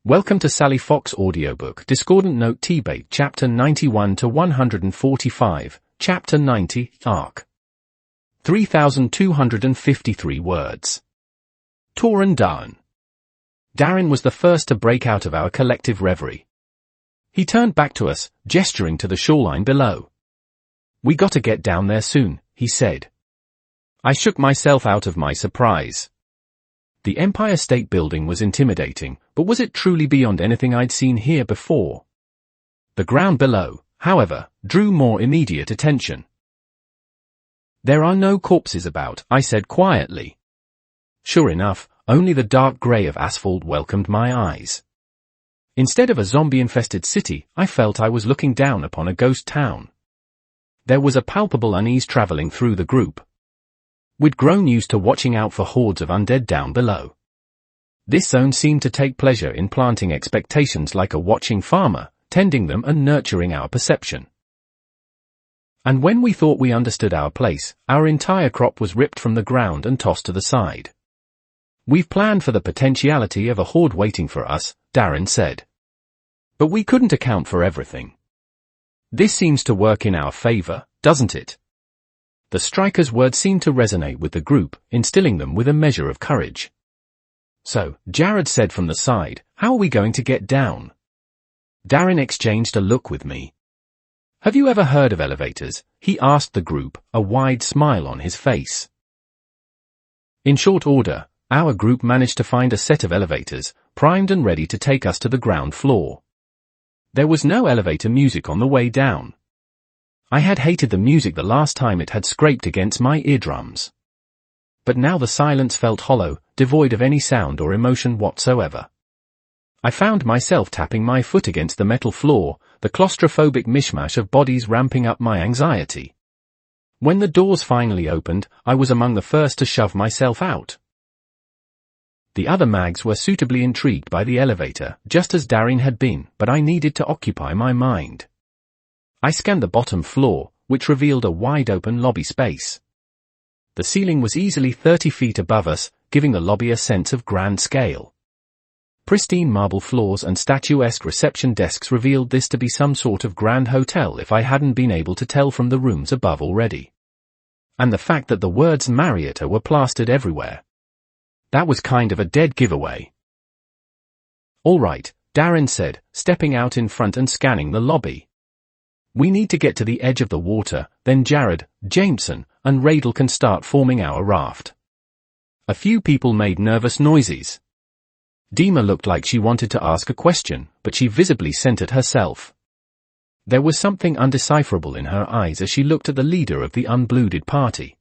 Welcome to Sally Fox audiobook Discordant Note TBATE Chapter 91 to 145, Chapter 90, Arc. 3,253 words. Toran Darren. Darren was the first to break out of our collective reverie. He turned back to us, gesturing to the shoreline below. "We gotta get down there soon," he said. I shook myself out of my surprise. The Empire State Building was intimidating, but was it truly beyond anything I'd seen here before? The ground below, however, drew more immediate attention. "There are no corpses about," I said quietly. Sure enough, only the dark grey of asphalt welcomed my eyes. Instead of a zombie-infested city, I felt I was looking down upon a ghost town. There was a palpable unease travelling through the group. We'd grown used to watching out for hordes of undead down below. This zone seemed to take pleasure in planting expectations like a watching farmer, tending them and nurturing our perception. And when we thought we understood our place, our entire crop was ripped from the ground and tossed to the side. "We've planned for the potentiality of a horde waiting for us," Darren said. "But we couldn't account for everything. This seems to work in our favor, doesn't it?" The striker's words seemed to resonate with the group, instilling them with a measure of courage. "So," Jared said from the side, "how are we going to get down?" Darren exchanged a look with me. "Have you ever heard of elevators?" he asked the group, a wide smile on his face. In short order, our group managed to find a set of elevators, primed and ready to take us to the ground floor. There was no elevator music on the way down. I had hated the music the last time it had scraped against my eardrums. But now the silence felt hollow, devoid of any sound or emotion whatsoever. I found myself tapping my foot against the metal floor, the claustrophobic mishmash of bodies ramping up my anxiety. When the doors finally opened, I was among the first to shove myself out. The other mags were suitably intrigued by the elevator, just as Darren had been, but I needed to occupy my mind. I scanned the bottom floor, which revealed a wide-open lobby space. The ceiling was easily 30 feet above us, giving the lobby a sense of grand scale. Pristine marble floors and statuesque reception desks revealed this to be some sort of grand hotel if I hadn't been able to tell from the rooms above already. And the fact that the words Marietta were plastered everywhere. That was kind of a dead giveaway. "All right," Darren said, stepping out in front and scanning the lobby. "We need to get to the edge of the water, then Jared, Jameson, and Radel can start forming our raft." A few people made nervous noises. Dima looked like she wanted to ask a question, but she visibly centered herself. There was something undecipherable in her eyes as she looked at the leader of the unblooded party.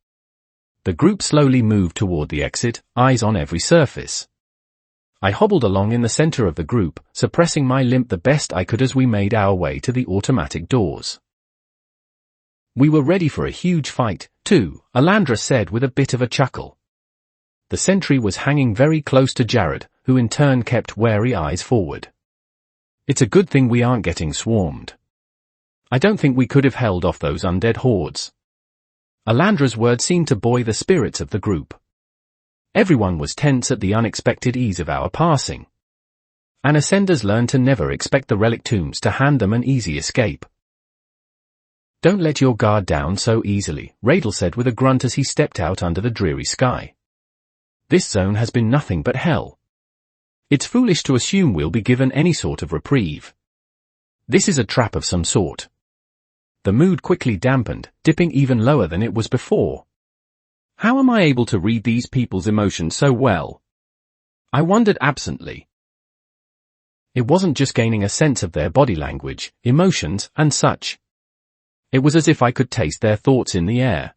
The group slowly moved toward the exit, eyes on every surface. I hobbled along in the center of the group, suppressing my limp the best I could as we made our way to the automatic doors. We were ready for a huge fight, too, Alandra said with a bit of a chuckle. The sentry was hanging very close to Jared, who in turn kept wary eyes forward. "It's a good thing we aren't getting swarmed. I don't think we could have held off those undead hordes." Alandra's words seemed to buoy the spirits of the group. Everyone was tense at the unexpected ease of our passing. And ascenders learned to never expect the relic tombs to hand them an easy escape. "Don't let your guard down so easily," Radel said with a grunt as he stepped out under the dreary sky. "This zone has been nothing but hell. It's foolish to assume we'll be given any sort of reprieve. This is a trap of some sort." The mood quickly dampened, dipping even lower than it was before. How am I able to read these people's emotions so well? I wondered absently. It wasn't just gaining a sense of their body language, emotions, and such. It was as if I could taste their thoughts in the air.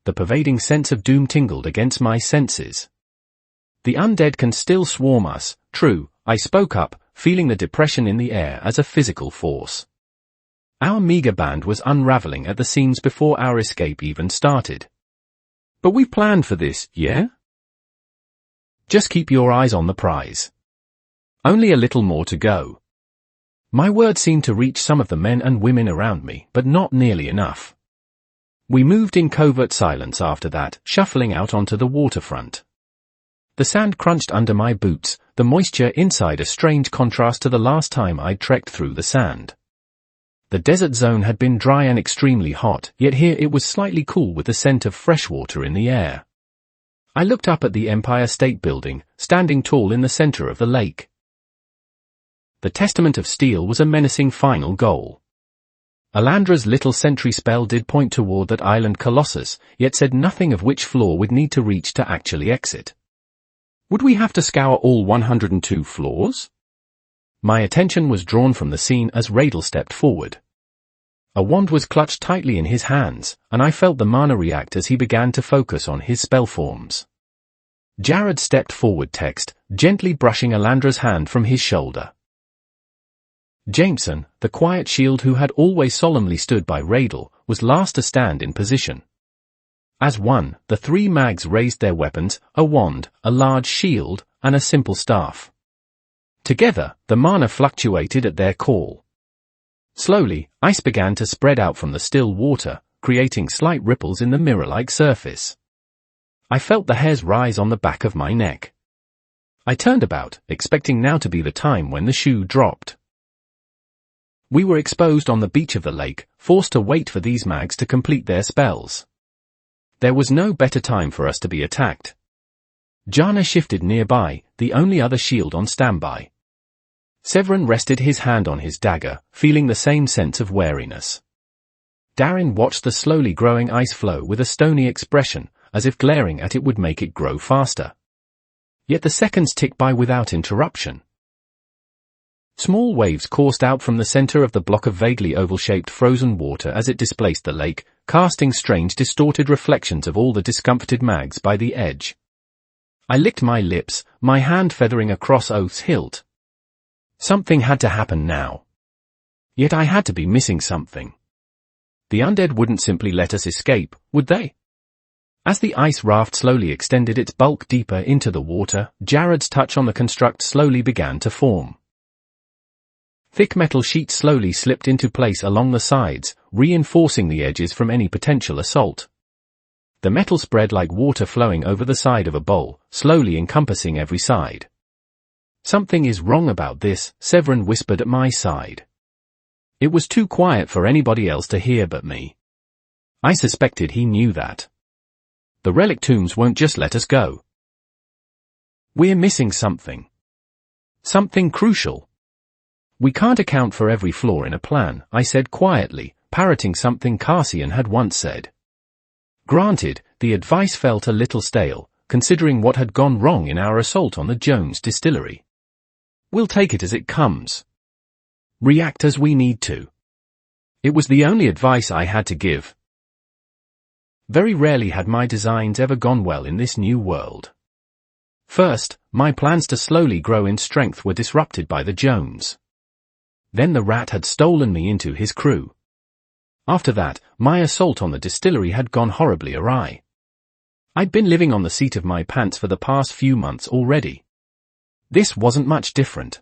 The pervading sense of doom tingled against my senses. "The undead can still swarm us, true," I spoke up, feeling the depression in the air as a physical force. Our meager band was unraveling at the seams before our escape even started. "But we planned for this, yeah? Just keep your eyes on the prize. Only a little more to go." My words seemed to reach some of the men and women around me, but not nearly enough. We moved in covert silence after that, shuffling out onto the waterfront. The sand crunched under my boots, the moisture inside a strange contrast to the last time I'd trekked through the sand. The desert zone had been dry and extremely hot, yet here it was slightly cool with the scent of fresh water in the air. I looked up at the Empire State Building, standing tall in the center of the lake. The Testament of Steel was a menacing final goal. Alandra's little sentry spell did point toward that island colossus, yet said nothing of which floor we'd need to reach to actually exit. Would we have to scour all 102 floors? My attention was drawn from the scene as Radel stepped forward. A wand was clutched tightly in his hands, and I felt the mana react as he began to focus on his spell forms. Jared stepped forward, text, gently brushing Alandra's hand from his shoulder. Jameson, the quiet shield who had always solemnly stood by Radel, was last to stand in position. As one, the three mags raised their weapons, a wand, a large shield, and a simple staff. Together, the mana fluctuated at their call. Slowly, ice began to spread out from the still water, creating slight ripples in the mirror-like surface. I felt the hairs rise on the back of my neck. I turned about, expecting now to be the time when the shoe dropped. We were exposed on the beach of the lake, forced to wait for these mags to complete their spells. There was no better time for us to be attacked. Jana shifted nearby, the only other shield on standby. Severin rested his hand on his dagger, feeling the same sense of wariness. Darin watched the slowly growing ice flow with a stony expression, as if glaring at it would make it grow faster. Yet the seconds ticked by without interruption. Small waves coursed out from the center of the block of vaguely oval-shaped frozen water as it displaced the lake, casting strange distorted reflections of all the discomfited mags by the edge. I licked my lips, my hand feathering across Oath's hilt. Something had to happen now. Yet I had to be missing something. The undead wouldn't simply let us escape, would they? As the ice raft slowly extended its bulk deeper into the water, Jared's touch on the construct slowly began to form. Thick metal sheets slowly slipped into place along the sides, reinforcing the edges from any potential assault. The metal spread like water flowing over the side of a bowl, slowly encompassing every side. Something is wrong about this, Severin whispered at my side. It was too quiet for anybody else to hear but me. I suspected he knew that. The relic tombs won't just let us go. We're missing something. Something crucial. We can't account for every flaw in a plan, I said quietly, parroting something Cassian had once said. Granted, the advice felt a little stale, considering what had gone wrong in our assault on the Jones distillery. We'll take it as it comes. React as we need to. It was the only advice I had to give. Very rarely had my designs ever gone well in this new world. First, my plans to slowly grow in strength were disrupted by the Jones. Then the rat had stolen me into his crew. After that, my assault on the distillery had gone horribly awry. I'd been living on the seat of my pants for the past few months already. This wasn't much different.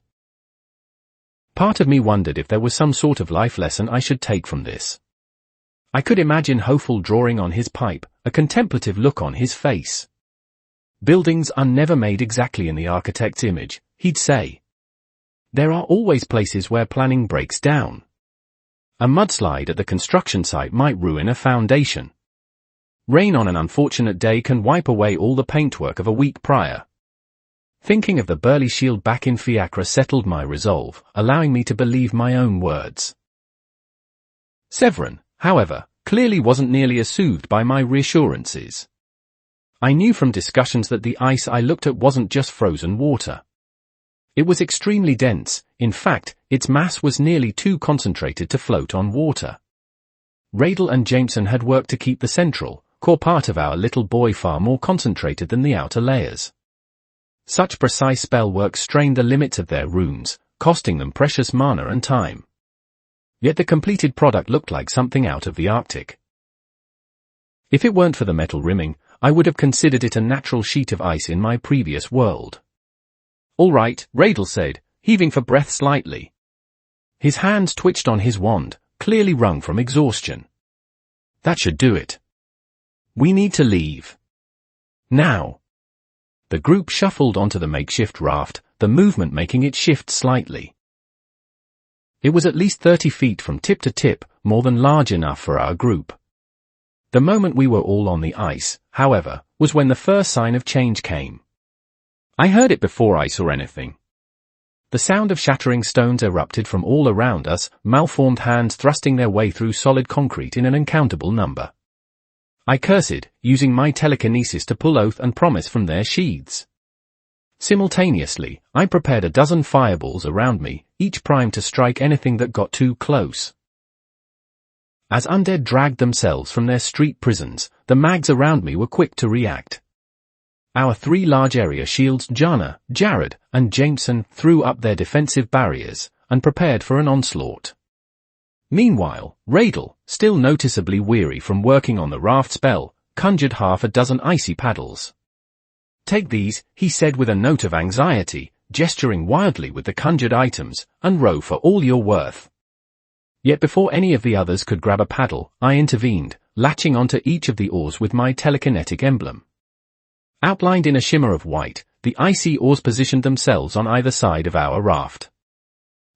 Part of me wondered if there was some sort of life lesson I should take from this. I could imagine Hoful drawing on his pipe, a contemplative look on his face. Buildings are never made exactly in the architect's image, he'd say. There are always places where planning breaks down. A mudslide at the construction site might ruin a foundation. Rain on an unfortunate day can wipe away all the paintwork of a week prior. Thinking of the burly shield back in Fiacre settled my resolve, allowing me to believe my own words. Severin, however, clearly wasn't nearly as soothed by my reassurances. I knew from discussions that the ice I looked at wasn't just frozen water. It was extremely dense, in fact, its mass was nearly too concentrated to float on water. Radel and Jameson had worked to keep the central, core part of our little boy far more concentrated than the outer layers. Such precise spell work strained the limits of their runes, costing them precious mana and time. Yet the completed product looked like something out of the Arctic. If it weren't for the metal rimming, I would have considered it a natural sheet of ice in my previous world. All right, Radel said, heaving for breath slightly. His hands twitched on his wand, clearly wrung from exhaustion. That should do it. We need to leave. Now. The group shuffled onto the makeshift raft, the movement making it shift slightly. It was at least 30 feet from tip to tip, more than large enough for our group. The moment we were all on the ice, however, was when the first sign of change came. I heard it before I saw anything. The sound of shattering stones erupted from all around us, malformed hands thrusting their way through solid concrete in an uncountable number. I cursed, using my telekinesis to pull oath and promise from their sheaths. Simultaneously, I prepared a dozen fireballs around me, each primed to strike anything that got too close. As undead dragged themselves from their street prisons, the mags around me were quick to react. Our 3 large area shields, Jana, Jared, and Jameson, threw up their defensive barriers, and prepared for an onslaught. Meanwhile, Radel, still noticeably weary from working on the raft spell, conjured half a dozen icy paddles. "Take these," he said with a note of anxiety, gesturing wildly with the conjured items, "and row for all you're worth." Yet before any of the others could grab a paddle, I intervened, latching onto each of the oars with my telekinetic emblem. Outlined in a shimmer of white, the icy oars positioned themselves on either side of our raft.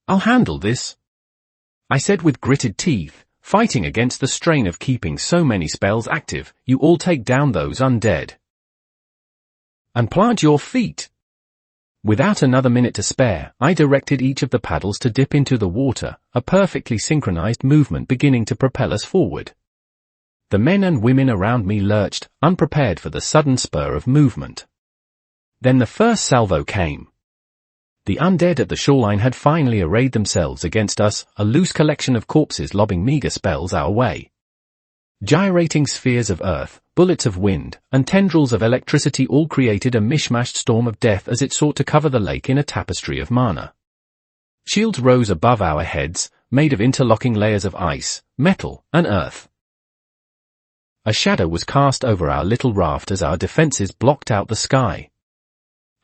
"I'll handle this," I said with gritted teeth, fighting against the strain of keeping so many spells active. "You all take down those undead. And plant your feet." Without another minute to spare, I directed each of the paddles to dip into the water, a perfectly synchronized movement beginning to propel us forward. The men and women around me lurched, unprepared for the sudden spur of movement. Then the first salvo came. The undead at the shoreline had finally arrayed themselves against us, a loose collection of corpses lobbing meager spells our way. Gyrating spheres of earth, bullets of wind, and tendrils of electricity all created a mishmashed storm of death as it sought to cover the lake in a tapestry of mana. Shields rose above our heads, made of interlocking layers of ice, metal, and earth. A shadow was cast over our little raft as our defenses blocked out the sky.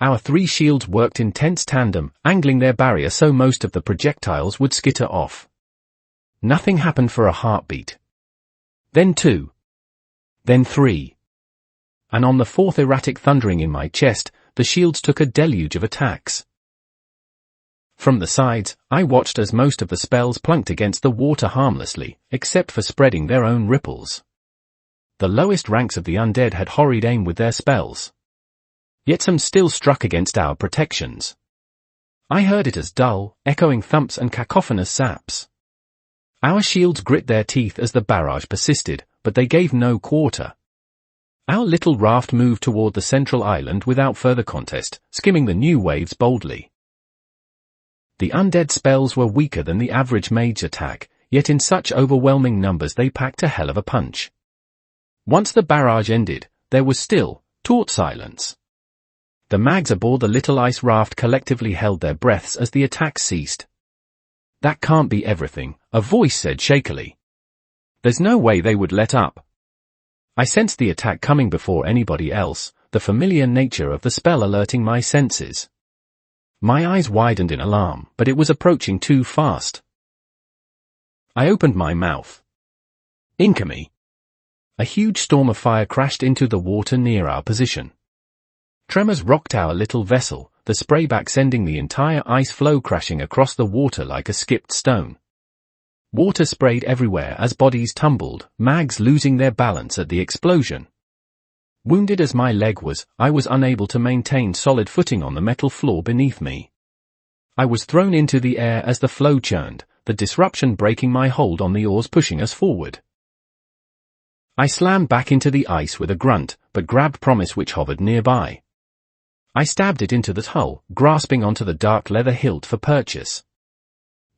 Our 3 shields worked in tense tandem, angling their barrier so most of the projectiles would skitter off. Nothing happened for a heartbeat. Then 2. Then 3. And on the 4th erratic thundering in my chest, the shields took a deluge of attacks. From the sides, I watched as most of the spells plunked against the water harmlessly, except for spreading their own ripples. The lowest ranks of the undead had horrid aim with their spells. Yet some still struck against our protections. I heard it as dull, echoing thumps and cacophonous zaps. Our shields grit their teeth as the barrage persisted, but they gave no quarter. Our little raft moved toward the central island without further contest, skimming the new waves boldly. The undead spells were weaker than the average mage attack, yet in such overwhelming numbers they packed a hell of a punch. Once the barrage ended, there was still, taut silence. The mags aboard the little ice raft collectively held their breaths as the attacks ceased. "That can't be everything," a voice said shakily. "There's no way they would let up." I sensed the attack coming before anybody else, the familiar nature of the spell alerting my senses. My eyes widened in alarm, but it was approaching too fast. I opened my mouth. Incoming! A huge storm of fire crashed into the water near our position. Tremors rocked our little vessel, the sprayback sending the entire ice floe crashing across the water like a skipped stone. Water sprayed everywhere as bodies tumbled, mags losing their balance at the explosion. Wounded as my leg was, I was unable to maintain solid footing on the metal floor beneath me. I was thrown into the air as the flow churned, the disruption breaking my hold on the oars pushing us forward. I slammed back into the ice with a grunt, but grabbed Promise which hovered nearby. I stabbed it into the hull, grasping onto the dark leather hilt for purchase.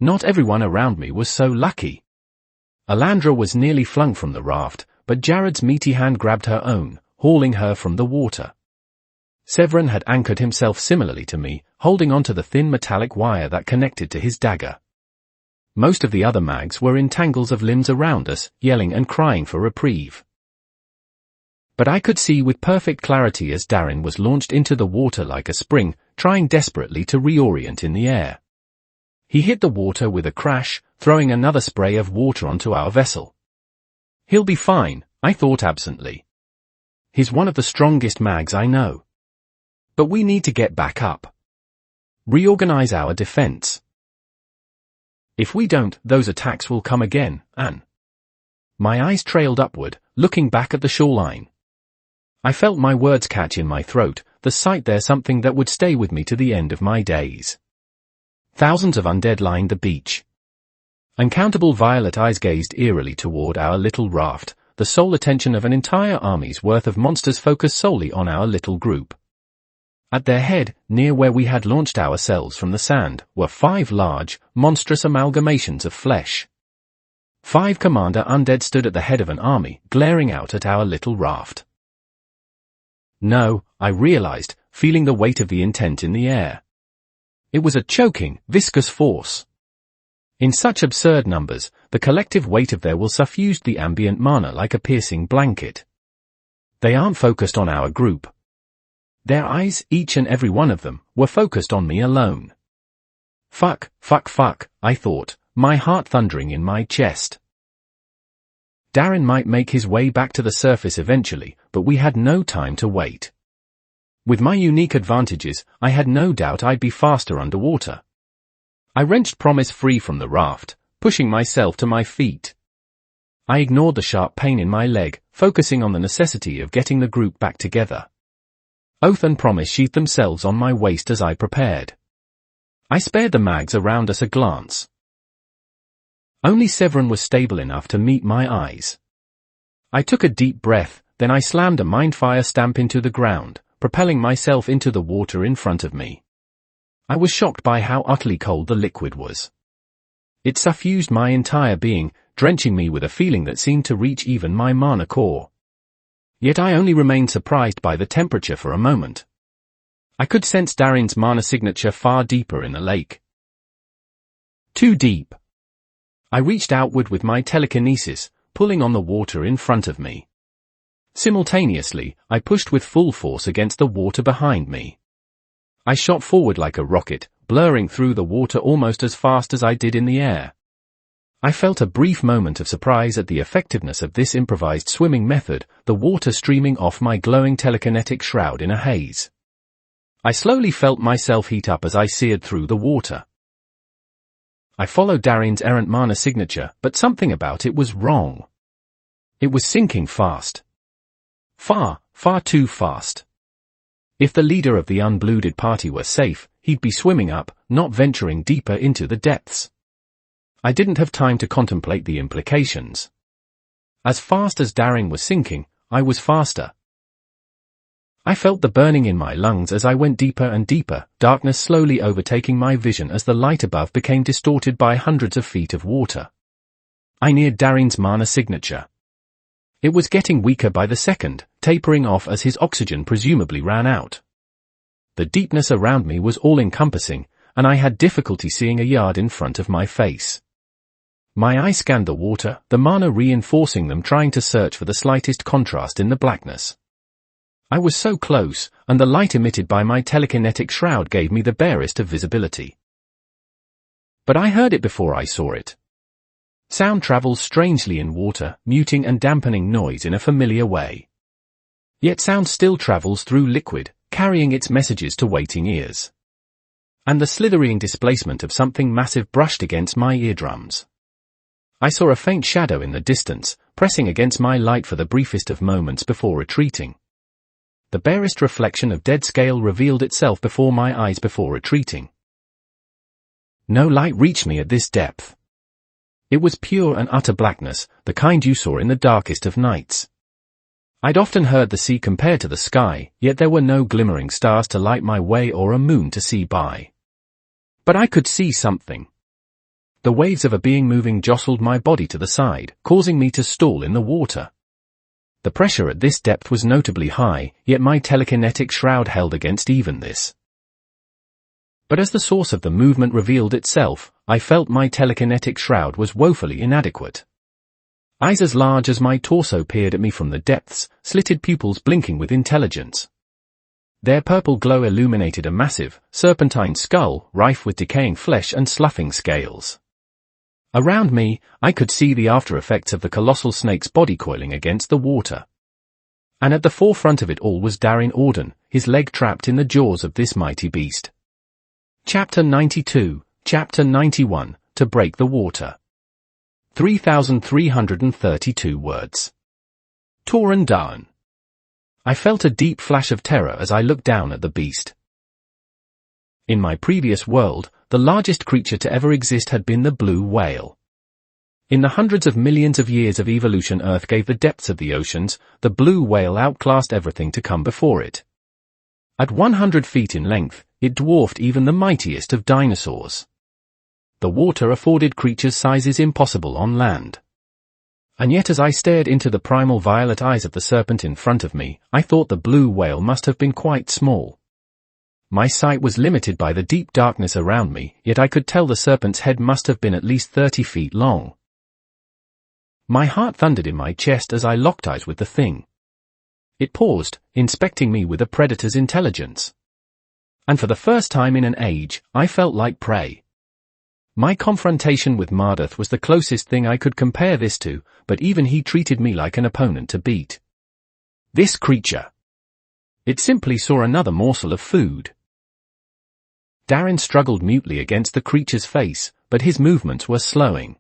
Not everyone around me was so lucky. Alandra was nearly flung from the raft, but Jared's meaty hand grabbed her own, hauling her from the water. Severin had anchored himself similarly to me, holding onto the thin metallic wire that connected to his dagger. Most of the other mags were in tangles of limbs around us, yelling and crying for reprieve. But I could see with perfect clarity as Darren was launched into the water like a spring, trying desperately to reorient in the air. He hit the water with a crash, throwing another spray of water onto our vessel. "He'll be fine," I thought absently. "He's one of the strongest mags I know." But we need to get back up. Reorganize our defense. If we don't, those attacks will come again, and my eyes trailed upward, looking back at the shoreline. I felt my words catch in my throat, the sight there something that would stay with me to the end of my days. Thousands of undead lined the beach. Uncountable violet eyes gazed eerily toward our little raft, the sole attention of an entire army's worth of monsters focused solely on our little group. At their head, near where we had launched ourselves from the sand, were 5 large, monstrous amalgamations of flesh. 5 commander undead stood at the head of an army, glaring out at our little raft. No, I realized, feeling the weight of the intent in the air. It was a choking, viscous force. In such absurd numbers, the collective weight of their will suffused the ambient mana like a piercing blanket. They aren't focused on our group. Their eyes, each and every one of them, were focused on me alone. Fuck, I thought, my heart thundering in my chest. Darren might make his way back to the surface eventually, but we had no time to wait. With my unique advantages, I had no doubt I'd be faster underwater. I wrenched Promise free from the raft, pushing myself to my feet. I ignored the sharp pain in my leg, focusing on the necessity of getting the group back together. Oath and Promise sheathed themselves on my waist as I prepared. I spared the mags around us a glance. Only Severin was stable enough to meet my eyes. I took a deep breath, then I slammed a mindfire stamp into the ground, propelling myself into the water in front of me. I was shocked by how utterly cold the liquid was. It suffused my entire being, drenching me with a feeling that seemed to reach even my mana core. Yet I only remained surprised by the temperature for a moment. I could sense Darren's mana signature far deeper in the lake. Too deep. I reached outward with my telekinesis, pulling on the water in front of me. Simultaneously, I pushed with full force against the water behind me. I shot forward like a rocket, blurring through the water almost as fast as I did in the air. I felt a brief moment of surprise at the effectiveness of this improvised swimming method, the water streaming off my glowing telekinetic shroud in a haze. I slowly felt myself heat up as I seared through the water. I followed Darren's errant mana signature, but something about it was wrong. It was sinking fast. Far too fast. If the leader of the unblooded party were safe, he'd be swimming up, not venturing deeper into the depths. I didn't have time to contemplate the implications. As fast as Darren was sinking, I was faster. I felt the burning in my lungs as I went deeper and deeper, darkness slowly overtaking my vision as the light above became distorted by hundreds of feet of water. I neared Darren's mana signature. It was getting weaker by the second, tapering off as his oxygen presumably ran out. The deepness around me was all-encompassing, and I had difficulty seeing a yard in front of my face. My eye scanned the water, the mana reinforcing them, trying to search for the slightest contrast in the blackness. I was so close, and the light emitted by my telekinetic shroud gave me the barest of visibility. But I heard it before I saw it. Sound travels strangely in water, muting and dampening noise in a familiar way. Yet sound still travels through liquid, carrying its messages to waiting ears. And the slithering displacement of something massive brushed against my eardrums. I saw a faint shadow in the distance, pressing against my light for the briefest of moments before retreating. The barest reflection of dead scale revealed itself before my eyes before retreating. No light reached me at this depth. It was pure and utter blackness, the kind you saw in the darkest of nights. I'd often heard the sea compared to the sky, yet there were no glimmering stars to light my way or a moon to see by. But I could see something. The waves of a being moving jostled my body to the side, causing me to stall in the water. The pressure at this depth was notably high, yet my telekinetic shroud held against even this. But as the source of the movement revealed itself, I felt my telekinetic shroud was woefully inadequate. Eyes as large as my torso peered at me from the depths, slitted pupils blinking with intelligence. Their purple glow illuminated a massive, serpentine skull, rife with decaying flesh and sloughing scales. Around me, I could see the after effects of the colossal snake's body coiling against the water. And at the forefront of it all was Darin Auden, his leg trapped in the jaws of this mighty beast. Chapter 92, Chapter 91, To Break the Water. 3,332 words. Torin Down. I felt a deep flash of terror as I looked down at the beast. In my previous world, the largest creature to ever exist had been the blue whale. In the hundreds of millions of years of evolution Earth gave the depths of the oceans, the blue whale outclassed everything to come before it. At 100 feet in length, it dwarfed even the mightiest of dinosaurs. The water afforded creatures sizes impossible on land. And yet as I stared into the primal violet eyes of the serpent in front of me, I thought the blue whale must have been quite small. My sight was limited by the deep darkness around me, yet I could tell the serpent's head must have been at least 30 feet long. My heart thundered in my chest as I locked eyes with the thing. It paused, inspecting me with a predator's intelligence. And for the first time in an age, I felt like prey. My confrontation with Mardath was the closest thing I could compare this to, but even he treated me like an opponent to beat. This creature. It simply saw another morsel of food. Darin struggled mutely against the creature's face, but his movements were slowing.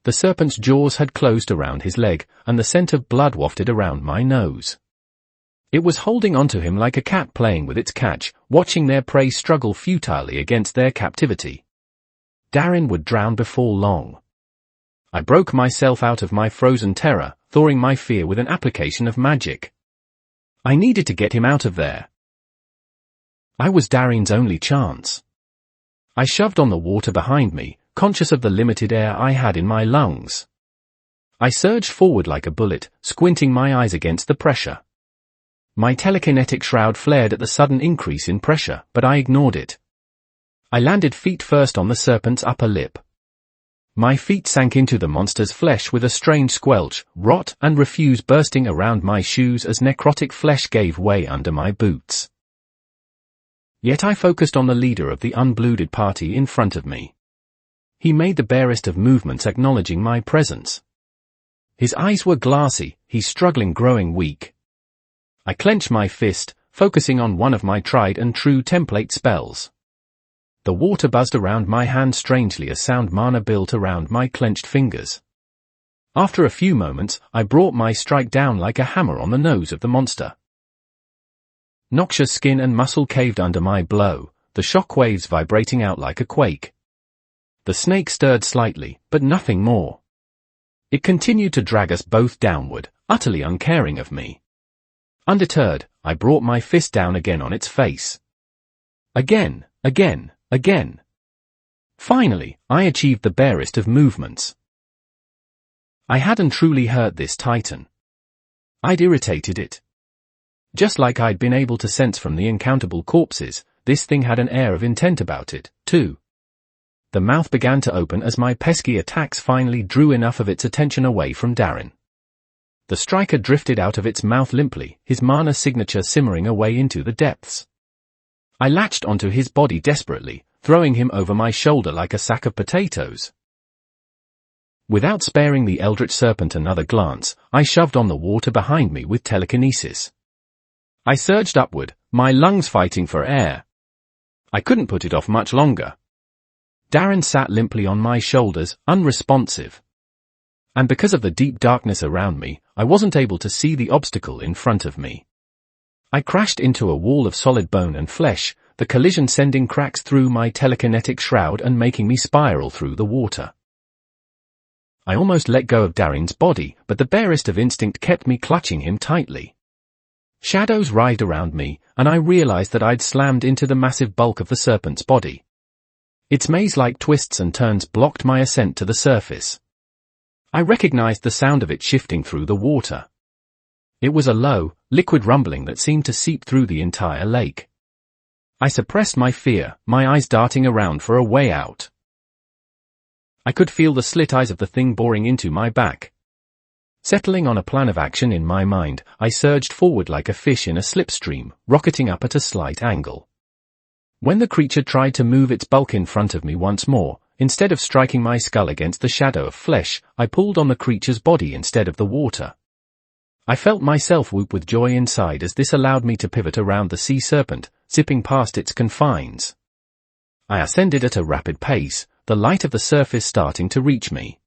The serpent's jaws had closed around his leg, and the scent of blood wafted around my nose. It was holding onto him like a cat playing with its catch, watching their prey struggle futilely against their captivity. Darin would drown before long. I broke myself out of my frozen terror, thawing my fear with an application of magic. I needed to get him out of there. I was Darin's only chance. I shoved on the water behind me, conscious of the limited air I had in my lungs. I surged forward like a bullet, squinting my eyes against the pressure. My telekinetic shroud flared at the sudden increase in pressure, but I ignored it. I landed feet first on the serpent's upper lip. My feet sank into the monster's flesh with a strange squelch, rot and refuse bursting around my shoes as necrotic flesh gave way under my boots. Yet I focused on the leader of the unblooded party in front of me. He made the barest of movements acknowledging my presence. His eyes were glassy, his struggling growing weak. I clenched my fist, focusing on one of my tried and true template spells. The water buzzed around my hand strangely as sound mana built around my clenched fingers. After a few moments, I brought my strike down like a hammer on the nose of the monster. Noxious skin and muscle caved under my blow, the shock waves vibrating out like a quake. The snake stirred slightly, but nothing more. It continued to drag us both downward, utterly uncaring of me. Undeterred, I brought my fist down again on its face. Again. Finally, I achieved the barest of movements. I hadn't truly hurt this titan. I'd irritated it. Just like I'd been able to sense from the incountable corpses, this thing had an air of intent about it, too. The mouth began to open as my pesky attacks finally drew enough of its attention away from Darin. The striker drifted out of its mouth limply, his mana signature simmering away into the depths. I latched onto his body desperately, throwing him over my shoulder like a sack of potatoes. Without sparing the eldritch serpent another glance, I shoved on the water behind me with telekinesis. I surged upward, my lungs fighting for air. I couldn't put it off much longer. Darin sat limply on my shoulders, unresponsive. And because of the deep darkness around me, I wasn't able to see the obstacle in front of me. I crashed into a wall of solid bone and flesh, the collision sending cracks through my telekinetic shroud and making me spiral through the water. I almost let go of Darin's body, but the barest of instinct kept me clutching him tightly. Shadows writhed around me, and I realized that I'd slammed into the massive bulk of the serpent's body. Its maze-like twists and turns blocked my ascent to the surface. I recognized the sound of it shifting through the water. It was a low, liquid rumbling that seemed to seep through the entire lake. I suppressed my fear, my eyes darting around for a way out. I could feel the slit eyes of the thing boring into my back. Settling on a plan of action in my mind, I surged forward like a fish in a slipstream, rocketing up at a slight angle. When the creature tried to move its bulk in front of me once more, instead of striking my skull against the shadow of flesh, I pulled on the creature's body instead of the water. I felt myself whoop with joy inside as this allowed me to pivot around the sea serpent, zipping past its confines. I ascended at a rapid pace, the light of the surface starting to reach me.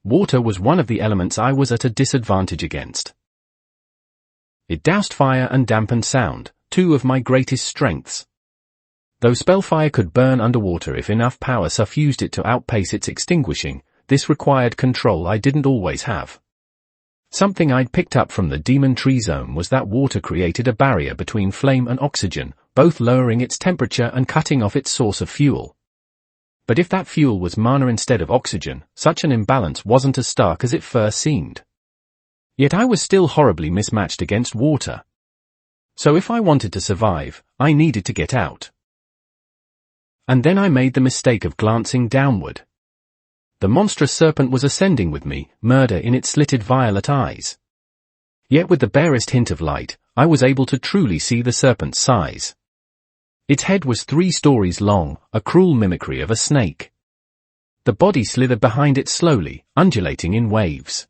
Water was one of the elements I was at a disadvantage against. It doused fire and dampened sound, two of my greatest strengths. Though spellfire could burn underwater if enough power suffused it to outpace its extinguishing, this required control I didn't always have. Something I'd picked up from the Demon Tree Zone was that water created a barrier between flame and oxygen, both lowering its temperature and cutting off its source of fuel. But if that fuel was mana instead of oxygen, such an imbalance wasn't as stark as it first seemed. Yet I was still horribly mismatched against water. So if I wanted to survive, I needed to get out. And then I made the mistake of glancing downward. The monstrous serpent was ascending with me, murder in its slitted violet eyes. Yet with the barest hint of light, I was able to truly see the serpent's size. Its head was 3 stories long, a cruel mimicry of a snake. The body slithered behind it slowly, undulating in waves.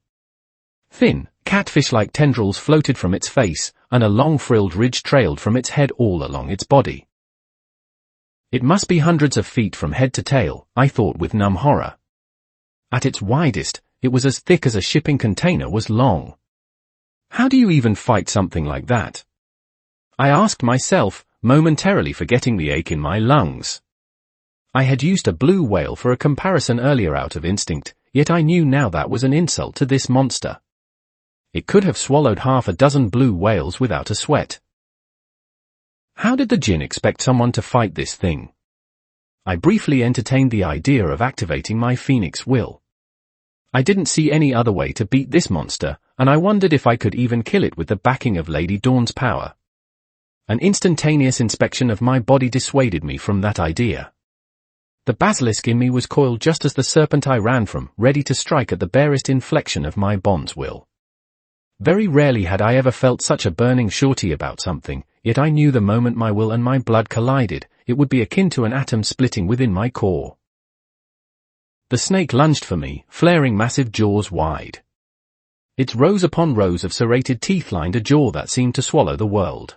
Thin, catfish-like tendrils floated from its face, and a long frilled ridge trailed from its head all along its body. It must be hundreds of feet from head to tail, I thought with numb horror. At its widest, it was as thick as a shipping container was long. How do you even fight something like that? I asked myself, momentarily forgetting the ache in my lungs. I had used a blue whale for a comparison earlier out of instinct, yet I knew now that was an insult to this monster. It could have swallowed half a dozen blue whales without a sweat. How did the djinn expect someone to fight this thing? I briefly entertained the idea of activating my phoenix will. I didn't see any other way to beat this monster, and I wondered if I could even kill it with the backing of Lady Dawn's power. An instantaneous inspection of my body dissuaded me from that idea. The basilisk in me was coiled just as the serpent I ran from, ready to strike at the barest inflection of my bond's will. Very rarely had I ever felt such a burning surety about something, yet I knew the moment my will and my blood collided, it would be akin to an atom splitting within my core. The snake lunged for me, flaring massive jaws wide. Its rows upon rows of serrated teeth lined a jaw that seemed to swallow the world.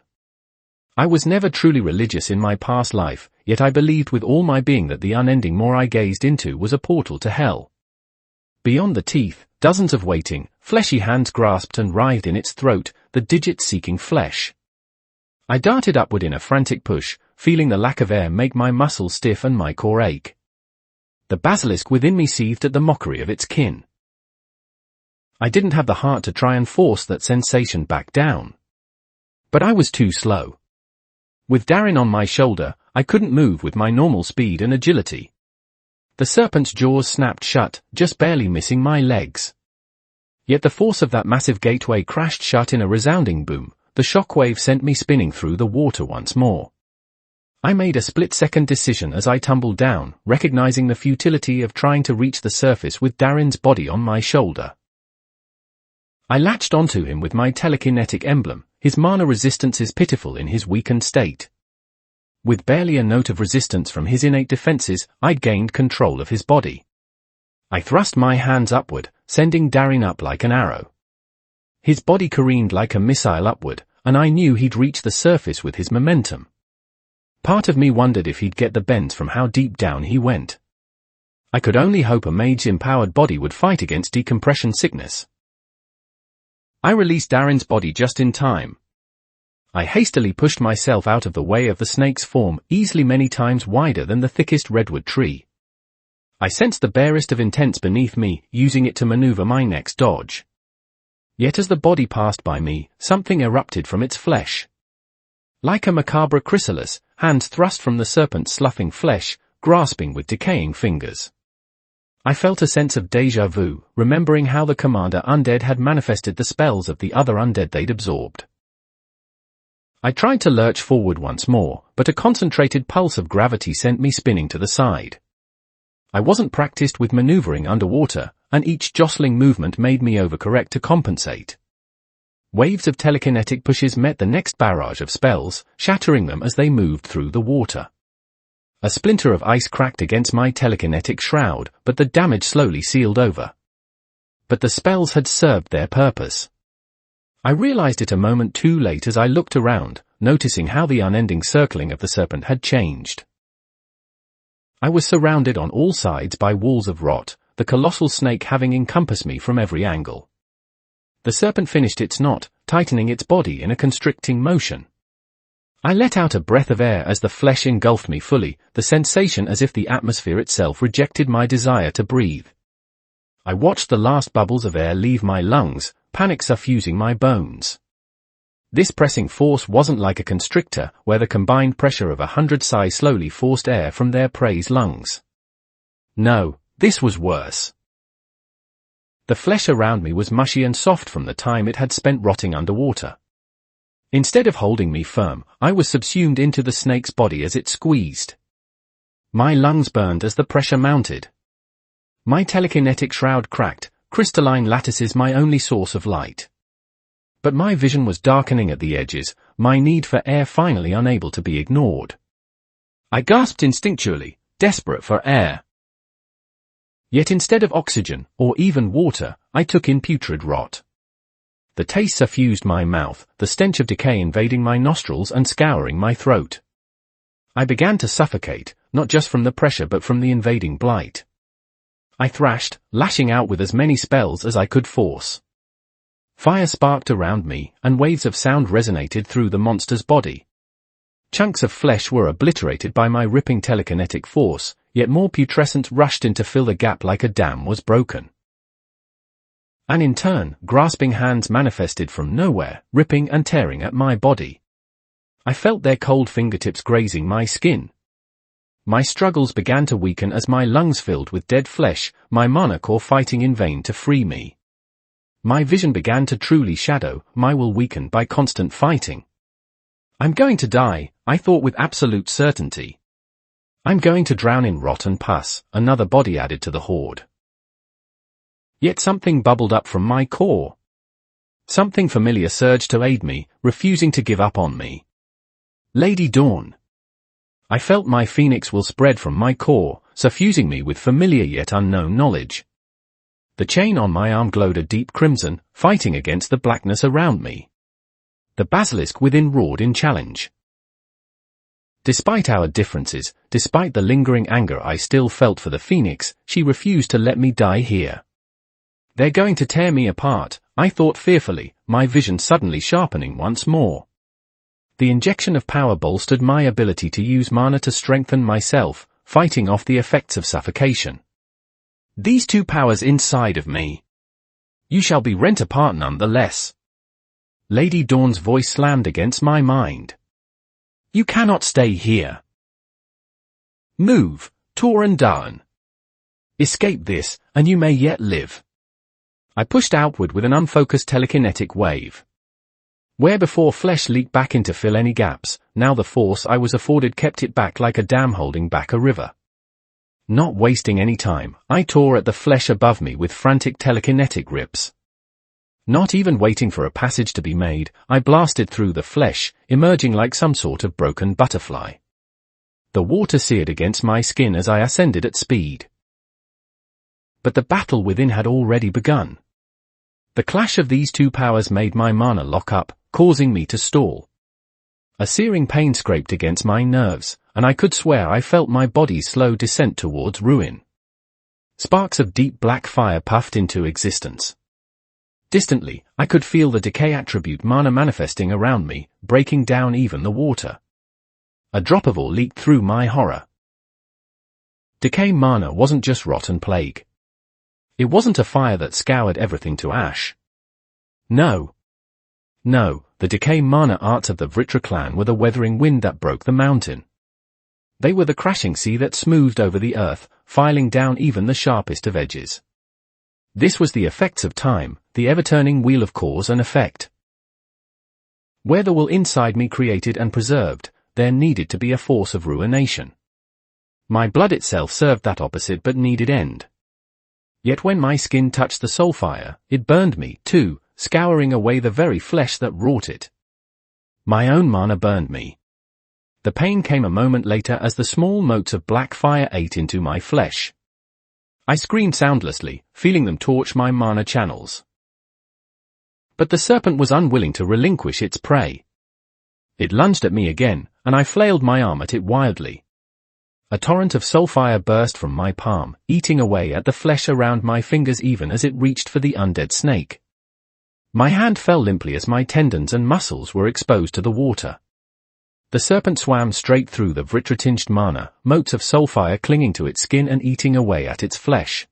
I was never truly religious in my past life, yet I believed with all my being that the unending maw I gazed into was a portal to hell. Beyond the teeth, dozens of waiting, fleshy hands grasped and writhed in its throat, the digits seeking flesh. I darted upward in a frantic push, feeling the lack of air make my muscles stiff and my core ache. The basilisk within me seethed at the mockery of its kin. I didn't have the heart to try and force that sensation back down. But I was too slow. With Darren on my shoulder, I couldn't move with my normal speed and agility. The serpent's jaws snapped shut, just barely missing my legs. Yet the force of that massive gateway crashed shut in a resounding boom. The shockwave sent me spinning through the water once more. I made a split-second decision as I tumbled down, recognizing the futility of trying to reach the surface with Darren's body on my shoulder. I latched onto him with my telekinetic emblem. His mana resistance is pitiful in his weakened state. With barely a note of resistance from his innate defenses, I'd gained control of his body. I thrust my hands upward, sending Darren up like an arrow. His body careened like a missile upward, and I knew he'd reach the surface with his momentum. Part of me wondered if he'd get the bends from how deep down he went. I could only hope a mage-empowered body would fight against decompression sickness. I released Darren's body just in time. I hastily pushed myself out of the way of the snake's form, easily many times wider than the thickest redwood tree. I sensed the barest of intents beneath me, using it to maneuver my next dodge. Yet as the body passed by me, something erupted from its flesh. Like a macabre chrysalis, hands thrust from the serpent's sloughing flesh, grasping with decaying fingers. I felt a sense of déjà vu, remembering how the commander undead had manifested the spells of the other undead they'd absorbed. I tried to lurch forward once more, but a concentrated pulse of gravity sent me spinning to the side. I wasn't practiced with maneuvering underwater, and each jostling movement made me overcorrect to compensate. Waves of telekinetic pushes met the next barrage of spells, shattering them as they moved through the water. A splinter of ice cracked against my telekinetic shroud, but the damage slowly sealed over. But the spells had served their purpose. I realized it a moment too late as I looked around, noticing how the unending circling of the serpent had changed. I was surrounded on all sides by walls of rot, the colossal snake having encompassed me from every angle. The serpent finished its knot, tightening its body in a constricting motion. I let out a breath of air as the flesh engulfed me fully, the sensation as if the atmosphere itself rejected my desire to breathe. I watched the last bubbles of air leave my lungs, panic suffusing my bones. This pressing force wasn't like a constrictor, where the combined pressure of 100 sighs slowly forced air from their prey's lungs. No, this was worse. The flesh around me was mushy and soft from the time it had spent rotting underwater. Instead of holding me firm, I was subsumed into the snake's body as it squeezed. My lungs burned as the pressure mounted. My telekinetic shroud cracked, crystalline lattices my only source of light. But my vision was darkening at the edges, my need for air finally unable to be ignored. I gasped instinctually, desperate for air. Yet instead of oxygen, or even water, I took in putrid rot. The taste suffused my mouth, the stench of decay invading my nostrils and scouring my throat. I began to suffocate, not just from the pressure but from the invading blight. I thrashed, lashing out with as many spells as I could force. Fire sparked around me, and waves of sound resonated through the monster's body. Chunks of flesh were obliterated by my ripping telekinetic force, yet more putrescence rushed in to fill the gap like a dam was broken. And in turn, grasping hands manifested from nowhere, ripping and tearing at my body. I felt their cold fingertips grazing my skin. My struggles began to weaken as my lungs filled with dead flesh, my mana core fighting in vain to free me. My vision began to truly shadow, my will weaken by constant fighting. I'm going to die, I thought with absolute certainty. I'm going to drown in rot and pus, another body added to the horde. Yet something bubbled up from my core. Something familiar surged to aid me, refusing to give up on me. Lady Dawn. I felt my phoenix will spread from my core, suffusing me with familiar yet unknown knowledge. The chain on my arm glowed a deep crimson, fighting against the blackness around me. The basilisk within roared in challenge. Despite our differences, despite the lingering anger I still felt for the phoenix, she refused to let me die here. They're going to tear me apart, I thought fearfully, my vision suddenly sharpening once more. The injection of power bolstered my ability to use mana to strengthen myself, fighting off the effects of suffocation. These two powers inside of me. You shall be rent apart nonetheless. Lady Dawn's voice slammed against my mind. You cannot stay here. Move, Torin Dawn. Escape this, and you may yet live. I pushed outward with an unfocused telekinetic wave. Where before flesh leaked back in to fill any gaps, now the force I was afforded kept it back like a dam holding back a river. Not wasting any time, I tore at the flesh above me with frantic telekinetic rips. Not even waiting for a passage to be made, I blasted through the flesh, emerging like some sort of broken butterfly. The water seared against my skin as I ascended at speed. But the battle within had already begun. The clash of these two powers made my mana lock up, causing me to stall. A searing pain scraped against my nerves, and I could swear I felt my body's slow descent towards ruin. Sparks of deep black fire puffed into existence. Distantly, I could feel the decay attribute mana manifesting around me, breaking down even the water. A drop of ore leaked through my horror. Decay mana wasn't just rot and plague. It wasn't a fire that scoured everything to ash. No. No, the decay mana arts of the Vritra clan were the weathering wind that broke the mountain. They were the crashing sea that smoothed over the earth, filing down even the sharpest of edges. This was the effects of time, the ever-turning wheel of cause and effect. Where the will inside me created and preserved, there needed to be a force of ruination. My blood itself served that opposite but needed end. Yet when my skin touched the soul fire, it burned me, too, scouring away the very flesh that wrought it. My own mana burned me. The pain came a moment later as the small motes of black fire ate into my flesh. I screamed soundlessly, feeling them torch my mana channels. But the serpent was unwilling to relinquish its prey. It lunged at me again, and I flailed my arm at it wildly. A torrent of soulfire burst from my palm, eating away at the flesh around my fingers even as it reached for the undead snake. My hand fell limply as my tendons and muscles were exposed to the water. The serpent swam straight through the Vritra-tinged mana, motes of soulfire clinging to its skin and eating away at its flesh.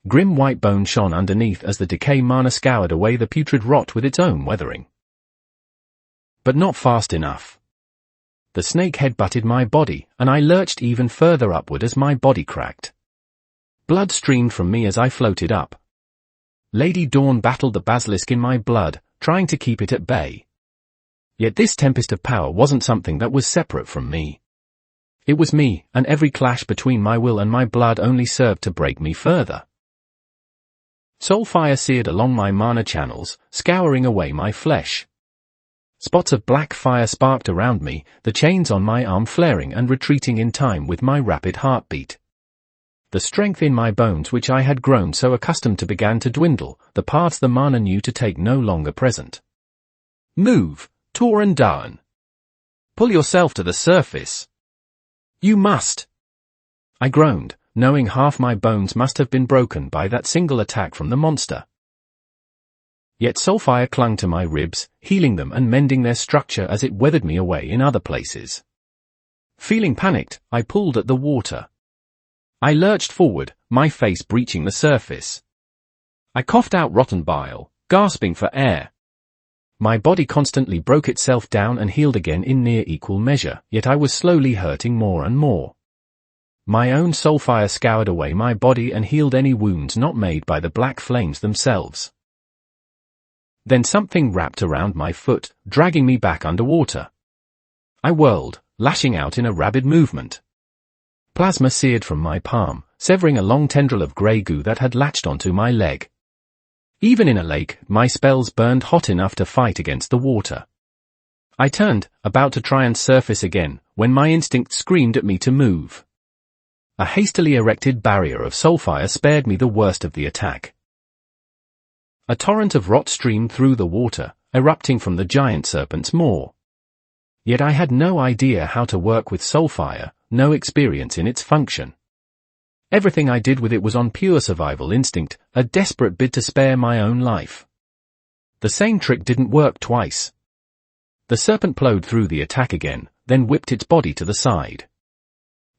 Grim white bone shone underneath as the decay mana scoured away the putrid rot with its own weathering. But not fast enough. The snake head butted my body, and I lurched even further upward as my body cracked. Blood streamed from me as I floated up. Lady Dawn battled the basilisk in my blood, trying to keep it at bay. Yet this tempest of power wasn't something that was separate from me. It was me, and every clash between my will and my blood only served to break me further. Soulfire seared along my mana channels, scouring away my flesh. Spots of black fire sparked around me, the chains on my arm flaring and retreating in time with my rapid heartbeat. The strength in my bones which I had grown so accustomed to began to dwindle, the paths the mana knew to take no longer present. Move, Torin Darn. Pull yourself to the surface. You must. I groaned, knowing half my bones must have been broken by that single attack from the monster. Yet soulfire clung to my ribs, healing them and mending their structure as it weathered me away in other places. Feeling panicked, I pulled at the water. I lurched forward, my face breaching the surface. I coughed out rotten bile, gasping for air. My body constantly broke itself down and healed again in near equal measure, yet I was slowly hurting more and more. My own soulfire scoured away my body and healed any wounds not made by the black flames themselves. Then something wrapped around my foot, dragging me back underwater. I whirled, lashing out in a rabid movement. Plasma seared from my palm, severing a long tendril of grey goo that had latched onto my leg. Even in a lake, my spells burned hot enough to fight against the water. I turned, about to try and surface again, when my instinct screamed at me to move. A hastily erected barrier of soulfire spared me the worst of the attack. A torrent of rot streamed through the water, erupting from the giant serpent's maw. Yet I had no idea how to work with soulfire, no experience in its function. Everything I did with it was on pure survival instinct, a desperate bid to spare my own life. The same trick didn't work twice. The serpent plowed through the attack again, then whipped its body to the side.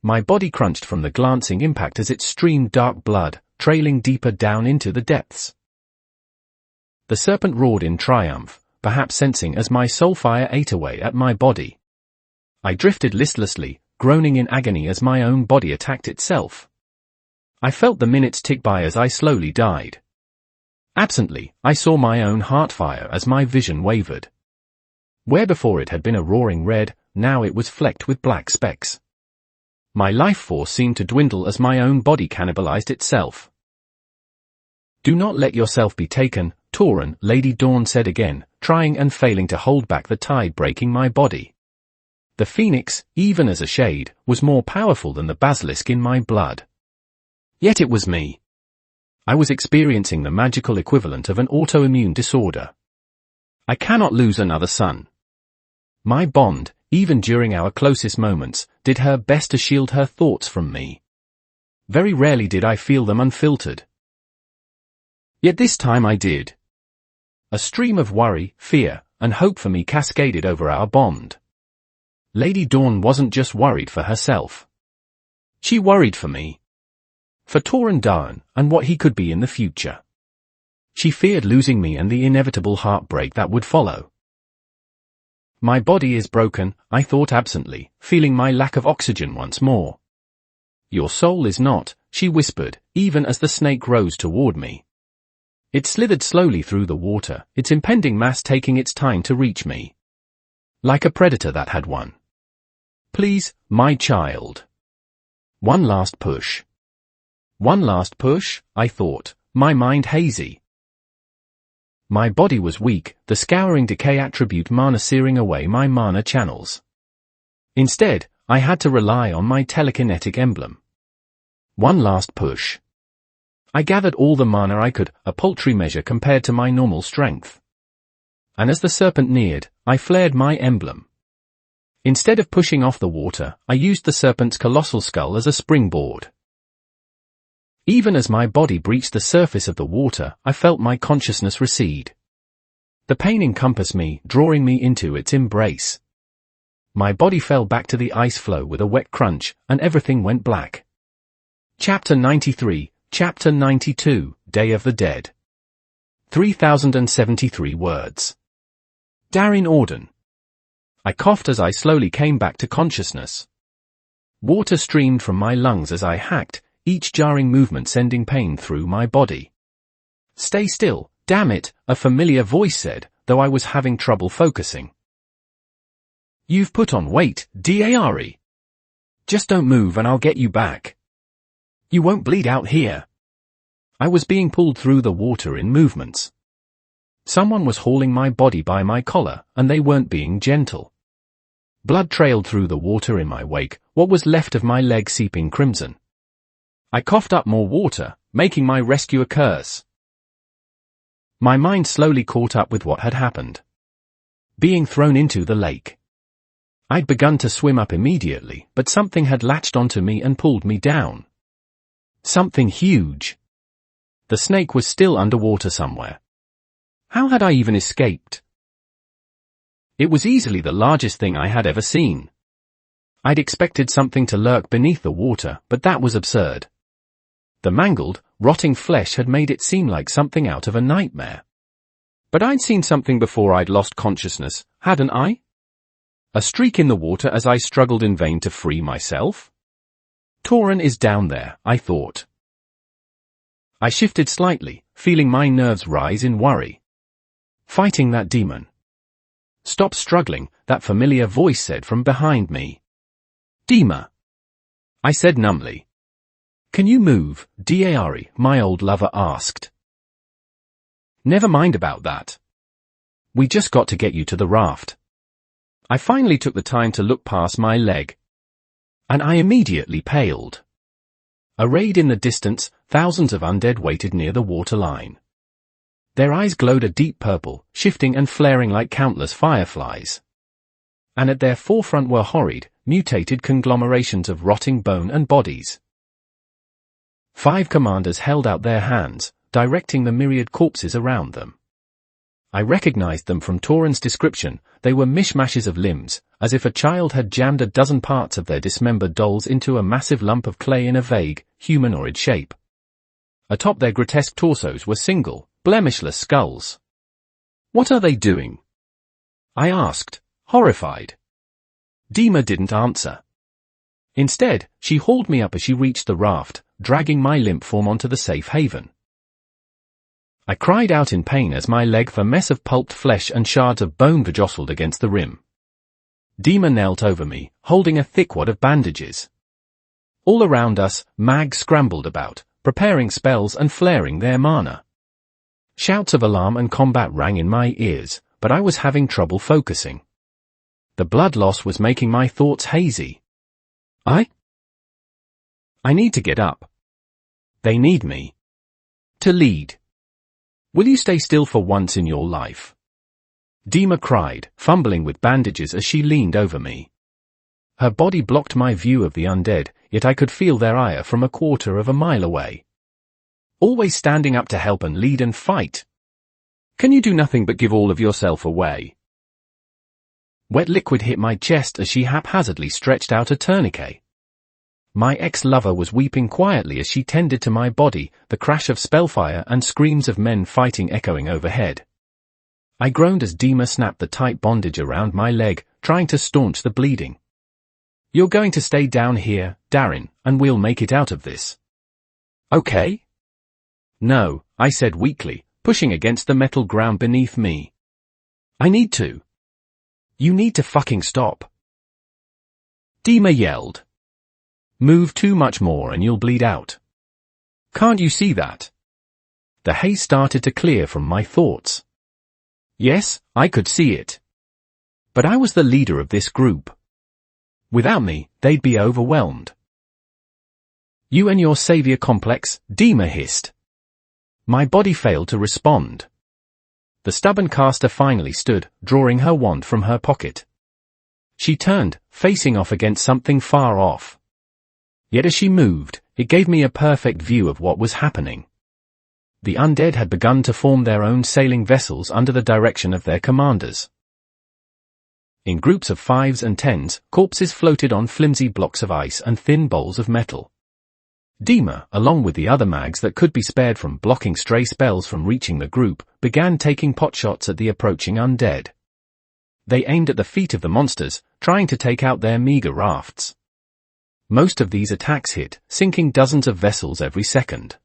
My body crunched from the glancing impact as it streamed dark blood, trailing deeper down into the depths. The serpent roared in triumph, perhaps sensing as my soulfire ate away at my body. I drifted listlessly, groaning in agony as my own body attacked itself. I felt the minutes tick by as I slowly died. Absently, I saw my own heart fire as my vision wavered. Where before it had been a roaring red, now it was flecked with black specks. My life force seemed to dwindle as my own body cannibalized itself. Do not let yourself be taken, Torin, Lady Dawn said again, trying and failing to hold back the tide breaking my body. The phoenix, even as a shade, was more powerful than the basilisk in my blood. Yet it was me. I was experiencing the magical equivalent of an autoimmune disorder. I cannot lose another son. My bond, even during our closest moments, did her best to shield her thoughts from me. Very rarely did I feel them unfiltered. Yet this time I did. A stream of worry, fear, and hope for me cascaded over our bond. Lady Dawn wasn't just worried for herself. She worried for me. For Torin Darn, and what he could be in the future. She feared losing me and the inevitable heartbreak that would follow. My body is broken, I thought absently, feeling my lack of oxygen once more. Your soul is not, she whispered, even as the snake rose toward me. It slithered slowly through the water, its impending mass taking its time to reach me. Like a predator that had won. Please, my child. One last push. One last push, I thought, my mind hazy. My body was weak, the scouring decay attribute mana searing away my mana channels. Instead, I had to rely on my telekinetic emblem. One last push. I gathered all the mana I could, a paltry measure compared to my normal strength. and as the serpent neared, I flared my emblem. Instead of pushing off the water, I used the serpent's colossal skull as a springboard. Even as my body breached the surface of the water, I felt my consciousness recede. The pain encompassed me, drawing me into its embrace. My body fell back to the ice floe with a wet crunch, and everything went black. Chapter 93, Chapter 92, Day of the Dead. 3073 words. Darren Auden. I coughed as I slowly came back to consciousness. Water streamed from my lungs as I hacked, each jarring movement sending pain through my body. Stay still, damn it, a familiar voice said, though I was having trouble focusing. You've put on weight, Dare. Just don't move and I'll get you back. You won't bleed out here. I was being pulled through the water in movements. Someone was hauling my body by my collar, and they weren't being gentle. Blood trailed through the water in my wake, what was left of my leg seeping crimson. I coughed up more water, making my rescuer curse. My mind slowly caught up with what had happened. Being thrown into the lake. I'd begun to swim up immediately, but something had latched onto me and pulled me down. Something huge. The snake was still underwater somewhere. How had I even escaped? It was easily the largest thing I had ever seen. I'd expected something to lurk beneath the water, but that was absurd. The mangled, rotting flesh had made it seem like something out of a nightmare. But I'd seen something before I'd lost consciousness, hadn't I? A streak in the water as I struggled in vain to free myself? Torin is down there, I thought. I shifted slightly, feeling my nerves rise in worry. Fighting that demon. Stop struggling, that familiar voice said from behind me. Dima. I said numbly. Can you move, Dare? My old lover asked. Never mind about that. We just got to get you to the raft. I finally took the time to look past my leg. And I immediately paled. Arrayed in the distance, thousands of undead waited near the waterline. Their eyes glowed a deep purple, shifting and flaring like countless fireflies. And at their forefront were horrid, mutated conglomerations of rotting bone and bodies. 5 commanders held out their hands, directing the myriad corpses around them. I recognized them from Torin's description. They were mishmashes of limbs, as if a child had jammed a dozen parts of their dismembered dolls into a massive lump of clay in a vague, humanoid shape. Atop their grotesque torsos were single, blemishless skulls. What are they doing? I asked, horrified. Dima didn't answer. Instead, she hauled me up as she reached the raft, dragging my limp form onto the safe haven. I cried out in pain as my leg for mess of pulped flesh and shards of bone jostled against the rim. Dima knelt over me, holding a thick wad of bandages. All around us, mags scrambled about, preparing spells and flaring their mana. Shouts of alarm and combat rang in my ears, but I was having trouble focusing. The blood loss was making my thoughts hazy. I need to get up. They need me. To lead. Will you stay still for once in your life? Dima cried, fumbling with bandages as she leaned over me. Her body blocked my view of the undead, yet I could feel their ire from a quarter of a mile away. Always standing up to help and lead and fight. Can you do nothing but give all of yourself away? Wet liquid hit my chest as she haphazardly stretched out a tourniquet. My ex-lover was weeping quietly as she tended to my body, the crash of spellfire and screams of men fighting echoing overhead. I groaned as Dima snapped the tight bondage around my leg, trying to staunch the bleeding. You're going to stay down here, Darren, and we'll make it out of this. Okay? No, I said weakly, pushing against the metal ground beneath me. I need to. You need to fucking stop. Dima yelled. Move too much more and you'll bleed out. Can't you see that? The haze started to clear from my thoughts. Yes, I could see it. But I was the leader of this group. Without me, they'd be overwhelmed. You and your savior complex, Dima hissed. My body failed to respond. The stubborn caster finally stood, drawing her wand from her pocket. She turned, facing off against something far off. Yet as she moved, it gave me a perfect view of what was happening. The undead had begun to form their own sailing vessels under the direction of their commanders. In groups of 5s and 10s, corpses floated on flimsy blocks of ice and thin bowls of metal. Dima, along with the other mags that could be spared from blocking stray spells from reaching the group, began taking potshots at the approaching undead. They aimed at the feet of the monsters, trying to take out their meager rafts. Most of these attacks hit, sinking dozens of vessels every second.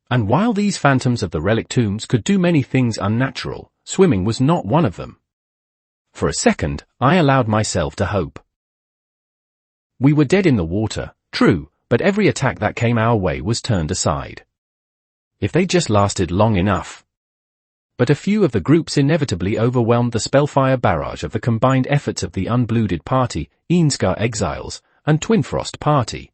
And while these phantoms of the relic tombs could do many things unnatural, swimming was not one of them. For a second, I allowed myself to hope. We were dead in the water, true, but every attack that came our way was turned aside. If they just lasted long enough. But a few of the groups inevitably overwhelmed the spellfire barrage of the combined efforts of the Unblooded Party, Eenscar Exiles, and Twinfrost Party.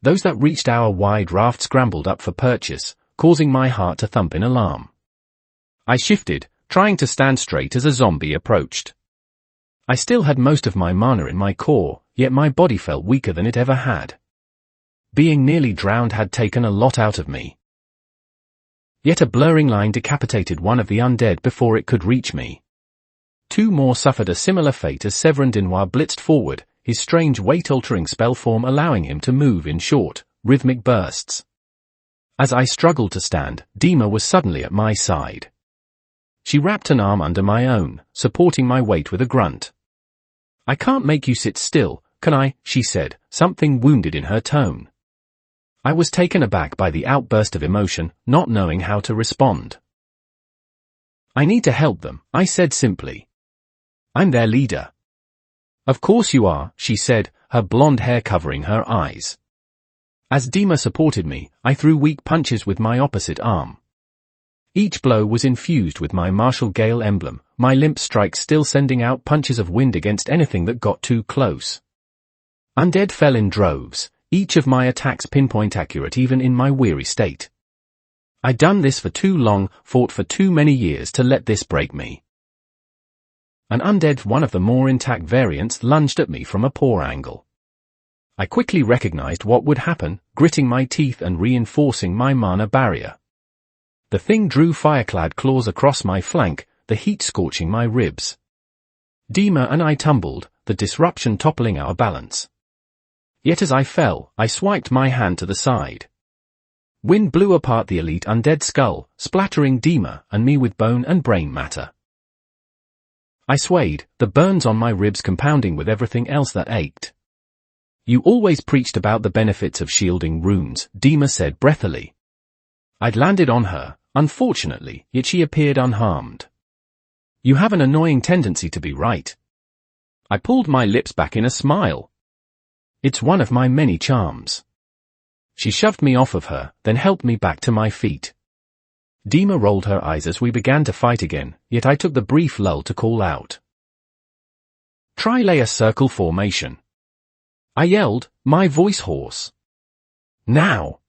Those that reached our wide raft scrambled up for purchase, causing my heart to thump in alarm. I shifted, trying to stand straight as a zombie approached. I still had most of my mana in my core, yet my body felt weaker than it ever had. Being nearly drowned had taken a lot out of me. Yet a blurring line decapitated one of the undead before it could reach me. Two more suffered a similar fate as Severin Dinois blitzed forward, his strange weight-altering spell form allowing him to move in short, rhythmic bursts. As I struggled to stand, Dima was suddenly at my side. She wrapped an arm under my own, supporting my weight with a grunt. "I can't make you sit still, can I?" she said, something wounded in her tone. I was taken aback by the outburst of emotion, not knowing how to respond. "I need to help them," I said simply. "I'm their leader." "Of course you are," she said, her blonde hair covering her eyes. As Dima supported me, I threw weak punches with my opposite arm. Each blow was infused with my martial gale emblem, my limp strikes still sending out punches of wind against anything that got too close. Undead fell in droves, each of my attacks pinpoint accurate even in my weary state. I'd done this for too long, fought for too many years to let this break me. An undead, one of the more intact variants, lunged at me from a poor angle. I quickly recognized what would happen, gritting my teeth and reinforcing my mana barrier. The thing drew fireclad claws across my flank, the heat scorching my ribs. Dima and I tumbled, the disruption toppling our balance. Yet as I fell, I swiped my hand to the side. Wind blew apart the elite undead skull, splattering Dima and me with bone and brain matter. I swayed, the burns on my ribs compounding with everything else that ached. "You always preached about the benefits of shielding runes," Dima said breathily. I'd landed on her, unfortunately, yet she appeared unharmed. "You have an annoying tendency to be right." I pulled my lips back in a smile. "It's one of my many charms." She shoved me off of her, then helped me back to my feet. Dima rolled her eyes as we began to fight again, yet I took the brief lull to call out. "Try layer circle formation." I yelled, my voice hoarse. "Now!"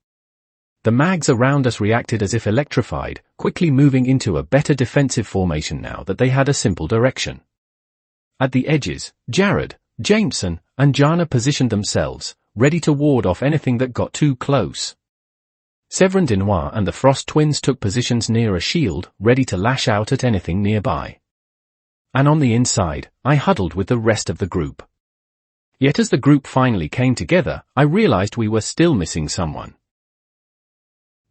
The mags around us reacted as if electrified, quickly moving into a better defensive formation now that they had a simple direction. At the edges, Jared, Jameson, and Jana positioned themselves, ready to ward off anything that got too close. Severin Dinois and the Frost twins took positions near a shield, ready to lash out at anything nearby. And on the inside, I huddled with the rest of the group. Yet as the group finally came together, I realized we were still missing someone.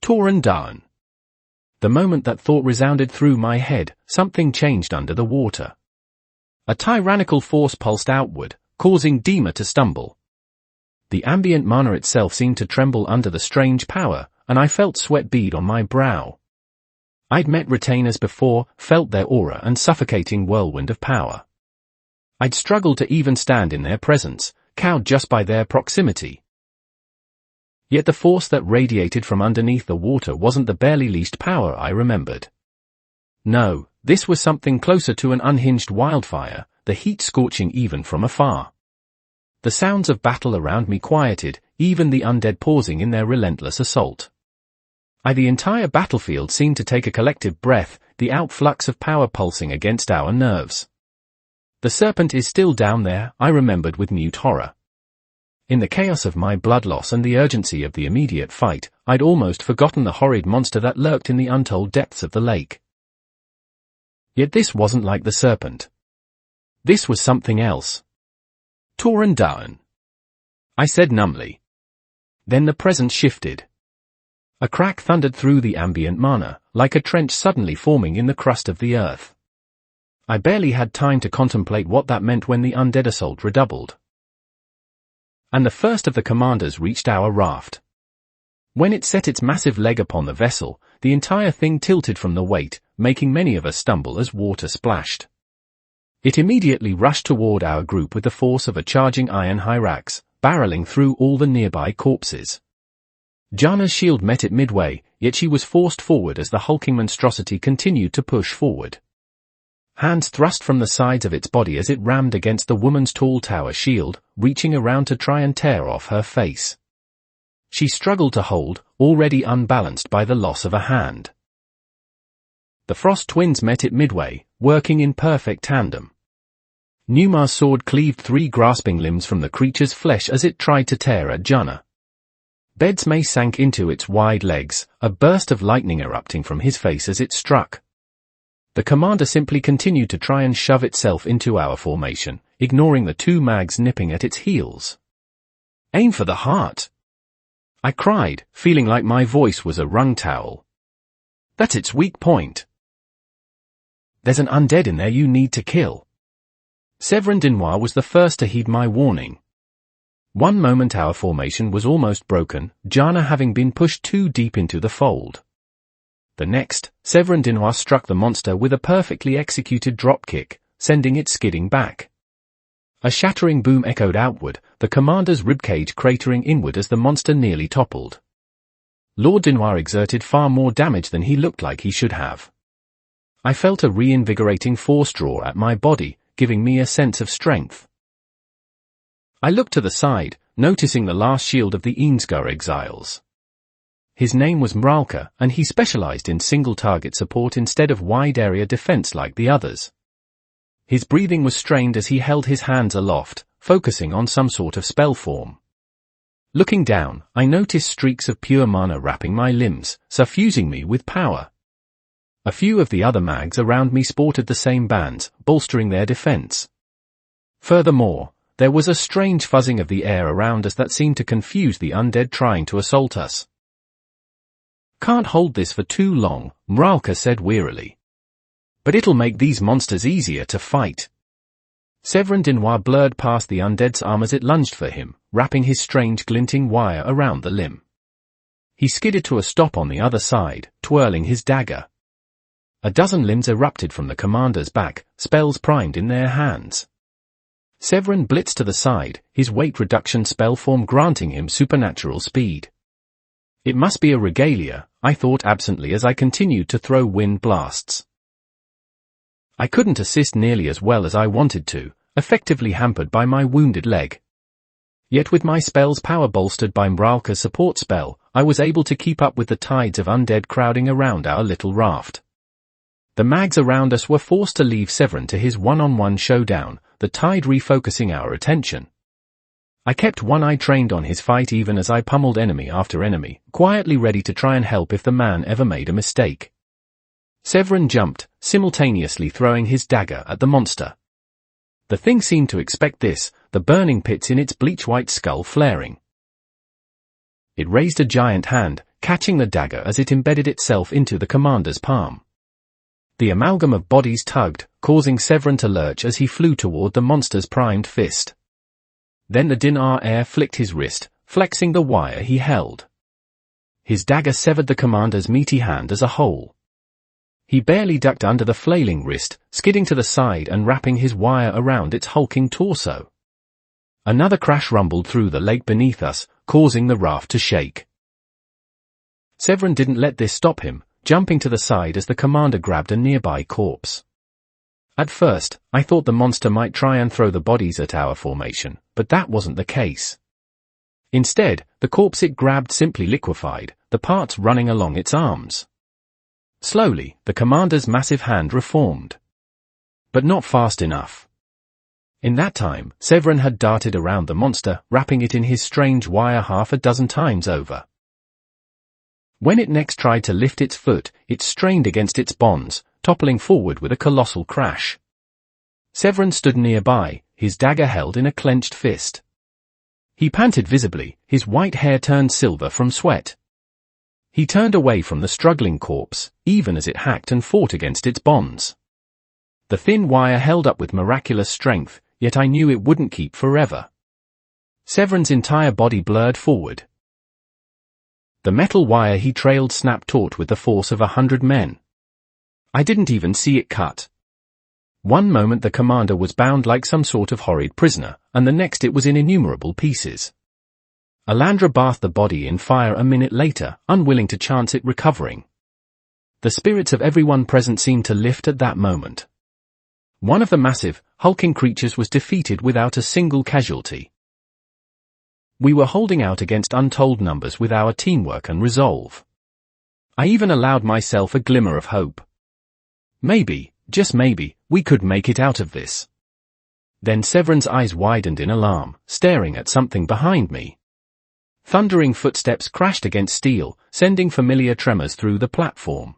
Torin Darn. The moment that thought resounded through my head, something changed under the water. A tyrannical force pulsed outward, causing Dima to stumble. The ambient mana itself seemed to tremble under the strange power, and I felt sweat bead on my brow. I'd met retainers before, felt their aura and suffocating whirlwind of power. I'd struggled to even stand in their presence, cowed just by their proximity. Yet the force that radiated from underneath the water wasn't the barely leashed power I remembered. No, this was something closer to an unhinged wildfire, the heat scorching even from afar. The sounds of battle around me quieted, even the undead pausing in their relentless assault. The entire battlefield seemed to take a collective breath, the outflux of power pulsing against our nerves. The serpent is still down there, I remembered with mute horror. In the chaos of my blood loss and the urgency of the immediate fight, I'd almost forgotten the horrid monster that lurked in the untold depths of the lake. Yet this wasn't like the serpent. This was something else. Torn down, I said numbly. Then the presence shifted. A crack thundered through the ambient mana, like a trench suddenly forming in the crust of the earth. I barely had time to contemplate what that meant when the undead assault redoubled. And the first of the commanders reached our raft. When it set its massive leg upon the vessel, the entire thing tilted from the weight, making many of us stumble as water splashed. It immediately rushed toward our group with the force of a charging iron hyrax, barreling through all the nearby corpses. Jana's shield met it midway, yet she was forced forward as the hulking monstrosity continued to push forward. Hands thrust from the sides of its body as it rammed against the woman's tall tower shield, reaching around to try and tear off her face. She struggled to hold, already unbalanced by the loss of a hand. The Frost twins met it midway, working in perfect tandem. Numar's sword cleaved 3 grasping limbs from the creature's flesh as it tried to tear at Jana. Bedsmay sank into its wide legs, a burst of lightning erupting from his face as it struck. The commander simply continued to try and shove itself into our formation, ignoring the 2 mags nipping at its heels. Aim for the heart, I cried, feeling like my voice was a wrung towel. That's its weak point. There's an undead in there you need to kill. Severin Dinois was the first to heed my warning. One moment our formation was almost broken, Jana having been pushed too deep into the fold. The next, Severin Dinois struck the monster with a perfectly executed dropkick, sending it skidding back. A shattering boom echoed outward, the commander's ribcage cratering inward as the monster nearly toppled. Lord Dinois exerted far more damage than he looked like he should have. I felt a reinvigorating force draw at my body, giving me a sense of strength. I looked to the side, noticing the last shield of the Eansgar exiles. His name was Mralka, and he specialized in single-target support instead of wide-area defense like the others. His breathing was strained as he held his hands aloft, focusing on some sort of spell form. Looking down, I noticed streaks of pure mana wrapping my limbs, suffusing me with power. A few of the other mags around me sported the same bands, bolstering their defense. Furthermore, there was a strange fuzzing of the air around us that seemed to confuse the undead trying to assault us. Can't hold this for too long, Mralka said wearily. But it'll make these monsters easier to fight. Severin Dinois blurred past the undead's arm as it lunged for him, wrapping his strange glinting wire around the limb. He skidded to a stop on the other side, twirling his dagger. A dozen limbs erupted from the commander's back, spells primed in their hands. Severin blitzed to the side, his weight reduction spell form granting him supernatural speed. It must be a regalia, I thought absently as I continued to throw wind blasts. I couldn't assist nearly as well as I wanted to, effectively hampered by my wounded leg. Yet with my spell's power bolstered by Mralka's support spell, I was able to keep up with the tides of undead crowding around our little raft. The mags around us were forced to leave Severin to his one-on-one showdown, the tide refocusing our attention. I kept one eye trained on his fight even as I pummeled enemy after enemy, quietly ready to try and help if the man ever made a mistake. Severin jumped, simultaneously throwing his dagger at the monster. The thing seemed to expect this, the burning pits in its bleach-white skull flaring. It raised a giant hand, catching the dagger as it embedded itself into the commander's palm. The amalgam of bodies tugged, causing Severin to lurch as he flew toward the monster's primed fist. Then the Dinar heir flicked his wrist, flexing the wire he held. His dagger severed the commander's meaty hand as a whole. He barely ducked under the flailing wrist, skidding to the side and wrapping his wire around its hulking torso. Another crash rumbled through the lake beneath us, causing the raft to shake. Severin didn't let this stop him, jumping to the side as the commander grabbed a nearby corpse. At first, I thought the monster might try and throw the bodies at our formation, but that wasn't the case. Instead, the corpse it grabbed simply liquefied, the parts running along its arms. Slowly, the commander's massive hand reformed. But not fast enough. In that time, Severin had darted around the monster, wrapping it in his strange wire half a dozen times over. When it next tried to lift its foot, it strained against its bonds, toppling forward with a colossal crash. Severin stood nearby, his dagger held in a clenched fist. He panted visibly, his white hair turned silver from sweat. He turned away from the struggling corpse, even as it hacked and fought against its bonds. The thin wire held up with miraculous strength, yet I knew it wouldn't keep forever. Severin's entire body blurred forward. The metal wire he trailed snapped taut with the force of 100 men. I didn't even see it cut. One moment the commander was bound like some sort of horrid prisoner, and the next it was in innumerable pieces. Alandra bathed the body in fire a minute later, unwilling to chance it recovering. The spirits of everyone present seemed to lift at that moment. One of the massive, hulking creatures was defeated without a single casualty. We were holding out against untold numbers with our teamwork and resolve. I even allowed myself a glimmer of hope. Maybe, just maybe, we could make it out of this. Then Severin's eyes widened in alarm, staring at something behind me. Thundering footsteps crashed against steel, sending familiar tremors through the platform.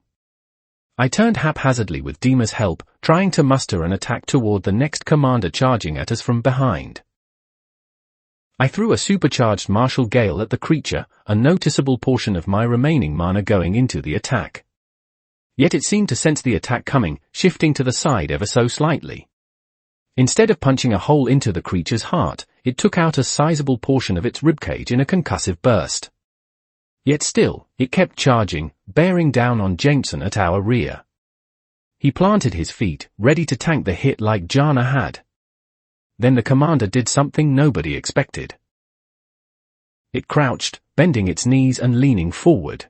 I turned haphazardly with Dima's help, trying to muster an attack toward the next commander charging at us from behind. I threw a supercharged martial gale at the creature, a noticeable portion of my remaining mana going into the attack. Yet it seemed to sense the attack coming, shifting to the side ever so slightly. Instead of punching a hole into the creature's heart, it took out a sizable portion of its ribcage in a concussive burst. Yet still, it kept charging, bearing down on Jameson at our rear. He planted his feet, ready to tank the hit like Jana had. Then the commander did something nobody expected. It crouched, bending its knees and leaning forward.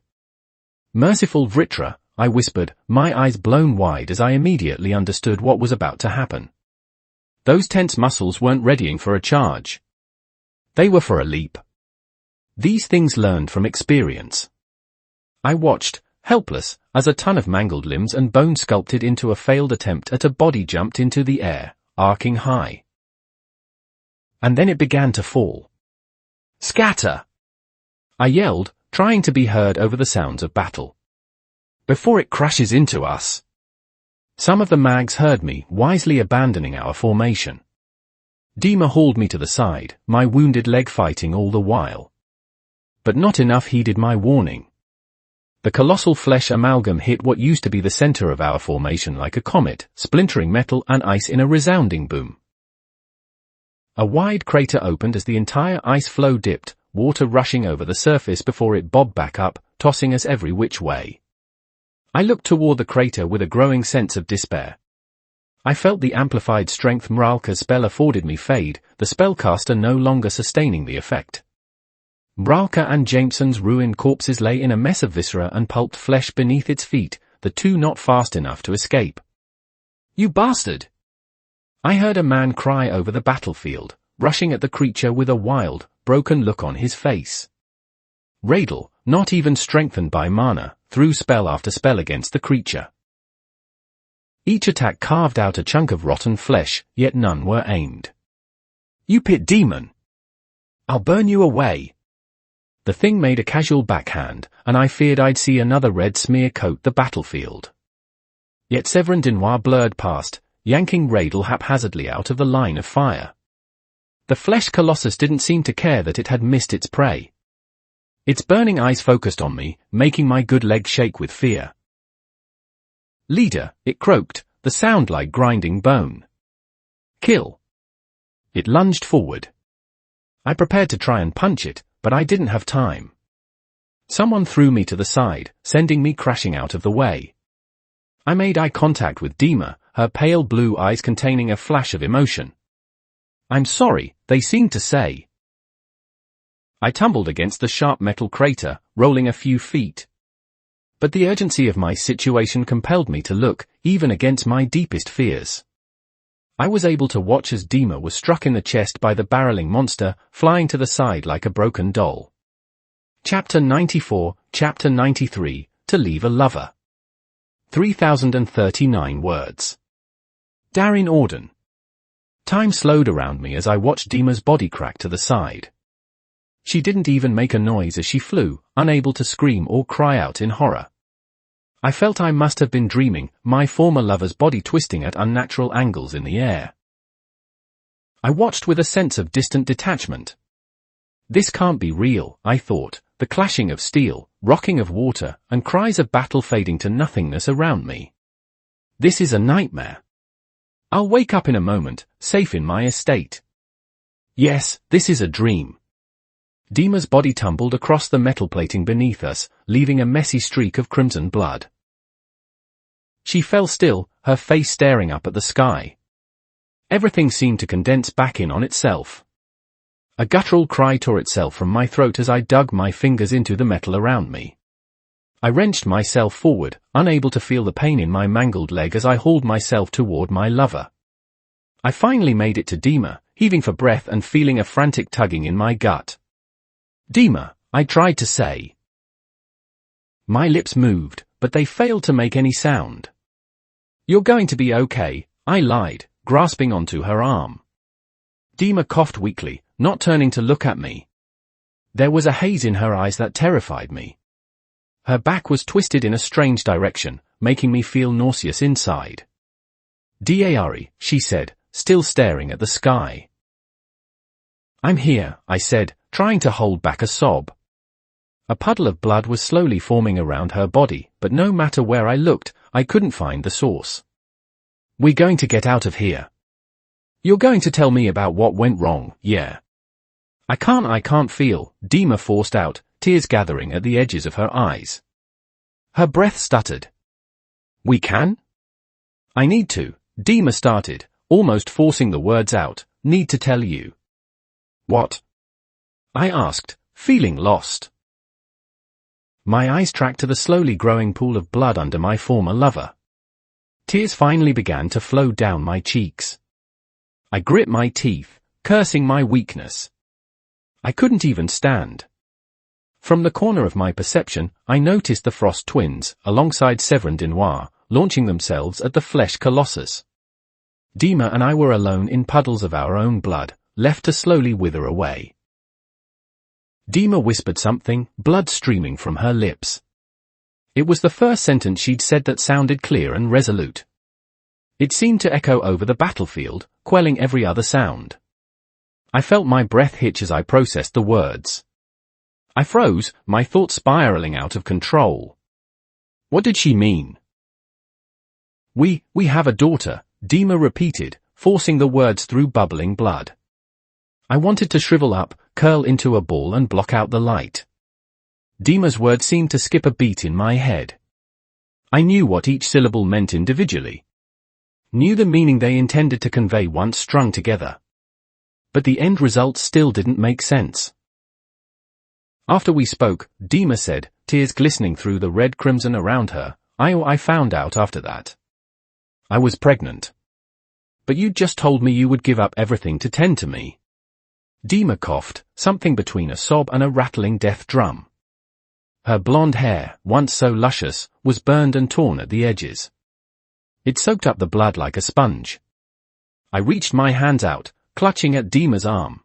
"Merciful Vritra," I whispered, my eyes blown wide as I immediately understood what was about to happen. Those tense muscles weren't readying for a charge. They were for a leap. These things learned from experience. I watched, helpless, as a ton of mangled limbs and bone sculpted into a failed attempt at a body jumped into the air, arcing high. And then it began to fall. "Scatter!" I yelled, trying to be heard over the sounds of battle. "Before it crashes into us." Some of the mags heard me, wisely abandoning our formation. Dima hauled me to the side, my wounded leg fighting all the while. But not enough heeded my warning. The colossal flesh amalgam hit what used to be the center of our formation like a comet, splintering metal and ice in a resounding boom. A wide crater opened as the entire ice flow dipped, water rushing over the surface before it bobbed back up, tossing us every which way. I looked toward the crater with a growing sense of despair. I felt the amplified strength Mralka's spell afforded me fade, the spellcaster no longer sustaining the effect. Mralka and Jameson's ruined corpses lay in a mess of viscera and pulped flesh beneath its feet, the two not fast enough to escape. "You bastard!" I heard a man cry over the battlefield, rushing at the creature with a wild, broken look on his face. Radel, not even strengthened by mana, threw spell after spell against the creature. Each attack carved out a chunk of rotten flesh, yet none were aimed. "You pit demon! I'll burn you away!" The thing made a casual backhand, and I feared I'd see another red smear coat the battlefield. Yet Severin Dinoir blurred past, yanking Radel haphazardly out of the line of fire. The flesh colossus didn't seem to care that it had missed its prey. Its burning eyes focused on me, making my good leg shake with fear. "Leader," it croaked, the sound like grinding bone. "Kill." It lunged forward. I prepared to try and punch it, but I didn't have time. Someone threw me to the side, sending me crashing out of the way. I made eye contact with Dima, her pale blue eyes containing a flash of emotion. "I'm sorry," they seemed to say. I tumbled against the sharp metal crater, rolling a few feet. But the urgency of my situation compelled me to look, even against my deepest fears. I was able to watch as Dima was struck in the chest by the barreling monster, flying to the side like a broken doll. Chapter 94, Chapter 93, To Leave a Lover. 3,039 words. Darin Auden. Time slowed around me as I watched Dima's body crack to the side. She didn't even make a noise as she flew, unable to scream or cry out in horror. I felt I must have been dreaming, my former lover's body twisting at unnatural angles in the air. I watched with a sense of distant detachment. This can't be real, I thought, the clashing of steel, rocking of water, and cries of battle fading to nothingness around me. This is a nightmare. I'll wake up in a moment, safe in my estate. Yes, this is a dream. Dima's body tumbled across the metal plating beneath us, leaving a messy streak of crimson blood. She fell still, her face staring up at the sky. Everything seemed to condense back in on itself. A guttural cry tore itself from my throat as I dug my fingers into the metal around me. I wrenched myself forward, unable to feel the pain in my mangled leg as I hauled myself toward my lover. I finally made it to Dima, heaving for breath and feeling a frantic tugging in my gut. Dima, I tried to say. My lips moved, but they failed to make any sound. You're going to be okay, I lied, grasping onto her arm. Dima coughed weakly, not turning to look at me. There was a haze in her eyes that terrified me. Her back was twisted in a strange direction, making me feel nauseous inside. Dari, she said, still staring at the sky. I'm here, I said, trying to hold back a sob. A puddle of blood was slowly forming around her body, but no matter where I looked, I couldn't find the source. We're going to get out of here. You're going to tell me about what went wrong, yeah. I can't feel, Dima forced out, tears gathering at the edges of her eyes. Her breath stuttered. We can? I need to, Dima started, almost forcing the words out, need to tell you. What? I asked, feeling lost. My eyes tracked to the slowly growing pool of blood under my former lover. Tears finally began to flow down my cheeks. I grit my teeth, cursing my weakness. I couldn't even stand. From the corner of my perception, I noticed the Frost twins, alongside Severin Denoir, launching themselves at the flesh colossus. Dima and I were alone in puddles of our own blood, left to slowly wither away. Dima whispered something, blood streaming from her lips. It was the first sentence she'd said that sounded clear and resolute. It seemed to echo over the battlefield, quelling every other sound. I felt my breath hitch as I processed the words. I froze, my thoughts spiraling out of control. What did she mean? We have a daughter, Dima repeated, forcing the words through bubbling blood. I wanted to shrivel up, curl into a ball and block out the light. Dima's words seemed to skip a beat in my head. I knew what each syllable meant individually. Knew the meaning they intended to convey once strung together. But the end result still didn't make sense. After we spoke, Dima said, tears glistening through the red crimson around her, I found out after that. I was pregnant. But you just told me you would give up everything to tend to me. Dima coughed, something between a sob and a rattling death drum. Her blonde hair, once so luscious, was burned and torn at the edges. It soaked up the blood like a sponge. I reached my hands out, clutching at Dima's arm.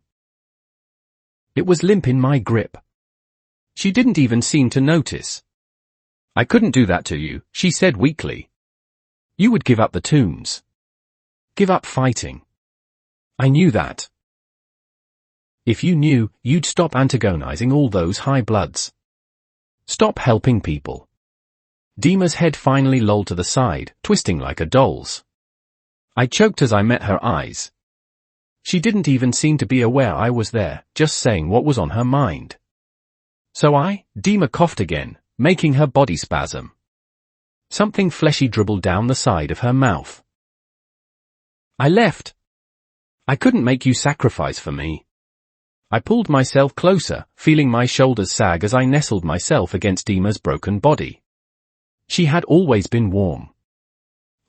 It was limp in my grip. She didn't even seem to notice. I couldn't do that to you, she said weakly. You would give up the tombs. Give up fighting. I knew that. If you knew, you'd stop antagonizing all those high bloods. Stop helping people. Dima's head finally lolled to the side, twisting like a doll's. I choked as I met her eyes. She didn't even seem to be aware I was there, just saying what was on her mind. So Dima coughed again, making her body spasm. Something fleshy dribbled down the side of her mouth. I left. I couldn't make you sacrifice for me. I pulled myself closer, feeling my shoulders sag as I nestled myself against Dima's broken body. She had always been warm.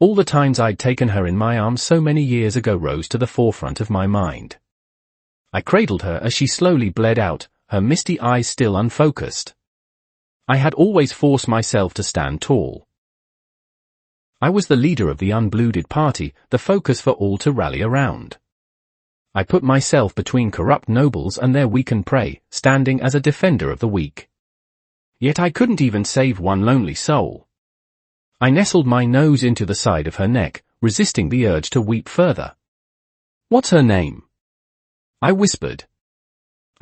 All the times I'd taken her in my arms so many years ago rose to the forefront of my mind. I cradled her as she slowly bled out, her misty eyes still unfocused. I had always forced myself to stand tall. I was the leader of the unblooded party, the focus for all to rally around. I put myself between corrupt nobles and their weakened prey, standing as a defender of the weak. Yet I couldn't even save one lonely soul. I nestled my nose into the side of her neck, resisting the urge to weep further. "What's her name?" I whispered.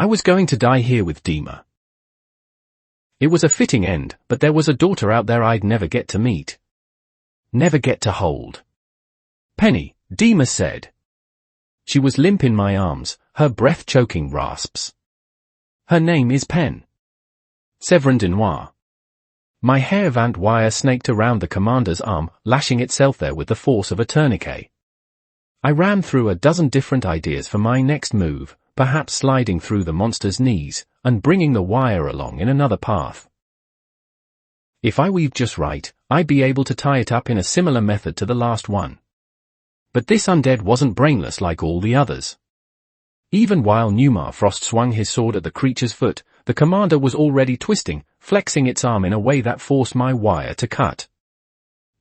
I was going to die here with Dima. It was a fitting end, but there was a daughter out there I'd never get to meet. Never get to hold. "Penny," Dima said. She was limp in my arms, her breath choking rasps. "Her name is Pen. Severin de Noir." My hair vant wire snaked around the commander's arm, lashing itself there with the force of a tourniquet. I ran through a dozen different ideas for my next move, perhaps sliding through the monster's knees, and bringing the wire along in another path. If I weaved just right, I'd be able to tie it up in a similar method to the last one. But this undead wasn't brainless like all the others. Even while Newmar Frost swung his sword at the creature's foot, the commander was already twisting, flexing its arm in a way that forced my wire to cut.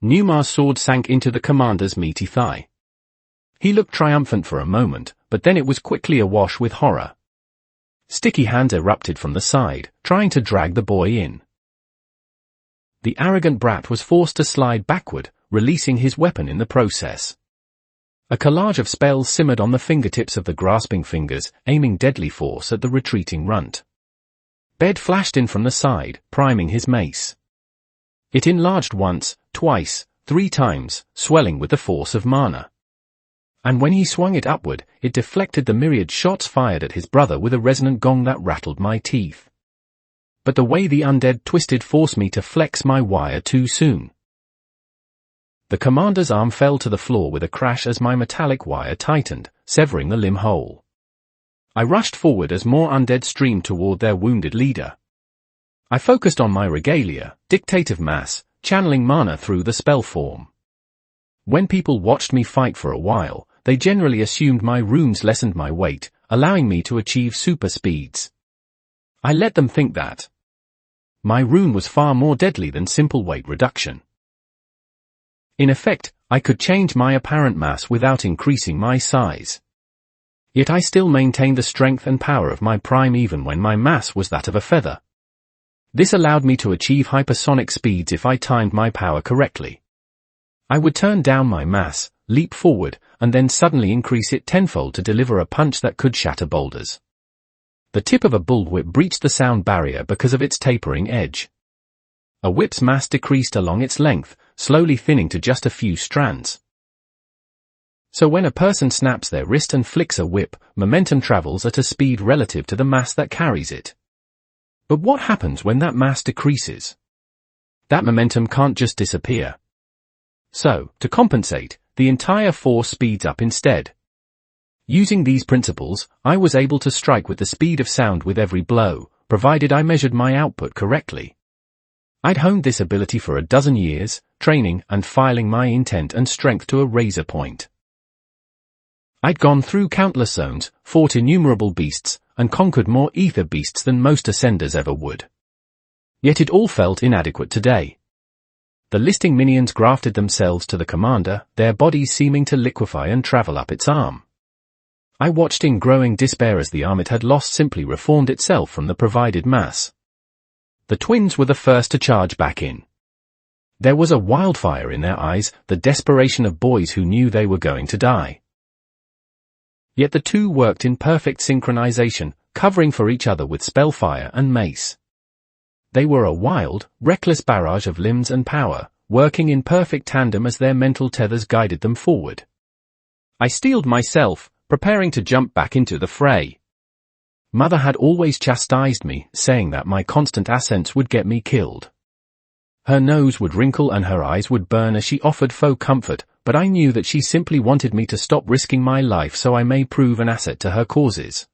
Newmar's sword sank into the commander's meaty thigh. He looked triumphant for a moment, but then it was quickly awash with horror. Sticky hands erupted from the side, trying to drag the boy in. The arrogant brat was forced to slide backward, releasing his weapon in the process. A collage of spells simmered on the fingertips of the grasping fingers, aiming deadly force at the retreating runt. Bed flashed in from the side, priming his mace. It enlarged once, twice, 3 times, swelling with the force of mana. And when he swung it upward, it deflected the myriad shots fired at his brother with a resonant gong that rattled my teeth. But the way the undead twisted forced me to flex my wire too soon. The commander's arm fell to the floor with a crash as my metallic wire tightened, severing the limb whole. I rushed forward as more undead streamed toward their wounded leader. I focused on my regalia, dictative mass, channeling mana through the spell form. When people watched me fight for a while, they generally assumed my runes lessened my weight, allowing me to achieve super speeds. I let them think that. My rune was far more deadly than simple weight reduction. In effect, I could change my apparent mass without increasing my size. Yet I still maintained the strength and power of my prime even when my mass was that of a feather. This allowed me to achieve hypersonic speeds if I timed my power correctly. I would turn down my mass, leap forward, and then suddenly increase it tenfold to deliver a punch that could shatter boulders. The tip of a bullwhip breached the sound barrier because of its tapering edge. A whip's mass decreased along its length, slowly thinning to just a few strands. So when a person snaps their wrist and flicks a whip, momentum travels at a speed relative to the mass that carries it. But what happens when that mass decreases? That momentum can't just disappear. So, to compensate, the entire force speeds up instead. Using these principles, I was able to strike with the speed of sound with every blow, provided I measured my output correctly. I'd honed this ability for a dozen years, training and filing my intent and strength to a razor point. I'd gone through countless zones, fought innumerable beasts, and conquered more ether beasts than most ascenders ever would. Yet it all felt inadequate today. The listing minions grafted themselves to the commander, their bodies seeming to liquefy and travel up its arm. I watched in growing despair as the arm it had lost simply reformed itself from the provided mass. The twins were the first to charge back in. There was a wildfire in their eyes, the desperation of boys who knew they were going to die. Yet the two worked in perfect synchronization, covering for each other with spellfire and mace. They were a wild, reckless barrage of limbs and power, working in perfect tandem as their mental tethers guided them forward. I steeled myself, preparing to jump back into the fray. Mother had always chastised me, saying that my constant ascents would get me killed. Her nose would wrinkle and her eyes would burn as she offered faux comfort, but I knew that she simply wanted me to stop risking my life so I may prove an asset to her causes.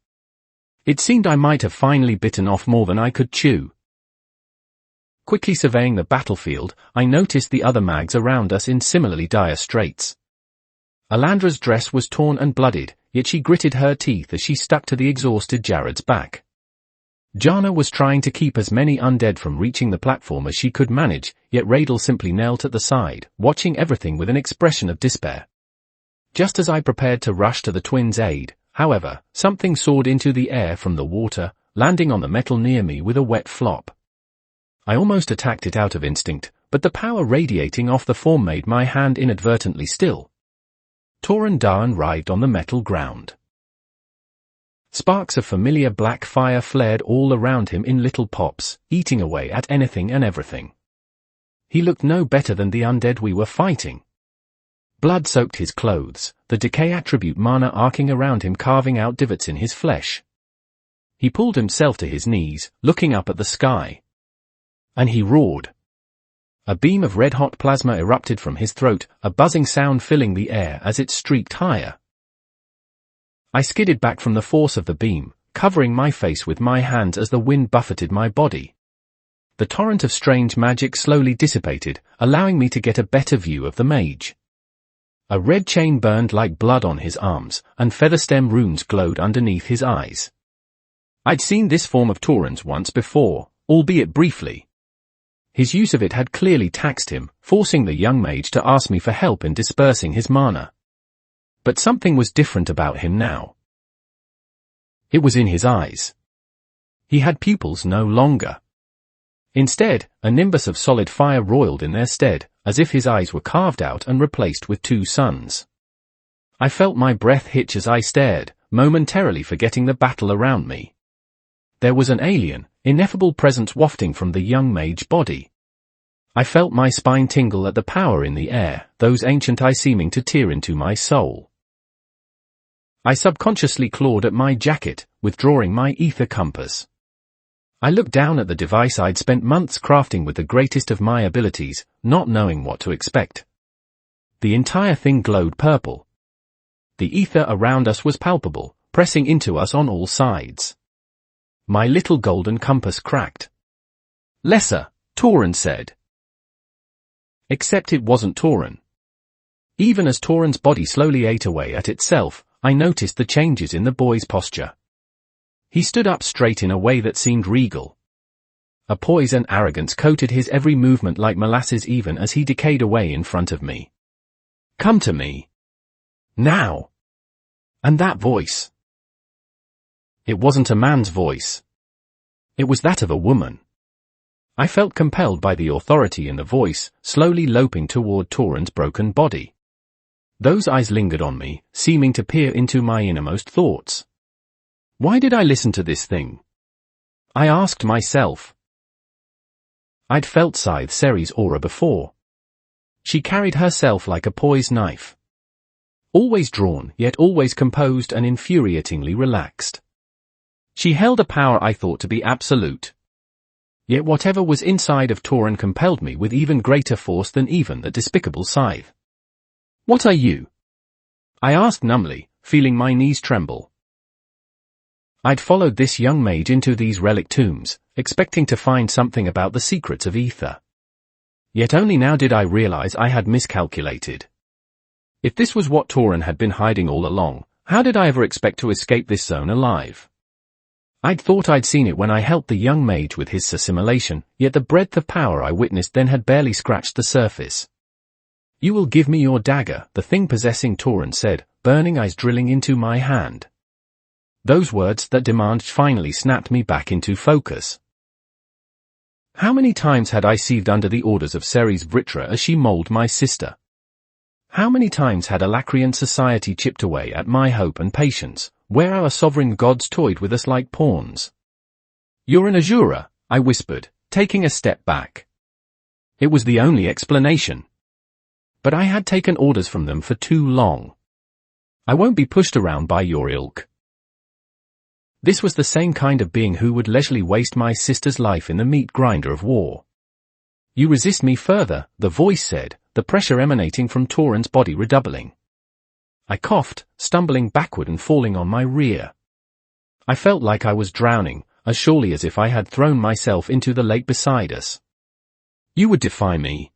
It seemed I might have finally bitten off more than I could chew. Quickly surveying the battlefield, I noticed the other mags around us in similarly dire straits. Alandra's dress was torn and bloodied, yet she gritted her teeth as she stuck to the exhausted Jared's back. Jana was trying to keep as many undead from reaching the platform as she could manage, yet Radel simply knelt at the side, watching everything with an expression of despair. Just as I prepared to rush to the twins' aid, however, something soared into the air from the water, landing on the metal near me with a wet flop. I almost attacked it out of instinct, but the power radiating off the form made my hand inadvertently still. Torin Darn writhed on the metal ground. Sparks of familiar black fire flared all around him in little pops, eating away at anything and everything. He looked no better than the undead we were fighting. Blood soaked his clothes, the decay attribute mana arcing around him, carving out divots in his flesh. He pulled himself to his knees, looking up at the sky. And he roared. A beam of red-hot plasma erupted from his throat, a buzzing sound filling the air as it streaked higher. I skidded back from the force of the beam, covering my face with my hands as the wind buffeted my body. The torrent of strange magic slowly dissipated, allowing me to get a better view of the mage. A red chain burned like blood on his arms, and featherstem runes glowed underneath his eyes. I'd seen this form of Tauren's once before, albeit briefly. His use of it had clearly taxed him, forcing the young mage to ask me for help in dispersing his mana. But something was different about him now. It was in his eyes. He had pupils no longer. Instead, a nimbus of solid fire roiled in their stead, as if his eyes were carved out and replaced with two suns. I felt my breath hitch as I stared, momentarily forgetting the battle around me. There was an alien, ineffable presence wafting from the young mage body. I felt my spine tingle at the power in the air, those ancient eyes seeming to tear into my soul. I subconsciously clawed at my jacket, withdrawing my ether compass. I looked down at the device I'd spent months crafting with the greatest of my abilities, not knowing what to expect. The entire thing glowed purple. The ether around us was palpable, pressing into us on all sides. My little golden compass cracked. "Lesser," Tauren said. Except it wasn't Tauren. Even as Tauren's body slowly ate away at itself, I noticed the changes in the boy's posture. He stood up straight in a way that seemed regal. A poise and arrogance coated his every movement like molasses even as he decayed away in front of me. "Come to me. Now." And that voice. It wasn't a man's voice. It was that of a woman. I felt compelled by the authority in the voice, slowly loping toward Tauren's broken body. Those eyes lingered on me, seeming to peer into my innermost thoughts. Why did I listen to this thing? I asked myself. I'd felt Scythe Ceri's aura before. She carried herself like a poised knife. Always drawn, yet always composed and infuriatingly relaxed. She held a power I thought to be absolute. Yet whatever was inside of Tauren compelled me with even greater force than even the despicable Scythe. "What are you?" I asked numbly, feeling my knees tremble. I'd followed this young mage into these relic tombs, expecting to find something about the secrets of ether. Yet only now did I realize I had miscalculated. If this was what Tauren had been hiding all along, how did I ever expect to escape this zone alive? I'd thought I'd seen it when I helped the young mage with his assimilation, yet the breadth of power I witnessed then had barely scratched the surface. "You will give me your dagger," the thing possessing Tauren said, burning eyes drilling into my hand. Those words that demand finally snapped me back into focus. How many times had I sieved under the orders of Ceres Vritra as she mauled my sister? How many times had Alacrian society chipped away at my hope and patience, where our sovereign gods toyed with us like pawns? "You're an Azura," I whispered, taking a step back. It was the only explanation. But I had taken orders from them for too long. I won't be pushed around by your ilk. This was the same kind of being who would leisurely waste my sister's life in the meat grinder of war. "You resist me further," the voice said, the pressure emanating from Tauren's body redoubling. I coughed, stumbling backward and falling on my rear. I felt like I was drowning, as surely as if I had thrown myself into the lake beside us. "You would defy me?"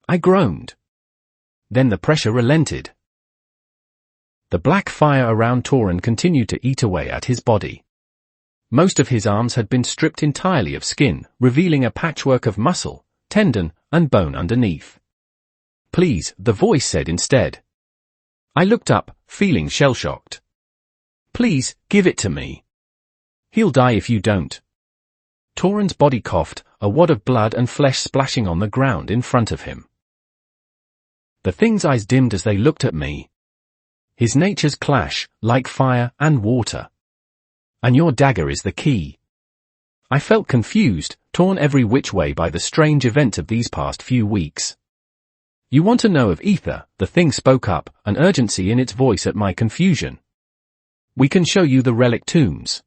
I groaned. Then the pressure relented. The black fire around Tauren continued to eat away at his body. Most of his arms had been stripped entirely of skin, revealing a patchwork of muscle, tendon, and bone underneath. "Please," the voice said instead. I looked up, feeling shell-shocked. "Please, give it to me. He'll die if you don't." Toran's body coughed, a wad of blood and flesh splashing on the ground in front of him. The thing's eyes dimmed as they looked at me. His natures clash, like fire and water. "And your dagger is the key." I felt confused, torn every which way by the strange events of these past few weeks. "You want to know of Ether?" the thing spoke up, an urgency in its voice at my confusion. "We can show you the relic tombs.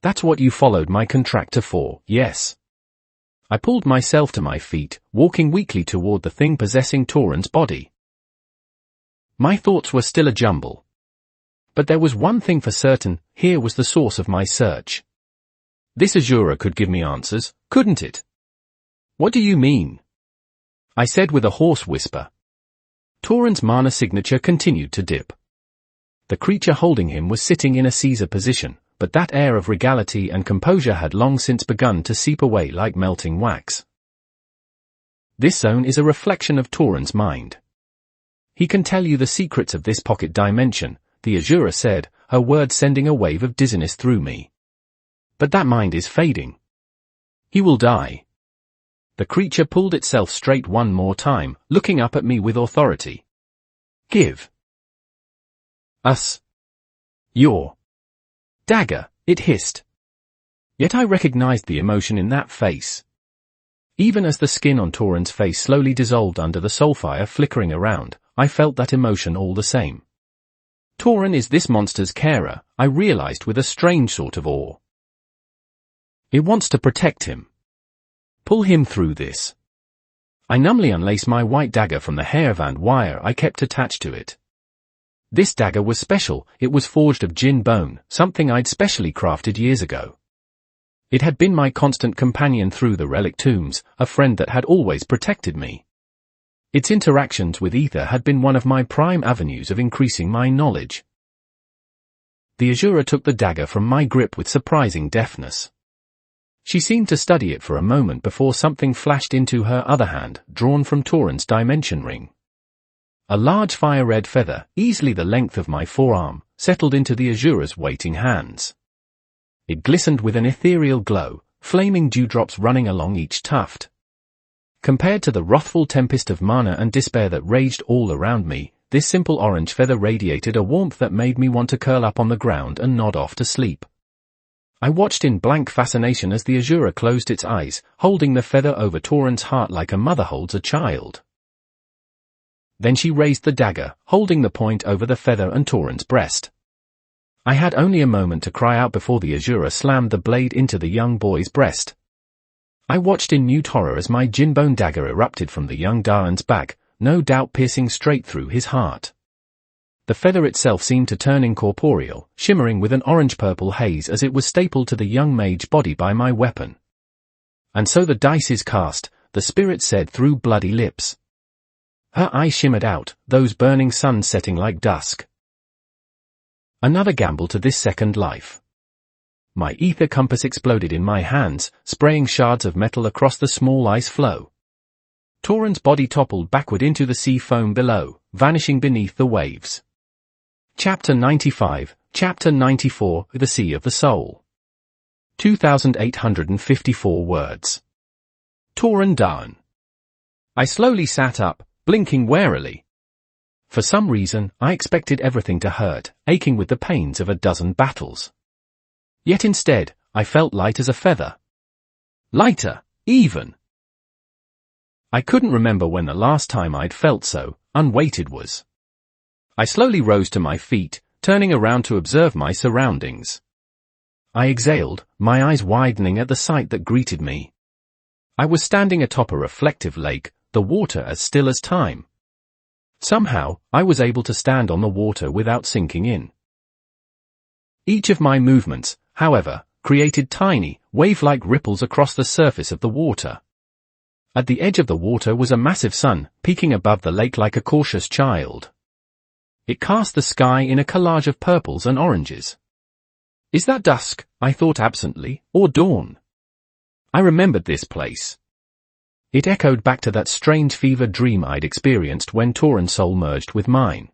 That's what you followed my contractor for, yes." I pulled myself to my feet, walking weakly toward the thing possessing Toran's body. My thoughts were still a jumble. But there was one thing for certain, here was the source of my search. This Azura could give me answers, couldn't it? "What do you mean?" I said with a hoarse whisper. Toran's mana signature continued to dip. The creature holding him was sitting in a Caesar position, but that air of regality and composure had long since begun to seep away like melting wax. "This zone is a reflection of Toran's mind. He can tell you the secrets of this pocket dimension," the Azura said, her words sending a wave of dizziness through me. "But that mind is fading. He will die." The creature pulled itself straight one more time, looking up at me with authority. "Give us your dagger," it hissed. Yet I recognized the emotion in that face. Even as the skin on Toran's face slowly dissolved under the soulfire flickering around, I felt that emotion all the same. Toran is this monster's carer, I realized with a strange sort of awe. It wants to protect him. Pull him through this. I numbly unlaced my white dagger from the hairband wire I kept attached to it. This dagger was special, it was forged of jinn bone, something I'd specially crafted years ago. It had been my constant companion through the relic tombs, a friend that had always protected me. Its interactions with Ether had been one of my prime avenues of increasing my knowledge. The Azura took the dagger from my grip with surprising deftness. She seemed to study it for a moment before something flashed into her other hand, drawn from Toran's dimension ring. A large fire-red feather, easily the length of my forearm, settled into the Azura's waiting hands. It glistened with an ethereal glow, flaming dewdrops running along each tuft. Compared to the wrathful tempest of mana and despair that raged all around me, this simple orange feather radiated a warmth that made me want to curl up on the ground and nod off to sleep. I watched in blank fascination as the Azura closed its eyes, holding the feather over Toran's heart like a mother holds a child. Then she raised the dagger, holding the point over the feather and Toran's breast. I had only a moment to cry out before the Azura slammed the blade into the young boy's breast. I watched in mute horror as my jinbone dagger erupted from the young Daran's back, no doubt piercing straight through his heart. The feather itself seemed to turn incorporeal, shimmering with an orange-purple haze as it was stapled to the young mage body by my weapon. "And so the dice is cast," the spirit said through bloody lips. Her eyes shimmered out, those burning suns setting like dusk. Another gamble to this second life. My ether compass exploded in my hands, spraying shards of metal across the small ice floe. Toran's body toppled backward into the sea foam below, vanishing beneath the waves. Chapter 95, Chapter 94, The Sea of the Soul. 2,854 words. Toran Dawn. I slowly sat up, blinking warily. For some reason, I expected everything to hurt, aching with the pains of a dozen battles. Yet instead, I felt light as a feather. Lighter, even. I couldn't remember when the last time I'd felt so unweighted was. I slowly rose to my feet, turning around to observe my surroundings. I exhaled, my eyes widening at the sight that greeted me. I was standing atop a reflective lake, the water as still as time. Somehow, I was able to stand on the water without sinking in. Each of my movements, however, created tiny, wave-like ripples across the surface of the water. At the edge of the water was a massive sun, peeking above the lake like a cautious child. It cast the sky in a collage of purples and oranges. Is that dusk, I thought absently, or dawn? I remembered this place. It echoed back to that strange fever dream I'd experienced when Toran's soul merged with mine.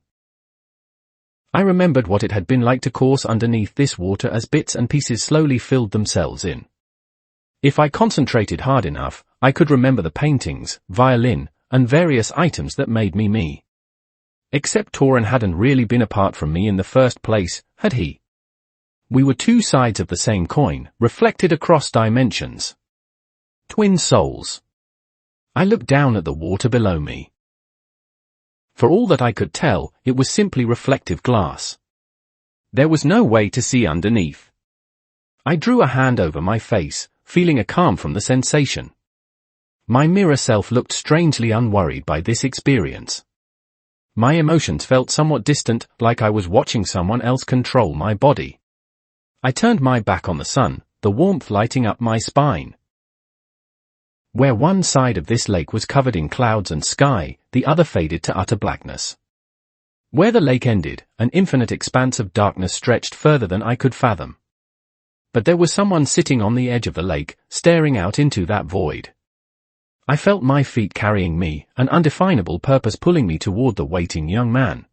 I remembered what it had been like to course underneath this water as bits and pieces slowly filled themselves in. If I concentrated hard enough, I could remember the paintings, violin, and various items that made me me. Except Toran hadn't really been apart from me in the first place, had he? We were two sides of the same coin, reflected across dimensions. Twin souls. I looked down at the water below me. For all that I could tell, it was simply reflective glass. There was no way to see underneath. I drew a hand over my face, feeling a calm from the sensation. My mirror self looked strangely unworried by this experience. My emotions felt somewhat distant, like I was watching someone else control my body. I turned my back on the sun, the warmth lighting up my spine. Where one side of this lake was covered in clouds and sky, the other faded to utter blackness. Where the lake ended, an infinite expanse of darkness stretched further than I could fathom. But there was someone sitting on the edge of the lake, staring out into that void. I felt my feet carrying me, an undefinable purpose pulling me toward the waiting young man.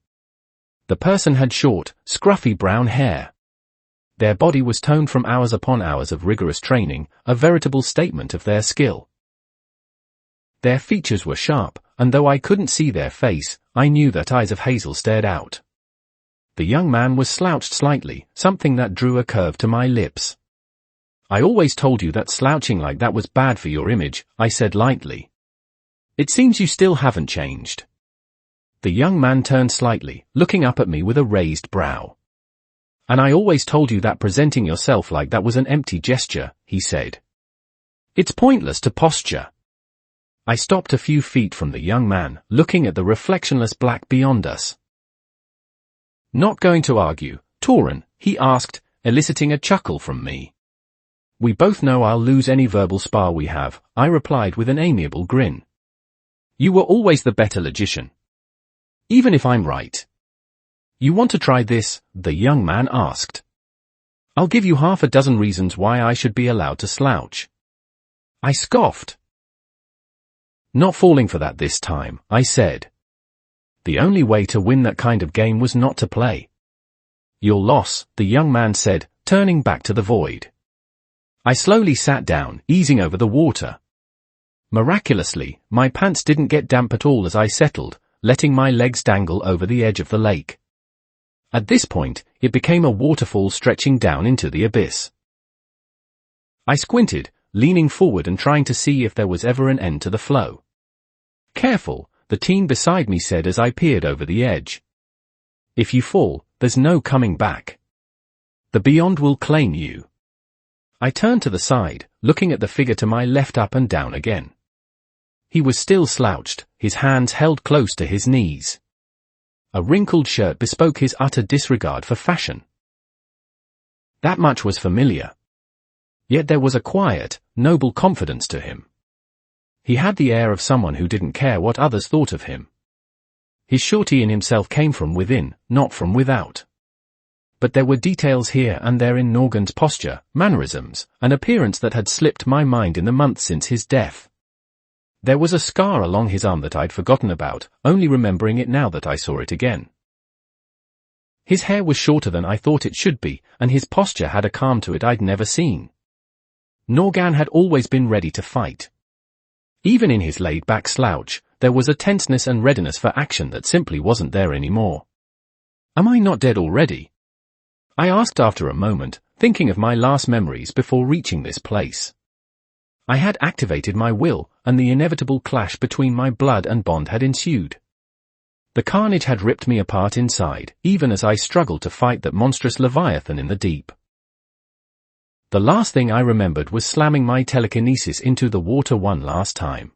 The person had short, scruffy brown hair. Their body was toned from hours upon hours of rigorous training, a veritable statement of their skill. Their features were sharp, and though I couldn't see their face, I knew that eyes of hazel stared out. The young man was slouched slightly, something that drew a curve to my lips. I always told you that slouching like that was bad for your image, I said lightly. It seems you still haven't changed. The young man turned slightly, looking up at me with a raised brow. And I always told you that presenting yourself like that was an empty gesture, he said. It's pointless to posture. I stopped a few feet from the young man, looking at the reflectionless black beyond us. Not going to argue, Toran, he asked, eliciting a chuckle from me. We both know I'll lose any verbal spar we have, I replied with an amiable grin. You were always the better logician. Even if I'm right. You want to try this? The young man asked. I'll give you half a dozen reasons why I should be allowed to slouch. I scoffed. Not falling for that this time, I said. The only way to win that kind of game was not to play. Your loss, the young man said, turning back to the void. I slowly sat down, easing over the water. Miraculously, my pants didn't get damp at all as I settled, letting my legs dangle over the edge of the lake. At this point, it became a waterfall stretching down into the abyss. I squinted, leaning forward and trying to see if there was ever an end to the flow. Careful, the teen beside me said as I peered over the edge. If you fall, there's no coming back. The beyond will claim you. I turned to the side, looking at the figure to my left up and down again. He was still slouched, his hands held close to his knees. A wrinkled shirt bespoke his utter disregard for fashion. That much was familiar. Yet there was a quiet, noble confidence to him. He had the air of someone who didn't care what others thought of him. His surety in himself came from within, not from without. But there were details here and there in Norgan's posture, mannerisms, an appearance that had slipped my mind in the months since his death. There was a scar along his arm that I'd forgotten about, only remembering it now that I saw it again. His hair was shorter than I thought it should be, and his posture had a calm to it I'd never seen. Norgan had always been ready to fight. Even in his laid-back slouch, there was a tenseness and readiness for action that simply wasn't there anymore. Am I not dead already? I asked after a moment, thinking of my last memories before reaching this place. I had activated my will, and the inevitable clash between my blood and bond had ensued. The carnage had ripped me apart inside, even as I struggled to fight that monstrous leviathan in the deep. The last thing I remembered was slamming my telekinesis into the water one last time.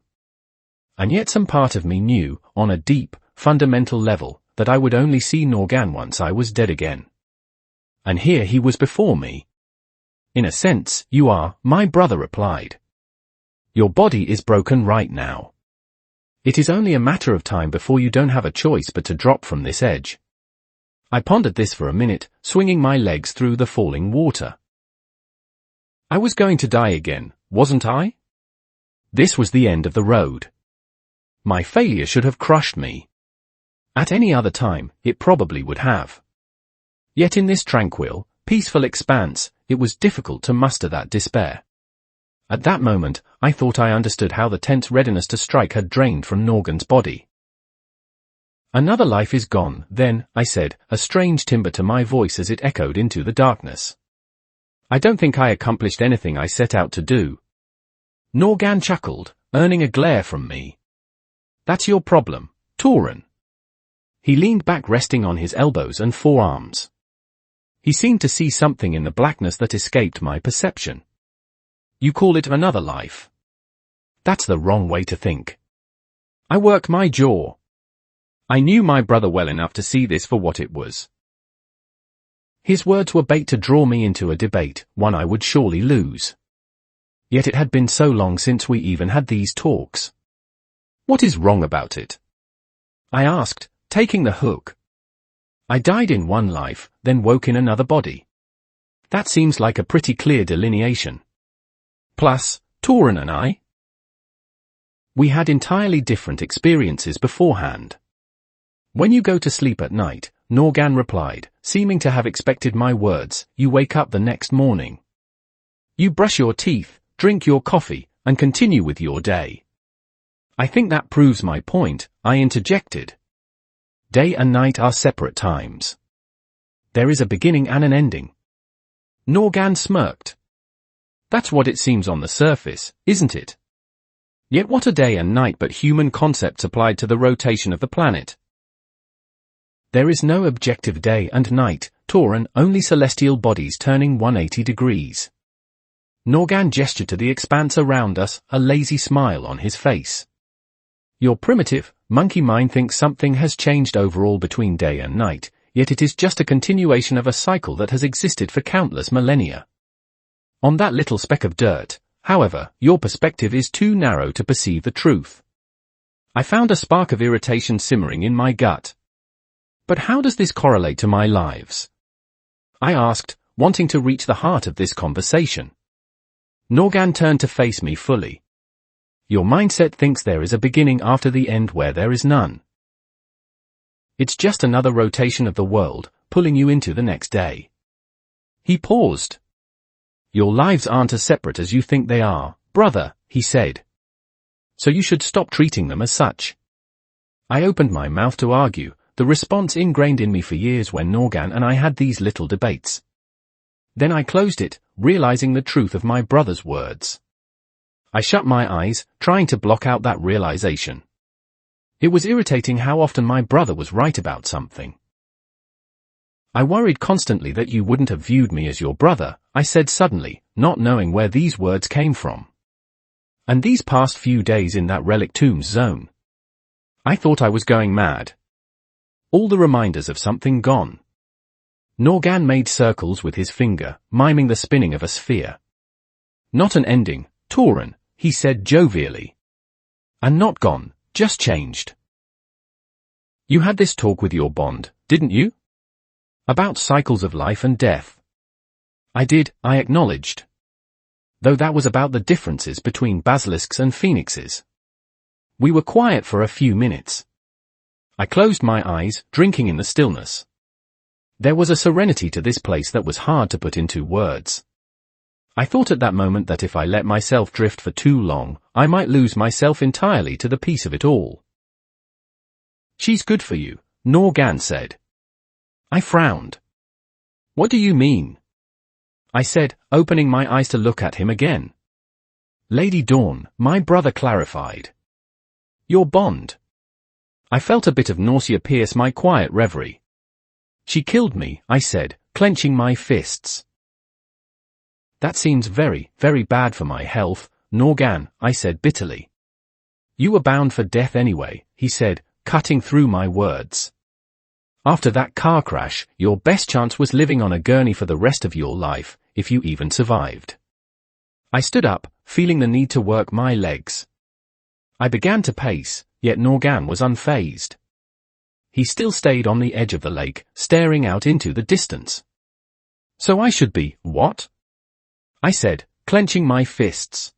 And yet some part of me knew, on a deep, fundamental level, that I would only see Norgan once I was dead again. And here he was before me. In a sense, you are, my brother replied. Your body is broken right now. It is only a matter of time before you don't have a choice but to drop from this edge. I pondered this for a minute, swinging my legs through the falling water. I was going to die again, wasn't I? This was the end of the road. My failure should have crushed me. At any other time, it probably would have. Yet in this tranquil, peaceful expanse, it was difficult to muster that despair. At that moment, I thought I understood how the tense readiness to strike had drained from Norgan's body. Another life is gone, then, I said, a strange timbre to my voice as it echoed into the darkness. I don't think I accomplished anything I set out to do. Norgan chuckled, earning a glare from me. That's your problem, Tauren. He leaned back, resting on his elbows and forearms. He seemed to see something in the blackness that escaped my perception. You call it another life? That's the wrong way to think. I worked my jaw. I knew my brother well enough to see this for what it was. His words were bait to draw me into a debate, one I would surely lose. Yet it had been so long since we even had these talks. What is wrong about it? I asked, taking the hook. I died in one life, then woke in another body. That seems like a pretty clear delineation. Plus, Tauren and I. We had entirely different experiences beforehand. When you go to sleep at night, Norgan replied, seeming to have expected my words, you wake up the next morning. You brush your teeth, drink your coffee, and continue with your day. I think that proves my point, I interjected. Day and night are separate times. There is a beginning and an ending. Norgan smirked. That's what it seems on the surface, isn't it? Yet what are day and night but human concepts applied to the rotation of the planet? There is no objective day and night, Tauren, only celestial bodies turning 180 degrees. Norgan gestured to the expanse around us, a lazy smile on his face. Your primitive, monkey mind thinks something has changed overall between day and night, yet it is just a continuation of a cycle that has existed for countless millennia. On that little speck of dirt, however, your perspective is too narrow to perceive the truth. I found a spark of irritation simmering in my gut. But how does this correlate to my lives? I asked, wanting to reach the heart of this conversation. Norgan turned to face me fully. Your mindset thinks there is a beginning after the end where there is none. It's just another rotation of the world, pulling you into the next day. He paused. Your lives aren't as separate as you think they are, brother, he said. So you should stop treating them as such. I opened my mouth to argue, the response ingrained in me for years when Norgan and I had these little debates. Then I closed it, realizing the truth of my brother's words. I shut my eyes, trying to block out that realization. It was irritating how often my brother was right about something. I worried constantly that you wouldn't have viewed me as your brother, I said suddenly, not knowing where these words came from. And these past few days in that relic tombs zone. I thought I was going mad. All the reminders of something gone. Norgan made circles with his finger, miming the spinning of a sphere. Not an ending, Tauren, he said jovially. And not gone, just changed. You had this talk with your bond, didn't you? About cycles of life and death. I did, I acknowledged. Though that was about the differences between basilisks and phoenixes. We were quiet for a few minutes. I closed my eyes, drinking in the stillness. There was a serenity to this place that was hard to put into words. I thought at that moment that if I let myself drift for too long, I might lose myself entirely to the peace of it all. She's good for you, Norgan said. I frowned. What do you mean? I said, opening my eyes to look at him again. Lady Dawn, my brother clarified. Your bond. I felt a bit of nausea pierce my quiet reverie. She killed me, I said, clenching my fists. That seems very, very bad for my health, Norgan, I said bitterly. You were bound for death anyway, he said, cutting through my words. After that car crash, your best chance was living on a gurney for the rest of your life, if you even survived. I stood up, feeling the need to work my legs. I began to pace, yet Norgan was unfazed. he still stayed on the edge of the lake, staring out into the distance. So I should be, what? I said, clenching my fists.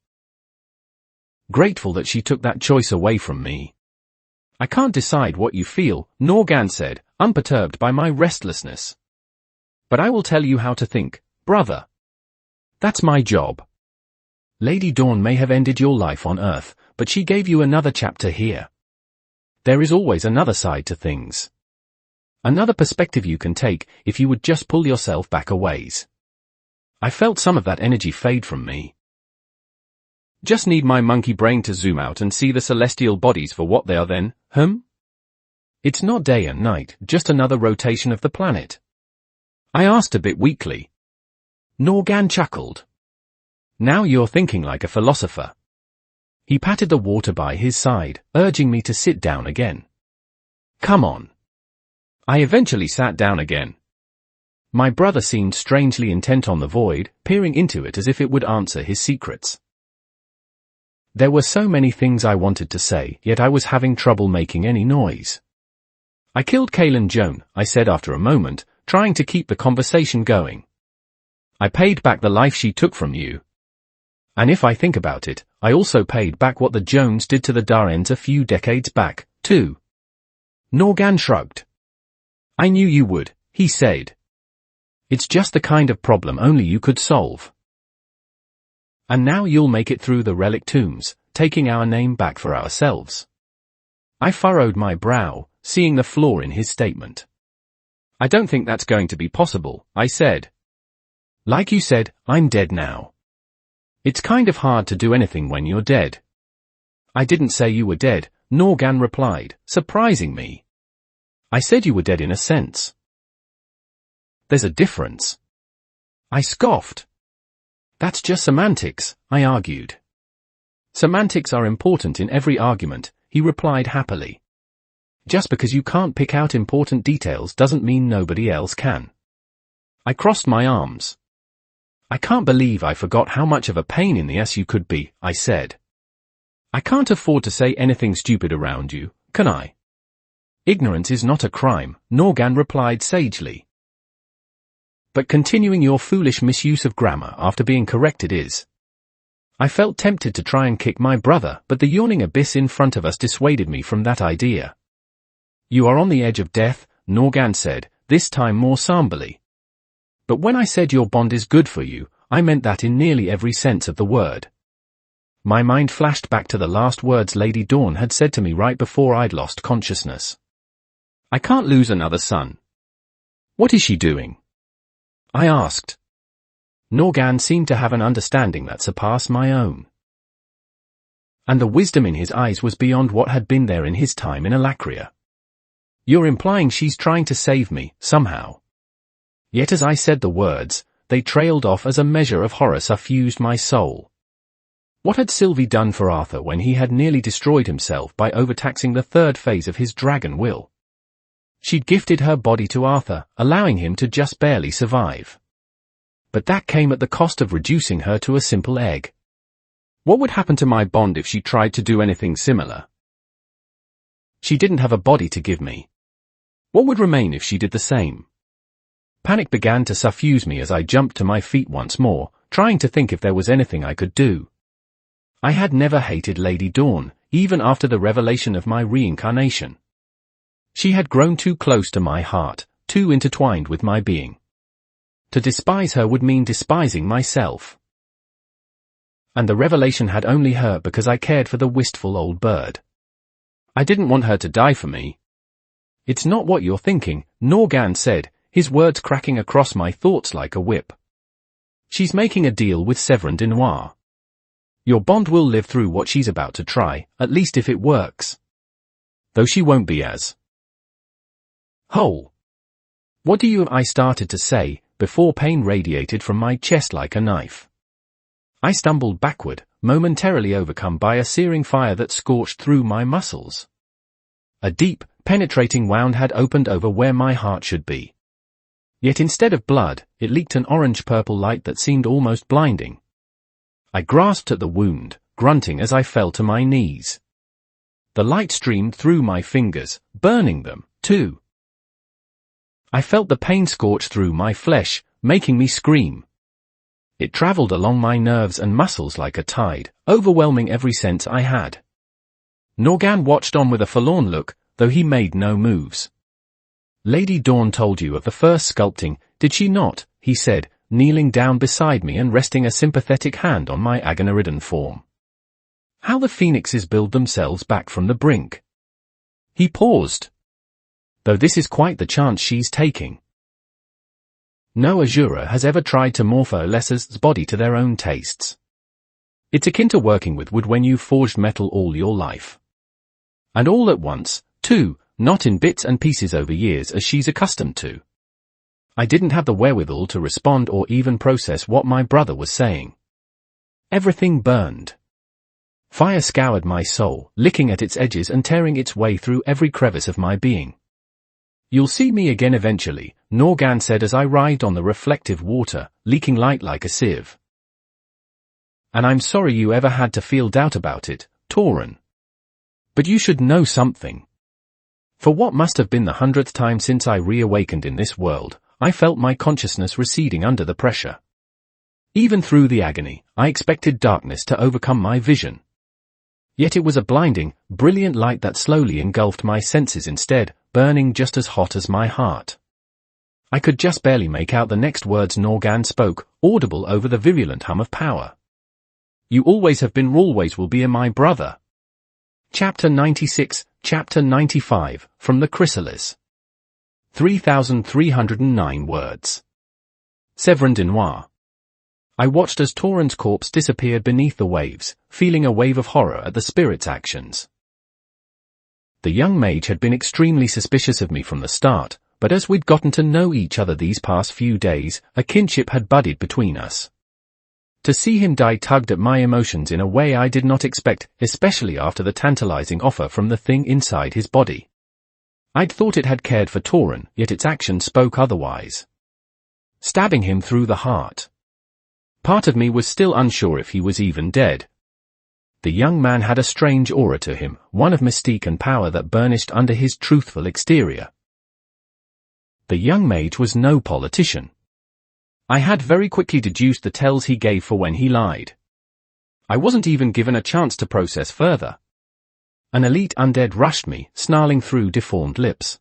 Grateful that she took that choice away from me. I can't decide what you feel, Norgan said, unperturbed by my restlessness. But I will tell you how to think, brother. That's my job. Lady Dawn may have ended your life on Earth, but she gave you another chapter here. There is always another side to things. Another perspective you can take if you would just pull yourself back a ways. I felt some of that energy fade from me. Just need my monkey brain to zoom out and see the celestial bodies for what they are then, It's not day and night, just another rotation of the planet. I asked a bit weakly. Norgan chuckled. Now you're thinking like a philosopher. He patted the water by his side, urging me to sit down again. Come on. I eventually sat down again. My brother seemed strangely intent on the void, peering into it as if it would answer his secrets. There were so many things I wanted to say, yet I was having trouble making any noise. I killed Kaylin Joan, I said after a moment, trying to keep the conversation going. I paid back the life she took from you. And if I think about it, I also paid back what the Jones did to the Darrens a few decades back, too. Norgan shrugged. I knew you would, he said. It's just the kind of problem only you could solve. And now you'll make it through the relic tombs, taking our name back for ourselves. I furrowed my brow, seeing the flaw in his statement. I don't think that's going to be possible, I said. Like you said, I'm dead now. It's kind of hard to do anything when you're dead. I didn't say you were dead, Norgan replied, surprising me. I said you were dead in a sense. There's a difference. I scoffed. That's just semantics, I argued. Semantics are important in every argument, he replied happily. Just because you can't pick out important details doesn't mean nobody else can. I crossed my arms. I can't believe I forgot how much of a pain in the ass you could be, I said. I can't afford to say anything stupid around you, can I? Ignorance is not a crime, Norgan replied sagely. But continuing your foolish misuse of grammar after being corrected is. I felt tempted to try and kick my brother, but the yawning abyss in front of us dissuaded me from that idea. You are on the edge of death, Norgan said, this time more somberly. But when I said your bond is good for you, I meant that in nearly every sense of the word. My mind flashed back to the last words Lady Dawn had said to me right before I'd lost consciousness. I can't lose another son. What is she doing? I asked. Norgan seemed to have an understanding that surpassed my own. And the wisdom in his eyes was beyond what had been there in his time in Alacria. You're implying she's trying to save me, somehow. Yet as I said the words, they trailed off as a measure of horror suffused my soul. What had Sylvie done for Arthur when he had nearly destroyed himself by overtaxing the third phase of his dragon will? She'd gifted her body to Arthur, allowing him to just barely survive. But that came at the cost of reducing her to a simple egg. What would happen to my bond if she tried to do anything similar? She didn't have a body to give me. What would remain if she did the same? Panic began to suffuse me as I jumped to my feet once more, trying to think if there was anything I could do. I had never hated Lady Dawn, even after the revelation of my reincarnation. She had grown too close to my heart, too intertwined with my being. To despise her would mean despising myself. And the revelation had only hurt because I cared for the wistful old bird. I didn't want her to die for me. It's not what you're thinking, Norgan said, his words cracking across my thoughts like a whip. She's making a deal with Severin de Noir. Your bond will live through what she's about to try, at least if it works. Though she won't be as whole. What do you? I started to say, before pain radiated from my chest like a knife. I stumbled backward, momentarily overcome by a searing fire that scorched through my muscles. A deep, penetrating wound had opened over where my heart should be. Yet instead of blood, it leaked an orange-purple light that seemed almost blinding. I grasped at the wound, grunting as I fell to my knees. The light streamed through my fingers, burning them, 2. I felt the pain scorch through my flesh, making me scream. It traveled along my nerves and muscles like a tide, overwhelming every sense I had. Norgan watched on with a forlorn look, though he made no moves. Lady Dawn told you of the first sculpting, did she not? He said, kneeling down beside me and resting a sympathetic hand on my agony-ridden form. How the phoenixes build themselves back from the brink. He paused. Though this is quite the chance she's taking. No Azura has ever tried to morph Alessa's body to their own tastes. It's akin to working with wood when you've forged metal all your life. And all at once, too, not in bits and pieces over years as she's accustomed to. I didn't have the wherewithal to respond or even process what my brother was saying. Everything burned. Fire scoured my soul, licking at its edges and tearing its way through every crevice of my being. You'll see me again eventually, Norgan said as I writhed on the reflective water, leaking light like a sieve. And I'm sorry you ever had to feel doubt about it, Tauren. But you should know something. For what must have been the 100th time since I reawakened in this world, I felt my consciousness receding under the pressure. Even through the agony, I expected darkness to overcome my vision. Yet it was a blinding, brilliant light that slowly engulfed my senses instead, burning just as hot as my heart. I could just barely make out the next words Norgan spoke, audible over the virulent hum of power. You always have been, always will be, my brother. Chapter 96, Chapter 95, from the Chrysalis. 3,309 words. Severn de Noir. I watched as Tauren's corpse disappeared beneath the waves, feeling a wave of horror at the spirit's actions. The young mage had been extremely suspicious of me from the start, but as we'd gotten to know each other these past few days, a kinship had budded between us. To see him die tugged at my emotions in a way I did not expect, especially after the tantalizing offer from the thing inside his body. I'd thought it had cared for Tauren, yet its actions spoke otherwise. Stabbing him through the heart. Part of me was still unsure if he was even dead. The young man had a strange aura to him, one of mystique and power that burnished under his truthful exterior. The young mage was no politician. I had very quickly deduced the tells he gave for when he lied. I wasn't even given a chance to process further. An elite undead rushed me, snarling through deformed lips.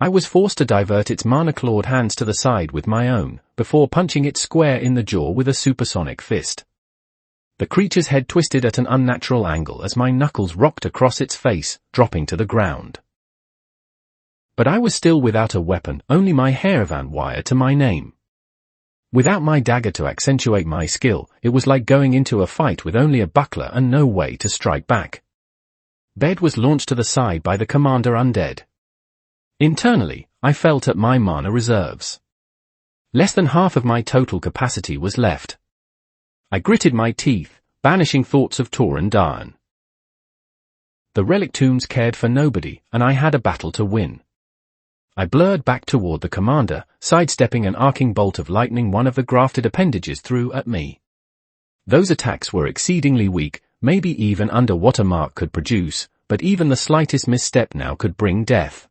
I was forced to divert its mana-clawed hands to the side with my own, before punching it square in the jaw with a supersonic fist. The creature's head twisted at an unnatural angle as my knuckles rocked across its face, dropping to the ground. But I was still without a weapon, only my hairband wire to my name. Without my dagger to accentuate my skill, it was like going into a fight with only a buckler and no way to strike back. Bed was launched to the side by the commander undead. Internally, I felt at my mana reserves. Less than half of my total capacity was left. I gritted my teeth, banishing thoughts of Tauren Dawn. The relic tombs cared for nobody, and I had a battle to win. I blurred back toward the commander, sidestepping an arcing bolt of lightning one of the grafted appendages threw at me. Those attacks were exceedingly weak, maybe even under what a mark could produce, but even the slightest misstep now could bring death.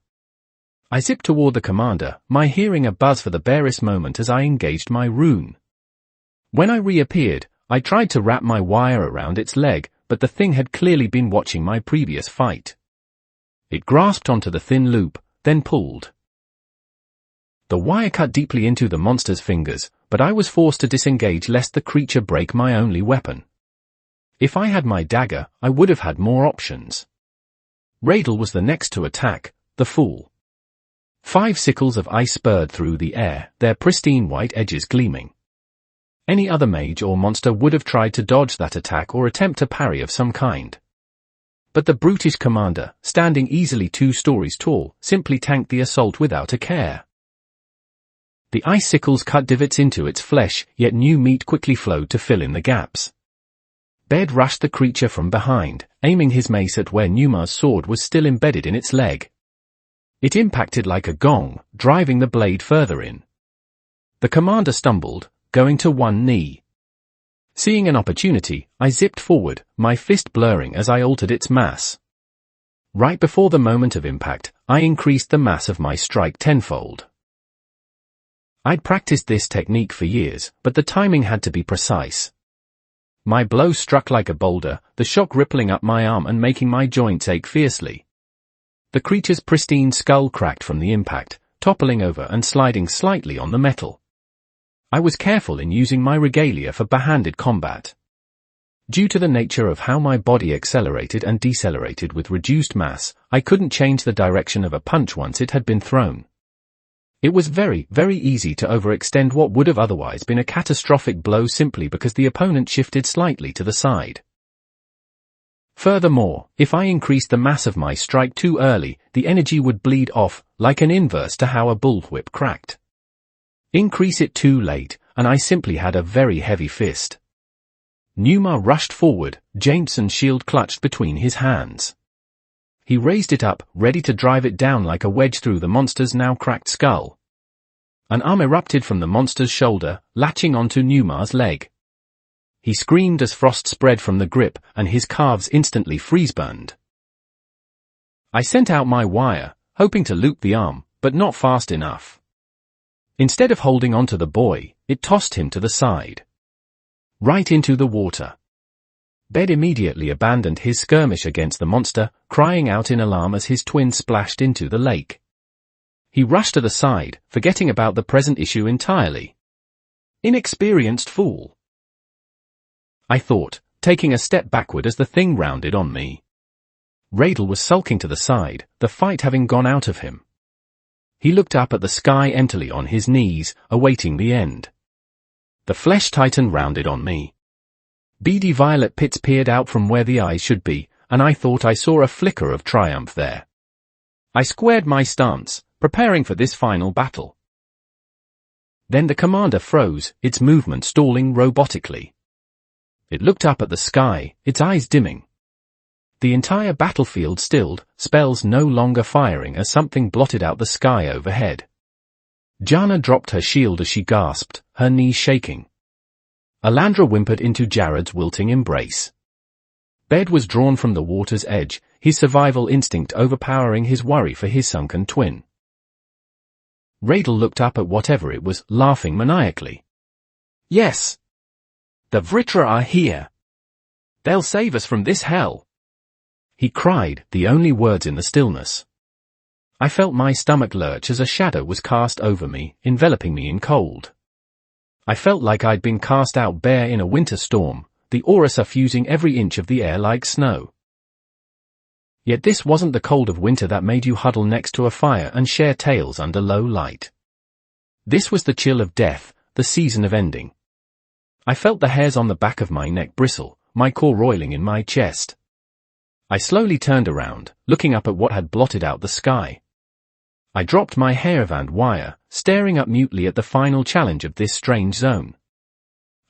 I zipped toward the commander, my hearing a buzz for the barest moment as I engaged my rune. When I reappeared, I tried to wrap my wire around its leg, but the thing had clearly been watching my previous fight. It grasped onto the thin loop, then pulled. The wire cut deeply into the monster's fingers, but I was forced to disengage lest the creature break my only weapon. If I had my dagger, I would have had more options. Radel was the next to attack, the fool. 5 sickles of ice spurred through the air, their pristine white edges gleaming. Any other mage or monster would have tried to dodge that attack or attempt a parry of some kind. But the brutish commander, standing easily 2 stories tall, simply tanked the assault without a care. The ice sickles cut divots into its flesh, yet new meat quickly flowed to fill in the gaps. Bed rushed the creature from behind, aiming his mace at where Numar's sword was still embedded in its leg. It impacted like a gong, driving the blade further in. The commander stumbled, going to one knee. Seeing an opportunity, I zipped forward, my fist blurring as I altered its mass. Right before the moment of impact, I increased the mass of my strike tenfold. I'd practiced this technique for years, but the timing had to be precise. My blow struck like a boulder, the shock rippling up my arm and making my joints ache fiercely. The creature's pristine skull cracked from the impact, toppling over and sliding slightly on the metal. I was careful in using my regalia for barehanded combat. Due to the nature of how my body accelerated and decelerated with reduced mass, I couldn't change the direction of a punch once it had been thrown. It was very, very easy to overextend what would have otherwise been a catastrophic blow simply because the opponent shifted slightly to the side. Furthermore, if I increased the mass of my strike too early, the energy would bleed off, like an inverse to how a bullwhip cracked. Increase it too late, and I simply had a very heavy fist. Numa rushed forward, Jameson's shield clutched between his hands. He raised it up, ready to drive it down like a wedge through the monster's now cracked skull. An arm erupted from the monster's shoulder, latching onto Numa's leg. He screamed as frost spread from the grip, and his calves instantly freeze-burned. I sent out my wire, hoping to loop the arm, but not fast enough. Instead of holding onto the boy, it tossed him to the side. Right into the water. BATE immediately abandoned his skirmish against the monster, crying out in alarm as his twin splashed into the lake. He rushed to the side, forgetting about the present issue entirely. Inexperienced fool. I thought, taking a step backward as the thing rounded on me. Radel was sulking to the side, the fight having gone out of him. He looked up at the sky emptily on his knees, awaiting the end. The flesh titan rounded on me. Beady violet pits peered out from where the eyes should be, and I thought I saw a flicker of triumph there. I squared my stance, preparing for this final battle. Then the commander froze, its movement stalling robotically. It looked up at the sky, its eyes dimming. The entire battlefield stilled, spells no longer firing as something blotted out the sky overhead. Jana dropped her shield as she gasped, her knees shaking. Alandra whimpered into Jared's wilting embrace. Bed was drawn from the water's edge, his survival instinct overpowering his worry for his sunken twin. Radel looked up at whatever it was, laughing maniacally. Yes! The Vritra are here! They'll save us from this hell! He cried, the only words in the stillness. I felt my stomach lurch as a shadow was cast over me, enveloping me in cold. I felt like I'd been cast out bare in a winter storm, the aura suffusing every inch of the air like snow. Yet this wasn't the cold of winter that made you huddle next to a fire and share tales under low light. This was the chill of death, the season of ending. I felt the hairs on the back of my neck bristle, my core roiling in my chest. I slowly turned around, looking up at what had blotted out the sky. I dropped my hairband wire, staring up mutely at the final challenge of this strange zone.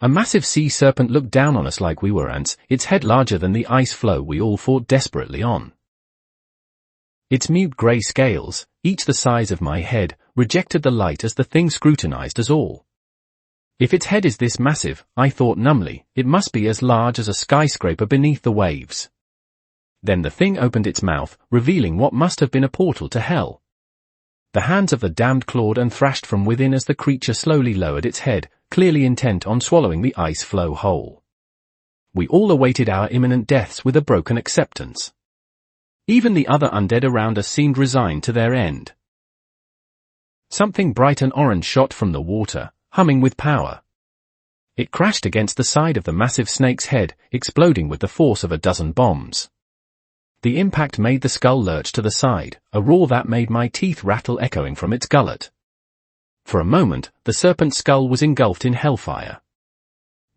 A massive sea serpent looked down on us like we were ants, its head larger than the ice floe we all fought desperately on. Its mute grey scales, each the size of my head, rejected the light as the thing scrutinized us all. If its head is this massive, I thought numbly, it must be as large as a skyscraper beneath the waves. Then the thing opened its mouth, revealing what must have been a portal to hell. The hands of the damned clawed and thrashed from within as the creature slowly lowered its head, clearly intent on swallowing the ice floe whole. We all awaited our imminent deaths with a broken acceptance. Even the other undead around us seemed resigned to their end. Something bright and orange shot from the water, humming with power. It crashed against the side of the massive snake's head, exploding with the force of a dozen bombs. The impact made the skull lurch to the side, a roar that made my teeth rattle echoing from its gullet. For a moment, the serpent's skull was engulfed in hellfire.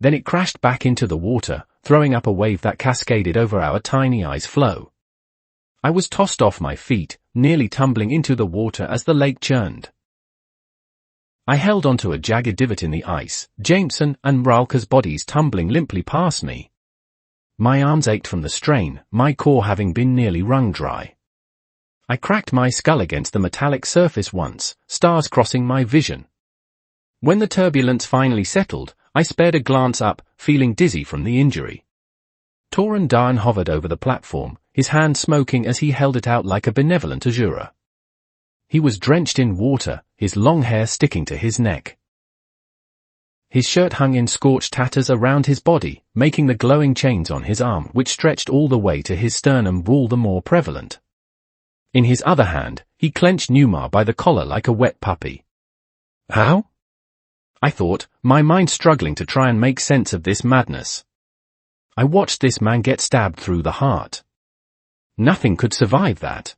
Then it crashed back into the water, throwing up a wave that cascaded over our tiny ice floe. I was tossed off my feet, nearly tumbling into the water as the lake churned. I held onto a jagged divot in the ice, Jameson and Ralka's bodies tumbling limply past me. My arms ached from the strain, my core having been nearly wrung dry. I cracked my skull against the metallic surface once, stars crossing my vision. When the turbulence finally settled, I spared a glance up, feeling dizzy from the injury. Toran Darn hovered over the platform, his hand smoking as he held it out like a benevolent azure. He was drenched in water, his long hair sticking to his neck. His shirt hung in scorched tatters around his body, making the glowing chains on his arm, which stretched all the way to his sternum, all the more prevalent. In his other hand, he clenched Newmar by the collar like a wet puppy. How? I thought, my mind struggling to try and make sense of this madness. I watched this man get stabbed through the heart. Nothing could survive that.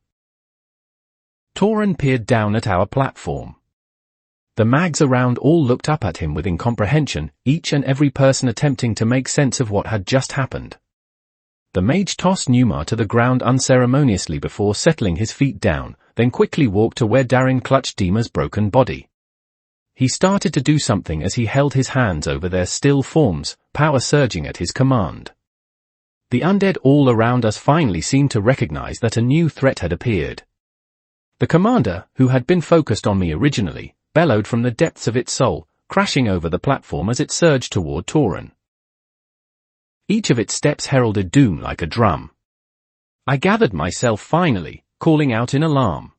Torin peered down at our platform. The mags around all looked up at him with incomprehension, each and every person attempting to make sense of what had just happened. The mage tossed Newmar to the ground unceremoniously before settling his feet down, then quickly walked to where Darin clutched Dima's broken body. He started to do something as he held his hands over their still forms, power surging at his command. The undead all around us finally seemed to recognize that a new threat had appeared. The commander, who had been focused on me originally, bellowed from the depths of its soul, crashing over the platform as it surged toward Torin. Each of its steps heralded doom like a drum. I gathered myself finally, calling out in alarm.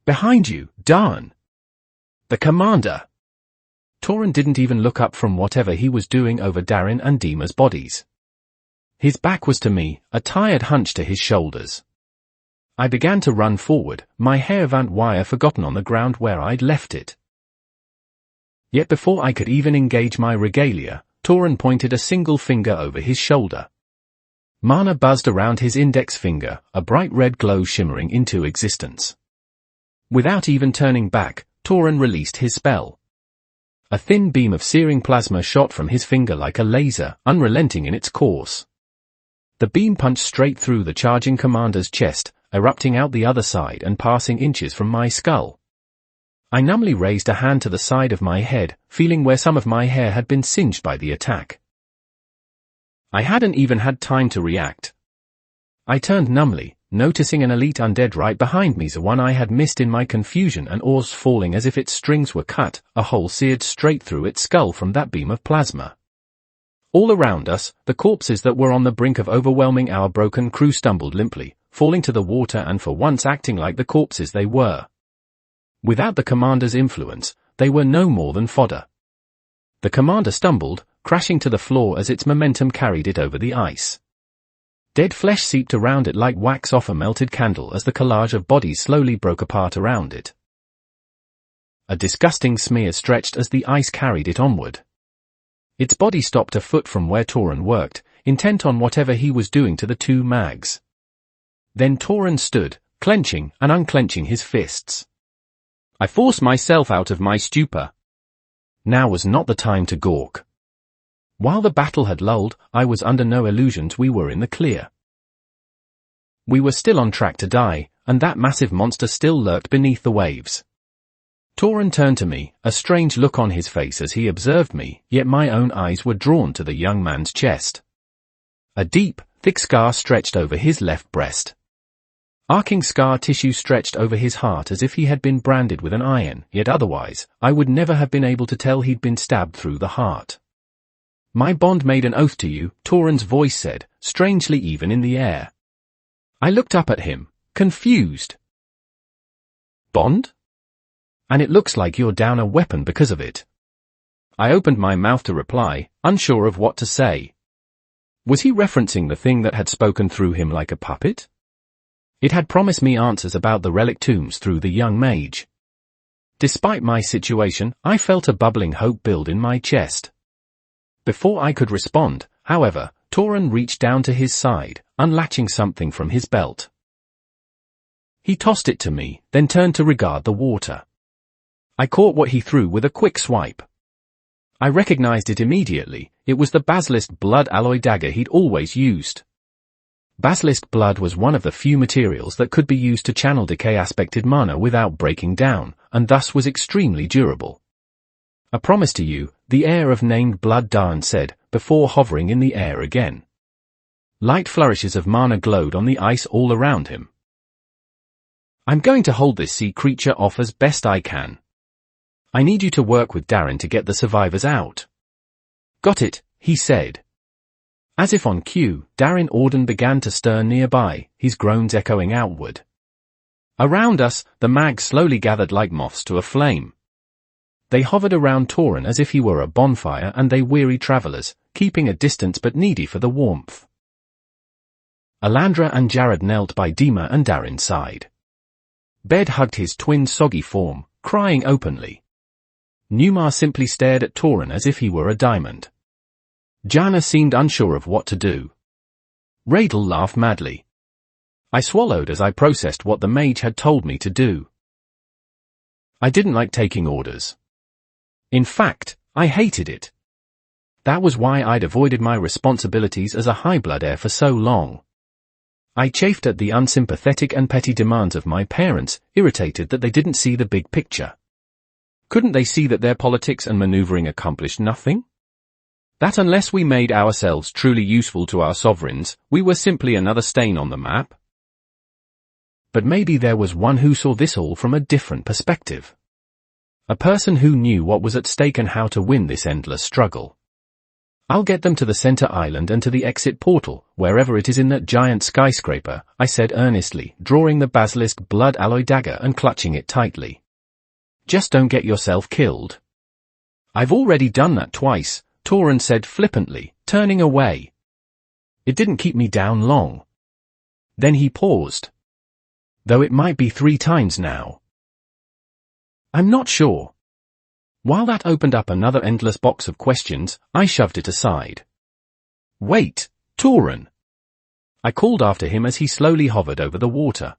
"Behind you, Darin!" "The commander!" Torin didn't even look up from whatever he was doing over Darin and Dima's bodies. His back was to me, a tired hunch to his shoulders. I began to run forward, my hair vant wire forgotten on the ground where I'd left it. Yet before I could even engage my regalia, Torin pointed a single finger over his shoulder. Mana buzzed around his index finger, a bright red glow shimmering into existence. Without even turning back, Torin released his spell. A thin beam of searing plasma shot from his finger like a laser, unrelenting in its course. The beam punched straight through the charging commander's chest, erupting out the other side and passing inches from my skull. I numbly raised a hand to the side of my head, feeling where some of my hair had been singed by the attack. I hadn't even had time to react. I turned numbly, noticing an elite undead right behind me, the one I had missed in my confusion, and oars falling as if its strings were cut, a hole seared straight through its skull from that beam of plasma. All around us, the corpses that were on the brink of overwhelming our broken crew stumbled limply, falling to the water and for once acting like the corpses they were. Without the commander's influence, they were no more than fodder. The commander stumbled, crashing to the floor as its momentum carried it over the ice. Dead flesh seeped around it like wax off a melted candle as the collage of bodies slowly broke apart around it. A disgusting smear stretched as the ice carried it onward. Its body stopped a foot from where Torin worked, intent on whatever he was doing to the two mags. Then Torin stood, clenching and unclenching his fists. I forced myself out of my stupor. Now was not the time to gawk. While the battle had lulled, I was under no illusions we were in the clear. We were still on track to die, and that massive monster still lurked beneath the waves. Torin turned to me, a strange look on his face as he observed me, yet my own eyes were drawn to the young man's chest. A deep, thick scar stretched over his left breast. Arcing scar tissue stretched over his heart as if he had been branded with an iron, yet otherwise, I would never have been able to tell he'd been stabbed through the heart. "My bond made an oath to you," Torin's voice said, strangely even in the air. I looked up at him, confused. "Bond? And it looks like you're down a weapon because of it." I opened my mouth to reply, unsure of what to say. Was he referencing the thing that had spoken through him like a puppet? It had promised me answers about the relic tombs through the young mage. Despite my situation, I felt a bubbling hope build in my chest. Before I could respond, however, Torin reached down to his side, unlatching something from his belt. He tossed it to me, then turned to regard the water. I caught what he threw with a quick swipe. I recognized it immediately. It was the basilisk blood alloy dagger he'd always used. Basilisk blood was one of the few materials that could be used to channel decay-aspected mana without breaking down, and thus was extremely durable. "A promise to you," the heir of named blood, Darin said, before hovering in the air again. Light flourishes of mana glowed on the ice all around him. "I'm going to hold this sea creature off as best I can. I need you to work with Darin to get the survivors out." "Got it," he said. As if on cue, Darin Auden began to stir nearby, his groans echoing outward. Around us, the mags slowly gathered like moths to a flame. They hovered around Torin as if he were a bonfire, and they weary travelers, keeping a distance but needy for the warmth. Alandra and Jared knelt by Dima and Darin's side. Bed hugged his twin soggy form, crying openly. Numar simply stared at Torin as if he were a diamond. Jana seemed unsure of what to do. Radel laughed madly. I swallowed as I processed what the mage had told me to do. I didn't like taking orders. In fact, I hated it. That was why I'd avoided my responsibilities as a high-blood heir for so long. I chafed at the unsympathetic and petty demands of my parents, irritated that they didn't see the big picture. Couldn't they see that their politics and maneuvering accomplished nothing? That unless we made ourselves truly useful to our sovereigns, we were simply another stain on the map? But maybe there was one who saw this all from a different perspective. A person who knew what was at stake and how to win this endless struggle. I'll get them to the center island and to the exit portal, wherever it is in that giant skyscraper, I said earnestly, drawing the basilisk blood alloy dagger and clutching it tightly. Just don't get yourself killed. I've already done that twice, Torin said flippantly, turning away. It didn't keep me down long. Then he paused. Though it might be 3 times now. I'm not sure. While that opened up another endless box of questions, I shoved it aside. Wait, Torin. I called after him as he slowly hovered over the water.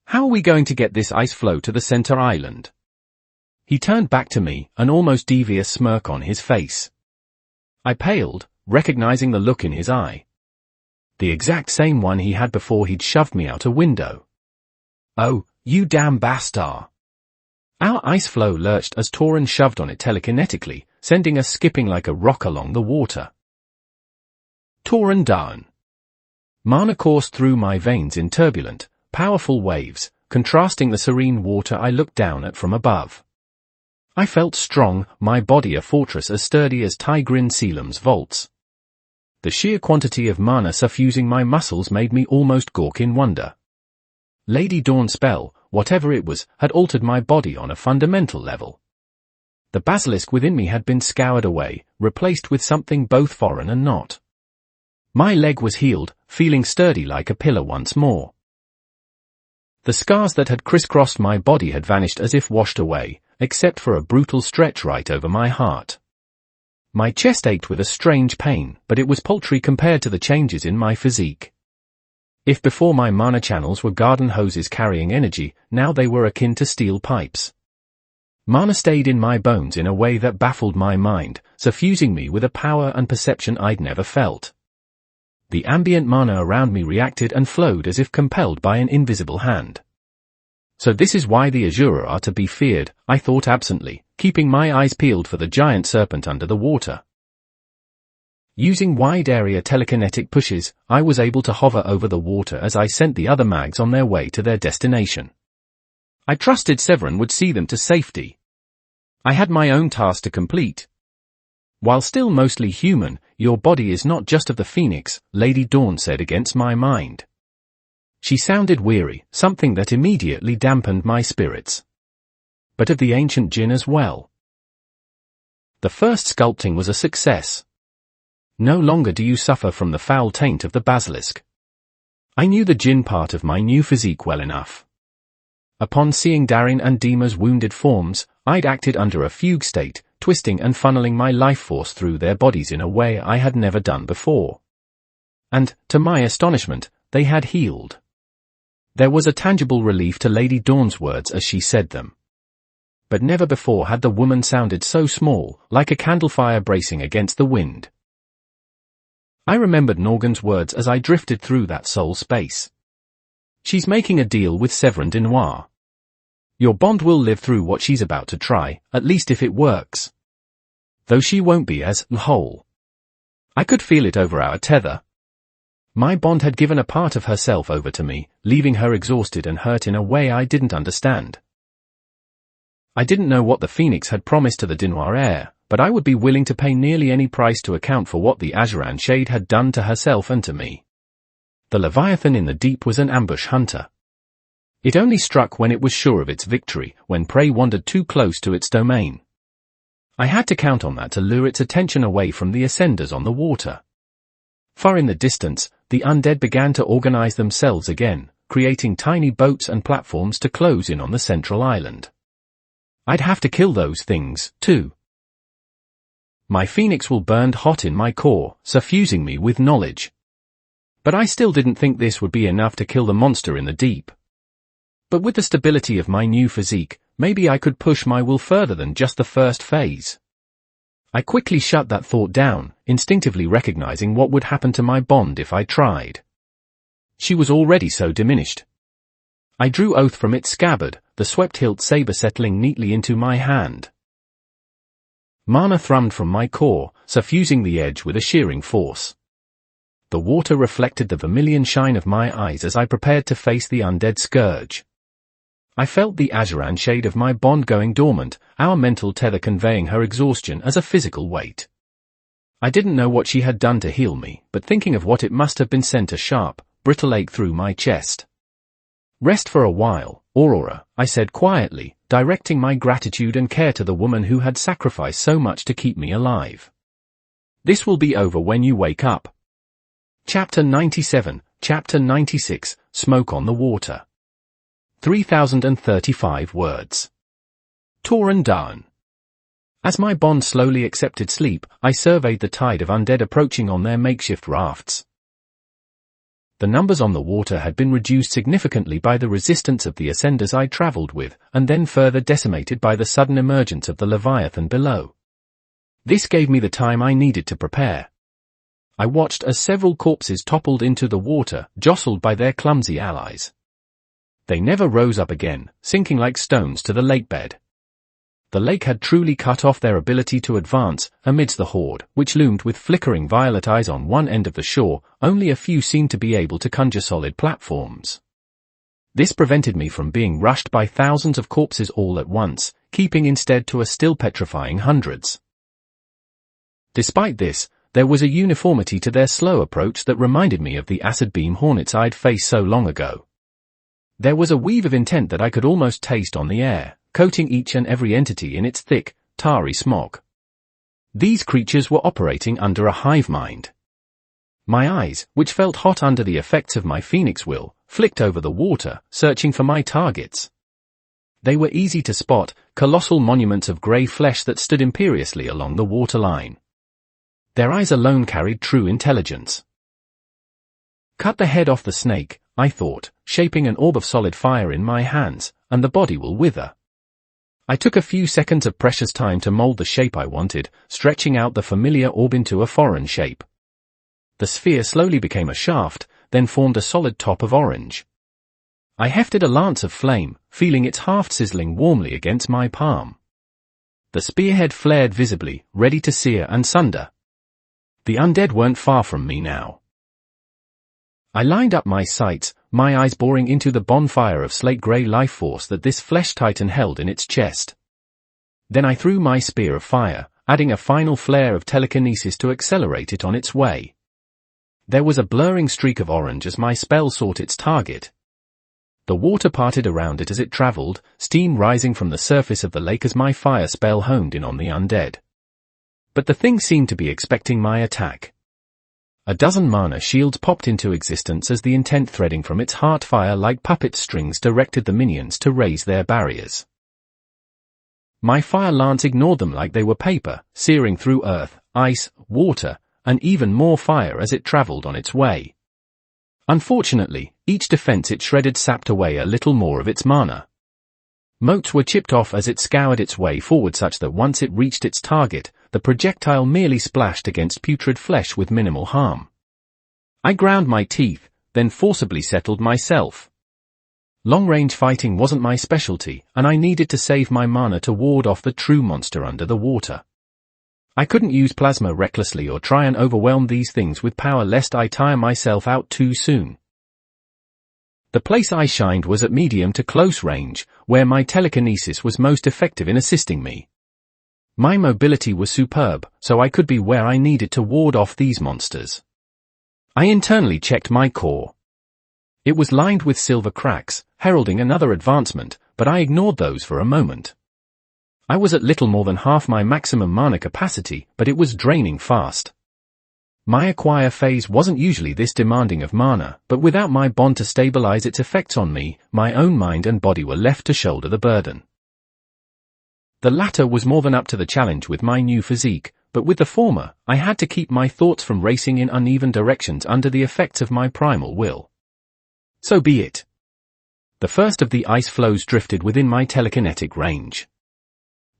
How are we going to get this ice floe to the center island? He turned back to me, an almost devious smirk on his face. I paled, recognizing the look in his eye. The exact same one he had before he'd shoved me out a window. Oh, you damn bastard. Our ice floe lurched as Torin shoved on it telekinetically, sending us skipping like a rock along the water. Torin down. Mana coursed through my veins in turbulent, powerful waves, contrasting the serene water I looked down at from above. I felt strong, my body a fortress as sturdy as Tigrin Selam's vaults. The sheer quantity of mana suffusing my muscles made me almost gawk in wonder. Lady Dawn's spell, whatever it was, had altered my body on a fundamental level. The basilisk within me had been scoured away, replaced with something both foreign and not. My leg was healed, feeling sturdy like a pillar once more. The scars that had crisscrossed my body had vanished as if washed away, except for a brutal stretch right over my heart. My chest ached with a strange pain, but it was paltry compared to the changes in my physique. If before my mana channels were garden hoses carrying energy, now they were akin to steel pipes. Mana stayed in my bones in a way that baffled my mind, suffusing me with a power and perception I'd never felt. The ambient mana around me reacted and flowed as if compelled by an invisible hand. So this is why the Azura are to be feared, I thought absently, keeping my eyes peeled for the giant serpent under the water. Using wide-area telekinetic pushes, I was able to hover over the water as I sent the other mags on their way to their destination. I trusted Severin would see them to safety. I had my own task to complete. While still mostly human, your body is not just of the Phoenix, Lady Dawn said against my mind. She sounded weary, something that immediately dampened my spirits. But of the ancient Jinn as well. The first sculpting was a success. No longer do you suffer from the foul taint of the basilisk. I knew the Jinn part of my new physique well enough. Upon seeing Darin and Dima's wounded forms, I'd acted under a fugue state, twisting and funneling my life force through their bodies in a way I had never done before. And, to my astonishment, they had healed. There was a tangible relief to Lady Dawn's words as she said them. But never before had the woman sounded so small, like a candlefire bracing against the wind. I remembered Norgan's words as I drifted through that soul space. She's making a deal with Severin de Noir. Your bond will live through what she's about to try, at least if it works. Though she won't be as whole. I could feel it over our tether. My bond had given a part of herself over to me, leaving her exhausted and hurt in a way I didn't understand. I didn't know what the Phoenix had promised to the Dinoir heir, but I would be willing to pay nearly any price to account for what the Azuran Shade had done to herself and to me. The Leviathan in the deep was an ambush hunter. It only struck when it was sure of its victory, when prey wandered too close to its domain. I had to count on that to lure its attention away from the ascenders on the water. Far in the distance, the undead began to organize themselves again, creating tiny boats and platforms to close in on the central island. I'd have to kill those things, too. My Phoenix will burned hot in my core, suffusing me with knowledge. But I still didn't think this would be enough to kill the monster in the deep. But with the stability of my new physique, maybe I could push my will further than just the first phase. I quickly shut that thought down, instinctively recognizing what would happen to my bond if I tried. She was already so diminished. I drew oath from its scabbard, the swept-hilt saber settling neatly into my hand. Mana thrummed from my core, suffusing the edge with a shearing force. The water reflected the vermilion shine of my eyes as I prepared to face the undead scourge. I felt the Azuran shade of my bond going dormant, our mental tether conveying her exhaustion as a physical weight. I didn't know what she had done to heal me, but thinking of what it must have been sent a sharp, brittle ache through my chest. Rest for a while, Aurora, I said quietly, directing my gratitude and care to the woman who had sacrificed so much to keep me alive. This will be over when you wake up. Chapter 97, Chapter 96, Smoke on the Water. 3035 words. Torin Dawn. As my bond slowly accepted sleep, I surveyed the tide of undead approaching on their makeshift rafts. The numbers on the water had been reduced significantly by the resistance of the ascenders I traveled with, and then further decimated by the sudden emergence of the Leviathan below. This gave me the time I needed to prepare. I watched as several corpses toppled into the water, jostled by their clumsy allies. They never rose up again, sinking like stones to the lakebed. The lake had truly cut off their ability to advance. Amidst the horde, which loomed with flickering violet eyes on one end of the shore, only a few seemed to be able to conjure solid platforms. This prevented me from being rushed by thousands of corpses all at once, keeping instead to a still petrifying hundreds. Despite this, there was a uniformity to their slow approach that reminded me of the acid beam hornets I'd faced so long ago. There was a weave of intent that I could almost taste on the air, coating each and every entity in its thick, tarry smog. These creatures were operating under a hive mind. My eyes, which felt hot under the effects of my Phoenix will, flicked over the water, searching for my targets. They were easy to spot, colossal monuments of grey flesh that stood imperiously along the waterline. Their eyes alone carried true intelligence. Cut the head off the snake, I thought, shaping an orb of solid fire in my hands, and the body will wither. I took a few seconds of precious time to mold the shape I wanted, stretching out the familiar orb into a foreign shape. The sphere slowly became a shaft, then formed a solid top of orange. I hefted a lance of flame, feeling its haft sizzling warmly against my palm. The spearhead flared visibly, ready to sear and sunder. The undead weren't far from me now. I lined up my sights, my eyes boring into the bonfire of slate-grey life force that this flesh titan held in its chest. Then I threw my spear of fire, adding a final flare of telekinesis to accelerate it on its way. There was a blurring streak of orange as my spell sought its target. The water parted around it as it traveled, steam rising from the surface of the lake as my fire spell honed in on the undead. But the thing seemed to be expecting my attack. A dozen mana shields popped into existence as the intent threading from its heart fire like puppet strings directed the minions to raise their barriers. My fire lance ignored them like they were paper, searing through earth, ice, water, and even more fire as it traveled on its way. Unfortunately, each defense it shredded sapped away a little more of its mana. Motes were chipped off as it scoured its way forward such that once it reached its target, the projectile merely splashed against putrid flesh with minimal harm. I ground my teeth, then forcibly settled myself. Long-range fighting wasn't my specialty, and I needed to save my mana to ward off the true monster under the water. I couldn't use plasma recklessly or try and overwhelm these things with power lest I tire myself out too soon. The place I shined was at medium to close range, where my telekinesis was most effective in assisting me. My mobility was superb, so I could be where I needed to ward off these monsters. I internally checked my core. It was lined with silver cracks, heralding another advancement, but I ignored those for a moment. I was at little more than half my maximum mana capacity, but it was draining fast. My acquire phase wasn't usually this demanding of mana, but without my bond to stabilize its effects on me, my own mind and body were left to shoulder the burden. The latter was more than up to the challenge with my new physique, but with the former, I had to keep my thoughts from racing in uneven directions under the effects of my primal will. So be it. The first of the ice flows drifted within my telekinetic range.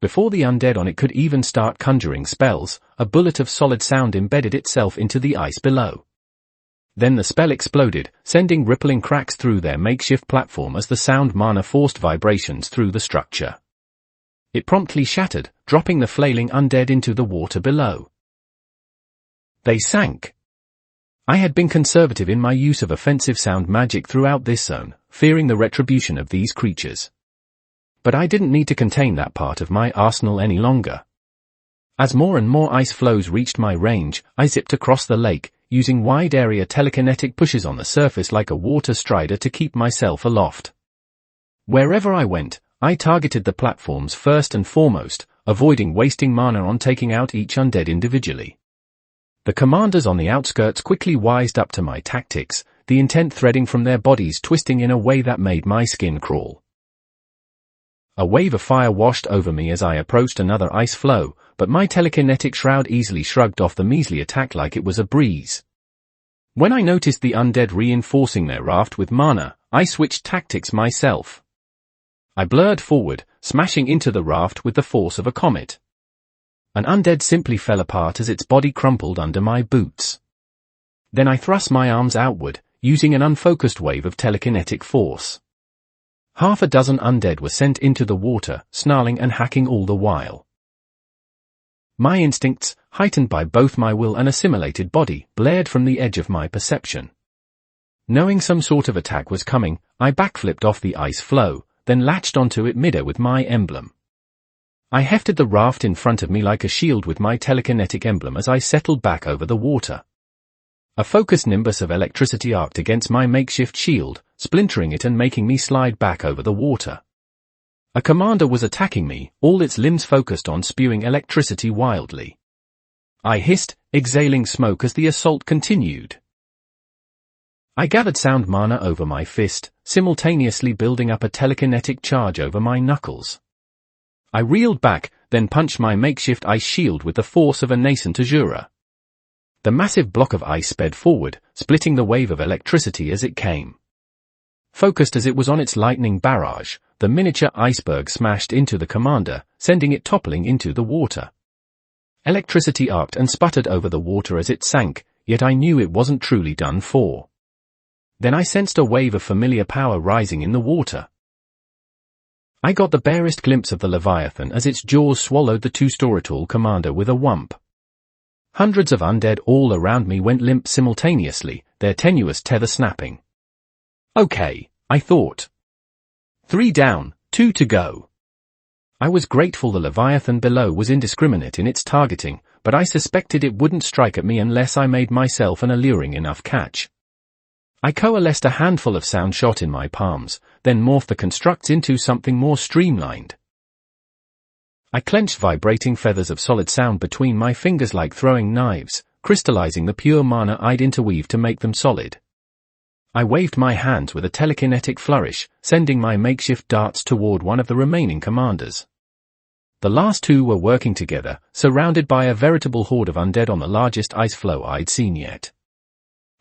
Before the undead on it could even start conjuring spells, a bullet of solid sound embedded itself into the ice below. Then the spell exploded, sending rippling cracks through their makeshift platform as the sound mana forced vibrations through the structure. It promptly shattered, dropping the flailing undead into the water below. They sank. I had been conservative in my use of offensive sound magic throughout this zone, fearing the retribution of these creatures. But I didn't need to contain that part of my arsenal any longer. As more and more ice flows reached my range, I zipped across the lake, using wide-area telekinetic pushes on the surface like a water strider to keep myself aloft. Wherever I went, I targeted the platforms first and foremost, avoiding wasting mana on taking out each undead individually. The commanders on the outskirts quickly wised up to my tactics, the intent threading from their bodies twisting in a way that made my skin crawl. A wave of fire washed over me as I approached another ice flow, but my telekinetic shroud easily shrugged off the measly attack like it was a breeze. When I noticed the undead reinforcing their raft with mana, I switched tactics myself. I blurred forward, smashing into the raft with the force of a comet. An undead simply fell apart as its body crumpled under my boots. Then I thrust my arms outward, using an unfocused wave of telekinetic force. Half a dozen undead were sent into the water, snarling and hacking all the while. My instincts, heightened by both my will and assimilated body, blared from the edge of my perception. Knowing some sort of attack was coming, I backflipped off the ice flow, then latched onto it midair with my emblem. I hefted the raft in front of me like a shield with my telekinetic emblem as I settled back over the water. A focused nimbus of electricity arced against my makeshift shield, splintering it and making me slide back over the water. A commander was attacking me, all its limbs focused on spewing electricity wildly. I hissed, exhaling smoke as the assault continued. I gathered sound mana over my fist, simultaneously building up a telekinetic charge over my knuckles. I reeled back, then punched my makeshift ice shield with the force of a nascent Azura. The massive block of ice sped forward, splitting the wave of electricity as it came. Focused as it was on its lightning barrage, the miniature iceberg smashed into the commander, sending it toppling into the water. Electricity arced and sputtered over the water as it sank, yet I knew it wasn't truly done for. Then I sensed a wave of familiar power rising in the water. I got the barest glimpse of the Leviathan as its jaws swallowed the two-story-tall commander with a whump. Hundreds of undead all around me went limp simultaneously, their tenuous tether snapping. Okay, I thought. 3 down, 2 to go. I was grateful the Leviathan below was indiscriminate in its targeting, but I suspected it wouldn't strike at me unless I made myself an alluring enough catch. I coalesced a handful of sound shot in my palms, then morphed the constructs into something more streamlined. I clenched vibrating feathers of solid sound between my fingers like throwing knives, crystallizing the pure mana I'd interweave to make them solid. I waved my hands with a telekinetic flourish, sending my makeshift darts toward one of the remaining commanders. The last two were working together, surrounded by a veritable horde of undead on the largest ice floe I'd seen yet.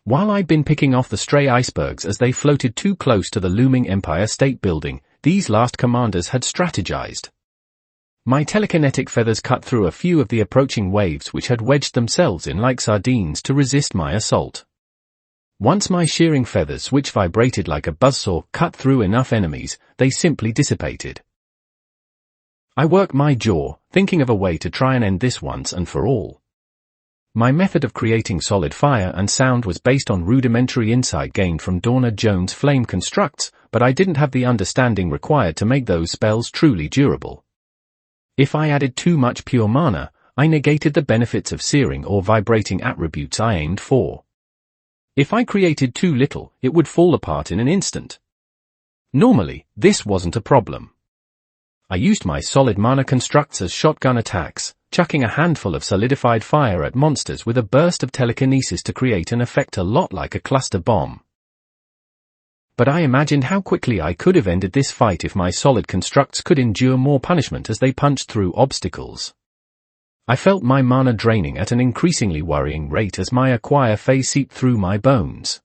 While I'd been picking off the stray icebergs as they floated too close to the looming Empire State Building, these last commanders had strategized. My telekinetic feathers cut through a few of the approaching waves which had wedged themselves in like sardines to resist my assault. Once my shearing feathers, which vibrated like a buzzsaw, cut through enough enemies, they simply dissipated. I worked my jaw, thinking of a way to try and end this once and for all. My method of creating solid fire and sound was based on rudimentary insight gained from Dorna Jones' flame constructs, but I didn't have the understanding required to make those spells truly durable. If I added too much pure mana, I negated the benefits of searing or vibrating attributes I aimed for. If I created too little, it would fall apart in an instant. Normally, this wasn't a problem. I used my solid mana constructs as shotgun attacks, chucking a handful of solidified fire at monsters with a burst of telekinesis to create an effect a lot like a cluster bomb. But I imagined how quickly I could have ended this fight if my solid constructs could endure more punishment as they punched through obstacles. I felt my mana draining at an increasingly worrying rate as my acquire phase seeped through my bones.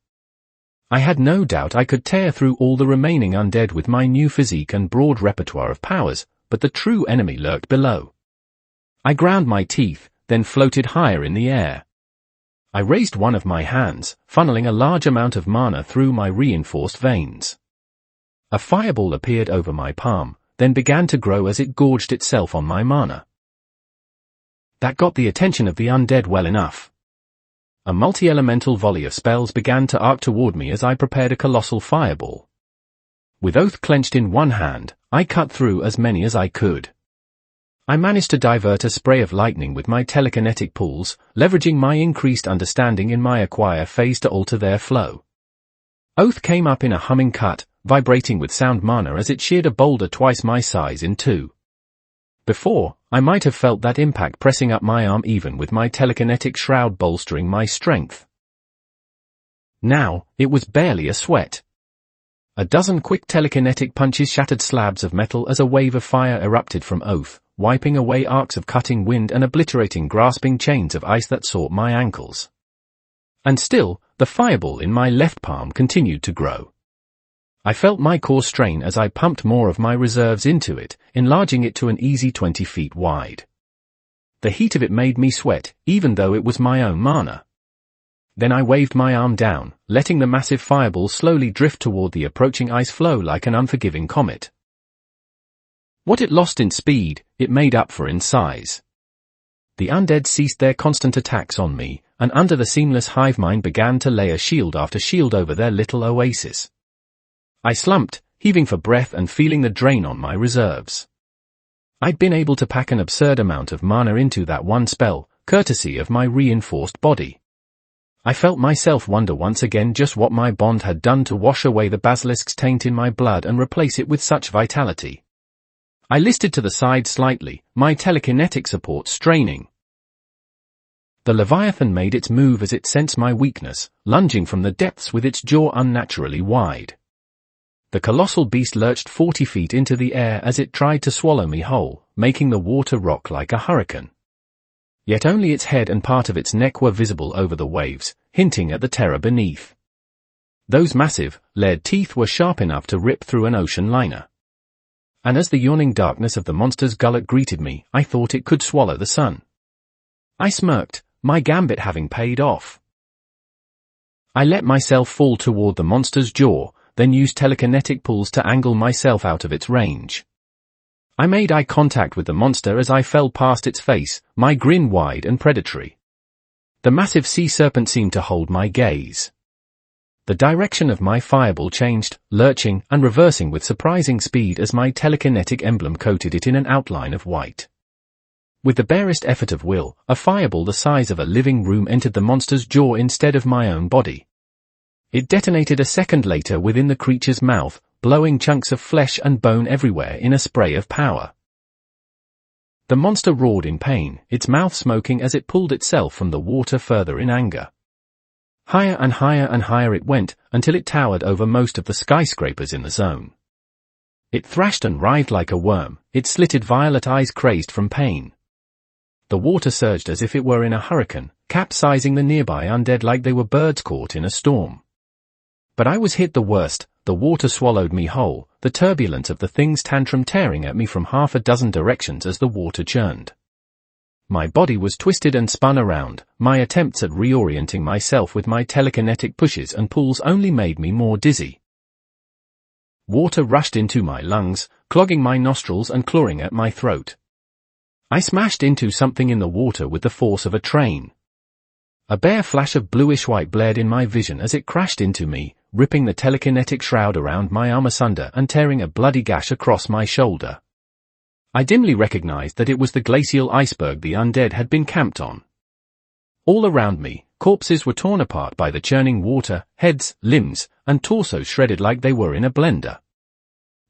I had no doubt I could tear through all the remaining undead with my new physique and broad repertoire of powers, but the true enemy lurked below. I ground my teeth, then floated higher in the air. I raised one of my hands, funneling a large amount of mana through my reinforced veins. A fireball appeared over my palm, then began to grow as it gorged itself on my mana. That got the attention of the undead well enough. A multi-elemental volley of spells began to arc toward me as I prepared a colossal fireball. With oath clenched in one hand, I cut through as many as I could. I managed to divert a spray of lightning with my telekinetic pulls, leveraging my increased understanding in my acquire phase to alter their flow. Oath came up in a humming cut, vibrating with sound mana as it sheared a boulder twice my size in two. Before, I might have felt that impact pressing up my arm even with my telekinetic shroud bolstering my strength. Now, it was barely a sweat. A dozen quick telekinetic punches shattered slabs of metal as a wave of fire erupted from Oath, wiping away arcs of cutting wind and obliterating grasping chains of ice that sought my ankles. And still, the fireball in my left palm continued to grow. I felt my core strain as I pumped more of my reserves into it, enlarging it to an easy 20 feet wide. The heat of it made me sweat, even though it was my own mana. Then I waved my arm down, letting the massive fireball slowly drift toward the approaching ice flow like an unforgiving comet. What it lost in speed, it made up for in size. The undead ceased their constant attacks on me, and under the seamless hive mind began to layer shield after shield over their little oasis. I slumped, heaving for breath and feeling the drain on my reserves. I'd been able to pack an absurd amount of mana into that one spell, courtesy of my reinforced body. I felt myself wonder once again just what my bond had done to wash away the basilisk's taint in my blood and replace it with such vitality. I listed to the side slightly, my telekinetic support straining. The Leviathan made its move as it sensed my weakness, lunging from the depths with its jaw unnaturally wide. The colossal beast lurched 40 feet into the air as it tried to swallow me whole, making the water rock like a hurricane. Yet only its head and part of its neck were visible over the waves, hinting at the terror beneath. Those massive, lead teeth were sharp enough to rip through an ocean liner. And as the yawning darkness of the monster's gullet greeted me, I thought it could swallow the sun. I smirked, my gambit having paid off. I let myself fall toward the monster's jaw, then used telekinetic pulls to angle myself out of its range. I made eye contact with the monster as I fell past its face, my grin wide and predatory. The massive sea serpent seemed to hold my gaze. The direction of my fireball changed, lurching and reversing with surprising speed as my telekinetic emblem coated it in an outline of white. With the barest effort of will, a fireball the size of a living room entered the monster's jaw instead of my own body. It detonated a second later within the creature's mouth, blowing chunks of flesh and bone everywhere in a spray of power. The monster roared in pain, its mouth smoking as it pulled itself from the water further in anger. Higher and higher and higher it went, until it towered over most of the skyscrapers in the zone. It thrashed and writhed like a worm, its slitted violet eyes crazed from pain. The water surged as if it were in a hurricane, capsizing the nearby undead like they were birds caught in a storm. But I was hit the worst. The water swallowed me whole, the turbulence of the thing's tantrum tearing at me from half a dozen directions as the water churned. My body was twisted and spun around, my attempts at reorienting myself with my telekinetic pushes and pulls only made me more dizzy. Water rushed into my lungs, clogging my nostrils and clawing at my throat. I smashed into something in the water with the force of a train. A bare flash of bluish-white blared in my vision as it crashed into me, ripping the telekinetic shroud around my arm asunder and tearing a bloody gash across my shoulder. I dimly recognized that it was the glacial iceberg the undead had been camped on. All around me, corpses were torn apart by the churning water, heads, limbs, and torsos shredded like they were in a blender.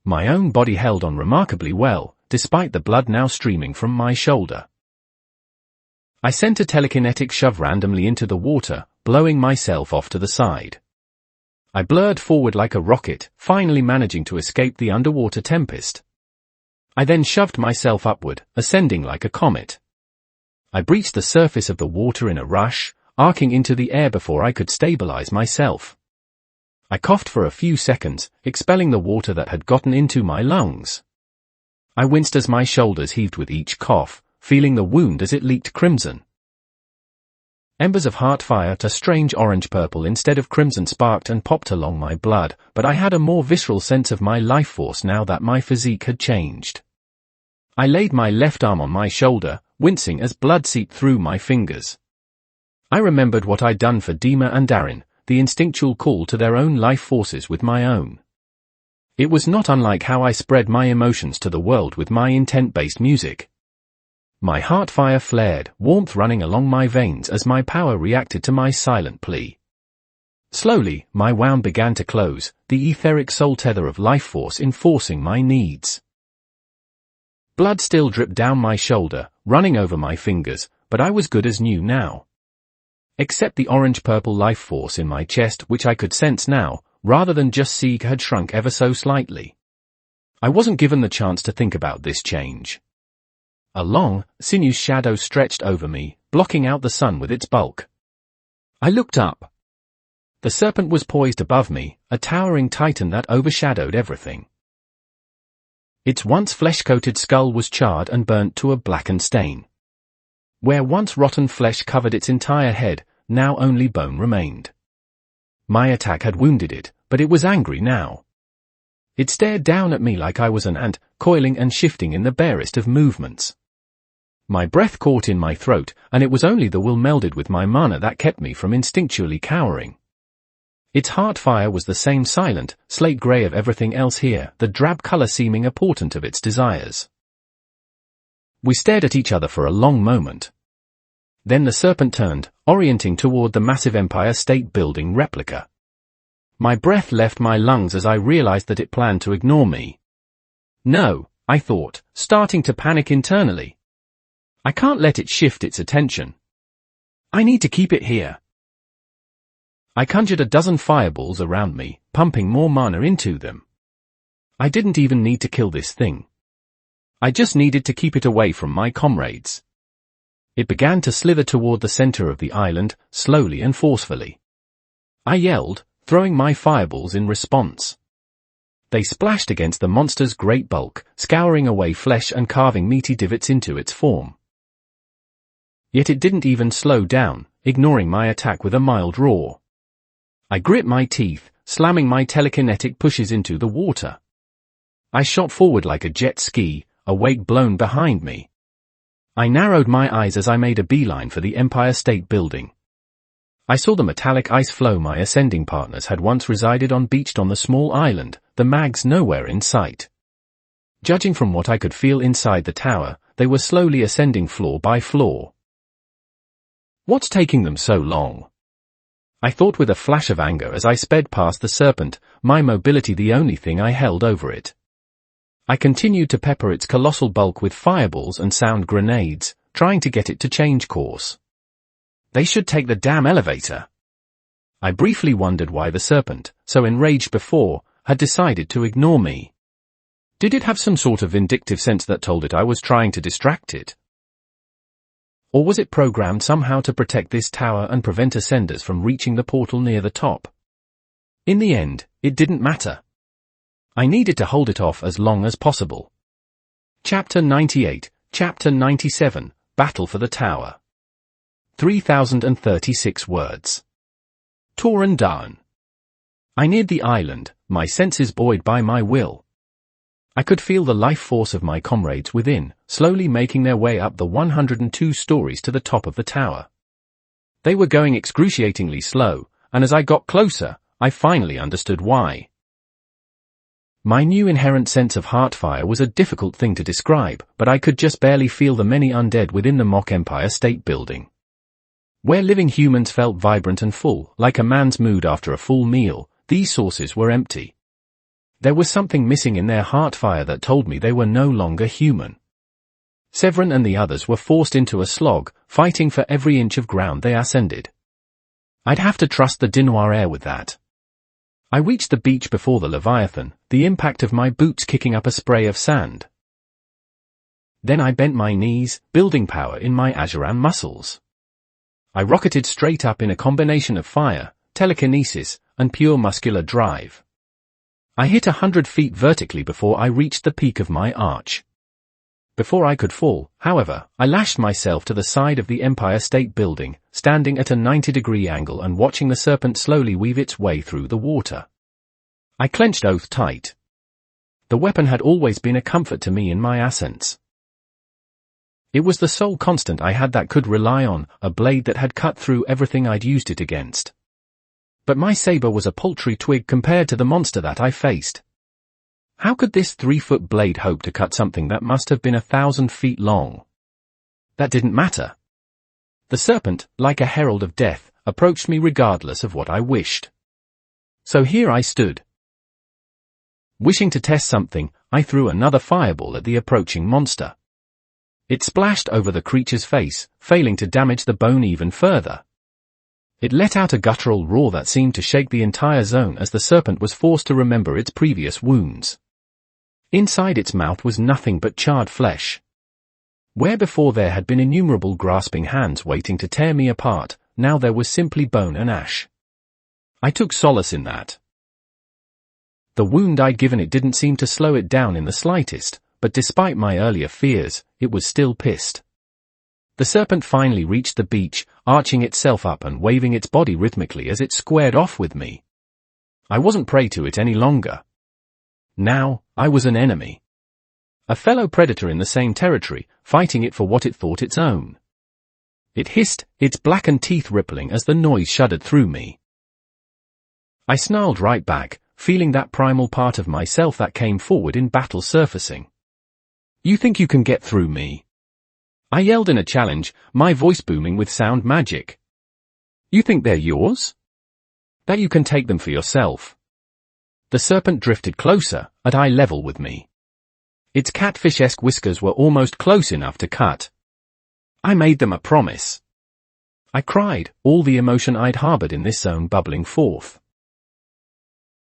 My own body held on remarkably well, despite the blood now streaming from my shoulder. I sent a telekinetic shove randomly into the water, blowing myself off to the side. I blurred forward like a rocket, finally managing to escape the underwater tempest. I then shoved myself upward, ascending like a comet. I breached the surface of the water in a rush, arcing into the air before I could stabilize myself. I coughed for a few seconds, expelling the water that had gotten into my lungs. I winced as my shoulders heaved with each cough, feeling the wound as it leaked crimson. Embers of heart fire to strange orange-purple instead of crimson sparked and popped along my blood, but I had a more visceral sense of my life force now that my physique had changed. I laid my left arm on my shoulder, wincing as blood seeped through my fingers. I remembered what I'd done for Dima and Darren, the instinctual call to their own life forces with my own. It was not unlike how I spread my emotions to the world with my intent-based music. My heart fire flared, warmth running along my veins as my power reacted to my silent plea. Slowly, my wound began to close, the etheric soul tether of life force enforcing my needs. Blood still dripped down my shoulder, running over my fingers, but I was good as new now. Except the orange-purple life force in my chest which I could sense now, rather than just see had shrunk ever so slightly. I wasn't given the chance to think about this change. A long, sinuous shadow stretched over me, blocking out the sun with its bulk. I looked up. The serpent was poised above me, a towering titan that overshadowed everything. Its once flesh-coated skull was charred and burnt to a blackened stain. Where once rotten flesh covered its entire head, now only bone remained. My attack had wounded it, but it was angry now. It stared down at me like I was an ant, coiling and shifting in the barest of movements. My breath caught in my throat, and it was only the will melded with my mana that kept me from instinctually cowering. Its heart fire was the same silent, slate grey of everything else here, the drab colour seeming a portent of its desires. We stared at each other for a long moment. Then the serpent turned, orienting toward the massive Empire State Building replica. My breath left my lungs as I realized that it planned to ignore me. No, I thought, starting to panic internally. I can't let it shift its attention. I need to keep it here. I conjured a dozen fireballs around me, pumping more mana into them. I didn't even need to kill this thing. I just needed to keep it away from my comrades. It began to slither toward the center of the island, slowly and forcefully. I yelled, throwing my fireballs in response. They splashed against the monster's great bulk, scouring away flesh and carving meaty divots into its form. Yet it didn't even slow down, ignoring my attack with a mild roar. I grit my teeth, slamming my telekinetic pushes into the water. I shot forward like a jet ski, a wake blown behind me. I narrowed my eyes as I made a beeline for the Empire State Building. I saw the metallic ice floe my ascending partners had once resided on beached on the small island, the mags nowhere in sight. Judging from what I could feel inside the tower, they were slowly ascending floor by floor. What's taking them so long? I thought with a flash of anger as I sped past the serpent, my mobility the only thing I held over it. I continued to pepper its colossal bulk with fireballs and sound grenades, trying to get it to change course. They should take the damn elevator. I briefly wondered why the serpent, so enraged before, had decided to ignore me. Did it have some sort of vindictive sense that told it I was trying to distract it? Or was it programmed somehow to protect this tower and prevent ascenders from reaching the portal near the top? In the end, it didn't matter. I needed to hold it off as long as possible. Chapter 98, Chapter 97, Battle for the Tower. 3036 words. Tauren Dawn. I neared the island, my senses buoyed by my will. I could feel the life force of my comrades within, slowly making their way up the 102 stories to the top of the tower. They were going excruciatingly slow, and as I got closer, I finally understood why. My new inherent sense of heartfire was a difficult thing to describe, but I could just barely feel the many undead within the mock Empire State Building. Where living humans felt vibrant and full, like a man's mood after a full meal, these sources were empty. There was something missing in their heartfire that told me they were no longer human. Severin and the others were forced into a slog, fighting for every inch of ground they ascended. I'd have to trust the Dinoir air with that. I reached the beach before the Leviathan, the impact of my boots kicking up a spray of sand. Then I bent my knees, building power in my Azuran muscles. I rocketed straight up in a combination of fire, telekinesis, and pure muscular drive. I hit 100 feet vertically before I reached the peak of my arch. Before I could fall, however, I lashed myself to the side of the Empire State Building, standing at a 90-degree angle and watching the serpent slowly weave its way through the water. I clenched Oath tight. The weapon had always been a comfort to me in my ascents. It was the sole constant I had that could rely on, a blade that had cut through everything I'd used it against. But my saber was a paltry twig compared to the monster that I faced. How could this 3-foot blade hope to cut something that must have been 1,000 feet long? That didn't matter. The serpent, like a herald of death, approached me regardless of what I wished. So here I stood. Wishing to test something, I threw another fireball at the approaching monster. It splashed over the creature's face, failing to damage the bone even further. It let out a guttural roar that seemed to shake the entire zone as the serpent was forced to remember its previous wounds. Inside its mouth was nothing but charred flesh. Where before there had been innumerable grasping hands waiting to tear me apart, now there was simply bone and ash. I took solace in that. The wound I'd given it didn't seem to slow it down in the slightest, but despite my earlier fears, it was still pissed. The serpent finally reached the beach, arching itself up and waving its body rhythmically as it squared off with me. I wasn't prey to it any longer. Now, I was an enemy. A fellow predator in the same territory, fighting it for what it thought its own. It hissed, its blackened teeth rippling as the noise shuddered through me. I snarled right back, feeling that primal part of myself that came forward in battle surfacing. You think you can get through me? I yelled in a challenge, my voice booming with sound magic. You think they're yours? That you can take them for yourself? The serpent drifted closer, at eye level with me. Its catfish-esque whiskers were almost close enough to cut. I made them a promise. I cried, all the emotion I'd harbored in this zone bubbling forth.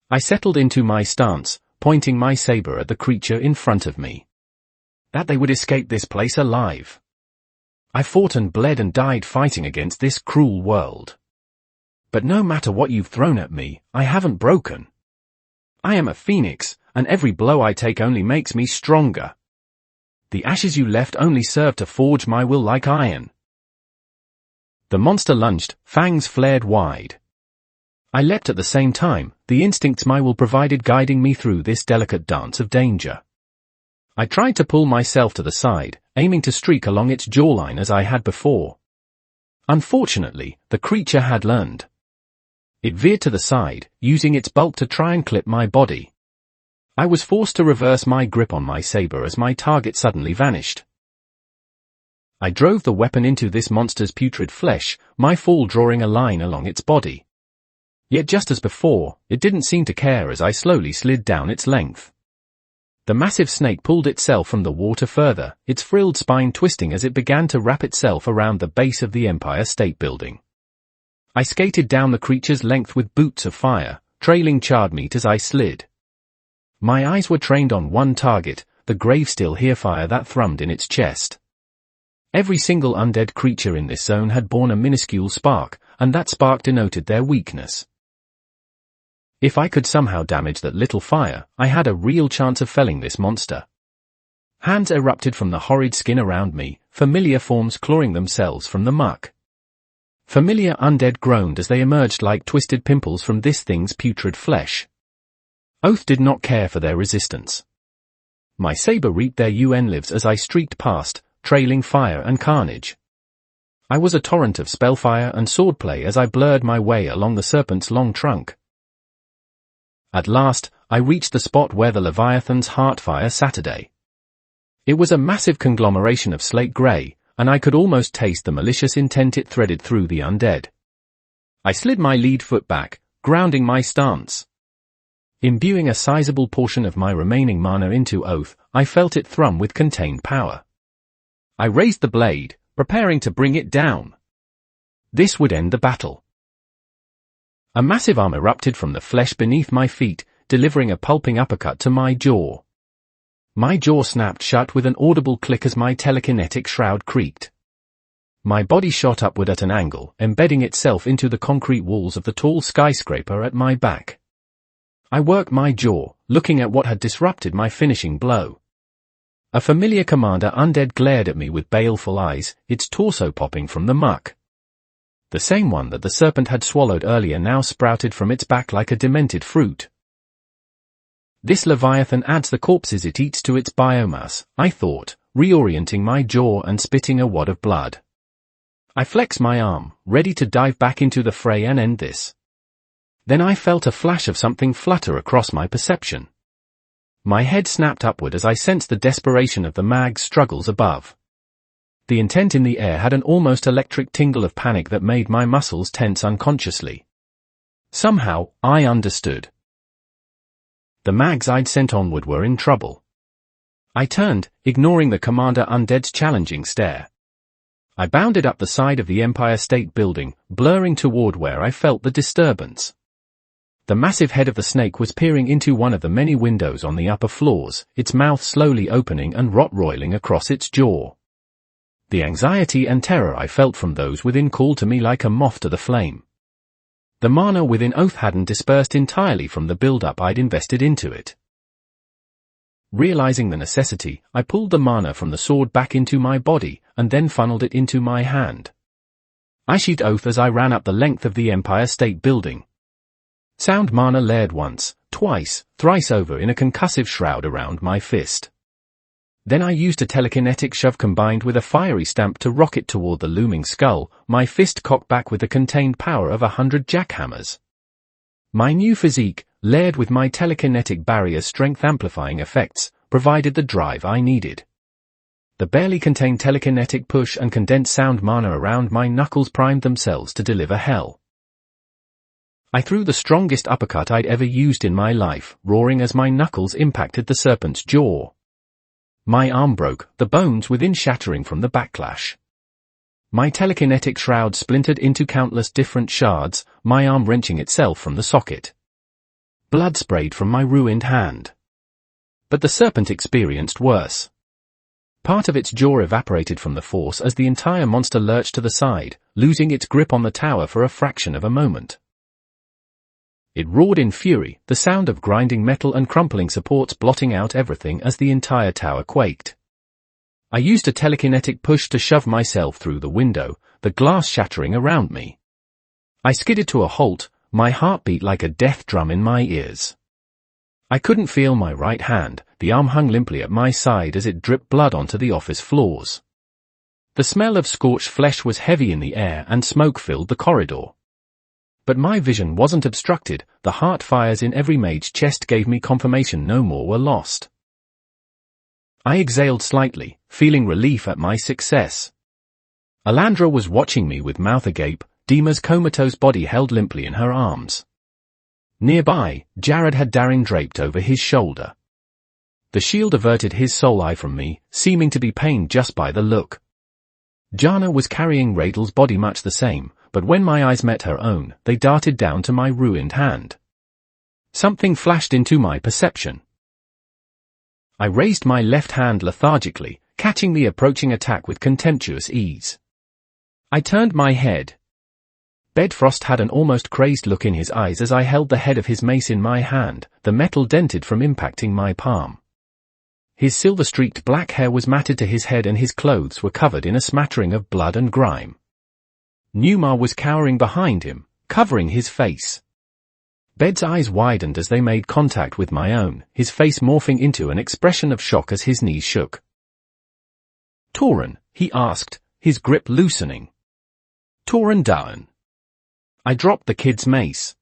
I settled into my stance, pointing my saber at the creature in front of me. That they would escape this place alive. I fought and bled and died fighting against this cruel world. But no matter what you've thrown at me, I haven't broken. I am a phoenix, and every blow I take only makes me stronger. The ashes you left only serve to forge my will like iron. The monster lunged, fangs flared wide. I leapt at the same time, the instincts my will provided guiding me through this delicate dance of danger. I tried to pull myself to the side, aiming to streak along its jawline as I had before. Unfortunately, the creature had learned. It veered to the side, using its bulk to try and clip my body. I was forced to reverse my grip on my saber as my target suddenly vanished. I drove the weapon into this monster's putrid flesh, my fall drawing a line along its body. Yet just as before, it didn't seem to care as I slowly slid down its length. The massive snake pulled itself from the water further, its frilled spine twisting as it began to wrap itself around the base of the Empire State Building. I skated down the creature's length with boots of fire, trailing charred meat as I slid. My eyes were trained on one target, the grave-still hairfire that thrummed in its chest. Every single undead creature in this zone had borne a minuscule spark, and that spark denoted their weakness. If I could somehow damage that little fire, I had a real chance of felling this monster. Hands erupted from the horrid skin around me, familiar forms clawing themselves from the muck. Familiar undead groaned as they emerged like twisted pimples from this thing's putrid flesh. Oath did not care for their resistance. My saber reaped their lives as I streaked past, trailing fire and carnage. I was a torrent of spellfire and swordplay as I blurred my way along the serpent's long trunk. At last, I reached the spot where the Leviathan's heartfire Saturday. It was a massive conglomeration of slate grey, and I could almost taste the malicious intent it threaded through the undead. I slid my lead foot back, grounding my stance. Imbuing a sizable portion of my remaining mana into Oath, I felt it thrum with contained power. I raised the blade, preparing to bring it down. This would end the battle. A massive arm erupted from the flesh beneath my feet, delivering a pulping uppercut to my jaw. My jaw snapped shut with an audible click as my telekinetic shroud creaked. My body shot upward at an angle, embedding itself into the concrete walls of the tall skyscraper at my back. I worked my jaw, looking at what had disrupted my finishing blow. A familiar commander undead glared at me with baleful eyes, its torso popping from the muck. The same one that the serpent had swallowed earlier now sprouted from its back like a demented fruit. This Leviathan adds the corpses it eats to its biomass, I thought, reorienting my jaw and spitting a wad of blood. I flexed my arm, ready to dive back into the fray and end this. Then I felt a flash of something flutter across my perception. My head snapped upward as I sensed the desperation of the mag's struggles above. The intent in the air had an almost electric tingle of panic that made my muscles tense unconsciously. Somehow, I understood. The mags I'd sent onward were in trouble. I turned, ignoring the Commander Undead's challenging stare. I bounded up the side of the Empire State Building, blurring toward where I felt the disturbance. The massive head of the snake was peering into one of the many windows on the upper floors, its mouth slowly opening and rot roiling across its jaw. The anxiety and terror I felt from those within called to me like a moth to the flame. The mana within Oath hadn't dispersed entirely from the build-up I'd invested into it. Realizing the necessity, I pulled the mana from the sword back into my body, and then funneled it into my hand. I sheathed Oath as I ran up the length of the Empire State Building. Sound mana layered once, twice, thrice over in a concussive shroud around my fist. Then I used a telekinetic shove combined with a fiery stamp to rocket toward the looming skull, my fist cocked back with the contained power of 100 jackhammers. My new physique, layered with my telekinetic barrier's strength-amplifying effects, provided the drive I needed. The barely contained telekinetic push and condensed sound mana around my knuckles primed themselves to deliver hell. I threw the strongest uppercut I'd ever used in my life, roaring as my knuckles impacted the serpent's jaw. My arm broke, the bones within shattering from the backlash. My telekinetic shroud splintered into countless different shards, my arm wrenching itself from the socket. Blood sprayed from my ruined hand. But the serpent experienced worse. Part of its jaw evaporated from the force as the entire monster lurched to the side, losing its grip on the tower for a fraction of a moment. It roared in fury, the sound of grinding metal and crumpling supports blotting out everything as the entire tower quaked. I used a telekinetic push to shove myself through the window, the glass shattering around me. I skidded to a halt, my heart beat like a death drum in my ears. I couldn't feel my right hand, the arm hung limply at my side as it dripped blood onto the office floors. The smell of scorched flesh was heavy in the air and smoke filled the corridor. But my vision wasn't obstructed, the heart fires in every mage's chest gave me confirmation no more were lost. I exhaled slightly, feeling relief at my success. Alandra was watching me with mouth agape, Dima's comatose body held limply in her arms. Nearby, Jared had Darin draped over his shoulder. The shield averted his soul eye from me, seeming to be pained just by the look. Jana was carrying Raidel's body much the same, but when my eyes met her own, they darted down to my ruined hand. Something flashed into my perception. I raised my left hand lethargically, catching the approaching attack with contemptuous ease. I turned my head. Bedfrost had an almost crazed look in his eyes as I held the head of his mace in my hand, the metal dented from impacting my palm. His silver-streaked black hair was matted to his head and his clothes were covered in a smattering of blood and grime. Newmar was cowering behind him, covering his face. Bed's eyes widened as they made contact with my own, his face morphing into an expression of shock as his knees shook. "Tauren," he asked, his grip loosening. Torn down. I dropped the kid's mace.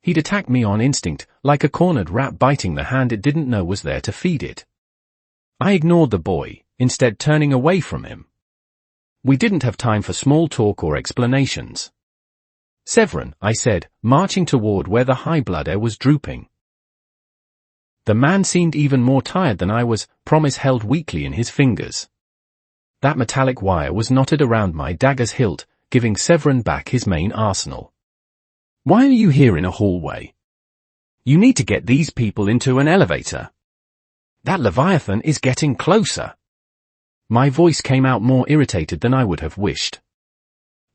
He'd attacked me on instinct, like a cornered rat biting the hand it didn't know was there to feed it. I ignored the boy, instead turning away from him. We didn't have time for small talk or explanations. Severin, I said, marching toward where the high blood air was drooping. The man seemed even more tired than I was, promise held weakly in his fingers. That metallic wire was knotted around my dagger's hilt, giving Severin back his main arsenal. Why are you here in a hallway? You need to get these people into an elevator. That Leviathan is getting closer. My voice came out more irritated than I would have wished.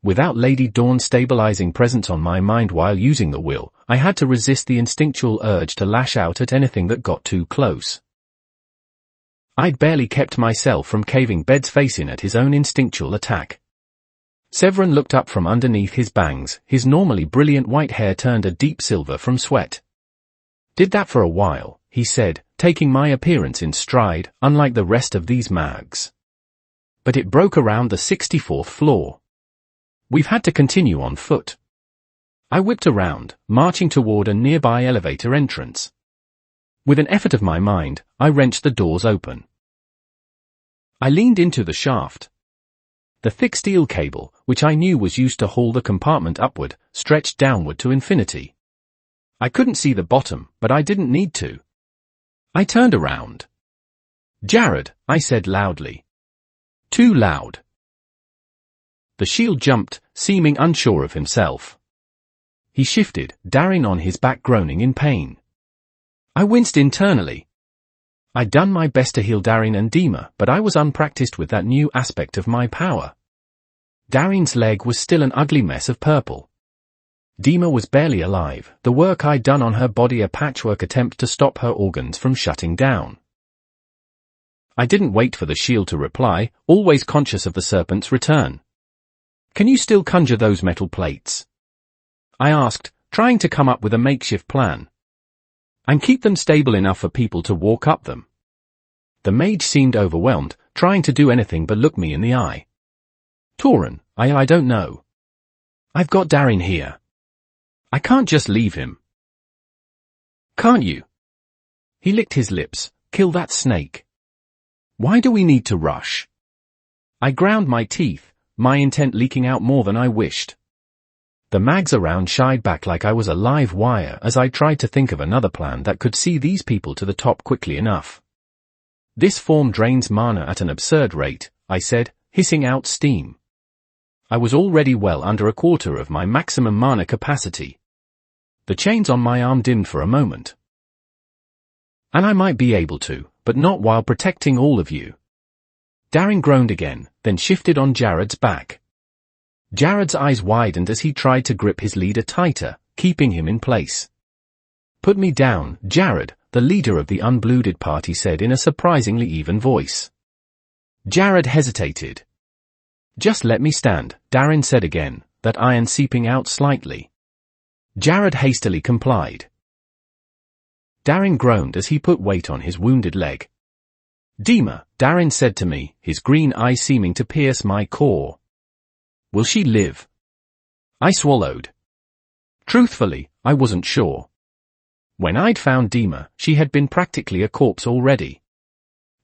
Without Lady Dawn's stabilizing presence on my mind while using the will, I had to resist the instinctual urge to lash out at anything that got too close. I'd barely kept myself from caving Bed's face in at his own instinctual attack. Severin looked up from underneath his bangs, his normally brilliant white hair turned a deep silver from sweat. Did that for a while, he said, taking my appearance in stride, unlike the rest of these mags. But it broke around the 64th floor. We've had to continue on foot. I whipped around, marching toward a nearby elevator entrance. With an effort of my mind, I wrenched the doors open. I leaned into the shaft. The thick steel cable, which I knew was used to haul the compartment upward, stretched downward to infinity. I couldn't see the bottom, but I didn't need to. I turned around. "Jared," I said loudly. Too loud. The shield jumped, seeming unsure of himself. He shifted, Darin on his back groaning in pain. I winced internally. I'd done my best to heal Darin and Dima, but I was unpracticed with that new aspect of my power. Darin's leg was still an ugly mess of purple. Dima was barely alive, the work I'd done on her body a patchwork attempt to stop her organs from shutting down. I didn't wait for the shield to reply, always conscious of the serpent's return. "Can you still conjure those metal plates?" I asked, trying to come up with a makeshift plan. "And keep them stable enough for people to walk up them." The mage seemed overwhelmed, trying to do anything but look me in the eye. "Tauren, I don't know. I've got Darin here. I can't just leave him." "Can't you?" He licked his lips. "Kill that snake. Why do we need to rush?" I ground my teeth, my intent leaking out more than I wished. The mags around shied back like I was a live wire as I tried to think of another plan that could see these people to the top quickly enough. "This form drains mana at an absurd rate," I said, hissing out steam. I was already well under a quarter of my maximum mana capacity. The chains on my arm dimmed for a moment. "And I might be able to, but not while protecting all of you." Darin groaned again, then shifted on Jared's back. Jared's eyes widened as he tried to grip his leader tighter, keeping him in place. "Put me down, Jared," the leader of the unblooded party said in a surprisingly even voice. Jared hesitated. "Just let me stand," Darin said again, that iron seeping out slightly. Jared hastily complied. Darin groaned as he put weight on his wounded leg. "Dima," Darin said to me, his green eyes seeming to pierce my core. "Will she live?" I swallowed. Truthfully, I wasn't sure. When I'd found Dima, she had been practically a corpse already.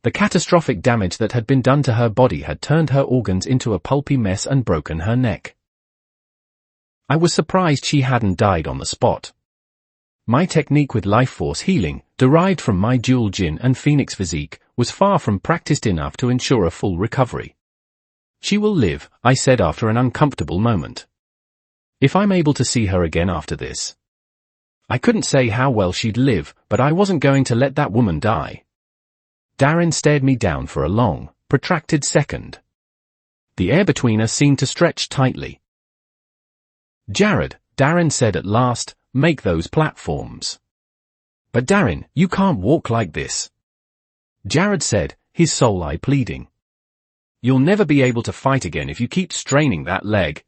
The catastrophic damage that had been done to her body had turned her organs into a pulpy mess and broken her neck. I was surprised she hadn't died on the spot. My technique with life force healing, derived from my dual Jinn and Phoenix physique, was far from practiced enough to ensure a full recovery. "She will live," I said after an uncomfortable moment. "If I'm able to see her again after this." I couldn't say how well she'd live, but I wasn't going to let that woman die. Darin stared me down for a long, protracted second. The air between us seemed to stretch tightly. "Jared," Darin said at last, "make those platforms." "But Darin, you can't walk like this." Jared said, his soul eye pleading. "You'll never be able to fight again if you keep straining that leg."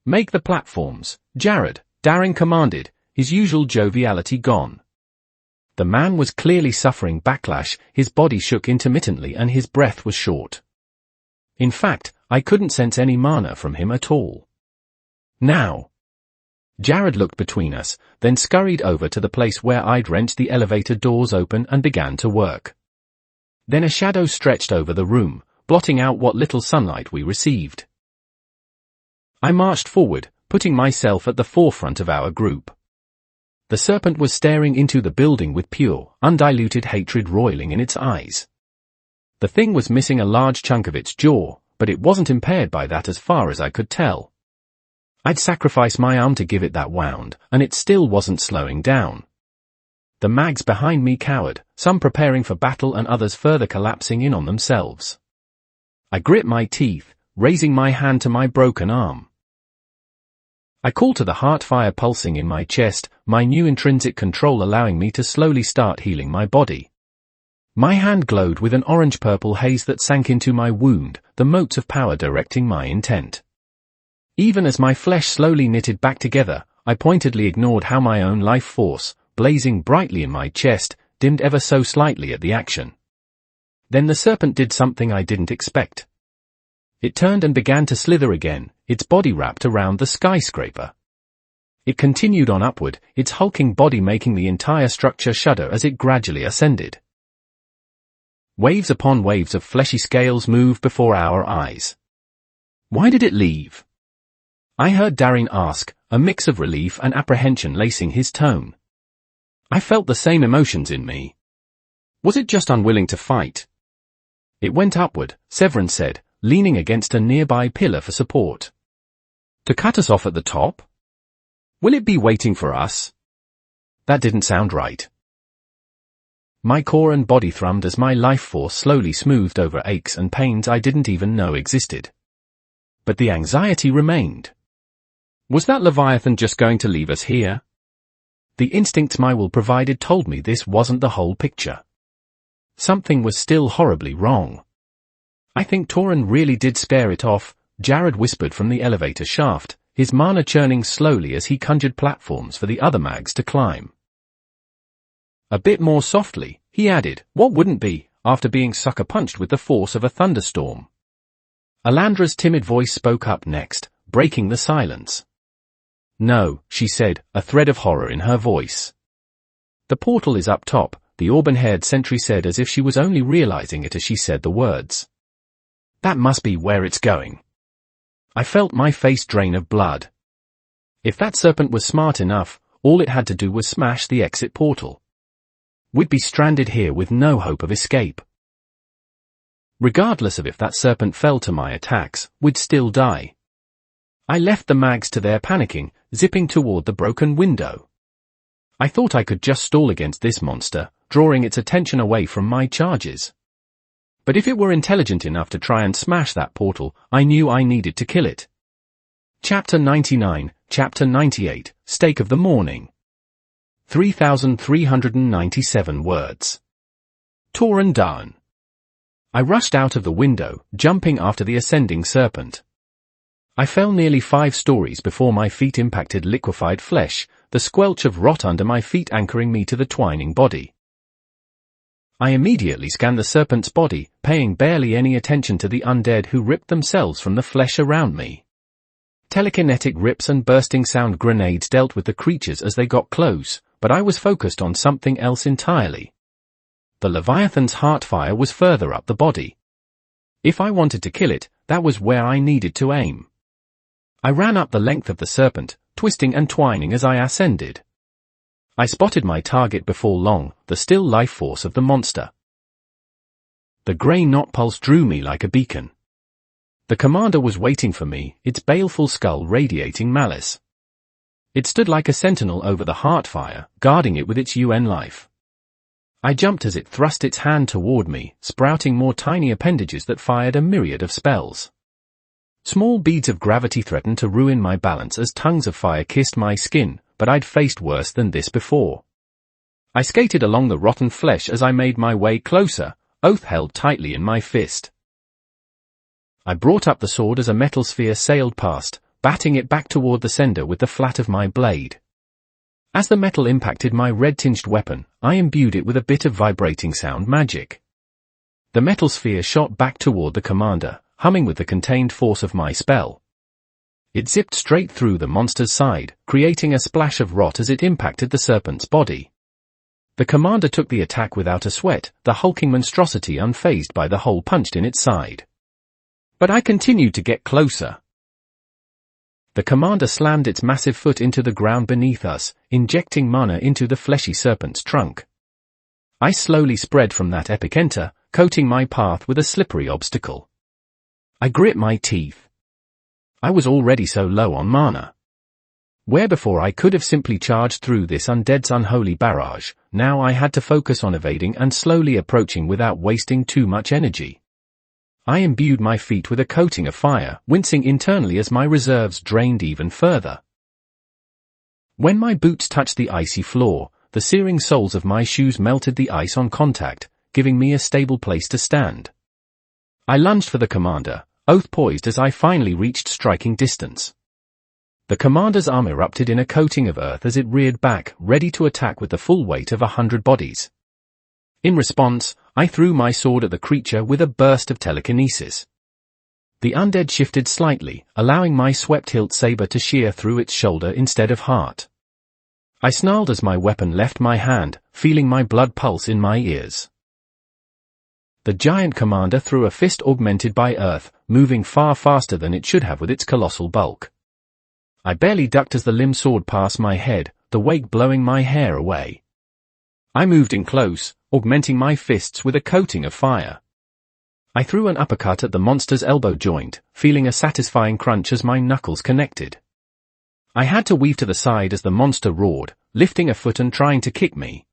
"Make the platforms, Jared," Darin commanded, his usual joviality gone. The man was clearly suffering backlash, his body shook intermittently and his breath was short. In fact, I couldn't sense any mana from him at all. Now. Jared looked between us, then scurried over to the place where I'd wrenched the elevator doors open and began to work. Then a shadow stretched over the room, blotting out what little sunlight we received. I marched forward, putting myself at the forefront of our group. The serpent was staring into the building with pure, undiluted hatred roiling in its eyes. The thing was missing a large chunk of its jaw, but it wasn't impaired by that as far as I could tell. I'd sacrificed my arm to give it that wound, and it still wasn't slowing down. The mags behind me cowered, some preparing for battle and others further collapsing in on themselves. I grit my teeth, raising my hand to my broken arm. I called to the heart fire pulsing in my chest, my new intrinsic control allowing me to slowly start healing my body. My hand glowed with an orange-purple haze that sank into my wound, the motes of power directing my intent. Even as my flesh slowly knitted back together, I pointedly ignored how my own life force, blazing brightly in my chest, dimmed ever so slightly at the action. Then the serpent did something I didn't expect. It turned and began to slither again, its body wrapped around the skyscraper. It continued on upward, its hulking body making the entire structure shudder as it gradually ascended. Waves upon waves of fleshy scales moved before our eyes. Why did it leave? I heard Darren ask, a mix of relief and apprehension lacing his tone. I felt the same emotions in me. Was it just unwilling to fight? It went upward, Severin said, leaning against a nearby pillar for support. To cut us off at the top? Will it be waiting for us? That didn't sound right. My core and body thrummed as my life force slowly smoothed over aches and pains I didn't even know existed. But the anxiety remained. Was that Leviathan just going to leave us here? The instincts my will provided told me this wasn't the whole picture. Something was still horribly wrong. I think Tauren really did scare it off, Jared whispered from the elevator shaft, his mana churning slowly as he conjured platforms for the other mags to climb. A bit more softly, he added, what wouldn't be, after being sucker-punched with the force of a thunderstorm? Alandra's timid voice spoke up next, breaking the silence. No, she said, a thread of horror in her voice. The portal is up top, the auburn-haired sentry said as if she was only realizing it as she said the words. That must be where it's going. I felt my face drain of blood. If that serpent was smart enough, all it had to do was smash the exit portal. We'd be stranded here with no hope of escape. Regardless of if that serpent fell to my attacks, we'd still die. I left the mags to their panicking, zipping toward the broken window. I thought I could just stall against this monster, drawing its attention away from my charges. But if it were intelligent enough to try and smash that portal, I knew I needed to kill it. Chapter 99, Chapter 98, Stake of the Morning. 3,397 words. Tauren Dawn. I rushed out of the window, jumping after the ascending serpent. I fell nearly 5 stories before my feet impacted liquefied flesh, the squelch of rot under my feet anchoring me to the twining body. I immediately scanned the serpent's body, paying barely any attention to the undead who ripped themselves from the flesh around me. Telekinetic rips and bursting sound grenades dealt with the creatures as they got close, but I was focused on something else entirely. The Leviathan's heartfire was further up the body. If I wanted to kill it, that was where I needed to aim. I ran up the length of the serpent, twisting and twining as I ascended. I spotted my target before long, the still life force of the monster. The grey knot pulse drew me like a beacon. The commander was waiting for me, its baleful skull radiating malice. It stood like a sentinel over the heartfire, guarding it with its UN life. I jumped as it thrust its hand toward me, sprouting more tiny appendages that fired a myriad of spells. Small beads of gravity threatened to ruin my balance as tongues of fire kissed my skin, but I'd faced worse than this before. I skated along the rotten flesh as I made my way closer, oath held tightly in my fist. I brought up the sword as a metal sphere sailed past, batting it back toward the sender with the flat of my blade. As the metal impacted my red-tinged weapon, I imbued it with a bit of vibrating sound magic. The metal sphere shot back toward the commander, humming with the contained force of my spell. It zipped straight through the monster's side, creating a splash of rot as it impacted the serpent's body. The commander took the attack without a sweat, the hulking monstrosity unfazed by the hole punched in its side. But I continued to get closer. The commander slammed its massive foot into the ground beneath us, injecting mana into the fleshy serpent's trunk. I slowly spread from that epicenter, coating my path with a slippery obstacle. I grit my teeth. I was already so low on mana. Where before I could have simply charged through this undead's unholy barrage, now I had to focus on evading and slowly approaching without wasting too much energy. I imbued my feet with a coating of fire, wincing internally as my reserves drained even further. When my boots touched the icy floor, the searing soles of my shoes melted the ice on contact, giving me a stable place to stand. I lunged for the commander, oath poised as I finally reached striking distance. The commander's arm erupted in a coating of earth as it reared back, ready to attack with the full weight of 100 bodies. In response, I threw my sword at the creature with a burst of telekinesis. The undead shifted slightly, allowing my swept hilt saber to shear through its shoulder instead of heart. I snarled as my weapon left my hand, feeling my blood pulse in my ears. The giant commander threw a fist augmented by earth, moving far faster than it should have with its colossal bulk. I barely ducked as the limb soared past my head, the wake blowing my hair away. I moved in close, augmenting my fists with a coating of fire. I threw an uppercut at the monster's elbow joint, feeling a satisfying crunch as my knuckles connected. I had to weave to the side as the monster roared, lifting a foot and trying to kick me.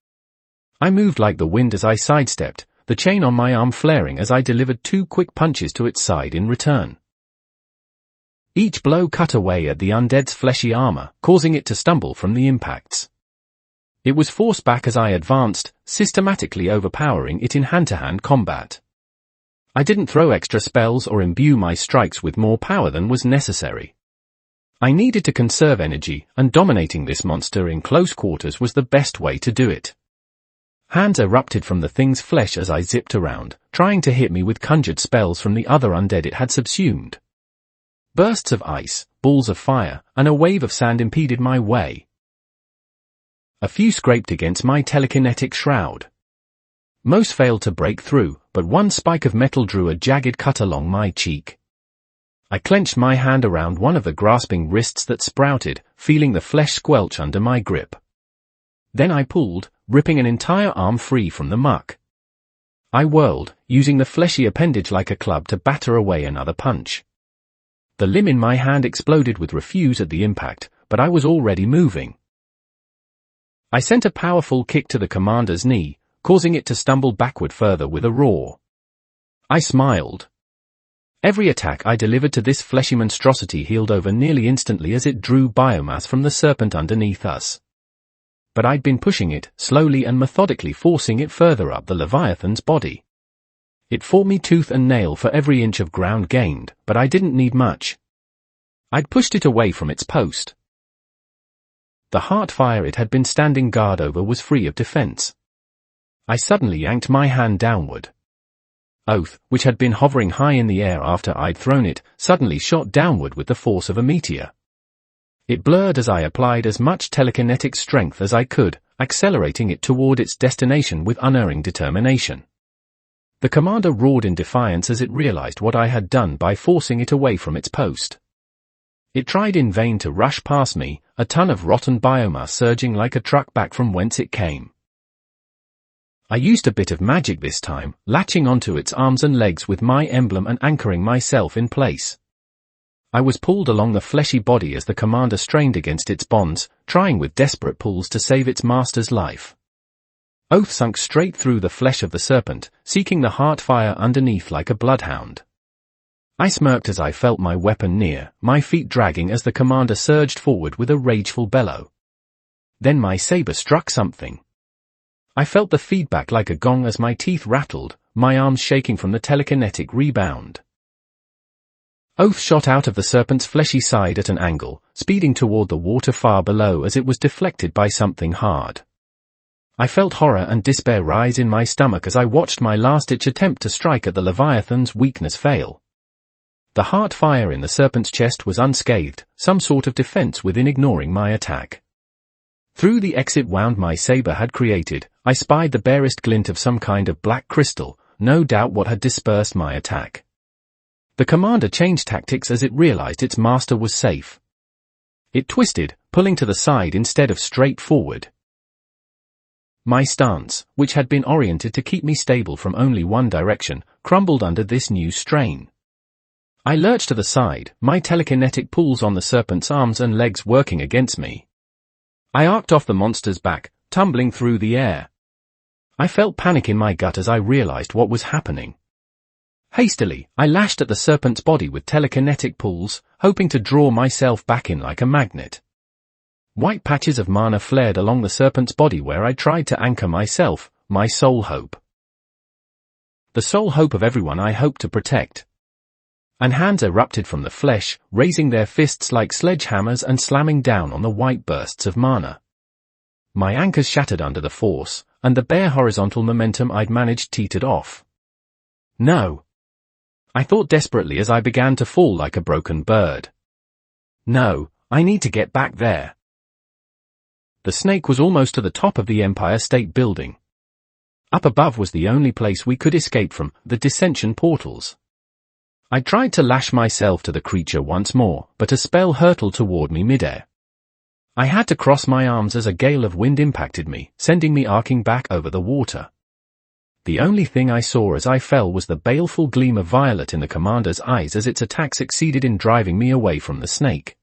I moved like the wind as I sidestepped, the chain on my arm flaring as I delivered 2 quick punches to its side in return. Each blow cut away at the undead's fleshy armor, causing it to stumble from the impacts. It was forced back as I advanced, systematically overpowering it in hand-to-hand combat. I didn't throw extra spells or imbue my strikes with more power than was necessary. I needed to conserve energy, and dominating this monster in close quarters was the best way to do it. Hands erupted from the thing's flesh as I zipped around, trying to hit me with conjured spells from the other undead it had subsumed. Bursts of ice, balls of fire, and a wave of sand impeded my way. A few scraped against my telekinetic shroud. Most failed to break through, but one spike of metal drew a jagged cut along my cheek. I clenched my hand around one of the grasping wrists that sprouted, feeling the flesh squelch under my grip. Then I pulled, ripping an entire arm free from the muck. I whirled, using the fleshy appendage like a club to batter away another punch. The limb in my hand exploded with refuse at the impact, but I was already moving. I sent a powerful kick to the commander's knee, causing it to stumble backward further with a roar. I smiled. Every attack I delivered to this fleshy monstrosity healed over nearly instantly as it drew biomass from the serpent underneath us. But I'd been pushing it, slowly and methodically forcing it further up the Leviathan's body. It fought me tooth and nail for every inch of ground gained, but I didn't need much. I'd pushed it away from its post. The heart fire it had been standing guard over was free of defense. I suddenly yanked my hand downward. Oath, which had been hovering high in the air after I'd thrown it, suddenly shot downward with the force of a meteor. It blurred as I applied as much telekinetic strength as I could, accelerating it toward its destination with unerring determination. The commander roared in defiance as it realized what I had done by forcing it away from its post. It tried in vain to rush past me, a ton of rotten biomass surging like a truck back from whence it came. I used a bit of magic this time, latching onto its arms and legs with my emblem and anchoring myself in place. I was pulled along the fleshy body as the commander strained against its bonds, trying with desperate pulls to save its master's life. Oath sunk straight through the flesh of the serpent, seeking the heart fire underneath like a bloodhound. I smirked as I felt my weapon near, my feet dragging as the commander surged forward with a rageful bellow. Then my saber struck something. I felt the feedback like a gong as my teeth rattled, my arms shaking from the telekinetic rebound. Oath shot out of the serpent's fleshy side at an angle, speeding toward the water far below as it was deflected by something hard. I felt horror and despair rise in my stomach as I watched my last-ditch attempt to strike at the Leviathan's weakness fail. The heart fire in the serpent's chest was unscathed, some sort of defense within ignoring my attack. Through the exit wound my saber had created, I spied the barest glint of some kind of black crystal, no doubt what had dispersed my attack. The commander changed tactics as it realized its master was safe. It twisted, pulling to the side instead of straight forward. My stance, which had been oriented to keep me stable from only one direction, crumbled under this new strain. I lurched to the side, my telekinetic pulls on the serpent's arms and legs working against me. I arced off the monster's back, tumbling through the air. I felt panic in my gut as I realized what was happening. Hastily, I lashed at the serpent's body with telekinetic pulls, hoping to draw myself back in like a magnet. White patches of mana flared along the serpent's body where I tried to anchor myself, my sole hope. The sole hope of everyone I hoped to protect. And hands erupted from the flesh, raising their fists like sledgehammers and slamming down on the white bursts of mana. My anchors shattered under the force, and the bare horizontal momentum I'd managed teetered off. No. I thought desperately as I began to fall like a broken bird. No, I need to get back there. The snake was almost to the top of the Empire State Building. Up above was the only place we could escape from, the dissension portals. I tried to lash myself to the creature once more, but a spell hurtled toward me midair. I had to cross my arms as a gale of wind impacted me, sending me arcing back over the water. The only thing I saw as I fell was the baleful gleam of violet in the commander's eyes as its attack succeeded in driving me away from the snake.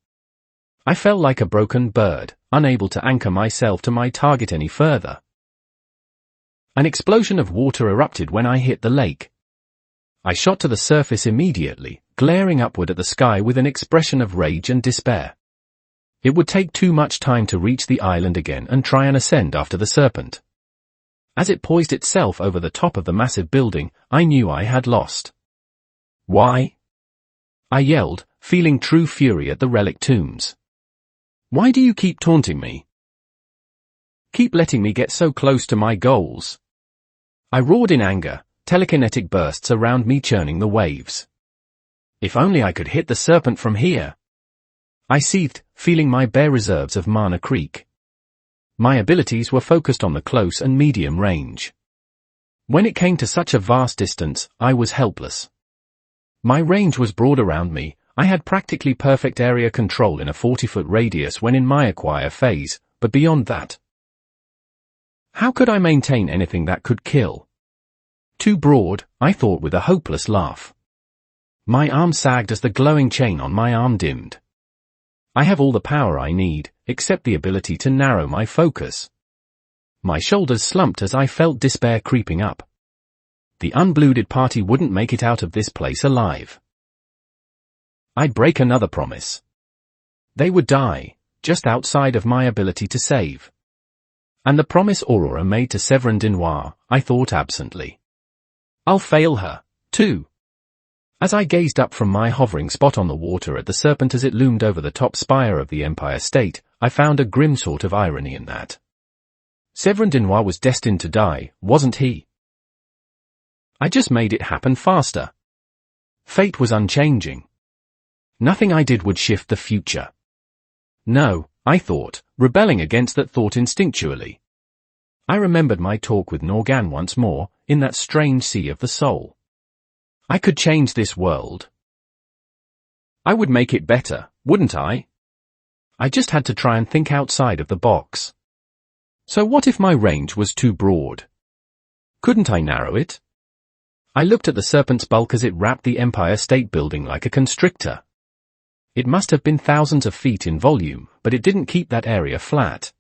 I fell like a broken bird, unable to anchor myself to my target any further. An explosion of water erupted when I hit the lake. I shot to the surface immediately, glaring upward at the sky with an expression of rage and despair. It would take too much time to reach the island again and try and ascend after the serpent. As it poised itself over the top of the massive building, I knew I had lost. Why? I yelled, feeling true fury at the relic tombs. Why do you keep taunting me? Keep letting me get so close to my goals. I roared in anger, telekinetic bursts around me churning the waves. If only I could hit the serpent from here. I seethed, feeling my bare reserves of mana creak. My abilities were focused on the close and medium range. When it came to such a vast distance, I was helpless. My range was broad around me. I had practically perfect area control in a 40-foot radius when in my acquire phase, but beyond that. How could I maintain anything that could kill? Too broad, I thought with a hopeless laugh. My arm sagged as the glowing chain on my arm dimmed. I have all the power I need, except the ability to narrow my focus. My shoulders slumped as I felt despair creeping up. The unblooded party wouldn't make it out of this place alive. I'd break another promise. They would die, just outside of my ability to save. And the promise Aurora made to Severin Denoir, I thought absently. I'll fail her, too. As I gazed up from my hovering spot on the water at the serpent as it loomed over the top spire of the Empire State, I found a grim sort of irony in that. Severin Denoir was destined to die, wasn't he? I just made it happen faster. Fate was unchanging. Nothing I did would shift the future. No, I thought, rebelling against that thought instinctually. I remembered my talk with Norgan once more, in that strange sea of the soul. I could change this world. I would make it better, wouldn't I? I just had to try and think outside of the box. So what if my range was too broad? Couldn't I narrow it? I looked at the serpent's bulk as it wrapped the Empire State Building like a constrictor. It must have been thousands of feet in volume, but it didn't keep that area flat.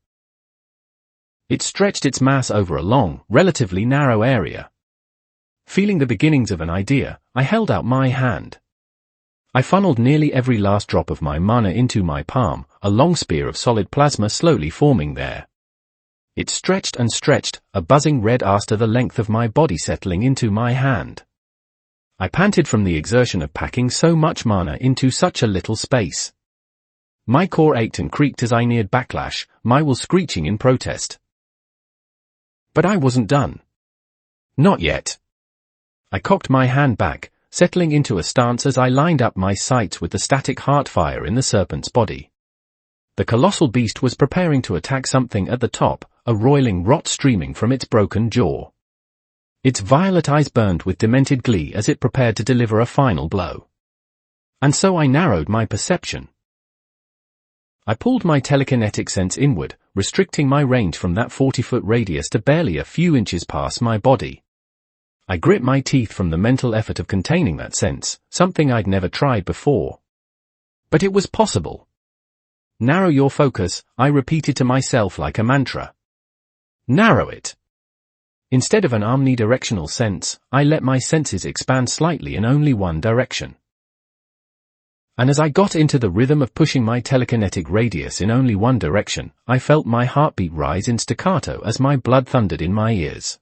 It stretched its mass over a long, relatively narrow area. Feeling the beginnings of an idea, I held out my hand. I funneled nearly every last drop of my mana into my palm, a long spear of solid plasma slowly forming there. It stretched and stretched, a buzzing red aster the length of my body settling into my hand. I panted from the exertion of packing so much mana into such a little space. My core ached and creaked as I neared backlash, my will screeching in protest. But I wasn't done. Not yet. I cocked my hand back, settling into a stance as I lined up my sights with the static heart fire in the serpent's body. The colossal beast was preparing to attack something at the top, a roiling rot streaming from its broken jaw. Its violet eyes burned with demented glee as it prepared to deliver a final blow. And so I narrowed my perception. I pulled my telekinetic sense inward, restricting my range from that 40-foot radius to barely a few inches past my body. I grit my teeth from the mental effort of containing that sense, something I'd never tried before. But it was possible. Narrow your focus, I repeated to myself like a mantra. Narrow it. Instead of an omnidirectional sense, I let my senses expand slightly in only one direction. And as I got into the rhythm of pushing my telekinetic radius in only one direction, I felt my heartbeat rise in staccato as my blood thundered in my ears.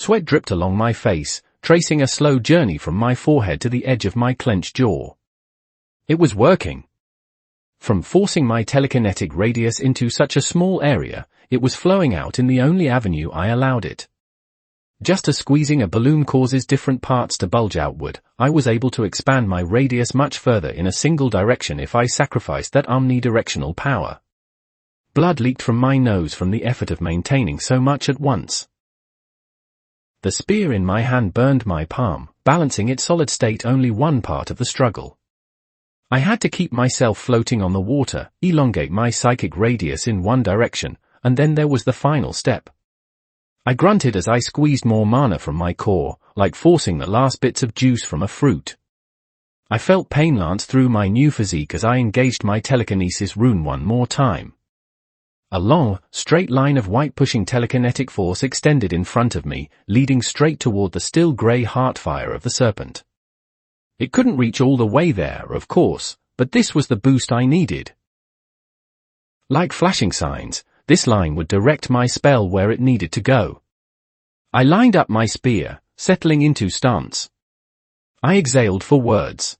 Sweat dripped along my face, tracing a slow journey from my forehead to the edge of my clenched jaw. It was working. From forcing my telekinetic radius into such a small area, it was flowing out in the only avenue I allowed it. Just as squeezing a balloon causes different parts to bulge outward, I was able to expand my radius much further in a single direction if I sacrificed that omnidirectional power. Blood leaked from my nose from the effort of maintaining so much at once. The spear in my hand burned my palm, balancing its solid state only one part of the struggle. I had to keep myself floating on the water, elongate my psychic radius in one direction, and then there was the final step. I grunted as I squeezed more mana from my core, like forcing the last bits of juice from a fruit. I felt pain lance through my new physique as I engaged my telekinesis rune one more time. A long, straight line of white pushing telekinetic force extended in front of me, leading straight toward the still grey heartfire of the serpent. It couldn't reach all the way there, of course, but this was the boost I needed. Like flashing signs, this line would direct my spell where it needed to go. I lined up my spear, settling into stance. I exhaled for words.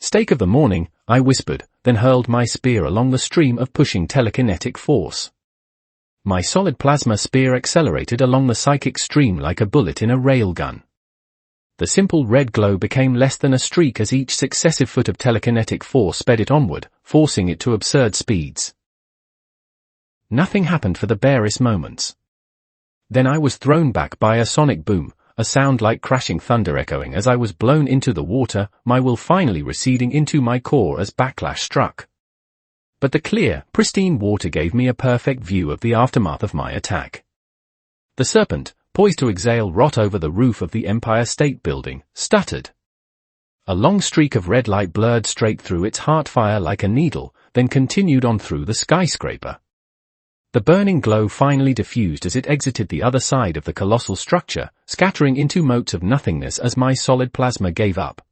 Stake of the morning, I whispered, then hurled my spear along the stream of pushing telekinetic force. My solid plasma spear accelerated along the psychic stream like a bullet in a railgun. The simple red glow became less than a streak as each successive foot of telekinetic force sped it onward, forcing it to absurd speeds. Nothing happened for the barest moments. Then I was thrown back by a sonic boom, a sound like crashing thunder echoing as I was blown into the water, my will finally receding into my core as backlash struck. But the clear, pristine water gave me a perfect view of the aftermath of my attack. The serpent, poised to exhale rot over the roof of the Empire State Building, stuttered. A long streak of red light blurred straight through its heartfire like a needle, then continued on through the skyscraper. The burning glow finally diffused as it exited the other side of the colossal structure, scattering into motes of nothingness as my solid plasma gave up.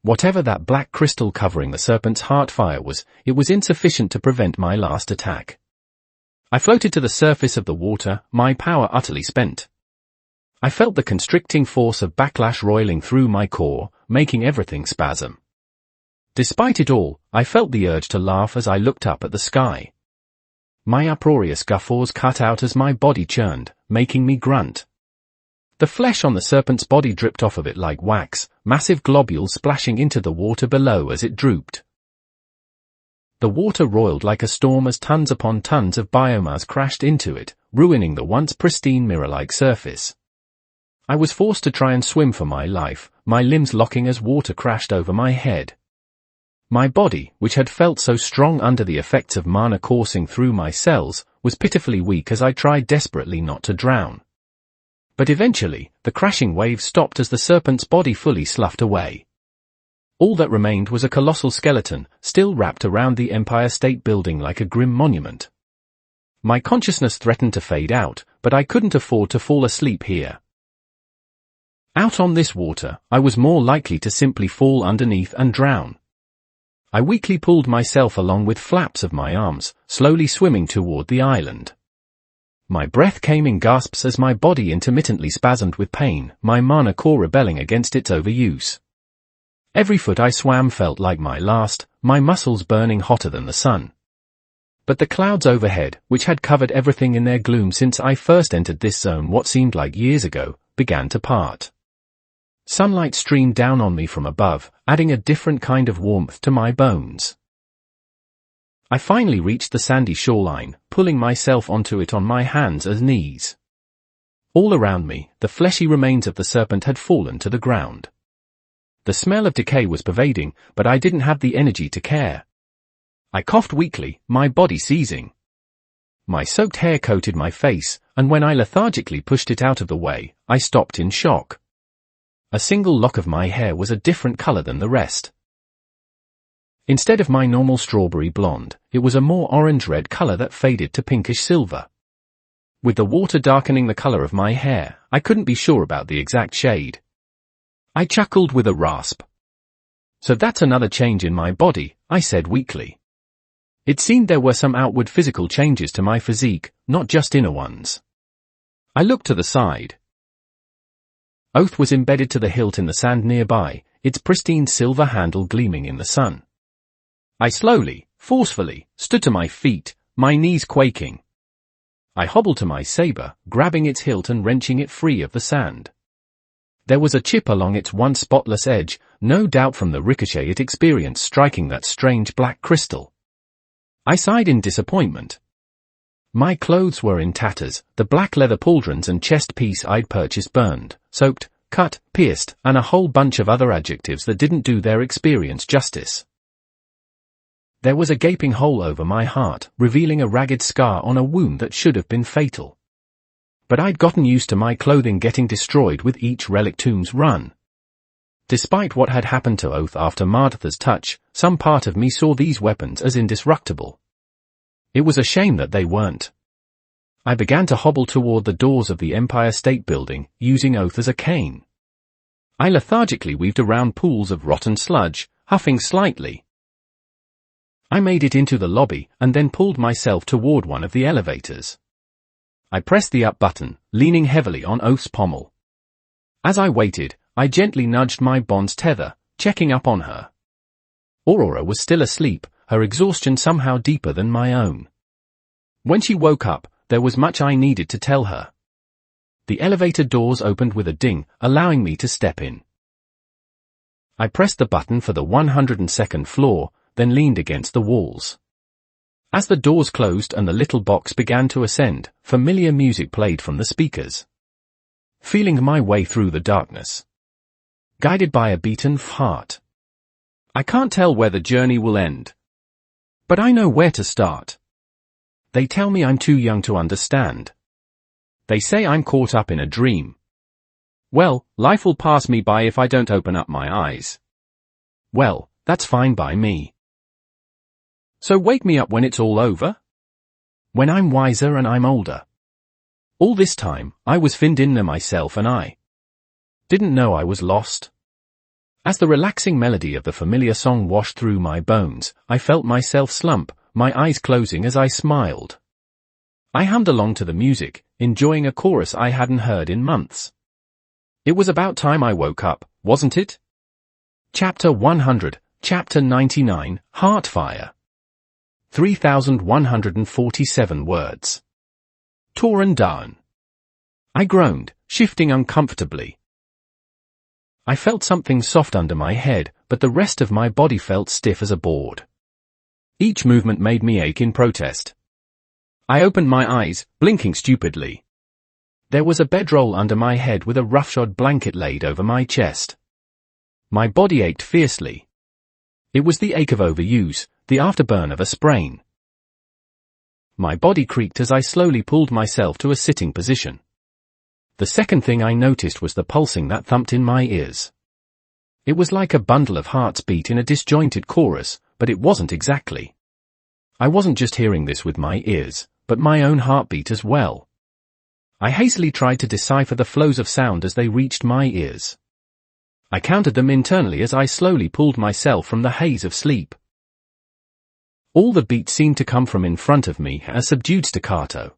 Whatever that black crystal covering the serpent's heartfire was, it was insufficient to prevent my last attack. I floated to the surface of the water, my power utterly spent. I felt the constricting force of backlash roiling through my core, making everything spasm. Despite it all, I felt the urge to laugh as I looked up at the sky. My uproarious guffaws cut out as my body churned, making me grunt. The flesh on the serpent's body dripped off of it like wax, massive globules splashing into the water below as it drooped. The water roiled like a storm as tons upon tons of biomass crashed into it, ruining the once pristine mirror-like surface. I was forced to try and swim for my life, my limbs locking as water crashed over my head. My body, which had felt so strong under the effects of mana coursing through my cells, was pitifully weak as I tried desperately not to drown. But eventually, the crashing waves stopped as the serpent's body fully sloughed away. All that remained was a colossal skeleton, still wrapped around the Empire State Building like a grim monument. My consciousness threatened to fade out, but I couldn't afford to fall asleep here. Out on this water, I was more likely to simply fall underneath and drown. I weakly pulled myself along with flaps of my arms, slowly swimming toward the island. My breath came in gasps as my body intermittently spasmed with pain, my mana core rebelling against its overuse. Every foot I swam felt like my last, my muscles burning hotter than the sun. But the clouds overhead, which had covered everything in their gloom since I first entered this zone what seemed like years ago, began to part. Sunlight streamed down on me from above, adding a different kind of warmth to my bones. I finally reached the sandy shoreline, pulling myself onto it on my hands and knees. All around me, the fleshy remains of the serpent had fallen to the ground. The smell of decay was pervading, but I didn't have the energy to care. I coughed weakly, my body seizing. My soaked hair coated my face, and when I lethargically pushed it out of the way, I stopped in shock. A single lock of my hair was a different color than the rest. Instead of my normal strawberry blonde, it was a more orange-red color that faded to pinkish silver. With the water darkening the color of my hair, I couldn't be sure about the exact shade. I chuckled with a rasp. So that's another change in my body, I said weakly. It seemed there were some outward physical changes to my physique, not just inner ones. I looked to the side. Oath was embedded to the hilt in the sand nearby, its pristine silver handle gleaming in the sun. I slowly, forcefully, stood to my feet, my knees quaking. I hobbled to my saber, grabbing its hilt and wrenching it free of the sand. There was a chip along its once spotless edge, no doubt from the ricochet it experienced striking that strange black crystal. I sighed in disappointment. My clothes were in tatters, the black leather pauldrons and chest piece I'd purchased burned, soaked, cut, pierced, and a whole bunch of other adjectives that didn't do their experience justice. There was a gaping hole over my heart, revealing a ragged scar on a wound that should have been fatal. But I'd gotten used to my clothing getting destroyed with each relic tomb's run. Despite what had happened to Oath after Martha's touch, some part of me saw these weapons as indestructible. It was a shame that they weren't. I began to hobble toward the doors of the Empire State Building, using Oath as a cane. I lethargically weaved around pools of rotten sludge, huffing slightly. I made it into the lobby and then pulled myself toward one of the elevators. I pressed the up button, leaning heavily on Oath's pommel. As I waited, I gently nudged my bond's tether, checking up on her. Aurora was still asleep, her exhaustion somehow deeper than my own. When she woke up, there was much I needed to tell her. The elevator doors opened with a ding, allowing me to step in. I pressed the button for the 102nd floor, then leaned against the walls. As the doors closed and the little box began to ascend, familiar music played from the speakers. Feeling my way through the darkness. Guided by a beaten heart. I can't tell where the journey will end. But I know where to start. They tell me I'm too young to understand. They say I'm caught up in a dream. Well, life will pass me by if I don't open up my eyes. Well, that's fine by me. So wake me up when it's all over? When I'm wiser and I'm older. All this time, I was finned in there myself and I didn't know I was lost. As the relaxing melody of the familiar song washed through my bones, I felt myself slump, my eyes closing as I smiled. I hummed along to the music, enjoying a chorus I hadn't heard in months. It was about time I woke up, wasn't it? Chapter 100, Chapter 99, Heartfire. 3,147 words. Torn down. I groaned, shifting uncomfortably. I felt something soft under my head, but the rest of my body felt stiff as a board. Each movement made me ache in protest. I opened my eyes, blinking stupidly. There was a bedroll under my head with a roughshod blanket laid over my chest. My body ached fiercely. It was the ache of overuse, the afterburn of a sprain. My body creaked as I slowly pulled myself to a sitting position. The second thing I noticed was the pulsing that thumped in my ears. It was like a bundle of hearts beat in a disjointed chorus, but it wasn't exactly. I wasn't just hearing this with my ears, but my own heartbeat as well. I hastily tried to decipher the flows of sound as they reached my ears. I counted them internally as I slowly pulled myself from the haze of sleep. All the beats seemed to come from in front of me, a subdued staccato.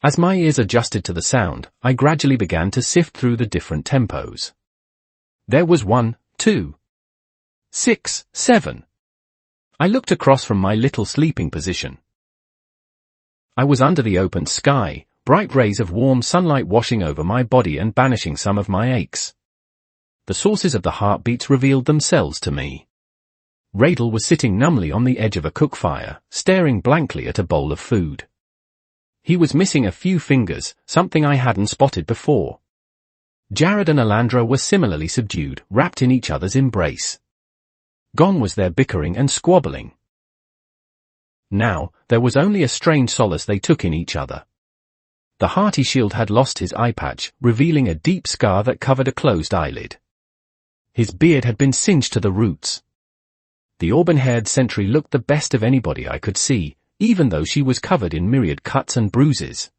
As my ears adjusted to the sound, I gradually began to sift through the different tempos. There was 1, 2, 6, 7. I looked across from my little sleeping position. I was under the open sky, bright rays of warm sunlight washing over my body and banishing some of my aches. the sources of the heartbeats revealed themselves to me. Radel was sitting numbly on the edge of a cook fire, staring blankly at a bowl of food. He was missing a few fingers, something I hadn't spotted before. Jared and Alandra were similarly subdued, wrapped in each other's embrace. Gone was their bickering and squabbling. Now, there was only a strange solace they took in each other. The hearty shield had lost his eye patch, revealing a deep scar that covered a closed eyelid. His beard had been singed to the roots. The auburn-haired sentry looked the best of anybody I could see, even though she was covered in myriad cuts and bruises.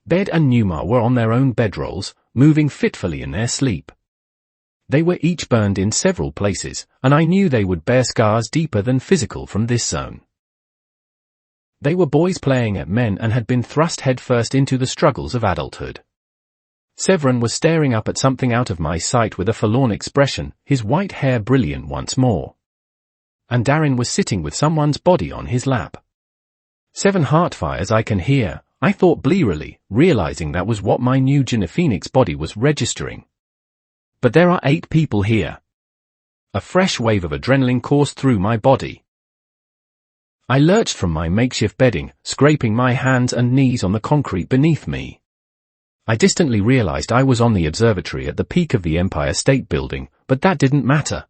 Bed and Numa were on their own bedrolls, moving fitfully in their sleep. They were each burned in several places, and I knew they would bear scars deeper than physical from this zone. They were boys playing at men and had been thrust headfirst into the struggles of adulthood. Severin was staring up at something out of my sight with a forlorn expression, his white hair brilliant once more. And Darren was sitting with someone's body on his lap. 7 heartfires I can hear, I thought blearily, realizing that was what my new Phoenix body was registering. But there are 8 people here. A fresh wave of adrenaline coursed through my body. I lurched from my makeshift bedding, scraping my hands and knees on the concrete beneath me. I distantly realized I was on the observatory at the peak of the Empire State Building, but that didn't matter.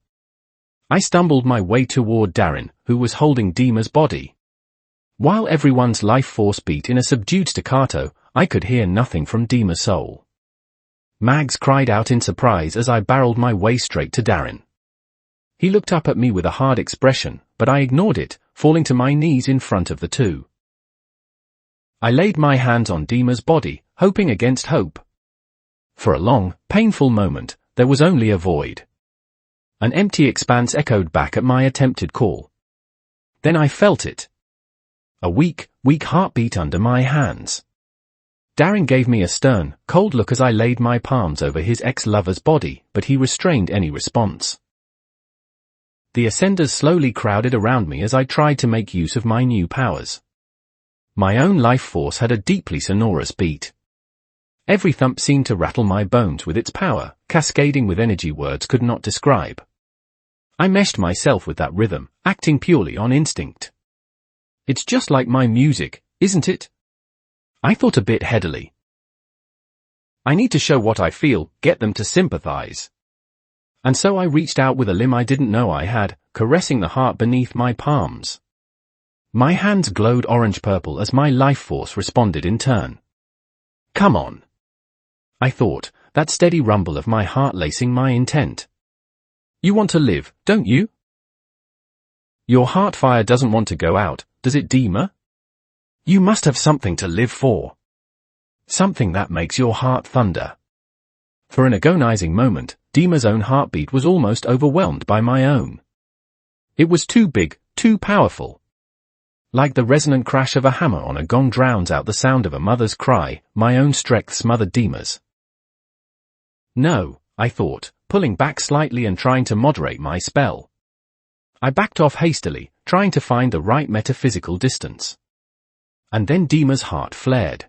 I stumbled my way toward Darren, who was holding Dima's body. While everyone's life force beat in a subdued staccato, I could hear nothing from Dima's soul. Mags cried out in surprise as I barreled my way straight to Darren. He looked up at me with a hard expression, but I ignored it, falling to my knees in front of the two. I laid my hands on Dima's body, hoping against hope. For a long, painful moment, there was only a void. An empty expanse echoed back at my attempted call. Then I felt it. A weak heartbeat under my hands. Darren gave me a stern, cold look as I laid my palms over his ex-lover's body, but he restrained any response. The ascenders slowly crowded around me as I tried to make use of my new powers. My own life force had a deeply sonorous beat. Every thump seemed to rattle my bones with its power, cascading with energy words could not describe. I meshed myself with that rhythm, acting purely on instinct. It's just like my music, isn't it? I thought a bit headily. I need to show what I feel, get them to sympathize. And so I reached out with a limb I didn't know I had, caressing the heart beneath my palms. My hands glowed orange-purple as my life force responded in turn. Come on. I thought, that steady rumble of my heart lacing my intent. You want to live, don't you? Your heart fire doesn't want to go out, does it, Dima? You must have something to live for. Something that makes your heart thunder. For an agonizing moment, Dima's own heartbeat was almost overwhelmed by my own. It was too big, too powerful. Like the resonant crash of a hammer on a gong drowns out the sound of a mother's cry, my own strength smothered Dima's. No, I thought, pulling back slightly and trying to moderate my spell. I backed off hastily, trying to find the right metaphysical distance. And then Dima's heart flared.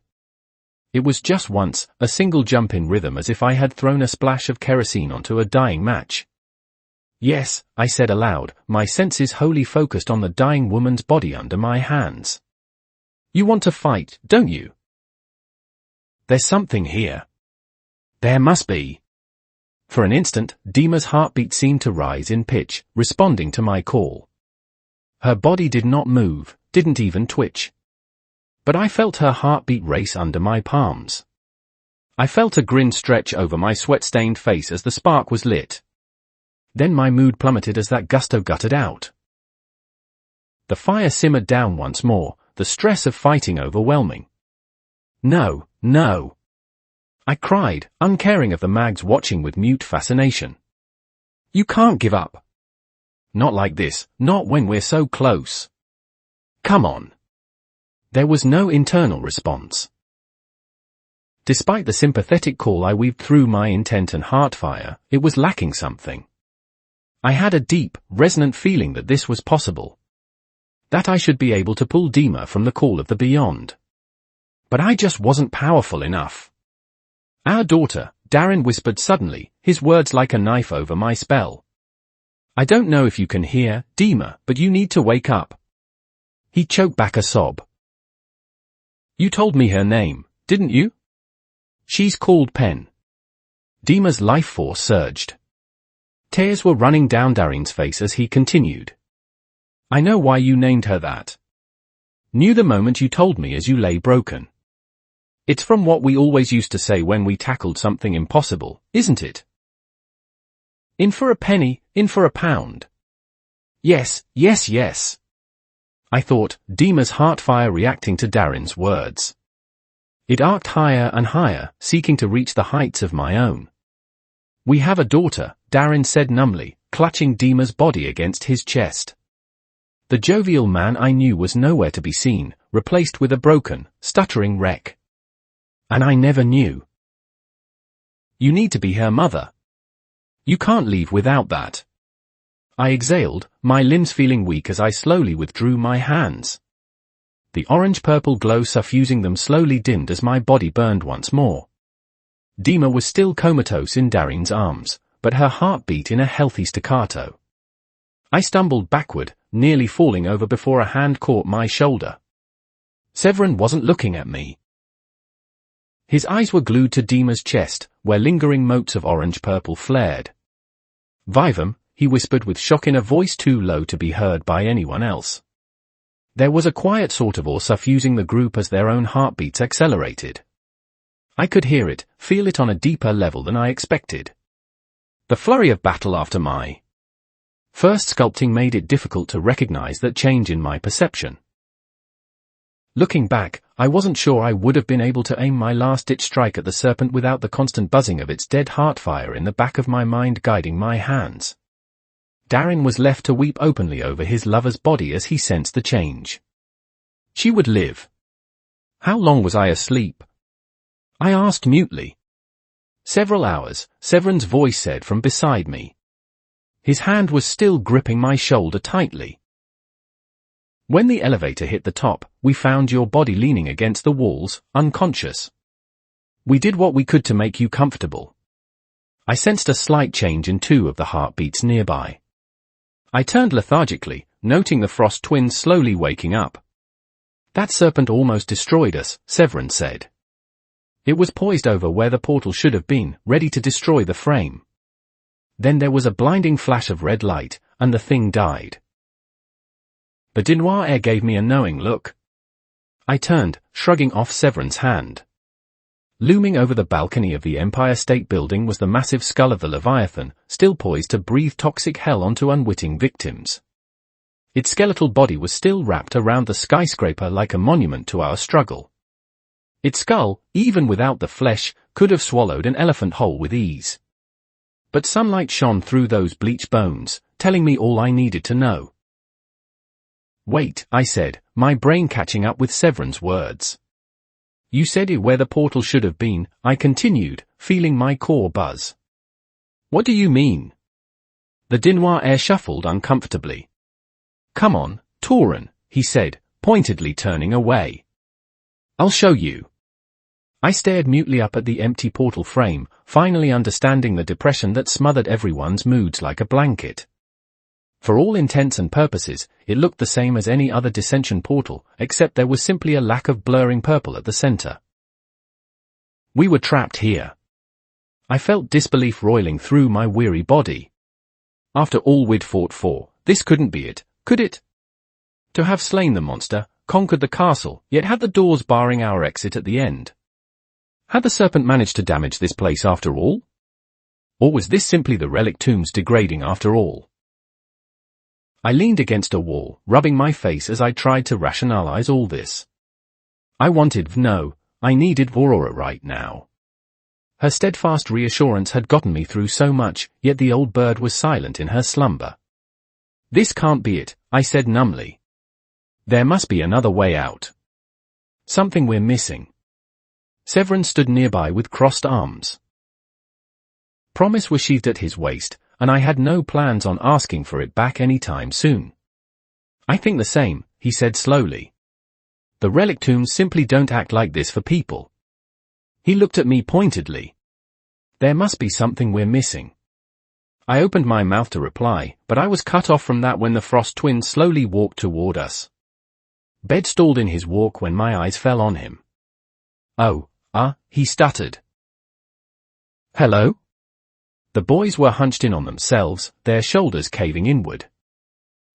It was just once, a single jump in rhythm as if I had thrown a splash of kerosene onto a dying match. Yes, I said aloud, my senses wholly focused on the dying woman's body under my hands. You want to fight, don't you? There's something here. There must be. For an instant, Dima's heartbeat seemed to rise in pitch, responding to my call. Her body did not move, didn't even twitch. But I felt her heartbeat race under my palms. I felt a grin stretch over my sweat-stained face as the spark was lit. Then my mood plummeted as that gusto guttered out. The fire simmered down once more, the stress of fighting overwhelming. No, no. I cried, uncaring of the mags watching with mute fascination. You can't give up. Not like this, not when we're so close. Come on. There was no internal response. Despite the sympathetic call I weaved through my intent and heartfire, it was lacking something. I had a deep, resonant feeling that this was possible. That I should be able to pull Dima from the call of the beyond. But I just wasn't powerful enough. Our daughter, Darren whispered suddenly, his words like a knife over my spell. I don't know if you can hear, Dima, but you need to wake up. He choked back a sob. You told me her name, didn't you? She's called Pen. Dima's life force surged. Tears were running down Darren's face as he continued. I know why you named her that. Knew the moment you told me as you lay broken. It's from what we always used to say when we tackled something impossible, isn't it? In for a penny, in for a pound. Yes, yes, yes. I thought, Dima's heart fire reacting to Darren's words. It arced higher and higher, seeking to reach the heights of my own. We have a daughter, Darren said numbly, clutching Dima's body against his chest. The jovial man I knew was nowhere to be seen, replaced with a broken, stuttering wreck. And I never knew. You need to be her mother. You can't leave without that. I exhaled, my limbs feeling weak as I slowly withdrew my hands. The orange-purple glow suffusing them slowly dimmed as my body burned once more. Dima was still comatose in Darren's arms, but her heart beat in a healthy staccato. I stumbled backward, nearly falling over before a hand caught my shoulder. Severin wasn't looking at me. His eyes were glued to Dima's chest, where lingering motes of orange-purple flared. Vivum, he whispered with shock in a voice too low to be heard by anyone else. There was a quiet sort of awe suffusing the group as their own heartbeats accelerated. I could hear it, feel it on a deeper level than I expected. The flurry of battle after my first sculpting made it difficult to recognize that change in my perception. Looking back, I wasn't sure I would have been able to aim my last-ditch strike at the serpent without the constant buzzing of its dead heart fire in the back of my mind guiding my hands. Darren was left to weep openly over his lover's body as he sensed the change. She would live. How long was I asleep? I asked mutely. Several hours, Severin's voice said from beside me. His hand was still gripping my shoulder tightly. When the elevator hit the top, we found your body leaning against the walls, unconscious. We did what we could to make you comfortable. I sensed a slight change in two of the heartbeats nearby. I turned lethargically, noting the Frost twins slowly waking up. That serpent almost destroyed us, Severin said. It was poised over where the portal should have been, ready to destroy the frame. Then there was a blinding flash of red light, and the thing died. The Dinoir gave me a knowing look. I turned, shrugging off Severin's hand. Looming over the balcony of the Empire State Building was the massive skull of the Leviathan, still poised to breathe toxic hell onto unwitting victims. Its skeletal body was still wrapped around the skyscraper like a monument to our struggle. Its skull, even without the flesh, could have swallowed an elephant whole with ease. But sunlight shone through those bleached bones, telling me all I needed to know. Wait, I said, my brain catching up with Severin's words. You said it where the portal should have been, I continued, feeling my core buzz. What do you mean? The Dinoir shuffled uncomfortably. Come on, Tauren, he said, pointedly turning away. I'll show you. I stared mutely up at the empty portal frame, finally understanding the depression that smothered everyone's moods like a blanket. For all intents and purposes, it looked the same as any other dissension portal, except there was simply a lack of blurring purple at the center. We were trapped here. I felt disbelief roiling through my weary body. After all we'd fought for, this couldn't be it, could it? To have slain the monster, conquered the castle, yet had the doors barring our exit at the end. Had the serpent managed to damage this place after all? Or was this simply the relic tombs degrading after all? I leaned against a wall, rubbing my face as I tried to rationalize all this. I wanted no, I needed Aurora right now. Her steadfast reassurance had gotten me through so much, yet the old bird was silent in her slumber. This can't be it, I said numbly. There must be another way out. Something we're missing. Severin stood nearby with crossed arms. Promise was sheathed at his waist, and I had no plans on asking for it back any time soon. I think the same, he said slowly. The relic tombs simply don't act like this for people. He looked at me pointedly. There must be something we're missing. I opened my mouth to reply, but I was cut off from that when the Frost twins slowly walked toward us. Bed stalled in his walk when my eyes fell on him. "Oh, he stuttered. "Hello?" The boys were hunched in on themselves, their shoulders caving inward.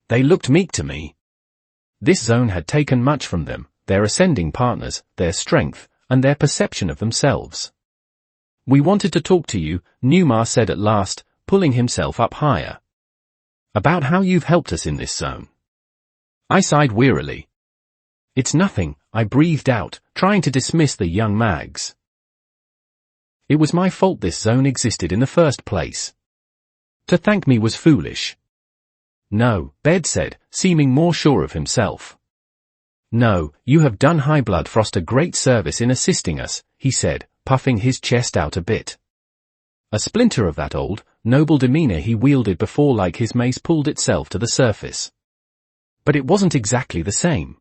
They looked meek to me. This zone had taken much from them, their ascending partners, their strength, and their perception of themselves. "We wanted to talk to you," Newmar said at last, pulling himself up higher. "About how you've helped us in this zone." I sighed wearily. "It's nothing," I breathed out, trying to dismiss the young mags. It was my fault this zone existed in the first place. To thank me was foolish. "No," Bed said, seeming more sure of himself. "No, you have done High Blood Frost a great service in assisting us," he said, puffing his chest out a bit. A splinter of that old, noble demeanor he wielded before like his mace pulled itself to the surface. But it wasn't exactly the same.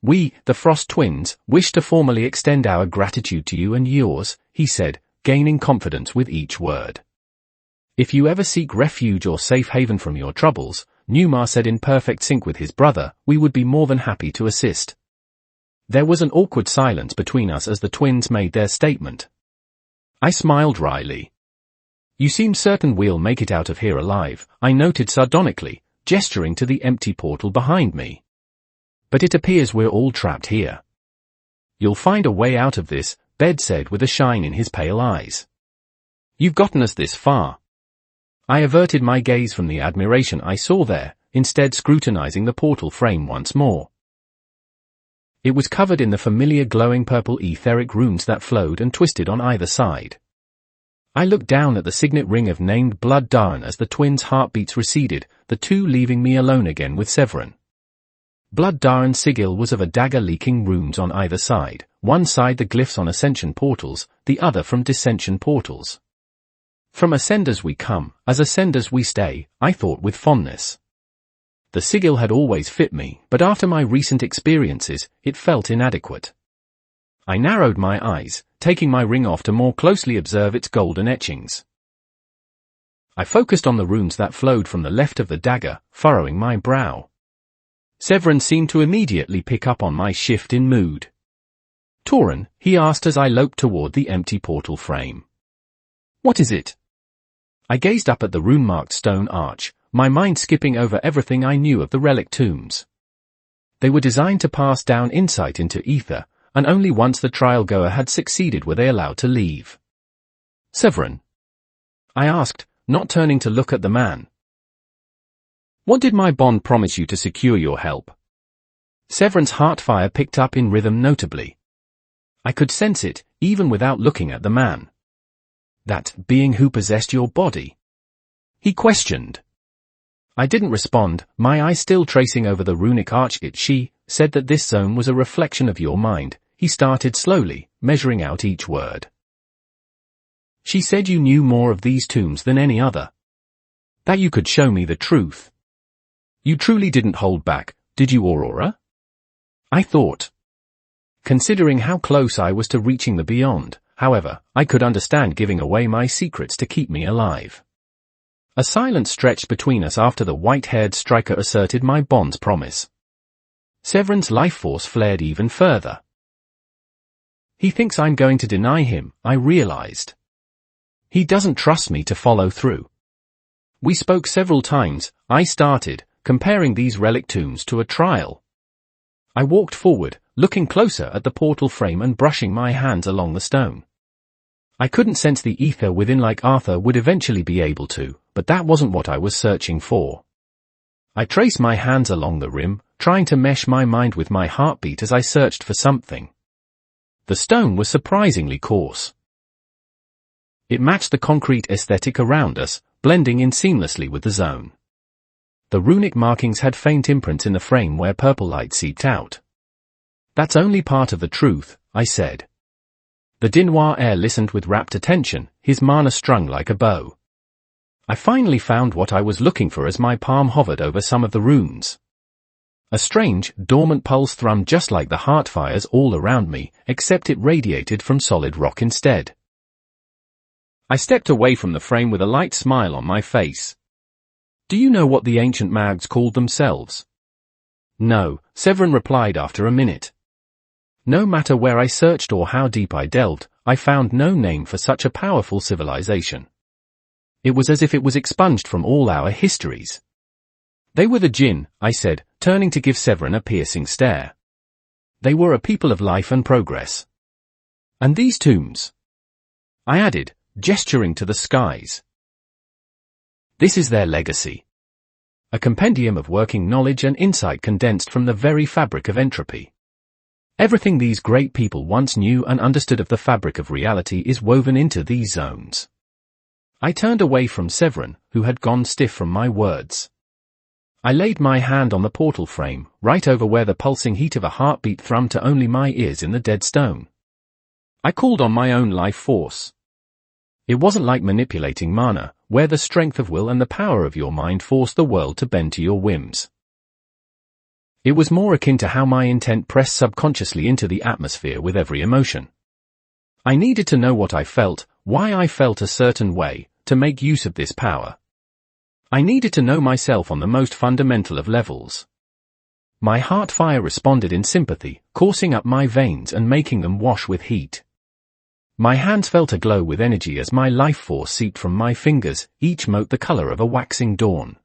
"We, the Frost twins, wish to formally extend our gratitude to you and yours," he said, gaining confidence with each word. "If you ever seek refuge or safe haven from your troubles," Newmar said in perfect sync with his brother, "we would be more than happy to assist." There was an awkward silence between us as the twins made their statement. I smiled wryly. "You seem certain we'll make it out of here alive," I noted sardonically, gesturing to the empty portal behind me. "But it appears we're all trapped here." "You'll find a way out of this," Bed said with a shine in his pale eyes. "You've gotten us this far." I averted my gaze from the admiration I saw there, instead scrutinizing the portal frame once more. It was covered in the familiar glowing purple etheric runes that flowed and twisted on either side. I looked down at the signet ring of named Blood Darn as the twins' heartbeats receded, the two leaving me alone again with Severin. Blood Darn's sigil was of a dagger leaking runes on either side, one side the glyphs on ascension portals, the other from dissension portals. From ascenders we come, as ascenders we stay, I thought with fondness. The sigil had always fit me, but after my recent experiences, it felt inadequate. I narrowed my eyes, taking my ring off to more closely observe its golden etchings. I focused on the runes that flowed from the left of the dagger, furrowing my brow. Severin seemed to immediately pick up on my shift in mood. "Tauren," he asked as I loped toward the empty portal frame. "What is it?" I gazed up at the rune-marked stone arch, my mind skipping over everything I knew of the relic tombs. They were designed to pass down insight into ether, and only once the trial-goer had succeeded were they allowed to leave. "Severin?" I asked, not turning to look at the man. "What did my bond promise you to secure your help?" Severin's heart-fire picked up in rhythm notably. I could sense it, even without looking at the man. "That being who possessed your body?" he questioned. I didn't respond, my eyes still tracing over the runic arch. "She said that this zone was a reflection of your mind," he started slowly, measuring out each word. "She said you knew more of these tombs than any other. That you could show me the truth. You truly didn't hold back, did you, Aurora?" I thought. Considering how close I was to reaching the beyond, however, I could understand giving away my secrets to keep me alive. A silence stretched between us after the white-haired striker asserted my bond's promise. Severin's life force flared even further. He thinks I'm going to deny him, I realized. He doesn't trust me to follow through. We spoke several times, I started, comparing these relic tombs to a trial. I walked forward, looking closer at the portal frame and brushing my hands along the stone. I couldn't sense the ether within like Arthur would eventually be able to, but that wasn't what I was searching for. I traced my hands along the rim, trying to mesh my mind with my heartbeat as I searched for something. The stone was surprisingly coarse. It matched the concrete aesthetic around us, blending in seamlessly with the zone. The runic markings had faint imprints in the frame where purple light seeped out. "That's only part of the truth," I said. The Dinoir heir listened with rapt attention, his mana strung like a bow. I finally found what I was looking for as my palm hovered over some of the runes. A strange, dormant pulse thrummed just like the heart fires all around me, except it radiated from solid rock instead. I stepped away from the frame with a light smile on my face. Do you know what the ancient mags called themselves? No, Severin replied after a minute. No matter where I searched or how deep I delved, I found no name for such a powerful civilization. It was as if it was expunged from all our histories. They were the Jinn, I said, turning to give Severin a piercing stare. They were a people of life and progress. And these tombs? I added, gesturing to the skies. This is their legacy. A compendium of working knowledge and insight condensed from the very fabric of entropy. Everything these great people once knew and understood of the fabric of reality is woven into these zones. I turned away from Severin, who had gone stiff from my words. I laid my hand on the portal frame, right over where the pulsing heat of a heartbeat thrummed to only my ears in the dead stone. I called on my own life force. It wasn't like manipulating mana, where the strength of will and the power of your mind force the world to bend to your whims. It was more akin to how my intent pressed subconsciously into the atmosphere with every emotion. I needed to know what I felt, why I felt a certain way, to make use of this power. I needed to know myself on the most fundamental of levels. My heart fire responded in sympathy, coursing up my veins and making them wash with heat. My hands felt aglow with energy as my life force seeped from my fingers, each mote the color of a waxing dawn.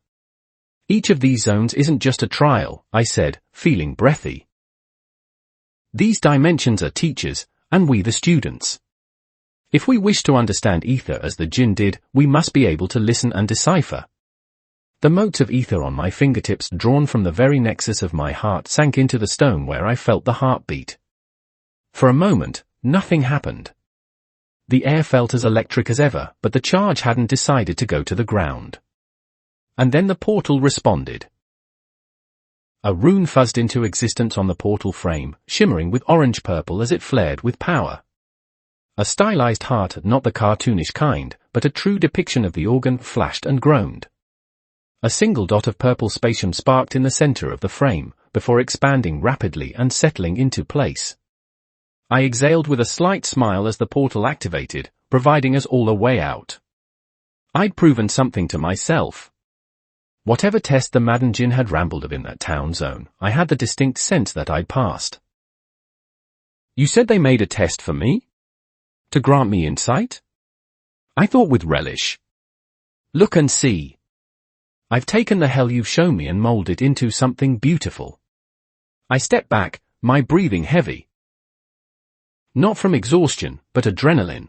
Each of these zones isn't just a trial, I said, feeling breathy. These dimensions are teachers, and we the students. If we wish to understand ether as the Jinn did, we must be able to listen and decipher. The motes of ether on my fingertips, drawn from the very nexus of my heart, sank into the stone where I felt the heartbeat. For a moment, nothing happened. The air felt as electric as ever, but the charge hadn't decided to go to the ground. And then the portal responded. A rune fuzzed into existence on the portal frame, shimmering with orange-purple as it flared with power. A stylized heart, not the cartoonish kind, but a true depiction of the organ, flashed and groaned. A single dot of purple spatium sparked in the center of the frame, before expanding rapidly and settling into place. I exhaled with a slight smile as the portal activated, providing us all a way out. I'd proven something to myself. Whatever test the Madden Jinn had rambled of in that town zone, I had the distinct sense that I'd passed. You said they made a test for me? To grant me insight? I thought with relish. Look and see. I've taken the hell you've shown me and molded it into something beautiful. I stepped back, my breathing heavy. Not from exhaustion, but adrenaline.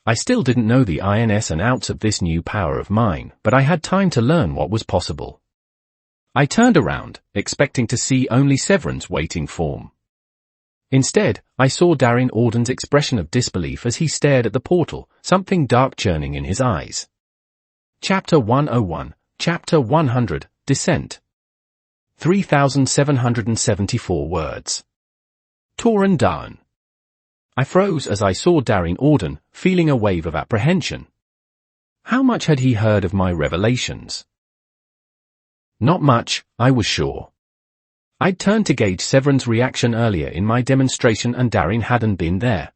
I still didn't know the ins and outs of this new power of mine, but I had time to learn what was possible. I turned around, expecting to see only Severin's waiting form. Instead, I saw Darren Auden's expression of disbelief as he stared at the portal, something dark churning in his eyes. Chapter 101, Chapter 100, Descent. 3,774 words. Torn down. I froze as I saw Darren Auden, feeling a wave of apprehension. How much had he heard of my revelations? Not much, I was sure. I'd turned to gauge Severin's reaction earlier in my demonstration and Darren hadn't been there.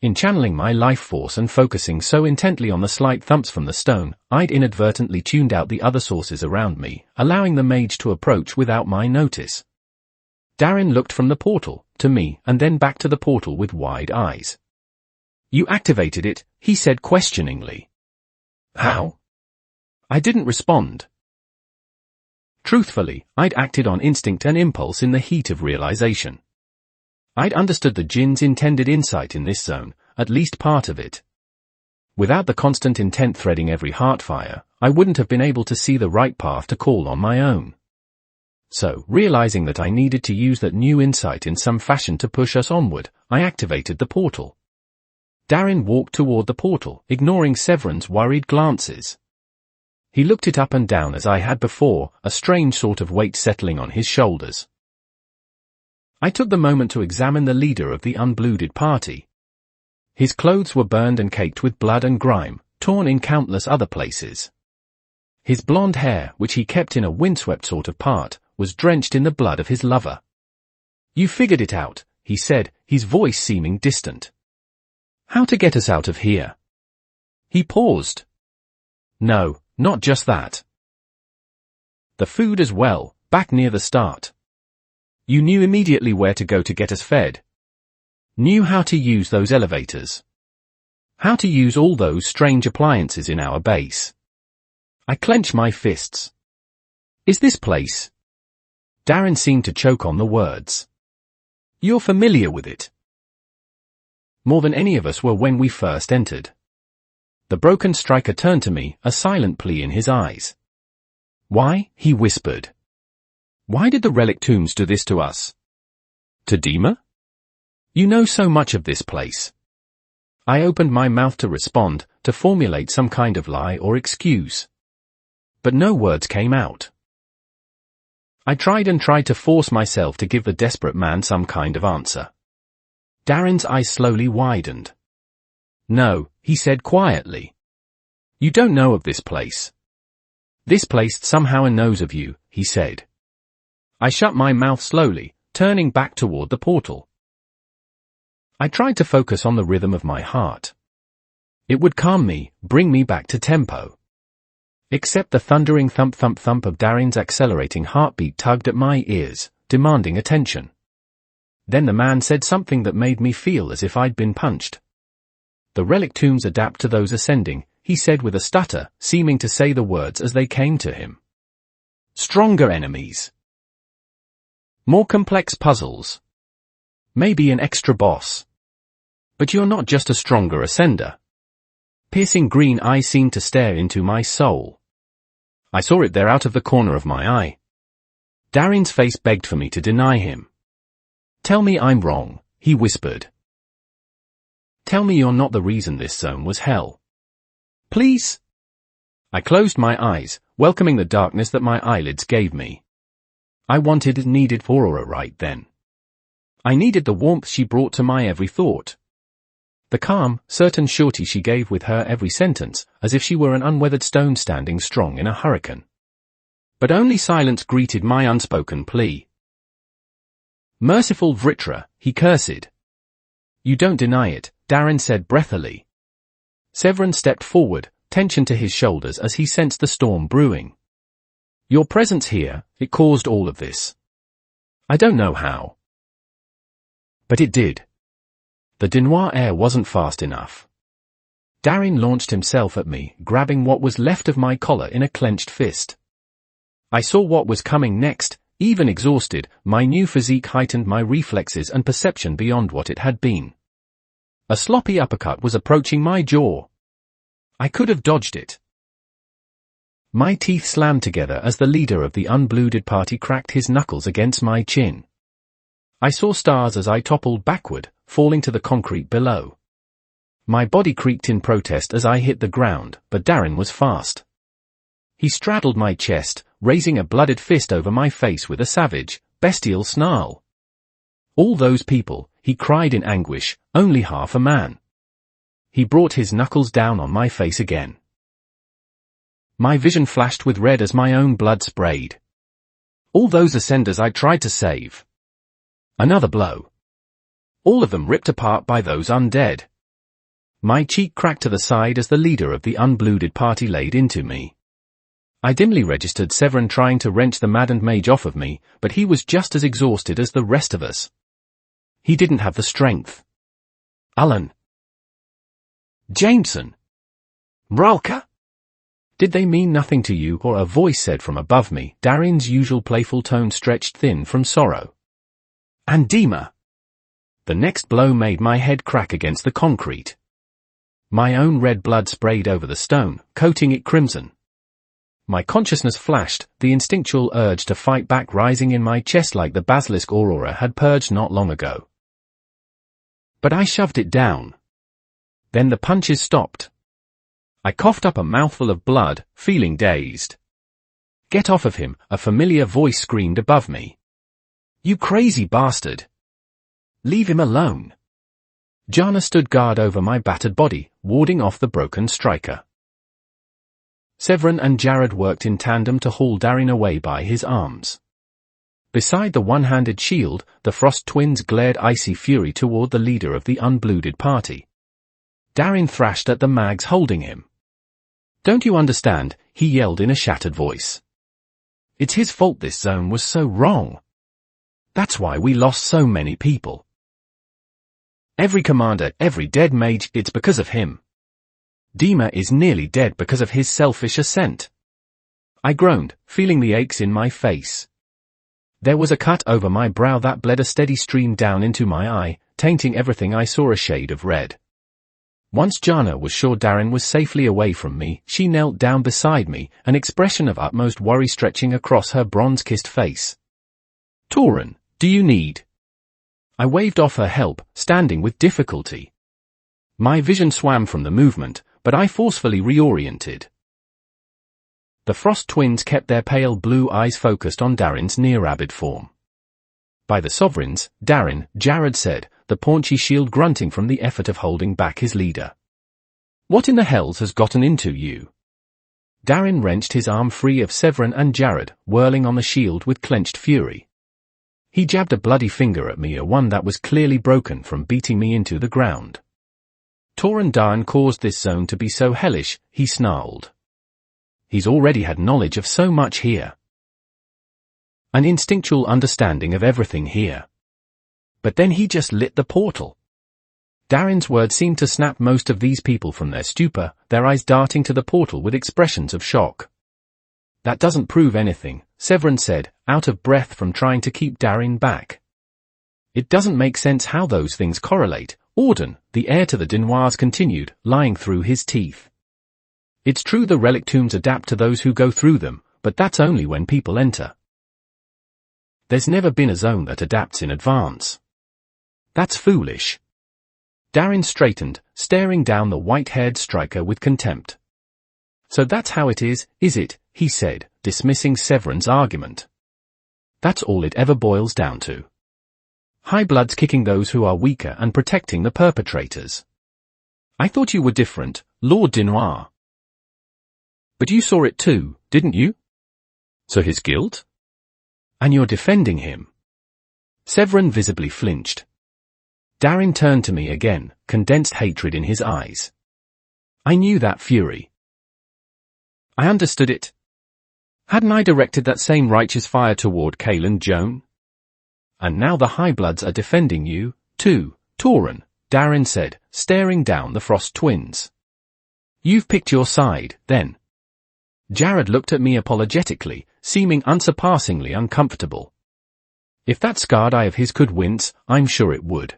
In channeling my life force and focusing so intently on the slight thumps from the stone, I'd inadvertently tuned out the other sources around me, allowing the mage to approach without my notice. Darren looked from the portal, to me, and then back to the portal with wide eyes. You activated it, he said questioningly. How? I didn't respond. Truthfully, I'd acted on instinct and impulse in the heat of realization. I'd understood the Jinn's intended insight in this zone, at least part of it. Without the constant intent threading every heartfire, I wouldn't have been able to see the right path to call on my own. So, realizing that I needed to use that new insight in some fashion to push us onward, I activated the portal. Darren walked toward the portal, ignoring Severin's worried glances. He looked it up and down as I had before, a strange sort of weight settling on his shoulders. I took the moment to examine the leader of the unblooded party. His clothes were burned and caked with blood and grime, torn in countless other places. His blonde hair, which he kept in a windswept sort of part, was drenched in the blood of his lover. You figured it out, he said, his voice seeming distant. How to get us out of here? He paused. No, not just that. The food as well, back near the start. You knew immediately where to go to get us fed. Knew how to use those elevators. How to use all those strange appliances in our base. I clench my fists. Is this place? Darren seemed to choke on the words. You're familiar with it. More than any of us were when we first entered. The broken striker turned to me, a silent plea in his eyes. Why? He whispered. Why did the relic tombs do this to us? To Dima? You know so much of this place. I opened my mouth to respond, to formulate some kind of lie or excuse. But no words came out. I tried to force myself to give the desperate man some kind of answer. Darren's eyes slowly widened. No, he said quietly. You don't know of this place. This place somehow knows of you, he said. I shut my mouth slowly, turning back toward the portal. I tried to focus on the rhythm of my heart. It would calm me, bring me back to tempo. Except the thundering thump-thump-thump of Darren's accelerating heartbeat tugged at my ears, demanding attention. Then the man said something that made me feel as if I'd been punched. The relic tombs adapt to those ascending, he said with a stutter, seeming to say the words as they came to him. Stronger enemies. More complex puzzles. Maybe an extra boss. But you're not just a stronger ascender. Piercing green eyes seemed to stare into my soul. I saw it there out of the corner of my eye. Darren's face begged for me to deny him. Tell me I'm wrong, he whispered. Tell me you're not the reason this zone was hell. Please? I closed my eyes, welcoming the darkness that my eyelids gave me. I wanted and needed Aurora right then. I needed the warmth she brought to my every thought. The calm, certain surety she gave with her every sentence, as if she were an unweathered stone standing strong in a hurricane. But only silence greeted my unspoken plea. Merciful Vritra, he cursed. You don't deny it, Darren said breathily. Severin stepped forward, tension to his shoulders as he sensed the storm brewing. Your presence here, it caused all of this. I don't know how. But it did. The Denoir air wasn't fast enough. Darren launched himself at me, grabbing what was left of my collar in a clenched fist. I saw what was coming next, even exhausted, my new physique heightened my reflexes and perception beyond what it had been. A sloppy uppercut was approaching my jaw. I could have dodged it. My teeth slammed together as the leader of the unblooded party cracked his knuckles against my chin. I saw stars as I toppled backward, falling to the concrete below. My body creaked in protest as I hit the ground, but Darren was fast. He straddled my chest, raising a blooded fist over my face with a savage, bestial snarl. All those people, he cried in anguish, only half a man. He brought his knuckles down on my face again. My vision flashed with red as my own blood sprayed. All those ascenders I tried to save. Another blow. All of them ripped apart by those undead. My cheek cracked to the side as the leader of the unblooded party laid into me. I dimly registered Severin trying to wrench the maddened mage off of me, but he was just as exhausted as the rest of us. He didn't have the strength. Alan. Jameson. Mralka. Did they mean nothing to you? Or a voice said from above me, Darren's usual playful tone stretched thin from sorrow. And Dima. The next blow made my head crack against the concrete. My own red blood sprayed over the stone, coating it crimson. My consciousness flashed, the instinctual urge to fight back rising in my chest like the basilisk Aurora had purged not long ago. But I shoved it down. Then the punches stopped. I coughed up a mouthful of blood, feeling dazed. Get off of him, a familiar voice screamed above me. You crazy bastard. Leave him alone. Jana stood guard over my battered body, warding off the broken striker. Severin and Jared worked in tandem to haul Darren away by his arms. Beside the one-handed shield, the Frost twins glared icy fury toward the leader of the unblooded party. Darin thrashed at the mags holding him. "Don't you understand?" he yelled in a shattered voice. "It's his fault this zone was so wrong. That's why we lost so many people. Every commander, every dead mage, it's because of him. Dima is nearly dead because of his selfish ascent." I groaned, feeling the aches in my face. There was a cut over my brow that bled a steady stream down into my eye, tainting everything I saw a shade of red. Once Jana was sure Darin was safely away from me, she knelt down beside me, an expression of utmost worry stretching across her bronze-kissed face. "Torin, do you need?" I waved off her help, standing with difficulty. My vision swam from the movement, but I forcefully reoriented. The Frost twins kept their pale blue eyes focused on Darin's near-rabid form. "By the sovereigns, Darin," Jared said, the paunchy shield grunting from the effort of holding back his leader. "What in the hells has gotten into you?" Darin wrenched his arm free of Severin and Jared, whirling on the shield with clenched fury. He jabbed a bloody finger at me, a one that was clearly broken from beating me into the ground. "Torin Dain caused this zone to be so hellish," he snarled. "He's already had knowledge of so much here. An instinctual understanding of everything here. But then he just lit the portal." Darin's words seemed to snap most of these people from their stupor, their eyes darting to the portal with expressions of shock. "That doesn't prove anything," Severin said, out of breath from trying to keep Darin back. "It doesn't make sense how those things correlate," Auden, the heir to the Denoirs, continued, lying through his teeth. "It's true the relic tombs adapt to those who go through them, but that's only when people enter. There's never been a zone that adapts in advance. That's foolish." Darin straightened, staring down the white-haired striker with contempt. "So that's how it is it?" he said, dismissing Severin's argument. "That's all it ever boils down to. High bloods kicking those who are weaker and protecting the perpetrators. I thought you were different, Lord Denoir. But you saw it too, didn't you? So his guilt? And you're defending him." Severin visibly flinched. Darin turned to me again, condensed hatred in his eyes. I knew that fury. I understood it. Hadn't I directed that same righteous fire toward Kaelan Joan? "And now the High Bloods are defending you, too, Torin," Darin said, staring down the Frost twins. "You've picked your side, then." Jared looked at me apologetically, seeming unsurpassingly uncomfortable. If that scarred eye of his could wince, I'm sure it would.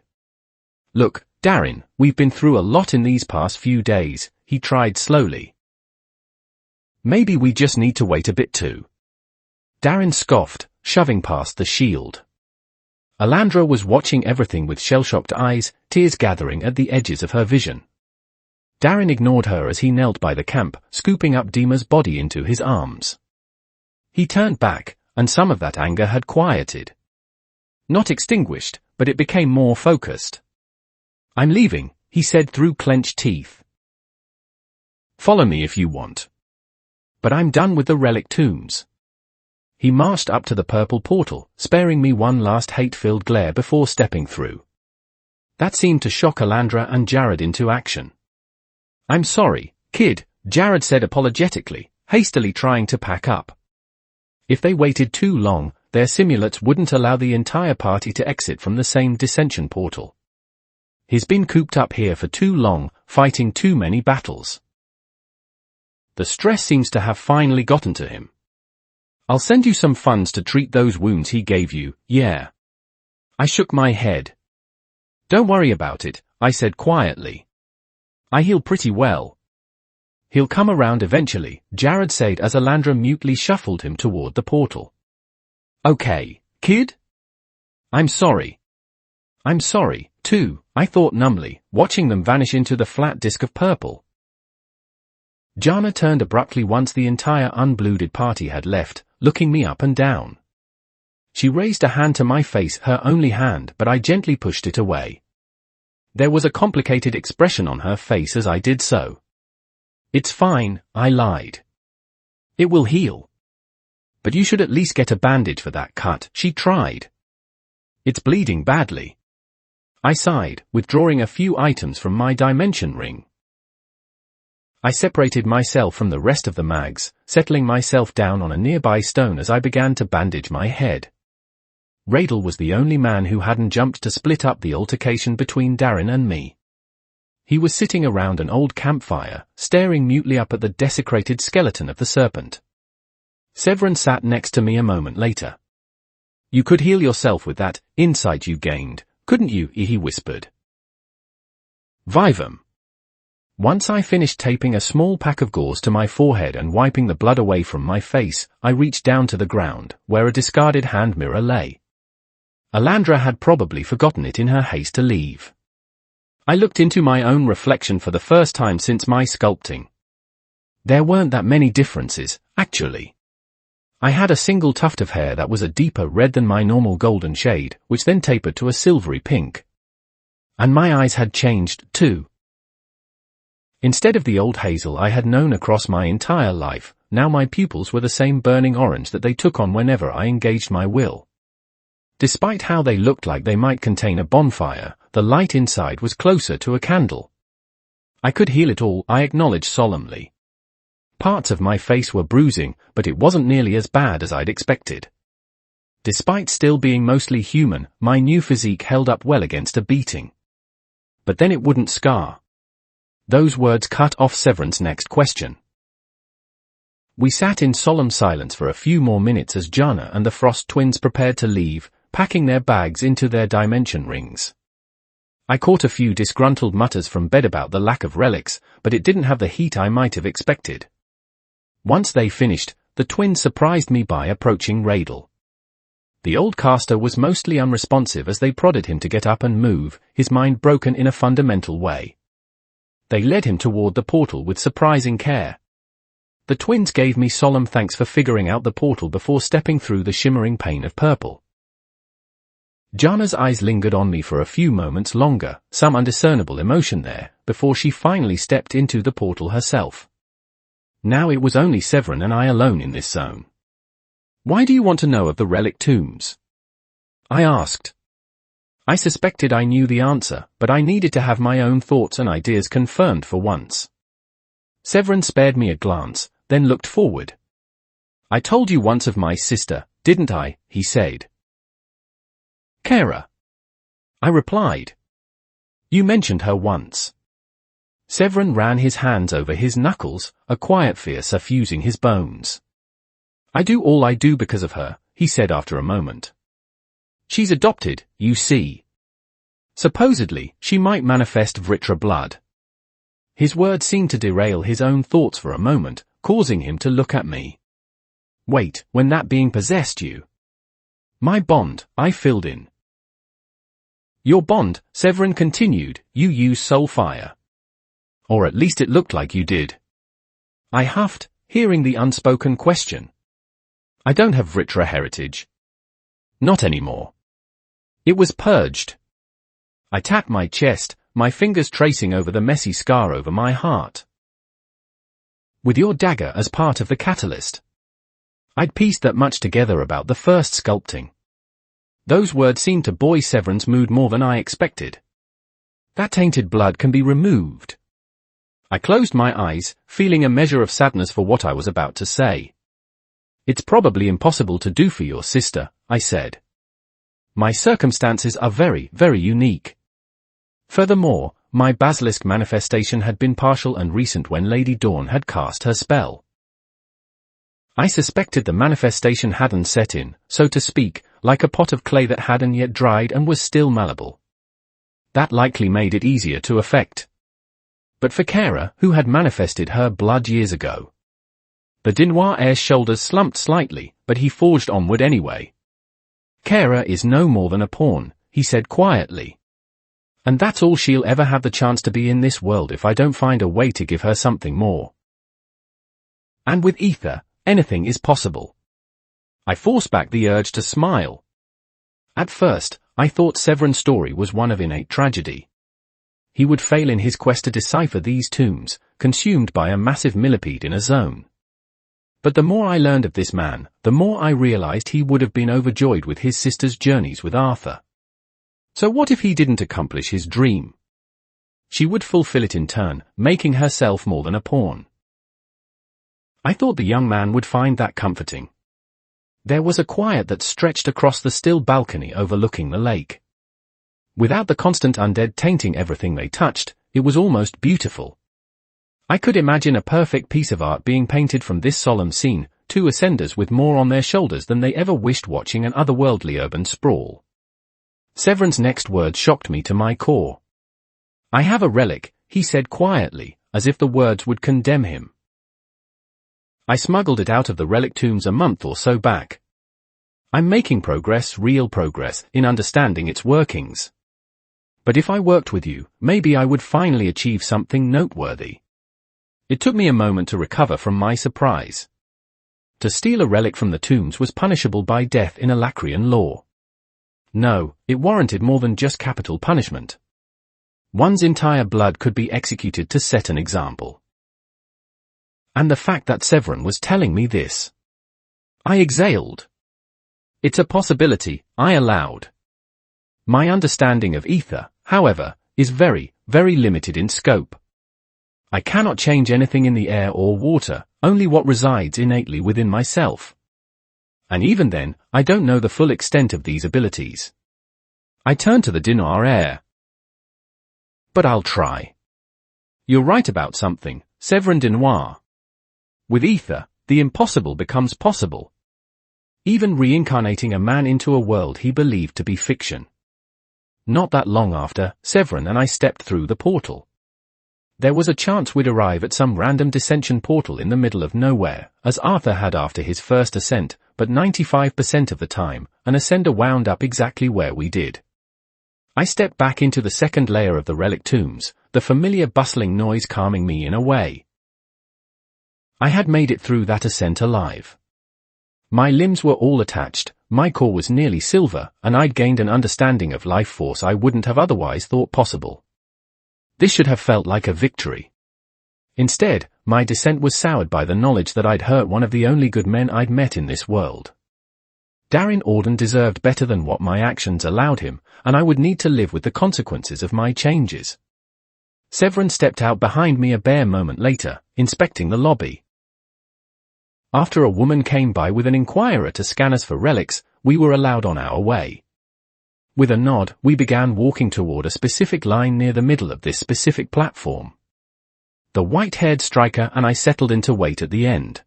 "Look, Darin, we've been through a lot in these past few days," he tried slowly. "Maybe we just need to wait a bit too." Darin scoffed, shoving past the shield. Alandra was watching everything with shell-shocked eyes, tears gathering at the edges of her vision. Darin ignored her as he knelt by the camp, scooping up Dima's body into his arms. He turned back, and some of that anger had quieted. Not extinguished, but it became more focused. "I'm leaving," he said through clenched teeth. "Follow me if you want. But I'm done with the relic tombs." He marched up to the purple portal, sparing me one last hate-filled glare before stepping through. That seemed to shock Alandra and Jared into action. "I'm sorry, kid," Jared said apologetically, hastily trying to pack up. If they waited too long, their simulates wouldn't allow the entire party to exit from the same dissension portal. He's been cooped up here for too long, fighting too many battles. The stress seems to have finally gotten to him. "I'll send you some funds to treat those wounds he gave you, yeah." I shook my head. "Don't worry about it," I said quietly. "I heal pretty well." "He'll come around eventually," Jared said as Alandra mutely shuffled him toward the portal. "Okay, kid?" I'm sorry, too," I thought numbly, watching them vanish into the flat disk of purple. Jana turned abruptly once the entire unblooded party had left, looking me up and down. She raised a hand to my face, her only hand, but I gently pushed it away. There was a complicated expression on her face as I did so. "It's fine," I lied. "It will heal. But you should at least get a bandage for that cut," she tried. "It's bleeding badly." I sighed, withdrawing a few items from my dimension ring. I separated myself from the rest of the mags, settling myself down on a nearby stone as I began to bandage my head. Radel was the only man who hadn't jumped to split up the altercation between Darren and me. He was sitting around an old campfire, staring mutely up at the desecrated skeleton of the serpent. Severin sat next to me a moment later. "You could heal yourself with that insight you gained, couldn't you?" he whispered. Vivum. Once I finished taping a small pack of gauze to my forehead and wiping the blood away from my face, I reached down to the ground, where a discarded hand mirror lay. Alandra had probably forgotten it in her haste to leave. I looked into my own reflection for the first time since my sculpting. There weren't that many differences, actually. I had a single tuft of hair that was a deeper red than my normal golden shade, which then tapered to a silvery pink. And my eyes had changed, too. Instead of the old hazel I had known across my entire life, now my pupils were the same burning orange that they took on whenever I engaged my will. Despite how they looked like they might contain a bonfire, the light inside was closer to a candle. I could heal it all, I acknowledged solemnly. Parts of my face were bruising, but it wasn't nearly as bad as I'd expected. Despite still being mostly human, my new physique held up well against a beating. But then it wouldn't scar. Those words cut off Severin's next question. We sat in solemn silence for a few more minutes as Jana and the Frost twins prepared to leave, packing their bags into their dimension rings. I caught a few disgruntled mutters from bed about the lack of relics, but it didn't have the heat I might have expected. Once they finished, the twins surprised me by approaching Radel. The old caster was mostly unresponsive as they prodded him to get up and move, his mind broken in a fundamental way. They led him toward the portal with surprising care. The twins gave me solemn thanks for figuring out the portal before stepping through the shimmering pane of purple. Jana's eyes lingered on me for a few moments longer, some undiscernible emotion there, before she finally stepped into the portal herself. Now it was only Severin and I alone in this zone. "Why do you want to know of the relic tombs?" I asked. I suspected I knew the answer, but I needed to have my own thoughts and ideas confirmed for once. Severin spared me a glance, then looked forward. "I told you once of my sister, didn't I?" he said. "Kara," I replied. "You mentioned her once." Severin ran his hands over his knuckles, a quiet fear suffusing his bones. "I do all I do because of her," he said after a moment. "She's adopted, you see. Supposedly, she might manifest Vritra blood." His words seemed to derail his own thoughts for a moment, causing him to look at me. "Wait, when that being possessed you?" "My bond," I filled in. "Your bond," Severin continued, "you use soul fire. Or at least it looked like you did." I huffed, hearing the unspoken question. "I don't have Vritra heritage." "Not anymore." "It was purged." I tapped my chest, my fingers tracing over the messy scar over my heart. "With your dagger as part of the catalyst." I'd pieced that much together about the first sculpting. Those words seemed to buoy Severin's mood more than I expected. "That tainted blood can be removed." I closed my eyes, feeling a measure of sadness for what I was about to say. "It's probably impossible to do for your sister," I said. "My circumstances are very, very unique. Furthermore, my basilisk manifestation had been partial and recent when Lady Dawn had cast her spell. I suspected the manifestation hadn't set in, so to speak, like a pot of clay that hadn't yet dried and was still malleable. That likely made it easier to effect. But for Kara, who had manifested her blood years ago. The Dinoir heir's shoulders slumped slightly, but he forged onward anyway. "Kara is no more than a pawn," he said quietly. "And that's all she'll ever have the chance to be in this world if I don't find a way to give her something more. And with ether, anything is possible." I forced back the urge to smile. At first, I thought Severin's story was one of innate tragedy. He would fail in his quest to decipher these tombs, consumed by a massive millipede in a zone. But the more I learned of this man, the more I realized he would have been overjoyed with his sister's journeys with Arthur. So what if he didn't accomplish his dream? She would fulfill it in turn, making herself more than a pawn. I thought the young man would find that comforting. There was a quiet that stretched across the still balcony overlooking the lake. Without the constant undead tainting everything they touched, it was almost beautiful. I could imagine a perfect piece of art being painted from this solemn scene, two ascenders with more on their shoulders than they ever wished watching an otherworldly urban sprawl. Severin's next words shocked me to my core. I have a relic, he said quietly, as if the words would condemn him. I smuggled it out of the relic tombs a month or so back. I'm making progress, real progress, in understanding its workings. But if I worked with you, maybe I would finally achieve something noteworthy. It took me a moment to recover from my surprise. To steal a relic from the tombs was punishable by death in Alacrian law. No, it warranted more than just capital punishment. One's entire blood could be executed to set an example. And the fact that Severin was telling me this. I exhaled. It's a possibility, I allowed. My understanding of ether, however, is very, very limited in scope. I cannot change anything in the air or water, only what resides innately within myself. And even then, I don't know the full extent of these abilities. I turn to the Dinoir heir. But I'll try. You're right about something, Severin Dinoir. With ether, the impossible becomes possible. Even reincarnating a man into a world he believed to be fiction. Not that long after, Severin and I stepped through the portal. There was a chance we'd arrive at some random dissension portal in the middle of nowhere, as Arthur had after his first ascent, but 95% of the time, an ascender wound up exactly where we did. I stepped back into the second layer of the relic tombs, the familiar bustling noise calming me in a way. I had made it through that ascent alive. My limbs were all attached, my core was nearly silver, and I'd gained an understanding of life force I wouldn't have otherwise thought possible. This should have felt like a victory. Instead, my descent was soured by the knowledge that I'd hurt one of the only good men I'd met in this world. Darren Auden deserved better than what my actions allowed him, and I would need to live with the consequences of my changes. Severin stepped out behind me a bare moment later, inspecting the lobby. After a woman came by with an inquirer to scan us for relics, we were allowed on our way. With a nod, we began walking toward a specific line near the middle of this specific platform. The white-haired striker and I settled into wait at the end.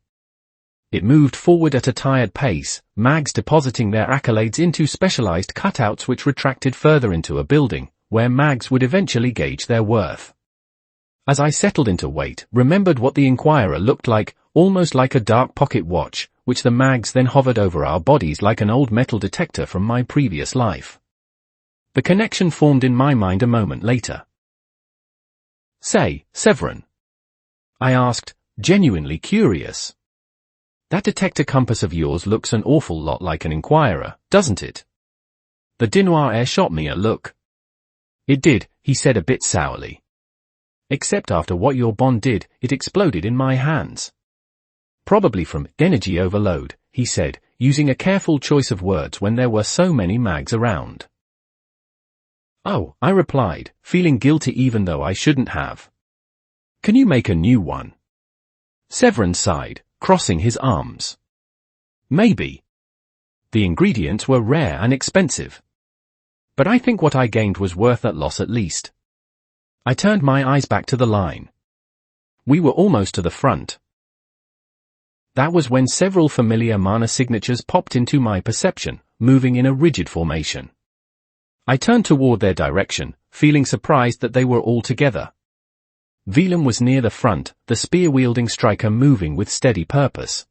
It moved forward at a tired pace, mags depositing their accolades into specialized cutouts which retracted further into a building, where mags would eventually gauge their worth. As I settled into wait, remembered what the inquirer looked like, almost like a dark pocket watch, which the mags then hovered over our bodies like an old metal detector from my previous life. The connection formed in my mind a moment later. Say, Severin. I asked, genuinely curious. That detector compass of yours looks an awful lot like an inquirer, doesn't it? The Dinoir heir shot me a look. It did, he said a bit sourly. Except after what your bond did, it exploded in my hands. Probably from energy overload, he said, using a careful choice of words when there were so many mags around. Oh, I replied, feeling guilty even though I shouldn't have. Can you make a new one? Severin sighed, crossing his arms. Maybe. The ingredients were rare and expensive. But I think what I gained was worth that loss at least. I turned my eyes back to the line. We were almost to the front. That was when several familiar mana signatures popped into my perception, moving in a rigid formation. I turned toward their direction, feeling surprised that they were all together. Velam was near the front, the spear-wielding striker moving with steady purpose.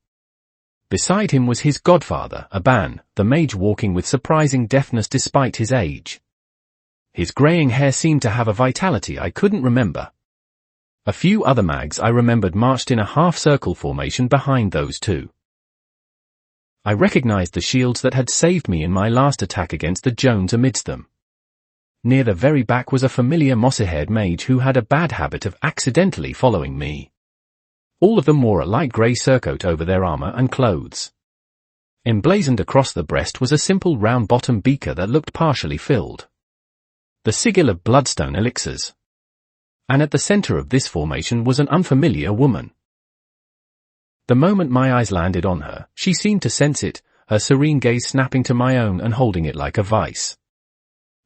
Beside him was his godfather, Aban, the mage walking with surprising deftness despite his age. His greying hair seemed to have a vitality I couldn't remember. A few other mags I remembered marched in a half-circle formation behind those two. I recognized the shields that had saved me in my last attack against the Jones amidst them. Near the very back was a familiar mossy-haired mage who had a bad habit of accidentally following me. All of them wore a light grey surcoat over their armor and clothes. Emblazoned across the breast was a simple round-bottomed beaker that looked partially filled. the sigil of bloodstone elixirs. And at the center of this formation was an unfamiliar woman. The moment my eyes landed on her, she seemed to sense it, her serene gaze snapping to my own and holding it like a vice.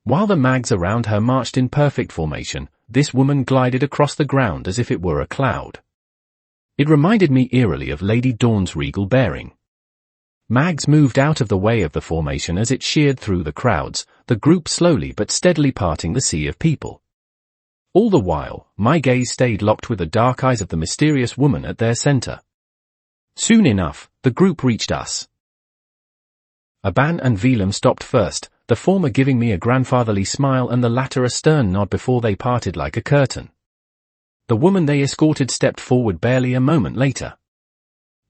While the mags around her marched in perfect formation, this woman glided across the ground as if it were a cloud. It reminded me eerily of Lady Dawn's regal bearing. Mags moved out of the way of the formation as it sheared through the crowds, the group slowly but steadily parting the sea of people. All the while, my gaze stayed locked with the dark eyes of the mysterious woman at their center. Soon enough, the group reached us. Aban and Velam stopped first, the former giving me a grandfatherly smile and the latter a stern nod before they parted like a curtain. The woman they escorted stepped forward barely a moment later.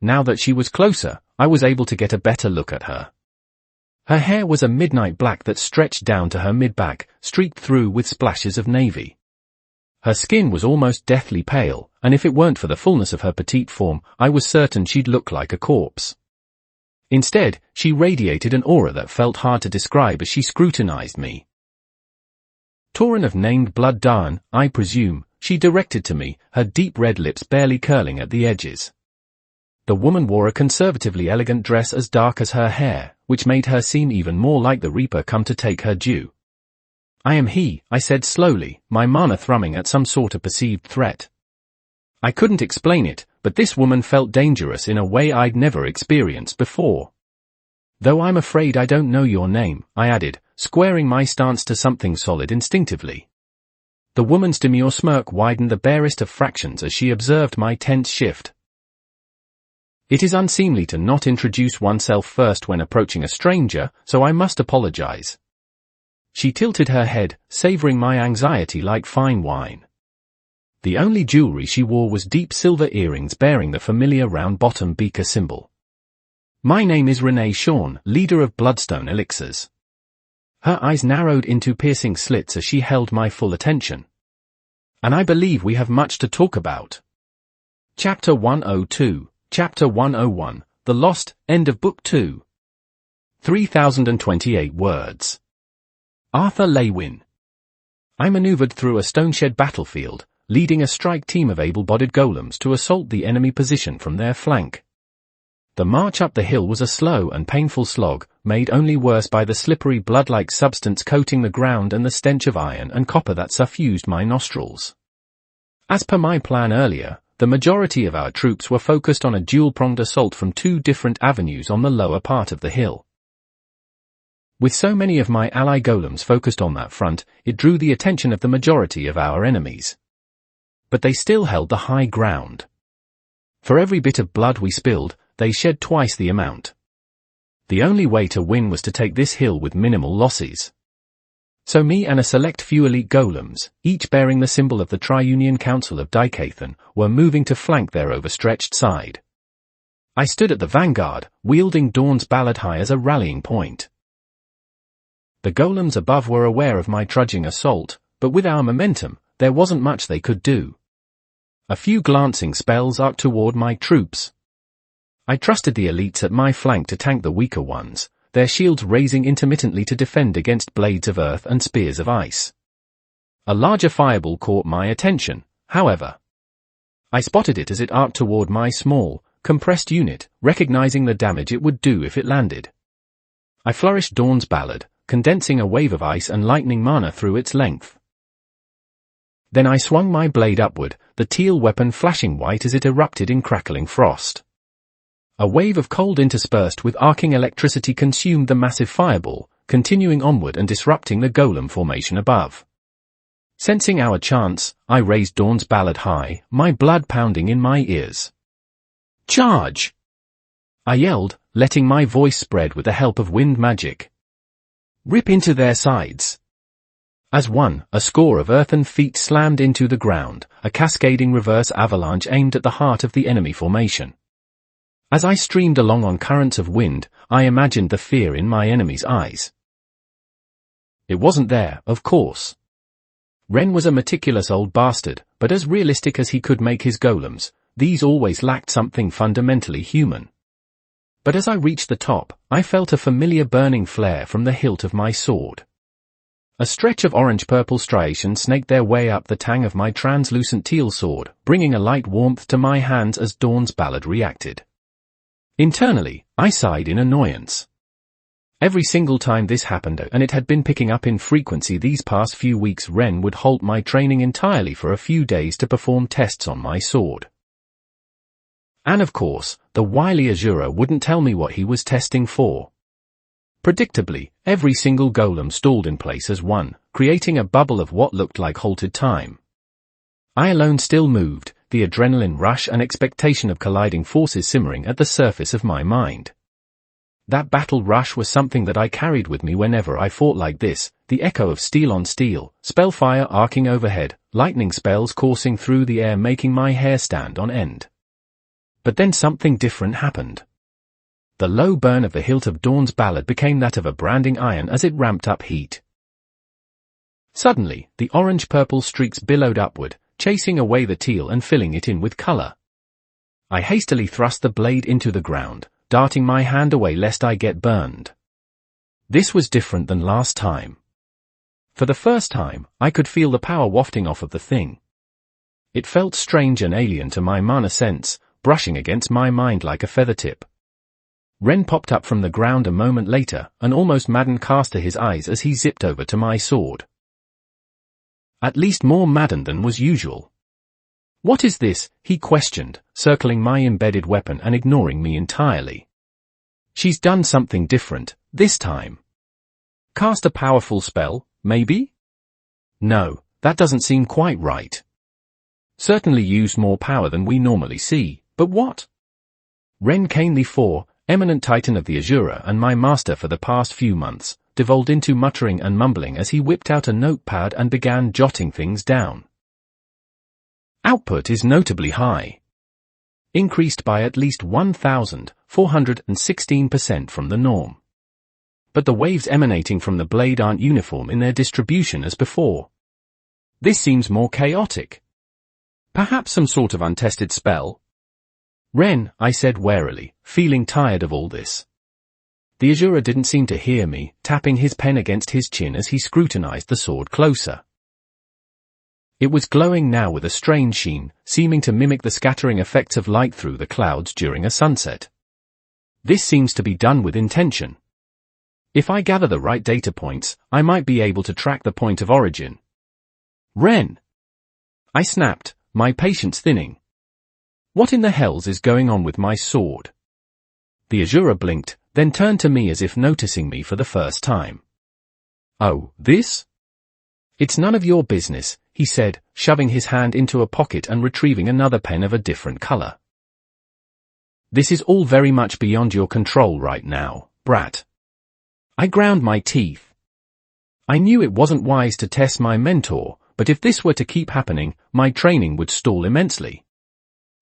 Now that she was closer, I was able to get a better look at her. Her hair was a midnight black that stretched down to her mid-back, streaked through with splashes of navy. Her skin was almost deathly pale, and if it weren't for the fullness of her petite form, I was certain she'd look like a corpse. Instead, she radiated an aura that felt hard to describe as she scrutinized me. Tauren of named blood Daan, I presume, she directed to me, her deep red lips barely curling at the edges. The woman wore a conservatively elegant dress as dark as her hair, which made her seem even more like the Reaper come to take her due. I am he, I said slowly, my mana thrumming at some sort of perceived threat. I couldn't explain it, but this woman felt dangerous in a way I'd never experienced before. Though I'm afraid I don't know your name, I added, squaring my stance to something solid instinctively. The woman's demure smirk widened the barest of fractions as she observed my tense shift. It is unseemly to not introduce oneself first when approaching a stranger, so I must apologize. She tilted her head, savoring my anxiety like fine wine. The only jewelry she wore was deep silver earrings bearing the familiar round-bottom beaker symbol. My name is Renee Shawn, leader of Bloodstone Elixirs. Her eyes narrowed into piercing slits as she held my full attention. And I believe we have much to talk about. Chapter 102, Chapter 101, The Lost, End of Book 2. 3028 words. Arthur Lewin. I maneuvered through a stone-shed battlefield, leading a strike team of able-bodied golems to assault the enemy position from their flank. The march up the hill was a slow and painful slog, made only worse by the slippery blood-like substance coating the ground and the stench of iron and copper that suffused my nostrils. As per my plan earlier, the majority of our troops were focused on a dual-pronged assault from two different avenues on the lower part of the hill. With so many of my ally golems focused on that front, it drew the attention of the majority of our enemies. But they still held the high ground. For every bit of blood we spilled, they shed twice the amount. The only way to win was to take this hill with minimal losses. So me and a select few elite golems, each bearing the symbol of the Tri-Union Council of Dikathan, were moving to flank their overstretched side. I stood at the vanguard, wielding Dawn's Ballad high as a rallying point. The golems above were aware of my trudging assault, but with our momentum, there wasn't much they could do. A few glancing spells arced toward my troops. I trusted the elites at my flank to tank the weaker ones, their shields raising intermittently to defend against blades of earth and spears of ice. A larger fireball caught my attention, however. I spotted it as it arced toward my small, compressed unit, recognizing the damage it would do if it landed. I flourished Dawn's Ballad, condensing a wave of ice and lightning mana through its length. Then I swung my blade upward, the teal weapon flashing white as it erupted in crackling frost. A wave of cold interspersed with arcing electricity consumed the massive fireball, continuing onward and disrupting the golem formation above. Sensing our chance, I raised Dawn's Ballad high, my blood pounding in my ears. "Charge!" I yelled, letting my voice spread with the help of wind magic. "Rip into their sides!" As one, a score of earthen feet slammed into the ground, a cascading reverse avalanche aimed at the heart of the enemy formation. As I streamed along on currents of wind, I imagined the fear in my enemy's eyes. It wasn't there, of course. Ren was a meticulous old bastard, but as realistic as he could make his golems, these always lacked something fundamentally human. But as I reached the top, I felt a familiar burning flare from the hilt of my sword. A stretch of orange-purple striations snaked their way up the tang of my translucent teal sword, bringing a light warmth to my hands as Dawn's Ballad reacted. Internally, I sighed in annoyance. Every single time this happened, and it had been picking up in frequency these past few weeks, Ren would halt my training entirely for a few days to perform tests on my sword. And of course, the wily Azura wouldn't tell me what he was testing for. Predictably, every single golem stalled in place as one, creating a bubble of what looked like halted time. I alone still moved, the adrenaline rush and expectation of colliding forces simmering at the surface of my mind. That battle rush was something that I carried with me whenever I fought like this, the echo of steel on steel, spellfire arcing overhead, lightning spells coursing through the air making my hair stand on end. But then something different happened. The low burn of the hilt of Dawn's Ballad became that of a branding iron as it ramped up heat. Suddenly, the orange-purple streaks billowed upward, chasing away the teal and filling it in with color. I hastily thrust the blade into the ground, darting my hand away lest I get burned. This was different than last time. For the first time, I could feel the power wafting off of the thing. It felt strange and alien to my mana sense, brushing against my mind like a feather tip. Ren popped up from the ground a moment later, an almost maddened cast to his eyes as he zipped over to my sword. At least more maddened than was usual. "What is this?" he questioned, circling my embedded weapon and ignoring me entirely. "She's done something different, this time. Cast a powerful spell, maybe? No, that doesn't seem quite right. Certainly used more power than we normally see, but what?" Ren Canely IV, eminent titan of the Azura and my master for the past few months, devolved into muttering and mumbling as he whipped out a notepad and began jotting things down. Output is notably high. Increased by at least 1,416% from the norm. But the waves emanating from the blade aren't uniform in their distribution as before. This seems more chaotic. Perhaps some sort of untested spell? "Ren," I said warily, feeling tired of all this. The Azura didn't seem to hear me, tapping his pen against his chin as he scrutinized the sword closer. It was glowing now with a strange sheen, seeming to mimic the scattering effects of light through the clouds during a sunset. This seems to be done with intention. If I gather the right data points, I might be able to track the point of origin. "Ren!" I snapped, my patience thinning. "What in the hells is going on with my sword?" The Azura blinked, then turned to me as if noticing me for the first time. "Oh, this? It's none of your business," he said, shoving his hand into a pocket and retrieving another pen of a different color. "This is all very much beyond your control right now, brat." I ground my teeth. I knew it wasn't wise to test my mentor, but if this were to keep happening, my training would stall immensely.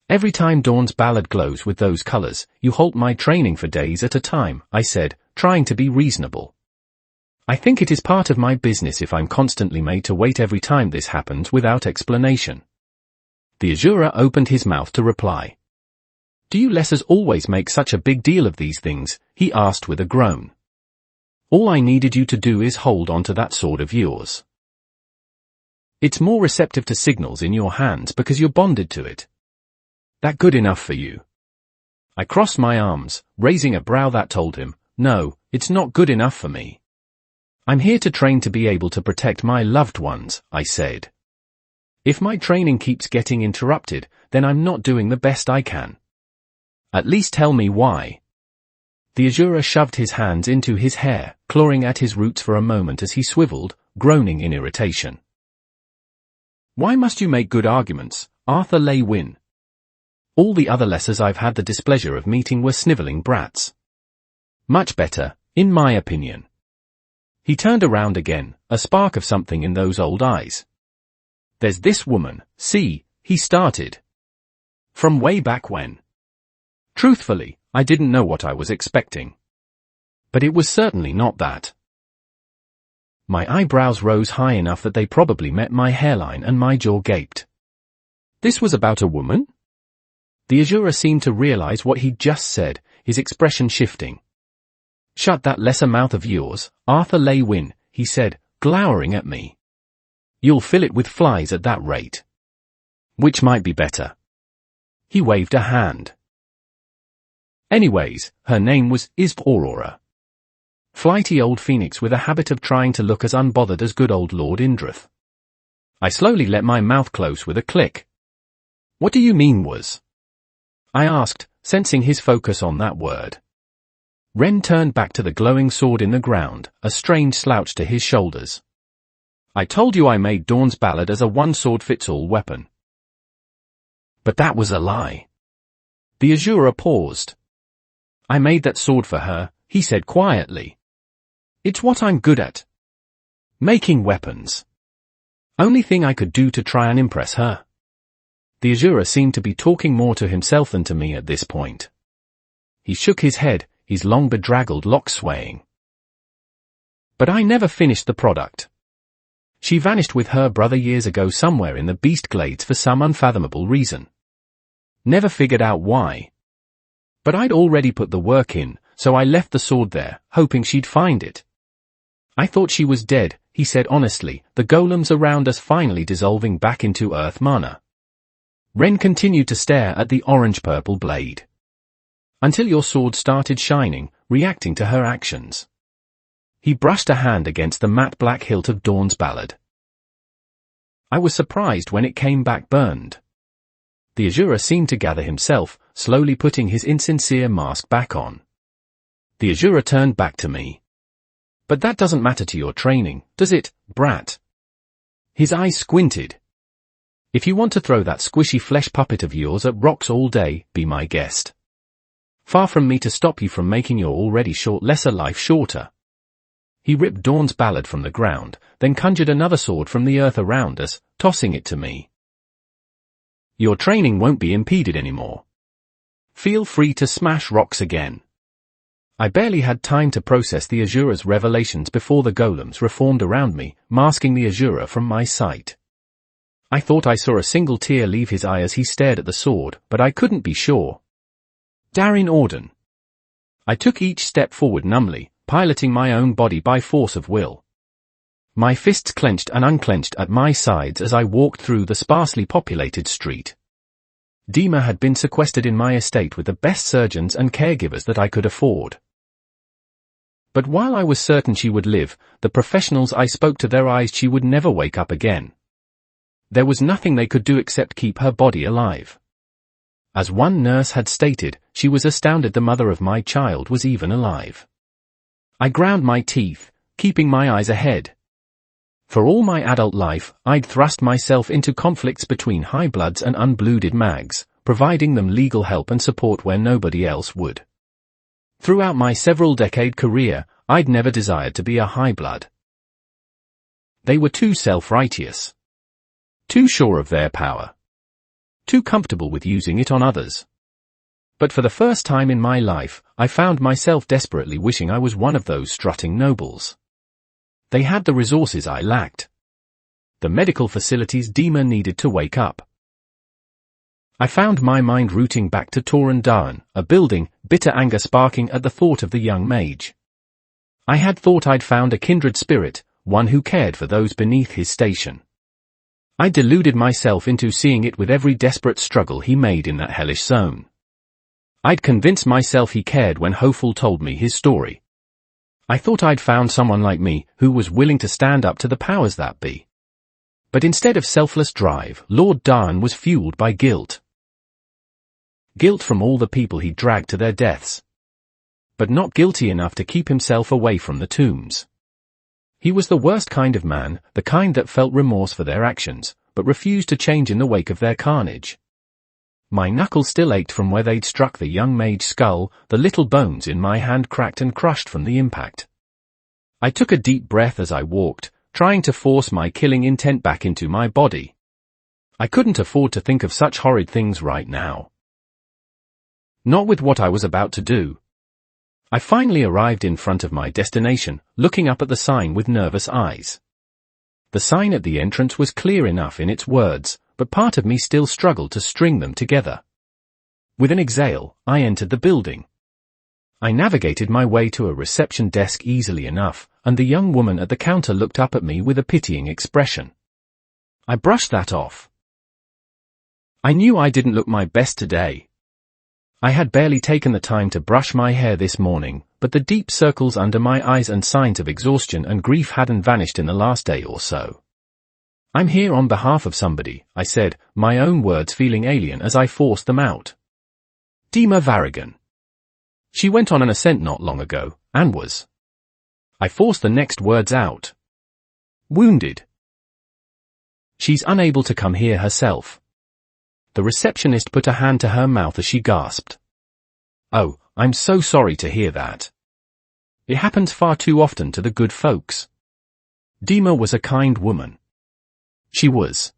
"Every time Dawn's Ballad glows with those colors, you halt my training for days at a time," I said, trying to be reasonable. "I think it is part of my business if I'm constantly made to wait every time this happens without explanation." The Azura opened his mouth to reply. "Do you lessers always make such a big deal of these things?" he asked with a groan. "All I needed you to do is hold on to that sword of yours. It's more receptive to signals in your hands because you're bonded to it. That good enough for you?" I crossed my arms, raising a brow that told him, "No, it's not good enough for me. I'm here to train to be able to protect my loved ones," I said. "If my training keeps getting interrupted, then I'm not doing the best I can. At least tell me why." The Azura shoved his hands into his hair, clawing at his roots for a moment as he swiveled, groaning in irritation. "Why must you make good arguments, Arthur Leigh Wynne? All the other lessers I've had the displeasure of meeting were sniveling brats. Much better, in my opinion." He turned around again, a spark of something in those old eyes. "There's this woman, see," he started. "From way back when. Truthfully, I didn't know what I was expecting. But it was certainly not that." My eyebrows rose high enough that they probably met my hairline and my jaw gaped. This was about a woman? The Azura seemed to realize what he'd just said, his expression shifting. "Shut that lesser mouth of yours, Arthur Leigh Wynne," he said, glowering at me. You'll fill it with flies at that rate. Which might be better. He waved a hand. Anyways, her name was Aurora. Flighty old phoenix with a habit of trying to look as unbothered as good old Lord Indrith. I slowly let my mouth close with a click. What do you mean was? I asked, sensing his focus on that word. Ren turned back to the glowing sword in the ground, a strange slouch to his shoulders. I told you I made Dawn's Ballad as a one-sword-fits-all weapon. But that was a lie. The Azura paused. I made that sword for her, he said quietly. It's what I'm good at. Making weapons. Only thing I could do to try and impress her. The Azura seemed to be talking more to himself than to me at this point. He shook his head, his long bedraggled locks swaying. But I never finished the product. She vanished with her brother years ago somewhere in the Beast Glades for some unfathomable reason. Never figured out why. But I'd already put the work in, so I left the sword there, hoping she'd find it. I thought she was dead, he said honestly, the golems around us finally dissolving back into earth mana. Ren continued to stare at the orange-purple blade. Until your sword started shining, reacting to her actions. He brushed a hand against the matte black hilt of Dawn's Ballad. I was surprised when it came back burned. The Azura seemed to gather himself, slowly putting his insincere mask back on. The Azura turned back to me. But that doesn't matter to your training, does it, brat? His eyes squinted. If you want to throw that squishy flesh puppet of yours at rocks all day, be my guest. Far from me to stop you from making your already short lesser life shorter. He ripped Dawn's Ballad from the ground, then conjured another sword from the earth around us, tossing it to me. Your training won't be impeded anymore. Feel free to smash rocks again. I barely had time to process the Azura's revelations before the golems reformed around me, masking the Azura from my sight. I thought I saw a single tear leave his eye as he stared at the sword, but I couldn't be sure. Darin Auden. I took each step forward numbly, piloting my own body by force of will. My fists clenched and unclenched at my sides as I walked through the sparsely populated street. Dima had been sequestered in my estate with the best surgeons and caregivers that I could afford. But while I was certain she would live, the professionals I spoke to their eyes she would never wake up again. There was nothing they could do except keep her body alive. As one nurse had stated, she was astounded the mother of my child was even alive. I ground my teeth, keeping my eyes ahead. For all my adult life, I'd thrust myself into conflicts between high-bloods and unblooded mags, providing them legal help and support where nobody else would. Throughout my several-decade career, I'd never desired to be a high-blood. They were too self-righteous. Too sure of their power. Too comfortable with using it on others. But for the first time in my life, I found myself desperately wishing I was one of those strutting nobles. They had the resources I lacked. The medical facilities Dima needed to wake up. I found my mind rooting back to Toran Dawn, a building, bitter anger sparking at the thought of the young mage. I had thought I'd found a kindred spirit, one who cared for those beneath his station. I deluded myself into seeing it with every desperate struggle he made in that hellish zone. I'd convinced myself he cared when Hoful told me his story. I thought I'd found someone like me, who was willing to stand up to the powers that be. But instead of selfless drive, Lord Dawn was fueled by guilt. Guilt from all the people he dragged to their deaths. But not guilty enough to keep himself away from the tombs. He was the worst kind of man, the kind that felt remorse for their actions, but refused to change in the wake of their carnage. My knuckles still ached from where they'd struck the young mage's skull, the little bones in my hand cracked and crushed from the impact. I took a deep breath as I walked, trying to force my killing intent back into my body. I couldn't afford to think of such horrid things right now. Not with what I was about to do. I finally arrived in front of my destination, looking up at the sign with nervous eyes. The sign at the entrance was clear enough in its words, but part of me still struggled to string them together. With an exhale, I entered the building. I navigated my way to a reception desk easily enough, and the young woman at the counter looked up at me with a pitying expression. I brushed that off. I knew I didn't look my best today. I had barely taken the time to brush my hair this morning, but the deep circles under my eyes and signs of exhaustion and grief hadn't vanished in the last day or so. I'm here on behalf of somebody, I said, my own words feeling alien as I forced them out. Dima Varrigan. She went on an ascent not long ago, and was. I forced the next words out. Wounded. She's unable to come here herself. The receptionist put a hand to her mouth as she gasped. Oh, I'm so sorry to hear that. It happens far too often to the good folks. Dima was a kind woman. She was.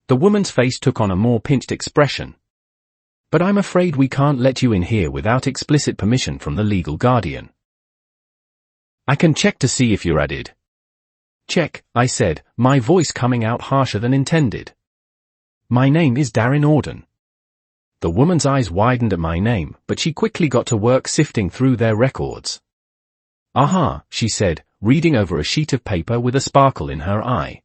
The woman's face took on a more pinched expression. But I'm afraid we can't let you in here without explicit permission from the legal guardian. I can check to see if you're added. Check, I said, my voice coming out harsher than intended. My name is Darren Auden. The woman's eyes widened at my name, but she quickly got to work sifting through their records. Aha, she said, reading over a sheet of paper with a sparkle in her eye.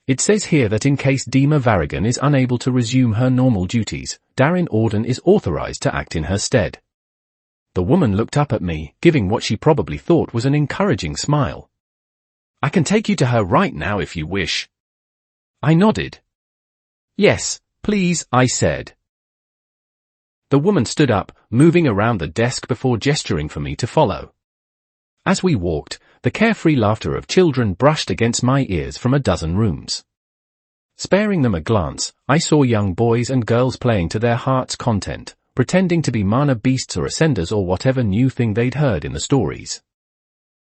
It says here that in case Dima Varrigan is unable to resume her normal duties, Darren Auden is authorized to act in her stead. The woman looked up at me, giving what she probably thought was an encouraging smile. I can take you to her right now if you wish. I nodded. Yes, please, I said. The woman stood up, moving around the desk before gesturing for me to follow. As we walked, the carefree laughter of children brushed against my ears from a dozen rooms. Sparing them a glance, I saw young boys and girls playing to their heart's content, pretending to be mana beasts or ascenders or whatever new thing they'd heard in the stories.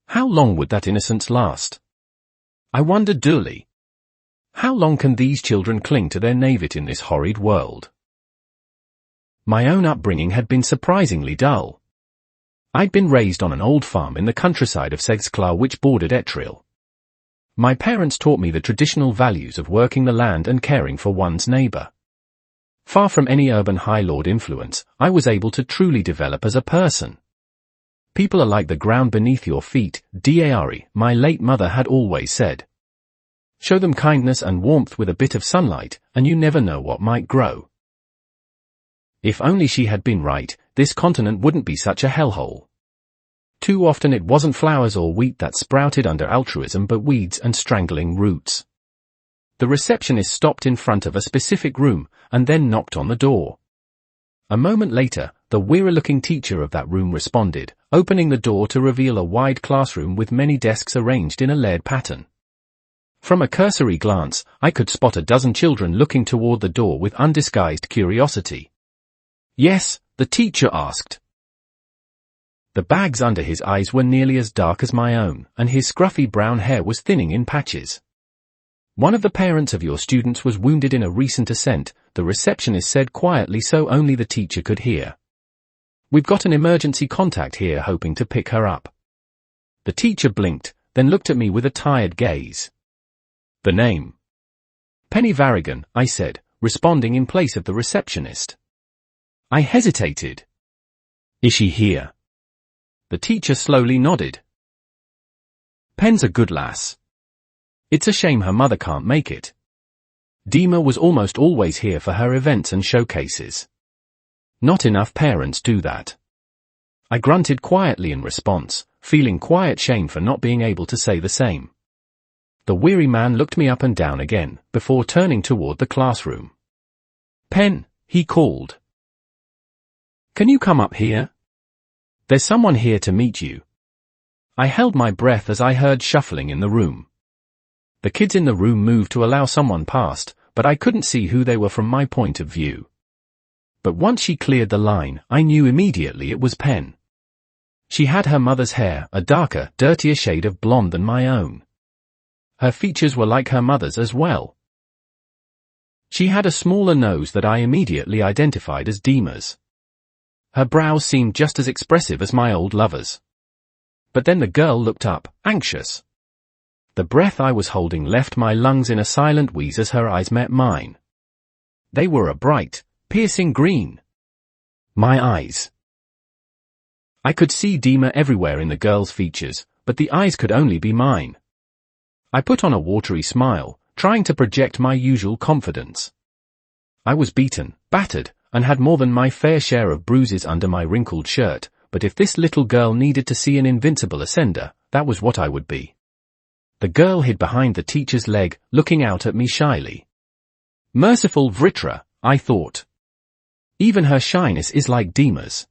How long would that innocence last? I wondered dully. How long can these children cling to their naivete in this horrid world? My own upbringing had been surprisingly dull. I'd been raised on an old farm in the countryside of Segsklar which bordered Ettrill. My parents taught me the traditional values of working the land and caring for one's neighbor. Far from any urban high lord influence, I was able to truly develop as a person. People are like the ground beneath your feet, Dari, my late mother had always said. Show them kindness and warmth with a bit of sunlight, and you never know what might grow. If only she had been right, this continent wouldn't be such a hellhole. Too often it wasn't flowers or wheat that sprouted under altruism but weeds and strangling roots. The receptionist stopped in front of a specific room, and then knocked on the door. A moment later, the weary-looking teacher of that room responded, opening the door to reveal a wide classroom with many desks arranged in a layered pattern. From a cursory glance, I could spot a dozen children looking toward the door with undisguised curiosity. Yes, the teacher asked. The bags under his eyes were nearly as dark as my own, and his scruffy brown hair was thinning in patches. One of the parents of your students was wounded in a recent ascent, the receptionist said quietly so only the teacher could hear. We've got an emergency contact here hoping to pick her up. The teacher blinked, then looked at me with a tired gaze. The name? Penny Varrigan, I said, responding in place of the receptionist. I hesitated. Is she here? The teacher slowly nodded. Pen's a good lass. It's a shame her mother can't make it. Dima was almost always here for her events and showcases. Not enough parents do that. I grunted quietly in response, feeling quiet shame for not being able to say the same. The weary man looked me up and down again, before turning toward the classroom. Pen, he called. Can you come up here? There's someone here to meet you. I held my breath as I heard shuffling in the room. The kids in the room moved to allow someone past, but I couldn't see who they were from my point of view. But once she cleared the line, I knew immediately it was Pen. She had her mother's hair, a darker, dirtier shade of blonde than my own. Her features were like her mother's as well. She had a smaller nose that I immediately identified as Dima's. Her brows seemed just as expressive as my old lover's. But then the girl looked up, anxious. The breath I was holding left my lungs in a silent wheeze as her eyes met mine. They were a bright, piercing green. My eyes. I could see Dima everywhere in the girl's features, but the eyes could only be mine. I put on a watery smile, trying to project my usual confidence. I was beaten, battered, and had more than my fair share of bruises under my wrinkled shirt, but if this little girl needed to see an invincible ascender, that was what I would be. The girl hid behind the teacher's leg, looking out at me shyly. Merciful Vritra, I thought. Even her shyness is like Dima's.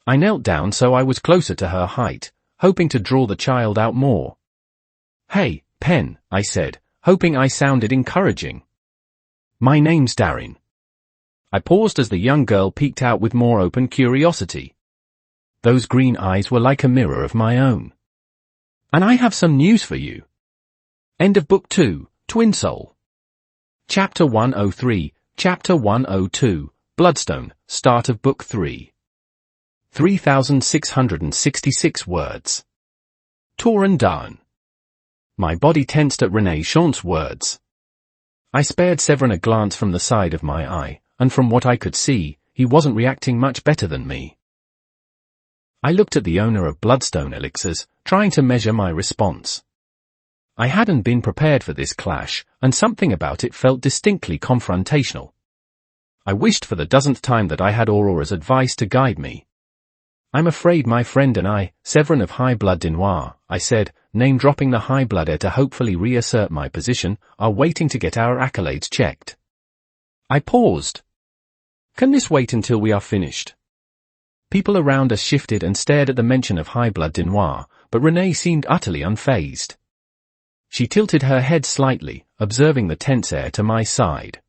I knelt down so I was closer to her height, hoping to draw the child out more. Hey, Pen, I said, hoping I sounded encouraging. My name's Darin. I paused as the young girl peeked out with more open curiosity. Those green eyes were like a mirror of my own. And I have some news for you. End of Book 2, Twin Soul. Chapter 103, Chapter 102, Bloodstone, start of Book 3. 3,666 words. Toran Dawn. My body tensed at Renee Chaunt's words. I spared Severin a glance from the side of my eye, and from what I could see, he wasn't reacting much better than me. I looked at the owner of Bloodstone Elixirs, trying to measure my response. I hadn't been prepared for this clash, and something about it felt distinctly confrontational. I wished for the dozenth time that I had Aurora's advice to guide me. I'm afraid my friend and I, Severin of High Blood Denoir, I said, name-dropping the High Blood heir to hopefully reassert my position, are waiting to get our accolades checked. I paused. Can this wait until we are finished? People around us shifted and stared at the mention of High Blood Denoir, but Renee seemed utterly unfazed. She tilted her head slightly, observing the tense air to my side.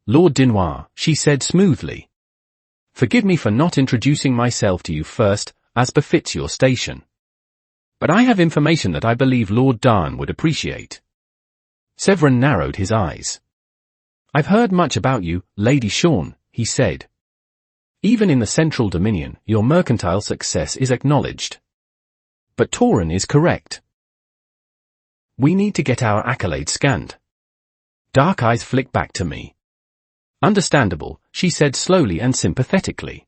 Lord Denoir, she said smoothly. Forgive me for not introducing myself to you first, as befits your station. But I have information that I believe Lord Dawn would appreciate. Severin narrowed his eyes. I've heard much about you, Lady Chaunt, he said. Even in the Central Dominion, your mercantile success is acknowledged. But Toran is correct. We need to get our accolades scanned. Dark eyes flicked back to me. Understandable, she said slowly and sympathetically.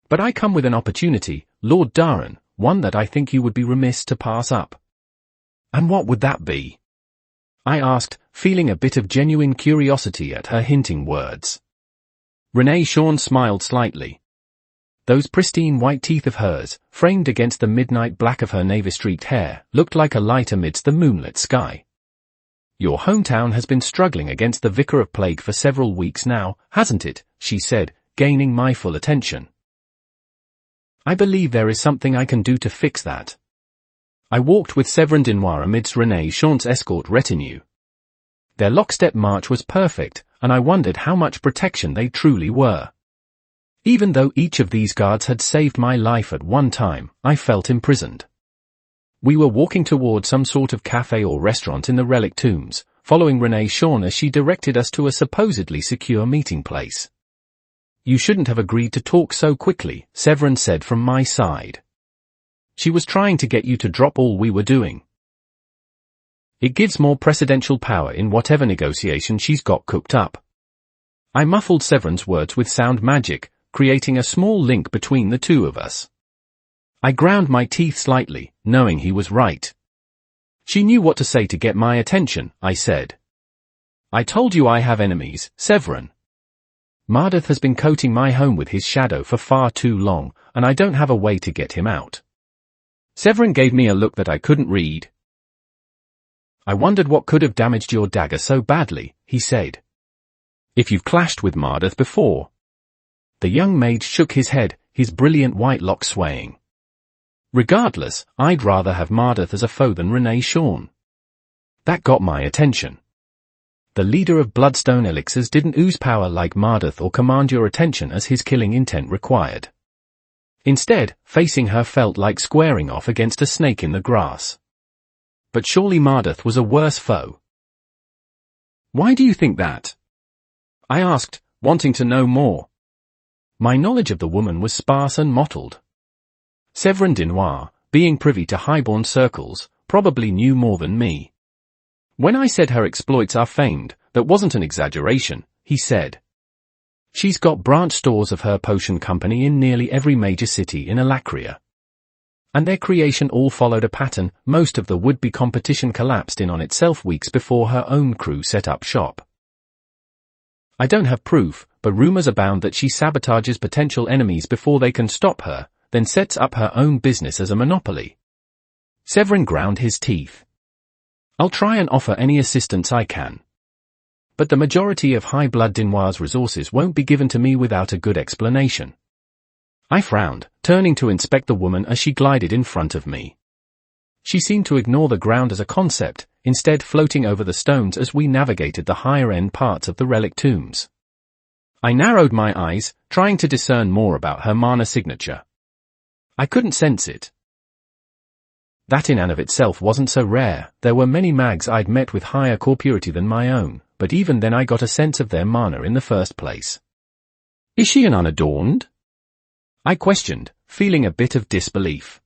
But I come with an opportunity, Lord Daran, one that I think you would be remiss to pass up. And what would that be? I asked, feeling a bit of genuine curiosity at her hinting words. Renee Chaunt smiled slightly. Those pristine white teeth of hers, framed against the midnight black of her navy-streaked hair, looked like a light amidst the moonlit sky. Your hometown has been struggling against the Vicar of Plague for several weeks now, hasn't it? She said, gaining my full attention. I believe there is something I can do to fix that. I walked with Severin Denoir amidst Renee Chaunt's escort retinue. Their lockstep march was perfect, and I wondered how much protection they truly were. Even though each of these guards had saved my life at one time, I felt imprisoned. We were walking toward some sort of cafe or restaurant in the relic tombs, following Renee Chaunt as she directed us to a supposedly secure meeting place. You shouldn't have agreed to talk so quickly, Severin said from my side. She was trying to get you to drop all we were doing. It gives more precedential power in whatever negotiation she's got cooked up. I muffled Severin's words with sound magic, creating a small link between the two of us. I ground my teeth slightly, knowing he was right. She knew what to say to get my attention, I said. I told you I have enemies, Severin. Mardeth has been coating my home with his shadow for far too long, and I don't have a way to get him out. Severin gave me a look that I couldn't read. I wondered what could have damaged your dagger so badly, he said. If you've clashed with Mardeth before. The young mage shook his head, his brilliant white locks swaying. Regardless, I'd rather have Mardeth as a foe than Renee Chaunt. That got my attention. The leader of Bloodstone Elixirs didn't ooze power like Mardeth or command your attention as his killing intent required. Instead, facing her felt like squaring off against a snake in the grass. But surely Mardeth was a worse foe. Why do you think that? I asked, wanting to know more. My knowledge of the woman was sparse and mottled. Severin Denoir, being privy to highborn circles, probably knew more than me. When I said her exploits are famed, that wasn't an exaggeration, he said. She's got branch stores of her potion company in nearly every major city in Alacria. And their creation all followed a pattern. Most of the would-be competition collapsed in on itself weeks before her own crew set up shop. I don't have proof, but rumors abound that she sabotages potential enemies before they can stop her, then sets up her own business as a monopoly. Severin ground his teeth. I'll try and offer any assistance I can. But the majority of High Blood Dinoir's resources won't be given to me without a good explanation. I frowned, turning to inspect the woman as she glided in front of me. She seemed to ignore the ground as a concept, instead floating over the stones as we navigated the higher-end parts of the relic tombs. I narrowed my eyes, trying to discern more about her mana signature. I couldn't sense it. That in and of itself wasn't so rare. There were many mags I'd met with higher core purity than my own, but even then I got a sense of their mana in the first place. Is she an unadorned? I questioned, feeling a bit of disbelief.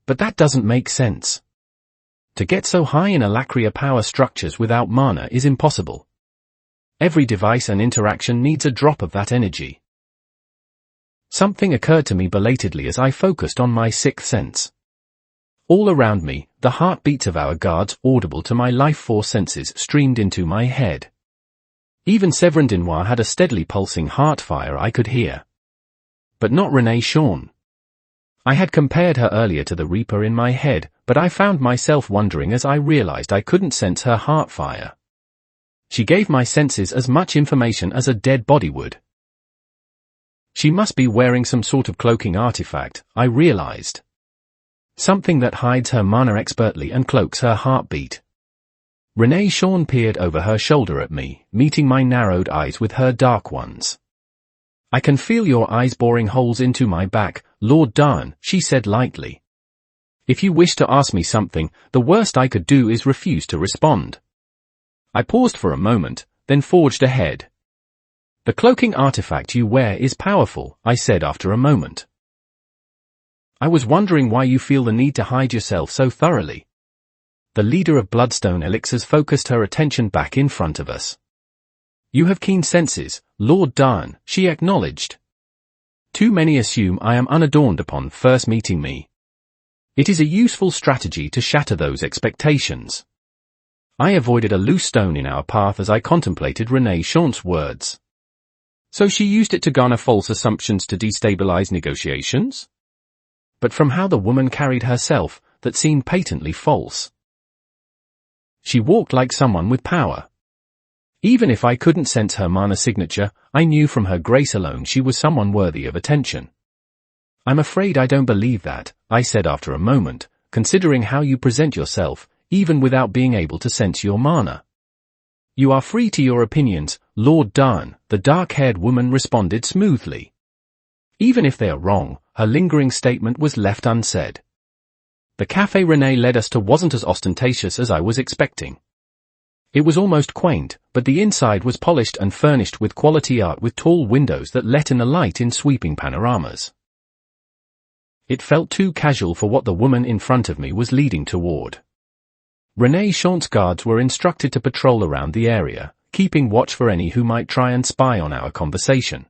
But that doesn't make sense. To get so high in Alacria power structures without mana is impossible. Every device and interaction needs a drop of that energy. Something occurred to me belatedly as I focused on my sixth sense. All around me, the heartbeats of our guards, audible to my life force senses, streamed into my head. Even Severin Dinoir had a steadily pulsing heart fire I could hear. But not Renee Shawn. I had compared her earlier to the Reaper in my head, but I found myself wondering as I realized I couldn't sense her heart fire. She gave my senses as much information as a dead body would. She must be wearing some sort of cloaking artifact, I realized. Something that hides her mana expertly and cloaks her heartbeat. Renee Shawn peered over her shoulder at me, meeting my narrowed eyes with her dark ones. I can feel your eyes boring holes into my back, Lord Darn, she said lightly. If you wish to ask me something, the worst I could do is refuse to respond. I paused for a moment, then forged ahead. The cloaking artifact you wear is powerful, I said after a moment. I was wondering why you feel the need to hide yourself so thoroughly. The leader of Bloodstone Elixirs focused her attention back in front of us. You have keen senses, Lord Darn, she acknowledged. Too many assume I am unadorned upon first meeting me. It is a useful strategy to shatter those expectations. I avoided a loose stone in our path as I contemplated Renee Shawn's words. So she used it to garner false assumptions to destabilize negotiations? But from how the woman carried herself, that seemed patently false. She walked like someone with power. Even if I couldn't sense her mana signature, I knew from her grace alone she was someone worthy of attention. I'm afraid I don't believe that, I said after a moment, considering how you present yourself, even without being able to sense your mana. You are free to your opinions, Lord Darn, the dark-haired woman responded smoothly. Even if they are wrong, her lingering statement was left unsaid. The cafe Renee led us to wasn't as ostentatious as I was expecting. It was almost quaint, but the inside was polished and furnished with quality art with tall windows that let in the light in sweeping panoramas. It felt too casual for what the woman in front of me was leading toward. Renee Shawn's guards were instructed to patrol around the area, keeping watch for any who might try and spy on our conversation.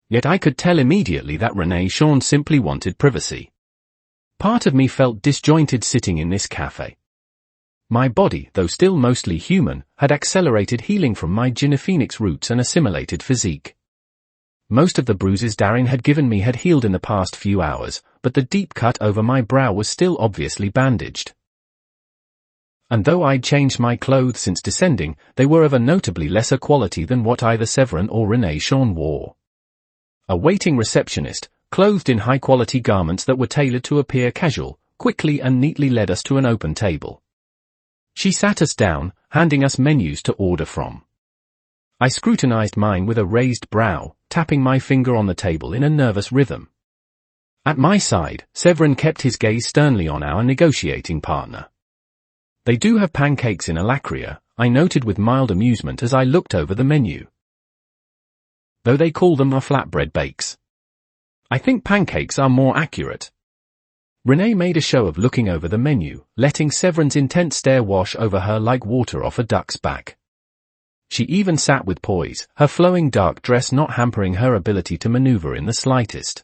Yet I could tell immediately that Renee Shawn simply wanted privacy. Part of me felt disjointed sitting in this cafe. My body, though still mostly human, had accelerated healing from my Ginophoenix roots and assimilated physique. Most of the bruises Darin had given me had healed in the past few hours, but the deep cut over my brow was still obviously bandaged. And though I'd changed my clothes since descending, they were of a notably lesser quality than what either Severin or Renee Shawn wore. A waiting receptionist, clothed in high-quality garments that were tailored to appear casual, quickly and neatly led us to an open table. She sat us down, handing us menus to order from. I scrutinized mine with a raised brow, tapping my finger on the table in a nervous rhythm. At my side, Severin kept his gaze sternly on our negotiating partner. They do have pancakes in Alacria, I noted with mild amusement as I looked over the menu. Though they call them our flatbread bakes. I think pancakes are more accurate. Renee made a show of looking over the menu, letting Severin's intense stare wash over her like water off a duck's back. She even sat with poise, her flowing dark dress not hampering her ability to maneuver in the slightest.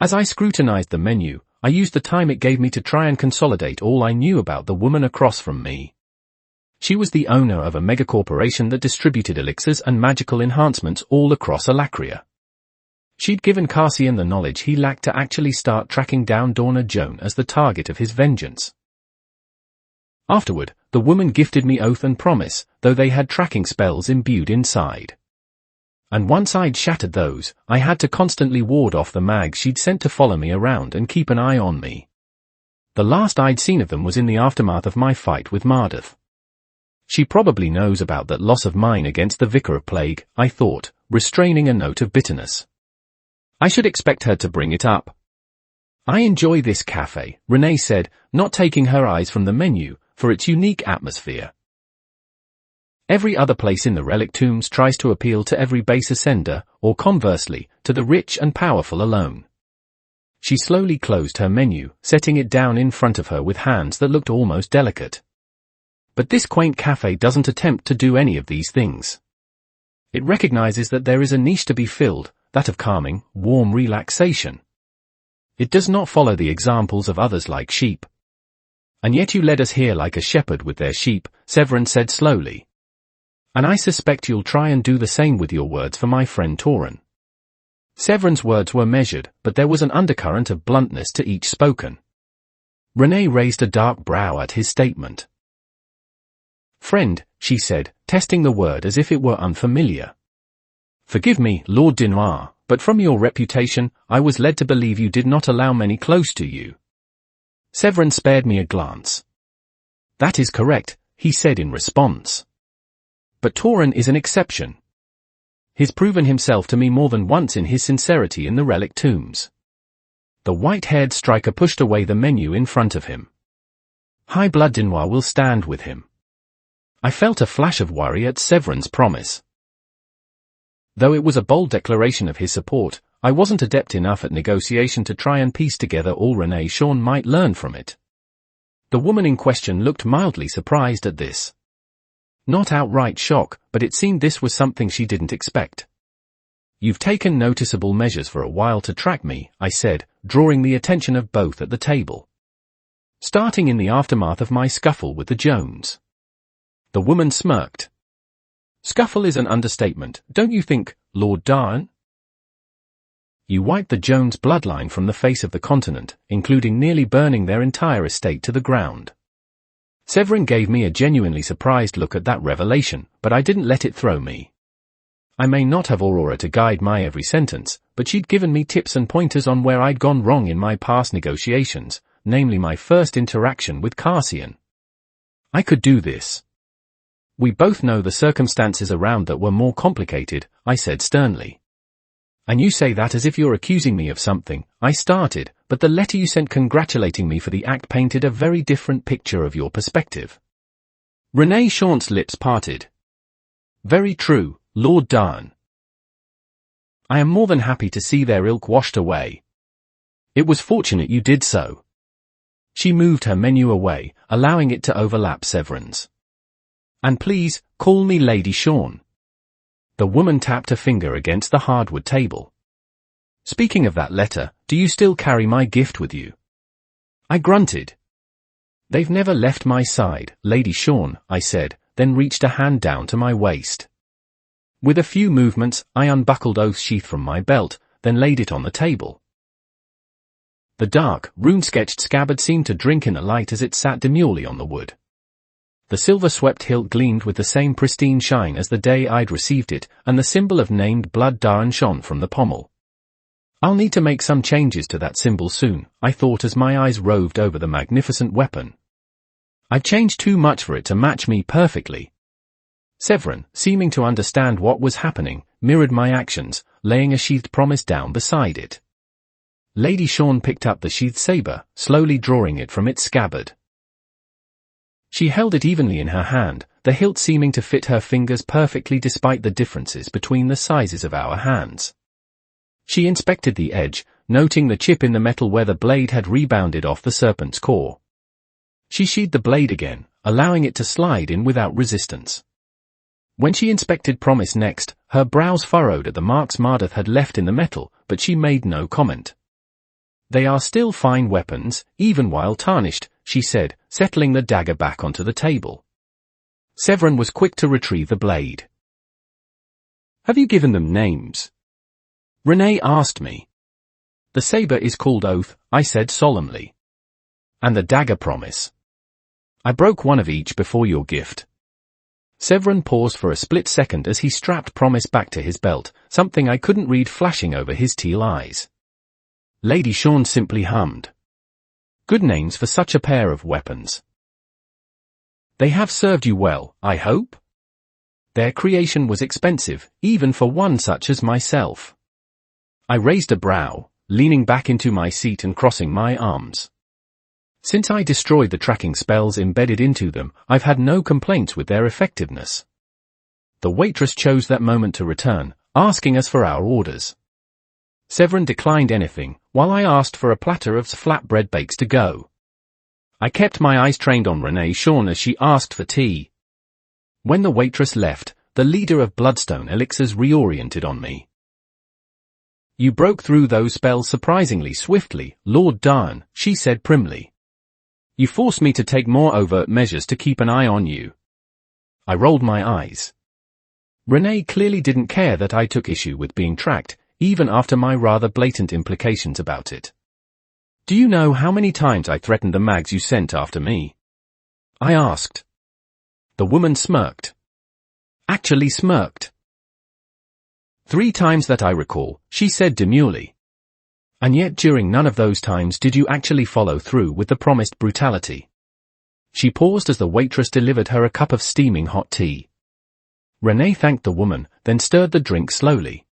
As I scrutinized the menu, I used the time it gave me to try and consolidate all I knew about the woman across from me. She was the owner of a megacorporation that distributed elixirs and magical enhancements all across Alacria. She'd given Cassian the knowledge he lacked to actually start tracking down Dorna Joan as the target of his vengeance. Afterward, the woman gifted me oath and promise, though they had tracking spells imbued inside. And once I'd shattered those, I had to constantly ward off the mags she'd sent to follow me around and keep an eye on me. The last I'd seen of them was in the aftermath of my fight with Mardeth. She probably knows about that loss of mine against the Vicar of Plague, I thought, restraining a note of bitterness. I should expect her to bring it up. I enjoy this cafe, Renee said, not taking her eyes from the menu, for its unique atmosphere. Every other place in the relic tombs tries to appeal to every base ascender, or conversely, to the rich and powerful alone. She slowly closed her menu, setting it down in front of her with hands that looked almost delicate. But this quaint cafe doesn't attempt to do any of these things. It recognizes that there is a niche to be filled, that of calming, warm relaxation. It does not follow the examples of others like sheep. And yet you led us here like a shepherd with their sheep, Severin said slowly. And I suspect you'll try and do the same with your words for my friend Tauren. Severin's words were measured, but there was an undercurrent of bluntness to each spoken. Renee raised a dark brow at his statement. Friend, she said, testing the word as if it were unfamiliar. Forgive me, Lord Dinoir, but from your reputation, I was led to believe you did not allow many close to you. Severin spared me a glance. That is correct, he said in response. But Tauren is an exception. He's proven himself to me more than once in his sincerity in the relic tombs. The white-haired striker pushed away the menu in front of him. High Blood Dinoir will stand with him. I felt a flash of worry at Severin's promise. Though it was a bold declaration of his support, I wasn't adept enough at negotiation to try and piece together all Renee Sean might learn from it. The woman in question looked mildly surprised at this. Not outright shock, but it seemed this was something she didn't expect. You've taken noticeable measures for a while to track me, I said, drawing the attention of both at the table. Starting in the aftermath of my scuffle with the Jones. The woman smirked. Scuffle is an understatement, don't you think, Lord Darn? You wiped the Jones bloodline from the face of the continent, including nearly burning their entire estate to the ground. Severin gave me a genuinely surprised look at that revelation, but I didn't let it throw me. I may not have Aurora to guide my every sentence, but she'd given me tips and pointers on where I'd gone wrong in my past negotiations, namely my first interaction with Cassian. I could do this. We both know the circumstances around that were more complicated, I said sternly. And you say that as if you're accusing me of something, I started, but the letter you sent congratulating me for the act painted a very different picture of your perspective. Renee Shaunt's lips parted. Very true, Lord Darn. I am more than happy to see their ilk washed away. It was fortunate you did so. She moved her menu away, allowing it to overlap Severin's. And please, call me Lady Sean. The woman tapped a finger against the hardwood table. Speaking of that letter, do you still carry my gift with you? I grunted. They've never left my side, Lady Sean, I said, then reached a hand down to my waist. With a few movements, I unbuckled Oath's sheath from my belt, then laid it on the table. The dark, rune-sketched scabbard seemed to drink in the light as it sat demurely on the wood. The silver-swept hilt gleamed with the same pristine shine as the day I'd received it, and the symbol of named blood Darn shone from the pommel. I'll need to make some changes to that symbol soon, I thought as my eyes roved over the magnificent weapon. I'd changed too much for it to match me perfectly. Severin, seeming to understand what was happening, mirrored my actions, laying a sheathed promise down beside it. Lady Sean picked up the sheathed saber, slowly drawing it from its scabbard. She held it evenly in her hand, the hilt seeming to fit her fingers perfectly despite the differences between the sizes of our hands. She inspected the edge, noting the chip in the metal where the blade had rebounded off the serpent's core. She sheathed the blade again, allowing it to slide in without resistance. When she inspected Promise next, her brows furrowed at the marks Mardith had left in the metal, but she made no comment. "They are still fine weapons, even while tarnished," she said, settling the dagger back onto the table. Severin was quick to retrieve the blade. "Have you given them names?" Renee asked me. "The saber is called Oath," I said solemnly. "And the dagger Promise. I broke one of each before your gift." Severin paused for a split second as he strapped Promise back to his belt, something I couldn't read flashing over his teal eyes. Lady Sean simply hummed. "Good names for such a pair of weapons. They have served you well, I hope?" Their creation was expensive, even for one such as myself. I raised a brow, leaning back into my seat and crossing my arms. Since I destroyed the tracking spells embedded into them, I've had no complaints with their effectiveness. The waitress chose that moment to return, asking us for our orders. Severin declined anything, while I asked for a platter of flatbread bakes to go. I kept my eyes trained on Renee Sean as she asked for tea. When the waitress left, the leader of Bloodstone Elixirs reoriented on me. "You broke through those spells surprisingly swiftly, Lord Darn," she said primly. "You forced me to take more overt measures to keep an eye on you." I rolled my eyes. Renee clearly didn't care that I took issue with being tracked, even after my rather blatant implications about it. "Do you know how many times I threatened the mags you sent after me?" I asked. The woman smirked. Actually smirked. "3 times that I recall," she said demurely. "And yet during none of those times did you actually follow through with the promised brutality." She paused as the waitress delivered her a cup of steaming hot tea. Renee thanked the woman, then stirred the drink slowly.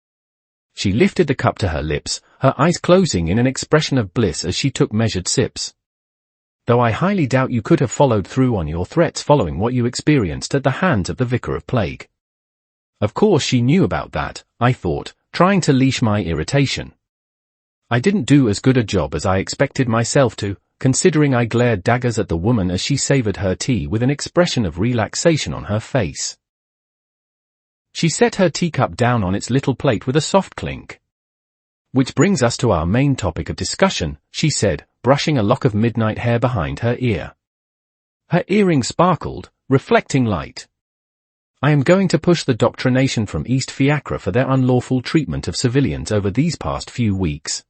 She lifted the cup to her lips, her eyes closing in an expression of bliss as she took measured sips. "Though I highly doubt you could have followed through on your threats following what you experienced at the hands of the Vicar of Plague." Of course she knew about that, I thought, trying to leash my irritation. I didn't do as good a job as I expected myself to, considering I glared daggers at the woman as she savored her tea with an expression of relaxation on her face. She set her teacup down on its little plate with a soft clink. "Which brings us to our main topic of discussion," she said, brushing a lock of midnight hair behind her ear. Her earring sparkled, reflecting light. "I am going to push the doctrination from East Fiacre for their unlawful treatment of civilians over these past few weeks."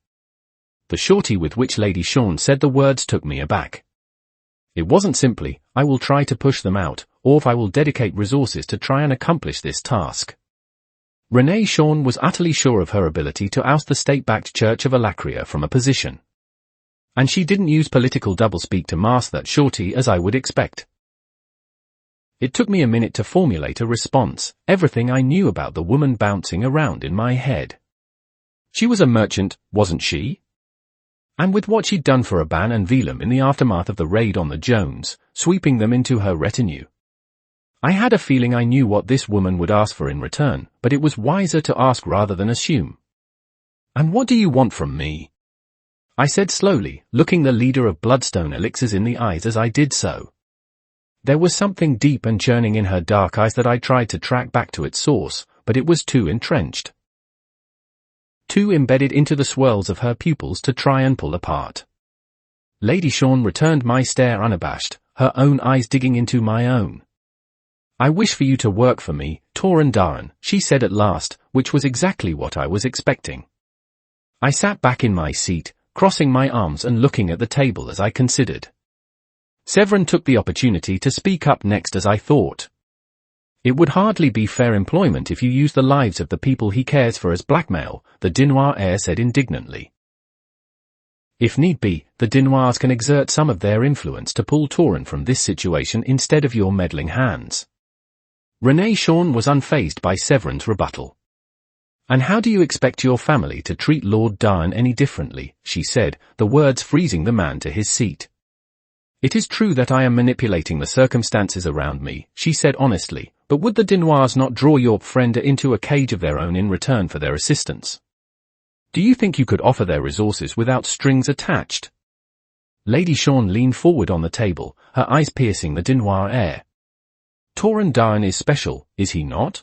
The surety with which Lady Sean said the words took me aback. It wasn't simply, "I will try to push them out," or "if I will dedicate resources to try and accomplish this task." Renee Sean was utterly sure of her ability to oust the state-backed Church of Alacria from a position. And she didn't use political doublespeak to mask that surety as I would expect. It took me a minute to formulate a response, everything I knew about the woman bouncing around in my head. She was a merchant, wasn't she? And with what she'd done for Aban and Velam in the aftermath of the raid on the Jones, sweeping them into her retinue. I had a feeling I knew what this woman would ask for in return, but it was wiser to ask rather than assume. "And what do you want from me?" I said slowly, looking the leader of Bloodstone Elixirs in the eyes as I did so. There was something deep and churning in her dark eyes that I tried to track back to its source, but it was too entrenched. Too embedded into the swirls of her pupils to try and pull apart. Lady Sean returned my stare unabashed, her own eyes digging into my own. "I wish for you to work for me, Tauren Daran," she said at last, which was exactly what I was expecting. I sat back in my seat, crossing my arms and looking at the table as I considered. Severin took the opportunity to speak up next as I thought. "It would hardly be fair employment if you use the lives of the people he cares for as blackmail," the Dinoir heir said indignantly. "If need be, the Dinoirs can exert some of their influence to pull Tauren from this situation instead of your meddling hands." Renee Sean was unfazed by Severin's rebuttal. "And how do you expect your family to treat Lord Darn any differently?" she said, the words freezing the man to his seat. "It is true that I am manipulating the circumstances around me," she said honestly, "but would the Dinoirs not draw your friend into a cage of their own in return for their assistance? Do you think you could offer their resources without strings attached?" Lady Sean leaned forward on the table, her eyes piercing the Dinoir air. Torin Darn is special, is he not?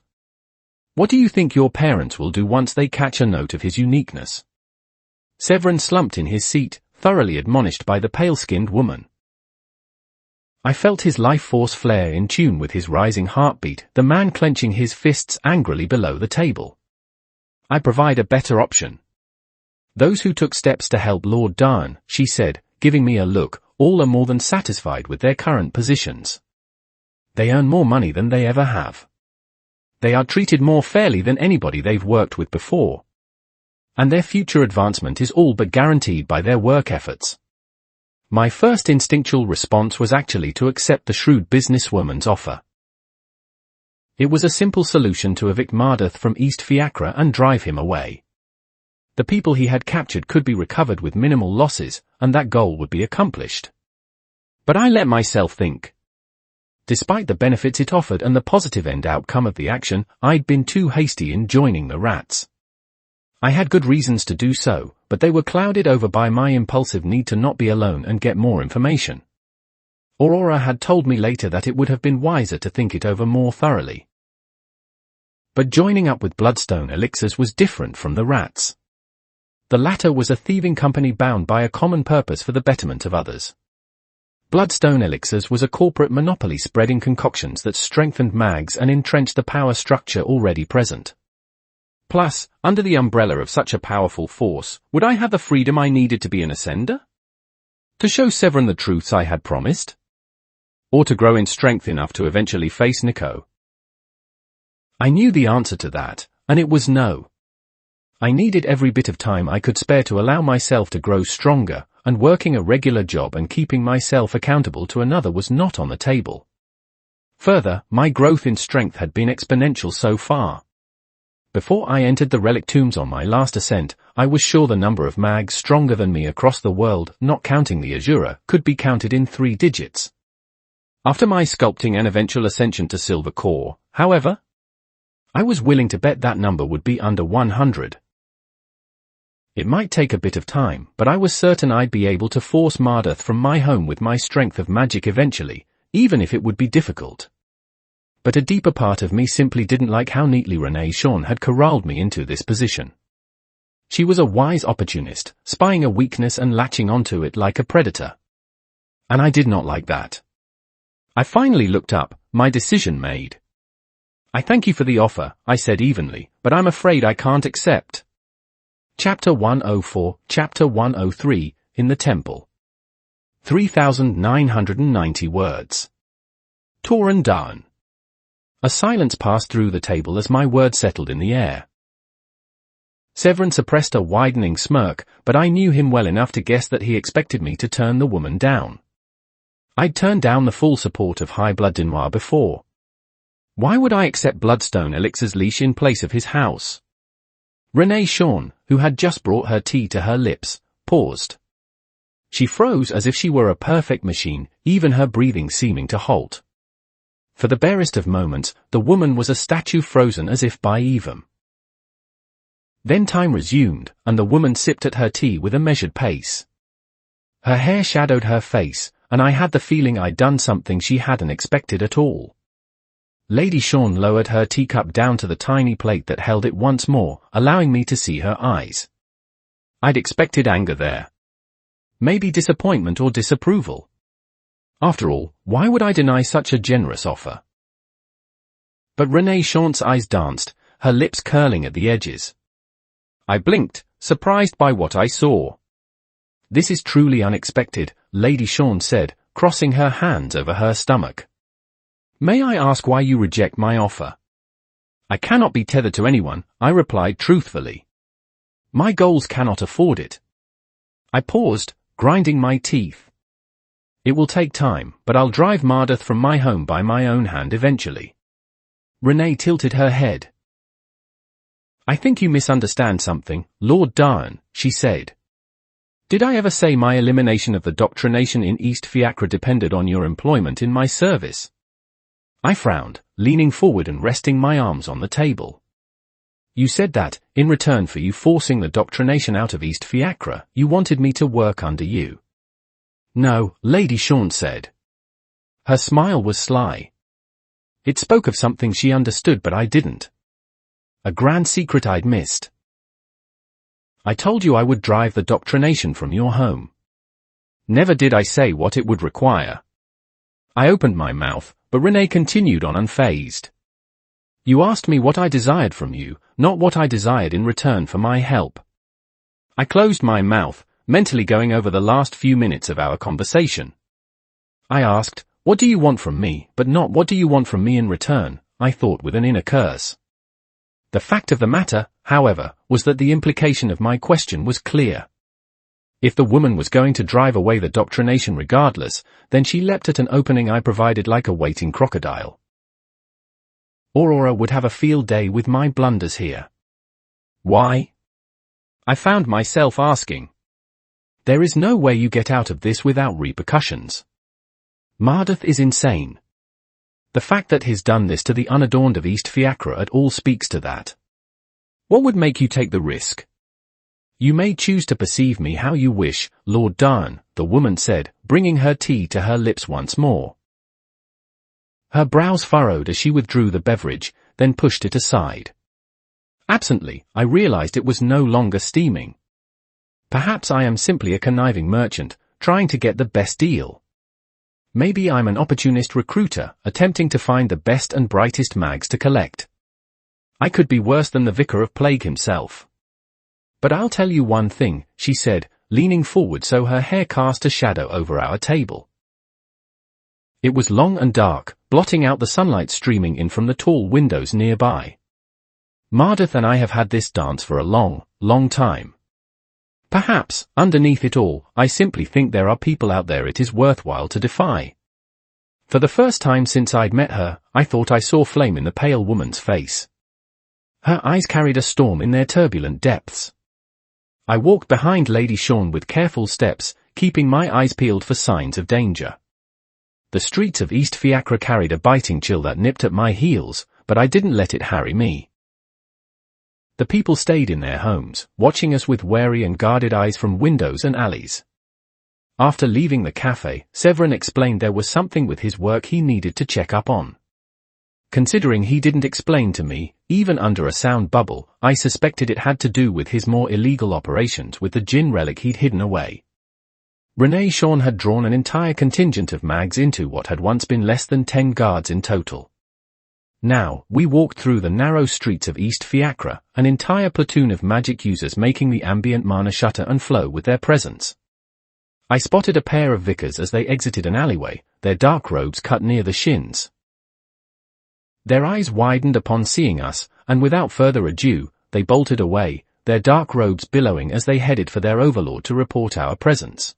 What do you think your parents will do once they catch a note of his uniqueness? Severin slumped in his seat, thoroughly admonished by the pale-skinned woman. I felt his life force flare in tune with his rising heartbeat, the man clenching his fists angrily below the table. I provide a better option. Those who took steps to help Lord Darn, she said, giving me a look, all are more than satisfied with their current positions. They earn more money than they ever have. They are treated more fairly than anybody they've worked with before. And their future advancement is all but guaranteed by their work efforts. My first instinctual response was actually to accept the shrewd businesswoman's offer. It was a simple solution to evict Mardath from East Fiacre and drive him away. The people he had captured could be recovered with minimal losses, and that goal would be accomplished. But I let myself think. Despite the benefits it offered and the positive end outcome of the action, I'd been too hasty in joining the rats. I had good reasons to do so, but they were clouded over by my impulsive need to not be alone and get more information. Aurora had told me later that it would have been wiser to think it over more thoroughly. But joining up with Bloodstone Elixirs was different from the rats. The latter was a thieving company bound by a common purpose for the betterment of others. Bloodstone Elixirs was a corporate monopoly spreading concoctions that strengthened mags and entrenched the power structure already present. Plus, under the umbrella of such a powerful force, would I have the freedom I needed to be an ascender? To show Severin the truths I had promised? Or to grow in strength enough to eventually face Nico? I knew the answer to that, and it was no. I needed every bit of time I could spare to allow myself to grow stronger, and working a regular job and keeping myself accountable to another was not on the table. Further, my growth in strength had been exponential so far. Before I entered the relic tombs on my last ascent, I was sure the number of mags stronger than me across the world, not counting the Azura, could be counted in 3 digits. After my sculpting and eventual ascension to Silver Core, however, I was willing to bet that number would be under 100. It might take a bit of time, but I was certain I'd be able to force Mardath from my home with my strength of magic eventually, even if it would be difficult. But a deeper part of me simply didn't like how neatly Renee Shawn had corralled me into this position. She was a wise opportunist, spying a weakness and latching onto it like a predator. And I did not like that. I finally looked up, my decision made. I thank you for the offer, I said evenly, but I'm afraid I can't accept. Chapter 104, Chapter 103, In the Temple. 3,990 words. Torin Darn. A silence passed through the table as my words settled in the air. Severin suppressed a widening smirk, but I knew him well enough to guess that he expected me to turn the woman down. I'd turned down the full support of High Blood Denoir before. Why would I accept Bloodstone Elixir's leash in place of his house? Renee Shawn, who had just brought her tea to her lips, paused. She froze as if she were a perfect machine, even her breathing seeming to halt. For the barest of moments, the woman was a statue frozen as if by Evum. Then time resumed, and the woman sipped at her tea with a measured pace. Her hair shadowed her face, and I had the feeling I'd done something she hadn't expected at all. Lady Shawn lowered her teacup down to the tiny plate that held it once more, allowing me to see her eyes. I'd expected anger there. Maybe disappointment or disapproval. After all, why would I deny such a generous offer? But Renee Shawn's eyes danced, her lips curling at the edges. I blinked, surprised by what I saw. This is truly unexpected, Lady Shawn said, crossing her hands over her stomach. May I ask why you reject my offer? I cannot be tethered to anyone, I replied truthfully. My goals cannot afford it. I paused, grinding my teeth. It will take time, but I'll drive Mardath from my home by my own hand eventually. Renee tilted her head. I think you misunderstand something, Lord Darn, she said. Did I ever say my elimination of the doctrination in East Fiacre depended on your employment in my service? I frowned, leaning forward and resting my arms on the table. You said that, in return for you forcing the doctrination out of East Fiacre, you wanted me to work under you. No, Lady Shawn said. Her smile was sly. It spoke of something she understood but I didn't. A grand secret I'd missed. I told you I would drive the doctrination from your home. Never did I say what it would require. I opened my mouth, but Renee continued on unfazed. You asked me what I desired from you, not what I desired in return for my help. I closed my mouth, mentally going over the last few minutes of our conversation. I asked, what do you want from me, but not what do you want from me in return, I thought with an inner curse. The fact of the matter, however, was that the implication of my question was clear. If the woman was going to drive away the doctrination regardless, then she leapt at an opening I provided like a waiting crocodile. Aurora would have a field day with my blunders here. Why? I found myself asking. There is no way you get out of this without repercussions. Mardith is insane. The fact that he's done this to the unadorned of East Fiacre at all speaks to that. What would make you take the risk? You may choose to perceive me how you wish, Lord Darn, the woman said, bringing her tea to her lips once more. Her brows furrowed as she withdrew the beverage, then pushed it aside. Absently, I realized it was no longer steaming. Perhaps I am simply a conniving merchant, trying to get the best deal. Maybe I'm an opportunist recruiter, attempting to find the best and brightest mags to collect. I could be worse than the Vicar of Plague himself. But I'll tell you one thing, she said, leaning forward so her hair cast a shadow over our table. It was long and dark, blotting out the sunlight streaming in from the tall windows nearby. Mardith and I have had this dance for a long, long time. Perhaps, underneath it all, I simply think there are people out there it is worthwhile to defy. For the first time since I'd met her, I thought I saw flame in the pale woman's face. Her eyes carried a storm in their turbulent depths. I walked behind Lady Sean with careful steps, keeping my eyes peeled for signs of danger. The streets of East Fiacre carried a biting chill that nipped at my heels, but I didn't let it harry me. The people stayed in their homes, watching us with wary and guarded eyes from windows and alleys. After leaving the cafe, Severin explained there was something with his work he needed to check up on. Considering he didn't explain to me, even under a sound bubble, I suspected it had to do with his more illegal operations with the gin relic he'd hidden away. Renee Sean had drawn an entire contingent of mags into what had once been less than 10 guards in total. Now, we walked through the narrow streets of East Fiacre, an entire platoon of magic users making the ambient mana shudder and flow with their presence. I spotted a pair of vicars as they exited an alleyway, their dark robes cut near the shins. Their eyes widened upon seeing us, and without further ado, they bolted away, their dark robes billowing as they headed for their overlord to report our presence.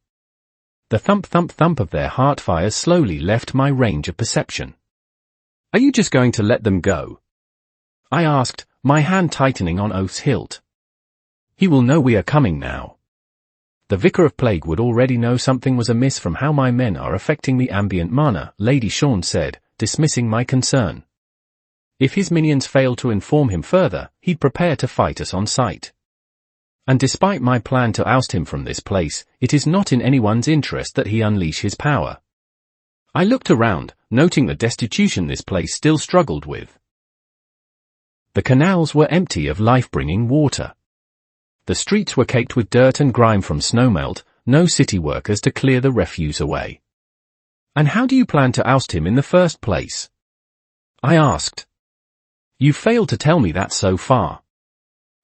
The thump-thump-thump of their heart fires slowly left my range of perception. Are you just going to let them go? I asked, my hand tightening on Oath's hilt. He will know we are coming now. The Vicar of Plague would already know something was amiss from how my men are affecting the ambient mana, Lady Sean said, dismissing my concern. If his minions failed to inform him further, he'd prepare to fight us on sight. And despite my plan to oust him from this place, it is not in anyone's interest that he unleash his power. I looked around, noting the destitution this place still struggled with. The canals were empty of life-bringing water. The streets were caked with dirt and grime from snowmelt, no city workers to clear the refuse away. And how do you plan to oust him in the first place? I asked. You failed to tell me that so far.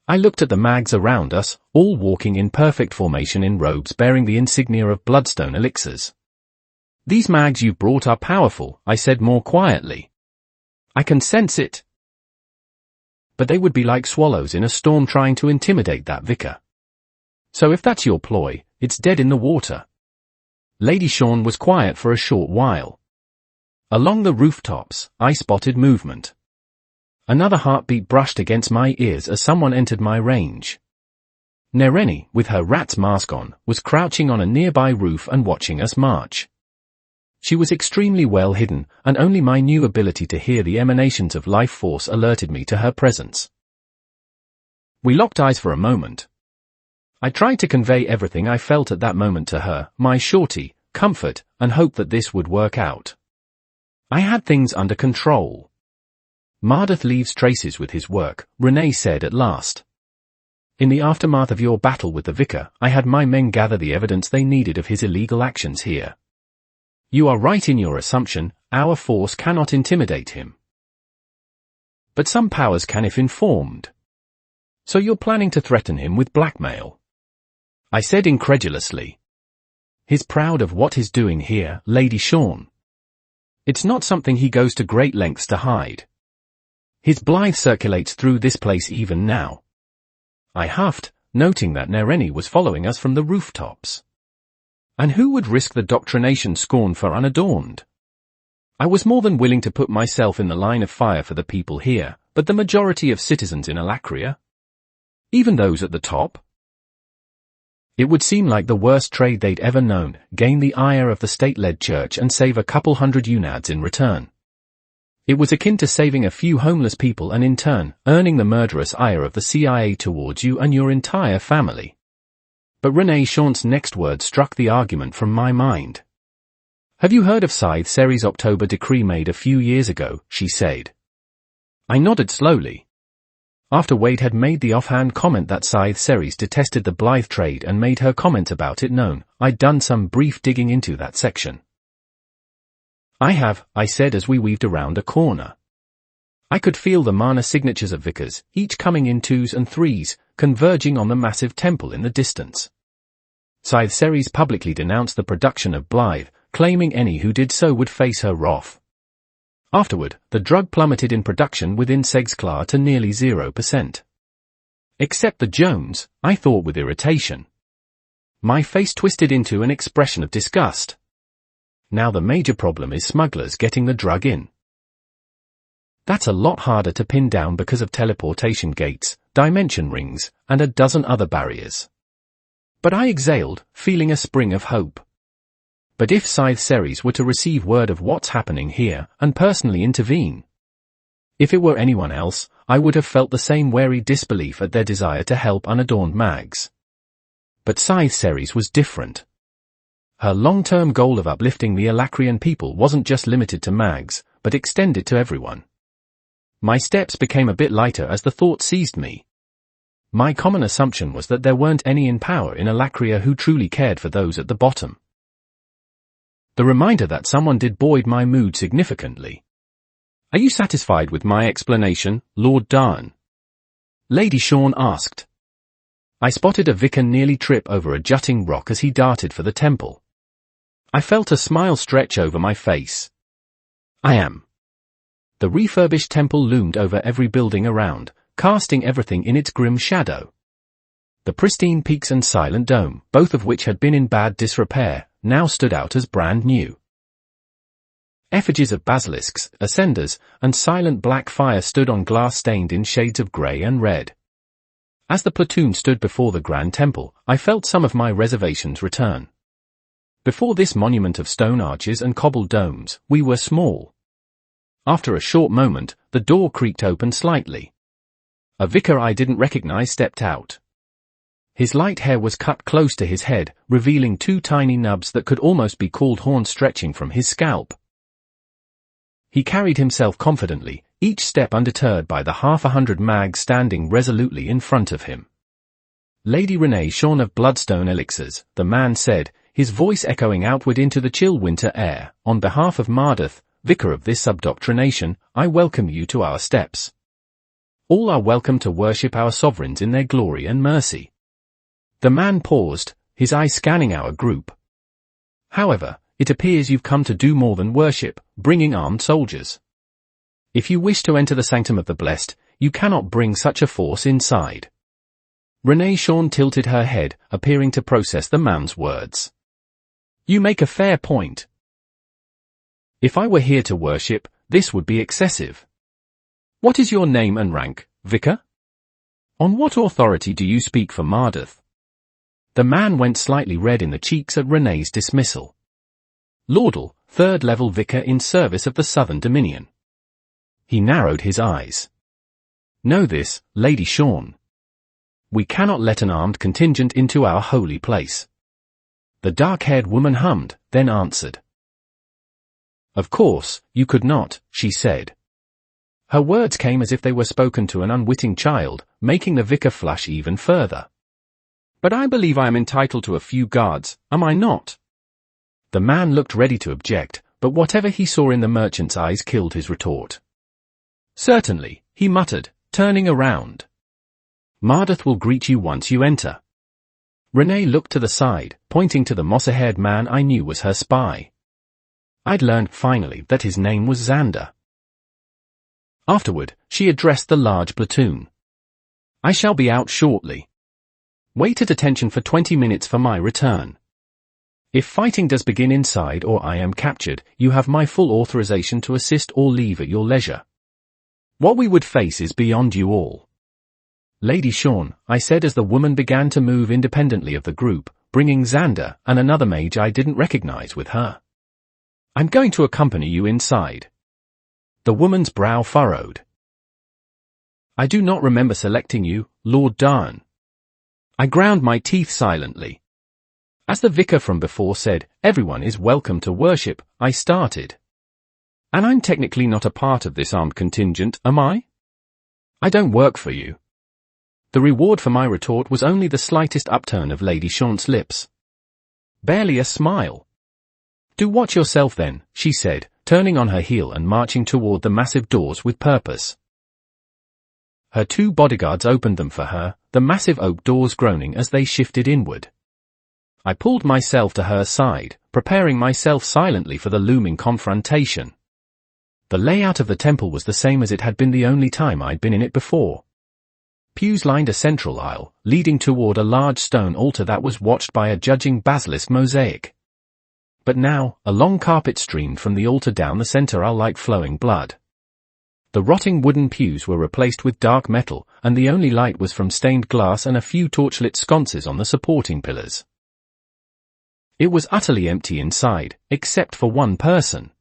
I looked at the mags around us, all walking in perfect formation in robes bearing the insignia of bloodstone elixirs. These mags you brought are powerful, I said more quietly. I can sense it. But they would be like swallows in a storm trying to intimidate that vicar. So if that's your ploy, it's dead in the water. Lady Sean was quiet for a short while. Along the rooftops, I spotted movement. Another heartbeat brushed against my ears as someone entered my range. Nereni, with her rat's mask on, was crouching on a nearby roof and watching us march. She was extremely well hidden, and only my new ability to hear the emanations of life force alerted me to her presence. We locked eyes for a moment. I tried to convey everything I felt at that moment to her, my shorty, comfort, and hope that this would work out. I had things under control. Mardeth leaves traces with his work, Renee said at last. In the aftermath of your battle with the vicar, I had my men gather the evidence they needed of his illegal actions here. You are right in your assumption, our force cannot intimidate him. But some powers can if informed. So you're planning to threaten him with blackmail? I said incredulously. He's proud of what he's doing here, Lady Sean. It's not something he goes to great lengths to hide. His blithe circulates through this place even now. I huffed, noting that Nereni was following us from the rooftops. And who would risk the doctrination scorn for unadorned? I was more than willing to put myself in the line of fire for the people here, but the majority of citizens in Alacria? Even those at the top? It would seem like the worst trade they'd ever known, gain the ire of the state-led church and save a couple hundred unads in return. It was akin to saving a few homeless people and in turn, earning the murderous ire of the CIA towards you and your entire family. But Renee Shaunt's next word struck the argument from my mind. Have you heard of Scythe Seri's October decree made a few years ago, she said. I nodded slowly. After Wade had made the offhand comment that Scythe Ceres detested the blithe trade and made her comment about it known, I'd done some brief digging into that section. I have, I said as we weaved around a corner. I could feel the mana signatures of vicars, each coming in 2s and 3s, converging on the massive temple in the distance. Scythe Ceres publicly denounced the production of blithe, claiming any who did so would face her wrath. Afterward, the drug plummeted in production within Segsklar to nearly 0%. Except the Jones, I thought with irritation. My face twisted into an expression of disgust. Now the major problem is smugglers getting the drug in. That's a lot harder to pin down because of teleportation gates, dimension rings, and a dozen other barriers. But I exhaled, feeling a spring of hope. But if Scythe Ceres were to receive word of what's happening here, and personally intervene? If it were anyone else, I would have felt the same wary disbelief at their desire to help unadorned mags. But Scythe Ceres was different. Her long-term goal of uplifting the Alacrian people wasn't just limited to mags, but extended to everyone. My steps became a bit lighter as the thought seized me. My common assumption was that there weren't any in power in Alacria who truly cared for those at the bottom. The reminder that someone did buoyed my mood significantly. Are you satisfied with my explanation, Lord Darn? Lady Sean asked. I spotted a vicar nearly trip over a jutting rock as he darted for the temple. I felt a smile stretch over my face. I am. The refurbished temple loomed over every building around, casting everything in its grim shadow. The pristine peaks and silent dome, both of which had been in bad disrepair, now stood out as brand new. Effigies of basilisks, ascenders, and silent black fire stood on glass stained in shades of grey and red. As the platoon stood before the grand temple, I felt some of my reservations return. Before this monument of stone arches and cobbled domes, we were small. After a short moment, the door creaked open slightly. A vicar I didn't recognize stepped out. His light hair was cut close to his head, revealing 2 tiny nubs that could almost be called horns stretching from his scalp. He carried himself confidently, each step undeterred by the 100 mags standing resolutely in front of him. Lady Renee Sean of Bloodstone Elixirs, the man said, his voice echoing outward into the chill winter air, on behalf of Mardeth, vicar of this subdoctrination, I welcome you to our steps. All are welcome to worship our sovereigns in their glory and mercy. The man paused, his eyes scanning our group. However, it appears you've come to do more than worship, bringing armed soldiers. If you wish to enter the sanctum of the blessed, you cannot bring such a force inside. Renee Sean tilted her head, appearing to process the man's words. You make a fair point. If I were here to worship, this would be excessive. What is your name and rank, vicar? On what authority do you speak for Mardeth? The man went slightly red in the cheeks at Renee's dismissal. Lordal, 3rd level vicar in service of the Southern Dominion. He narrowed his eyes. Know this, Lady Sean. We cannot let an armed contingent into our holy place. The dark-haired woman hummed, then answered. Of course, you could not, she said. Her words came as if they were spoken to an unwitting child, making the vicar flush even further. But I believe I am entitled to a few guards, am I not? The man looked ready to object, but whatever he saw in the merchant's eyes killed his retort. Certainly, he muttered, turning around. Mardith will greet you once you enter. Renee looked to the side, pointing to the moss-haired man I knew was her spy. I'd learned finally that his name was Xander. Afterward, she addressed the large platoon. I shall be out shortly. Wait at attention for 20 minutes for my return. If fighting does begin inside or I am captured, you have my full authorization to assist or leave at your leisure. What we would face is beyond you all. Lady Sean, I said as the woman began to move independently of the group, bringing Xander and another mage I didn't recognize with her. I'm going to accompany you inside. The woman's brow furrowed. I do not remember selecting you, Lord Darn. I ground my teeth silently. As the vicar from before said, everyone is welcome to worship, I started. And I'm technically not a part of this armed contingent, am I? I don't work for you. The reward for my retort was only the slightest upturn of Lady Sean's lips. Barely a smile. Do watch yourself then, she said, turning on her heel and marching toward the massive doors with purpose. Her two bodyguards opened them for her, the massive oak doors groaning as they shifted inward. I pulled myself to her side, preparing myself silently for the looming confrontation. The layout of the temple was the same as it had been the only time I'd been in it before. Pews lined a central aisle, leading toward a large stone altar that was watched by a judging basilisk mosaic. But now, a long carpet streamed from the altar down the center aisle like flowing blood. The rotting wooden pews were replaced with dark metal, and the only light was from stained glass and a few torchlit sconces on the supporting pillars. It was utterly empty inside, except for one person.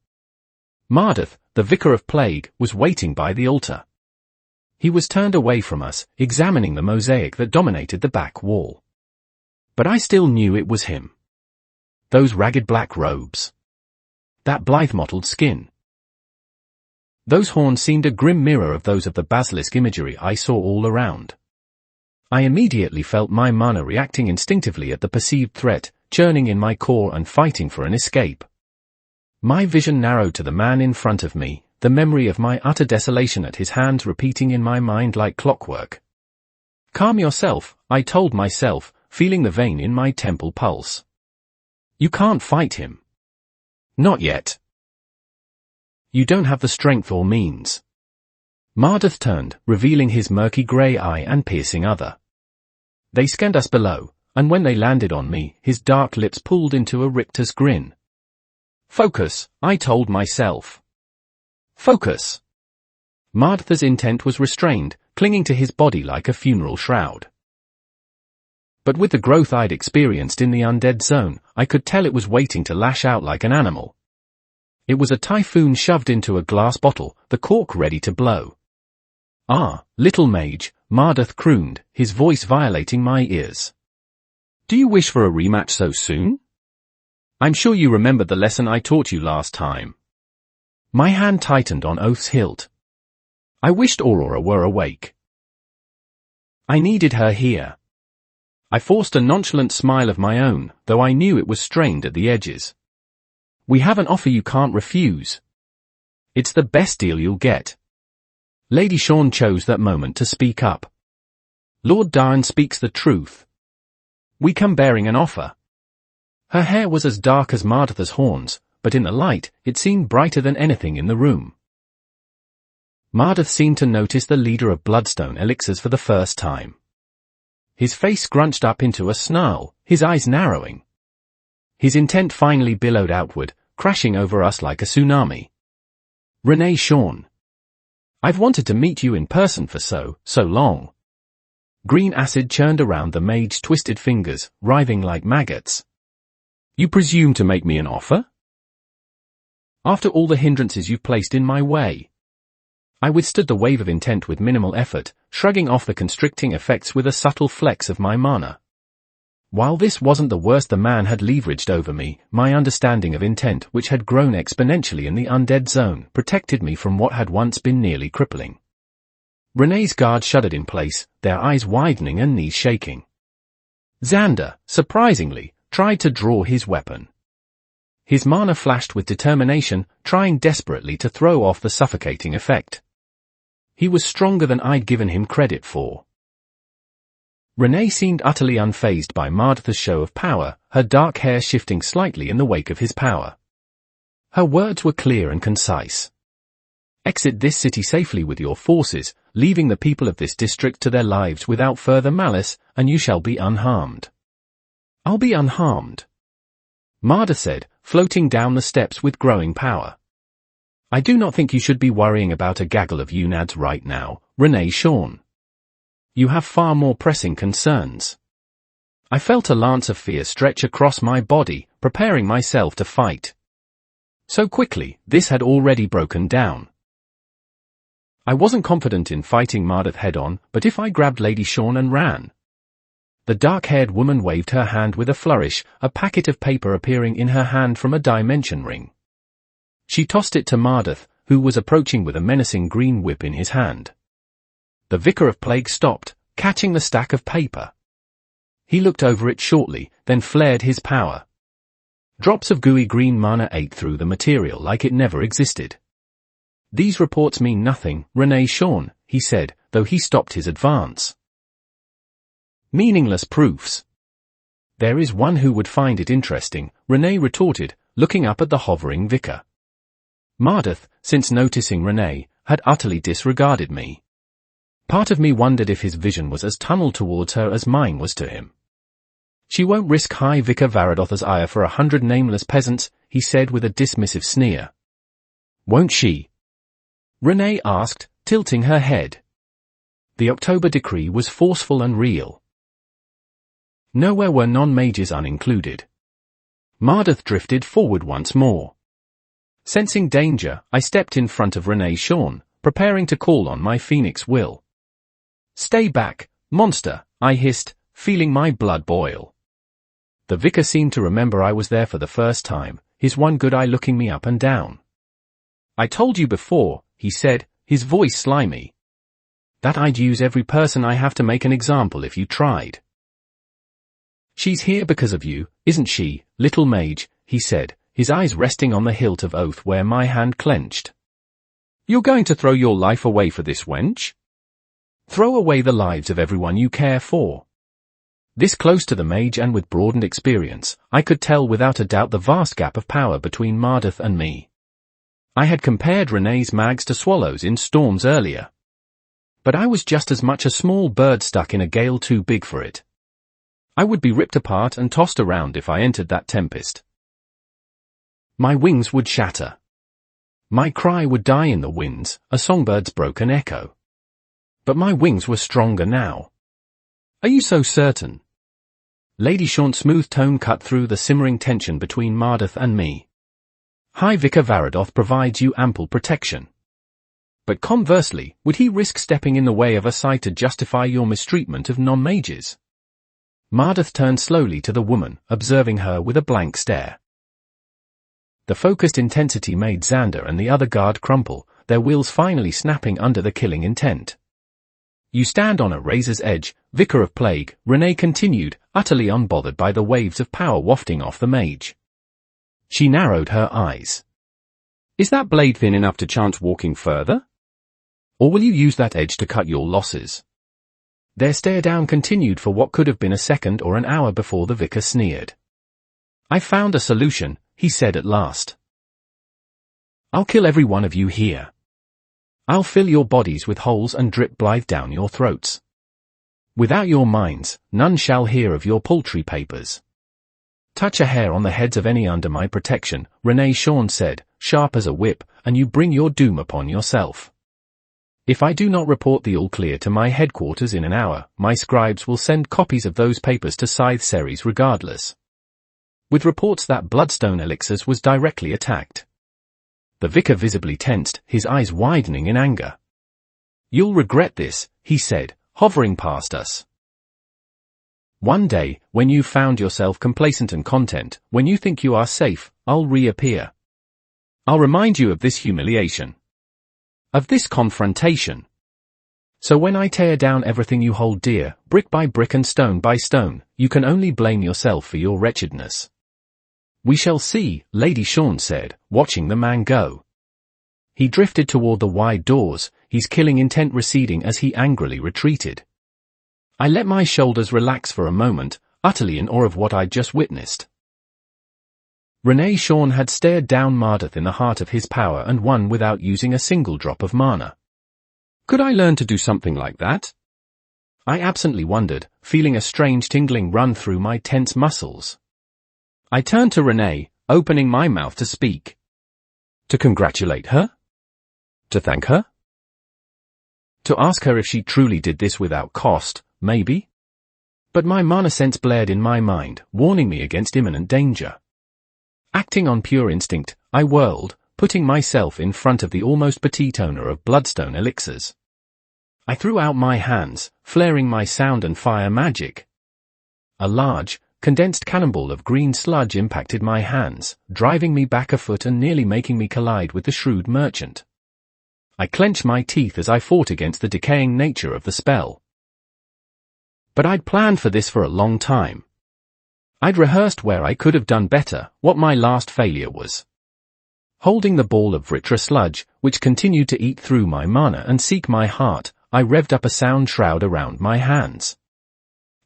Mardith, the Vicar of Plague, was waiting by the altar. He was turned away from us, examining the mosaic that dominated the back wall. But I still knew it was him. Those ragged black robes. That blithe mottled skin. Those horns seemed a grim mirror of those of the basilisk imagery I saw all around. I immediately felt my mana reacting instinctively at the perceived threat, churning in my core and fighting for an escape. My vision narrowed to the man in front of me, the memory of my utter desolation at his hands repeating in my mind like clockwork. Calm yourself, I told myself, feeling the vein in my temple pulse. You can't fight him. Not yet. You don't have the strength or means. Mardith turned, revealing his murky grey eye and piercing other. They scanned us below, and when they landed on me, his dark lips pulled into a rictus grin. Focus, I told myself. Focus. Mardith's intent was restrained, clinging to his body like a funeral shroud. But with the growth I'd experienced in the undead zone, I could tell it was waiting to lash out like an animal. It was a typhoon shoved into a glass bottle, the cork ready to blow. Ah, little mage, Mardith crooned, his voice violating my ears. Do you wish for a rematch so soon? I'm sure you remember the lesson I taught you last time. My hand tightened on Oath's hilt. I wished Aurora were awake. I needed her here. I forced a nonchalant smile of my own, though I knew it was strained at the edges. We have an offer you can't refuse. It's the best deal you'll get. Lady Sean chose that moment to speak up. Lord Darn speaks the truth. We come bearing an offer. Her hair was as dark as Mardith's horns, but in the light, it seemed brighter than anything in the room. Mardith seemed to notice the leader of Bloodstone elixirs for the first time. His face scrunched up into a snarl, his eyes narrowing. His intent finally billowed outward, crashing over us like a tsunami. Renee Sean. I've wanted to meet you in person for so long. Green acid churned around the mage's twisted fingers, writhing like maggots. You presume to make me an offer? After all the hindrances you've placed in my way. I withstood the wave of intent with minimal effort, shrugging off the constricting effects with a subtle flex of my mana. While this wasn't the worst the man had leveraged over me, my understanding of intent, which had grown exponentially in the undead zone, protected me from what had once been nearly crippling. Renee's guard shuddered in place, their eyes widening and knees shaking. Xander, surprisingly, tried to draw his weapon. His mana flashed with determination, trying desperately to throw off the suffocating effect. He was stronger than I'd given him credit for. Renee seemed utterly unfazed by Martha's show of power, her dark hair shifting slightly in the wake of his power. Her words were clear and concise. Exit this city safely with your forces, leaving the people of this district to their lives without further malice, and you shall be unharmed. I'll be unharmed, Martha said, floating down the steps with growing power. I do not think you should be worrying about a gaggle of Unads right now, Renee Sean. You have far more pressing concerns. I felt a lance of fear stretch across my body, preparing myself to fight. So quickly, this had already broken down. I wasn't confident in fighting Mardath head-on, but if I grabbed Lady Sean and ran? The dark-haired woman waved her hand with a flourish, a packet of paper appearing in her hand from a dimension ring. She tossed it to Mardath, who was approaching with a menacing green whip in his hand. The Vicar of Plague stopped, catching the stack of paper. He looked over it shortly, then flared his power. Drops of gooey green mana ate through the material like it never existed. These reports mean nothing, Renee Sean, he said, though he stopped his advance. Meaningless proofs. There is one who would find it interesting, Renee retorted, looking up at the hovering vicar. Mardath, since noticing Renee, had utterly disregarded me. Part of me wondered if his vision was as tunneled towards her as mine was to him. She won't risk High Vicar Varadotha's ire for 100 nameless peasants, he said with a dismissive sneer. Won't she? Renee asked, tilting her head. The October decree was forceful and real. Nowhere were non-mages unincluded. Mardath drifted forward once more. Sensing danger, I stepped in front of Renee Sean, preparing to call on my phoenix will. Stay back, monster, I hissed, feeling my blood boil. The vicar seemed to remember I was there for the first time, his one good eye looking me up and down. I told you before, he said, his voice slimy, that I'd use every person I have to make an example if you tried. She's here because of you, isn't she, little mage, he said, his eyes resting on the hilt of oath where my hand clenched. You're going to throw your life away for this wench? Throw away the lives of everyone you care for. This close to the mage and with broadened experience, I could tell without a doubt the vast gap of power between Mardath and me. I had compared Renee's mags to swallows in storms earlier. But I was just as much a small bird stuck in a gale too big for it. I would be ripped apart and tossed around if I entered that tempest. My wings would shatter. My cry would die in the winds, a songbird's broken echo. But my wings were stronger now. Are you so certain? Lady Sean's smooth tone cut through the simmering tension between Mardath and me. High Vicar Varadoth provides you ample protection. But conversely, would he risk stepping in the way of a sight to justify your mistreatment of non-mages? Mardath turned slowly to the woman, observing her with a blank stare. The focused intensity made Xander and the other guard crumple, their wheels finally snapping under the killing intent. You stand on a razor's edge, Vicar of Plague, Renee continued, utterly unbothered by the waves of power wafting off the mage. She narrowed her eyes. Is that blade thin enough to chance walking further? Or will you use that edge to cut your losses? Their stare-down continued for what could have been a second or an hour before the vicar sneered. I found a solution, he said at last. I'll kill every one of you here. I'll fill your bodies with holes and drip blithe down your throats. Without your minds, none shall hear of your paltry papers. Touch a hair on the heads of any under my protection, Renee Sean said, sharp as a whip, and you bring your doom upon yourself. If I do not report the all clear to my headquarters in an hour, my scribes will send copies of those papers to Scythe Ceres regardless. With reports that Bloodstone Elixirs was directly attacked. The vicar visibly tensed, his eyes widening in anger. You'll regret this, he said, hovering past us. One day, when you've found yourself complacent and content, when you think you are safe, I'll reappear. I'll remind you of this humiliation. Of this confrontation. So when I tear down everything you hold dear, brick by brick and stone by stone, you can only blame yourself for your wretchedness. We shall see, Lady Shawn said, watching the man go. He drifted toward the wide doors, his killing intent receding as he angrily retreated. I let my shoulders relax for a moment, utterly in awe of what I'd just witnessed. Renee Shawn had stared down Mardith in the heart of his power and won without using a single drop of mana. Could I learn to do something like that? I absently wondered, feeling a strange tingling run through my tense muscles. I turned to Renee, opening my mouth to speak. To congratulate her? To thank her? To ask her if she truly did this without cost, maybe? But my mana sense blared in my mind, warning me against imminent danger. Acting on pure instinct, I whirled, putting myself in front of the almost petite owner of bloodstone elixirs. I threw out my hands, flaring my sound and fire magic. A large, condensed cannonball of green sludge impacted my hands, driving me back a foot and nearly making me collide with the shrewd merchant. I clenched my teeth as I fought against the decaying nature of the spell. But I'd planned for this for a long time. I'd rehearsed where I could have done better, what my last failure was. Holding the ball of Vritra sludge, which continued to eat through my mana and seek my heart, I revved up a sound shroud around my hands.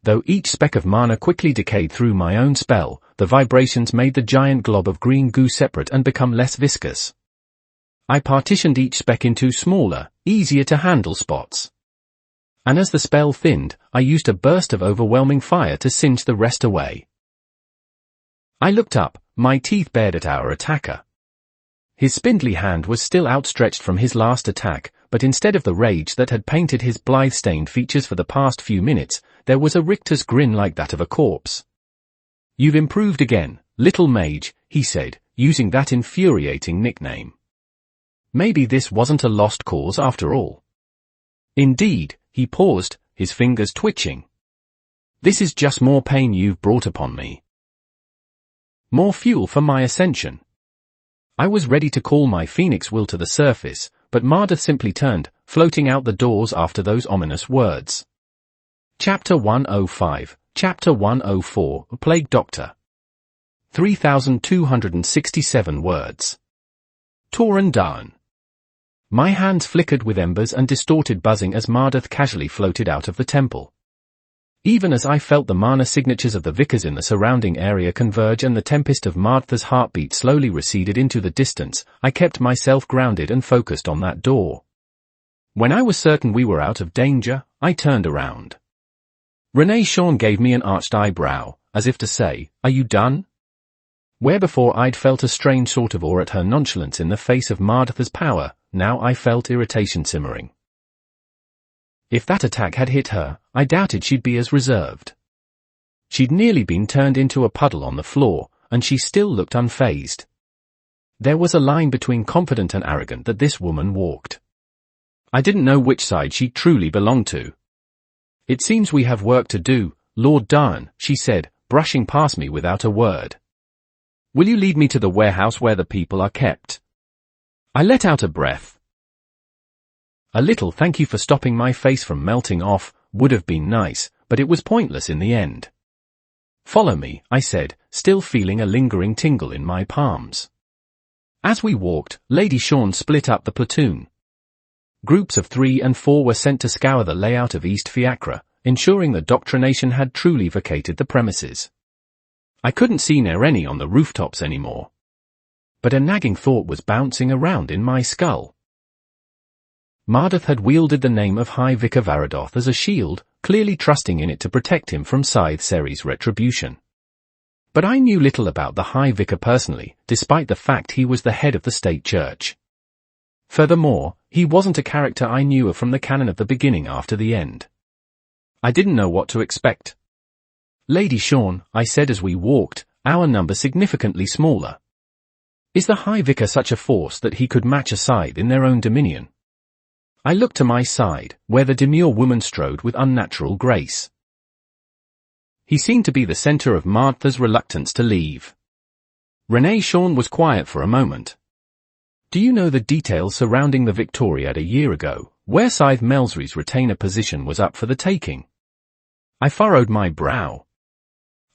Though each speck of mana quickly decayed through my own spell, the vibrations made the giant glob of green goo separate and become less viscous. I partitioned each speck into smaller, easier to handle spots. And as the spell thinned, I used a burst of overwhelming fire to singe the rest away. I looked up, my teeth bared at our attacker. His spindly hand was still outstretched from his last attack, but instead of the rage that had painted his blithe-stained features for the past few minutes, there was a rictus grin like that of a corpse. "You've improved again, little mage," he said, using that infuriating nickname. Maybe this wasn't a lost cause after all. Indeed, he paused, his fingers twitching. "This is just more pain you've brought upon me. More fuel for my ascension." I was ready to call my phoenix will to the surface, but Mardith simply turned, floating out the doors after those ominous words. Chapter 105, Chapter 104, Plague Doctor. 3,267 words. Tauren Dawn. My hands flickered with embers and distorted buzzing as Mardith casually floated out of the temple. Even as I felt the mana signatures of the vicars in the surrounding area converge and the tempest of Mardith's heartbeat slowly receded into the distance, I kept myself grounded and focused on that door. When I was certain we were out of danger, I turned around. Renee Shawn gave me an arched eyebrow, as if to say, "Are you done?" Where before I'd felt a strange sort of awe at her nonchalance in the face of Mardith's power, now I felt irritation simmering. If that attack had hit her, I doubted she'd be as reserved. She'd nearly been turned into a puddle on the floor, and she still looked unfazed. There was a line between confident and arrogant that this woman walked. I didn't know which side she truly belonged to. "It seems we have work to do, Lord Dawn," she said, brushing past me without a word. "Will you lead me to the warehouse where the people are kept?" I let out a breath. A little "thank you for stopping my face from melting off" would have been nice, but it was pointless in the end. "Follow me," I said, still feeling a lingering tingle in my palms. As we walked, Lady Shawn split up the platoon. Groups of 3 and 4 were sent to scour the layout of East Fiacre, ensuring the Doctrination had truly vacated the premises. I couldn't see near any on the rooftops anymore. But a nagging thought was bouncing around in my skull. Mardith had wielded the name of High Vicar Varadoth as a shield, clearly trusting in it to protect him from Scythe Seri's retribution. But I knew little about the High Vicar personally, despite the fact he was the head of the state church. Furthermore, he wasn't a character I knew of from the canon of the beginning after the end. I didn't know what to expect. "Lady Shawn," I said as we walked, our number significantly smaller. "Is the High Vicar such a force that he could match a scythe in their own dominion?" I looked to my side, where the demure woman strode with unnatural grace. He seemed to be the center of Martha's reluctance to leave. Renee Shawn was quiet for a moment. Do you know the details surrounding the Victoriad a year ago, where Scythe Melsry's retainer position was up for the taking? I furrowed my brow.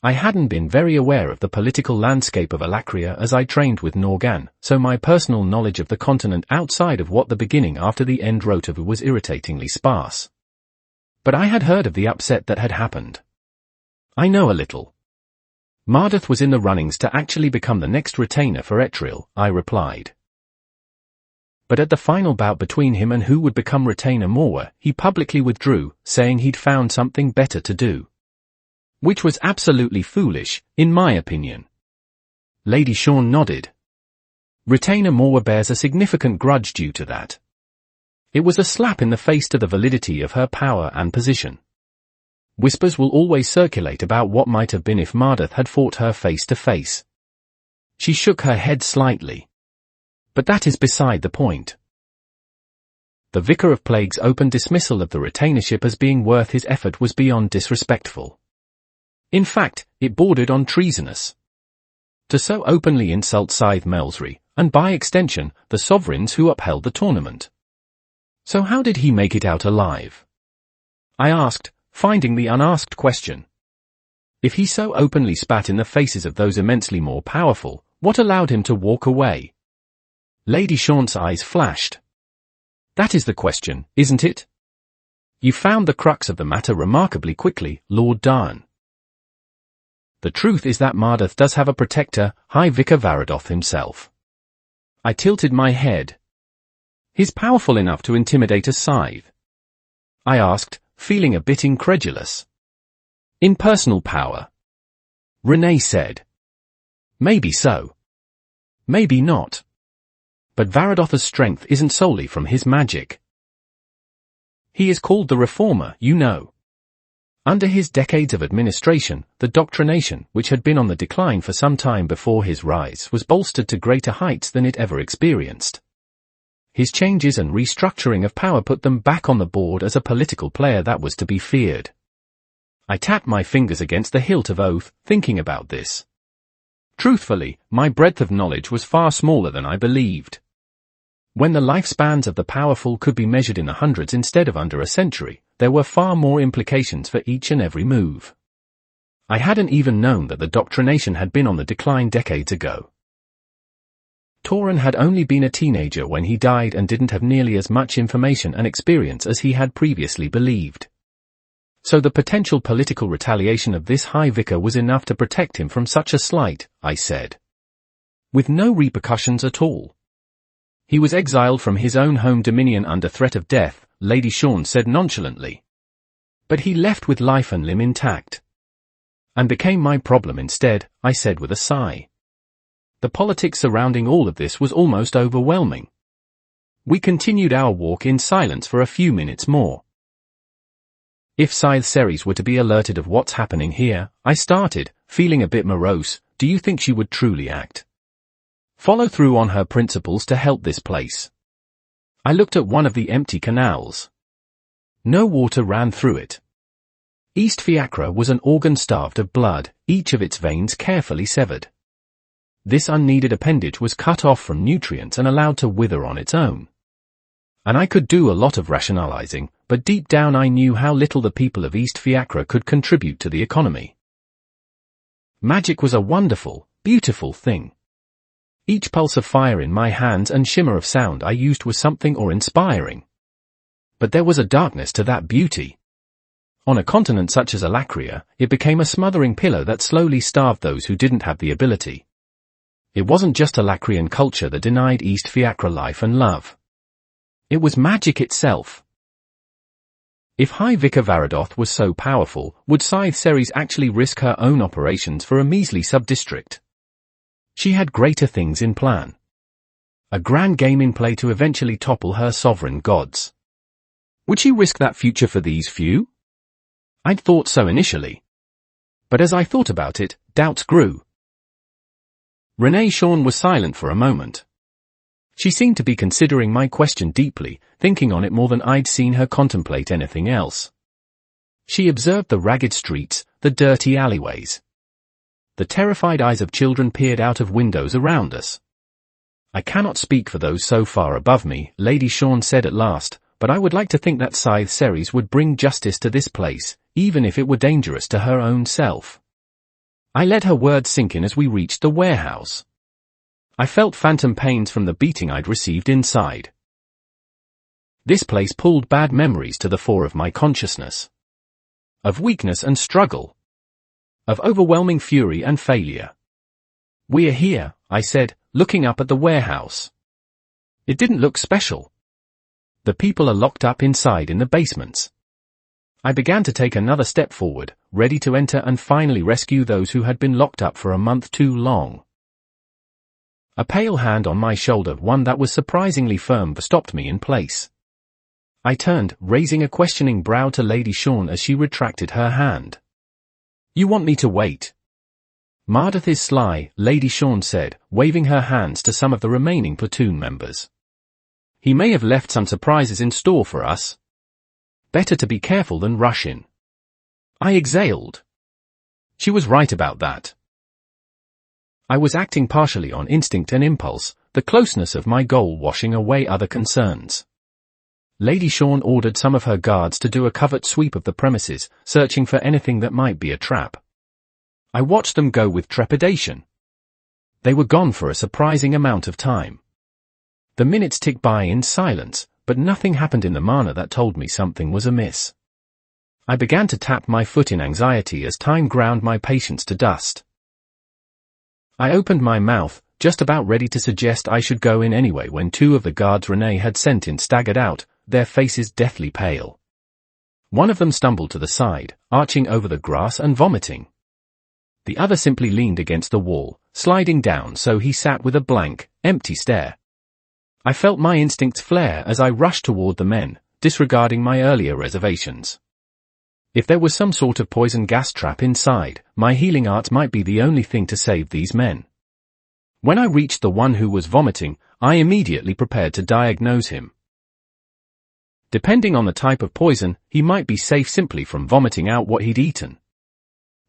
I hadn't been very aware of the political landscape of Alacria as I trained with Norgan, so my personal knowledge of the continent outside of what the beginning after the end wrote of was irritatingly sparse. But I had heard of the upset that had happened. I know a little. Mardath was in the runnings to actually become the next retainer for Etriel, I replied. But at the final bout between him and who would become retainer Morwa, he publicly withdrew, saying he'd found something better to do. Which was absolutely foolish, in my opinion. Lady Shawn nodded. Retainer Morwa bears a significant grudge due to that. It was a slap in the face to the validity of her power and position. Whispers will always circulate about what might have been if Mardath had fought her face to face. She shook her head slightly. But that is beside the point. The Vicar of Plague's open dismissal of the retainership as being worth his effort was beyond disrespectful. In fact, it bordered on treasonous. To so openly insult Scythe Melsry, and by extension, the sovereigns who upheld the tournament. So how did he make it out alive? I asked, finding the unasked question. If he so openly spat in the faces of those immensely more powerful, what allowed him to walk away? Lady Shawn's eyes flashed. That is the question, isn't it? You found the crux of the matter remarkably quickly, Lord Darn. The truth is that Mardath does have a protector, High Vicar Varadoth himself. I tilted my head. He's powerful enough to intimidate a scythe? I asked, feeling a bit incredulous. In personal power? Renee said. Maybe so. Maybe not. But Varadoth's strength isn't solely from his magic. He is called the Reformer, you know. Under his decades of administration, the doctrination, which had been on the decline for some time before his rise, was bolstered to greater heights than it ever experienced. His changes and restructuring of power put them back on the board as a political player that was to be feared. I tapped my fingers against the hilt of oath, thinking about this. Truthfully, my breadth of knowledge was far smaller than I believed. When the lifespans of the powerful could be measured in the hundreds instead of under a century, there were far more implications for each and every move. I hadn't even known that the doctrination had been on the decline decades ago. Tauren had only been a teenager when he died and didn't have nearly as much information and experience as he had previously believed. So the potential political retaliation of this High Vicar was enough to protect him from such a slight, I said. With no repercussions at all. He was exiled from his own home dominion under threat of death, Lady Shawn said nonchalantly. But he left with life and limb intact. And became my problem instead, I said with a sigh. The politics surrounding all of this was almost overwhelming. We continued our walk in silence for a few minutes more. If Scythe Ceres were to be alerted of what's happening here, I started, feeling a bit morose, do you think she would truly act? Follow through on her principles to help this place? I looked at one of the empty canals. No water ran through it. East Fiacre was an organ starved of blood, each of its veins carefully severed. This unneeded appendage was cut off from nutrients and allowed to wither on its own. And I could do a lot of rationalizing, but deep down I knew how little the people of East Fiacre could contribute to the economy. Magic was a wonderful, beautiful thing. Each pulse of fire in my hands and shimmer of sound I used was something awe-inspiring. But there was a darkness to that beauty. On a continent such as Alacria, it became a smothering pillow that slowly starved those who didn't have the ability. It wasn't just Alacrian culture that denied East Fiacre life and love. It was magic itself. If High Vicar Varadoth was so powerful, would Scythe Ceres actually risk her own operations for a measly sub-district? She had greater things in plan. A grand game in play to eventually topple her sovereign gods. Would she risk that future for these few? I'd thought so initially. But as I thought about it, doubts grew. Renee Shawn was silent for a moment. She seemed to be considering my question deeply, thinking on it more than I'd seen her contemplate anything else. She observed the ragged streets, the dirty alleyways. The terrified eyes of children peered out of windows around us. "I cannot speak for those so far above me," Lady Shawn said at last, "but I would like to think that Scythe Ceres would bring justice to this place, even if it were dangerous to her own self." I let her words sink in as we reached the warehouse. I felt phantom pains from the beating I'd received inside. This place pulled bad memories to the fore of my consciousness. Of weakness and struggle. Of overwhelming fury and failure. "We're here," I said, looking up at the warehouse. It didn't look special. "The people are locked up inside in the basements." I began to take another step forward, ready to enter and finally rescue those who had been locked up for a month too long. A pale hand on my shoulder, one that was surprisingly firm, stopped me in place. I turned, raising a questioning brow to Lady Shawn as she retracted her hand. "You want me to wait?" "Mardith is sly," Lady Shawn said, waving her hands to some of the remaining platoon members. "He may have left some surprises in store for us. Better to be careful than rush in." I exhaled. She was right about that. I was acting partially on instinct and impulse, the closeness of my goal washing away other concerns. Lady Shawn ordered some of her guards to do a covert sweep of the premises, searching for anything that might be a trap. I watched them go with trepidation. They were gone for a surprising amount of time. The minutes ticked by in silence, but nothing happened in the manner that told me something was amiss. I began to tap my foot in anxiety as time ground my patience to dust. I opened my mouth, just about ready to suggest I should go in anyway, when two of the guards Renee had sent in staggered out, their faces deathly pale. One of them stumbled to the side, arching over the grass and vomiting. The other simply leaned against the wall, sliding down so he sat with a blank, empty stare. I felt my instincts flare as I rushed toward the men, disregarding my earlier reservations. If there was some sort of poison gas trap inside, my healing arts might be the only thing to save these men. When I reached the one who was vomiting, I immediately prepared to diagnose him. Depending on the type of poison, he might be safe simply from vomiting out what he'd eaten.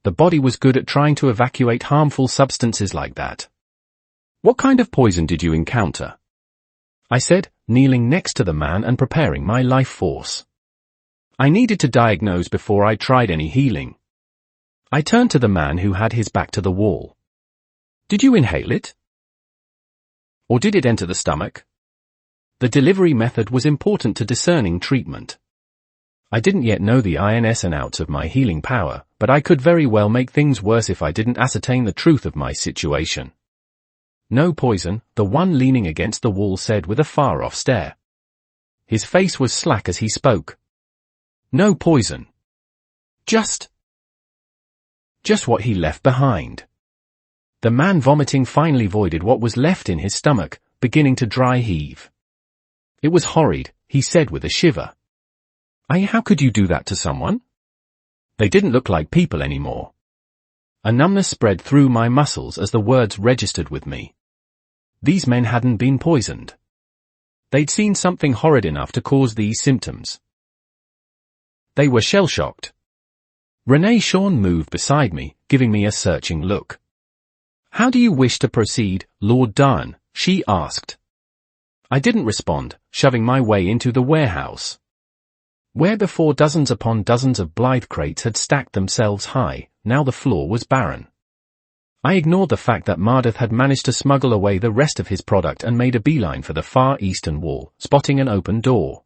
The body was good at trying to evacuate harmful substances like that. "What kind of poison did you encounter?" I said, kneeling next to the man and preparing my life force. I needed to diagnose before I tried any healing. I turned to the man who had his back to the wall. "Did you inhale it? Or did it enter the stomach?" The delivery method was important to discerning treatment. I didn't yet know the ins and outs of my healing power, but I could very well make things worse if I didn't ascertain the truth of my situation. "No poison," the one leaning against the wall said with a far-off stare. His face was slack as he spoke. "No poison. Just what he left behind." The man vomiting finally voided what was left in his stomach, beginning to dry heave. "It was horrid," he said with a shiver. How could you do that to someone? They didn't look like people anymore." A numbness spread through my muscles as the words registered with me. These men hadn't been poisoned. They'd seen something horrid enough to cause these symptoms. They were shell-shocked. Renee Shawn moved beside me, giving me a searching look. "How do you wish to proceed, Lord Darn?" she asked. I didn't respond, shoving my way into the warehouse. Where before dozens upon dozens of Blythe crates had stacked themselves high, now the floor was barren. I ignored the fact that Mardith had managed to smuggle away the rest of his product and made a beeline for the far eastern wall, spotting an open door.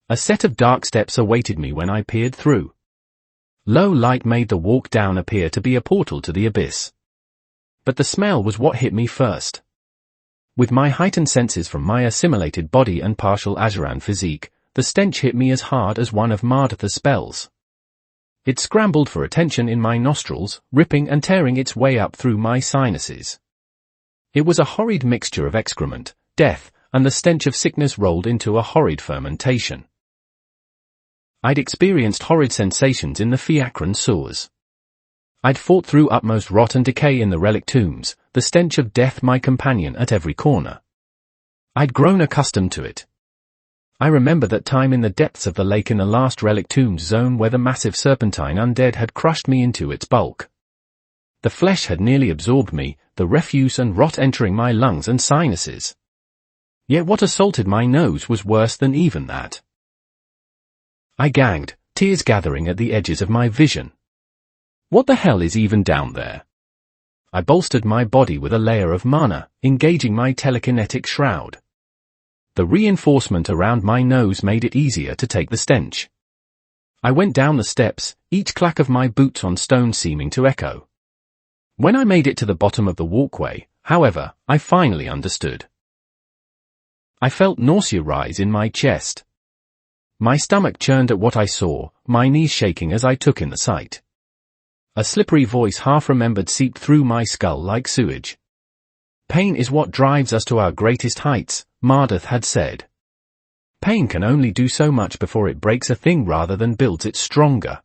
A set of dark steps awaited me when I peered through. Low light made the walk down appear to be a portal to the abyss. But the smell was what hit me first. With my heightened senses from my assimilated body and partial Azuran physique, the stench hit me as hard as one of Mardith's spells. It scrambled for attention in my nostrils, ripping and tearing its way up through my sinuses. It was a horrid mixture of excrement, death, and the stench of sickness rolled into a horrid fermentation. I'd experienced horrid sensations in the Fiacran sewers. I'd fought through utmost rot and decay in the relic tombs, the stench of death my companion at every corner. I'd grown accustomed to it. I remember that time in the depths of the lake in the last relic tombs zone where the massive serpentine undead had crushed me into its bulk. The flesh had nearly absorbed me, the refuse and rot entering my lungs and sinuses. Yet what assaulted my nose was worse than even that. I gagged, tears gathering at the edges of my vision. What the hell is even down there? I bolstered my body with a layer of mana, engaging my telekinetic shroud. The reinforcement around my nose made it easier to take the stench. I went down the steps, each clack of my boots on stone seeming to echo. When I made it to the bottom of the walkway, however, I finally understood. I felt nausea rise in my chest. My stomach churned at what I saw, my knees shaking as I took in the sight. A slippery voice half-remembered seeped through my skull like sewage. Pain is what drives us to our greatest heights, Mardath had said. Pain can only do so much before it breaks a thing rather than builds it stronger.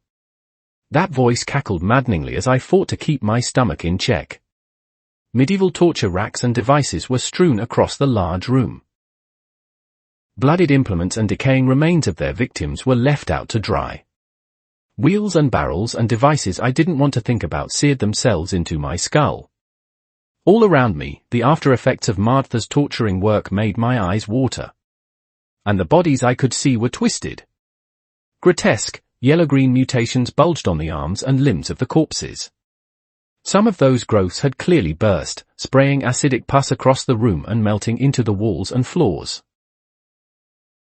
That voice cackled maddeningly as I fought to keep my stomach in check. Medieval torture racks and devices were strewn across the large room. Bloodied implements and decaying remains of their victims were left out to dry. Wheels and barrels and devices I didn't want to think about seared themselves into my skull. All around me, the after effects of Martha's torturing work made my eyes water. And the bodies I could see were twisted. Grotesque, yellow-green mutations bulged on the arms and limbs of the corpses. Some of those growths had clearly burst, spraying acidic pus across the room and melting into the walls and floors.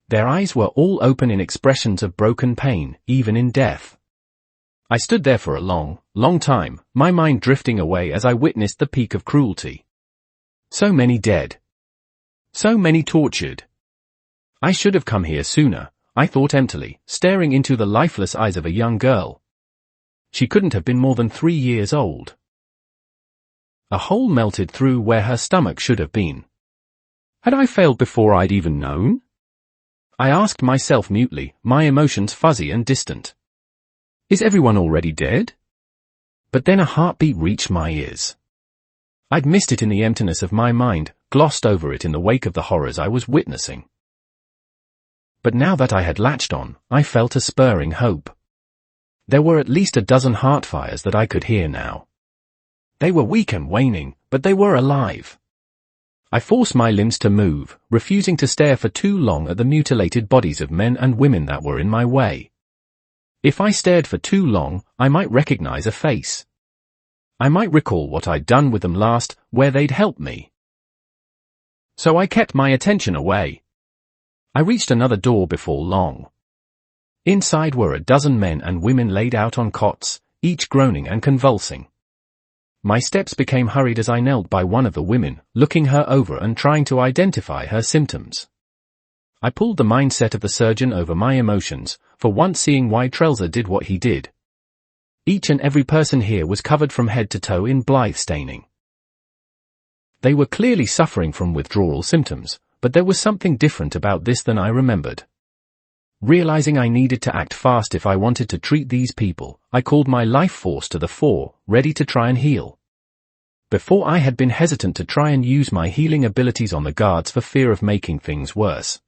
Their eyes were all open in expressions of broken pain, even in death. I stood there for a long, long time, my mind drifting away as I witnessed the peak of cruelty. So many dead. So many tortured. I should have come here sooner, I thought emptily, staring into the lifeless eyes of a young girl. She couldn't have been more than 3 years old. A hole melted through where her stomach should have been. Had I failed before I'd even known? I asked myself mutely, my emotions fuzzy and distant. Is everyone already dead? But then a heartbeat reached my ears. I'd missed it in the emptiness of my mind, glossed over it in the wake of the horrors I was witnessing. But now that I had latched on, I felt a spurring hope. There were at least a dozen heart fires that I could hear now. They were weak and waning, but they were alive. I forced my limbs to move, refusing to stare for too long at the mutilated bodies of men and women that were in my way. If I stared for too long, I might recognize a face. I might recall what I'd done with them last, where they'd helped me. So I kept my attention away. I reached another door before long. Inside were a dozen men and women laid out on cots, each groaning and convulsing. My steps became hurried as I knelt by one of the women, looking her over and trying to identify her symptoms. I pulled the mindset of the surgeon over my emotions, for once seeing why Trelzer did what he did. Each and every person here was covered from head to toe in blithe staining. They were clearly suffering from withdrawal symptoms, but there was something different about this than I remembered. Realizing I needed to act fast if I wanted to treat these people, I called my life force to the fore, ready to try and heal. Before I had been hesitant to try and use my healing abilities on the guards for fear of making things worse.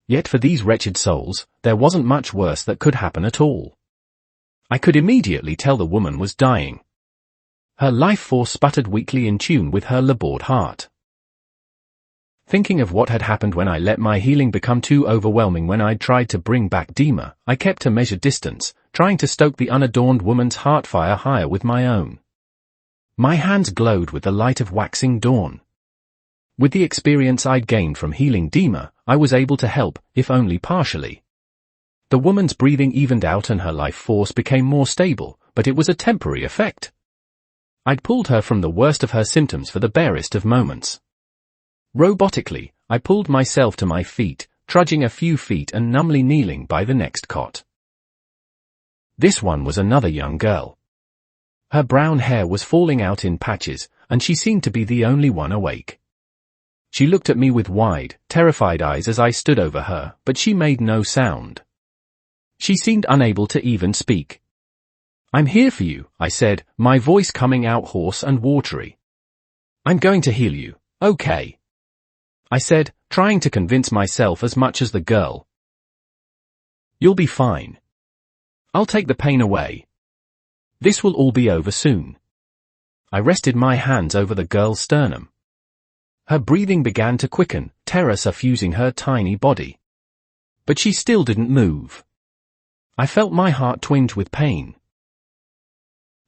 Yet for these wretched souls, there wasn't much worse that could happen at all. I could immediately tell the woman was dying. Her life force sputtered weakly in tune with her labored heart. Thinking of what had happened when I let my healing become too overwhelming when I'd tried to bring back Dima, I kept a measured distance, trying to stoke the unadorned woman's heart fire higher with my own. My hands glowed with the light of waxing dawn. With the experience I'd gained from healing Dima, I was able to help, if only partially. The woman's breathing evened out and her life force became more stable, but it was a temporary effect. I'd pulled her from the worst of her symptoms for the barest of moments. Robotically, I pulled myself to my feet, trudging a few feet and numbly kneeling by the next cot. This one was another young girl. Her brown hair was falling out in patches, and she seemed to be the only one awake. She looked at me with wide, terrified eyes as I stood over her, but she made no sound. She seemed unable to even speak. "I'm here for you," I said, my voice coming out hoarse and watery. "I'm going to heal you, okay?" I said, trying to convince myself as much as the girl. "You'll be fine. I'll take the pain away. This will all be over soon." I rested my hands over the girl's sternum. Her breathing began to quicken, terror suffusing her tiny body. But she still didn't move. I felt my heart twinge with pain.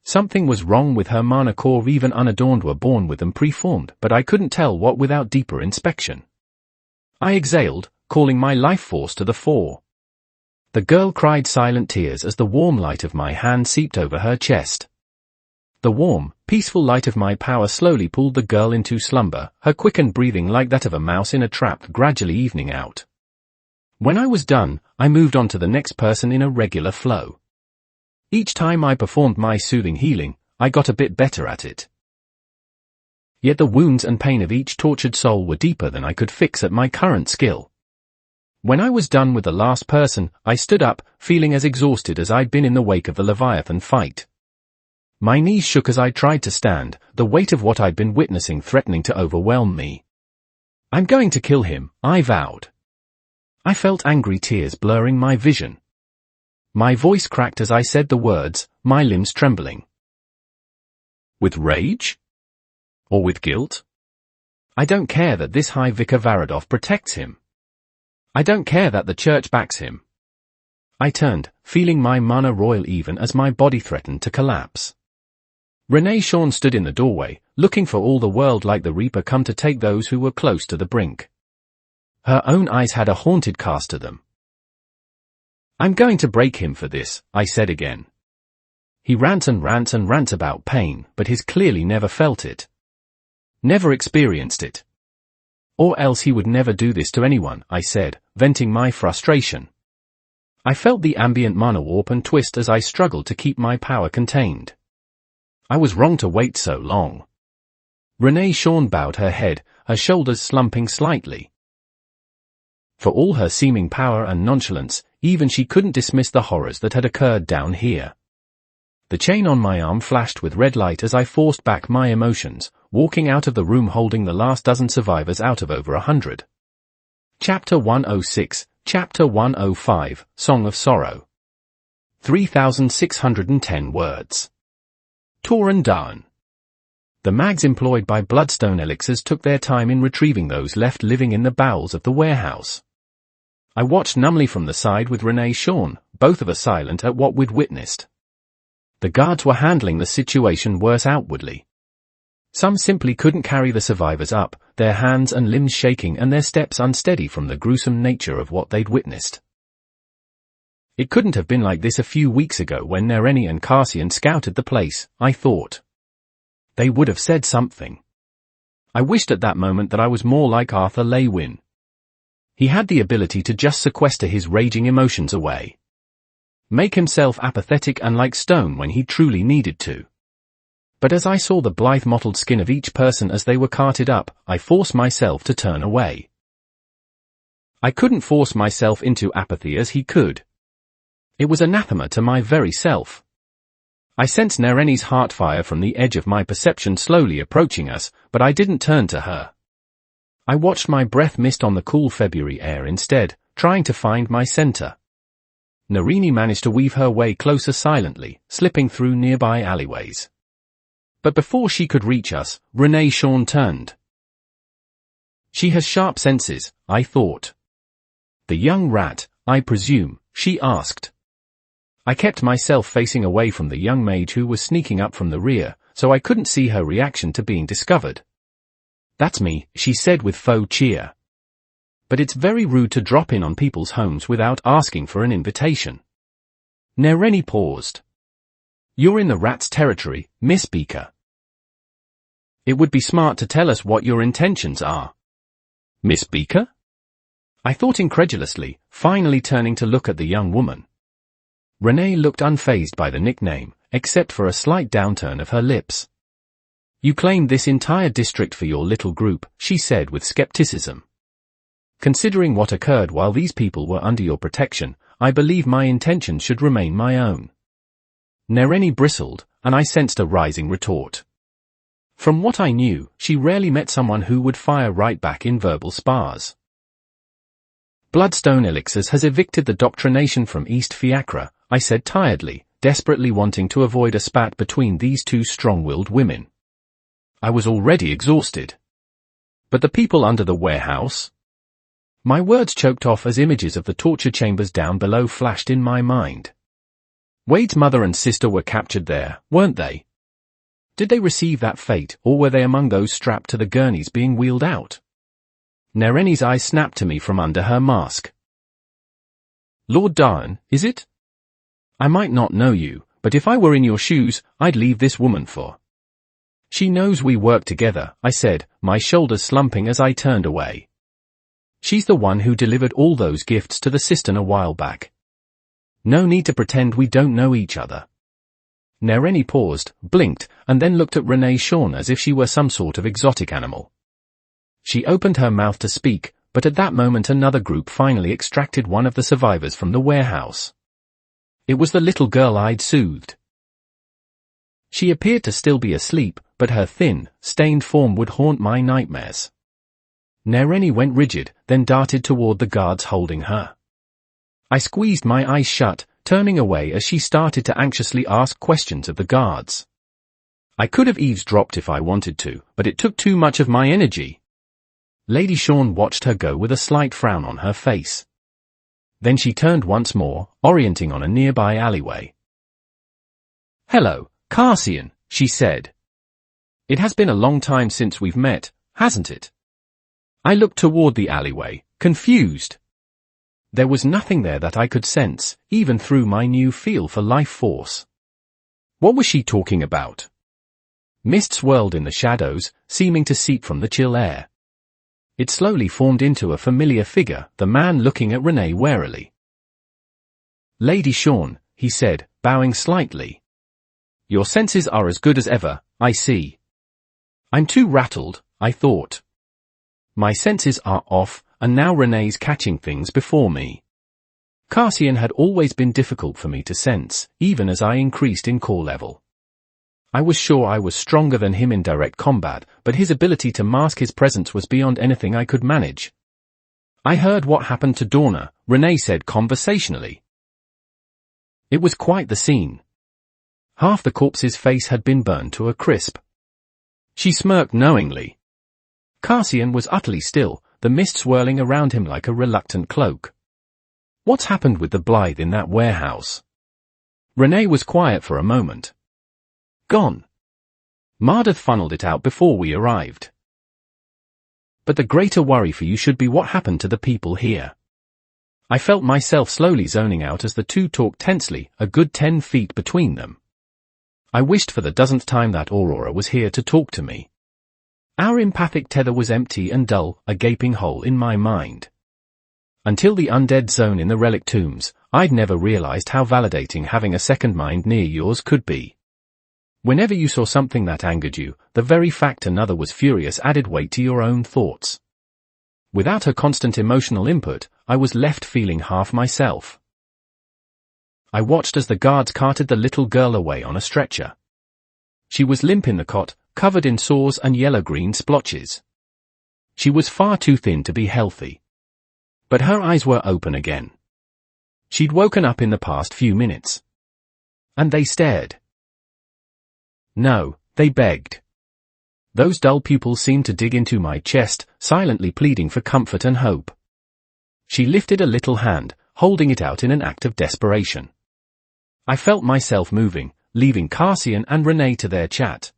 Something was wrong with her mana core. Even unadorned were born with them preformed, but I couldn't tell what without deeper inspection. I exhaled, calling my life force to the fore. The girl cried silent tears as the warm light of my hand seeped over her chest. The warm, peaceful light of my power slowly pulled the girl into slumber, her quickened breathing like that of a mouse in a trap gradually evening out. When I was done, I moved on to the next person in a regular flow. Each time I performed my soothing healing, I got a bit better at it. Yet the wounds and pain of each tortured soul were deeper than I could fix at my current skill. When I was done with the last person, I stood up, feeling as exhausted as I'd been in the wake of the Leviathan fight. My knees shook as I tried to stand, the weight of what I'd been witnessing threatening to overwhelm me. "I'm going to kill him," I vowed. I felt angry tears blurring my vision. My voice cracked as I said the words, my limbs trembling. With rage? Or with guilt? I don't care that this High Vicar Varadov protects him. I don't care that the church backs him. I turned, feeling my mana roil even as my body threatened to collapse. Renee Shawn stood in the doorway, looking for all the world like the Reaper come to take those who were close to the brink. Her own eyes had a haunted cast to them. "I'm going to break him for this," I said again. He rants and rants and rants about pain, but he's clearly never felt it. Never experienced it. Or else he would never do this to anyone, I said, venting my frustration. I felt the ambient mana warp and twist as I struggled to keep my power contained. I was wrong to wait so long. Renee Shawn bowed her head, her shoulders slumping slightly. For all her seeming power and nonchalance, even she couldn't dismiss the horrors that had occurred down here. The chain on my arm flashed with red light as I forced back my emotions, walking out of the room holding the last dozen survivors out of over 100. Chapter 106, Chapter 105, Song of Sorrow. 3,610 words. Toran Down. The mags employed by Bloodstone Elixirs took their time in retrieving those left living in the bowels of the warehouse. I watched numbly from the side with Renee Shawn, both of us silent at what we'd witnessed. The guards were handling the situation worse outwardly. Some simply couldn't carry the survivors up, their hands and limbs shaking and their steps unsteady from the gruesome nature of what they'd witnessed. It couldn't have been like this a few weeks ago when Nereni and Cassian scouted the place, I thought. They would have said something. I wished at that moment that I was more like Arthur Leywin. He had the ability to just sequester his raging emotions away. Make himself apathetic and like stone when he truly needed to. But as I saw the blithe mottled skin of each person as they were carted up, I forced myself to turn away. I couldn't force myself into apathy as he could. It was anathema to my very self. I sensed Nereni's heart fire from the edge of my perception slowly approaching us, but I didn't turn to her. I watched my breath mist on the cool February air instead, trying to find my center. Nereni managed to weave her way closer silently, slipping through nearby alleyways. But before she could reach us, Renee Shawn turned. She has sharp senses, I thought. The young rat, I presume, she asked. I kept myself facing away from the young mage who was sneaking up from the rear, so I couldn't see her reaction to being discovered. That's me, she said with faux cheer. But it's very rude to drop in on people's homes without asking for an invitation. Nereni paused. You're in the rat's territory, Miss Beaker. It would be smart to tell us what your intentions are. Miss Beaker? I thought incredulously, finally turning to look at the young woman. Renee looked unfazed by the nickname, except for a slight downturn of her lips. You claimed this entire district for your little group, she said with skepticism. Considering what occurred while these people were under your protection, I believe my intentions should remain my own. Nereni bristled, and I sensed a rising retort. From what I knew, she rarely met someone who would fire right back in verbal spars. Bloodstone Elixirs has evicted the doctrination from East Fiacre, I said tiredly, desperately wanting to avoid a spat between these two strong-willed women. I was already exhausted. But the people under the warehouse? My words choked off as images of the torture chambers down below flashed in my mind. Wade's mother and sister were captured there, weren't they? Did they receive that fate, or were they among those strapped to the gurneys being wheeled out? Nereni's eyes snapped to me from under her mask. Lord Darn, is it? I might not know you, but if I were in your shoes, I'd leave this woman for. She knows we work together, I said, my shoulders slumping as I turned away. She's the one who delivered all those gifts to the cistern a while back. No need to pretend we don't know each other. Nereni paused, blinked, and then looked at Renee Shawn as if she were some sort of exotic animal. She opened her mouth to speak, but at that moment another group finally extracted one of the survivors from the warehouse. It was the little girl I'd soothed. She appeared to still be asleep, but her thin, stained form would haunt my nightmares. Nereni went rigid, then darted toward the guards holding her. I squeezed my eyes shut, turning away as she started to anxiously ask questions of the guards. I could have eavesdropped if I wanted to, but it took too much of my energy. Lady Shawn watched her go with a slight frown on her face. Then she turned once more, orienting on a nearby alleyway. "Hello, Cassian," she said. "It has been a long time since we've met, hasn't it?" I looked toward the alleyway, confused. There was nothing there that I could sense, even through my new feel for life force. What was she talking about? Mist swirled in the shadows, seeming to seep from the chill air. It slowly formed into a familiar figure, the man looking at Renee warily. "Lady Shawn," he said, bowing slightly. "Your senses are as good as ever, I see." I'm too rattled, I thought. My senses are off, and now Renee's catching things before me. Cassian had always been difficult for me to sense, even as I increased in core level. I was sure I was stronger than him in direct combat, but his ability to mask his presence was beyond anything I could manage. "I heard what happened to Dorna," Renee said conversationally. It was quite the scene. Half the corpse's face had been burned to a crisp. She smirked knowingly. Cassian was utterly still, the mist swirling around him like a reluctant cloak. What's happened with the Blythe in that warehouse? Renee was quiet for a moment. Gone. Mardeth funneled it out before we arrived. But the greater worry for you should be what happened to the people here. I felt myself slowly zoning out as the two talked tensely, a good 10 feet between them. I wished for the dozenth time that Aurora was here to talk to me. Our empathic tether was empty and dull, a gaping hole in my mind. Until the undead zone in the relic tombs, I'd never realized how validating having a second mind near yours could be. Whenever you saw something that angered you, the very fact another was furious added weight to your own thoughts. Without her constant emotional input, I was left feeling half myself. I watched as the guards carted the little girl away on a stretcher. She was limp in the cot, covered in sores and yellow-green splotches. She was far too thin to be healthy. But her eyes were open again. She'd woken up in the past few minutes. And they stared. No, they begged. Those dull pupils seemed to dig into my chest, silently pleading for comfort and hope. She lifted a little hand, holding it out in an act of desperation. I felt myself moving, leaving Cassian and Renee to their chat.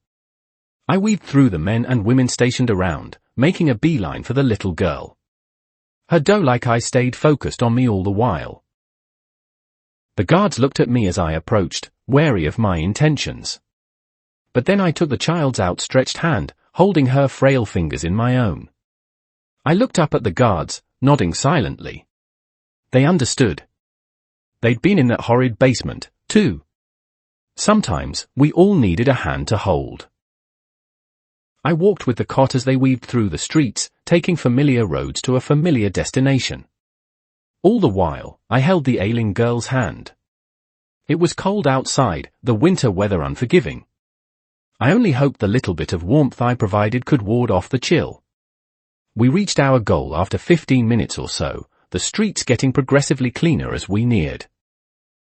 I weaved through the men and women stationed around, making a beeline for the little girl. Her doe-like eyes stayed focused on me all the while. The guards looked at me as I approached, wary of my intentions. But then I took the child's outstretched hand, holding her frail fingers in my own. I looked up at the guards, nodding silently. They understood. They'd been in that horrid basement, too. Sometimes, we all needed a hand to hold. I walked with the cot as they weaved through the streets, taking familiar roads to a familiar destination. All the while, I held the ailing girl's hand. It was cold outside, the winter weather unforgiving. I only hoped the little bit of warmth I provided could ward off the chill. We reached our goal after 15 minutes or so, the streets getting progressively cleaner as we neared.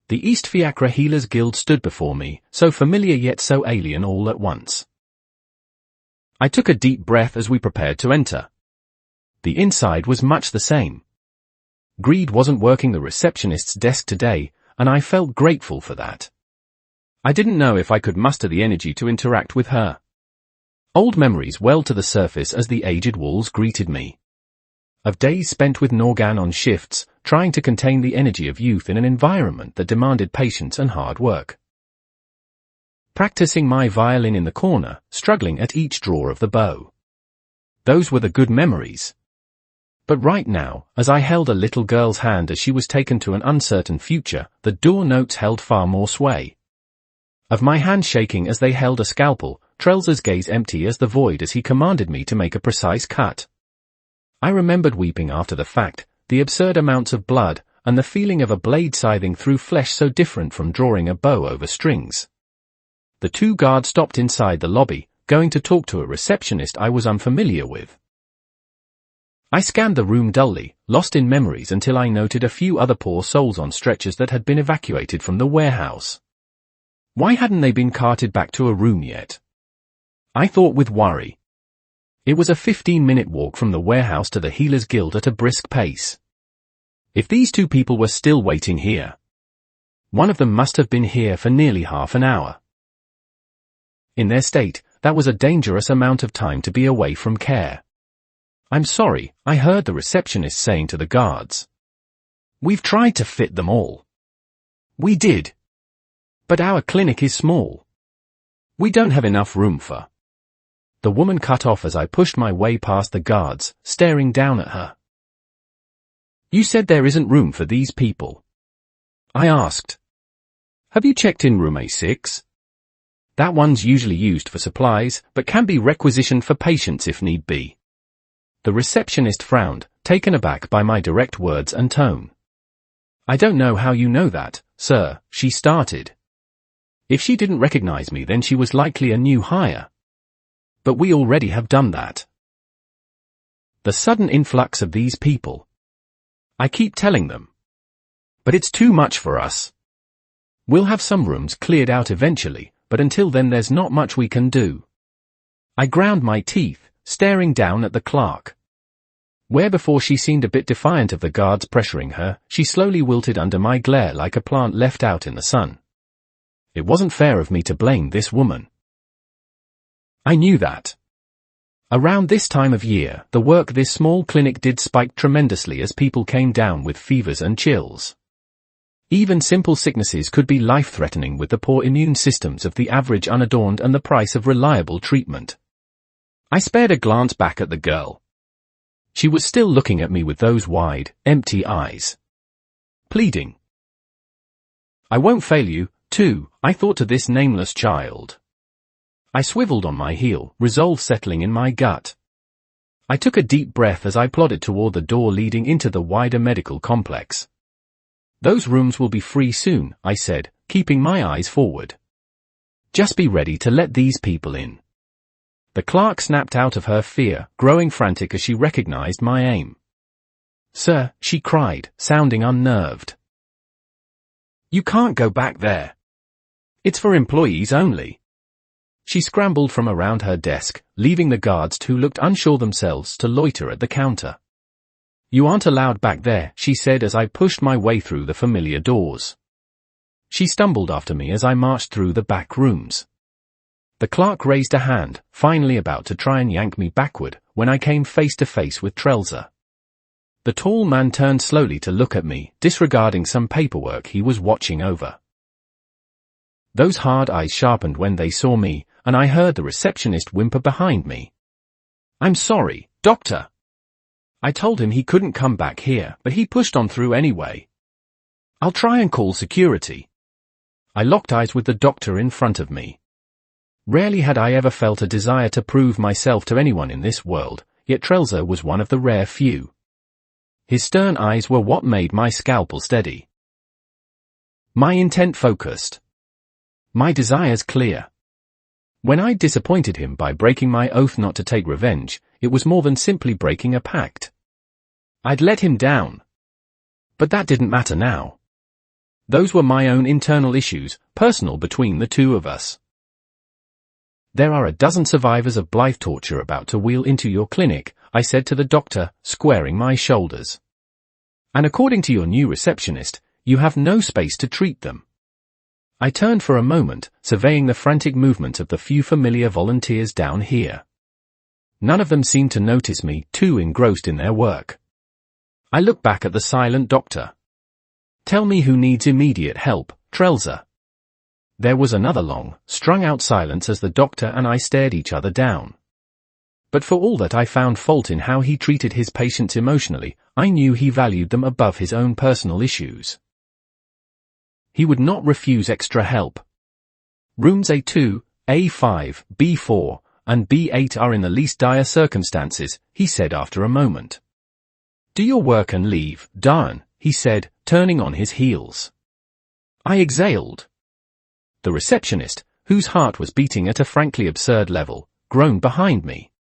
The East Fiacre Healers Guild stood before me, so familiar yet so alien all at once. I took a deep breath as we prepared to enter. The inside was much the same. Greed wasn't working the receptionist's desk today, and I felt grateful for that. I didn't know if I could muster the energy to interact with her. Old memories welled to the surface as the aged walls greeted me. Of days spent with Norgan on shifts, trying to contain the energy of youth in an environment that demanded patience and hard work. Practicing my violin in the corner, struggling at each drawer of the bow. Those were the good memories. But right now, as I held a little girl's hand as she was taken to an uncertain future, the door notes held far more sway. Of my hand shaking as they held a scalpel, Trelza's gaze empty as the void as he commanded me to make a precise cut. I remembered weeping after the fact, the absurd amounts of blood, and the feeling of a blade scything through flesh so different from drawing a bow over strings. The two guards stopped inside the lobby, going to talk to a receptionist I was unfamiliar with. I scanned the room dully, lost in memories until I noted a few other poor souls on stretchers that had been evacuated from the warehouse. Why hadn't they been carted back to a room yet? I thought with worry. It was a 15-minute walk from the warehouse to the Healers Guild at a brisk pace. If these two people were still waiting here, one of them must have been here for nearly half an hour. In their state, that was a dangerous amount of time to be away from care. "I'm sorry," I heard the receptionist saying to the guards. "We've tried to fit them all." "We did. But our clinic is small. We don't have enough room for..." The woman cut off as I pushed my way past the guards, staring down at her. "You said there isn't room for these people?" I asked. "Have you checked in room A6? That one's usually used for supplies, but can be requisitioned for patients if need be." The receptionist frowned, taken aback by my direct words and tone. "I don't know how you know that, sir," she started. If she didn't recognize me, then she was likely a new hire. But we already have done that. The sudden influx of these people. I keep telling them. But it's too much for us. We'll have some rooms cleared out eventually, but until then there's not much we can do. I ground my teeth, staring down at the clerk. Where before she seemed a bit defiant of the guards pressuring her, she slowly wilted under my glare like a plant left out in the sun. It wasn't fair of me to blame this woman. I knew that. Around this time of year, the work this small clinic did spiked tremendously as people came down with fevers and chills. Even simple sicknesses could be life-threatening with the poor immune systems of the average unadorned and the price of reliable treatment. I spared a glance back at the girl. She was still looking at me with those wide, empty eyes. Pleading. "I won't fail you, too," I thought to this nameless child. I swiveled on my heel, resolve settling in my gut. I took a deep breath as I plodded toward the door leading into the wider medical complex. "Those rooms will be free soon," I said, keeping my eyes forward. "Just be ready to let these people in." The clerk snapped out of her fear, growing frantic as she recognized my aim. "Sir," she cried, sounding unnerved. "You can't go back there. It's for employees only." She scrambled from around her desk, leaving the guards who looked unsure themselves to loiter at the counter. "You aren't allowed back there," she said as I pushed my way through the familiar doors. She stumbled after me as I marched through the back rooms. The clerk raised a hand, finally about to try and yank me backward, when I came face to face with Trelza. The tall man turned slowly to look at me, disregarding some paperwork he was watching over. Those hard eyes sharpened when they saw me, and I heard the receptionist whimper behind me. "I'm sorry, doctor." I told him he couldn't come back here, but he pushed on through anyway. "I'll try and call security." I locked eyes with the doctor in front of me. Rarely had I ever felt a desire to prove myself to anyone in this world, yet Trelza was one of the rare few. His stern eyes were what made my scalpel steady. My intent focused. My desires clear. When I disappointed him by breaking my oath not to take revenge, it was more than simply breaking a pact. I'd let him down. But that didn't matter now. Those were my own internal issues, personal between the two of us. There are a dozen survivors of Blythe torture about to wheel into your clinic, I said to the doctor, squaring my shoulders. And according to your new receptionist, you have no space to treat them. I turned for a moment, surveying the frantic movement of the few familiar volunteers down here. None of them seemed to notice me, too engrossed in their work. I looked back at the silent doctor. Tell me who needs immediate help, Trelza. There was another long, strung-out silence as the doctor and I stared each other down. But for all that I found fault in how he treated his patients emotionally, I knew he valued them above his own personal issues. He would not refuse extra help. Rooms A2, A5, B4, and B8 are in the least dire circumstances, he said after a moment. Do your work and leave, Darren, he said, turning on his heels. I exhaled. The receptionist, whose heart was beating at a frankly absurd level, groaned behind me.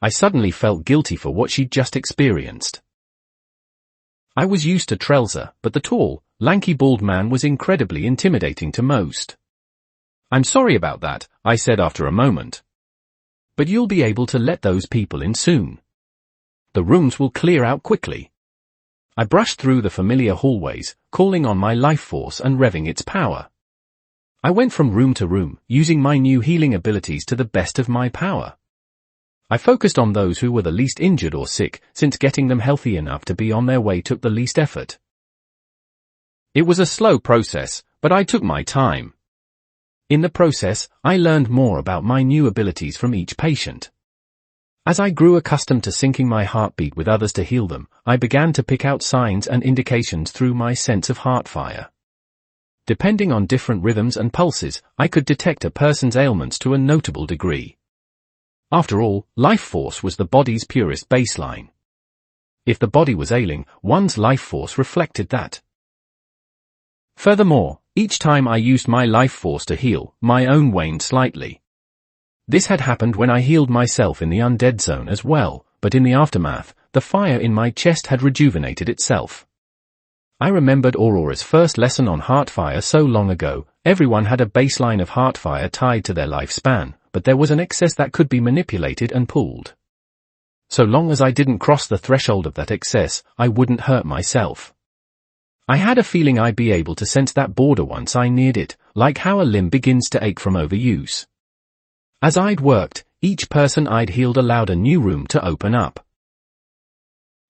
I suddenly felt guilty for what she'd just experienced. I was used to Trelza, but the tall, lanky bald man was incredibly intimidating to most. I'm sorry about that, I said after a moment. But you'll be able to let those people in soon. The rooms will clear out quickly. I brushed through the familiar hallways, calling on my life force and revving its power. I went from room to room, using my new healing abilities to the best of my power. I focused on those who were the least injured or sick, since getting them healthy enough to be on their way took the least effort. It was a slow process, but I took my time. In the process, I learned more about my new abilities from each patient. As I grew accustomed to syncing my heartbeat with others to heal them, I began to pick out signs and indications through my sense of heart fire. Depending on different rhythms and pulses, I could detect a person's ailments to a notable degree. After all, life force was the body's purest baseline. If the body was ailing, one's life force reflected that. Furthermore, each time I used my life force to heal, my own waned slightly. This had happened when I healed myself in the undead zone as well, but in the aftermath, the fire in my chest had rejuvenated itself. I remembered Aurora's first lesson on heartfire so long ago. Everyone had a baseline of heartfire tied to their lifespan, but there was an excess that could be manipulated and pulled. So long as I didn't cross the threshold of that excess, I wouldn't hurt myself. I had a feeling I'd be able to sense that border once I neared it, like how a limb begins to ache from overuse. As I'd worked, each person I'd healed allowed a new room to open up.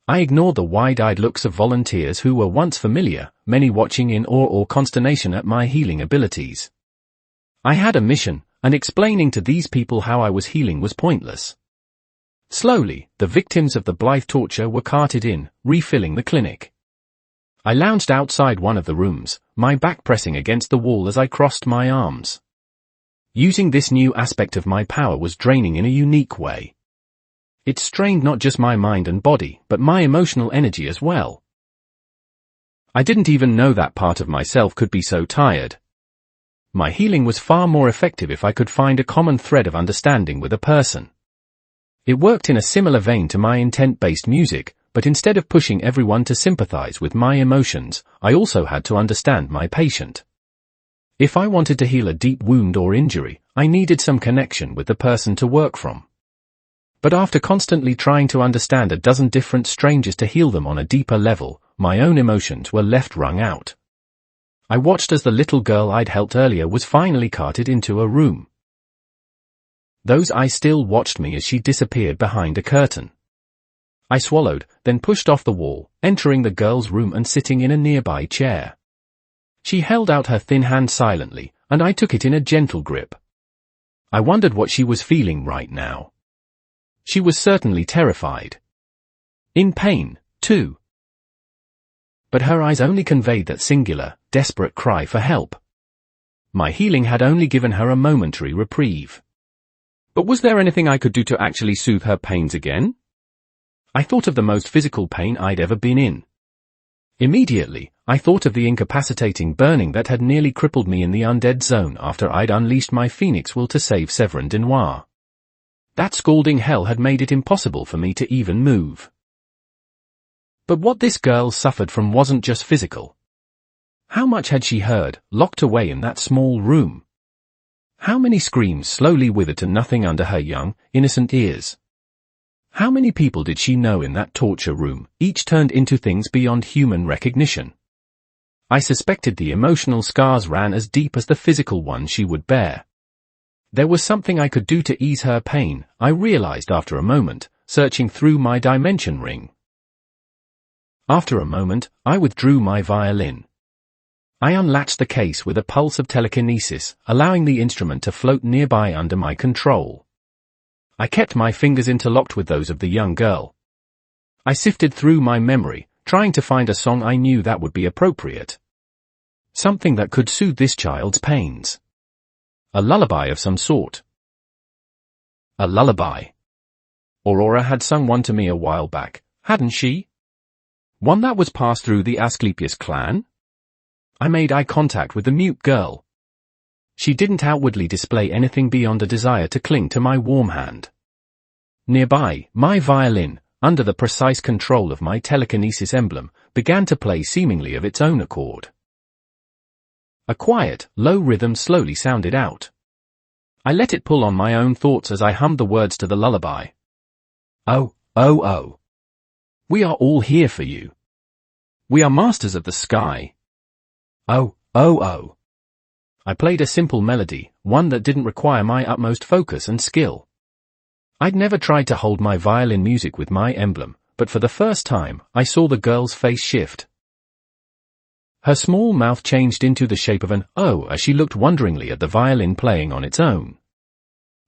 I ignored the wide-eyed looks of volunteers who were once familiar, many watching in awe or consternation at my healing abilities. I had a mission, and explaining to these people how I was healing was pointless. Slowly, the victims of the Blythe torture were carted in, refilling the clinic. I lounged outside one of the rooms, my back pressing against the wall as I crossed my arms. Using this new aspect of my power was draining in a unique way. It strained not just my mind and body, but my emotional energy as well. I didn't even know that part of myself could be so tired. My healing was far more effective if I could find a common thread of understanding with a person. It worked in a similar vein to my intent-based music, but instead of pushing everyone to sympathize with my emotions, I also had to understand my patient. If I wanted to heal a deep wound or injury, I needed some connection with the person to work from. But after constantly trying to understand a dozen different strangers to heal them on a deeper level, my own emotions were left wrung out. I watched as the little girl I'd helped earlier was finally carted into a room. Those eyes still watched me as she disappeared behind a curtain. I swallowed, then pushed off the wall, entering the girl's room and sitting in a nearby chair. She held out her thin hand silently, and I took it in a gentle grip. I wondered what she was feeling right now. She was certainly terrified. In pain, too. But her eyes only conveyed that singular, desperate cry for help. My healing had only given her a momentary reprieve. But was there anything I could do to actually soothe her pains again? I thought of the most physical pain I'd ever been in. Immediately, I thought of the incapacitating burning that had nearly crippled me in the undead zone after I'd unleashed my phoenix will to save Severin Denoir. That scalding hell had made it impossible for me to even move. But what this girl suffered from wasn't just physical. How much had she heard, locked away in that small room? How many screams slowly withered to nothing under her young, innocent ears? How many people did she know in that torture room, each turned into things beyond human recognition? I suspected the emotional scars ran as deep as the physical ones she would bear. There was something I could do to ease her pain, I realized after a moment, searching through my dimension ring. After a moment, I withdrew my violin. I unlatched the case with a pulse of telekinesis, allowing the instrument to float nearby under my control. I kept my fingers interlocked with those of the young girl. I sifted through my memory, trying to find a song I knew that would be appropriate. Something that could soothe this child's pains. A lullaby of some sort. A lullaby. Aurora had sung one to me a while back, hadn't she? One that was passed through the Asclepius clan? I made eye contact with the mute girl. She didn't outwardly display anything beyond a desire to cling to my warm hand. Nearby, my violin, under the precise control of my telekinesis emblem, began to play seemingly of its own accord. A quiet, low rhythm slowly sounded out. I let it pull on my own thoughts as I hummed the words to the lullaby. Oh, oh, oh. We are all here for you. We are masters of the sky. Oh, oh, oh. I played a simple melody, one that didn't require my utmost focus and skill. I'd never tried to hold my violin music with my emblem, but for the first time, I saw the girl's face shift. Her small mouth changed into the shape of an O as she looked wonderingly at the violin playing on its own.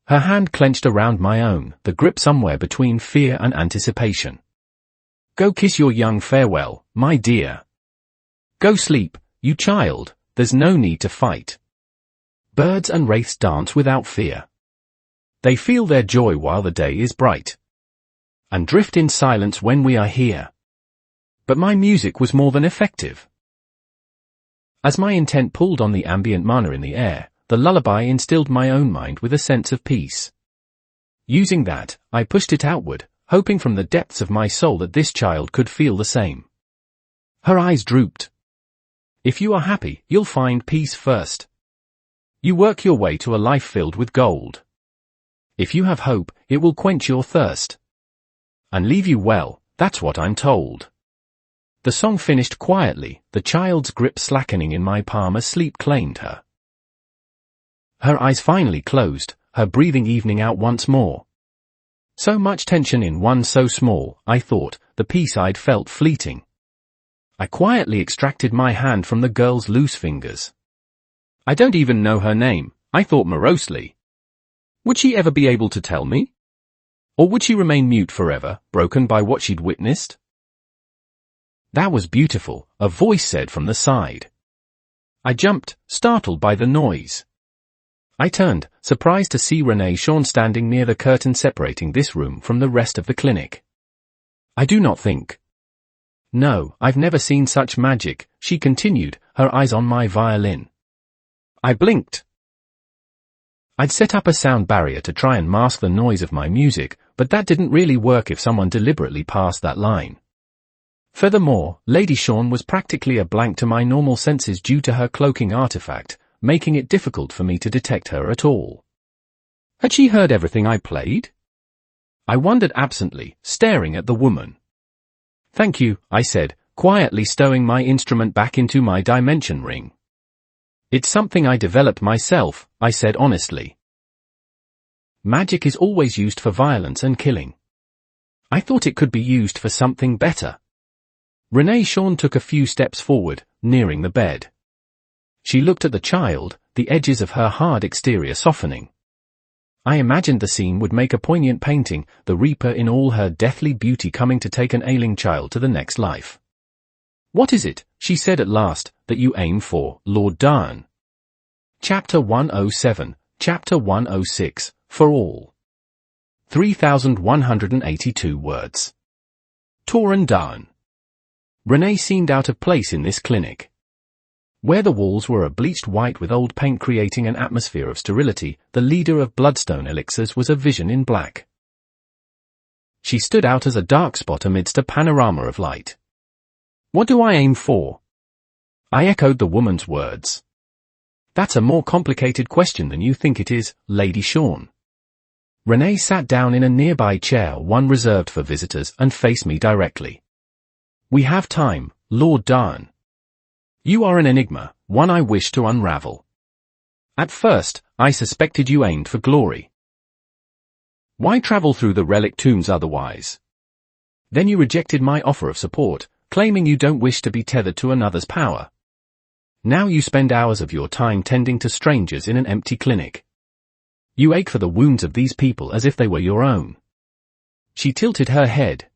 Her hand clenched around my own, the grip somewhere between fear and anticipation. Go kiss your young farewell, my dear. Go sleep, you child, there's no need to fight. Birds and wraiths dance without fear. They feel their joy while the day is bright. And drift in silence when we are here. But my music was more than effective. As my intent pulled on the ambient mana in the air, the lullaby instilled my own mind with a sense of peace. Using that, I pushed it outward, hoping from the depths of my soul that this child could feel the same. Her eyes drooped. If you are happy, you'll find peace first. You work your way to a life filled with gold. If you have hope, it will quench your thirst. And leave you well, that's what I'm told. The song finished quietly, the child's grip slackening in my palm as sleep claimed her. Her eyes finally closed, her breathing evening out once more. So much tension in one so small, I thought, the peace I'd felt fleeting. I quietly extracted my hand from the girl's loose fingers. I don't even know her name, I thought morosely. Would she ever be able to tell me? Or would she remain mute forever, broken by what she'd witnessed? That was beautiful, a voice said from the side. I jumped, startled by the noise. I turned, surprised to see Renee Shawn standing near the curtain separating this room from the rest of the clinic. I do not think. No, I've never seen such magic, she continued, her eyes on my violin. I blinked. I'd set up a sound barrier to try and mask the noise of my music, but that didn't really work if someone deliberately passed that line. Furthermore, Lady Shawn was practically a blank to my normal senses due to her cloaking artifact, making it difficult for me to detect her at all. Had she heard everything I played? I wondered absently, staring at the woman. Thank you, I said, quietly stowing my instrument back into my dimension ring. It's something I developed myself, I said honestly. Magic is always used for violence and killing. I thought it could be used for something better. Renee Shawn took a few steps forward, nearing the bed. She looked at the child, the edges of her hard exterior softening. I imagined the scene would make a poignant painting, the Reaper in all her deathly beauty coming to take an ailing child to the next life. What is it, she said at last, that you aim for, Lord Darn? Chapter 107, Chapter 106, For All. 3,182 words. Toran Darn. Renee seemed out of place in this clinic. Where the walls were a bleached white with old paint creating an atmosphere of sterility, the leader of bloodstone elixirs was a vision in black. She stood out as a dark spot amidst a panorama of light. What do I aim for? I echoed the woman's words. That's a more complicated question than you think it is, Lady Sean. Renee sat down in a nearby chair, one reserved for visitors, and faced me directly. We have time, Lord Darn. You are an enigma, one I wish to unravel. At first, I suspected you aimed for glory. Why travel through the relic tombs otherwise? Then you rejected my offer of support, claiming you don't wish to be tethered to another's power. Now you spend hours of your time tending to strangers in an empty clinic. You ache for the wounds of these people as if they were your own. She tilted her head.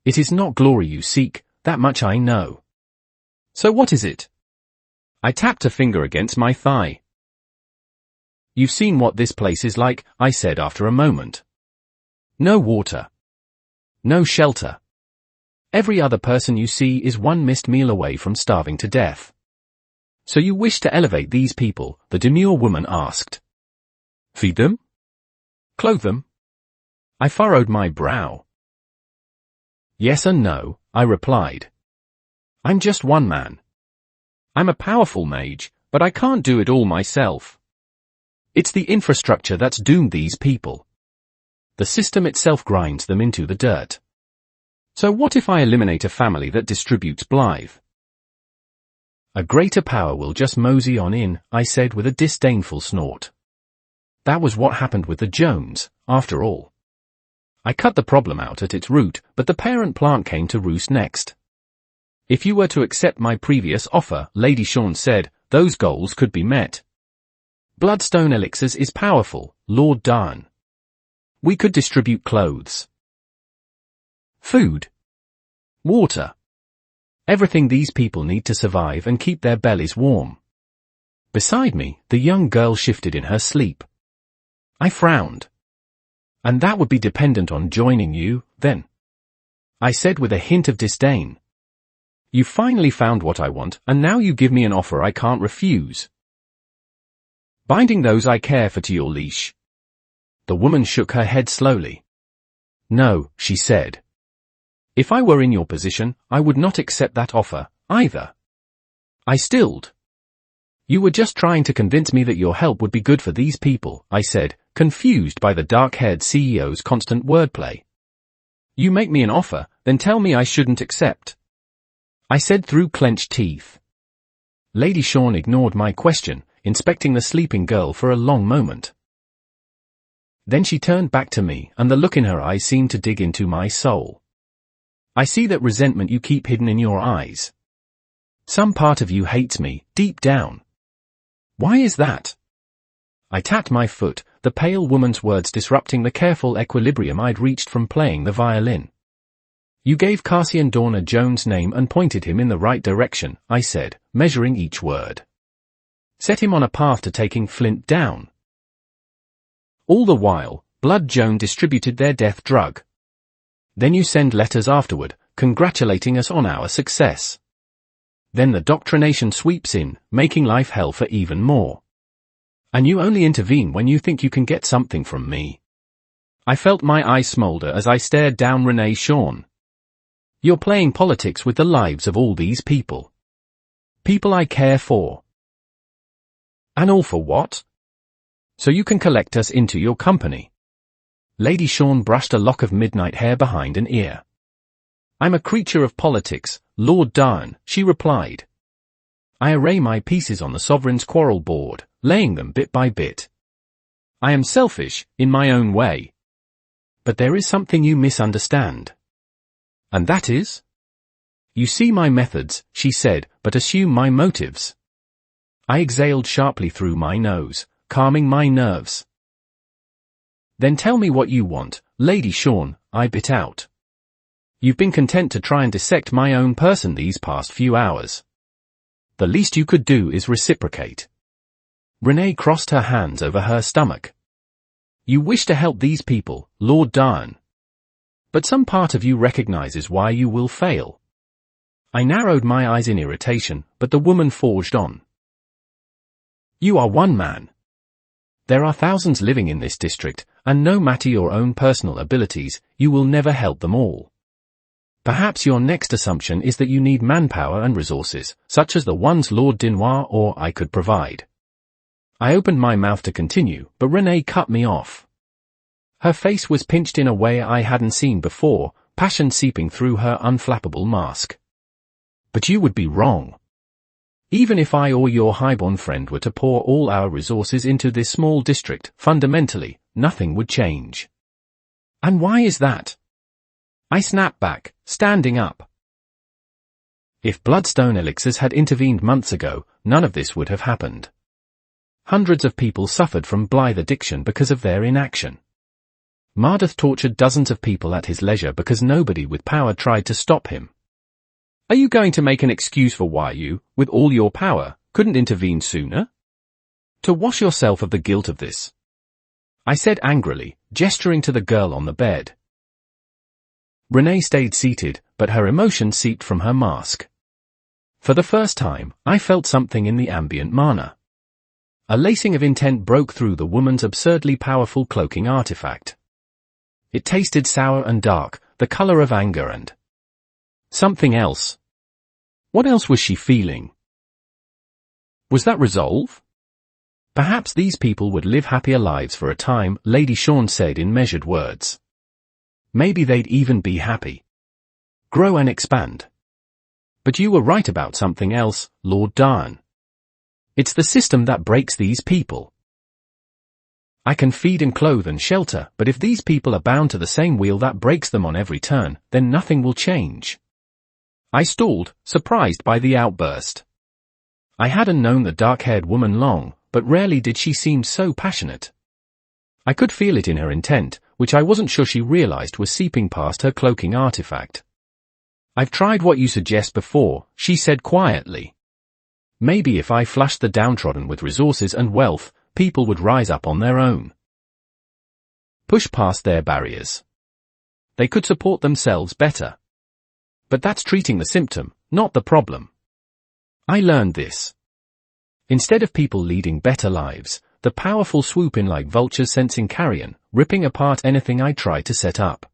It is not glory you seek, that much I know. So what is it? I tapped a finger against my thigh. You've seen what this place is like, I said after a moment. No water. No shelter. Every other person you see is one missed meal away from starving to death. So you wish to elevate these people, the demure woman asked. Feed them? Clothe them? I furrowed my brow. Yes and no, I replied. I'm just one man. I'm a powerful mage, but I can't do it all myself. It's the infrastructure that's doomed these people. The system itself grinds them into the dirt. So what if I eliminate a family that distributes blithe? A greater power will just mosey on in, I said with a disdainful snort. That was what happened with the Jones, after all. I cut the problem out at its root, but the parent plant came to roost next. If you were to accept my previous offer, Lady Sean said, those goals could be met. Bloodstone elixirs is powerful, Lord Darn. We could distribute clothes, food, water, everything these people need to survive and keep their bellies warm. Beside me, the young girl shifted in her sleep. I frowned. And that would be dependent on joining you, then? I said with a hint of disdain. You finally found what I want, and now you give me an offer I can't refuse. Binding those I care for to your leash. The woman shook her head slowly. No, she said. If I were in your position, I would not accept that offer, either. I stilled. You were just trying to convince me that your help would be good for these people, I said, confused by the dark-haired CEO's constant wordplay. You make me an offer, then tell me I shouldn't accept. I said through clenched teeth. Lady Sean ignored my question, inspecting the sleeping girl for a long moment. Then she turned back to me, and the look in her eyes seemed to dig into my soul. I see that resentment you keep hidden in your eyes. Some part of you hates me, deep down. Why is that? I tapped my foot, the pale woman's words disrupting the careful equilibrium I'd reached from playing the violin. You gave Cassian Dawn a Jones name and pointed him in the right direction, I said, measuring each word. Set him on a path to taking Flint down. All the while, Blood Joan distributed their death drug. Then you send letters afterward, congratulating us on our success. Then the doctrination sweeps in, making life hell for even more. And you only intervene when you think you can get something from me. I felt my eyes smolder as I stared down Renee Sean. You're playing politics with the lives of all these people. People I care for. And all for what? So you can collect us into your company. Lady Sean brushed a lock of midnight hair behind an ear. I'm a creature of politics, Lord Darn, she replied. I array my pieces on the sovereign's quarrel board, laying them bit by bit. I am selfish, in my own way. But there is something you misunderstand. And that is? You see my methods, she said, but assume my motives. I exhaled sharply through my nose, calming my nerves. Then tell me what you want, Lady Sean, I bit out. You've been content to try and dissect my own person these past few hours. The least you could do is reciprocate. Renee crossed her hands over her stomach. You wish to help these people, Lord Darn. But some part of you recognizes why you will fail. I narrowed my eyes in irritation, but the woman forged on. You are one man. There are thousands living in this district, and no matter your own personal abilities, you will never help them all. Perhaps your next assumption is that you need manpower and resources, such as the ones Lord Dinois or I could provide. I opened my mouth to continue, but Renee cut me off. Her face was pinched in a way I hadn't seen before, passion seeping through her unflappable mask. But you would be wrong. Even if I or your highborn friend were to pour all our resources into this small district, fundamentally, nothing would change. And why is that? I snapped back, standing up. If bloodstone elixirs had intervened months ago, none of this would have happened. Hundreds of people suffered from blithe addiction because of their inaction. Mardath tortured dozens of people at his leisure because nobody with power tried to stop him. Are you going to make an excuse for why you, with all your power, couldn't intervene sooner? To wash yourself of the guilt of this? I said angrily, gesturing to the girl on the bed. Renee stayed seated, but her emotion seeped from her mask. For the first time, I felt something in the ambient mana. A lacing of intent broke through the woman's absurdly powerful cloaking artifact. It tasted sour and dark, the color of anger and something else. What else was she feeling? Was that resolve? Perhaps these people would live happier lives for a time, Lady Shawn said in measured words. Maybe they'd even be happy. Grow and expand. But you were right about something else, Lord Darn. It's the system that breaks these people. I can feed and clothe and shelter, but if these people are bound to the same wheel that breaks them on every turn, then nothing will change. I stalled, surprised by the outburst. I hadn't known the dark-haired woman long, but rarely did she seem so passionate. I could feel it in her intent, which I wasn't sure she realized was seeping past her cloaking artifact. I've tried what you suggest before, she said quietly. Maybe if I flushed the downtrodden with resources and wealth, people would rise up on their own. Push past their barriers. They could support themselves better. But that's treating the symptom, not the problem. I learned this. Instead of people leading better lives, the powerful swoop in like vultures sensing carrion, ripping apart anything I try to set up.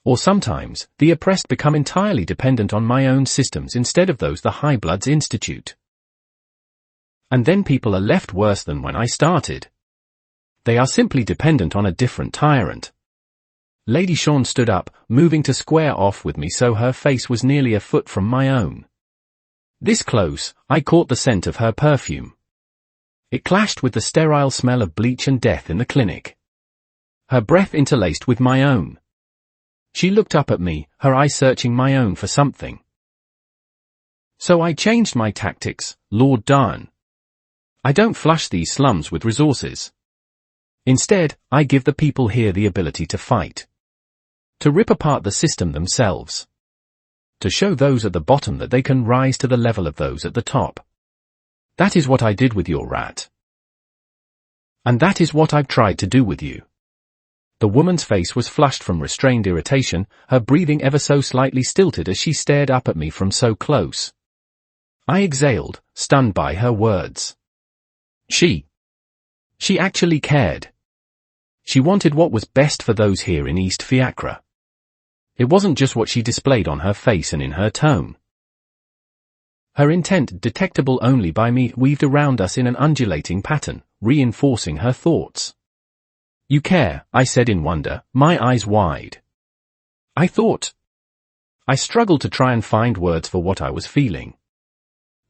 Or sometimes, the oppressed become entirely dependent on my own systems instead of those the High Bloods institute. And then people are left worse than when I started. They are simply dependent on a different tyrant. Lady Shawn stood up, moving to square off with me so her face was nearly a foot from my own. This close, I caught the scent of her perfume. It clashed with the sterile smell of bleach and death in the clinic. Her breath interlaced with my own. She looked up at me, her eyes searching my own for something. So I changed my tactics, Lord Darn. I don't flush these slums with resources. Instead, I give the people here the ability to fight. To rip apart the system themselves. To show those at the bottom that they can rise to the level of those at the top. That is what I did with your rat. And that is what I've tried to do with you. The woman's face was flushed from restrained irritation, her breathing ever so slightly stilted as she stared up at me from so close. I exhaled, stunned by her words. She actually cared. She wanted what was best for those here in East Fiacre. It wasn't just what she displayed on her face and in her tone. Her intent, detectable only by me, weaved around us in an undulating pattern, reinforcing her thoughts. You care, I said in wonder, my eyes wide. I thought. I struggled to try and find words for what I was feeling.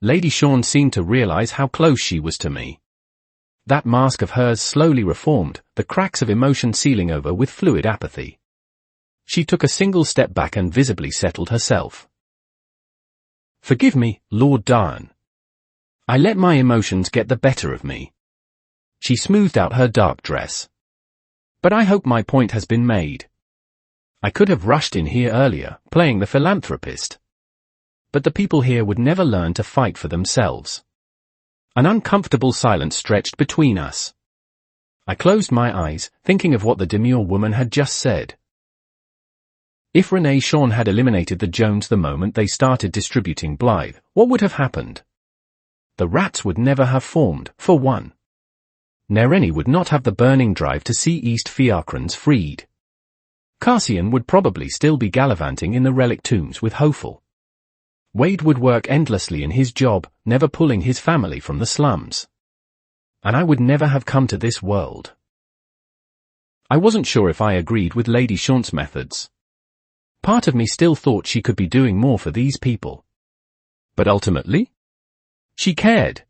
Lady Shawn seemed to realize how close she was to me. That mask of hers slowly reformed, the cracks of emotion sealing over with fluid apathy. She took a single step back and visibly settled herself. Forgive me, Lord Darn. I let my emotions get the better of me. She smoothed out her dark dress. But I hope my point has been made. I could have rushed in here earlier, playing the philanthropist. But the people here would never learn to fight for themselves. An uncomfortable silence stretched between us. I closed my eyes, thinking of what the demure woman had just said. If Renee Shawn had eliminated the Jones the moment they started distributing Blythe, what would have happened? The rats would never have formed, for one. Nereni would not have the burning drive to see East Fiacrans freed. Cassian would probably still be gallivanting in the relic tombs with Hofel. Wade would work endlessly in his job, never pulling his family from the slums. And I would never have come to this world. I wasn't sure if I agreed with Lady Shaunt's methods. Part of me still thought she could be doing more for these people. But ultimately, she cared.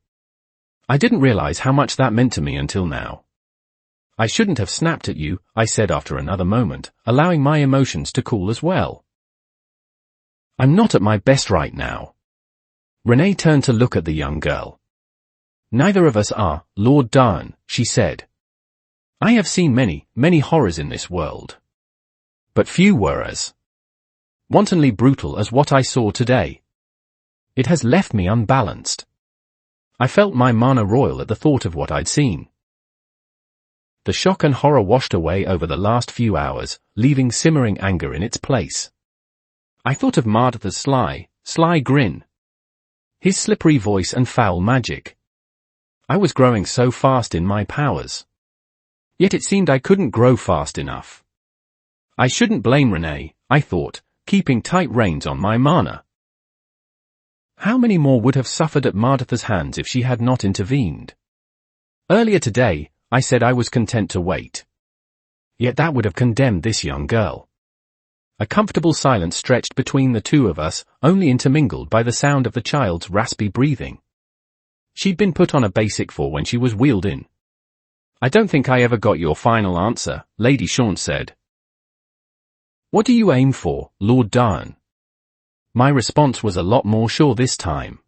I didn't realize how much that meant to me until now. I shouldn't have snapped at you, I said after another moment, allowing my emotions to cool as well. I'm not at my best right now. Renee turned to look at the young girl. Neither of us are, Lord Darn, she said. I have seen many, many horrors in this world. But few were as wantonly brutal as what I saw today. It has left me unbalanced. I felt my mana roil at the thought of what I'd seen. The shock and horror washed away over the last few hours, leaving simmering anger in its place. I thought of Martha's sly grin. His slippery voice and foul magic. I was growing so fast in my powers. Yet it seemed I couldn't grow fast enough. I shouldn't blame Renee, I thought, keeping tight reins on my mana. How many more would have suffered at Martha's hands if she had not intervened? Earlier today, I said I was content to wait. Yet that would have condemned this young girl. A comfortable silence stretched between the two of us, only intermingled by the sound of the child's raspy breathing. She'd been put on a basic 4 when she was wheeled in. I don't think I ever got your final answer, Lady Shaunt said. What do you aim for, Lord Darn? My response was a lot more sure this time.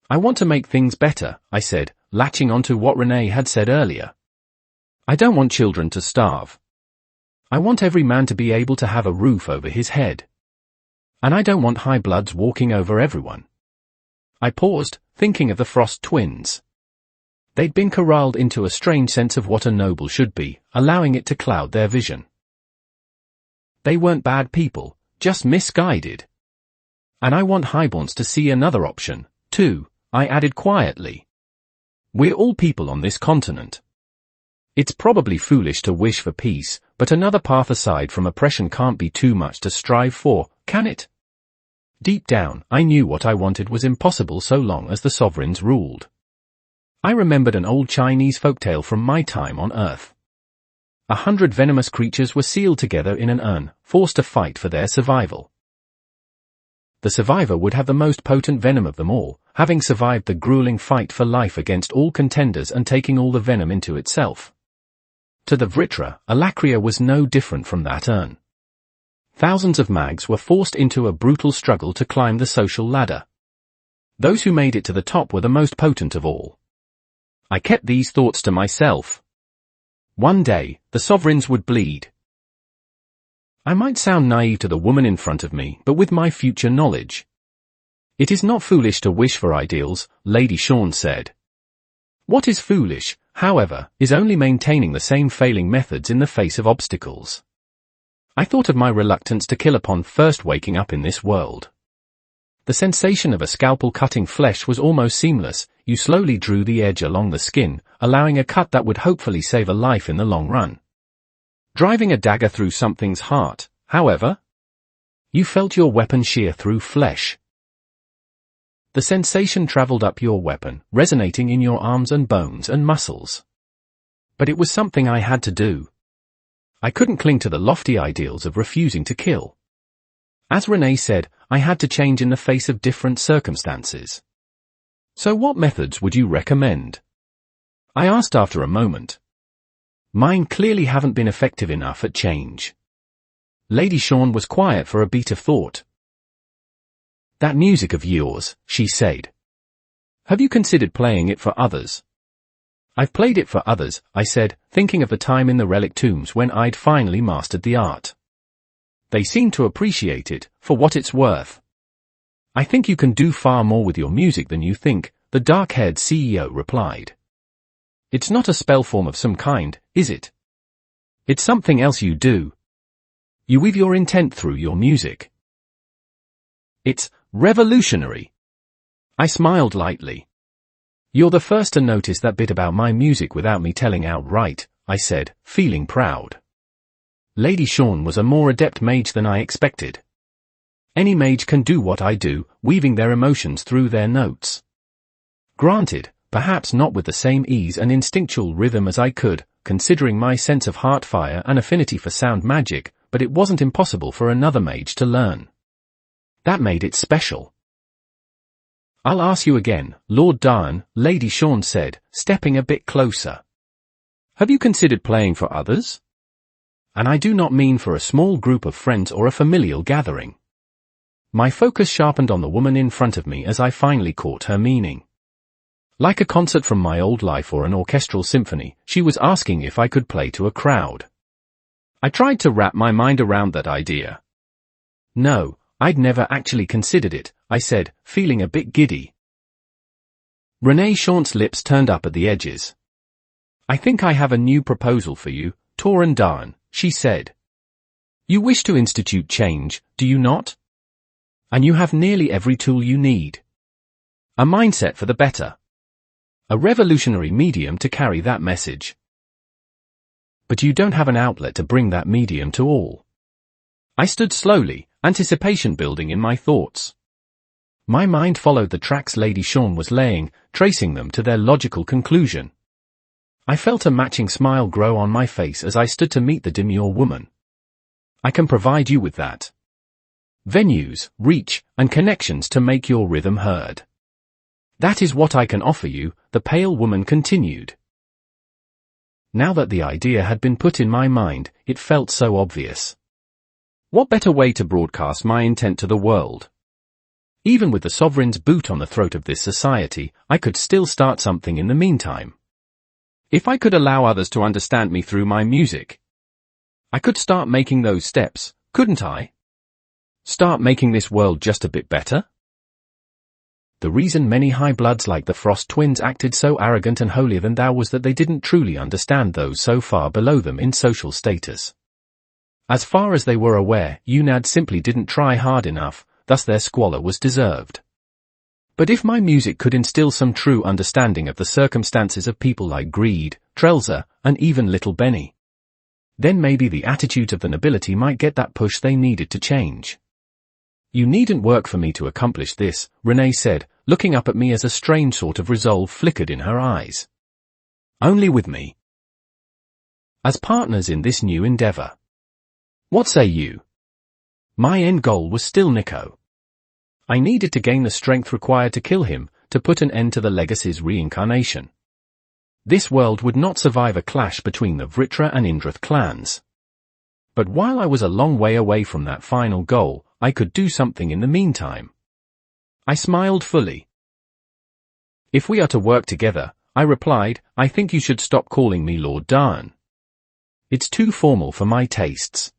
I want to make things better, I said, latching onto what Renee had said earlier. I don't want children to starve. I want every man to be able to have a roof over his head. And I don't want high bloods walking over everyone. I paused, thinking of the Frost twins. They'd been corralled into a strange sense of what a noble should be, allowing it to cloud their vision. They weren't bad people, just misguided. And I want highborns to see another option, too, I added quietly. We're all people on this continent. It's probably foolish to wish for peace, but another path aside from oppression can't be too much to strive for, can it? Deep down, I knew what I wanted was impossible so long as the sovereigns ruled. I remembered an old Chinese folktale from my time on Earth. 100 venomous creatures were sealed together in an urn, forced to fight for their survival. The survivor would have the most potent venom of them all, having survived the grueling fight for life against all contenders and taking all the venom into itself. To the Vritra, Alakria was no different from that urn. Thousands of mags were forced into a brutal struggle to climb the social ladder. Those who made it to the top were the most potent of all. I kept these thoughts to myself. One day, the sovereigns would bleed. I might sound naive to the woman in front of me, but with my future knowledge. It is not foolish to wish for ideals, Lady Shaunt said. What is foolish, however, is only maintaining the same failing methods in the face of obstacles. I thought of my reluctance to kill upon first waking up in this world. The sensation of a scalpel cutting flesh was almost seamless. You slowly drew the edge along the skin, allowing a cut that would hopefully save a life in the long run. Driving a dagger through something's heart, however, you felt your weapon shear through flesh. The sensation traveled up your weapon, resonating in your arms and bones and muscles. But it was something I had to do. I couldn't cling to the lofty ideals of refusing to kill. As Renee said, I had to change in the face of different circumstances. So what methods would you recommend? I asked after a moment. Mine clearly haven't been effective enough at change. Lady Shaunt was quiet for a beat of thought. That music of yours, she said. Have you considered playing it for others? I've played it for others, I said, thinking of the time in the relic tombs when I'd finally mastered the art. They seemed to appreciate it, for what it's worth. I think you can do far more with your music than you think, the dark-haired CEO replied. It's not a spell form of some kind, is it? It's something else you do. You weave your intent through your music. It's revolutionary. I smiled lightly. You're the first to notice that bit about my music without me telling outright, I said, feeling proud. Lady Shawn was a more adept mage than I expected. Any mage can do what I do, weaving their emotions through their notes. Granted, perhaps not with the same ease and instinctual rhythm as I could, considering my sense of heart fire and affinity for sound magic, but it wasn't impossible for another mage to learn. That made it special. "I'll ask you again, Lord Darn," Lady Shawn said, stepping a bit closer. "Have you considered playing for others? And I do not mean for a small group of friends or a familial gathering." My focus sharpened on the woman in front of me as I finally caught her meaning. Like a concert from my old life or an orchestral symphony, she was asking if I could play to a crowd. I tried to wrap my mind around that idea. "No, I'd never actually considered it," I said, feeling a bit giddy. Renee Shaunt's lips turned up at the edges. "I think I have a new proposal for you, Toran Darn," she said. "You wish to institute change, do you not? And you have nearly every tool you need. A mindset for the better. A revolutionary medium to carry that message. But you don't have an outlet to bring that medium to all." I stood slowly, anticipation building in my thoughts. My mind followed the tracks Lady Shawn was laying, tracing them to their logical conclusion. I felt a matching smile grow on my face as I stood to meet the demure woman. "I can provide you with that. Venues, reach, and connections to make your rhythm heard. That is what I can offer you," the pale woman continued. Now that the idea had been put in my mind, it felt so obvious. What better way to broadcast my intent to the world? Even with the sovereign's boot on the throat of this society, I could still start something in the meantime. If I could allow others to understand me through my music, I could start making those steps, couldn't I? Start making this world just a bit better? The reason many high-bloods like the Frost twins acted so arrogant and holier-than-thou was that they didn't truly understand those so far below them in social status. As far as they were aware, UNAD simply didn't try hard enough, thus their squalor was deserved. But if my music could instill some true understanding of the circumstances of people like Greed, Trelza, and even Little Benny, then maybe the attitudes of the nobility might get that push they needed to change. "You needn't work for me to accomplish this," Renee said, looking up at me as a strange sort of resolve flickered in her eyes. "Only with me. As partners in this new endeavor. What say you?" My end goal was still Nico. I needed to gain the strength required to kill him, to put an end to the legacy's reincarnation. This world would not survive a clash between the Vritra and Indrath clans. But while I was a long way away from that final goal, I could do something in the meantime. I smiled fully. "If we are to work together," I replied, "I think you should stop calling me Lord Darn. It's too formal for my tastes."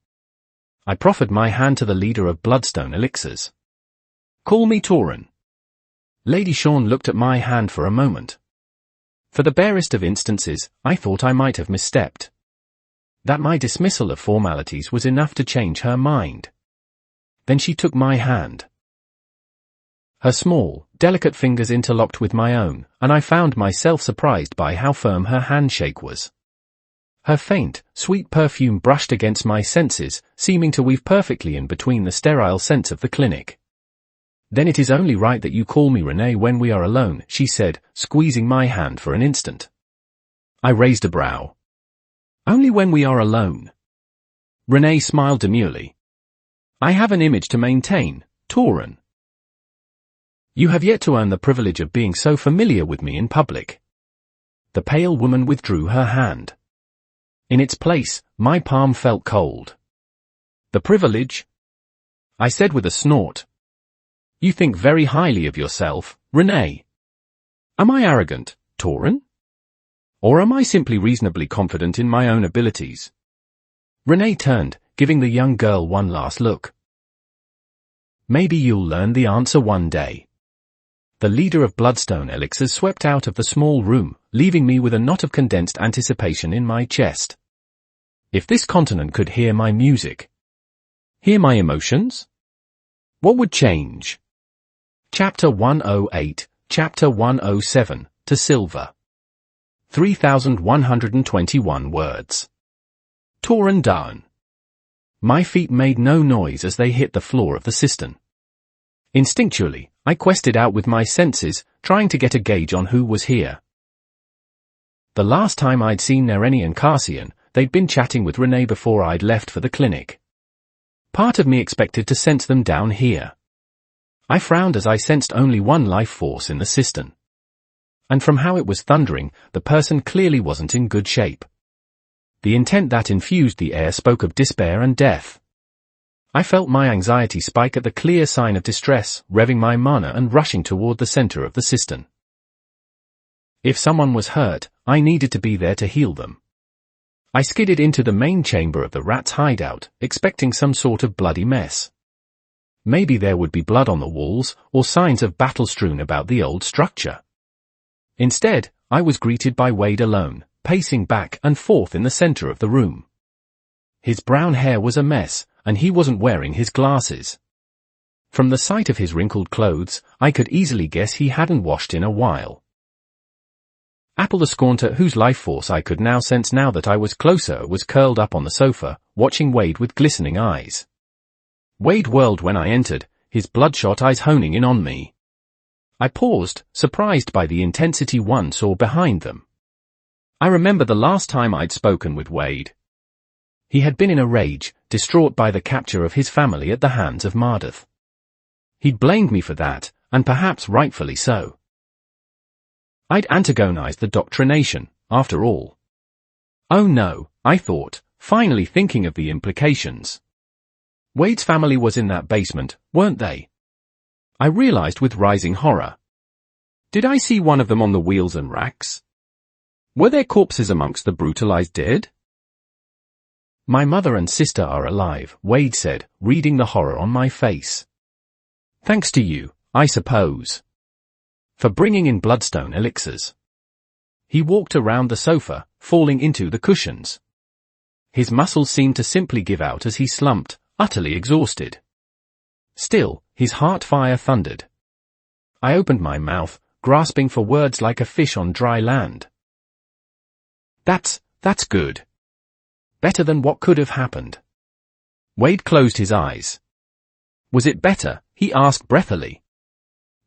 I proffered my hand to the leader of Bloodstone Elixirs. "Call me Toran." Lady Shawn looked at my hand for a moment. For the barest of instances, I thought I might have misstepped. That my dismissal of formalities was enough to change her mind. Then she took my hand. Her small, delicate fingers interlocked with my own, and I found myself surprised by how firm her handshake was. Her faint, sweet perfume brushed against my senses, seeming to weave perfectly in between the sterile scents of the clinic. "Then it is only right that you call me Renee when we are alone," she said, squeezing my hand for an instant. I raised a brow. "Only when we are alone?" Renee smiled demurely. "I have an image to maintain, Toran. You have yet to earn the privilege of being so familiar with me in public." The pale woman withdrew her hand. In its place, my palm felt cold. "The privilege?" I said with a snort. "You think very highly of yourself, Renee. Am I arrogant, Toran? Or am I simply reasonably confident in my own abilities?" Renee turned, giving the young girl one last look. "Maybe you'll learn the answer one day." The leader of Bloodstone Elixirs swept out of the small room, leaving me with a knot of condensed anticipation in my chest. If this continent could hear my music, hear my emotions, what would change? Chapter 108, Chapter 107, to Silver. 3,121 words. Toran Darn. My feet made no noise as they hit the floor of the cistern. Instinctually, I quested out with my senses, trying to get a gauge on who was here. The last time I'd seen Nereni and Cassian, they'd been chatting with Renee before I'd left for the clinic. Part of me expected to sense them down here. I frowned as I sensed only one life force in the cistern. And from how it was thundering, the person clearly wasn't in good shape. The intent that infused the air spoke of despair and death. I felt my anxiety spike at the clear sign of distress, revving my mana and rushing toward the center of the cistern. If someone was hurt, I needed to be there to heal them. I skidded into the main chamber of the rat's hideout, expecting some sort of bloody mess. Maybe there would be blood on the walls, or signs of battle strewn about the old structure. Instead, I was greeted by Wade alone, pacing back and forth in the center of the room. His brown hair was a mess, and he wasn't wearing his glasses. From the sight of his wrinkled clothes, I could easily guess he hadn't washed in a while. Apple the Scornter, whose life force I could now sense now that I was closer, was curled up on the sofa, watching Wade with glistening eyes. Wade whirled when I entered, his bloodshot eyes honing in on me. I paused, surprised by the intensity one saw behind them. I remember the last time I'd spoken with Wade. He had been in a rage, distraught by the capture of his family at the hands of Mardath. He'd blamed me for that, and perhaps rightfully so. I'd antagonized the doctrination, after all. Oh no, I thought, finally thinking of the implications. Wade's family was in that basement, weren't they? I realized with rising horror. Did I see one of them on the wheels and racks? Were there corpses amongst the brutalized dead? My mother and sister are alive, Wade said, reading the horror on my face. Thanks to you, I suppose. For bringing in bloodstone elixirs. He walked around the sofa, falling into the cushions. His muscles seemed to simply give out as he slumped, utterly exhausted. Still, his heart fire thundered. I opened my mouth, grasping for words like a fish on dry land. That's good. Better than what could have happened. Wade closed his eyes. Was it better? He asked breathily.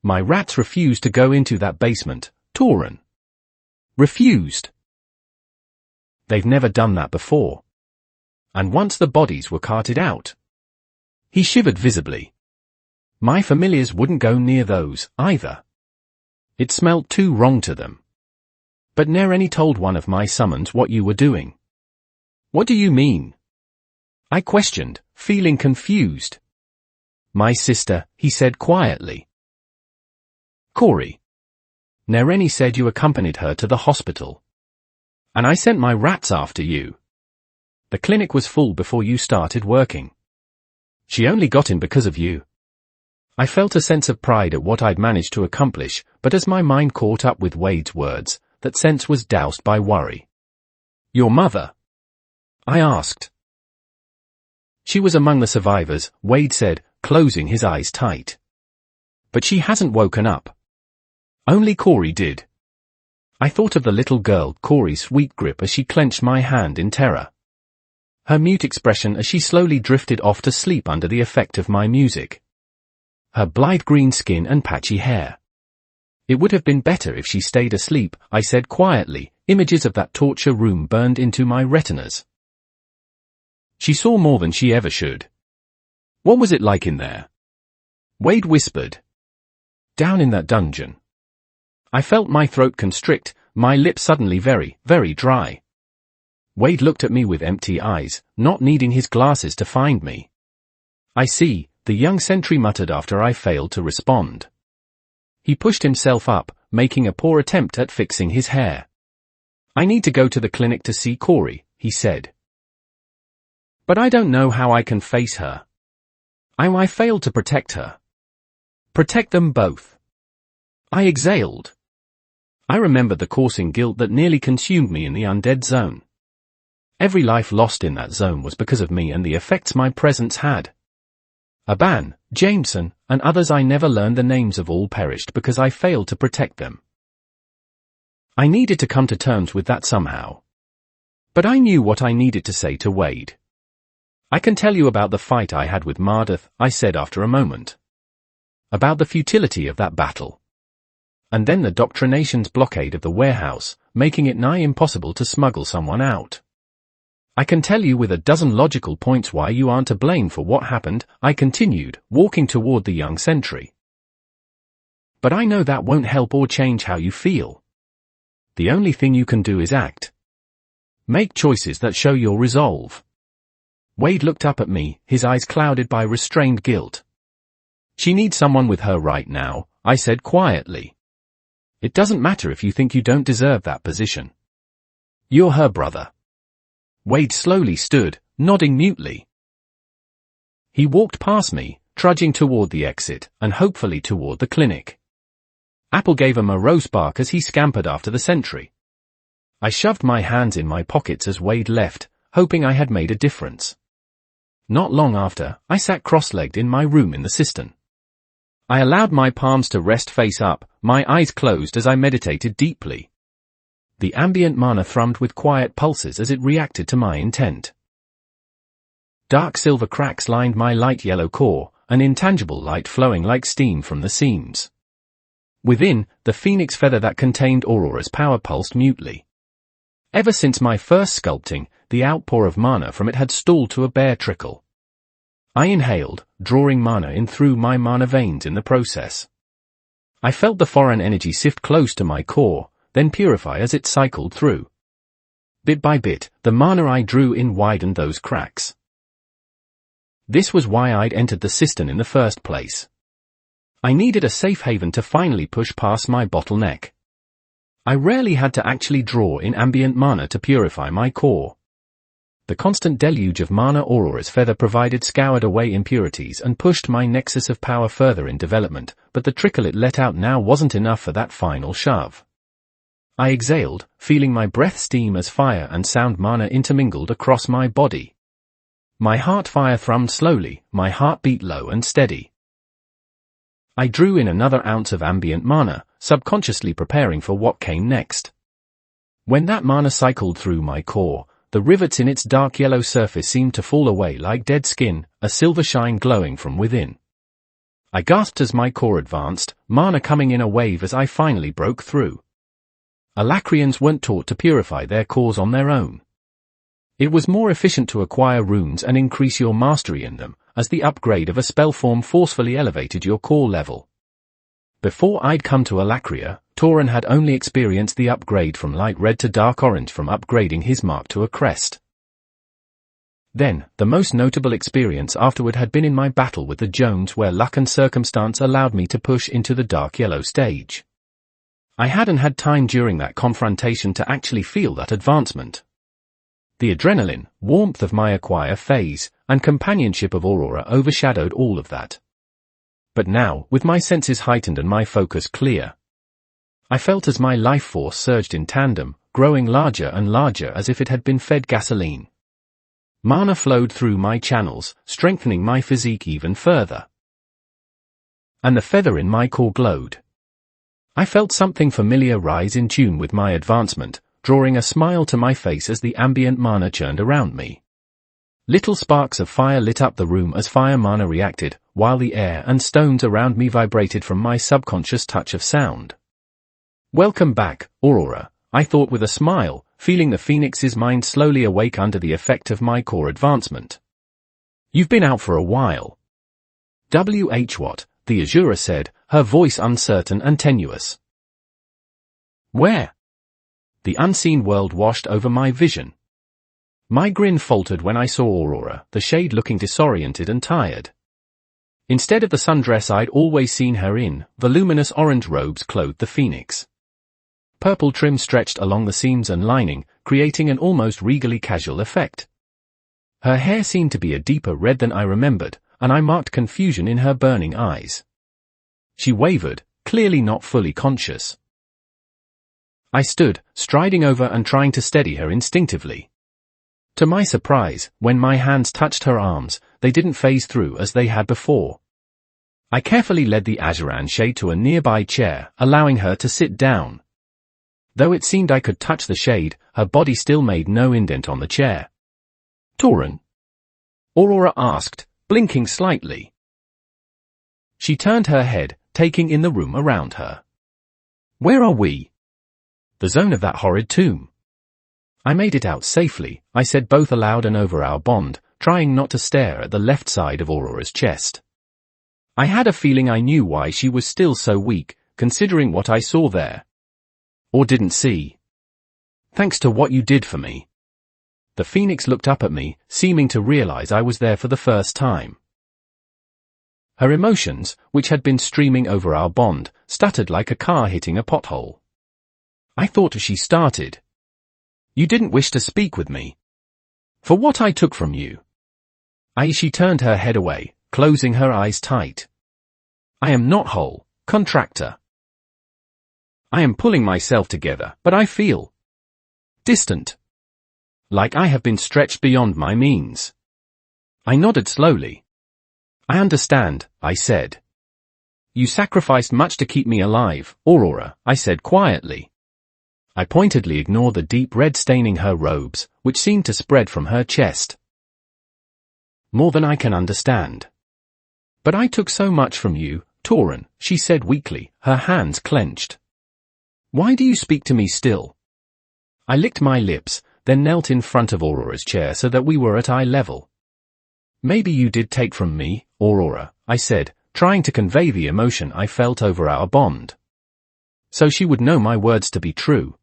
My rats refused to go into that basement, Tauren. Refused. They've never done that before. And once the bodies were carted out. He shivered visibly. My familiars wouldn't go near those, either. It smelt too wrong to them. But Nereni told one of my summons what you were doing. What do you mean? I questioned, feeling confused. My sister, he said quietly. Corey. Nereni said you accompanied her to the hospital. And I sent my rats after you. The clinic was full before you started working. She only got in because of you. I felt a sense of pride at what I'd managed to accomplish, but as my mind caught up with Wade's words, that sense was doused by worry. Your mother? I asked. She was among the survivors, Wade said, closing his eyes tight. But she hasn't woken up. Only Corey did. I thought of the little girl, Corey's sweet grip as she clenched my hand in terror. Her mute expression as she slowly drifted off to sleep under the effect of my music. Her blithe green skin and patchy hair. It would have been better if she stayed asleep, I said quietly, images of that torture room burned into my retinas. She saw more than she ever should. What was it like in there? Wade whispered. Down in that dungeon. I felt my throat constrict, my lips suddenly very, very dry. Wade looked at me with empty eyes, not needing his glasses to find me. I see, the young sentry muttered after I failed to respond. He pushed himself up, making a poor attempt at fixing his hair. I need to go to the clinic to see Corey, he said. But I don't know how I can face her. I failed to protect her. Protect them both. I exhaled. I remembered the coursing guilt that nearly consumed me in the undead zone. Every life lost in that zone was because of me and the effects my presence had. Aban, Jameson, and others I never learned the names of all perished because I failed to protect them. I needed to come to terms with that somehow. But I knew what I needed to say to Wade. I can tell you about the fight I had with Mardath, I said after a moment. About the futility of that battle. And then the Doctrination's blockade of the warehouse, making it nigh impossible to smuggle someone out. I can tell you with a dozen logical points why you aren't to blame for what happened, I continued, walking toward the young sentry. But I know that won't help or change how you feel. The only thing you can do is act. Make choices that show your resolve. Wade looked up at me, his eyes clouded by restrained guilt. She needs someone with her right now, I said quietly. It doesn't matter if you think you don't deserve that position. You're her brother. Wade slowly stood, nodding mutely. He walked past me, trudging toward the exit, and hopefully toward the clinic. Apple gave a morose bark as he scampered after the sentry. I shoved my hands in my pockets as Wade left, hoping I had made a difference. Not long after, I sat cross-legged in my room in the cistern. I allowed my palms to rest face up, my eyes closed as I meditated deeply. The ambient mana thrummed with quiet pulses as it reacted to my intent. Dark silver cracks lined my light yellow core, an intangible light flowing like steam from the seams. Within, the phoenix feather that contained Aurora's power pulsed mutely. Ever since my first sculpting, the outpour of mana from it had stalled to a bare trickle. I inhaled, drawing mana in through my mana veins in the process. I felt the foreign energy sift close to my core, then purify as it cycled through. Bit by bit, the mana I drew in widened those cracks. This was why I'd entered the cistern in the first place. I needed a safe haven to finally push past my bottleneck. I rarely had to actually draw in ambient mana to purify my core. The constant deluge of mana Aurora's feather provided scoured away impurities and pushed my nexus of power further in development, but the trickle it let out now wasn't enough for that final shove. I exhaled, feeling my breath steam as fire and sound mana intermingled across my body. My heart fire thrummed slowly, my heart beat low and steady. I drew in another ounce of ambient mana, subconsciously preparing for what came next. When that mana cycled through my core, the rivets in its dark yellow surface seemed to fall away like dead skin, a silver shine glowing from within. I gasped as my core advanced, mana coming in a wave as I finally broke through. Alacrians weren't taught to purify their cores on their own. It was more efficient to acquire runes and increase your mastery in them, as the upgrade of a spell form forcefully elevated your core level. Before I'd come to Alacria, Tauren had only experienced the upgrade from light red to dark orange from upgrading his mark to a crest. Then, the most notable experience afterward had been in my battle with the Jones, where luck and circumstance allowed me to push into the dark yellow stage. I hadn't had time during that confrontation to actually feel that advancement. The adrenaline, warmth of my acquire phase, and companionship of Aurora overshadowed all of that. But now, with my senses heightened and my focus clear, I felt as my life force surged in tandem, growing larger and larger as if it had been fed gasoline. Mana flowed through my channels, strengthening my physique even further. And the feather in my core glowed. I felt something familiar rise in tune with my advancement, drawing a smile to my face as the ambient mana churned around me. Little sparks of fire lit up the room as fire mana reacted, while the air and stones around me vibrated from my subconscious touch of sound. Welcome back, Aurora, I thought with a smile, feeling the phoenix's mind slowly awake under the effect of my core advancement. You've been out for a while. What? The Azura said, her voice uncertain and tenuous. Where? The unseen world washed over my vision. My grin faltered when I saw Aurora, the shade looking disoriented and tired. Instead of the sundress I'd always seen her in, voluminous orange robes clothed the phoenix. Purple trim stretched along the seams and lining, creating an almost regally casual effect. Her hair seemed to be a deeper red than I remembered, and I marked confusion in her burning eyes. She wavered, clearly not fully conscious. I stood, striding over and trying to steady her instinctively. To my surprise, when my hands touched her arms, they didn't phase through as they had before. I carefully led the Azuran shade to a nearby chair, allowing her to sit down. Though it seemed I could touch the shade, her body still made no indent on the chair. Tauren? Aurora asked, blinking slightly. She turned her head, taking in the room around her. Where are we? The zone of that horrid tomb. I made it out safely, I said both aloud and over our bond, trying not to stare at the left side of Aurora's chest. I had a feeling I knew why she was still so weak, considering what I saw there. Or didn't see. Thanks to what you did for me. The Phoenix looked up at me, seeming to realize I was there for the first time. Her emotions, which had been streaming over our bond, stuttered like a car hitting a pothole. I thought she started. You didn't wish to speak with me. For what I took from you. She turned her head away, closing her eyes tight. I am not whole, contractor. I am pulling myself together, but I feel distant. Like I have been stretched beyond my means. I nodded slowly. I understand, I said. You sacrificed much to keep me alive, Aurora, I said quietly. I pointedly ignored the deep red staining her robes, which seemed to spread from her chest. More than I can understand. But I took so much from you, Tauren, she said weakly, her hands clenched. Why do you speak to me still? I licked my lips, then knelt in front of Aurora's chair so that we were at eye level. Maybe you did take from me, Aurora, I said, trying to convey the emotion I felt over our bond. So she would know my words to be true.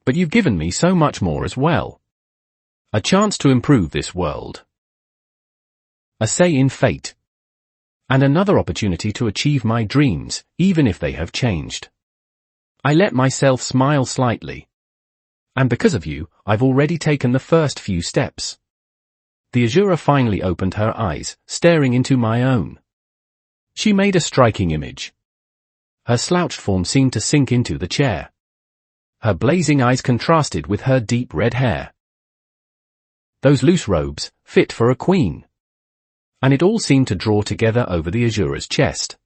But you've given me so much more as well. A chance to improve this world. A say in fate. And another opportunity to achieve my dreams, even if they have changed. I let myself smile slightly. And because of you, I've already taken the first few steps. The Azura finally opened her eyes, staring into my own. She made a striking image. Her slouched form seemed to sink into the chair. Her blazing eyes contrasted with her deep red hair. Those loose robes, fit for a queen. And it all seemed to draw together over the Azura's chest.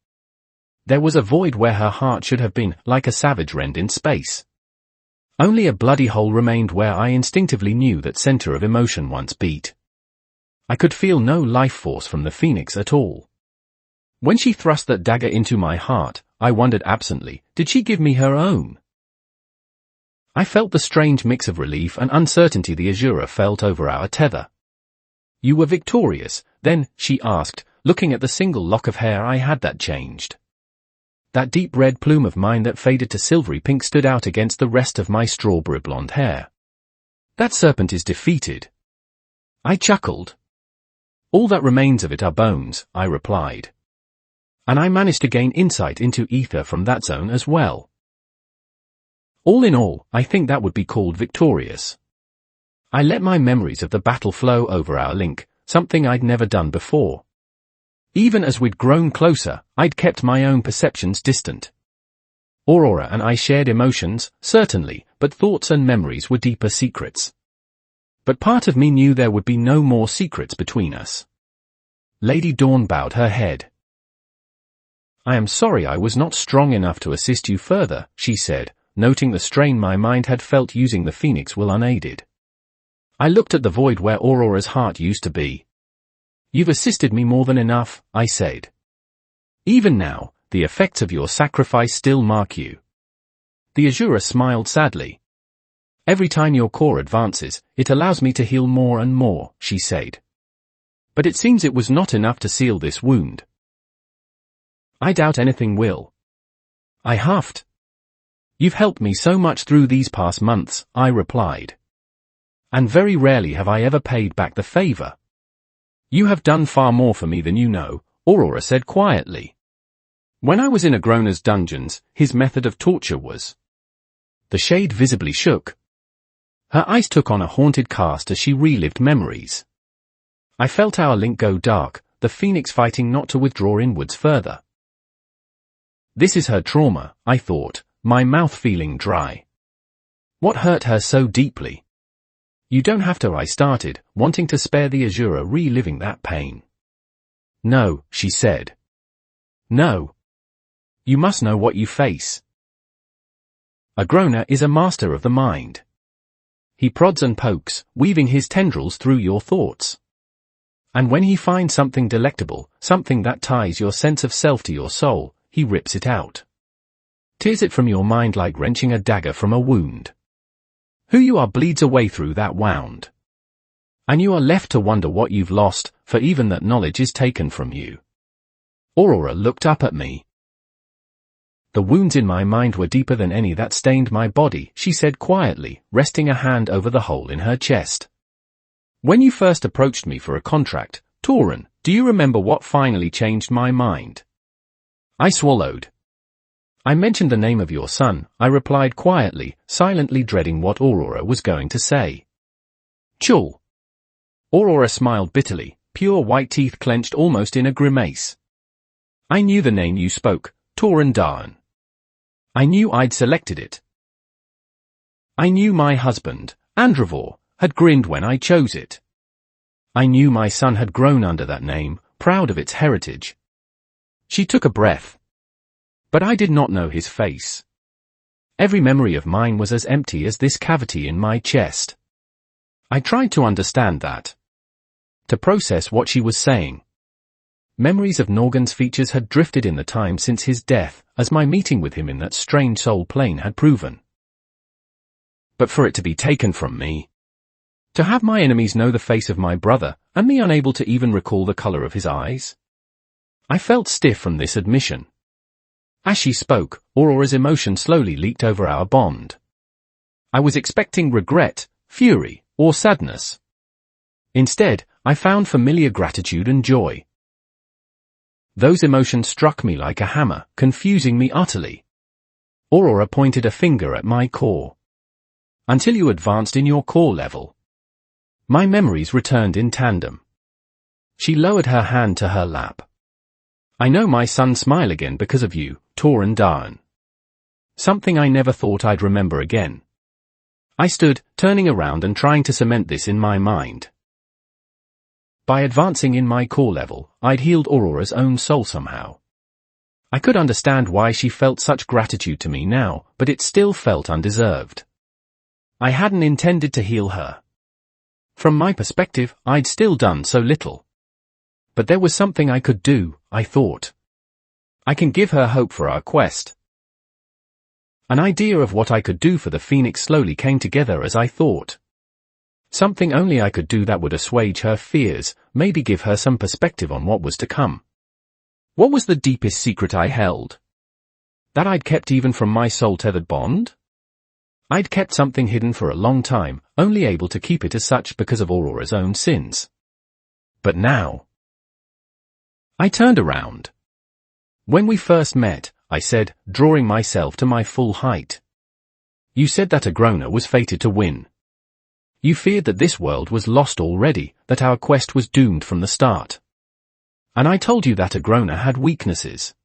There was a void where her heart should have been, like a savage rend in space. Only a bloody hole remained where I instinctively knew that center of emotion once beat. I could feel no life force from the Phoenix at all. When she thrust that dagger into my heart, I wondered absently, did she give me her own? I felt the strange mix of relief and uncertainty the Azura felt over our tether. You were victorious, then, she asked, looking at the single lock of hair I had that changed. That deep red plume of mine that faded to silvery pink stood out against the rest of my strawberry blonde hair. That serpent is defeated. I chuckled. All that remains of it are bones, I replied. And I managed to gain insight into ether from that zone as well. All in all, I think that would be called victorious. I let my memories of the battle flow over our link, something I'd never done before. Even as we'd grown closer, I'd kept my own perceptions distant. Aurora and I shared emotions, certainly, but thoughts and memories were deeper secrets. But part of me knew there would be no more secrets between us. Lady Dawn bowed her head. I am sorry I was not strong enough to assist you further, she said, noting the strain my mind had felt using the Phoenix will unaided. I looked at the void where Aurora's heart used to be. You've assisted me more than enough, I said. Even now, the effects of your sacrifice still mark you. The Azura smiled sadly. Every time your core advances, it allows me to heal more and more, she said. But it seems it was not enough to seal this wound. I doubt anything will. I huffed. You've helped me so much through these past months, I replied. And very rarely have I ever paid back the favor. You have done far more for me than you know, Aurora said quietly. When I was in Agrona's dungeons, his method of torture was. The shade visibly shook. Her eyes took on a haunted cast as she relived memories. I felt our link go dark, the Phoenix fighting not to withdraw inwards further. This is her trauma, I thought, my mouth feeling dry. What hurt her so deeply? You don't have to, I started, wanting to spare the Azura reliving that pain. No, she said. No. You must know what you face. Agrona is a master of the mind. He prods and pokes, weaving his tendrils through your thoughts. And when he finds something delectable, something that ties your sense of self to your soul, he rips it out. Tears it from your mind like wrenching a dagger from a wound. Who you are bleeds away through that wound. And you are left to wonder what you've lost, for even that knowledge is taken from you. Aurora looked up at me. The wounds in my mind were deeper than any that stained my body, she said quietly, resting a hand over the hole in her chest. When you first approached me for a contract, Torin, do you remember what finally changed my mind? I swallowed. I mentioned the name of your son, I replied quietly, silently dreading what Aurora was going to say. Chul. Aurora smiled bitterly, pure white teeth clenched almost in a grimace. I knew the name you spoke, Torin Darn. I knew I'd selected it. I knew my husband, Andravor, had grinned when I chose it. I knew my son had grown under that name, proud of its heritage. She took a breath. But I did not know his face. Every memory of mine was as empty as this cavity in my chest. I tried to understand that. To process what she was saying. Memories of Norgan's features had drifted in the time since his death, as my meeting with him in that strange soul plane had proven. But for it to be taken from me. To have my enemies know the face of my brother, and me unable to even recall the color of his eyes? I felt stiff from this admission. As she spoke, Aurora's emotion slowly leaked over our bond. I was expecting regret, fury, or sadness. Instead, I found familiar gratitude and joy. Those emotions struck me like a hammer, confusing me utterly. Aurora pointed a finger at my core. Until you advanced in your core level. My memories returned in tandem. She lowered her hand to her lap. I know my son smile again because of you, Torin Darn. Something I never thought I'd remember again. I stood, turning around and trying to cement this in my mind. By advancing in my core level, I'd healed Aurora's own soul somehow. I could understand why she felt such gratitude to me now, but it still felt undeserved. I hadn't intended to heal her. From my perspective, I'd still done so little. But there was something I could do, I thought. I can give her hope for our quest. An idea of what I could do for the Phoenix slowly came together as I thought. Something only I could do that would assuage her fears, maybe give her some perspective on what was to come. What was the deepest secret I held? That I'd kept even from my soul-tethered bond? I'd kept something hidden for a long time, only able to keep it as such because of Aurora's own sins. But now... I turned around. When we first met, I said, drawing myself to my full height. You said that Agrona was fated to win. You feared that this world was lost already, that our quest was doomed from the start. And I told you that Agrona had weaknesses.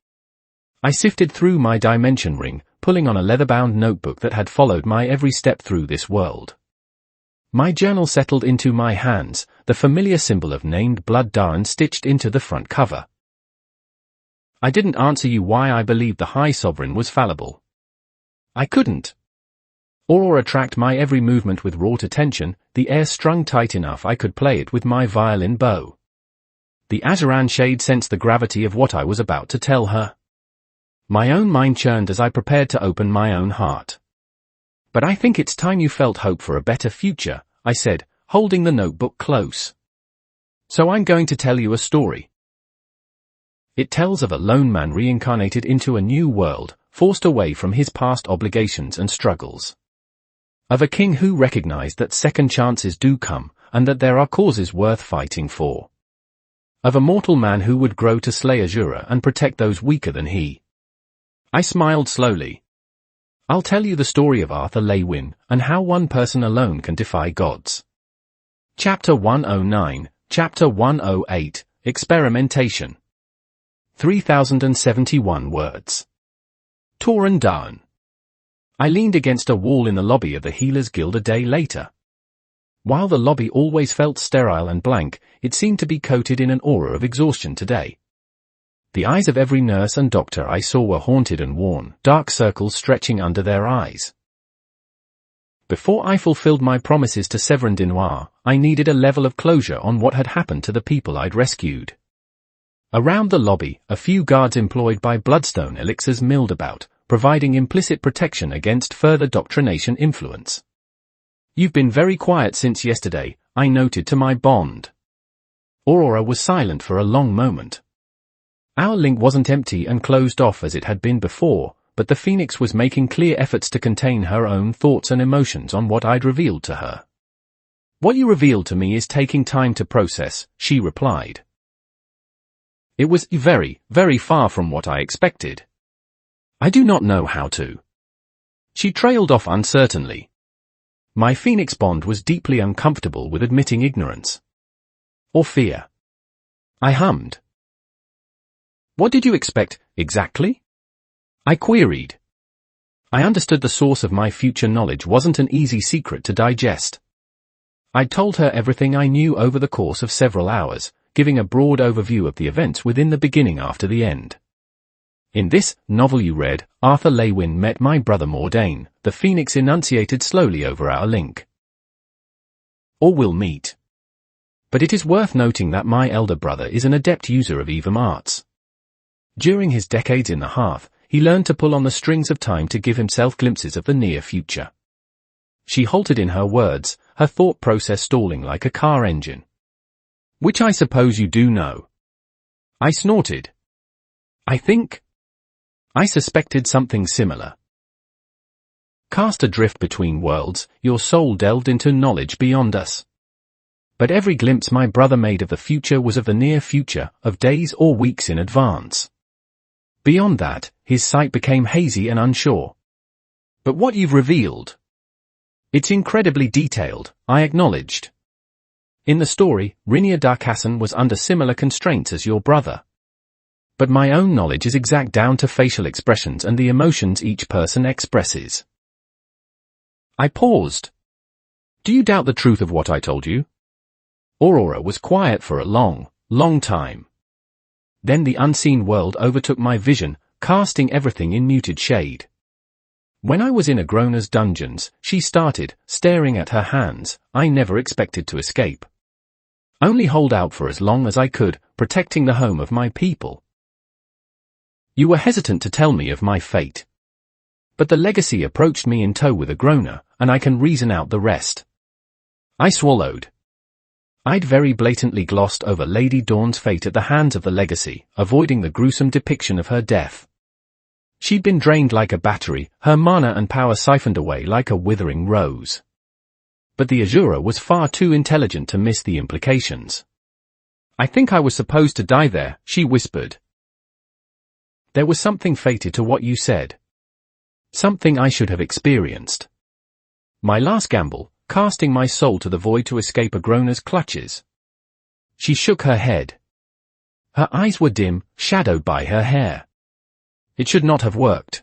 I sifted through my dimension ring, pulling on a leather-bound notebook that had followed my every step through this world. My journal settled into my hands, the familiar symbol of named Blood Darn stitched into the front cover. I didn't answer you why I believed the High Sovereign was fallible. I couldn't. Aurora tracked my every movement with wrought attention, the air strung tight enough I could play it with my violin bow. The Azuran shade sensed the gravity of what I was about to tell her. My own mind churned as I prepared to open my own heart. But I think it's time you felt hope for a better future, I said, holding the notebook close. So I'm going to tell you a story. It tells of a lone man reincarnated into a new world, forced away from his past obligations and struggles. Of a king who recognized that second chances do come, and that there are causes worth fighting for. Of a mortal man who would grow to slay Azura and protect those weaker than he. I smiled slowly. I'll tell you the story of Arthur Leywin, and how one person alone can defy gods. Chapter 109, Chapter 108, Experimentation. 3071 words. Torin Darn. I leaned against a wall in the lobby of the Healers Guild a day later. While the lobby always felt sterile and blank, it seemed to be coated in an aura of exhaustion today. The eyes of every nurse and doctor I saw were haunted and worn, dark circles stretching under their eyes. Before I fulfilled my promises to Severin Denoir, I needed a level of closure on what had happened to the people I'd rescued. Around the lobby, a few guards employed by Bloodstone elixirs milled about, providing implicit protection against further doctrination influence. "You've been very quiet since yesterday," I noted to my bond. Aurora was silent for a long moment. Our link wasn't empty and closed off as it had been before, but the Phoenix was making clear efforts to contain her own thoughts and emotions on what I'd revealed to her. "What you revealed to me is taking time to process," she replied. "It was very, very far from what I expected. I do not know how to." She trailed off uncertainly. My Phoenix bond was deeply uncomfortable with admitting ignorance. Or fear. I hummed. "What did you expect, exactly?" I queried. I understood the source of my future knowledge wasn't an easy secret to digest. I'd told her everything I knew over the course of several hours, giving a broad overview of the events within the beginning after the end. "In this novel you read, Arthur Lewin met my brother Mordain," the Phoenix enunciated slowly over our link. "Or will meet. But it is worth noting that my elder brother is an adept user of Evam arts. During his decades in the hearth, he learned to pull on the strings of time to give himself glimpses of the near future." She halted in her words, her thought process stalling like a car engine. "Which I suppose you do know." I snorted. I suspected something similar. Cast adrift between worlds, your soul delved into knowledge beyond us. But every glimpse my brother made of the future was of the near future, of days or weeks in advance. Beyond that, his sight became hazy and unsure. "But what you've revealed..." "It's incredibly detailed," I acknowledged. "In the story, Rhaenyra Darkasson was under similar constraints as your brother. But my own knowledge is exact down to facial expressions and the emotions each person expresses." I paused. "Do you doubt the truth of what I told you?" Aurora was quiet for a long, long time. Then the unseen world overtook my vision, casting everything in muted shade. When I was in Agrona's dungeons, she started, staring at her hands. I never expected to escape. Only hold out for as long as I could, protecting the home of my people. You were hesitant to tell me of my fate. But the legacy approached me in tow with Agrona, and I can reason out the rest. I swallowed. I'd very blatantly glossed over Lady Dawn's fate at the hands of the legacy, avoiding the gruesome depiction of her death. She'd been drained like a battery, her mana and power siphoned away like a withering rose. But the Azura was far too intelligent to miss the implications. "I think I was supposed to die there," she whispered. "There was something fated to what you said. Something I should have experienced. My last gamble, casting my soul to the void to escape Agrona's clutches." She shook her head. Her eyes were dim, shadowed by her hair. "It should not have worked.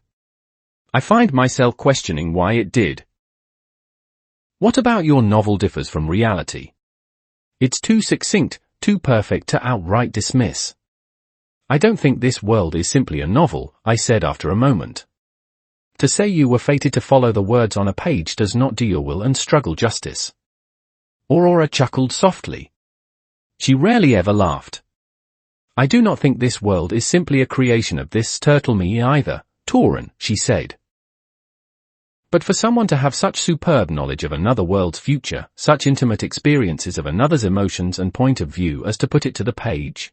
I find myself questioning why it did." "What about your novel differs from reality? It's too succinct, too perfect to outright dismiss." "I don't think this world is simply a novel," I said after a moment. "To say you were fated to follow the words on a page does not do your will and struggle justice." Aurora chuckled softly. She rarely ever laughed. "I do not think this world is simply a creation of this turtle me either, Tauren," she said. "But for someone to have such superb knowledge of another world's future, such intimate experiences of another's emotions and point of view as to put it to the page?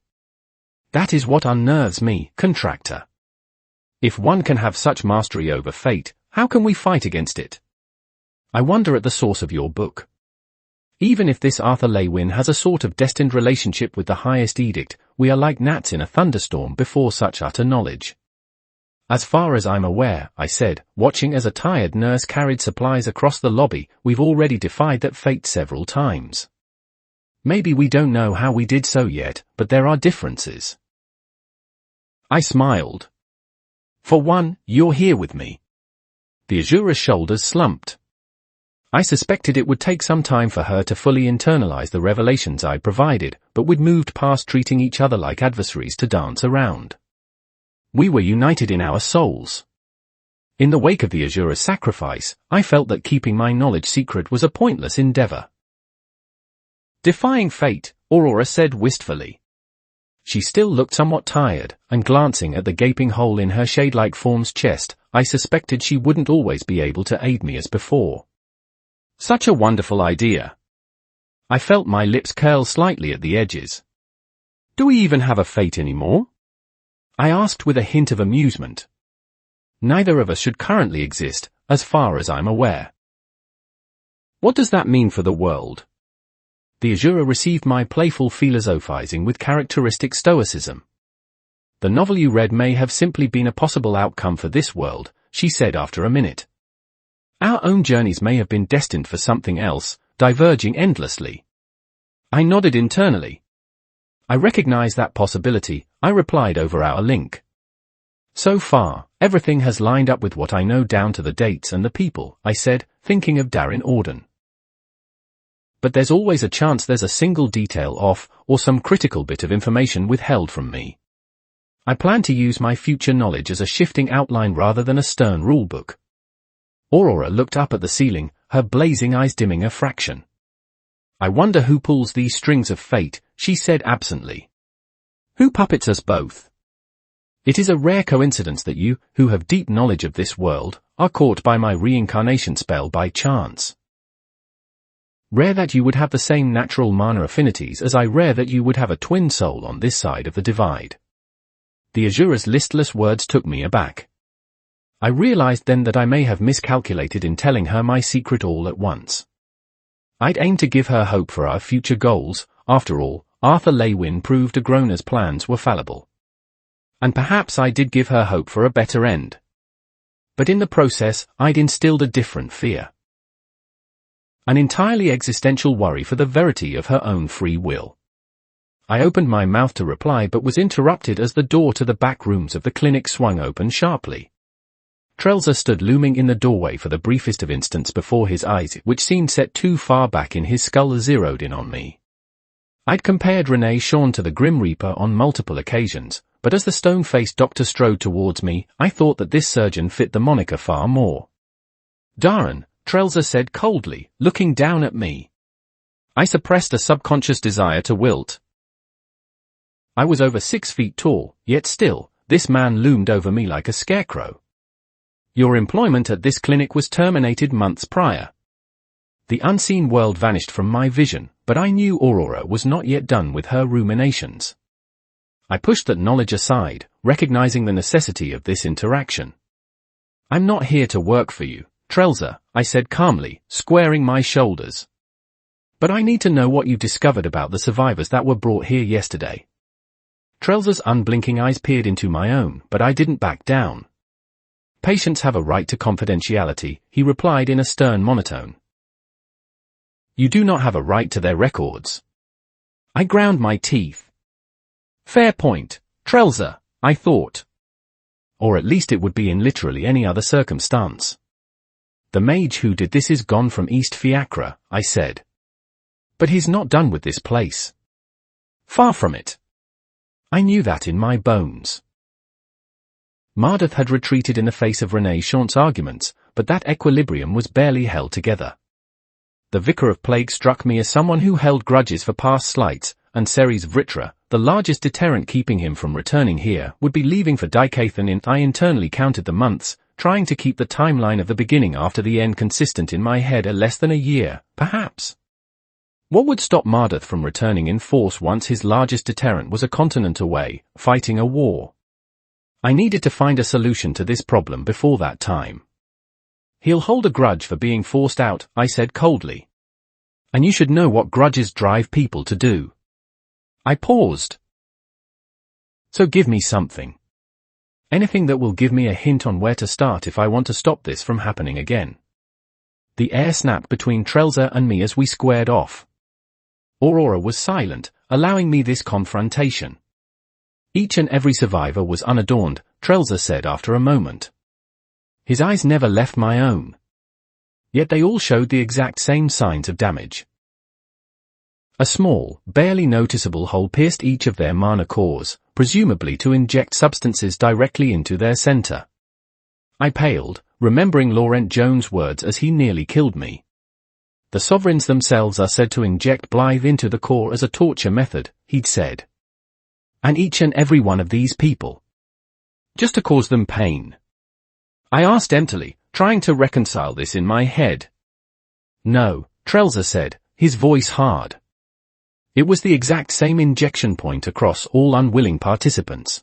That is what unnerves me, Contractor. If one can have such mastery over fate, how can we fight against it? I wonder at the source of your book. Even if this Arthur Lewin has a sort of destined relationship with the highest edict, we are like gnats in a thunderstorm before such utter knowledge." "As far as I'm aware," I said, watching as a tired nurse carried supplies across the lobby, "we've already defied that fate several times. Maybe we don't know how we did so yet, but there are differences." I smiled. "For one, you're here with me." The Azura's shoulders slumped. I suspected it would take some time for her to fully internalize the revelations I provided, but we'd moved past treating each other like adversaries to dance around. We were united in our souls. In the wake of the Azura's sacrifice, I felt that keeping my knowledge secret was a pointless endeavor. Defying fate, Aurora said wistfully. She still looked somewhat tired, and glancing at the gaping hole in her shade-like form's chest, I suspected she wouldn't always be able to aid me as before. Such a wonderful idea. I felt my lips curl slightly at the edges. Do we even have a fate anymore? I asked with a hint of amusement. Neither of us should currently exist, as far as I'm aware. What does that mean for the world? The Azura received my playful philosophizing with characteristic stoicism. The novel you read may have simply been a possible outcome for this world, she said after a minute. Our own journeys may have been destined for something else, diverging endlessly. I nodded internally. I recognize that possibility, I replied over our link. So far, everything has lined up with what I know down to the dates and the people, I said, thinking of Darren Auden. But there's always a chance there's a single detail off, or some critical bit of information withheld from me. I plan to use my future knowledge as a shifting outline rather than a stern rulebook. Aurora looked up at the ceiling, her blazing eyes dimming a fraction. I wonder who pulls these strings of fate, she said absently. Who puppets us both? It is a rare coincidence that you, who have deep knowledge of this world, are caught by my reincarnation spell by chance. Rare that you would have the same natural mana affinities as I, rare that you would have a twin soul on this side of the divide. The Azura's listless words took me aback. I realized then that I may have miscalculated in telling her my secret all at once. I'd aimed to give her hope for our future goals. After all, Arthur Lewin proved Agrona's plans were fallible. And perhaps I did give her hope for a better end. But in the process, I'd instilled a different fear. An entirely existential worry for the verity of her own free will. I opened my mouth to reply but was interrupted as the door to the back rooms of the clinic swung open sharply. Trelzer stood looming in the doorway for the briefest of instants before his eyes, which seemed set too far back in his skull, zeroed in on me. I'd compared Renee Shawn to the Grim Reaper on multiple occasions, but as the stone-faced doctor strode towards me, I thought that this surgeon fit the moniker far more. Darren, Trelzer said coldly, looking down at me. I suppressed a subconscious desire to wilt. I was over 6 feet tall, yet still, this man loomed over me like a scarecrow. Your employment at this clinic was terminated months prior. The unseen world vanished from my vision, but I knew Aurora was not yet done with her ruminations. I pushed that knowledge aside, recognizing the necessity of this interaction. I'm not here to work for you, Trelzer, I said calmly, squaring my shoulders. But I need to know what you discovered about the survivors that were brought here yesterday. Trelzer's unblinking eyes peered into my own, but I didn't back down. Patients have a right to confidentiality, he replied in a stern monotone. You do not have a right to their records. I ground my teeth. Fair point, Trelzer, I thought. Or at least it would be in literally any other circumstance. The mage who did this is gone from East Fiacra, I said. But he's not done with this place. Far from it. I knew that in my bones. Mardeth had retreated in the face of Renee Shawn's arguments, but that equilibrium was barely held together. The Vicar of Plague struck me as someone who held grudges for past slights, and Ceres Vritra, the largest deterrent keeping him from returning here, would be leaving for Dikathan. I internally counted the months, trying to keep the timeline of the beginning after the end consistent in my head. Less than a year, perhaps. What would stop Mardeth from returning in force once his largest deterrent was a continent away, fighting a war? I needed to find a solution to this problem before that time. He'll hold a grudge for being forced out, I said coldly. And you should know what grudges drive people to do. I paused. So give me something. Anything that will give me a hint on where to start if I want to stop this from happening again. The air snapped between Trelzer and me as we squared off. Aurora was silent, allowing me this confrontation. Each and every survivor was unadorned, Trelzer said after a moment. His eyes never left my own. Yet they all showed the exact same signs of damage. A small, barely noticeable hole pierced each of their mana cores, presumably to inject substances directly into their center. I paled, remembering Laurent Jones' words as he nearly killed me. The sovereigns themselves are said to inject Blythe into the core as a torture method, he'd said. And each and every one of these people. Just to cause them pain. I asked emptily, trying to reconcile this in my head. No, Trelzer said, his voice hard. It was the exact same injection point across all unwilling participants.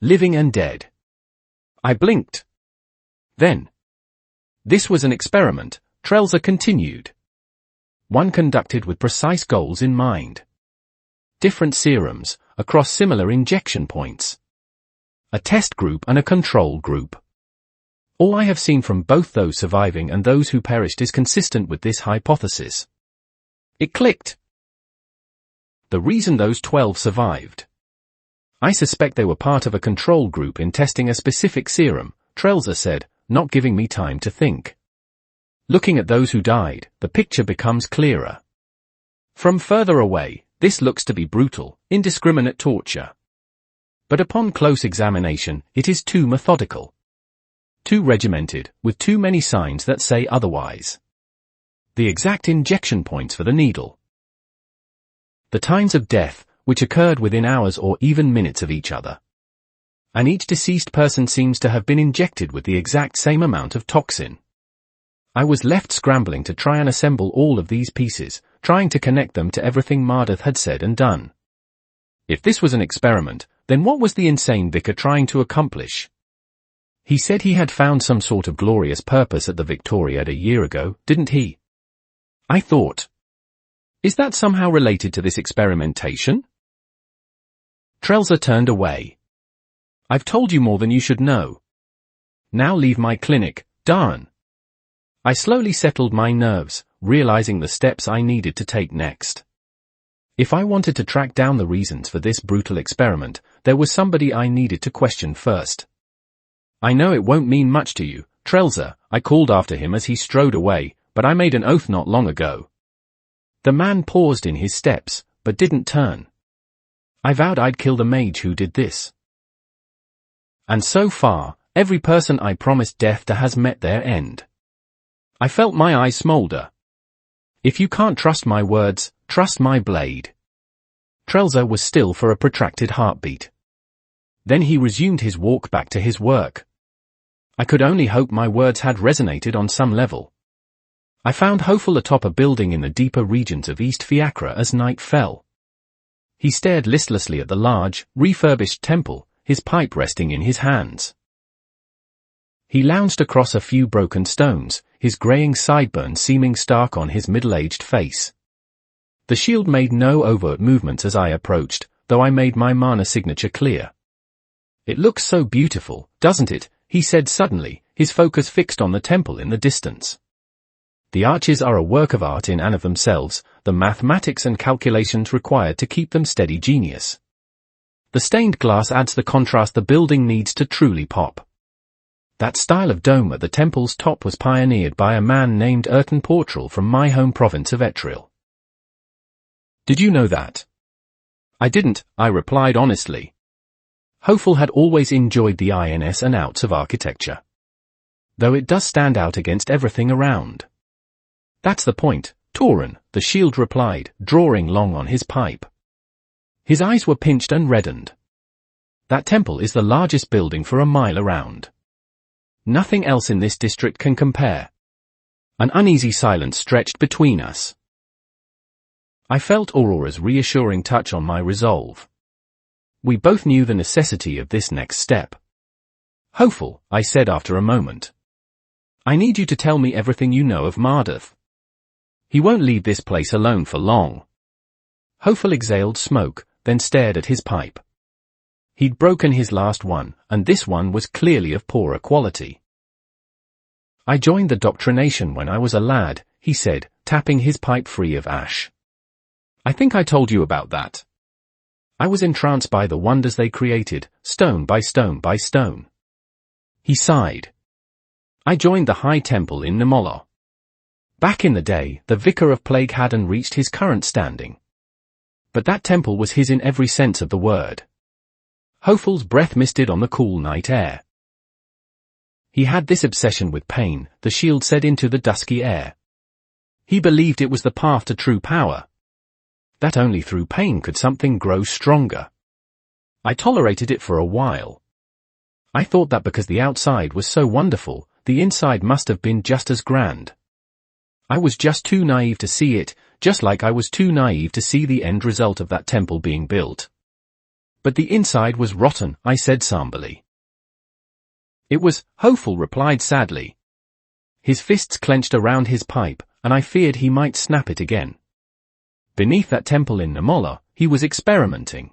Living and dead. I blinked. Then. This was an experiment, Trelzer continued. One conducted with precise goals in mind. Different serums, across similar injection points. A test group and a control group. All I have seen from both those surviving and those who perished is consistent with this hypothesis. It clicked. The reason those 12 survived. I suspect they were part of a control group in testing a specific serum, Trelzer said, not giving me time to think. Looking at those who died, the picture becomes clearer. From further away, this looks to be brutal, indiscriminate torture. But upon close examination, it is too methodical. Too regimented, with too many signs that say otherwise. The exact injection points for the needle. The times of death, which occurred within hours or even minutes of each other. And each deceased person seems to have been injected with the exact same amount of toxin. I was left scrambling to try and assemble all of these pieces, trying to connect them to everything Mardith had said and done. If this was an experiment, then what was the insane vicar trying to accomplish? He said he had found some sort of glorious purpose at the Victoriad a year ago, didn't he? I thought. Is that somehow related to this experimentation? Trelzer turned away. I've told you more than you should know. Now leave my clinic, darn. I slowly settled my nerves, realizing the steps I needed to take next. If I wanted to track down the reasons for this brutal experiment, there was somebody I needed to question first. I know it won't mean much to you, Trelzer, I called after him as he strode away, but I made an oath not long ago. The man paused in his steps, but didn't turn. I vowed I'd kill the mage who did this. And so far, every person I promised death to has met their end. I felt my eyes smolder. If you can't trust my words, trust my blade. Trelzer was still for a protracted heartbeat. Then he resumed his walk back to his work. I could only hope my words had resonated on some level. I found Hofel atop a building in the deeper regions of East Fiacre as night fell. He stared listlessly at the large, refurbished temple, his pipe resting in his hands. He lounged across a few broken stones, his greying sideburns seeming stark on his middle-aged face. The shield made no overt movements as I approached, though I made my mana signature clear. It looks so beautiful, doesn't it? He said suddenly, his focus fixed on the temple in the distance. The arches are a work of art in and of themselves, the mathematics and calculations required to keep them steady genius. The stained glass adds the contrast the building needs to truly pop. That style of dome at the temple's top was pioneered by a man named Ertan Portrel from my home province of Etril. Did you know that? I didn't, I replied honestly. Hofel had always enjoyed the ins and outs of architecture. Though it does stand out against everything around. That's the point, Tauren, the shield replied, drawing long on his pipe. His eyes were pinched and reddened. That temple is the largest building for a mile around. Nothing else in this district can compare. An uneasy silence stretched between us. I felt Aurora's reassuring touch on my resolve. We both knew the necessity of this next step. Hofel, I said after a moment. I need you to tell me everything you know of Mardith. He won't leave this place alone for long. Hofel exhaled smoke, then stared at his pipe. He'd broken his last one, and this one was clearly of poorer quality. I joined the doctrination when I was a lad, he said, tapping his pipe free of ash. I think I told you about that. I was entranced by the wonders they created, stone by stone by stone. He sighed. I joined the High Temple in Nimolo. Back in the day, the Vicar of Plague hadn't reached his current standing. But that temple was his in every sense of the word. Hofel's breath misted on the cool night air. He had this obsession with pain, the shield said into the dusky air. He believed it was the path to true power. That only through pain could something grow stronger. I tolerated it for a while. I thought that because the outside was so wonderful, the inside must have been just as grand. I was just too naive to see it, just like I was too naive to see the end result of that temple being built. But the inside was rotten, I said somberly. It was, Hopeful replied sadly. His fists clenched around his pipe, and I feared he might snap it again. Beneath that temple in Namola, he was experimenting.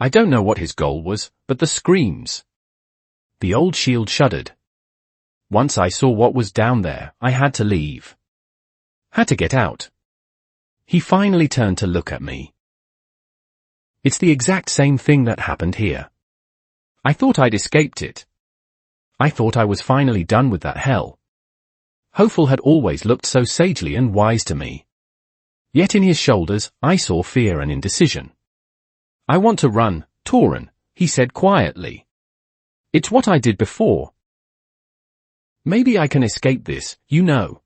I don't know what his goal was, but the screams. The old shield shuddered. Once I saw what was down there, I had to leave. Had to get out. He finally turned to look at me. It's the exact same thing that happened here. I thought I'd escaped it. I thought I was finally done with that hell. Hopeful had always looked so sagely and wise to me. Yet in his shoulders, I saw fear and indecision. I want to run, Tauren, he said quietly. It's what I did before. Maybe I can escape this, you know.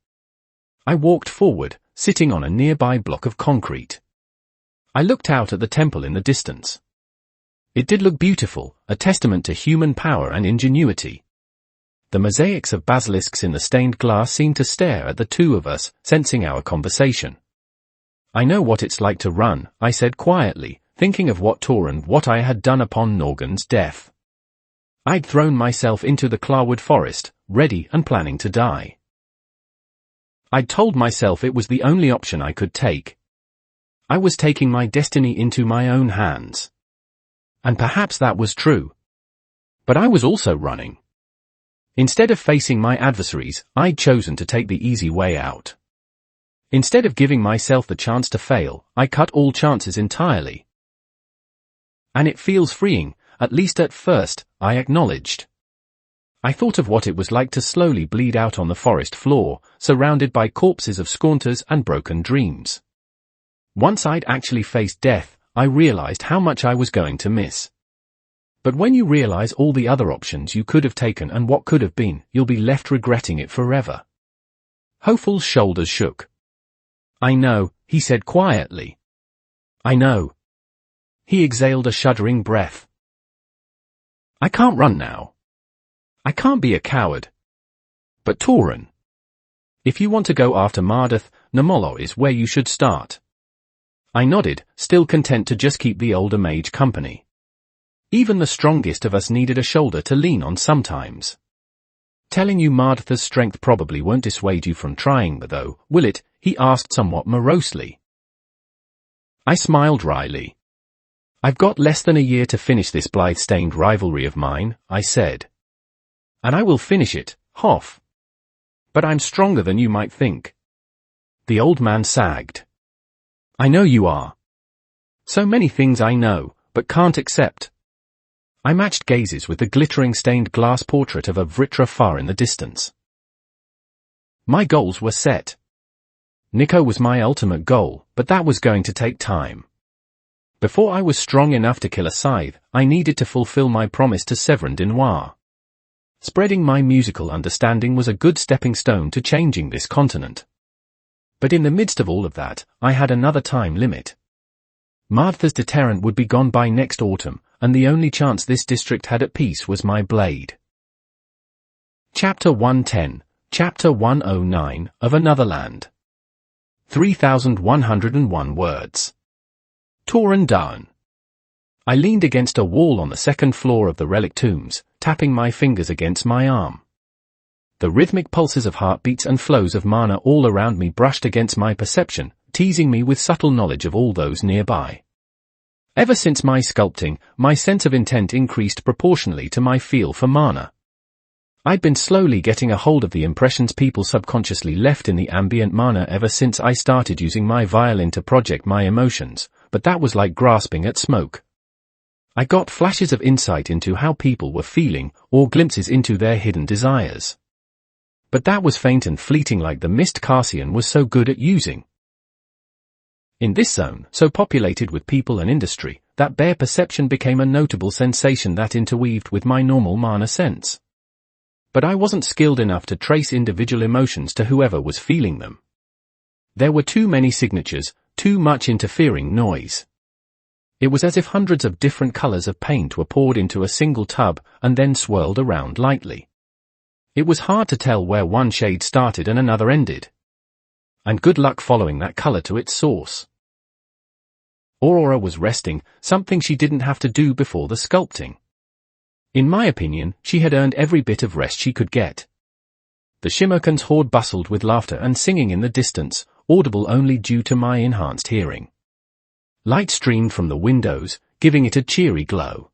I walked forward, sitting on a nearby block of concrete. I looked out at the temple in the distance. It did look beautiful, a testament to human power and ingenuity. The mosaics of basilisks in the stained glass seemed to stare at the two of us, sensing our conversation. I know what it's like to run, I said quietly, thinking of what I had done upon Norgan's death. I'd thrown myself into the Clarwood forest, ready and planning to die. I'd told myself it was the only option I could take. I was taking my destiny into my own hands. And perhaps that was true. But I was also running. Instead of facing my adversaries, I'd chosen to take the easy way out. Instead of giving myself the chance to fail, I cut all chances entirely. And it feels freeing, at least at first, I acknowledged. I thought of what it was like to slowly bleed out on the forest floor, surrounded by corpses of scornters and broken dreams. Once I'd actually faced death, I realized how much I was going to miss. But when you realize all the other options you could have taken and what could have been, you'll be left regretting it forever. Hopeful's shoulders shook. I know, he said quietly. I know. He exhaled a shuddering breath. I can't run now. I can't be a coward. But Tauren, if you want to go after Mardath, Namolo is where you should start. I nodded, still content to just keep the older mage company. Even the strongest of us needed a shoulder to lean on sometimes. Telling you Mardath's strength probably won't dissuade you from trying though, will it? He asked somewhat morosely. I smiled wryly. I've got less than a year to finish this blithe-stained rivalry of mine, I said. And I will finish it, Hoff. But I'm stronger than you might think. The old man sagged. I know you are. So many things I know, but can't accept. I matched gazes with the glittering stained glass portrait of a Vritra far in the distance. My goals were set. Nico was my ultimate goal, but that was going to take time. Before I was strong enough to kill a scythe, I needed to fulfill my promise to Severin Denoir. Spreading my musical understanding was a good stepping stone to changing this continent. But in the midst of all of that, I had another time limit. Martha's deterrent would be gone by next autumn, and the only chance this district had at peace was my blade. Chapter 110, Chapter 109, of Another Land. 3,101 words. Tauren Dawn. I leaned against a wall on the second floor of the relic tombs, tapping my fingers against my arm. The rhythmic pulses of heartbeats and flows of mana all around me brushed against my perception, teasing me with subtle knowledge of all those nearby. Ever since my sculpting, my sense of intent increased proportionally to my feel for mana. I'd been slowly getting a hold of the impressions people subconsciously left in the ambient mana ever since I started using my violin to project my emotions, but that was like grasping at smoke. I got flashes of insight into how people were feeling, or glimpses into their hidden desires. But that was faint and fleeting, like the mist Cassian was so good at using. In this zone, so populated with people and industry, that bare perception became a notable sensation that interweaved with my normal mana sense. but I wasn't skilled enough to trace individual emotions to whoever was feeling them. There were too many signatures, too much interfering noise. It was as if hundreds of different colors of paint were poured into a single tub and then swirled around lightly. It was hard to tell where one shade started and another ended. And good luck following that color to its source. Aurora was resting, something she didn't have to do before the sculpting. In my opinion, she had earned every bit of rest she could get. The Shimmerkins horde bustled with laughter and singing in the distance, audible only due to my enhanced hearing. Light streamed from the windows, giving it a cheery glow.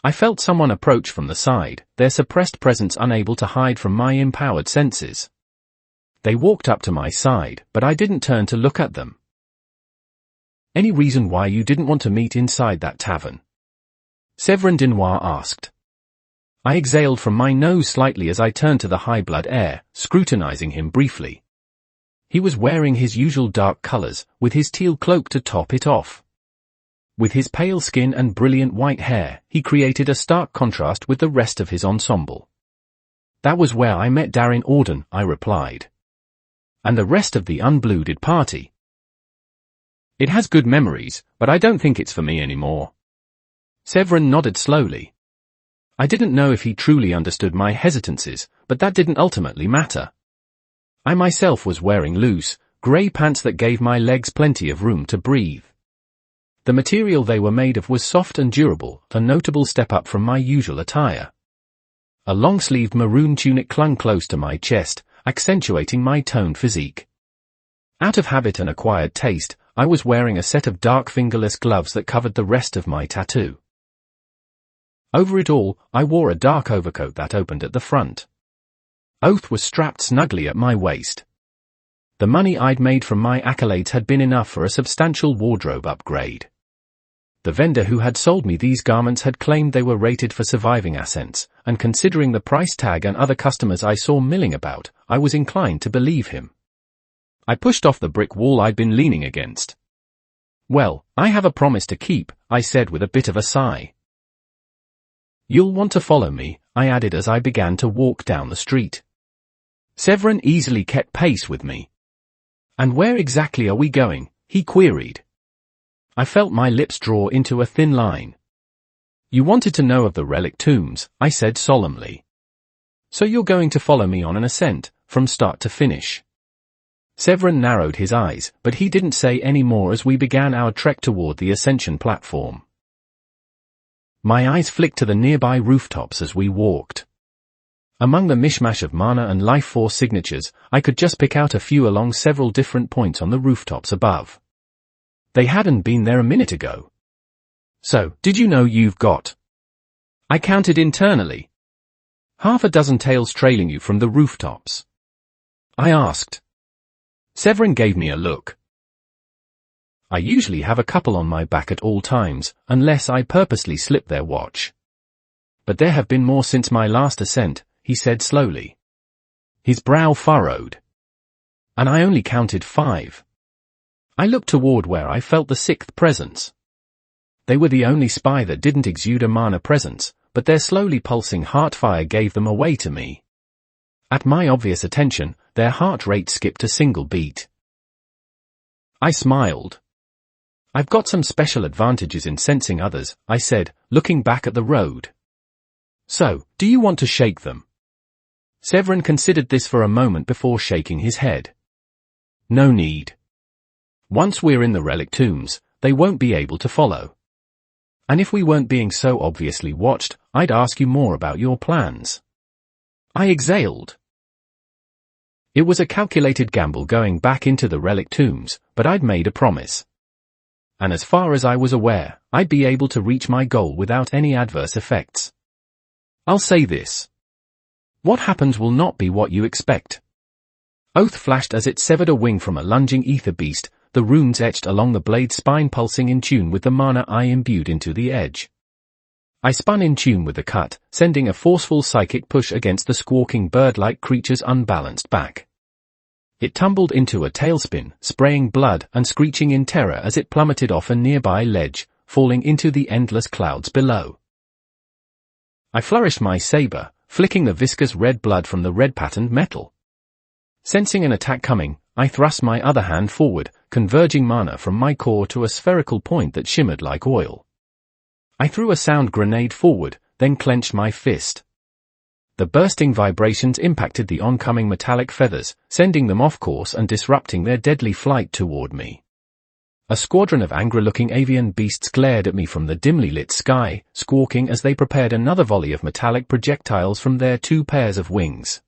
I felt someone approach from the side, their suppressed presence unable to hide from my empowered senses. They walked up to my side, but I didn't turn to look at them. "Any reason why you didn't want to meet inside that tavern?" Severin Denoir asked. I exhaled from my nose slightly as I turned to the high-blood heir, scrutinizing him briefly. He was wearing his usual dark colors, with his teal cloak to top it off. With his pale skin and brilliant white hair, he created a stark contrast with the rest of his ensemble. "That was where I met Darren Auden," I replied. "And the rest of the unblooded party. It has good memories, but I don't think it's for me anymore." Severin nodded slowly. I didn't know if he truly understood my hesitancies, but that didn't ultimately matter. I myself was wearing loose, grey pants that gave my legs plenty of room to breathe. The material they were made of was soft and durable, a notable step up from my usual attire. A long-sleeved maroon tunic clung close to my chest, accentuating my toned physique. Out of habit and acquired taste, I was wearing a set of dark fingerless gloves that covered the rest of my tattoo. Over it all, I wore a dark overcoat that opened at the front. Oath was strapped snugly at my waist. The money I'd made from my accolades had been enough for a substantial wardrobe upgrade. The vendor who had sold me these garments had claimed they were rated for surviving ascents, and considering the price tag and other customers I saw milling about, I was inclined to believe him. I pushed off the brick wall I'd been leaning against. "Well, I have a promise to keep," I said with a bit of a sigh. "You'll want to follow me," I added as I began to walk down the street. Severin easily kept pace with me. "And where exactly are we going?" he queried. I felt my lips draw into a thin line. "You wanted to know of the relic tombs," I said solemnly. "So you're going to follow me on an ascent, from start to finish." Severin narrowed his eyes, but he didn't say any more as we began our trek toward the ascension platform. My eyes flicked to the nearby rooftops as we walked. Among the mishmash of mana and life force signatures, I could just pick out a few along several different points on the rooftops above. They hadn't been there a minute ago. "So, did you know you've got—" I counted internally. "Half a dozen tails trailing you from the rooftops?" I asked. Severin gave me a look. "I usually have a couple on my back at all times, unless I purposely slip their watch. But there have been more since my last ascent," he said slowly. His brow furrowed. "And I only counted 5. I looked toward where I felt the 6th presence. They were the only spy that didn't exude a mana presence, but their slowly pulsing heart fire gave them away to me. At my obvious attention, their heart rate skipped a single beat." I smiled. "I've got some special advantages in sensing others," I said, looking back at the road. "So, do you want to shake them?" Severin considered this for a moment before shaking his head. "No need. Once we're in the relic tombs, they won't be able to follow. And if we weren't being so obviously watched, I'd ask you more about your plans." I exhaled. It was a calculated gamble going back into the relic tombs, but I'd made a promise. And as far as I was aware, I'd be able to reach my goal without any adverse effects. I'll say this. What happens will not be what you expect. Oath flashed as it severed a wing from a lunging ether beast, the runes etched along the blade's spine pulsing in tune with the mana I imbued into the edge. I spun in tune with the cut, sending a forceful psychic push against the squawking bird-like creature's unbalanced back. It tumbled into a tailspin, spraying blood and screeching in terror as it plummeted off a nearby ledge, falling into the endless clouds below. I flourished my saber, flicking the viscous red blood from the red-patterned metal. Sensing an attack coming, I thrust my other hand forward, converging mana from my core to a spherical point that shimmered like oil. I threw a sound grenade forward, then clenched my fist. The bursting vibrations impacted the oncoming metallic feathers, sending them off course and disrupting their deadly flight toward me. A squadron of angry-looking avian beasts glared at me from the dimly lit sky, squawking as they prepared another volley of metallic projectiles from their 2 pairs of wings.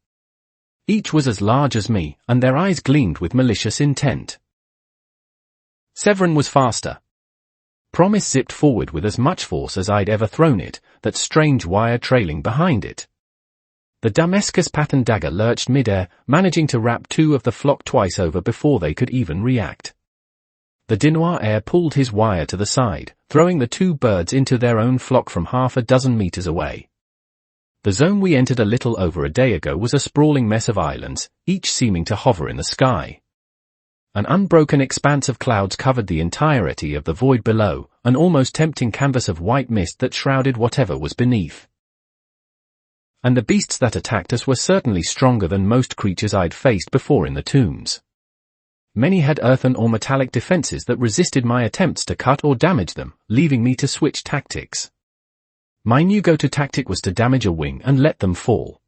Each was as large as me, and their eyes gleamed with malicious intent. Severin was faster. Promise zipped forward with as much force as I'd ever thrown it, that strange wire trailing behind it. The Damascus pattern dagger lurched midair, managing to wrap 2 of the flock twice over before they could even react. The Dinoir heir pulled his wire to the side, throwing the 2 birds into their own flock from half a dozen meters away. The zone we entered a little over a day ago was a sprawling mess of islands, each seeming to hover in the sky. An unbroken expanse of clouds covered the entirety of the void below, an almost tempting canvas of white mist that shrouded whatever was beneath. And the beasts that attacked us were certainly stronger than most creatures I'd faced before in the tombs. Many had earthen or metallic defenses that resisted my attempts to cut or damage them, leaving me to switch tactics. My new go-to tactic was to damage a wing and let them fall.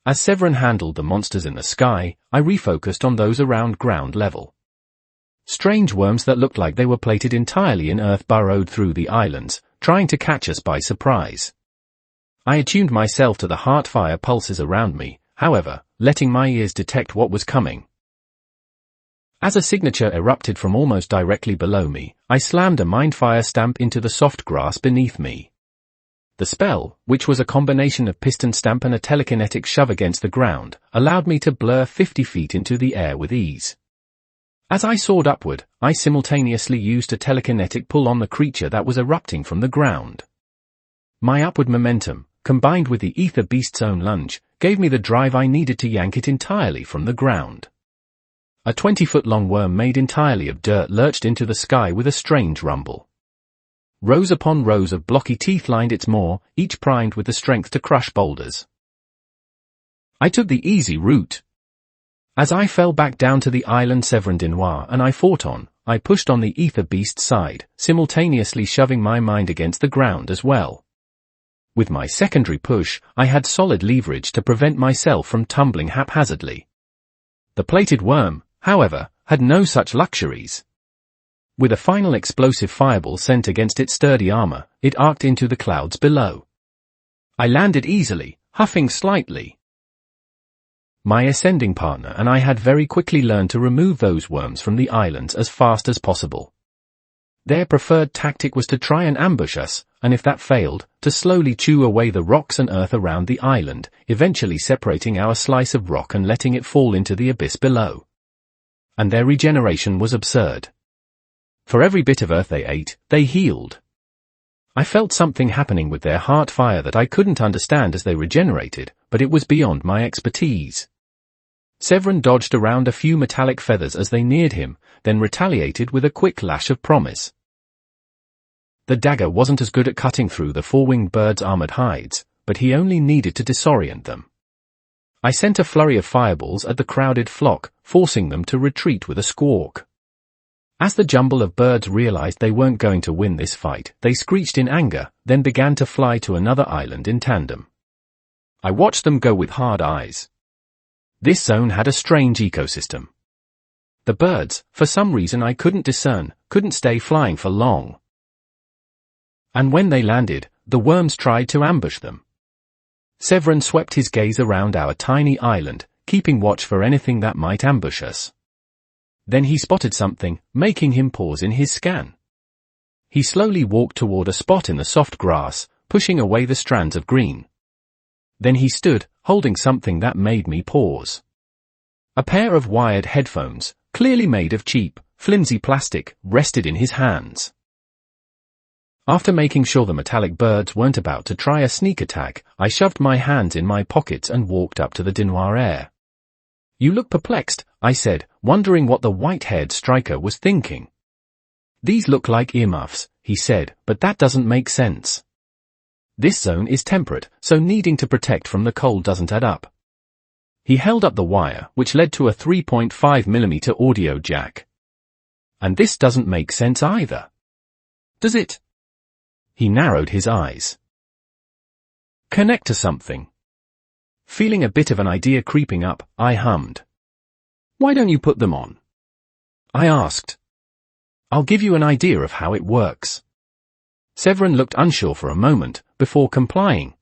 As Severin handled the monsters in the sky, I refocused on those around ground level. Strange worms that looked like they were plated entirely in earth burrowed through the islands, trying to catch us by surprise. I attuned myself to the heart-fire pulses around me, however, letting my ears detect what was coming. As a signature erupted from almost directly below me, I slammed a mind-fire stamp into the soft grass beneath me. The spell, which was a combination of piston stamp and a telekinetic shove against the ground, allowed me to blur 50 feet into the air with ease. As I soared upward, I simultaneously used a telekinetic pull on the creature that was erupting from the ground. My upward momentum, combined with the ether beast's own lunge, gave me the drive I needed to yank it entirely from the ground. A 20-foot-long worm made entirely of dirt lurched into the sky with a strange rumble. Rows upon rows of blocky teeth lined its maw, each primed with the strength to crush boulders. I took the easy route. As I fell back down to the island Severin Dinoir and I fought on, I pushed on the ether beast's side, simultaneously shoving my mind against the ground as well. With my secondary push, I had solid leverage to prevent myself from tumbling haphazardly. The plated worm, however, had no such luxuries. With a final explosive fireball sent against its sturdy armor, it arced into the clouds below. I landed easily, huffing slightly. My ascending partner and I had very quickly learned to remove those worms from the islands as fast as possible. Their preferred tactic was to try and ambush us, and if that failed, to slowly chew away the rocks and earth around the island, eventually separating our slice of rock and letting it fall into the abyss below. And their regeneration was absurd. For every bit of earth they ate, they healed. I felt something happening with their heart fire that I couldn't understand as they regenerated, but it was beyond my expertise. Severin dodged around a few metallic feathers as they neared him, then retaliated with a quick lash of promise. The dagger wasn't as good at cutting through the four-winged bird's armored hides, but he only needed to disorient them. I sent a flurry of fireballs at the crowded flock, forcing them to retreat with a squawk. As the jumble of birds realized they weren't going to win this fight, they screeched in anger, then began to fly to another island in tandem. I watched them go with hard eyes. This zone had a strange ecosystem. The birds, for some reason I couldn't discern, couldn't stay flying for long. And when they landed, the worms tried to ambush them. Severin swept his gaze around our tiny island, keeping watch for anything that might ambush us. Then he spotted something, making him pause in his scan. He slowly walked toward a spot in the soft grass, pushing away the strands of green. Then he stood, holding something that made me pause. A pair of wired headphones, clearly made of cheap, flimsy plastic, rested in his hands. After making sure the metallic birds weren't about to try a sneak attack, I shoved my hands in my pockets and walked up to the Dinoir heir. "You look perplexed," I said, wondering what the white-haired striker was thinking. "These look like earmuffs," he said, "but that doesn't make sense." This zone is temperate, so needing to protect from the cold doesn't add up. He held up the wire, which led to a 3.5mm audio jack. And this doesn't make sense either. Does it? He narrowed his eyes. Connect to something. Feeling a bit of an idea creeping up, I hummed. Why don't you put them on? I asked. I'll give you an idea of how it works. Severin looked unsure for a moment, before complying.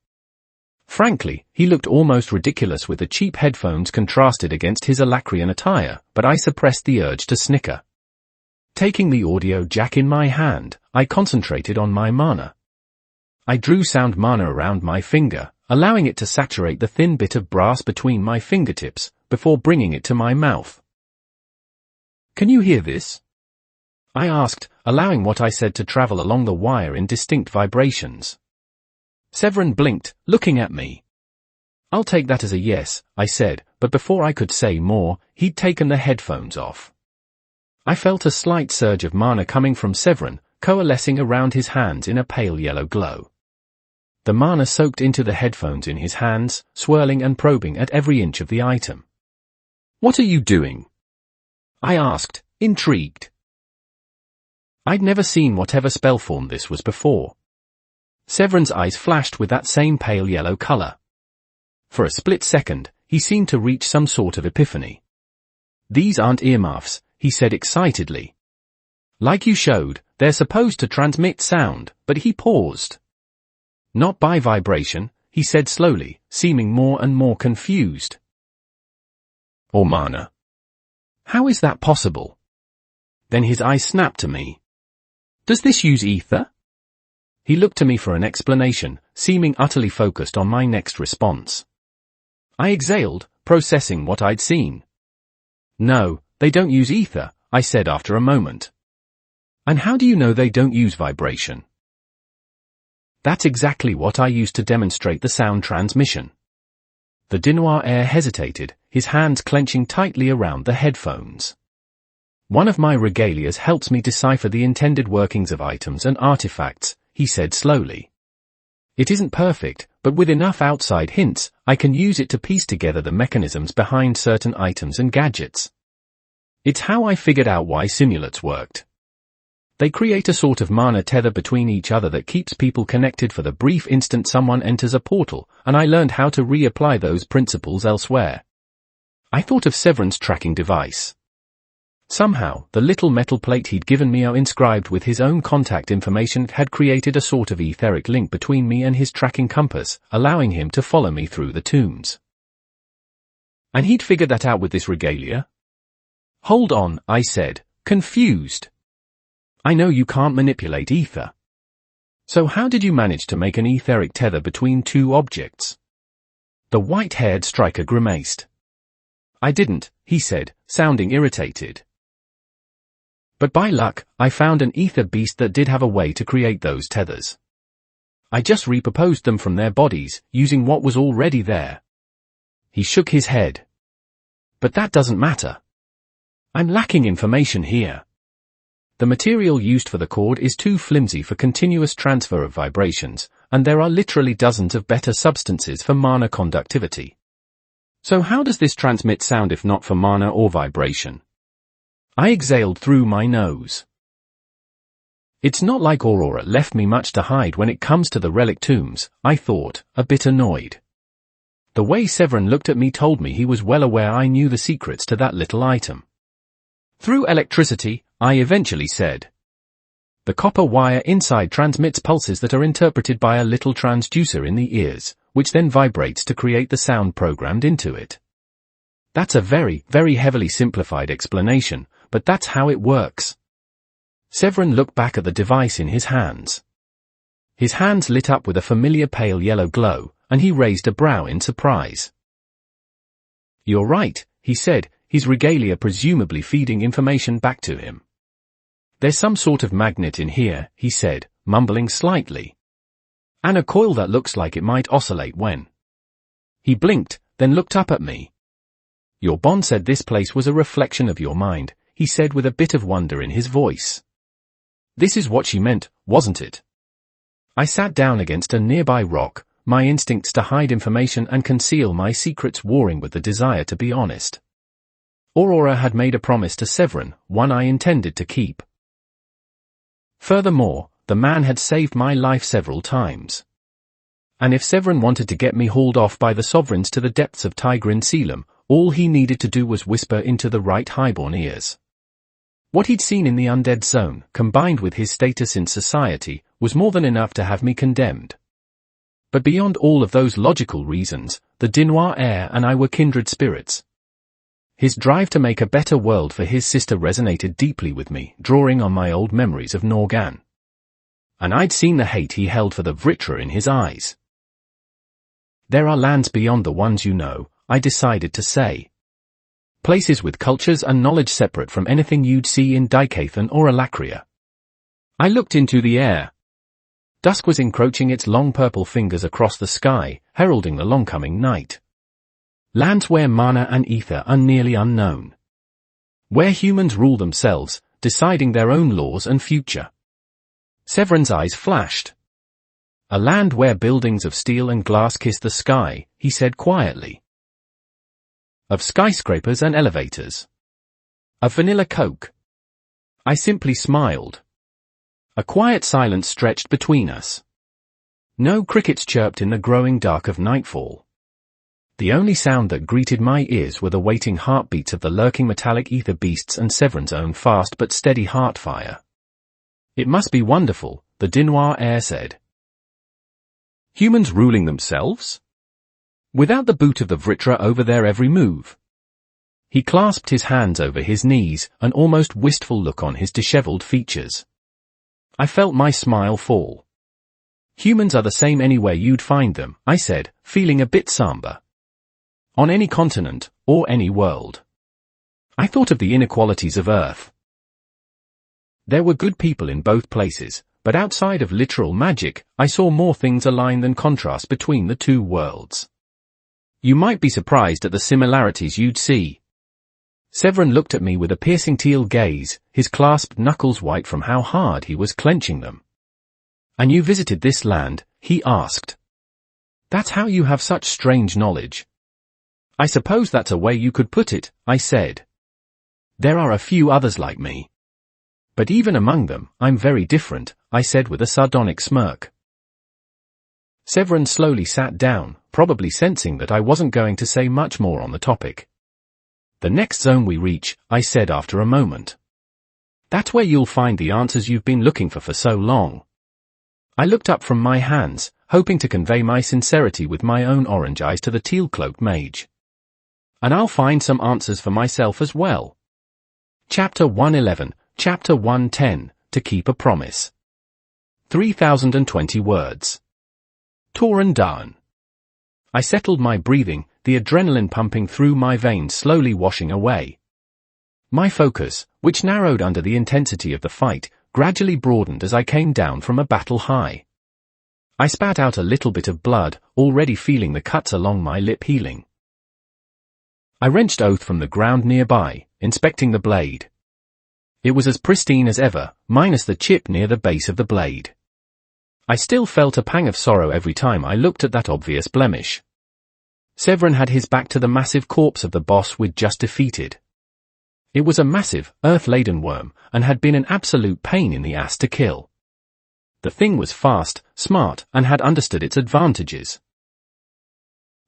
Frankly, he looked almost ridiculous with the cheap headphones contrasted against his Alacrian attire, but I suppressed the urge to snicker. Taking the audio jack in my hand, I concentrated on my mana. I drew sound mana around my finger, allowing it to saturate the thin bit of brass between my fingertips, before bringing it to my mouth. Can you hear this? I asked, allowing what I said to travel along the wire in distinct vibrations. Severin blinked, looking at me. I'll take that as a yes, I said, but before I could say more, he'd taken the headphones off. I felt a slight surge of mana coming from Severin, coalescing around his hands in a pale yellow glow. The mana soaked into the headphones in his hands, swirling and probing at every inch of the item. What are you doing? I asked, intrigued. I'd never seen whatever spell form this was before. Severin's eyes flashed with that same pale yellow color. For a split second, he seemed to reach some sort of epiphany. These aren't earmuffs, he said excitedly. Like you showed, they're supposed to transmit sound, but he paused. Not by vibration, he said slowly, seeming more and more confused. Or mana. How is that possible? Then his eyes snapped to me. Does this use ether? He looked to me for an explanation, seeming utterly focused on my next response. I exhaled, processing what I'd seen. No, they don't use ether, I said after a moment. And how do you know they don't use vibration? That's exactly what I used to demonstrate the sound transmission. The Dinoir heir hesitated, his hands clenching tightly around the headphones. One of my regalias helps me decipher the intended workings of items and artifacts, he said slowly. It isn't perfect, but with enough outside hints, I can use it to piece together the mechanisms behind certain items and gadgets. It's how I figured out why simulates worked. They create a sort of mana tether between each other that keeps people connected for the brief instant someone enters a portal, and I learned how to reapply those principles elsewhere. I thought of Severin's tracking device. Somehow, the little metal plate he'd given me inscribed with his own contact information had created a sort of etheric link between me and his tracking compass, allowing him to follow me through the tombs. And he'd figured that out with this regalia? Hold on, I said, confused. I know you can't manipulate ether. So how did you manage to make an etheric tether between two objects? The white-haired striker grimaced. I didn't, he said, sounding irritated. But by luck, I found an ether beast that did have a way to create those tethers. I just reproposed them from their bodies, using what was already there. He shook his head. But that doesn't matter. I'm lacking information here. The material used for the cord is too flimsy for continuous transfer of vibrations, and there are literally dozens of better substances for mana conductivity. So how does this transmit sound if not for mana or vibration? I exhaled through my nose. It's not like Aurora left me much to hide when it comes to the relic tombs, I thought, a bit annoyed. The way Severin looked at me told me he was well aware I knew the secrets to that little item. Through electricity, I eventually said. The copper wire inside transmits pulses that are interpreted by a little transducer in the ears, which then vibrates to create the sound programmed into it. That's a very, very heavily simplified explanation, but that's how it works. Severin looked back at the device in his hands. His hands lit up with a familiar pale yellow glow, and he raised a brow in surprise. You're right, he said, his regalia presumably feeding information back to him. There's some sort of magnet in here, he said, mumbling slightly. And a coil that looks like it might oscillate when. He blinked, then looked up at me. Your bond said this place was a reflection of your mind, he said with a bit of wonder in his voice. This is what she meant, wasn't it? I sat down against a nearby rock, my instincts to hide information and conceal my secrets warring with the desire to be honest. Aurora had made a promise to Severin, one I intended to keep. Furthermore, the man had saved my life several times. And if Severin wanted to get me hauled off by the sovereigns to the depths of Tigrin Selam, all he needed to do was whisper into the right highborn ears. What he'd seen in the undead zone, combined with his status in society, was more than enough to have me condemned. But beyond all of those logical reasons, the Dinoir heir and I were kindred spirits. His drive to make a better world for his sister resonated deeply with me, drawing on my old memories of Norgan. And I'd seen the hate he held for the Vritra in his eyes. There are lands beyond the ones you know, I decided to say. Places with cultures and knowledge separate from anything you'd see in Dikathan or Alakria. I looked into the air. Dusk was encroaching its long purple fingers across the sky, heralding the long-coming night. Lands where mana and ether are nearly unknown. Where humans rule themselves, deciding their own laws and future. Severin's eyes flashed. A land where buildings of steel and glass kiss the sky, he said quietly. Of skyscrapers and elevators. Of vanilla Coke. I simply smiled. A quiet silence stretched between us. No crickets chirped in the growing dark of nightfall. The only sound that greeted my ears were the waiting heartbeats of the lurking metallic ether beasts and Severin's own fast but steady heart fire. It must be wonderful, the Dinoir heir said. Humans ruling themselves? Without the boot of the Vritra over their every move. He clasped his hands over his knees, an almost wistful look on his disheveled features. I felt my smile fall. Humans are the same anywhere you'd find them, I said, feeling a bit somber. On any continent, or any world. I thought of the inequalities of Earth. There were good people in both places, but outside of literal magic, I saw more things align than contrast between the two worlds. You might be surprised at the similarities you'd see. Severin looked at me with a piercing teal gaze, his clasped knuckles white from how hard he was clenching them. And you visited this land, he asked. That's how you have such strange knowledge. I suppose that's a way you could put it, I said. There are a few others like me. But even among them, I'm very different, I said with a sardonic smirk. Severin slowly sat down, probably sensing that I wasn't going to say much more on the topic. The next zone we reach, I said after a moment. That's where you'll find the answers you've been looking for so long. I looked up from my hands, hoping to convey my sincerity with my own orange eyes to the teal-cloaked mage. And I'll find some answers for myself as well. Chapter 111, Chapter 110, To Keep a Promise. 3020 words. Toran Daan. I settled my breathing, the adrenaline pumping through my veins slowly washing away. My focus, which narrowed under the intensity of the fight, gradually broadened as I came down from a battle high. I spat out a little bit of blood, already feeling the cuts along my lip healing. I wrenched Oath from the ground nearby, inspecting the blade. It was as pristine as ever, minus the chip near the base of the blade. I still felt a pang of sorrow every time I looked at that obvious blemish. Severin had his back to the massive corpse of the boss we'd just defeated. It was a massive, earth-laden worm, and had been an absolute pain in the ass to kill. The thing was fast, smart, and had understood its advantages.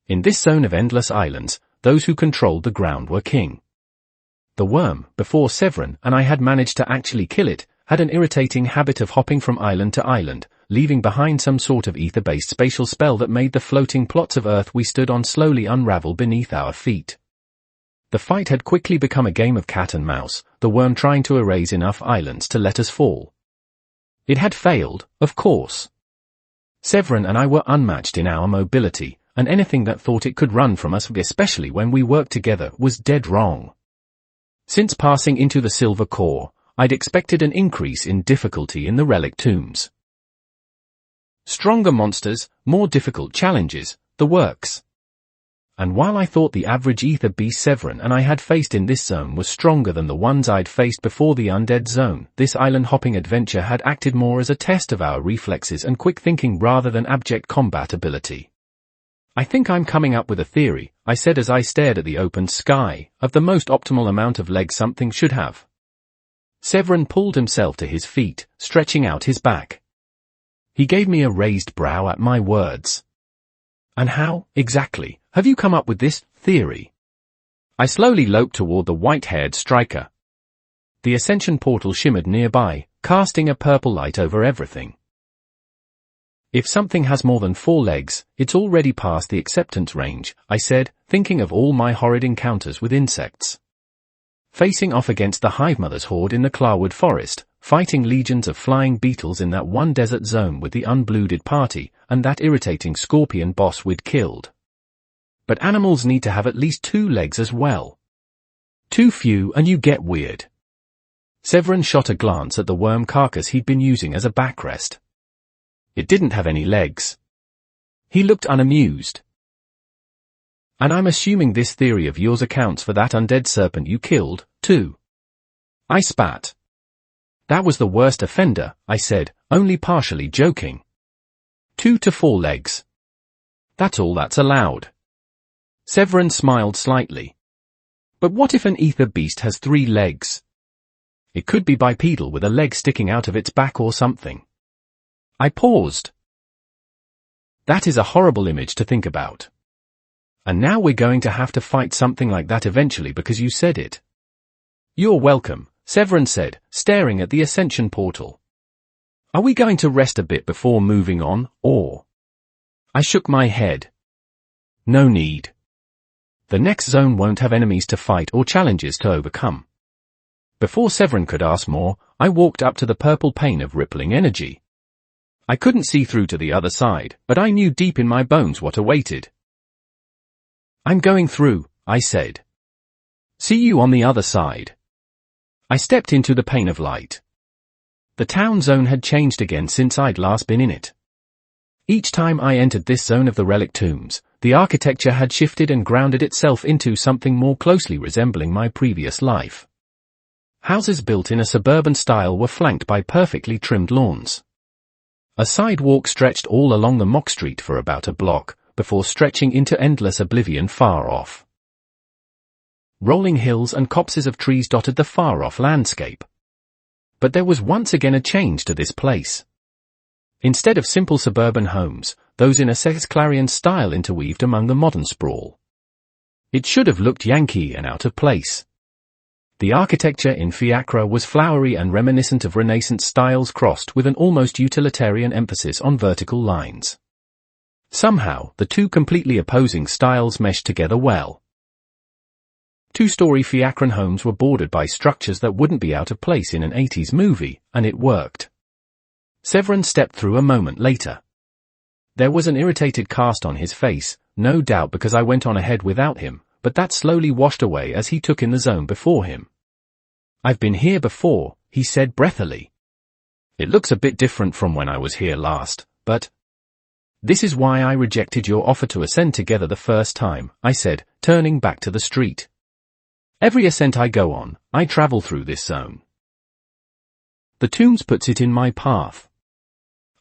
In this zone of endless islands, those who controlled the ground were king. The worm, before Severin and I had managed to actually kill it, had an irritating habit of hopping from island to island, leaving behind some sort of ether-based spatial spell that made the floating plots of earth we stood on slowly unravel beneath our feet. The fight had quickly become a game of cat and mouse, the worm trying to erase enough islands to let us fall. It had failed, of course. Severin and I were unmatched in our mobility, and anything that thought it could run from us, especially when we worked together, was dead wrong. Since passing into the Silver Core, I'd expected an increase in difficulty in the relic tombs. Stronger monsters, more difficult challenges, the works. And while I thought the average ether beast Severin and I had faced in this zone was stronger than the ones I'd faced before the undead zone, this island-hopping adventure had acted more as a test of our reflexes and quick thinking rather than abject combat ability. I think I'm coming up with a theory, I said as I stared at the open sky, of the most optimal amount of legs something should have. Severin pulled himself to his feet, stretching out his back. He gave me a raised brow at my words. And how, exactly, have you come up with this theory? I slowly loped toward the white-haired striker. The ascension portal shimmered nearby, casting a purple light over everything. If something has more than 4 legs, it's already past the acceptance range, I said, thinking of all my horrid encounters with insects. Facing off against the Hive Mother's horde in the Clarwood Forest, fighting legions of flying beetles in that one desert zone with the unblooded party, and that irritating scorpion boss we'd killed. But animals need to have at least 2 legs as well. Too few and you get weird. Severin shot a glance at the worm carcass he'd been using as a backrest. It didn't have any legs. He looked unamused. And I'm assuming this theory of yours accounts for that undead serpent you killed, too. I spat. That was the worst offender, I said, only partially joking. 2 to 4 legs. That's all that's allowed. Severin smiled slightly. But what if an ether beast has 3 legs? It could be bipedal with a leg sticking out of its back or something. I paused. That is a horrible image to think about. And now we're going to have to fight something like that eventually because you said it. You're welcome, Severin said, staring at the ascension portal. Are we going to rest a bit before moving on, or? I shook my head. No need. The next zone won't have enemies to fight or challenges to overcome. Before Severin could ask more, I walked up to the purple pane of rippling energy. I couldn't see through to the other side, but I knew deep in my bones what awaited. I'm going through, I said. See you on the other side. I stepped into the pane of light. The town zone had changed again since I'd last been in it. Each time I entered this zone of the relic tombs, the architecture had shifted and grounded itself into something more closely resembling my previous life. Houses built in a suburban style were flanked by perfectly trimmed lawns. A sidewalk stretched all along the mock street for about a block, before stretching into endless oblivion far off. Rolling hills and copses of trees dotted the far-off landscape. But there was once again a change to this place. Instead of simple suburban homes, those in a sexclarian style interweaved among the modern sprawl. It should have looked Yankee and out of place. The architecture in Fiacre was flowery and reminiscent of Renaissance styles crossed with an almost utilitarian emphasis on vertical lines. Somehow, the two completely opposing styles meshed together well. 2-story Fiacran homes were bordered by structures that wouldn't be out of place in an 80s movie, and it worked. Severin stepped through a moment later. There was an irritated cast on his face, no doubt because I went on ahead without him, but that slowly washed away as he took in the zone before him. I've been here before, he said breathily. It looks a bit different from when I was here last, but... This is why I rejected your offer to ascend together the first time, I said, turning back to the street. Every ascent I go on, I travel through this zone. The tombs puts it in my path.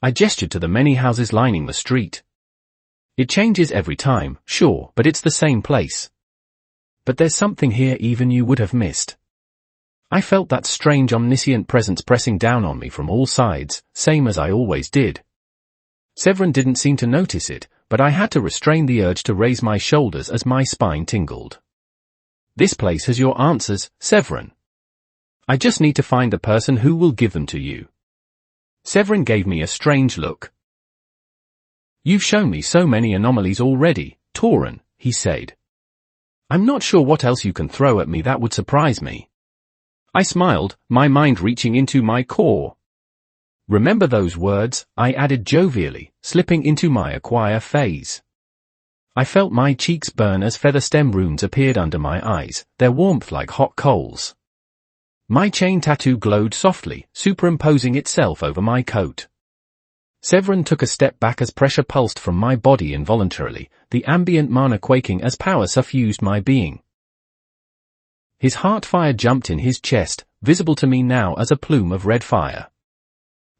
I gestured to the many houses lining the street. It changes every time, sure, but it's the same place. But there's something here even you would have missed. I felt that strange omniscient presence pressing down on me from all sides, same as I always did. Severin didn't seem to notice it, but I had to restrain the urge to raise my shoulders as my spine tingled. This place has your answers, Severin. I just need to find the person who will give them to you. Severin gave me a strange look. You've shown me so many anomalies already, Tauren, he said. I'm not sure what else you can throw at me that would surprise me. I smiled, my mind reaching into my core. Remember those words, I added jovially, slipping into my acquire phase. I felt my cheeks burn as feather-stem runes appeared under my eyes, their warmth like hot coals. My chain tattoo glowed softly, superimposing itself over my coat. Severin took a step back as pressure pulsed from my body involuntarily, the ambient mana quaking as power suffused my being. His heart fire jumped in his chest, visible to me now as a plume of red fire.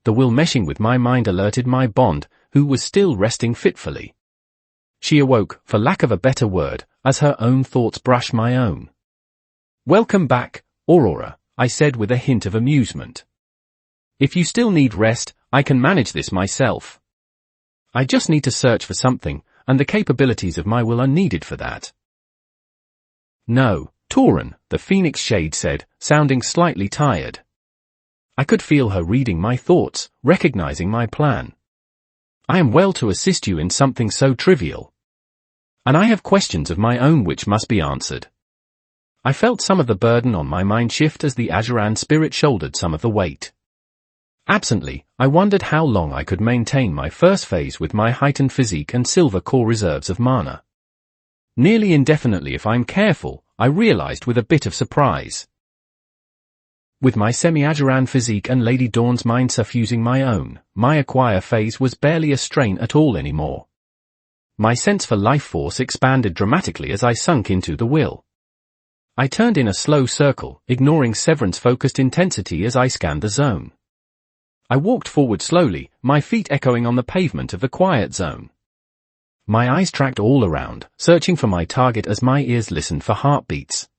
The will meshing with my mind alerted my bond, who was still resting fitfully. She awoke, for lack of a better word, as her own thoughts brushed my own. "Welcome back, Aurora," I said with a hint of amusement. "If you still need rest, I can manage this myself. I just need to search for something, and the capabilities of my will are needed for that." "No, Tauren," the Phoenix Shade said, sounding slightly tired. I could feel her reading my thoughts, recognizing my plan. "I am well to assist you in something so trivial. And I have questions of my own which must be answered." I felt some of the burden on my mind shift as the Azuran spirit shouldered some of the weight. Absently, I wondered how long I could maintain my first phase with my heightened physique and silver core reserves of mana. Nearly indefinitely if I'm careful, I realized with a bit of surprise. With my semi-Azuran physique and Lady Dawn's mind suffusing my own, my acquire phase was barely a strain at all anymore. My sense for life force expanded dramatically as I sunk into the will. I turned in a slow circle, ignoring Severin's focused intensity as I scanned the zone. I walked forward slowly, my feet echoing on the pavement of the quiet zone. My eyes tracked all around, searching for my target as my ears listened for heartbeats.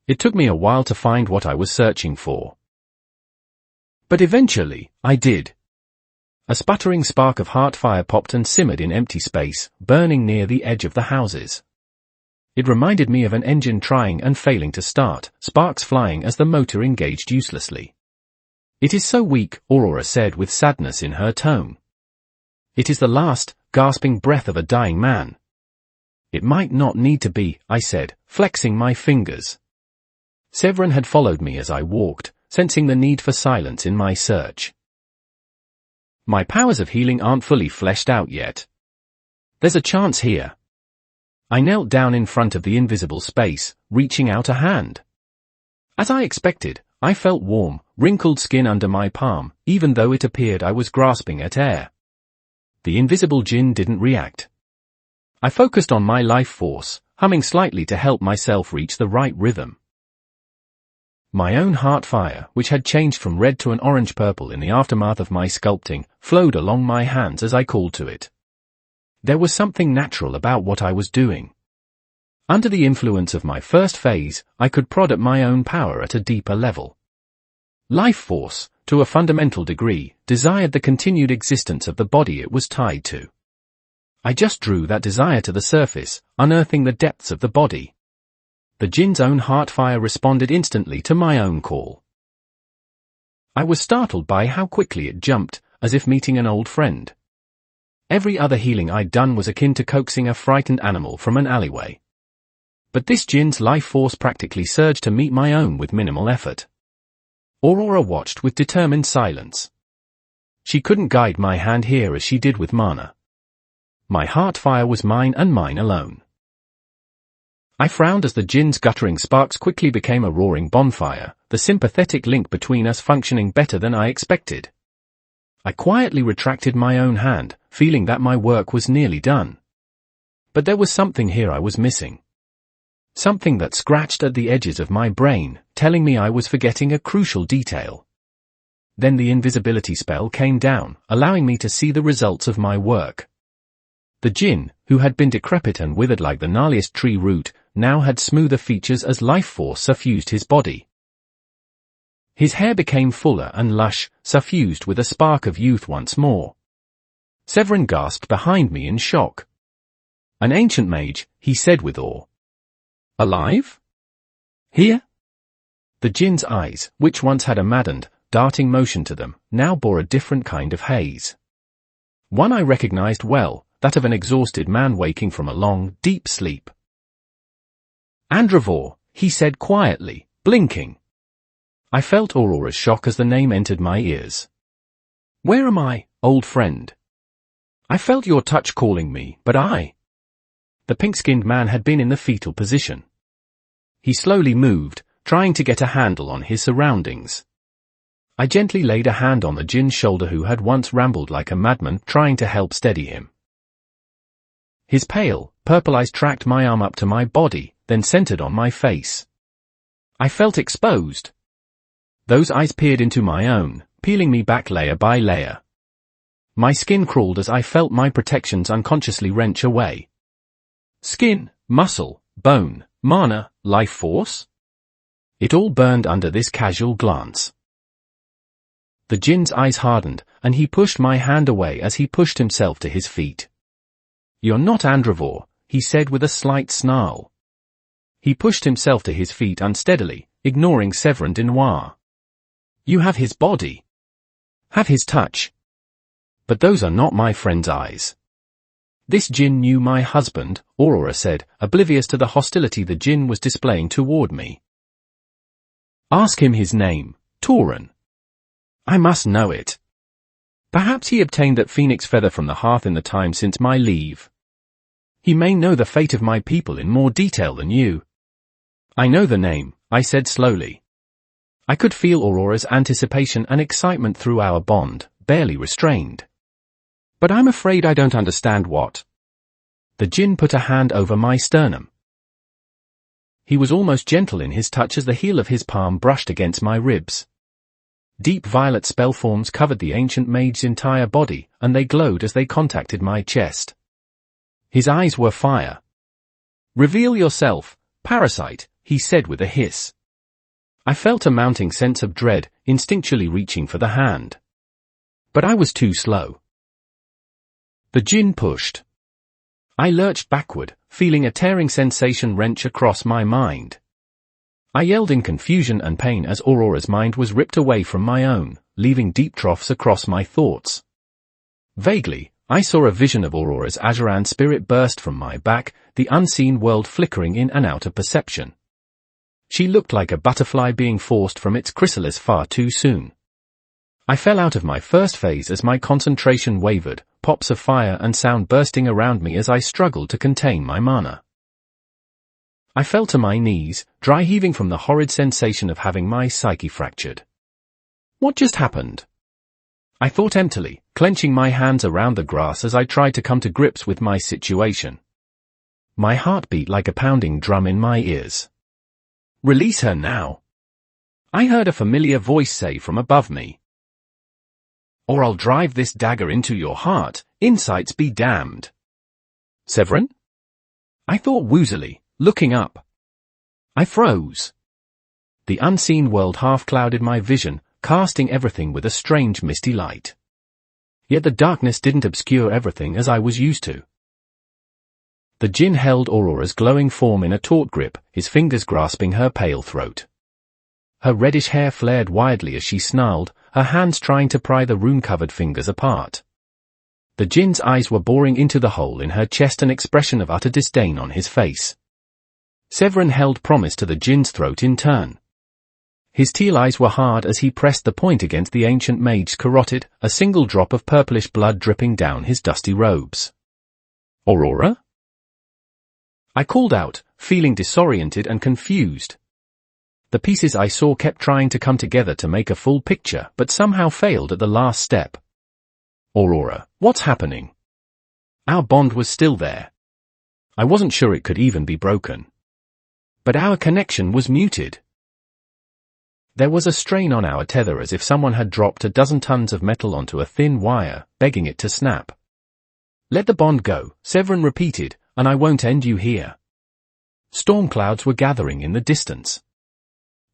It took me a while to find what I was searching for. But eventually, I did. A sputtering spark of heart fire popped and simmered in empty space, burning near the edge of the houses. It reminded me of an engine trying and failing to start, sparks flying as the motor engaged uselessly. "It is so weak," Aurora said with sadness in her tone. "It is the last, gasping breath of a dying man." "It might not need to be," I said, flexing my fingers. Severin had followed me as I walked, sensing the need for silence in my search. "My powers of healing aren't fully fleshed out yet. There's a chance here." I knelt down in front of the invisible space, reaching out a hand. As I expected, I felt warm, wrinkled skin under my palm, even though it appeared I was grasping at air. The invisible djinn didn't react. I focused on my life force, humming slightly to help myself reach the right rhythm. My own heart fire, which had changed from red to an orange-purple in the aftermath of my sculpting, flowed along my hands as I called to it. There was something natural about what I was doing. Under the influence of my first phase, I could prod at my own power at a deeper level. Life force, to a fundamental degree, desired the continued existence of the body it was tied to. I just drew that desire to the surface, unearthing the depths of the body. The djinn's own heart fire responded instantly to my own call. I was startled by how quickly it jumped, as if meeting an old friend. Every other healing I'd done was akin to coaxing a frightened animal from an alleyway. But this djinn's life force practically surged to meet my own with minimal effort. Aurora watched with determined silence. She couldn't guide my hand here as she did with mana. My heart fire was mine and mine alone. I frowned as the djinn's guttering sparks quickly became a roaring bonfire, the sympathetic link between us functioning better than I expected. I quietly retracted my own hand, feeling that my work was nearly done. But there was something here I was missing. Something that scratched at the edges of my brain, telling me I was forgetting a crucial detail. Then the invisibility spell came down, allowing me to see the results of my work. The djinn, who had been decrepit and withered like the gnarliest tree root, now had smoother features as life force suffused his body. His hair became fuller and lush, suffused with a spark of youth once more. Severin gasped behind me in shock. "An ancient mage," he said with awe. "Alive? Here?" The djinn's eyes, which once had a maddened, darting motion to them, now bore a different kind of haze. One I recognized well, that of an exhausted man waking from a long, deep sleep. "Andravor," he said quietly, blinking. I felt Aurora's shock as the name entered my ears. "Where am I, old friend? I felt your touch calling me, but I..." The pink-skinned man had been in the fetal position. He slowly moved, trying to get a handle on his surroundings. I gently laid a hand on the jinn's shoulder, who had once rambled like a madman, trying to help steady him. His pale, purple eyes tracked my arm up to my body, then centered on my face. I felt exposed. Those eyes peered into my own, peeling me back layer by layer. My skin crawled as I felt my protections unconsciously wrench away. Skin, muscle, bone, mana, life force? It all burned under this casual glance. The jinn's eyes hardened, and he pushed my hand away as he pushed himself to his feet. "You're not Andravor," he said with a slight snarl. He pushed himself to his feet unsteadily, ignoring Severin de Noir. "You have his body. Have his touch. But those are not my friend's eyes." "This jinn knew my husband," Aurora said, oblivious to the hostility the jinn was displaying toward me. "Ask him his name, Tauren. I must know it. Perhaps he obtained that phoenix feather from the hearth in the time since my leave. He may know the fate of my people in more detail than you." "I know the name," I said slowly. I could feel Aurora's anticipation and excitement through our bond, barely restrained. "But I'm afraid I don't understand what." The jinn put a hand over my sternum. He was almost gentle in his touch as the heel of his palm brushed against my ribs. Deep violet spellforms covered the ancient mage's entire body, and they glowed as they contacted my chest. His eyes were fire. "Reveal yourself, parasite," he said with a hiss. I felt a mounting sense of dread, instinctually reaching for the hand. But I was too slow. The jinn pushed. I lurched backward, feeling a tearing sensation wrench across my mind. I yelled in confusion and pain as Aurora's mind was ripped away from my own, leaving deep troughs across my thoughts. Vaguely, I saw a vision of Aurora's Azuran spirit burst from my back, the unseen world flickering in and out of perception. She looked like a butterfly being forced from its chrysalis far too soon. I fell out of my first phase as my concentration wavered, pops of fire and sound bursting around me as I struggled to contain my mana. I fell to my knees, dry heaving from the horrid sensation of having my psyche fractured. What just happened? I thought emptily, clenching my hands around the grass as I tried to come to grips with my situation. My heart beat like a pounding drum in my ears. "Release her now," I heard a familiar voice say from above me. "Or I'll drive this dagger into your heart, insights be damned." "Severin?" I thought woozily, looking up. I froze. The unseen world half-clouded my vision, casting everything with a strange misty light. Yet the darkness didn't obscure everything as I was used to. The jinn held Aurora's glowing form in a taut grip, his fingers grasping her pale throat. Her reddish hair flared wildly as she snarled, her hands trying to pry the rune-covered fingers apart. The jinn's eyes were boring into the hole in her chest, an expression of utter disdain on his face. Severin held promise to the jinn's throat in turn. His teal eyes were hard as he pressed the point against the ancient mage's carotid, a single drop of purplish blood dripping down his dusty robes. "Aurora?" I called out, feeling disoriented and confused. The pieces I saw kept trying to come together to make a full picture, but somehow failed at the last step. "Aurora, what's happening?" Our bond was still there. I wasn't sure it could even be broken. But our connection was muted. There was a strain on our tether as if someone had dropped a dozen tons of metal onto a thin wire, begging it to snap. "Let the bond go," Severin repeated, "and I won't end you here." Storm clouds were gathering in the distance.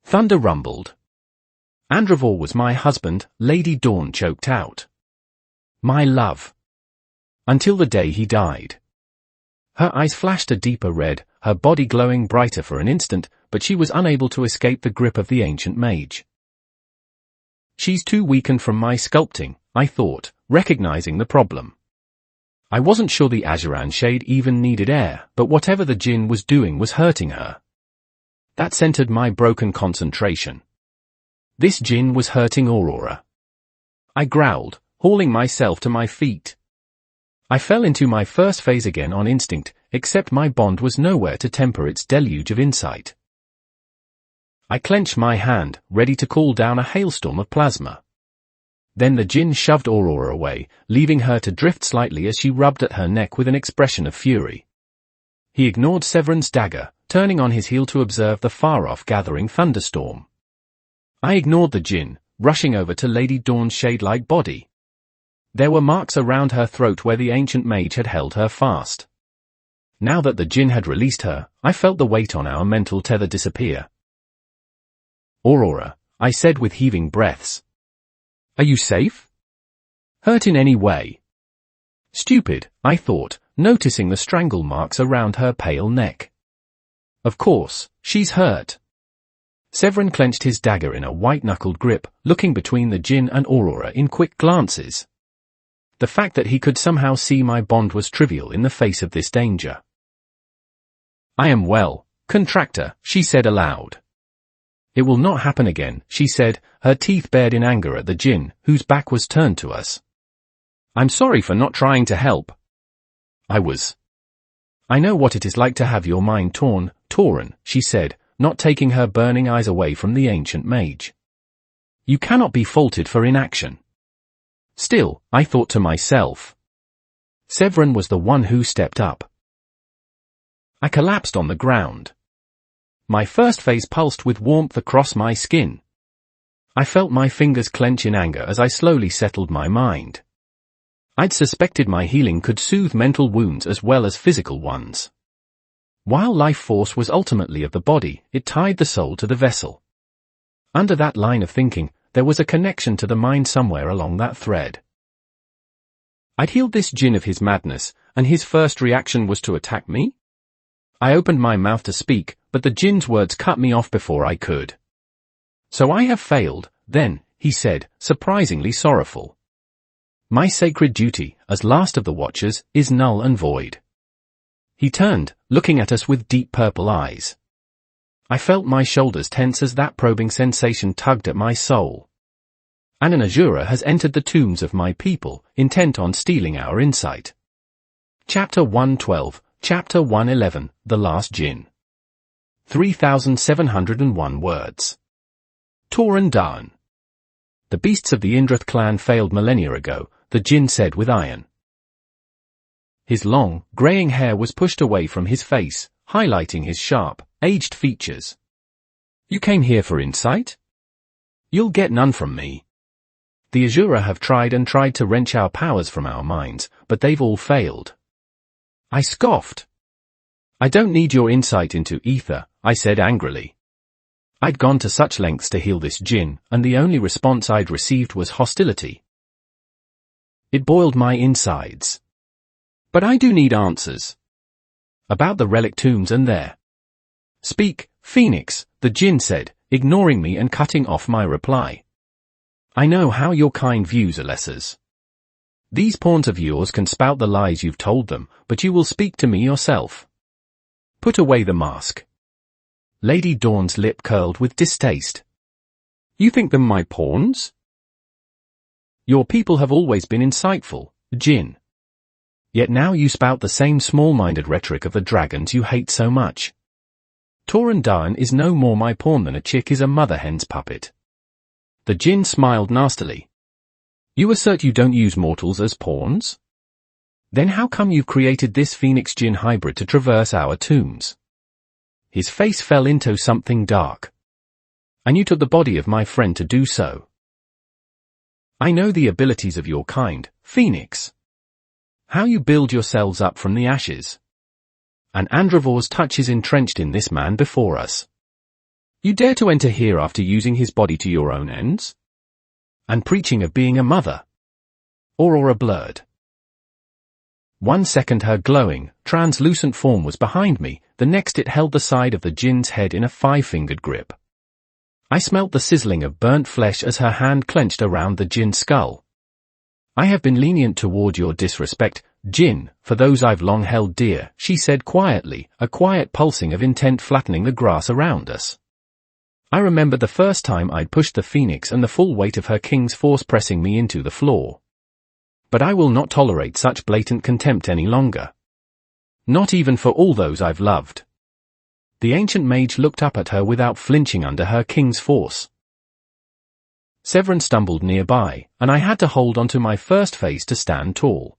Thunder rumbled. "Andravor was my husband," Lady Dawn choked out. "My love. Until the day he died." Her eyes flashed a deeper red, her body glowing brighter for an instant, but she was unable to escape the grip of the ancient mage. "She's too weakened from my sculpting," I thought, recognizing the problem. I wasn't sure the Azuran shade even needed air, but whatever the jinn was doing was hurting her. That centered my broken concentration. This jinn was hurting Aurora. I growled, hauling myself to my feet. I fell into my first phase again on instinct, except my bond was nowhere to temper its deluge of insight. I clenched my hand, ready to call down a hailstorm of plasma. Then the djinn shoved Aurora away, leaving her to drift slightly as she rubbed at her neck with an expression of fury. He ignored Severin's dagger, turning on his heel to observe the far-off gathering thunderstorm. I ignored the djinn, rushing over to Lady Dawn's shade-like body. There were marks around her throat where the ancient mage had held her fast. Now that the djinn had released her, I felt the weight on our mental tether disappear. "Aurora," I said with heaving breaths. "Are you safe? Hurt in any way?" Stupid, I thought, noticing the strangle marks around her pale neck. Of course, she's hurt. Severin clenched his dagger in a white-knuckled grip, looking between the djinn and Aurora in quick glances. The fact that he could somehow see my bond was trivial in the face of this danger. "I am well, contractor," she said aloud. "It will not happen again," she said, her teeth bared in anger at the djinn, whose back was turned to us. "I'm sorry for not trying to help." I know what it is like to have your mind torn, she said, not taking her burning eyes away from the ancient mage. "You cannot be faulted for inaction." Still, I thought to myself. Severin was the one who stepped up. I collapsed on the ground. My first phase pulsed with warmth across my skin. I felt my fingers clench in anger as I slowly settled my mind. I'd suspected my healing could soothe mental wounds as well as physical ones. While life force was ultimately of the body, it tied the soul to the vessel. Under that line of thinking, there was a connection to the mind somewhere along that thread. I'd healed this djinn of his madness, and his first reaction was to attack me? I opened my mouth to speak, but the djinn's words cut me off before I could. "So I have failed, then," he said, surprisingly sorrowful. "My sacred duty, as last of the Watchers, is null and void." He turned, looking at us with deep purple eyes. I felt my shoulders tense as that probing sensation tugged at my soul. And an Azura has entered the tombs of my people, intent on stealing our insight. Chapter 112, Chapter 111, The Last Djinn. 3,701 words. Toran Daan. "The beasts of the Indrath clan failed millennia ago," the djinn said with iron. His long, greying hair was pushed away from his face, highlighting his sharp, aged features. "You came here for insight? You'll get none from me. The Azura have tried and tried to wrench our powers from our minds, but they've all failed." I scoffed. "I don't need your insight into ether," I said angrily. I'd gone to such lengths to heal this djinn, and the only response I'd received was hostility. It boiled my insides. "But I do need answers. About the relic tombs and their—" "Speak, Phoenix," the djinn said, ignoring me and cutting off my reply. "I know how your kind views Alessa's. These pawns of yours can spout the lies you've told them, but you will speak to me yourself. Put away the mask." Lady Dawn's lip curled with distaste. "You think them my pawns? Your people have always been insightful, djinn. Yet now you spout the same small-minded rhetoric of the dragons you hate so much. Toran Daan is no more my pawn than a chick is a mother hen's puppet." The djinn smiled nastily. "You assert you don't use mortals as pawns? Then how come you've created this Phoenix djinn hybrid to traverse our tombs?" His face fell into something dark. "And you took the body of my friend to do so." "I know the abilities of your kind, Phoenix. How you build yourselves up from the ashes. And Andravor's touch is entrenched in this man before us. You dare to enter here after using his body to your own ends? And preaching of being a mother." Aurora blurred. 1 second her glowing, translucent form was behind me, the next it held the side of the djinn's head in a 5-fingered grip. I smelt the sizzling of burnt flesh as her hand clenched around the djinn's skull. "I have been lenient toward your disrespect, djinn, for those I've long held dear," she said quietly, a quiet pulsing of intent flattening the grass around us. I remembered the first time I'd pushed the Phoenix and the full weight of her king's force pressing me into the floor. But I will not tolerate such blatant contempt any longer. Not even for all those I've loved. The ancient mage looked up at her without flinching under her king's force. Severin stumbled nearby, and I had to hold onto my first phase to stand tall.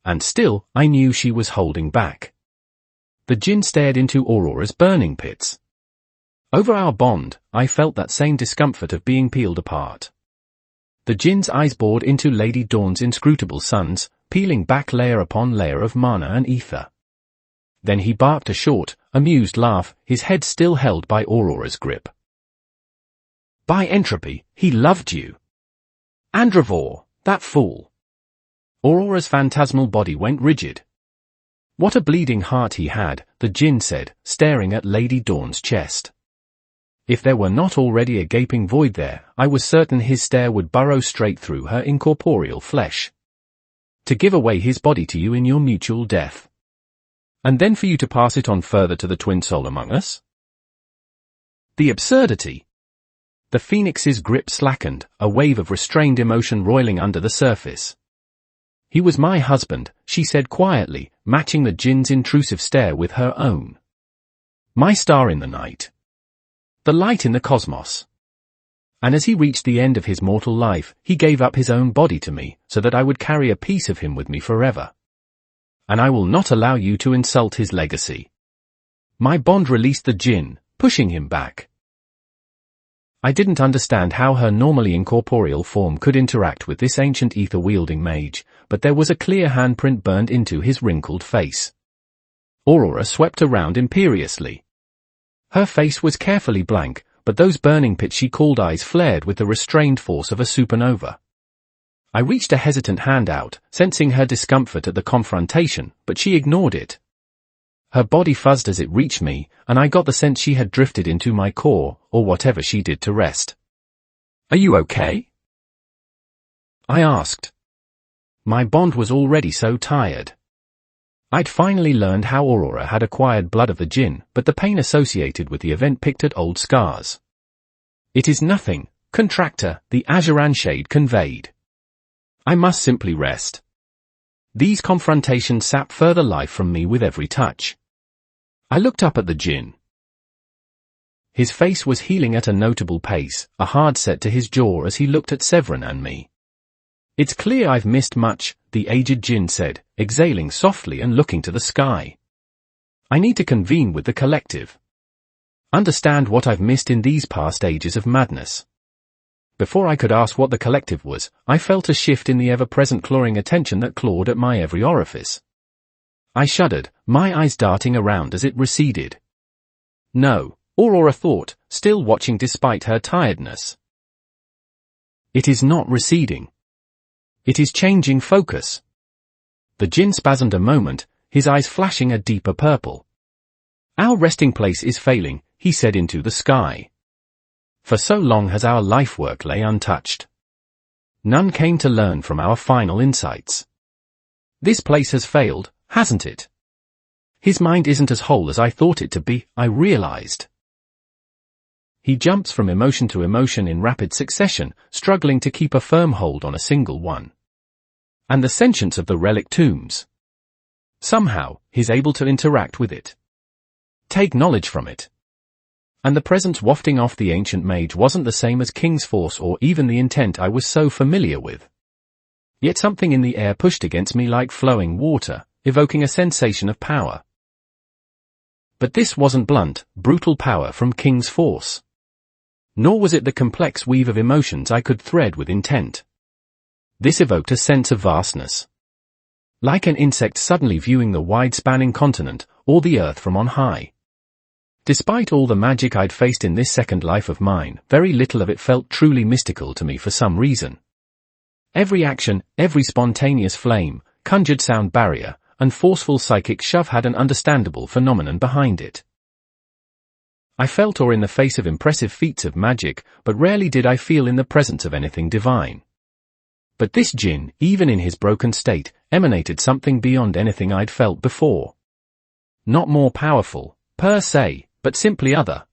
And still, I knew she was holding back. The djinn stared into Aurora's burning pits. Over our bond, I felt that same discomfort of being peeled apart. The djinn's eyes bored into Lady Dawn's inscrutable suns, peeling back layer upon layer of mana and ether. Then he barked a short, amused laugh, his head still held by Aurora's grip. By entropy, he loved you. Andravor, that fool. Aurora's phantasmal body went rigid. What a bleeding heart he had, the djinn said, staring at Lady Dawn's chest. If there were not already a gaping void there, I was certain his stare would burrow straight through her incorporeal flesh. To give away his body to you in your mutual death. And then for you to pass it on further to the twin soul among us? The absurdity! The phoenix's grip slackened, a wave of restrained emotion roiling under the surface. He was my husband, she said quietly, matching the djinn's intrusive stare with her own. My star in the night. The light in the cosmos. And as he reached the end of his mortal life, he gave up his own body to me, so that I would carry a piece of him with me forever. And I will not allow you to insult his legacy. My bond released the djinn, pushing him back. I didn't understand how her normally incorporeal form could interact with this ancient ether-wielding mage, but there was a clear handprint burned into his wrinkled face. Aurora swept around imperiously. Her face was carefully blank, but those burning pits she called eyes flared with the restrained force of a supernova. I reached a hesitant hand out, sensing her discomfort at the confrontation, but she ignored it. Her body fuzzed as it reached me, and I got the sense she had drifted into my core, or whatever she did to rest. Are you okay? I asked. My bond was already so tired. I'd finally learned how Aurora had acquired blood of the djinn, but the pain associated with the event picked at old scars. It is nothing, contractor, the Azuran shade conveyed. I must simply rest. These confrontations sap further life from me with every touch. I looked up at the djinn. His face was healing at a notable pace, a hard set to his jaw as he looked at Severin and me. It's clear I've missed much, the aged djinn said, exhaling softly and looking to the sky. I need to convene with the collective. Understand what I've missed in these past ages of madness. Before I could ask what the collective was, I felt a shift in the ever-present clawing attention that clawed at my every orifice. I shuddered, my eyes darting around as it receded. No, Aurora thought, still watching despite her tiredness. It is not receding. It is changing focus. The djinn spasmed a moment, his eyes flashing a deeper purple. Our resting place is failing, he said into the sky. For so long has our life work lay untouched. None came to learn from our final insights. This place has failed, hasn't it? His mind isn't as whole as I thought it to be, I realized. He jumps from emotion to emotion in rapid succession, struggling to keep a firm hold on a single one. And the sentience of the relic tombs. Somehow, he's able to interact with it. Take knowledge from it. And the presence wafting off the ancient mage wasn't the same as King's force or even the intent I was so familiar with. Yet something in the air pushed against me like flowing water, evoking a sensation of power. But this wasn't blunt, brutal power from King's force. Nor was it the complex weave of emotions I could thread with intent. This evoked a sense of vastness. Like an insect suddenly viewing the wide-spanning continent, or the earth from on high. Despite all the magic I'd faced in this second life of mine, very little of it felt truly mystical to me for some reason. Every action, every spontaneous flame, conjured sound barrier, and forceful psychic shove had an understandable phenomenon behind it. I felt awe in the face of impressive feats of magic, but rarely did I feel in the presence of anything divine. But this djinn, even in his broken state, emanated something beyond anything I'd felt before. Not more powerful, per se, but simply other.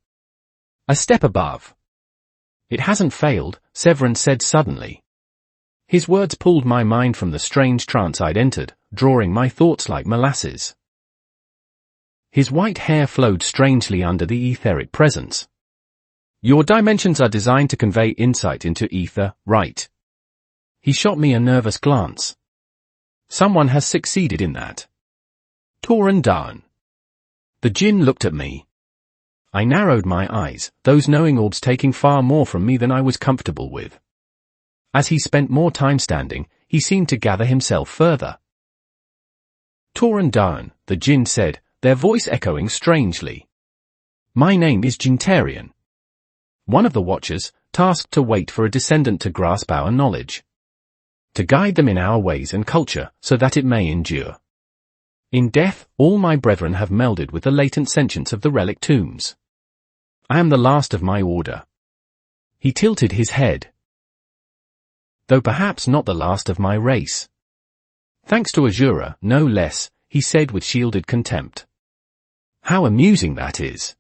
A step above. It hasn't failed, Severin said suddenly. His words pulled my mind from the strange trance I'd entered, drawing my thoughts like molasses. His white hair flowed strangely under the etheric presence. Your dimensions are designed to convey insight into ether, right? He shot me a nervous glance. Someone has succeeded in that. Torn down. The Jinn looked at me. I narrowed my eyes, those knowing orbs taking far more from me than I was comfortable with. As he spent more time standing, he seemed to gather himself further. Torn down, the Jinn said, their voice echoing strangely. My name is Gintarian. One of the Watchers, tasked to wait for a descendant to grasp our knowledge. To guide them in our ways and culture, so that it may endure. In death, all my brethren have melded with the latent sentience of the relic tombs. I am the last of my order. He tilted his head. Though perhaps not the last of my race. Thanks to Azura, no less, he said with shielded contempt. How amusing that is.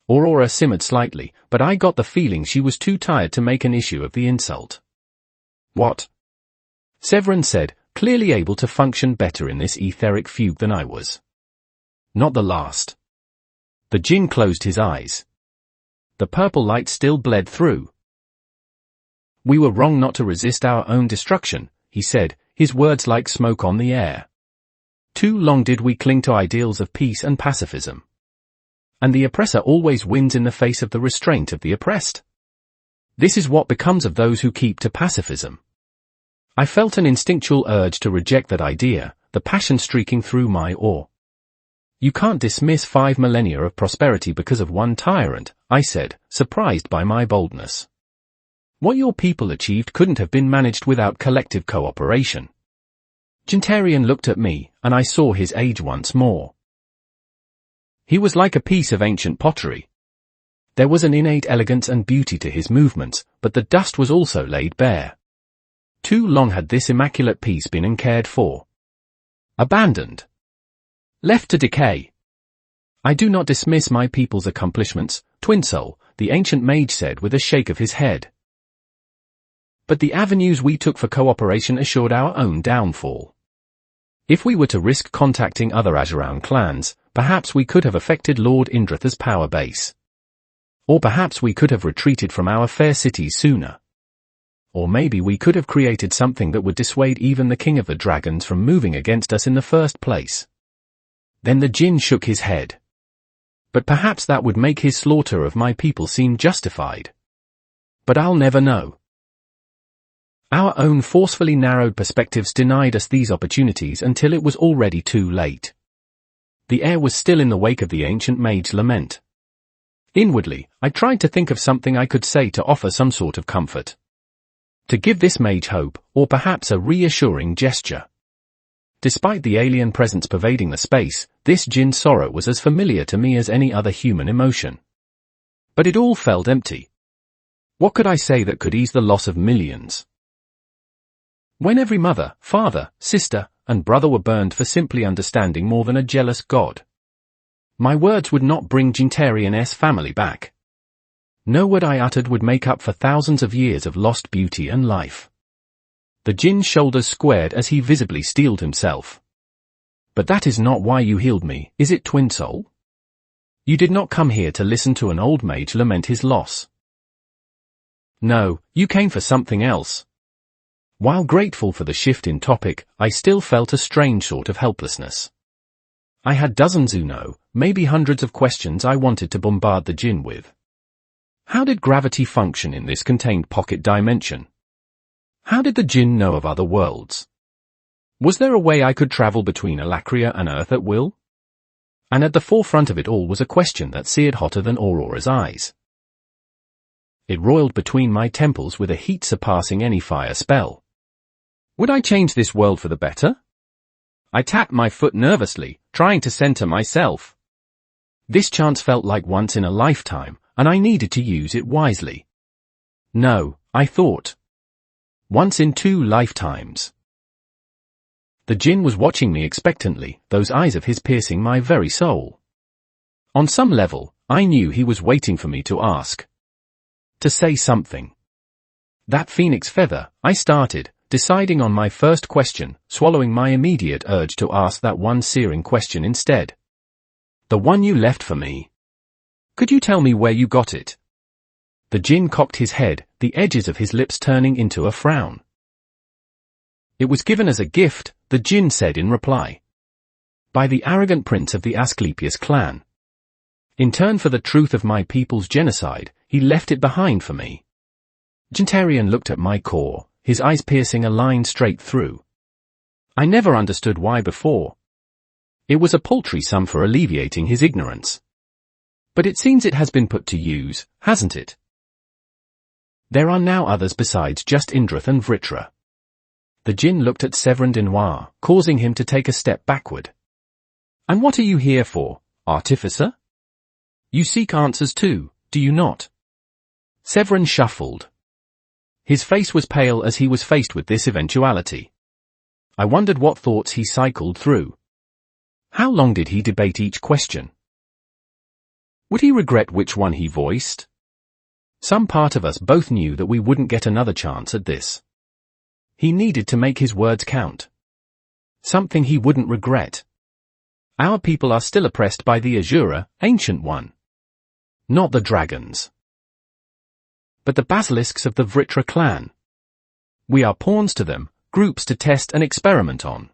Aurora simmered slightly, but I got the feeling she was too tired to make an issue of the insult. What? Severin said, clearly able to function better in this etheric fugue than I was. Not the last. The Jinn closed his eyes. The purple light still bled through. We were wrong not to resist our own destruction, he said, his words like smoke on the air. Too long did we cling to ideals of peace and pacifism. And the oppressor always wins in the face of the restraint of the oppressed. This is what becomes of those who keep to pacifism. I felt an instinctual urge to reject that idea, the passion streaking through my awe. You can't dismiss 5 millennia of prosperity because of one tyrant, I said, surprised by my boldness. What your people achieved couldn't have been managed without collective cooperation. Gintarian looked at me, and I saw his age once more. He was like a piece of ancient pottery. There was an innate elegance and beauty to his movements, but the dust was also laid bare. Too long had this immaculate piece been uncared for. Abandoned. Left to decay. I do not dismiss my people's accomplishments, Twin Soul, the ancient mage said with a shake of his head. But the avenues we took for cooperation assured our own downfall. If we were to risk contacting other Azuran clans, perhaps we could have affected Lord Indratha's power base. Or perhaps we could have retreated from our fair cities sooner. Or maybe we could have created something that would dissuade even the King of the Dragons from moving against us in the first place. Then the Jinn shook his head. But perhaps that would make his slaughter of my people seem justified. But I'll never know. Our own forcefully narrowed perspectives denied us these opportunities until it was already too late. The air was still in the wake of the ancient mage's lament. Inwardly, I tried to think of something I could say to offer some sort of comfort. To give this mage hope, or perhaps a reassuring gesture. Despite the alien presence pervading the space, this Jinn sorrow was as familiar to me as any other human emotion. But it all felt empty. What could I say that could ease the loss of millions? When every mother, father, sister, and brother were burned for simply understanding more than a jealous god. My words would not bring Gintarian's family back. No word I uttered would make up for thousands of years of lost beauty and life. The Jinn's shoulders squared as he visibly steeled himself. But that is not why you healed me, is it, Twin Soul? You did not come here to listen to an old mage lament his loss. No, you came for something else. While grateful for the shift in topic, I still felt a strange sort of helplessness. I had dozens maybe hundreds of questions I wanted to bombard the Jinn with. How did gravity function in this contained pocket dimension? How did the Jinn know of other worlds? Was there a way I could travel between Alakria and Earth at will? And at the forefront of it all was a question that seared hotter than Aurora's eyes. It roiled between my temples with a heat surpassing any fire spell. Would I change this world for the better? I tapped my foot nervously, trying to center myself. This chance felt like once in a lifetime, and I needed to use it wisely. No, I thought. Once in 2 lifetimes. The Jinn was watching me expectantly, those eyes of his piercing my very soul. On some level, I knew he was waiting for me to ask. To say something. That phoenix feather, I started, deciding on my first question, swallowing my immediate urge to ask that one searing question instead. The one you left for me. Could you tell me where you got it? The djinn cocked his head, the edges of his lips turning into a frown. It was given as a gift, the djinn said in reply. By the arrogant prince of the Asclepius clan. In turn for the truth of my people's genocide, he left it behind for me. Gintarian looked at my core, his eyes piercing a line straight through. I never understood why before. It was a paltry sum for alleviating his ignorance. But it seems it has been put to use, hasn't it? There are now others besides just Indrath and Vritra. The djinn looked at Severin Denoir, causing him to take a step backward. And what are you here for, artificer? You seek answers too, do you not? Severin shuffled. His face was pale as he was faced with this eventuality. I wondered what thoughts he cycled through. How long did he debate each question? Would he regret which one he voiced? Some part of us both knew that we wouldn't get another chance at this. He needed to make his words count. Something he wouldn't regret. Our people are still oppressed by the Azura, Ancient One. Not the dragons. But the basilisks of the Vritra clan. We are pawns to them, groups to test and experiment on.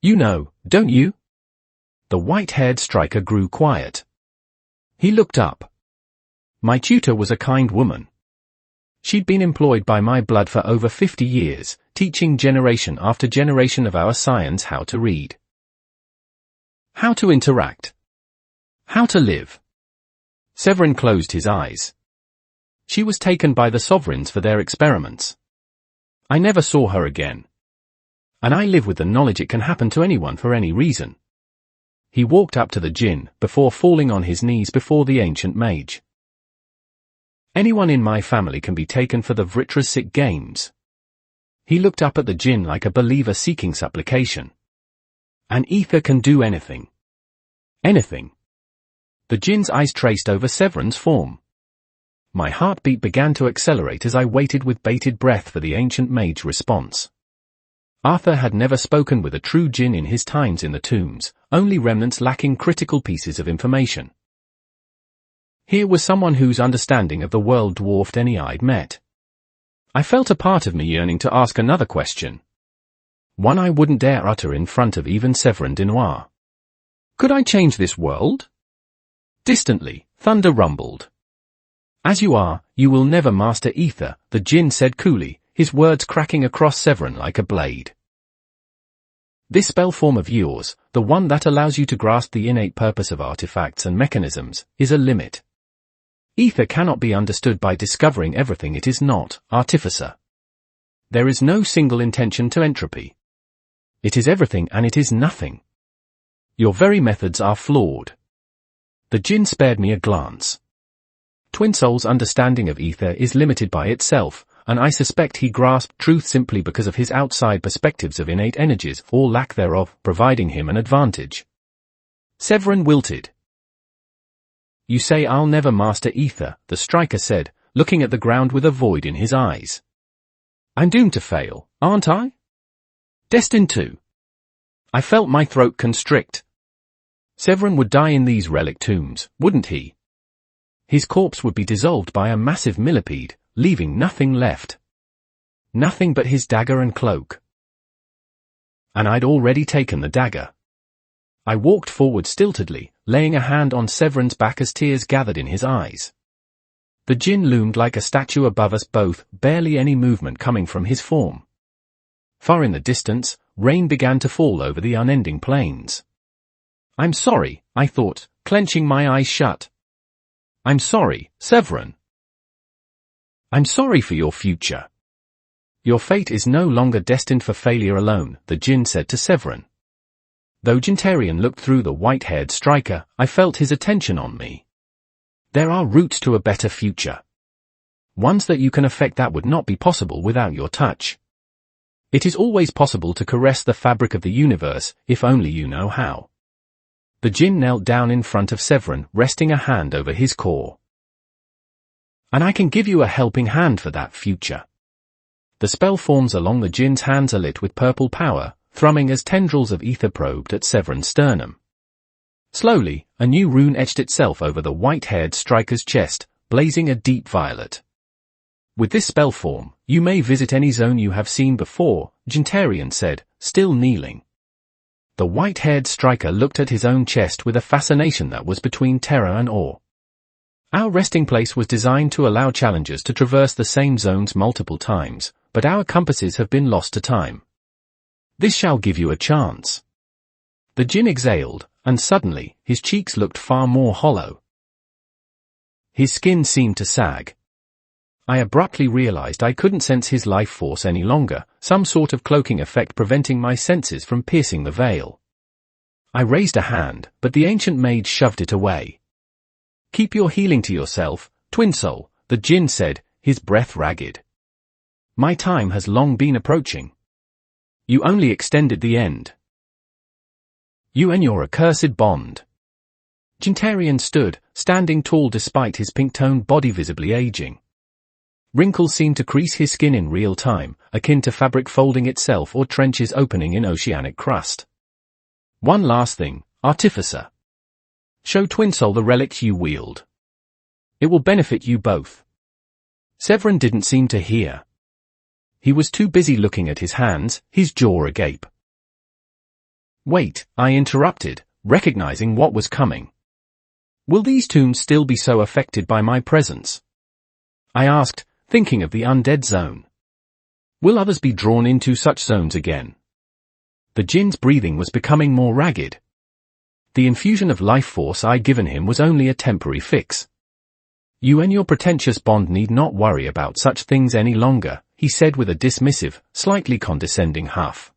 You know, don't you? The white-haired striker grew quiet. He looked up. My tutor was a kind woman. She'd been employed by my blood for over 50 years, teaching generation after generation of our scions how to read. How to interact. How to live. Severin closed his eyes. She was taken by the sovereigns for their experiments. I never saw her again. And I live with the knowledge it can happen to anyone for any reason. He walked up to the djinn, before falling on his knees before the ancient mage. Anyone in my family can be taken for the Vritrasic games. He looked up at the djinn like a believer seeking supplication. An ether can do anything. Anything. The djinn's eyes traced over Severin's form. My heartbeat began to accelerate as I waited with bated breath for the ancient mage's response. Arthur had never spoken with a true djinn in his times in the tombs, only remnants lacking critical pieces of information. Here was someone whose understanding of the world dwarfed any I'd met. I felt a part of me yearning to ask another question. One I wouldn't dare utter in front of even Severin Denoir. Could I change this world? Distantly, thunder rumbled. As you are, you will never master ether, the djinn said coolly, his words cracking across Severin like a blade. This spell form of yours, the one that allows you to grasp the innate purpose of artifacts and mechanisms, is a limit. Ether cannot be understood by discovering everything it is not, artificer. There is no single intention to entropy. It is everything and it is nothing. Your very methods are flawed. The djinn spared me a glance. Twin Soul's understanding of ether is limited by itself, and I suspect he grasped truth simply because of his outside perspectives of innate energies, or lack thereof, providing him an advantage. Severin wilted. You say I'll never master ether, the striker said, looking at the ground with a void in his eyes. I'm doomed to fail, aren't I? Destined to. I felt my throat constrict. Severin would die in these relic tombs, wouldn't he? His corpse would be dissolved by a massive millipede, leaving nothing left. Nothing but his dagger and cloak. And I'd already taken the dagger. I walked forward stiltedly, laying a hand on Severin's back as tears gathered in his eyes. The djinn loomed like a statue above us both, barely any movement coming from his form. Far in the distance, rain began to fall over the unending plains. I'm sorry, I thought, clenching my eyes shut. I'm sorry, Severin. I'm sorry for your future. Your fate is no longer destined for failure alone, the djinn said to Severin. Though Gintarian looked through the white-haired striker, I felt his attention on me. There are routes to a better future. Ones that you can affect that would not be possible without your touch. It is always possible to caress the fabric of the universe, if only you know how. The djinn knelt down in front of Severin, resting a hand over his core. And I can give you a helping hand for that future. The spell forms along the djinn's hands are lit with purple power, thrumming as tendrils of ether probed at Severin's sternum. Slowly, a new rune etched itself over the white-haired striker's chest, blazing a deep violet. With this spell form, you may visit any zone you have seen before, Gintarian said, still kneeling. The white-haired striker looked at his own chest with a fascination that was between terror and awe. Our resting place was designed to allow challengers to traverse the same zones multiple times, but our compasses have been lost to time. This shall give you a chance. The djinn exhaled, and suddenly, his cheeks looked far more hollow. His skin seemed to sag. I abruptly realized I couldn't sense his life force any longer, some sort of cloaking effect preventing my senses from piercing the veil. I raised a hand, but the ancient mage shoved it away. Keep your healing to yourself, twin soul, the djinn said, his breath ragged. My time has long been approaching. You only extended the end. You and your accursed bond. Gintarian stood, standing tall despite his pink-toned body visibly aging. Wrinkles seemed to crease his skin in real time, akin to fabric folding itself or trenches opening in oceanic crust. One last thing, Artificer. Show Twin Soul the relic you wield. It will benefit you both. Severin didn't seem to hear. He was too busy looking at his hands, his jaw agape. Wait, I interrupted, recognizing what was coming. Will these tombs still be so affected by my presence? I asked, thinking of the undead zone. Will others be drawn into such zones again? The djinn's breathing was becoming more ragged. The infusion of life force I'd given him was only a temporary fix. You and your pretentious bond need not worry about such things any longer, he said with a dismissive, slightly condescending huff.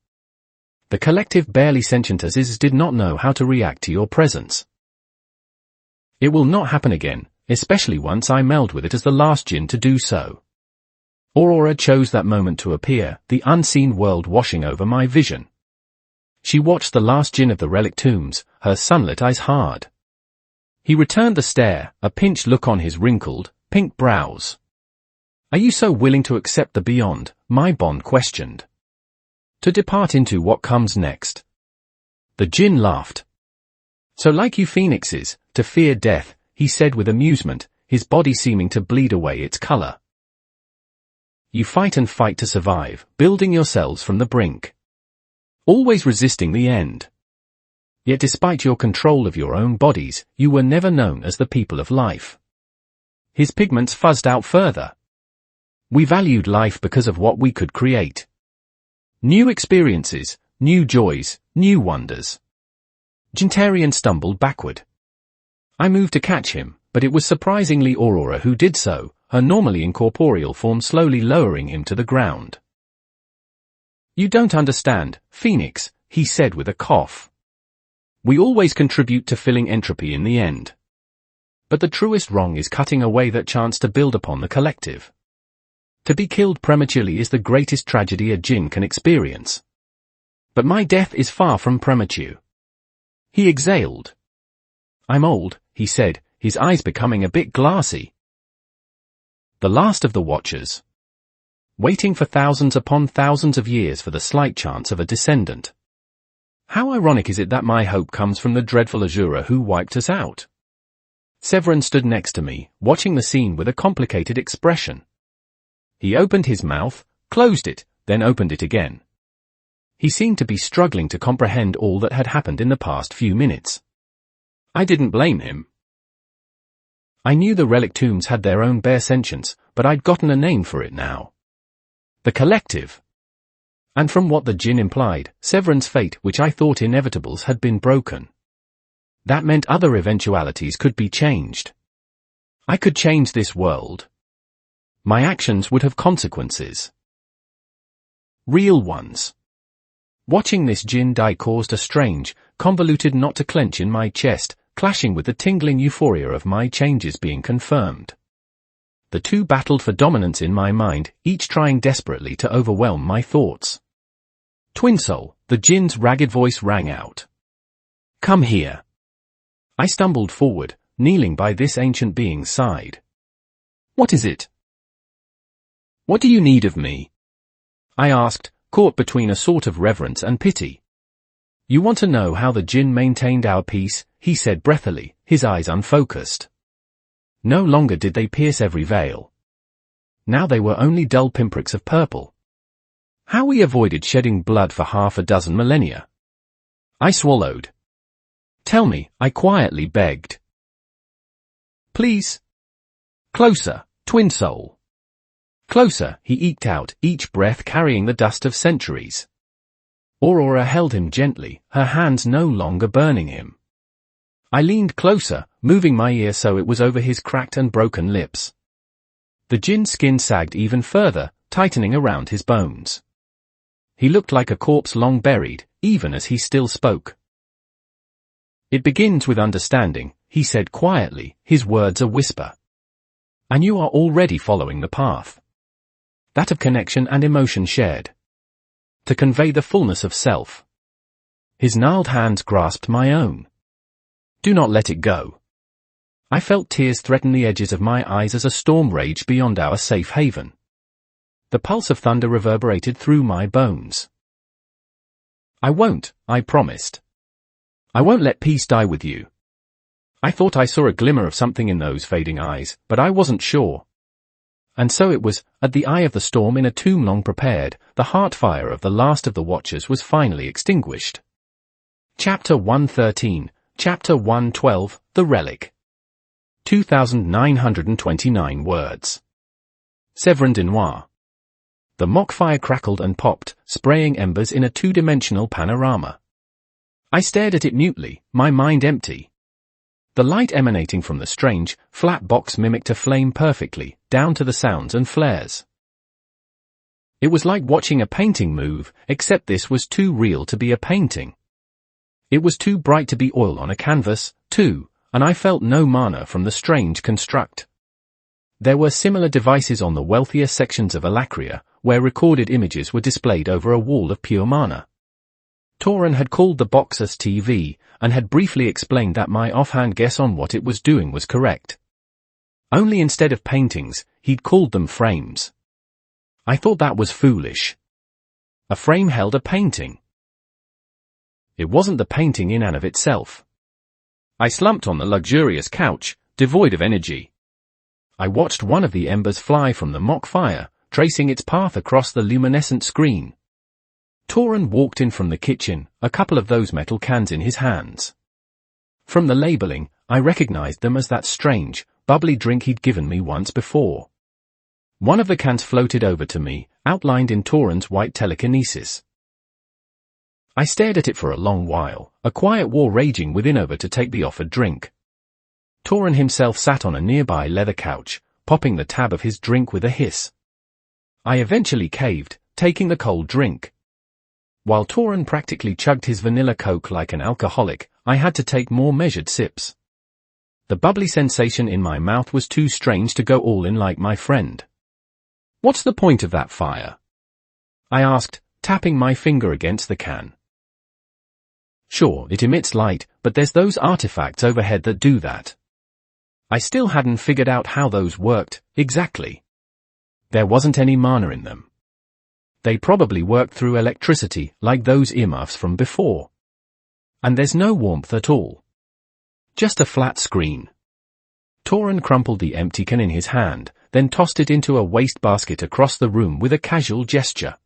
The collective barely sentient as is did not know how to react to your presence. It will not happen again, especially once I meld with it as the last djinn to do so. Aurora chose that moment to appear, the unseen world washing over my vision. She watched the last djinn of the relic tombs, her sunlit eyes hard. He returned the stare, a pinched look on his wrinkled, pink brows. Are you so willing to accept the beyond? My bond questioned. To depart into what comes next. The djinn laughed. So like you phoenixes, to fear death, he said with amusement, his body seeming to bleed away its color. You fight and fight to survive, building yourselves from the brink. Always resisting the end. Yet despite your control of your own bodies, you were never known as the people of life. His pigments fuzzed out further. We valued life because of what we could create. New experiences, new joys, new wonders. Gintarian stumbled backward. I moved to catch him, but it was surprisingly Aurora who did so, her normally incorporeal form slowly lowering him to the ground. You don't understand, Phoenix, he said with a cough. We always contribute to filling entropy in the end. But the truest wrong is cutting away that chance to build upon the collective. To be killed prematurely is the greatest tragedy a djinn can experience. But my death is far from premature. He exhaled. I'm old, he said, his eyes becoming a bit glassy. The last of the Watchers. Waiting for thousands upon thousands of years for the slight chance of a descendant. How ironic is it that my hope comes from the dreadful Azura who wiped us out? Severin stood next to me, watching the scene with a complicated expression. He opened his mouth, closed it, then opened it again. He seemed to be struggling to comprehend all that had happened in the past few minutes. I didn't blame him. I knew the relic tombs had their own bare sentience, but I'd gotten a name for it now. The collective. And from what the djinn implied, Severin's fate, which I thought inevitables, had been broken. That meant other eventualities could be changed. I could change this world. My actions would have consequences. Real ones. Watching this djinn die caused a strange, convoluted knot to clench in my chest, clashing with the tingling euphoria of my changes being confirmed. The two battled for dominance in my mind, each trying desperately to overwhelm my thoughts. Twin Soul, the djinn's ragged voice rang out. Come here. I stumbled forward, kneeling by this ancient being's side. What is it? What do you need of me? I asked, caught between a sort of reverence and pity. You want to know how the djinn maintained our peace, he said breathily, his eyes unfocused. No longer did they pierce every veil. Now they were only dull pinpricks of purple. How we avoided shedding blood for half a dozen millennia. I swallowed. Tell me, I quietly begged. Please. Closer, twin soul. Closer, he eked out, each breath carrying the dust of centuries. Aurora held him gently, her hands no longer burning him. I leaned closer, moving my ear so it was over his cracked and broken lips. The Jinn's skin sagged even further, tightening around his bones. He looked like a corpse long buried, even as he still spoke. It begins with understanding, he said quietly, his words a whisper. And you are already following the path. That of connection and emotion shared. To convey the fullness of self. His gnarled hands grasped my own. Do not let it go. I felt tears threaten the edges of my eyes as a storm raged beyond our safe haven. The pulse of thunder reverberated through my bones. I won't, I promised. I won't let peace die with you. I thought I saw a glimmer of something in those fading eyes, but I wasn't sure. And so it was, at the eye of the storm in a tomb long prepared, the heart fire of the last of the Watchers was finally extinguished. Chapter 113, Chapter 112, The Relic. 2,929 words. Severn de Noir. The mock fire crackled and popped, spraying embers in a two-dimensional panorama. I stared at it mutely, my mind empty. The light emanating from the strange, flat box mimicked a flame perfectly, down to the sounds and flares. It was like watching a painting move, except this was too real to be a painting. It was too bright to be oil on a canvas, too, and I felt no mana from the strange construct. There were similar devices on the wealthier sections of Alacria, where recorded images were displayed over a wall of pure mana. Toran had called the box as TV, and had briefly explained that my offhand guess on what it was doing was correct. Only instead of paintings, he'd called them frames. I thought that was foolish. A frame held a painting. It wasn't the painting in and of itself. I slumped on the luxurious couch, devoid of energy. I watched one of the embers fly from the mock fire, tracing its path across the luminescent screen. Toran walked in from the kitchen, a couple of those metal cans in his hands. From the labeling, I recognized them as that strange, bubbly drink he'd given me once before. One of the cans floated over to me, outlined in Toran's white telekinesis. I stared at it for a long while, a quiet war raging within over to take the offered drink. Toran himself sat on a nearby leather couch, popping the tab of his drink with a hiss. I eventually caved, taking the cold drink. While Toran practically chugged his vanilla Coke like an alcoholic, I had to take more measured sips. The bubbly sensation in my mouth was too strange to go all in like my friend. What's the point of that fire? I asked, tapping my finger against the can. Sure, it emits light, but there's those artifacts overhead that do that. I still hadn't figured out how those worked, exactly. There wasn't any mana in them. They probably worked through electricity, like those earmuffs from before. And there's no warmth at all. Just a flat screen. Toran crumpled the empty can in his hand, then tossed it into a wastebasket across the room with a casual gesture.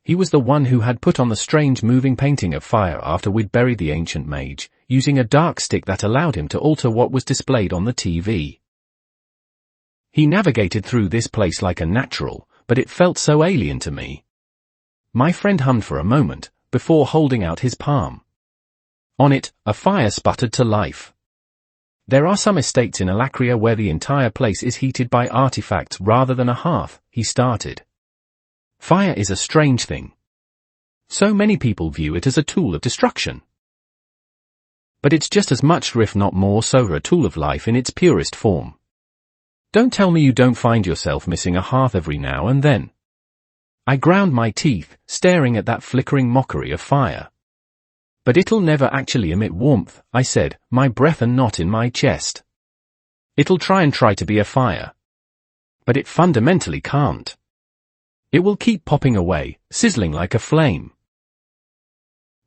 He was the one who had put on the strange moving painting of fire after we'd buried the ancient mage, using a dark stick that allowed him to alter what was displayed on the TV. He navigated through this place like a natural, but it felt so alien to me. My friend hummed for a moment, before holding out his palm. On it, a fire sputtered to life. There are some estates in Alacria where the entire place is heated by artifacts rather than a hearth, he started. Fire is a strange thing. So many people view it as a tool of destruction. But it's just as much, if not more so, a tool of life in its purest form. Don't tell me you don't find yourself missing a hearth every now and then. I ground my teeth, staring at that flickering mockery of fire. But it'll never actually emit warmth, I said, my breath a knot in my chest. It'll try to be a fire. But it fundamentally can't. It will keep popping away, sizzling like a flame.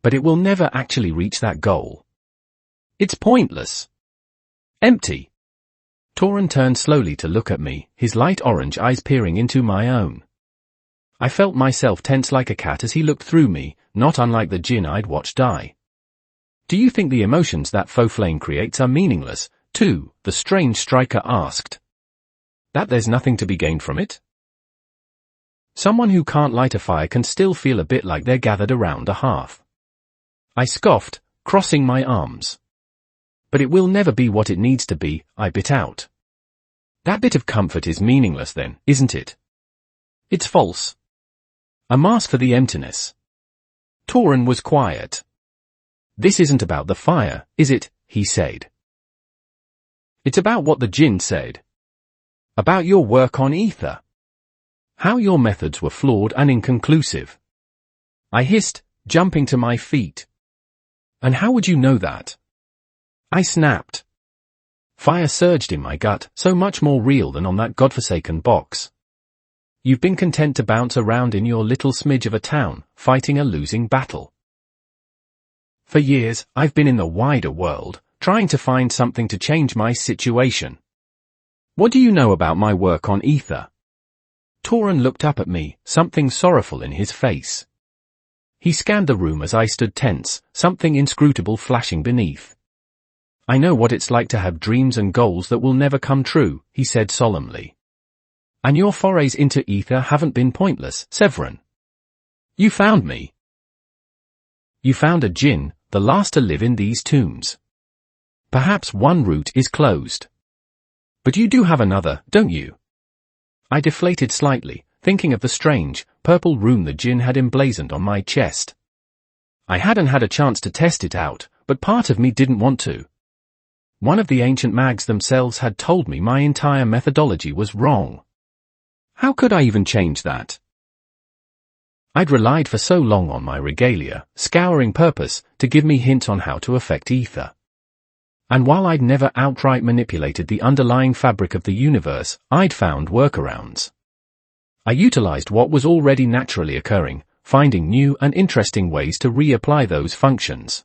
But it will never actually reach that goal. It's pointless. Empty. Torin turned slowly to look at me, his light orange eyes peering into my own. I felt myself tense like a cat as he looked through me, not unlike the djinn I'd watched die. Do you think the emotions that faux flame creates are meaningless, too? The strange striker asked. That there's nothing to be gained from it? Someone who can't light a fire can still feel a bit like they're gathered around a hearth. I scoffed, crossing my arms. But it will never be what it needs to be, I bit out. That bit of comfort is meaningless then, isn't it? It's false. A mask for the emptiness. Torin was quiet. This isn't about the fire, is it? He said. It's about what the djinn said. About your work on ether. How your methods were flawed and inconclusive. I hissed, jumping to my feet. And how would you know that? I snapped. Fire surged in my gut, so much more real than on that godforsaken box. You've been content to bounce around in your little smidge of a town, fighting a losing battle. For years, I've been in the wider world, trying to find something to change my situation. What do you know about my work on ether? Torin looked up at me, something sorrowful in his face. He scanned the room as I stood tense, something inscrutable flashing beneath. I know what it's like to have dreams and goals that will never come true, he said solemnly. And your forays into ether haven't been pointless, Severin. You found me. You found a djinn, the last to live in these tombs. Perhaps one route is closed. But you do have another, don't you? I deflated slightly, thinking of the strange, purple rune the djinn had emblazoned on my chest. I hadn't had a chance to test it out, but part of me didn't want to. One of the ancient mags themselves had told me my entire methodology was wrong. How could I even change that? I'd relied for so long on my regalia, scouring purpose, to give me hints on how to affect ether. And while I'd never outright manipulated the underlying fabric of the universe, I'd found workarounds. I utilized what was already naturally occurring, finding new and interesting ways to reapply those functions.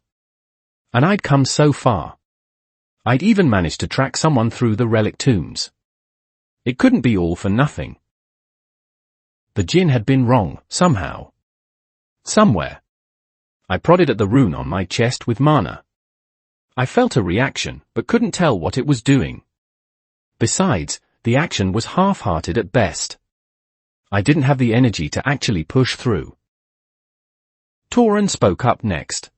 And I'd come so far. I'd even managed to track someone through the relic tombs. It couldn't be all for nothing. The djinn had been wrong, somehow. Somewhere. I prodded at the rune on my chest with mana. I felt a reaction, but couldn't tell what it was doing. Besides, the action was half-hearted at best. I didn't have the energy to actually push through. Torin spoke up next.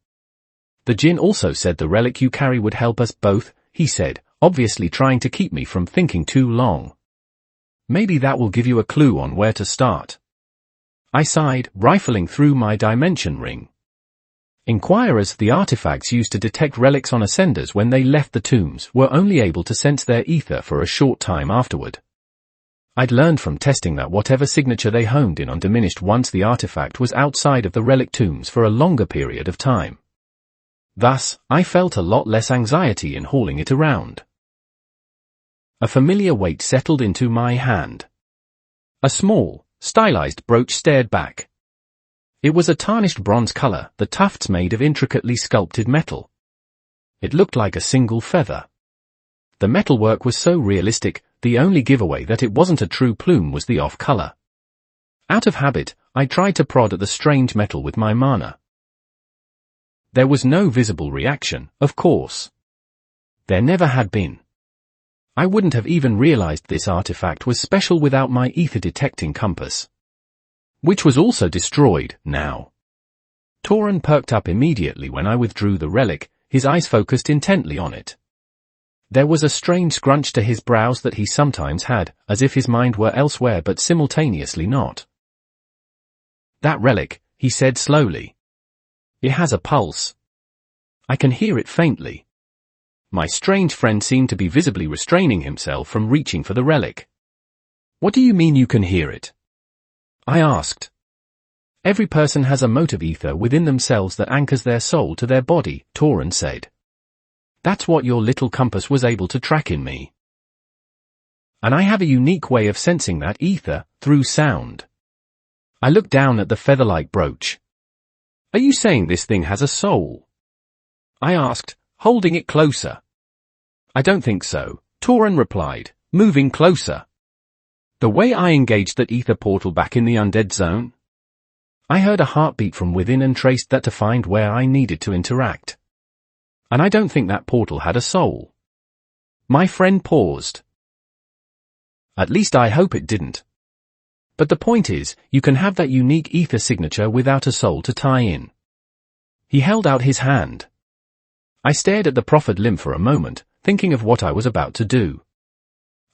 The djinn also said the relic you carry would help us both, he said, obviously trying to keep me from thinking too long. Maybe that will give you a clue on where to start. I sighed, rifling through my dimension ring. Inquirers, the artifacts used to detect relics on ascenders when they left the tombs, were only able to sense their ether for a short time afterward. I'd learned from testing that whatever signature they honed in on diminished once the artifact was outside of the relic tombs for a longer period of time. Thus, I felt a lot less anxiety in hauling it around. A familiar weight settled into my hand. A small, stylized brooch stared back. It was a tarnished bronze color, the tufts made of intricately sculpted metal. It looked like a single feather. The metalwork was so realistic, the only giveaway that it wasn't a true plume was the off color. Out of habit, I tried to prod at the strange metal with my mana. There was no visible reaction, of course. There never had been. I wouldn't have even realized this artifact was special without my ether-detecting compass. Which was also destroyed, now. Torin perked up immediately when I withdrew the relic, his eyes focused intently on it. There was a strange scrunch to his brows that he sometimes had, as if his mind were elsewhere but simultaneously not. That relic, he said slowly. It has a pulse. I can hear it faintly. My strange friend seemed to be visibly restraining himself from reaching for the relic. What do you mean you can hear it? I asked. Every person has a motive ether within themselves that anchors their soul to their body, Torin said. That's what your little compass was able to track in me. And I have a unique way of sensing that ether, through sound. I looked down at the feather-like brooch. Are you saying this thing has a soul? I asked, holding it closer. I don't think so, Torin replied, moving closer. The way I engaged that ether portal back in the undead zone? I heard a heartbeat from within and traced that to find where I needed to interact. And I don't think that portal had a soul. My friend paused. At least I hope it didn't. But the point is, you can have that unique ether signature without a soul to tie in. He held out his hand. I stared at the proffered limb for a moment, thinking of what I was about to do.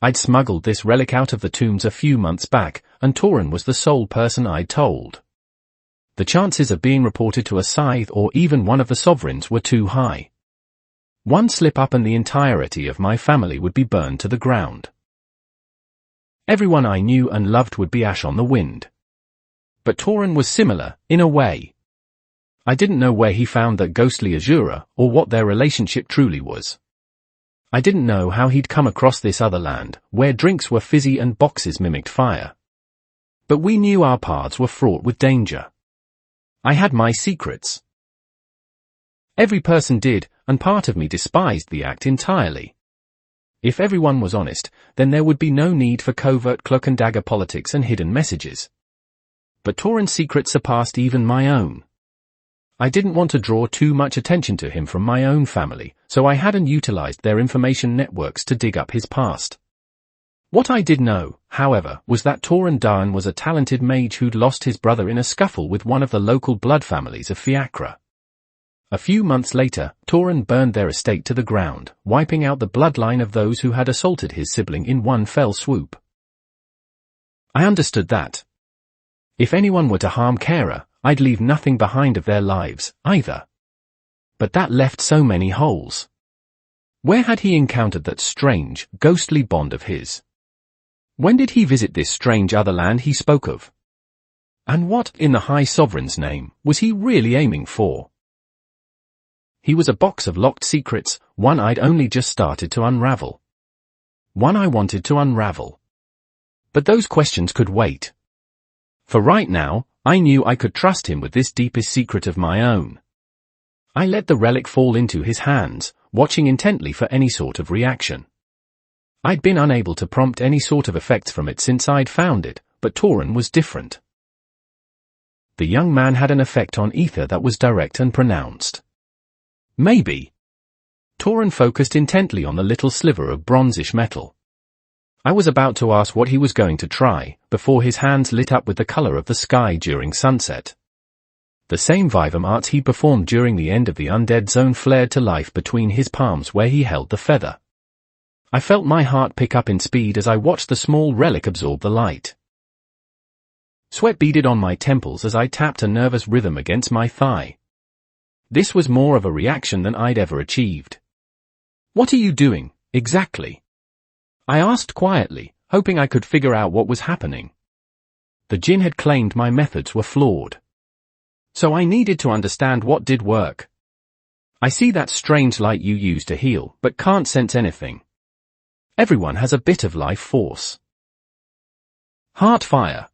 I'd smuggled this relic out of the tombs a few months back, and Torin was the sole person I'd told. The chances of being reported to a scythe or even one of the sovereigns were too high. One slip up and the entirety of my family would be burned to the ground. Everyone I knew and loved would be ash on the wind. But Torin was similar, in a way. I didn't know where he found that ghostly Azura, or what their relationship truly was. I didn't know how he'd come across this other land, where drinks were fizzy and boxes mimicked fire. But we knew our paths were fraught with danger. I had my secrets. Every person did, and part of me despised the act entirely. If everyone was honest, then there would be no need for covert cloak and dagger politics and hidden messages. But Torin's secrets surpassed even my own. I didn't want to draw too much attention to him from my own family, so I hadn't utilized their information networks to dig up his past. What I did know, however, was that Torin Dahan was a talented mage who'd lost his brother in a scuffle with one of the local blood families of Fiacra. A few months later, Torin burned their estate to the ground, wiping out the bloodline of those who had assaulted his sibling in one fell swoop. I understood that. If anyone were to harm Kara, I'd leave nothing behind of their lives, either. But that left so many holes. Where had he encountered that strange, ghostly bond of his? When did he visit this strange other land he spoke of? And what, in the High Sovereign's name, was he really aiming for? He was a box of locked secrets, one I'd only just started to unravel. One I wanted to unravel. But those questions could wait. For right now, I knew I could trust him with this deepest secret of my own. I let the relic fall into his hands, watching intently for any sort of reaction. I'd been unable to prompt any sort of effects from it since I'd found it, but Torin was different. The young man had an effect on ether that was direct and pronounced. Maybe. Torin focused intently on the little sliver of bronzish metal. I was about to ask what he was going to try, before his hands lit up with the color of the sky during sunset. The same vivum arts he performed during the end of the undead zone flared to life between his palms where he held the feather. I felt my heart pick up in speed as I watched the small relic absorb the light. Sweat beaded on my temples as I tapped a nervous rhythm against my thigh. This was more of a reaction than I'd ever achieved. "What are you doing, exactly?" I asked quietly, hoping I could figure out what was happening. The Jinn had claimed my methods were flawed. So I needed to understand what did work. "I see that strange light you use to heal, but can't sense anything. Everyone has a bit of life force. Heart fire.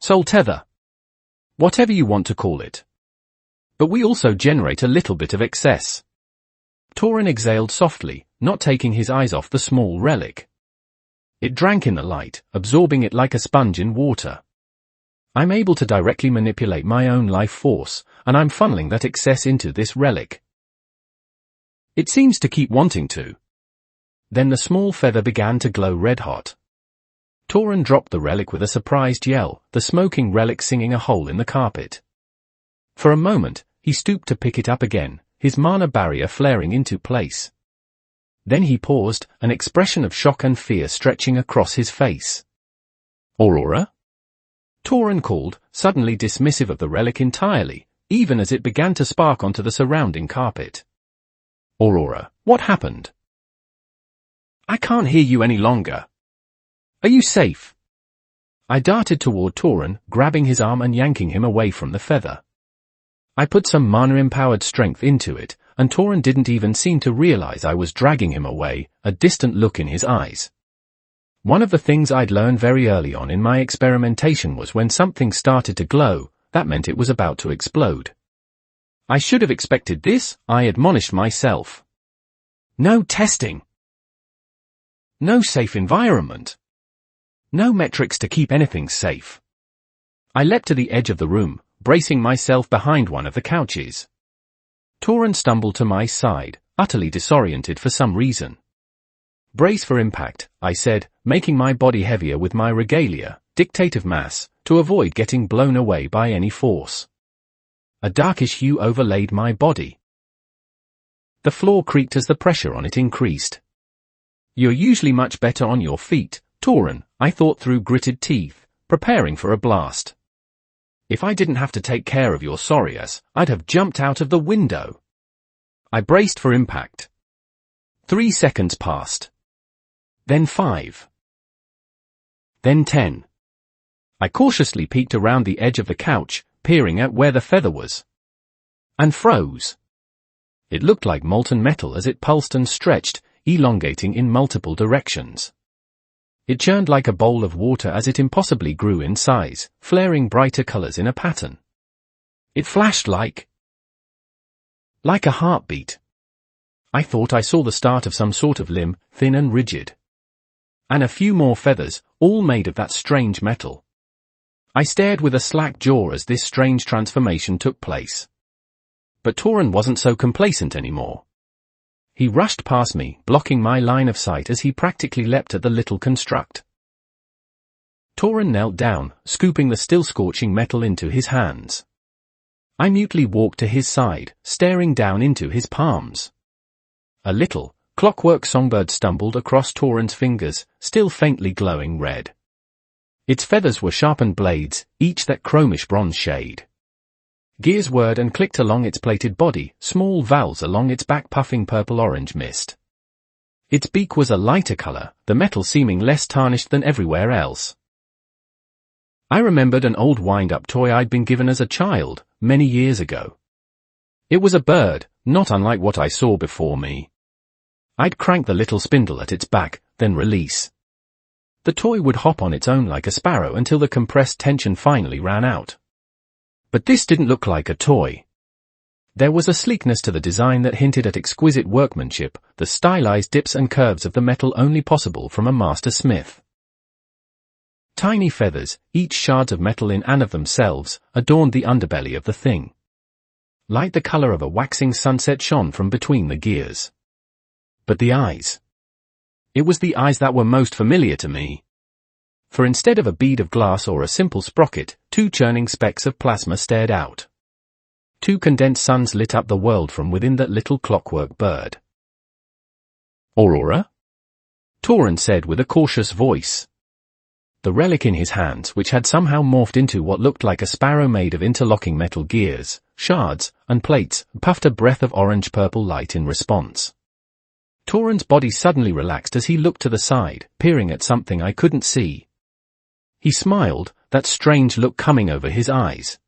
Soul tether. Whatever you want to call it. But we also generate a little bit of excess." Torin exhaled softly, not taking his eyes off the small relic. It drank in the light, absorbing it like a sponge in water. I'm able to directly manipulate my own life force, and I'm funneling that excess into this relic. It seems to keep wanting to. Then the small feather began to glow red-hot. Torin dropped the relic with a surprised yell, the smoking relic singing a hole in the carpet. For a moment, he stooped to pick it up again, his mana barrier flaring into place. Then he paused, an expression of shock and fear stretching across his face. "Aurora?" Torin called, suddenly dismissive of the relic entirely, even as it began to spark onto the surrounding carpet. "Aurora, what happened?" "I can't hear you any longer. Are you safe?" I darted toward Torin, grabbing his arm and yanking him away from the feather. I put some mana-empowered strength into it, and Torin didn't even seem to realize I was dragging him away, a distant look in his eyes. One of the things I'd learned very early on in my experimentation was when something started to glow, that meant it was about to explode. I should have expected this, I admonished myself. No testing. No safe environment. No metrics to keep anything safe. I leapt to the edge of the room, bracing myself behind one of the couches. Torin stumbled to my side, utterly disoriented for some reason. Brace for impact, I said, making my body heavier with my regalia, dictative mass, to avoid getting blown away by any force. A darkish hue overlaid my body. The floor creaked as the pressure on it increased. You're usually much better on your feet, Torin, I thought through gritted teeth, preparing for a blast. If I didn't have to take care of your sorry ass, I'd have jumped out of the window. I braced for impact. 3 seconds passed. Then 5. Then 10. I cautiously peeked around the edge of the couch, peering at where the feather was. And froze. It looked like molten metal as it pulsed and stretched, elongating in multiple directions. It churned like a bowl of water as it impossibly grew in size, flaring brighter colors in a pattern. It flashed like a heartbeat. I thought I saw the start of some sort of limb, thin and rigid. And a few more feathers, all made of that strange metal. I stared with a slack jaw as this strange transformation took place. But Torin wasn't so complacent anymore. He rushed past me, blocking my line of sight as he practically leapt at the little construct. Torin knelt down, scooping the still scorching metal into his hands. I mutely walked to his side, staring down into his palms. A little, clockwork songbird stumbled across Torin's fingers, still faintly glowing red. Its feathers were sharpened blades, each that chromish bronze shade. Gears whirred and clicked along its plated body, small valves along its back puffing purple-orange mist. Its beak was a lighter color, the metal seeming less tarnished than everywhere else. I remembered an old wind-up toy I'd been given as a child, many years ago. It was a bird, not unlike what I saw before me. I'd crank the little spindle at its back, then release. The toy would hop on its own like a sparrow until the compressed tension finally ran out. But this didn't look like a toy. There was a sleekness to the design that hinted at exquisite workmanship, the stylized dips and curves of the metal only possible from a master smith. Tiny feathers, each shards of metal in and of themselves, adorned the underbelly of the thing. Light the color of a waxing sunset shone from between the gears. But the eyes. It was the eyes that were most familiar to me. For instead of a bead of glass or a simple sprocket, 2 churning specks of plasma stared out. 2 condensed suns lit up the world from within that little clockwork bird. Aurora? Torin said with a cautious voice. The relic in his hands, which had somehow morphed into what looked like a sparrow made of interlocking metal gears, shards, and plates, puffed a breath of orange-purple light in response. Torin's body suddenly relaxed as he looked to the side, peering at something I couldn't see. He smiled, that strange look coming over his eyes.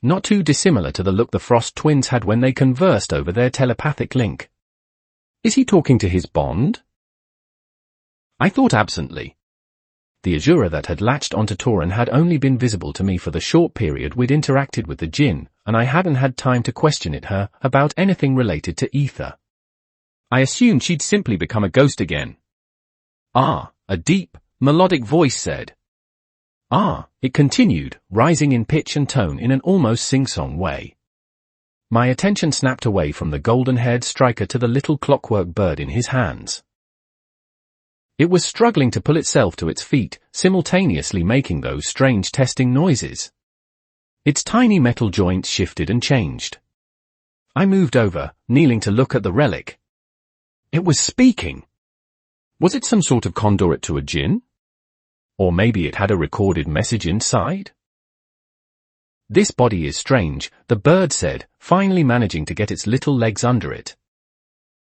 Not too dissimilar to the look the Frost twins had when they conversed over their telepathic link. Is he talking to his bond? I thought absently. The Azura that had latched onto Torin had only been visible to me for the short period we'd interacted with the Djinn, and I hadn't had time to question her about anything related to ether. I assumed she'd simply become a ghost again. Ah, a deep, melodic voice said. Ah, it continued, rising in pitch and tone in an almost sing-song way. My attention snapped away from the golden-haired striker to the little clockwork bird in his hands. It was struggling to pull itself to its feet, simultaneously making those strange testing noises. Its tiny metal joints shifted and changed. I moved over, kneeling to look at the relic. It was speaking. Was it some sort of conduit to a Djinn? Or maybe it had a recorded message inside? This body is strange, the bird said, finally managing to get its little legs under it.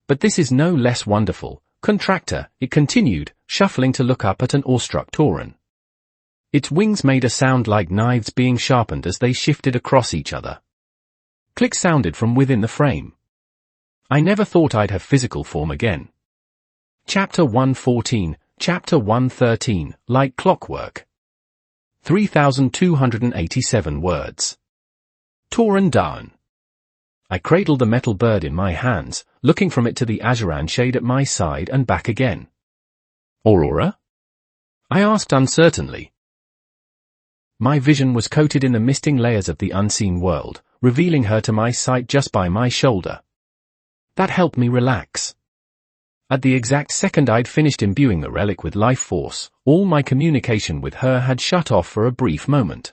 But this is no less wonderful, contractor, it continued, shuffling to look up at an awestruck Torin. Its wings made a sound like knives being sharpened as they shifted across each other. Clicks sounded from within the frame. I never thought I'd have physical form again. Chapter 114, Chapter 113, Like Clockwork. 3,287 words. Torin down. I cradled the metal bird in my hands, looking from it to the Azuran shade at my side and back again. Aurora? I asked uncertainly. My vision was coated in the misting layers of the unseen world, revealing her to my sight just by my shoulder. That helped me relax. At the exact second I'd finished imbuing the relic with life force, all my communication with her had shut off for a brief moment.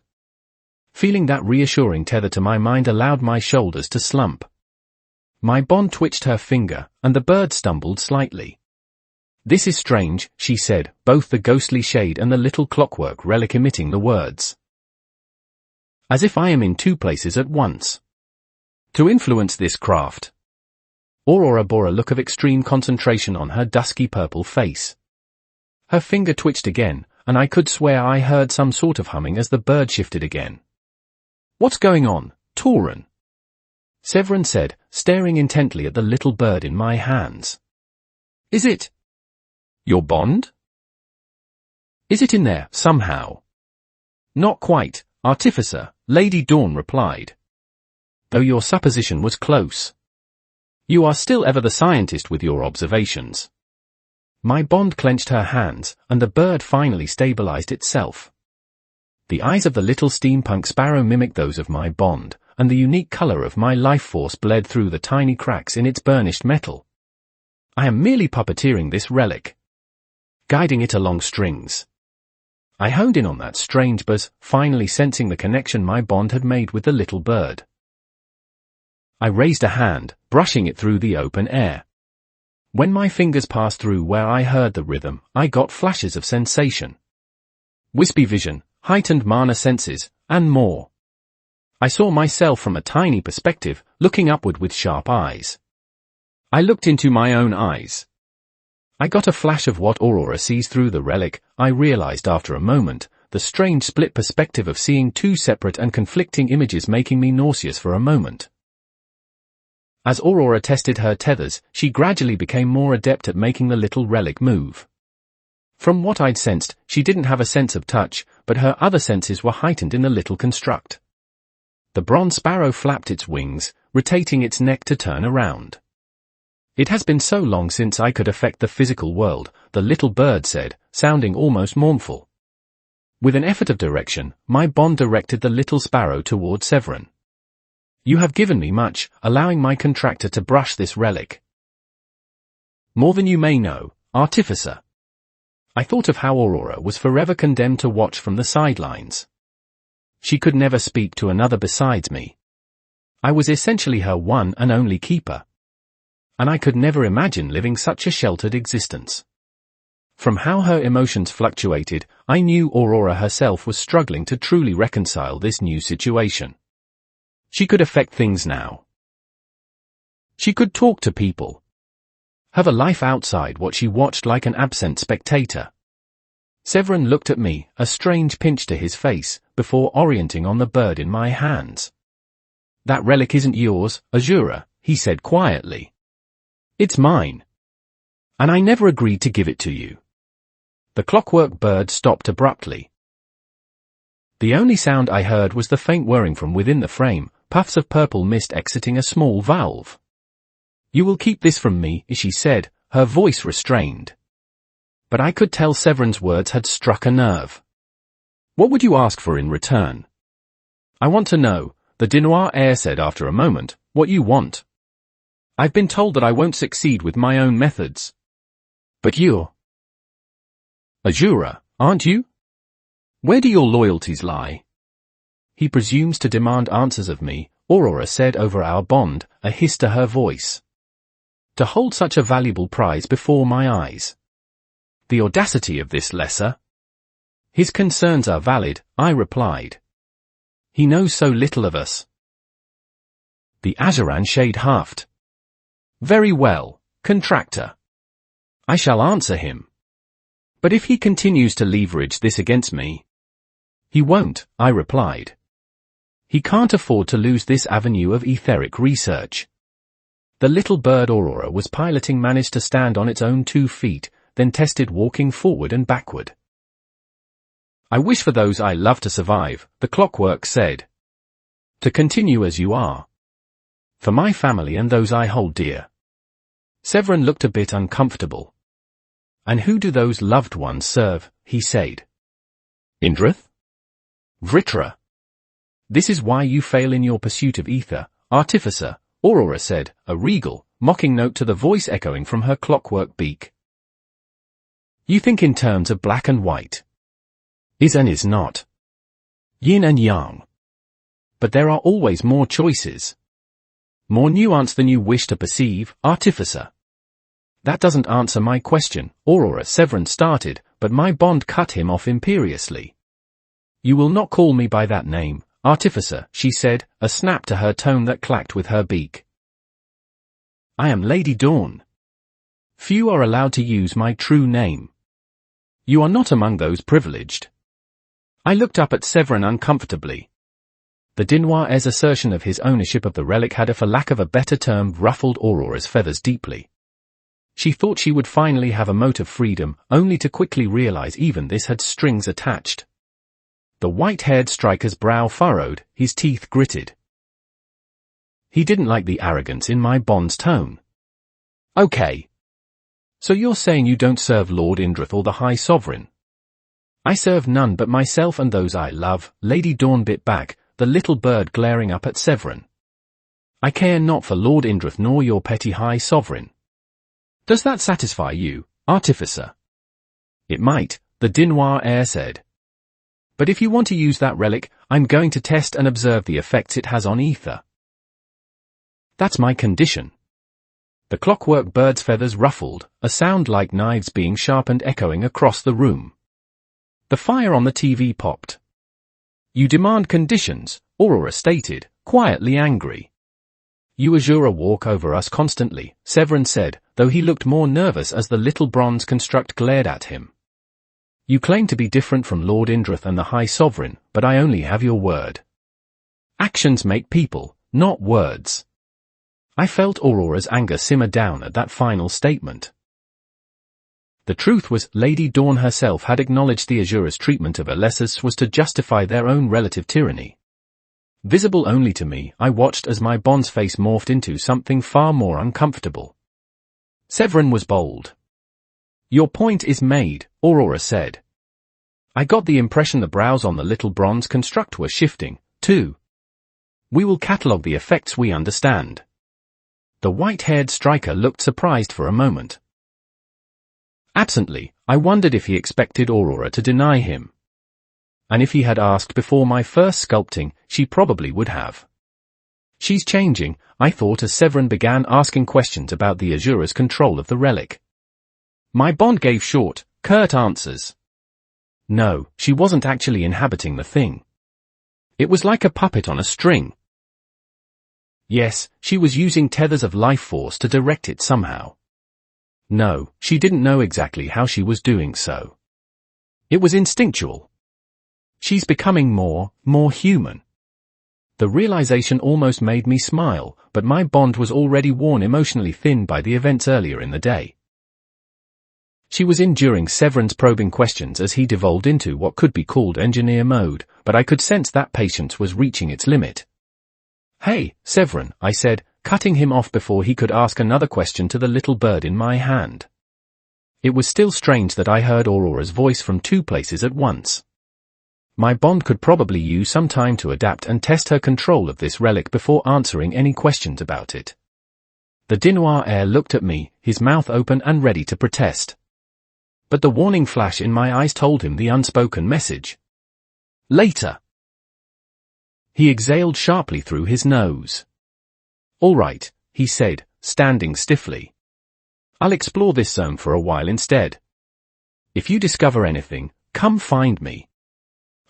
Feeling that reassuring tether to my mind allowed my shoulders to slump. My bond twitched her finger, and the bird stumbled slightly. This is strange, she said, both the ghostly shade and the little clockwork relic emitting the words. As if I am in two places at once. To influence this craft. Aurora bore a look of extreme concentration on her dusky purple face. Her finger twitched again, and I could swear I heard some sort of humming as the bird shifted again. What's going on, Tauren? Severin said, staring intently at the little bird in my hands. Is it your bond? Is it in there, somehow? Not quite, Artificer, Lady Dawn replied. Though your supposition was close. You are still ever the scientist with your observations. My bond clenched her hands, and the bird finally stabilized itself. The eyes of the little steampunk sparrow mimicked those of my bond, and the unique color of my life force bled through the tiny cracks in its burnished metal. I am merely puppeteering this relic. Guiding it along strings. I honed in on that strange buzz, finally sensing the connection my bond had made with the little bird. I raised a hand, brushing it through the open air. When my fingers passed through where I heard the rhythm, I got flashes of sensation. Wispy vision, heightened mana senses, and more. I saw myself from a tiny perspective, looking upward with sharp eyes. I looked into my own eyes. I got a flash of what Aurora sees through the relic. I realized after a moment, the strange split perspective of seeing two separate and conflicting images making me nauseous for a moment. As Aurora tested her tethers, she gradually became more adept at making the little relic move. From what I'd sensed, she didn't have a sense of touch, but her other senses were heightened in the little construct. The bronze sparrow flapped its wings, rotating its neck to turn around. It has been so long since I could affect the physical world, the little bird said, sounding almost mournful. With an effort of direction, my bond directed the little sparrow toward Severin. You have given me much, allowing my contractor to brush this relic. More than you may know, Artificer. I thought of how Aurora was forever condemned to watch from the sidelines. She could never speak to another besides me. I was essentially her one and only keeper. And I could never imagine living such a sheltered existence. From how her emotions fluctuated, I knew Aurora herself was struggling to truly reconcile this new situation. She could affect things now. She could talk to people. Have a life outside what she watched like an absent spectator. Severin looked at me, a strange pinch to his face, before orienting on the bird in my hands. That relic isn't yours, Azura, he said quietly. It's mine. And I never agreed to give it to you. The clockwork bird stopped abruptly. The only sound I heard was the faint whirring from within the frame, puffs of purple mist exiting a small valve. You will keep this from me, she said, her voice restrained. But I could tell Severin's words had struck a nerve. What would you ask for in return? I want to know, the Dinoir heir said after a moment, what you want. I've been told that I won't succeed with my own methods. But you're Azura, aren't you? Where do your loyalties lie? He presumes to demand answers of me, Aurora said over our bond, a hiss to her voice. To hold such a valuable prize before my eyes. The audacity of this lesser. His concerns are valid, I replied. He knows so little of us. The Azuran shade huffed. Very well, contractor. I shall answer him. But if he continues to leverage this against me. He won't, I replied. He can't afford to lose this avenue of etheric research. The little bird Aurora was piloting managed to stand on its own 2 feet, then tested walking forward and backward. I wish for those I love to survive, the clockwork said. To continue as you are. For my family and those I hold dear. Severin looked a bit uncomfortable. And who do those loved ones serve, he said. Indrith? Vritra. This is why you fail in your pursuit of ether, artificer, Aurora said, a regal, mocking note to the voice echoing from her clockwork beak. You think in terms of black and white. Is and is not. Yin and yang. But there are always more choices. More nuance than you wish to perceive, artificer. That doesn't answer my question, Aurora. Severin started, but my bond cut him off imperiously. You will not call me by that name, artificer, she said, a snap to her tone that clacked with her beak. I am Lady Dawn. Few are allowed to use my true name. You are not among those privileged. I looked up at Severin uncomfortably. The Dinoir's assertion of his ownership of the relic had, for lack of a better term, ruffled Aurora's feathers deeply. She thought she would finally have a mote of freedom, only to quickly realize even this had strings attached. The white-haired striker's brow furrowed, his teeth gritted. He didn't like the arrogance in my bond's tone. Okay. So you're saying you don't serve Lord Indrith or the High Sovereign? I serve none but myself and those I love, Lady Dawn bit back, the little bird glaring up at Severin. I care not for Lord Indrith nor your petty High Sovereign. Does that satisfy you, artificer? It might, the Dinoir said. But if you want to use that relic, I'm going to test and observe the effects it has on ether. That's my condition. The clockwork bird's feathers ruffled, a sound like knives being sharpened echoing across the room. The fire on the TV popped. You demand conditions, Aurora stated, quietly angry. You Azura walk over us constantly, Severin said, though he looked more nervous as the little bronze construct glared at him. You claim to be different from Lord Indrith and the High Sovereign, but I only have your word. Actions make people, not words. I felt Aurora's anger simmer down at that final statement. The truth was, Lady Dawn herself had acknowledged the Azura's treatment of Alessus was to justify their own relative tyranny. Visible only to me, I watched as my bond's face morphed into something far more uncomfortable. Severin was bold. Your point is made, Aurora said. I got the impression the brows on the little bronze construct were shifting, too. We will catalogue the effects we understand. The white-haired striker looked surprised for a moment. Absently, I wondered if he expected Aurora to deny him. And if he had asked before my first sculpting, she probably would have. She's changing, I thought as Severin began asking questions about the Azura's control of the relic. My bond gave short, curt answers. No, she wasn't actually inhabiting the thing. It was like a puppet on a string. Yes, she was using tethers of life force to direct it somehow. No, she didn't know exactly how she was doing so. It was instinctual. She's becoming more human. The realization almost made me smile, but my bond was already worn emotionally thin by the events earlier in the day. She was enduring Severin's probing questions as he devolved into what could be called engineer mode, but I could sense that patience was reaching its limit. Hey, Severin, I said, cutting him off before he could ask another question to the little bird in my hand. It was still strange that I heard Aurora's voice from two places at once. My bond could probably use some time to adapt and test her control of this relic before answering any questions about it. The Dinoir looked at me, his mouth open and ready to protest. But the warning flash in my eyes told him the unspoken message. Later. He exhaled sharply through his nose. All right, he said, standing stiffly. I'll explore this zone for a while instead. If you discover anything, come find me.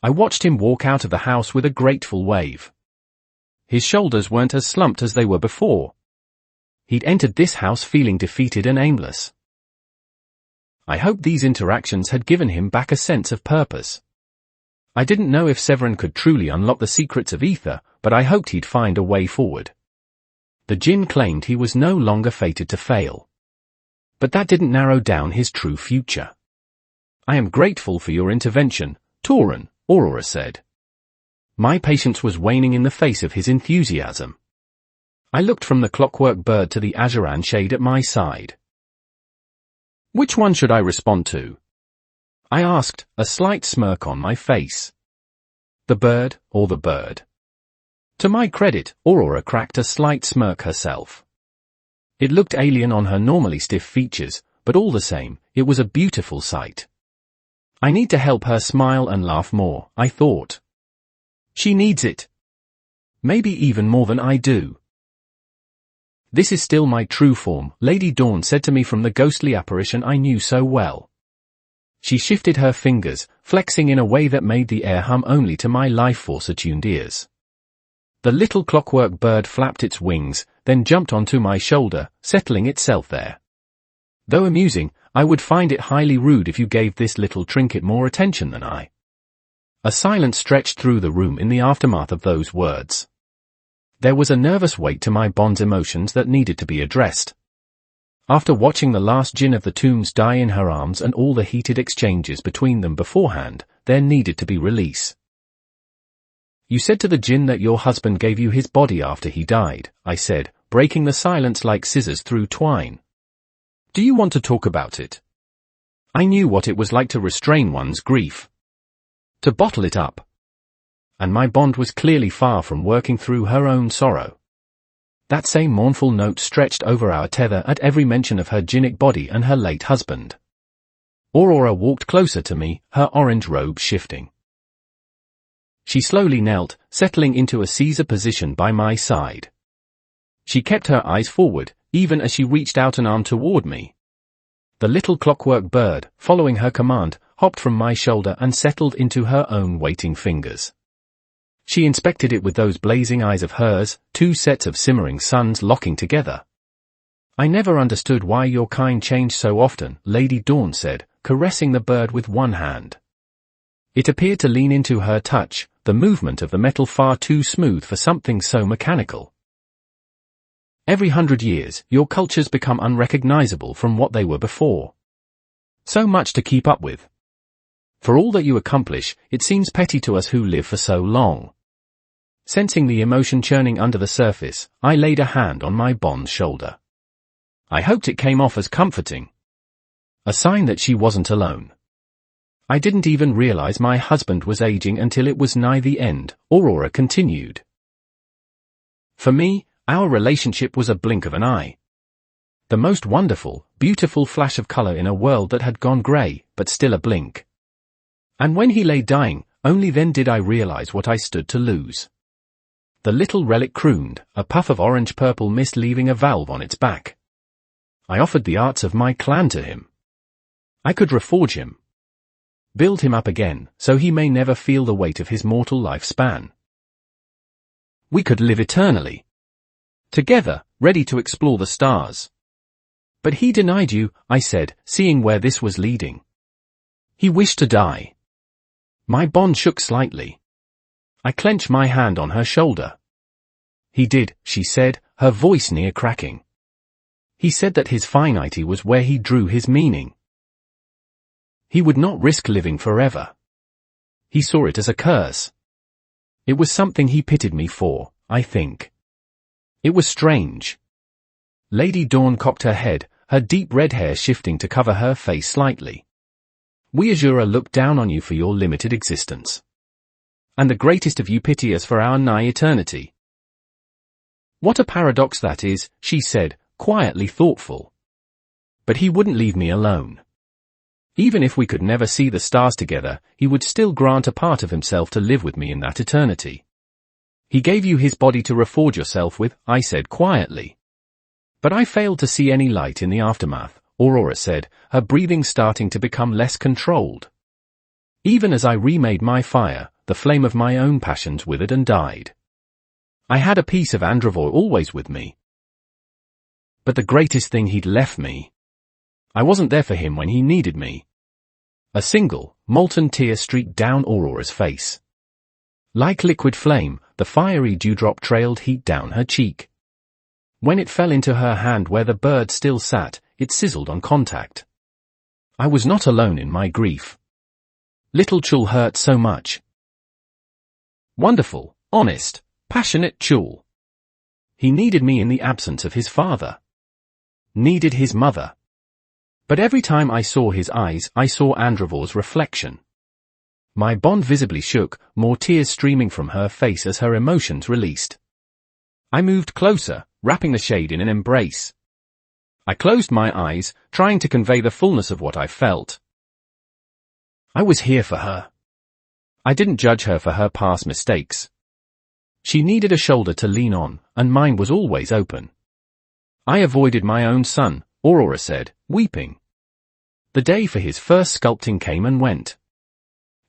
I watched him walk out of the house with a grateful wave. His shoulders weren't as slumped as they were before. He'd entered this house feeling defeated and aimless. I hoped these interactions had given him back a sense of purpose. I didn't know if Severin could truly unlock the secrets of ether, but I hoped he'd find a way forward. The Jinn claimed he was no longer fated to fail. But that didn't narrow down his true future. I am grateful for your intervention, Tauren, Aurora said. My patience was waning in the face of his enthusiasm. I looked from the clockwork bird to the azuran shade at my side. Which one should I respond to? I asked, a slight smirk on my face. The bird, or the bird? To my credit, Aurora cracked a slight smirk herself. It looked alien on her normally stiff features, but all the same, it was a beautiful sight. I need to help her smile and laugh more, I thought. She needs it. Maybe even more than I do. This is still my true form, Lady Dawn said to me from the ghostly apparition I knew so well. She shifted her fingers, flexing in a way that made the air hum only to my life force-attuned ears. The little clockwork bird flapped its wings, then jumped onto my shoulder, settling itself there. Though amusing, I would find it highly rude if you gave this little trinket more attention than I. A silence stretched through the room in the aftermath of those words. There was a nervous weight to my bond's emotions that needed to be addressed. After watching the last djinn of the tombs die in her arms and all the heated exchanges between them beforehand, there needed to be release. You said to the djinn that your husband gave you his body after he died, I said, breaking the silence like scissors through twine. Do you want to talk about it? I knew what it was like to restrain one's grief. To bottle it up. And my bond was clearly far from working through her own sorrow. That same mournful note stretched over our tether at every mention of her djinnic body and her late husband. Aurora walked closer to me, her orange robe shifting. She slowly knelt, settling into a Caesar position by my side. She kept her eyes forward, even as she reached out an arm toward me. The little clockwork bird, following her command, hopped from my shoulder and settled into her own waiting fingers. She inspected it with those blazing eyes of hers, two sets of simmering suns locking together. I never understood why your kind changed so often, Lady Dawn said, caressing the bird with one hand. It appeared to lean into her touch, the movement of the metal far too smooth for something so mechanical. Every 100 years, your cultures become unrecognizable from what they were before. So much to keep up with. For all that you accomplish, it seems petty to us who live for so long. Sensing the emotion churning under the surface, I laid a hand on my bond's shoulder. I hoped it came off as comforting. A sign that she wasn't alone. I didn't even realize my husband was aging until it was nigh the end, Aurora continued. For me, our relationship was a blink of an eye. The most wonderful, beautiful flash of color in a world that had gone gray, but still a blink. And when he lay dying, only then did I realize what I stood to lose. The little relic crooned, a puff of orange-purple mist leaving a valve on its back. I offered the arts of my clan to him. I could reforge him. Build him up again, so he may never feel the weight of his mortal lifespan. We could live eternally. Together, ready to explore the stars. But he denied you, I said, seeing where this was leading. He wished to die. My bond shook slightly. I clenched my hand on her shoulder. He did, she said, her voice near cracking. He said that his finity was where he drew his meaning. He would not risk living forever. He saw it as a curse. It was something he pitied me for, I think. It was strange. Lady Dawn cocked her head, her deep red hair shifting to cover her face slightly. We Azura look down on you for your limited existence. And the greatest of you pity us for our nigh eternity. What a paradox that is, she said, quietly thoughtful. But he wouldn't leave me alone. Even if we could never see the stars together, he would still grant a part of himself to live with me in that eternity. He gave you his body to reforge yourself with, I said quietly. But I failed to see any light in the aftermath, Aurora said, her breathing starting to become less controlled. Even as I remade my fire, the flame of my own passions withered and died. I had a piece of Andravor always with me. But the greatest thing he'd left me. I wasn't there for him when he needed me. A single, molten tear streaked down Aurora's face. Like liquid flame, the fiery dewdrop trailed heat down her cheek. When it fell into her hand where the bird still sat, it sizzled on contact. I was not alone in my grief. Little Chul hurt so much. Wonderful, honest, passionate Chul. He needed me in the absence of his father. Needed his mother. But every time I saw his eyes, I saw Androvor's reflection. My bond visibly shook, more tears streaming from her face as her emotions released. I moved closer, wrapping the shade in an embrace. I closed my eyes, trying to convey the fullness of what I felt. I was here for her. I didn't judge her for her past mistakes. She needed a shoulder to lean on, and mine was always open. I avoided my own son, Aurora said, weeping. The day for his first sculpting came and went.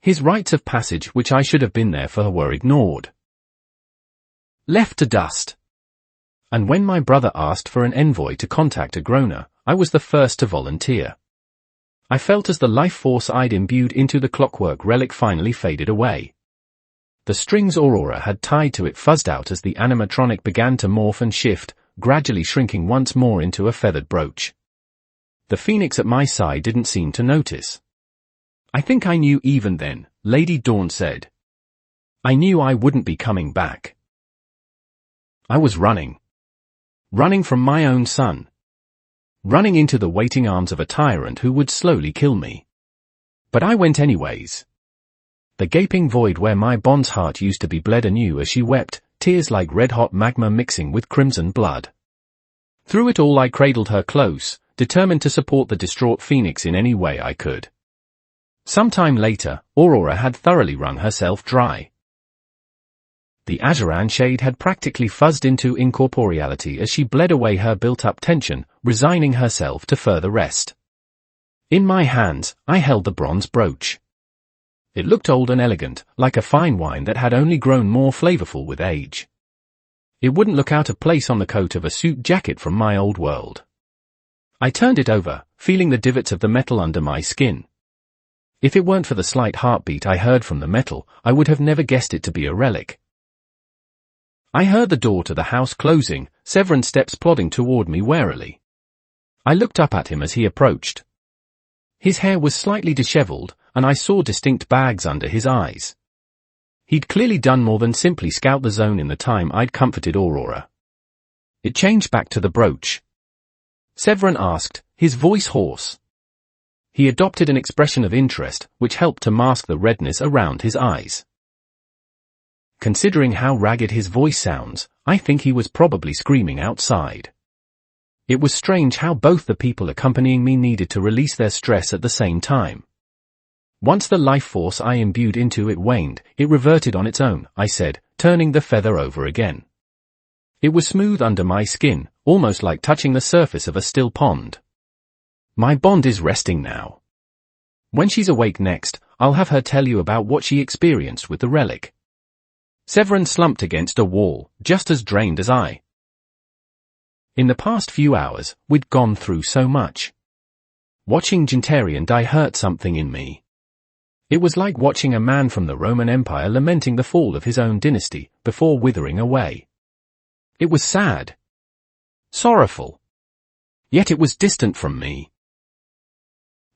His rites of passage, which I should have been there for, were ignored. Left to dust. And when my brother asked for an envoy to contact Agrona, I was the first to volunteer. I felt as the life force I'd imbued into the clockwork relic finally faded away. The strings Aurora had tied to it fuzzed out as the animatronic began to morph and shift, gradually shrinking once more into a feathered brooch. The phoenix at my side didn't seem to notice. I think I knew even then, Lady Dawn said. I knew I wouldn't be coming back. I was running. Running from my own son. Running into the waiting arms of a tyrant who would slowly kill me. But I went anyways. The gaping void where my bond's heart used to be bled anew as she wept, tears like red-hot magma mixing with crimson blood. Through it all I cradled her close, determined to support the distraught phoenix in any way I could. Sometime later, Aurora had thoroughly wrung herself dry. The Azuran shade had practically fuzzed into incorporeality as she bled away her built-up tension, resigning herself to further rest. In my hands, I held the bronze brooch. It looked old and elegant, like a fine wine that had only grown more flavorful with age. It wouldn't look out of place on the coat of a suit jacket from my old world. I turned it over, feeling the divots of the metal under my skin. If it weren't for the slight heartbeat I heard from the metal, I would have never guessed it to be a relic. I heard the door to the house closing, Severin steps plodding toward me warily. I looked up at him as he approached. His hair was slightly disheveled, and I saw distinct bags under his eyes. He'd clearly done more than simply scout the zone in the time I'd comforted Aurora. It changed back to the brooch. Severin asked, his voice hoarse. He adopted an expression of interest, which helped to mask the redness around his eyes. Considering how ragged his voice sounds, I think he was probably screaming outside. It was strange how both the people accompanying me needed to release their stress at the same time. Once the life force I imbued into it waned, it reverted on its own, I said, turning the feather over again. It was smooth under my skin, almost like touching the surface of a still pond. My bond is resting now. When she's awake next, I'll have her tell you about what she experienced with the relic. Severin slumped against a wall, just as drained as I. In the past few hours, we'd gone through so much. Watching Gintarian die hurt something in me. It was like watching a man from the Roman Empire lamenting the fall of his own dynasty, before withering away. It was sad. Sorrowful. Yet it was distant from me.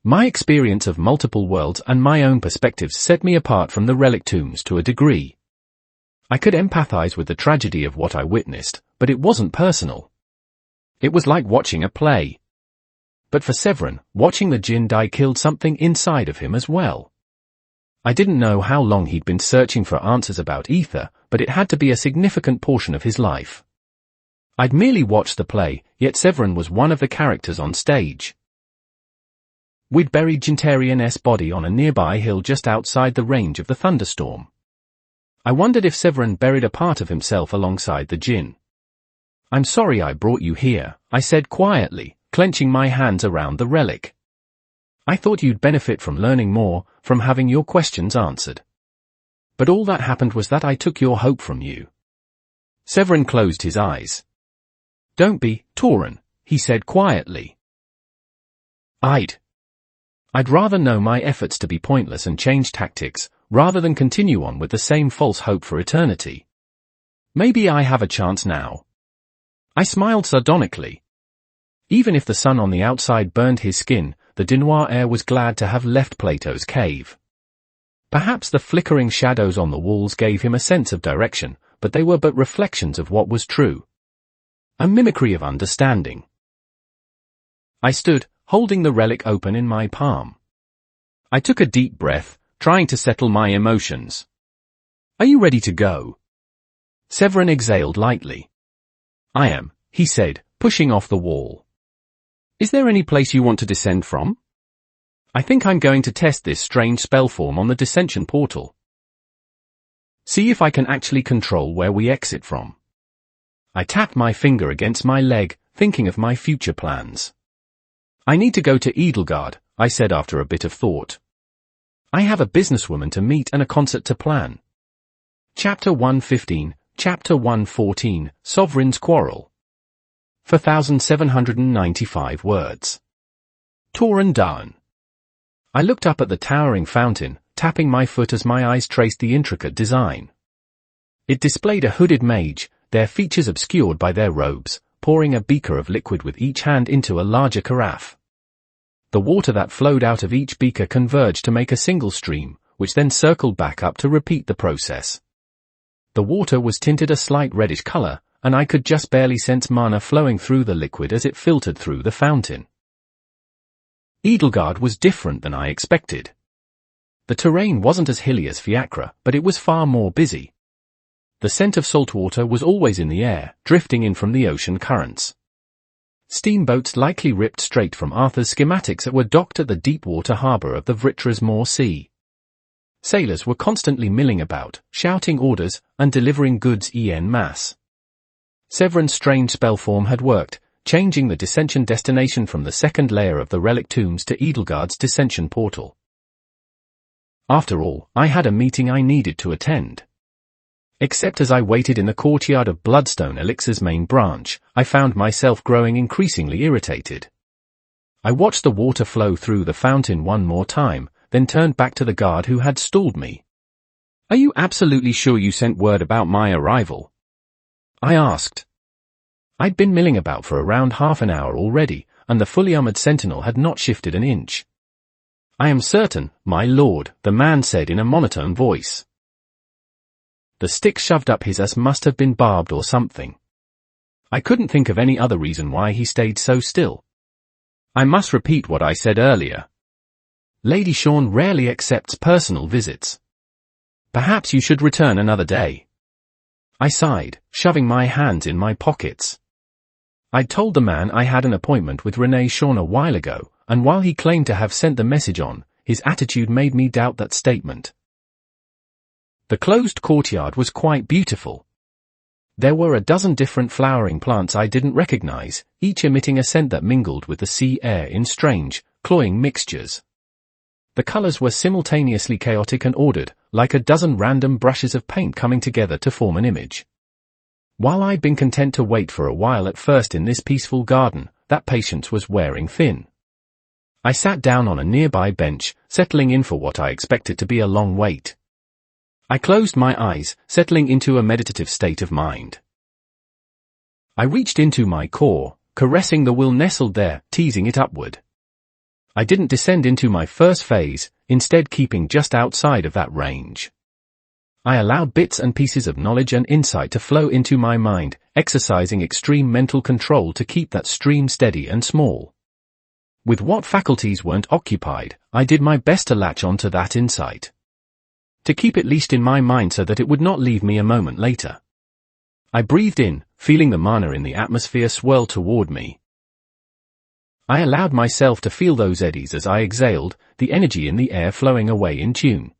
My experience of multiple worlds and my own perspectives set me apart from the relic tombs to a degree. I could empathize with the tragedy of what I witnessed, but it wasn't personal. It was like watching a play. But for Severin, watching the Jinn die killed something inside of him as well. I didn't know how long he'd been searching for answers about ether, but it had to be a significant portion of his life. I'd merely watched the play, yet Severin was one of the characters on stage. We'd buried Gintarian's body on a nearby hill just outside the range of the thunderstorm. I wondered if Severin buried a part of himself alongside the Jinn. I'm sorry I brought you here, I said quietly, clenching my hands around the relic. I thought you'd benefit from learning more, from having your questions answered. But all that happened was that I took your hope from you. Severin closed his eyes. Don't be, Tauren, he said quietly. I'd rather know my efforts to be pointless and change tactics, rather than continue on with the same false hope for eternity. Maybe I have a chance now. I smiled sardonically. Even if the sun on the outside burned his skin, the Dinoir air was glad to have left Plato's cave. Perhaps the flickering shadows on the walls gave him a sense of direction, but they were but reflections of what was true. A mimicry of understanding. I stood, holding the relic open in my palm. I took a deep breath, trying to settle my emotions. "Are you ready to go?" Severin exhaled lightly. "I am," he said, pushing off the wall. "Is there any place you want to descend from?" "I think I'm going to test this strange spell form on the dissension portal. See if I can actually control where we exit from." I tapped my finger against my leg, thinking of my future plans. "I need to go to Edelgard," I said after a bit of thought. "I have a businesswoman to meet and a concert to plan." Chapter 115, Chapter 114, Sovereign's Quarrel. 4,795 words. Torin Down. I looked up at the towering fountain, tapping my foot as my eyes traced the intricate design. It displayed a hooded mage, their features obscured by their robes, pouring a beaker of liquid with each hand into a larger carafe. The water that flowed out of each beaker converged to make a single stream, which then circled back up to repeat the process. The water was tinted a slight reddish color, and I could just barely sense mana flowing through the liquid as it filtered through the fountain. Edelgard was different than I expected. The terrain wasn't as hilly as Fiacre, but it was far more busy. The scent of salt water was always in the air, drifting in from the ocean currents. Steamboats likely ripped straight from Arthur's schematics that were docked at the deep water harbour of the Vritra's Moor Sea. Sailors were constantly milling about, shouting orders, and delivering goods en masse. Severin's strange spell form had worked, changing the dissension destination from the second layer of the relic tombs to Edelgard's dissension portal. After all, I had a meeting I needed to attend. Except as I waited in the courtyard of Bloodstone Elixir's main branch, I found myself growing increasingly irritated. I watched the water flow through the fountain one more time, then turned back to the guard who had stalled me. "Are you absolutely sure you sent word about my arrival?" I asked. I'd been milling about for around half an hour already, and the fully armored sentinel had not shifted an inch. "I am certain, my lord," the man said in a monotone voice. The stick shoved up his ass must have been barbed or something. I couldn't think of any other reason why he stayed so still. "I must repeat what I said earlier. Lady Sean rarely accepts personal visits. Perhaps you should return another day." I sighed, shoving my hands in my pockets. I'd told the man I had an appointment with Renee Sean a while ago, and while he claimed to have sent the message on, his attitude made me doubt that statement. The closed courtyard was quite beautiful. There were a dozen different flowering plants I didn't recognize, each emitting a scent that mingled with the sea air in strange, cloying mixtures. The colors were simultaneously chaotic and ordered, like a dozen random brushes of paint coming together to form an image. While I'd been content to wait for a while at first in this peaceful garden, that patience was wearing thin. I sat down on a nearby bench, settling in for what I expected to be a long wait. I closed my eyes, settling into a meditative state of mind. I reached into my core, caressing the will nestled there, teasing it upward. I didn't descend into my first phase, instead keeping just outside of that range. I allowed bits and pieces of knowledge and insight to flow into my mind, exercising extreme mental control to keep that stream steady and small. With what faculties weren't occupied, I did my best to latch onto that insight. To keep it leashed in my mind so that it would not leave me a moment later. I breathed in, feeling the mana in the atmosphere swirl toward me. I allowed myself to feel those eddies as I exhaled, the energy in the air flowing away in tune.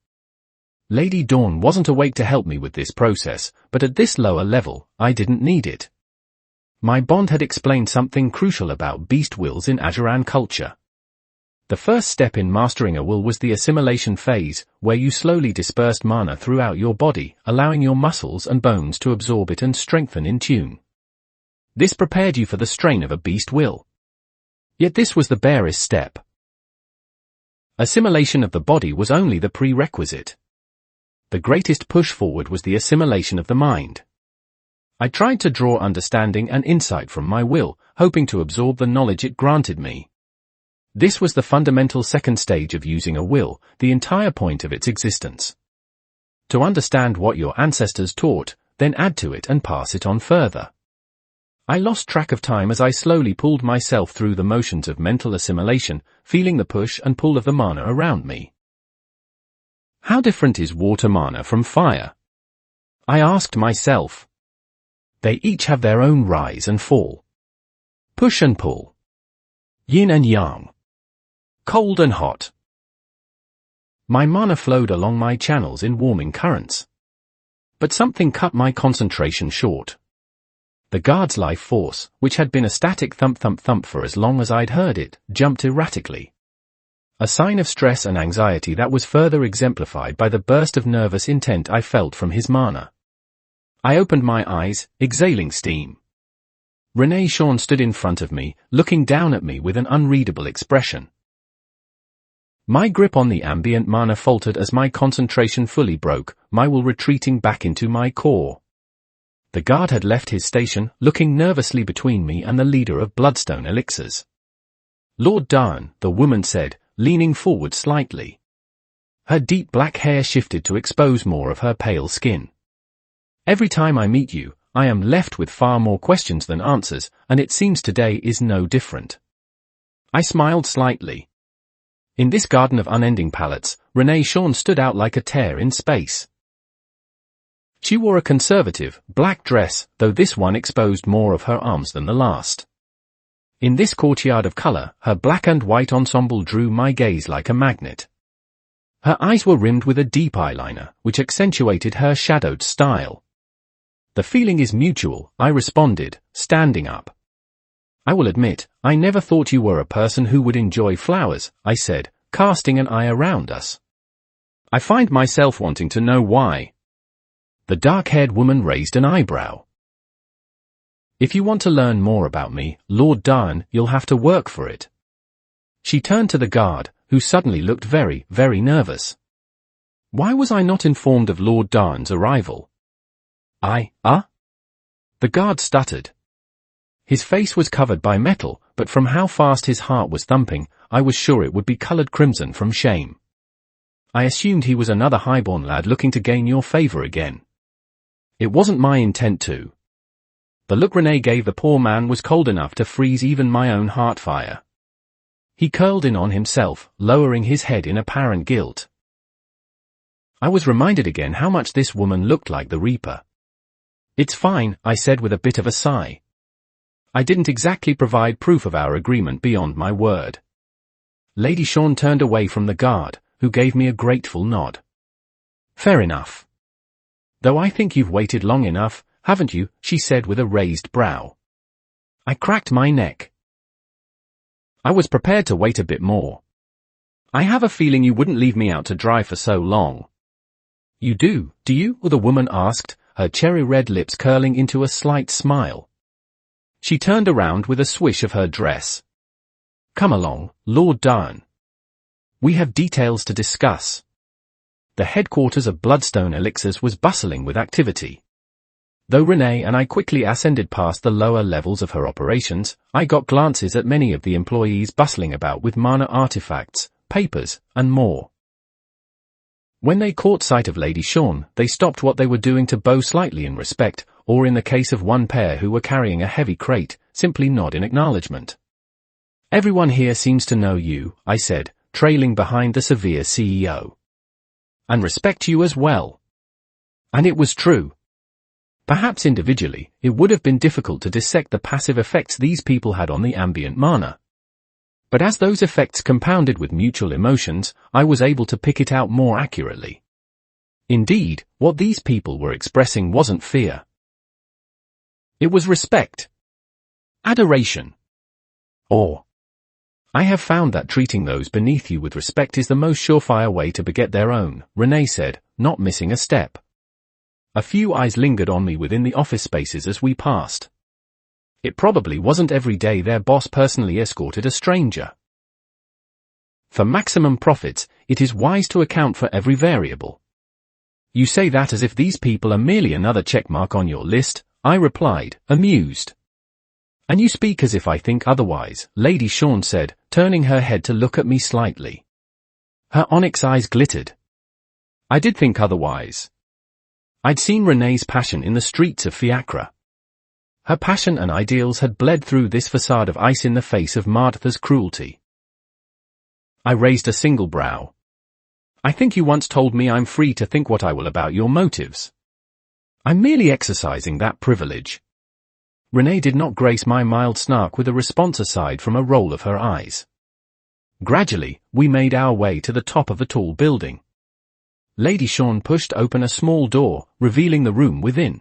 Lady Dawn wasn't awake to help me with this process, but at this lower level, I didn't need it. My bond had explained something crucial about beast wills in Ajuran culture. The first step in mastering a will was the assimilation phase, where you slowly dispersed mana throughout your body, allowing your muscles and bones to absorb it and strengthen in tune. This prepared you for the strain of a beast will. Yet this was the barest step. Assimilation of the body was only the prerequisite. The greatest push forward was the assimilation of the mind. I tried to draw understanding and insight from my will, hoping to absorb the knowledge it granted me. This was the fundamental second stage of using a will, the entire point of its existence. To understand what your ancestors taught, then add to it and pass it on further. I lost track of time as I slowly pulled myself through the motions of mental assimilation, feeling the push and pull of the mana around me. How different is water mana from fire? I asked myself. They each have their own rise and fall. Push and pull. Yin and yang. Cold and hot. My mana flowed along my channels in warming currents. But something cut my concentration short. The guard's life force, which had been a static thump-thump-thump for as long as I'd heard it, jumped erratically. A sign of stress and anxiety that was further exemplified by the burst of nervous intent I felt from his mana. I opened my eyes, exhaling steam. Renee Shawn stood in front of me, looking down at me with an unreadable expression. My grip on the ambient mana faltered as my concentration fully broke, my will retreating back into my core. The guard had left his station, looking nervously between me and the leader of Bloodstone Elixirs. Lord Darn, the woman said, leaning forward slightly. Her deep black hair shifted to expose more of her pale skin. Every time I meet you, I am left with far more questions than answers, and it seems today is no different. I smiled slightly. In this garden of unending palettes, Renee Shawn stood out like a tear in space. She wore a conservative, black dress, though this one exposed more of her arms than the last. In this courtyard of color, her black and white ensemble drew my gaze like a magnet. Her eyes were rimmed with a deep eyeliner, which accentuated her shadowed style. The feeling is mutual, I responded, standing up. I will admit, I never thought you were a person who would enjoy flowers, I said, casting an eye around us. I find myself wanting to know why. The dark-haired woman raised an eyebrow. If you want to learn more about me, Lord Darn, you'll have to work for it. She turned to the guard, who suddenly looked very, very nervous. Why was I not informed of Lord Darn's arrival? The guard stuttered. His face was covered by metal, but from how fast his heart was thumping, I was sure it would be colored crimson from shame. I assumed he was another highborn lad looking to gain your favor again. It wasn't my intent to. The look Renee gave the poor man was cold enough to freeze even my own heart fire. He curled in on himself, lowering his head in apparent guilt. I was reminded again how much this woman looked like the Reaper. It's fine, I said with a bit of a sigh. I didn't exactly provide proof of our agreement beyond my word. Lady Shawn turned away from the guard, who gave me a grateful nod. Fair enough. Though I think you've waited long enough, haven't you, she said with a raised brow. I cracked my neck. I was prepared to wait a bit more. I have a feeling you wouldn't leave me out to dry for so long. You do you? The woman asked, her cherry-red lips curling into a slight smile. She turned around with a swish of her dress. Come along, Lord Darn. We have details to discuss. The headquarters of Bloodstone Elixirs was bustling with activity. Though Renee and I quickly ascended past the lower levels of her operations, I got glances at many of the employees bustling about with mana artifacts, papers, and more. When they caught sight of Lady Shawn, they stopped what they were doing to bow slightly in respect, or in the case of one pair who were carrying a heavy crate, simply nod in acknowledgement. Everyone here seems to know you, I said, trailing behind the severe CEO. And respect you as well. And it was true. Perhaps individually, it would have been difficult to dissect the passive effects these people had on the ambient mana. But as those effects compounded with mutual emotions, I was able to pick it out more accurately. Indeed, what these people were expressing wasn't fear. It was respect. Adoration. Awe. I have found that treating those beneath you with respect is the most surefire way to beget their own, Renee said, not missing a step. A few eyes lingered on me within the office spaces as we passed. It probably wasn't every day their boss personally escorted a stranger. For maximum profits, it is wise to account for every variable. You say that as if these people are merely another checkmark on your list, I replied, amused. And you speak as if I think otherwise, Lady Shawn said, turning her head to look at me slightly. Her onyx eyes glittered. I did think otherwise. I'd seen Renee's passion in the streets of Fiacre. Her passion and ideals had bled through this facade of ice in the face of Martha's cruelty. I raised a single brow. I think you once told me I'm free to think what I will about your motives. I'm merely exercising that privilege. Renee did not grace my mild snark with a response aside from a roll of her eyes. Gradually, we made our way to the top of a tall building. Lady Shawn pushed open a small door, revealing the room within.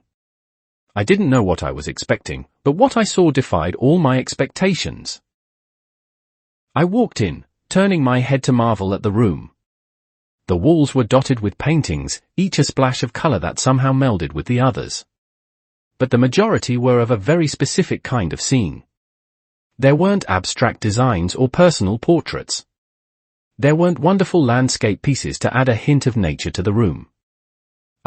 I didn't know what I was expecting, but what I saw defied all my expectations. I walked in, turning my head to marvel at the room. The walls were dotted with paintings, each a splash of color that somehow melded with the others. But the majority were of a very specific kind of scene. There weren't abstract designs or personal portraits. There weren't wonderful landscape pieces to add a hint of nature to the room.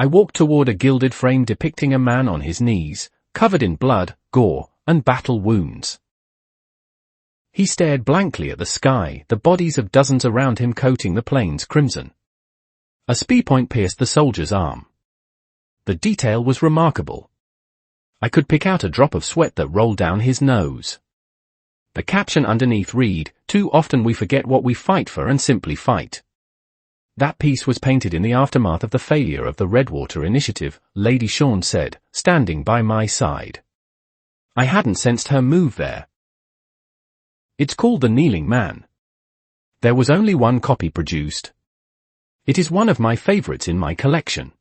I walked toward a gilded frame depicting a man on his knees, covered in blood, gore, and battle wounds. He stared blankly at the sky, the bodies of dozens around him coating the plains crimson. A spear point pierced the soldier's arm. The detail was remarkable. I could pick out a drop of sweat that rolled down his nose. The caption underneath read, "Too often we forget what we fight for and simply fight." That piece was painted in the aftermath of the failure of the Redwater Initiative, Lady Shawn said, standing by my side. I hadn't sensed her move there. It's called The Kneeling Man. There was only one copy produced. It is one of my favorites in my collection.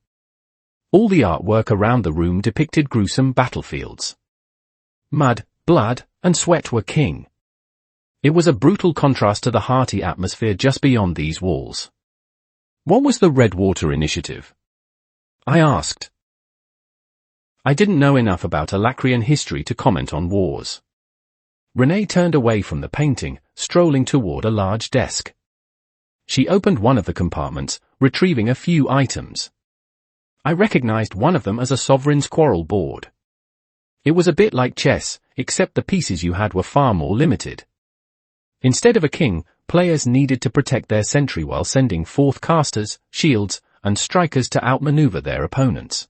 All the artwork around the room depicted gruesome battlefields. Mud, blood, and sweat were king. It was a brutal contrast to the hearty atmosphere just beyond these walls. What was the Redwater Initiative? I asked. I didn't know enough about Alacrian history to comment on wars. Renee turned away from the painting, strolling toward a large desk. She opened one of the compartments, retrieving a few items. I recognized one of them as a sovereign's quarrel board. It was a bit like chess, except the pieces you had were far more limited. Instead of a king, players needed to protect their century while sending forth casters, shields, and strikers to outmaneuver their opponents.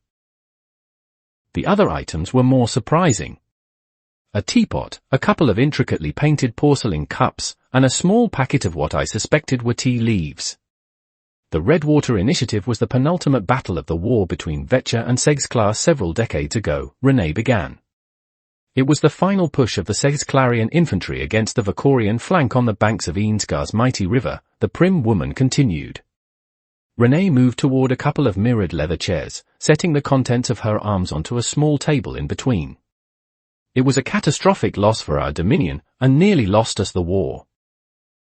The other items were more surprising. A teapot, a couple of intricately painted porcelain cups, and a small packet of what I suspected were tea leaves. The Redwater Initiative was the penultimate battle of the war between Vetcher and Segsklar several decades ago, Renee began. It was the final push of the Segsklarian infantry against the Vokorian flank on the banks of Eensgar's mighty river, the prim woman continued. Renee moved toward a couple of mirrored leather chairs, setting the contents of her arms onto a small table in between. It was a catastrophic loss for our dominion, and nearly lost us the war.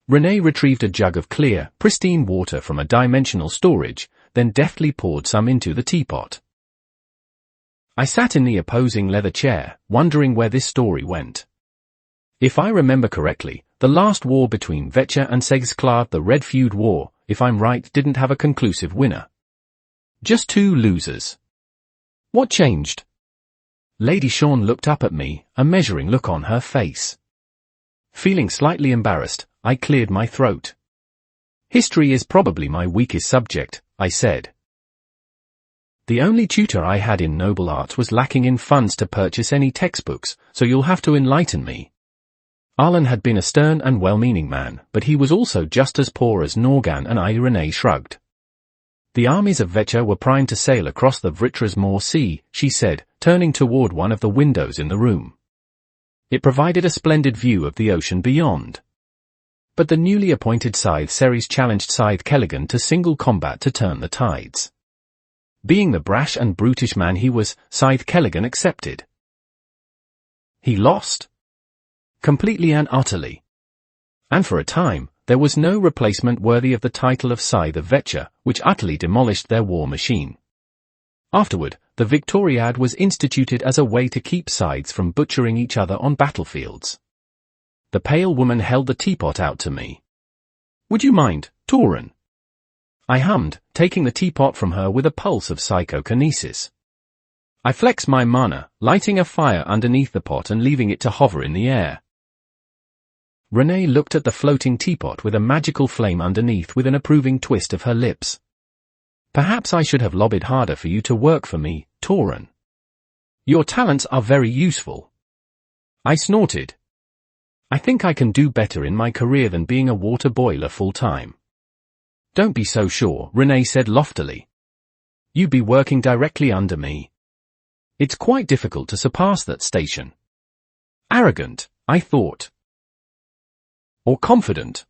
Renee retrieved a jug of clear, pristine water from a dimensional storage, then deftly poured some into the teapot. I sat in the opposing leather chair, wondering where this story went. If I remember correctly, the last war between Vetcher and Segsklar, the Red Feud War, if I'm right, didn't have a conclusive winner. Just two losers. What changed? Lady Shawn looked up at me, a measuring look on her face. Feeling slightly embarrassed, I cleared my throat. History is probably my weakest subject, I said. The only tutor I had in noble arts was lacking in funds to purchase any textbooks, so you'll have to enlighten me. Arlen had been a stern and well-meaning man, but he was also just as poor as Norgan and I. Renee shrugged. The armies of Vetcher were primed to sail across the Vritra's Moor Sea, she said, turning toward one of the windows in the room. It provided a splendid view of the ocean beyond. But the newly appointed Scythe Ceres challenged Scythe Kelligan to single combat to turn the tides. Being the brash and brutish man he was, Scythe Kelligan accepted. He lost. Completely and utterly. And for a time, there was no replacement worthy of the title of Scythe of Vetcher, which utterly demolished their war machine. Afterward, the Victoriad was instituted as a way to keep scythes from butchering each other on battlefields. The pale woman held the teapot out to me. Would you mind, Tauren? I hummed, taking the teapot from her with a pulse of psychokinesis. I flexed my mana, lighting a fire underneath the pot and leaving it to hover in the air. Renee looked at the floating teapot with a magical flame underneath with an approving twist of her lips. Perhaps I should have lobbied harder for you to work for me, Tauren. Your talents are very useful. I snorted. I think I can do better in my career than being a water boiler full-time. Don't be so sure, Renee said loftily. You be working directly under me. It's quite difficult to surpass that station. Arrogant, I thought. Or confident.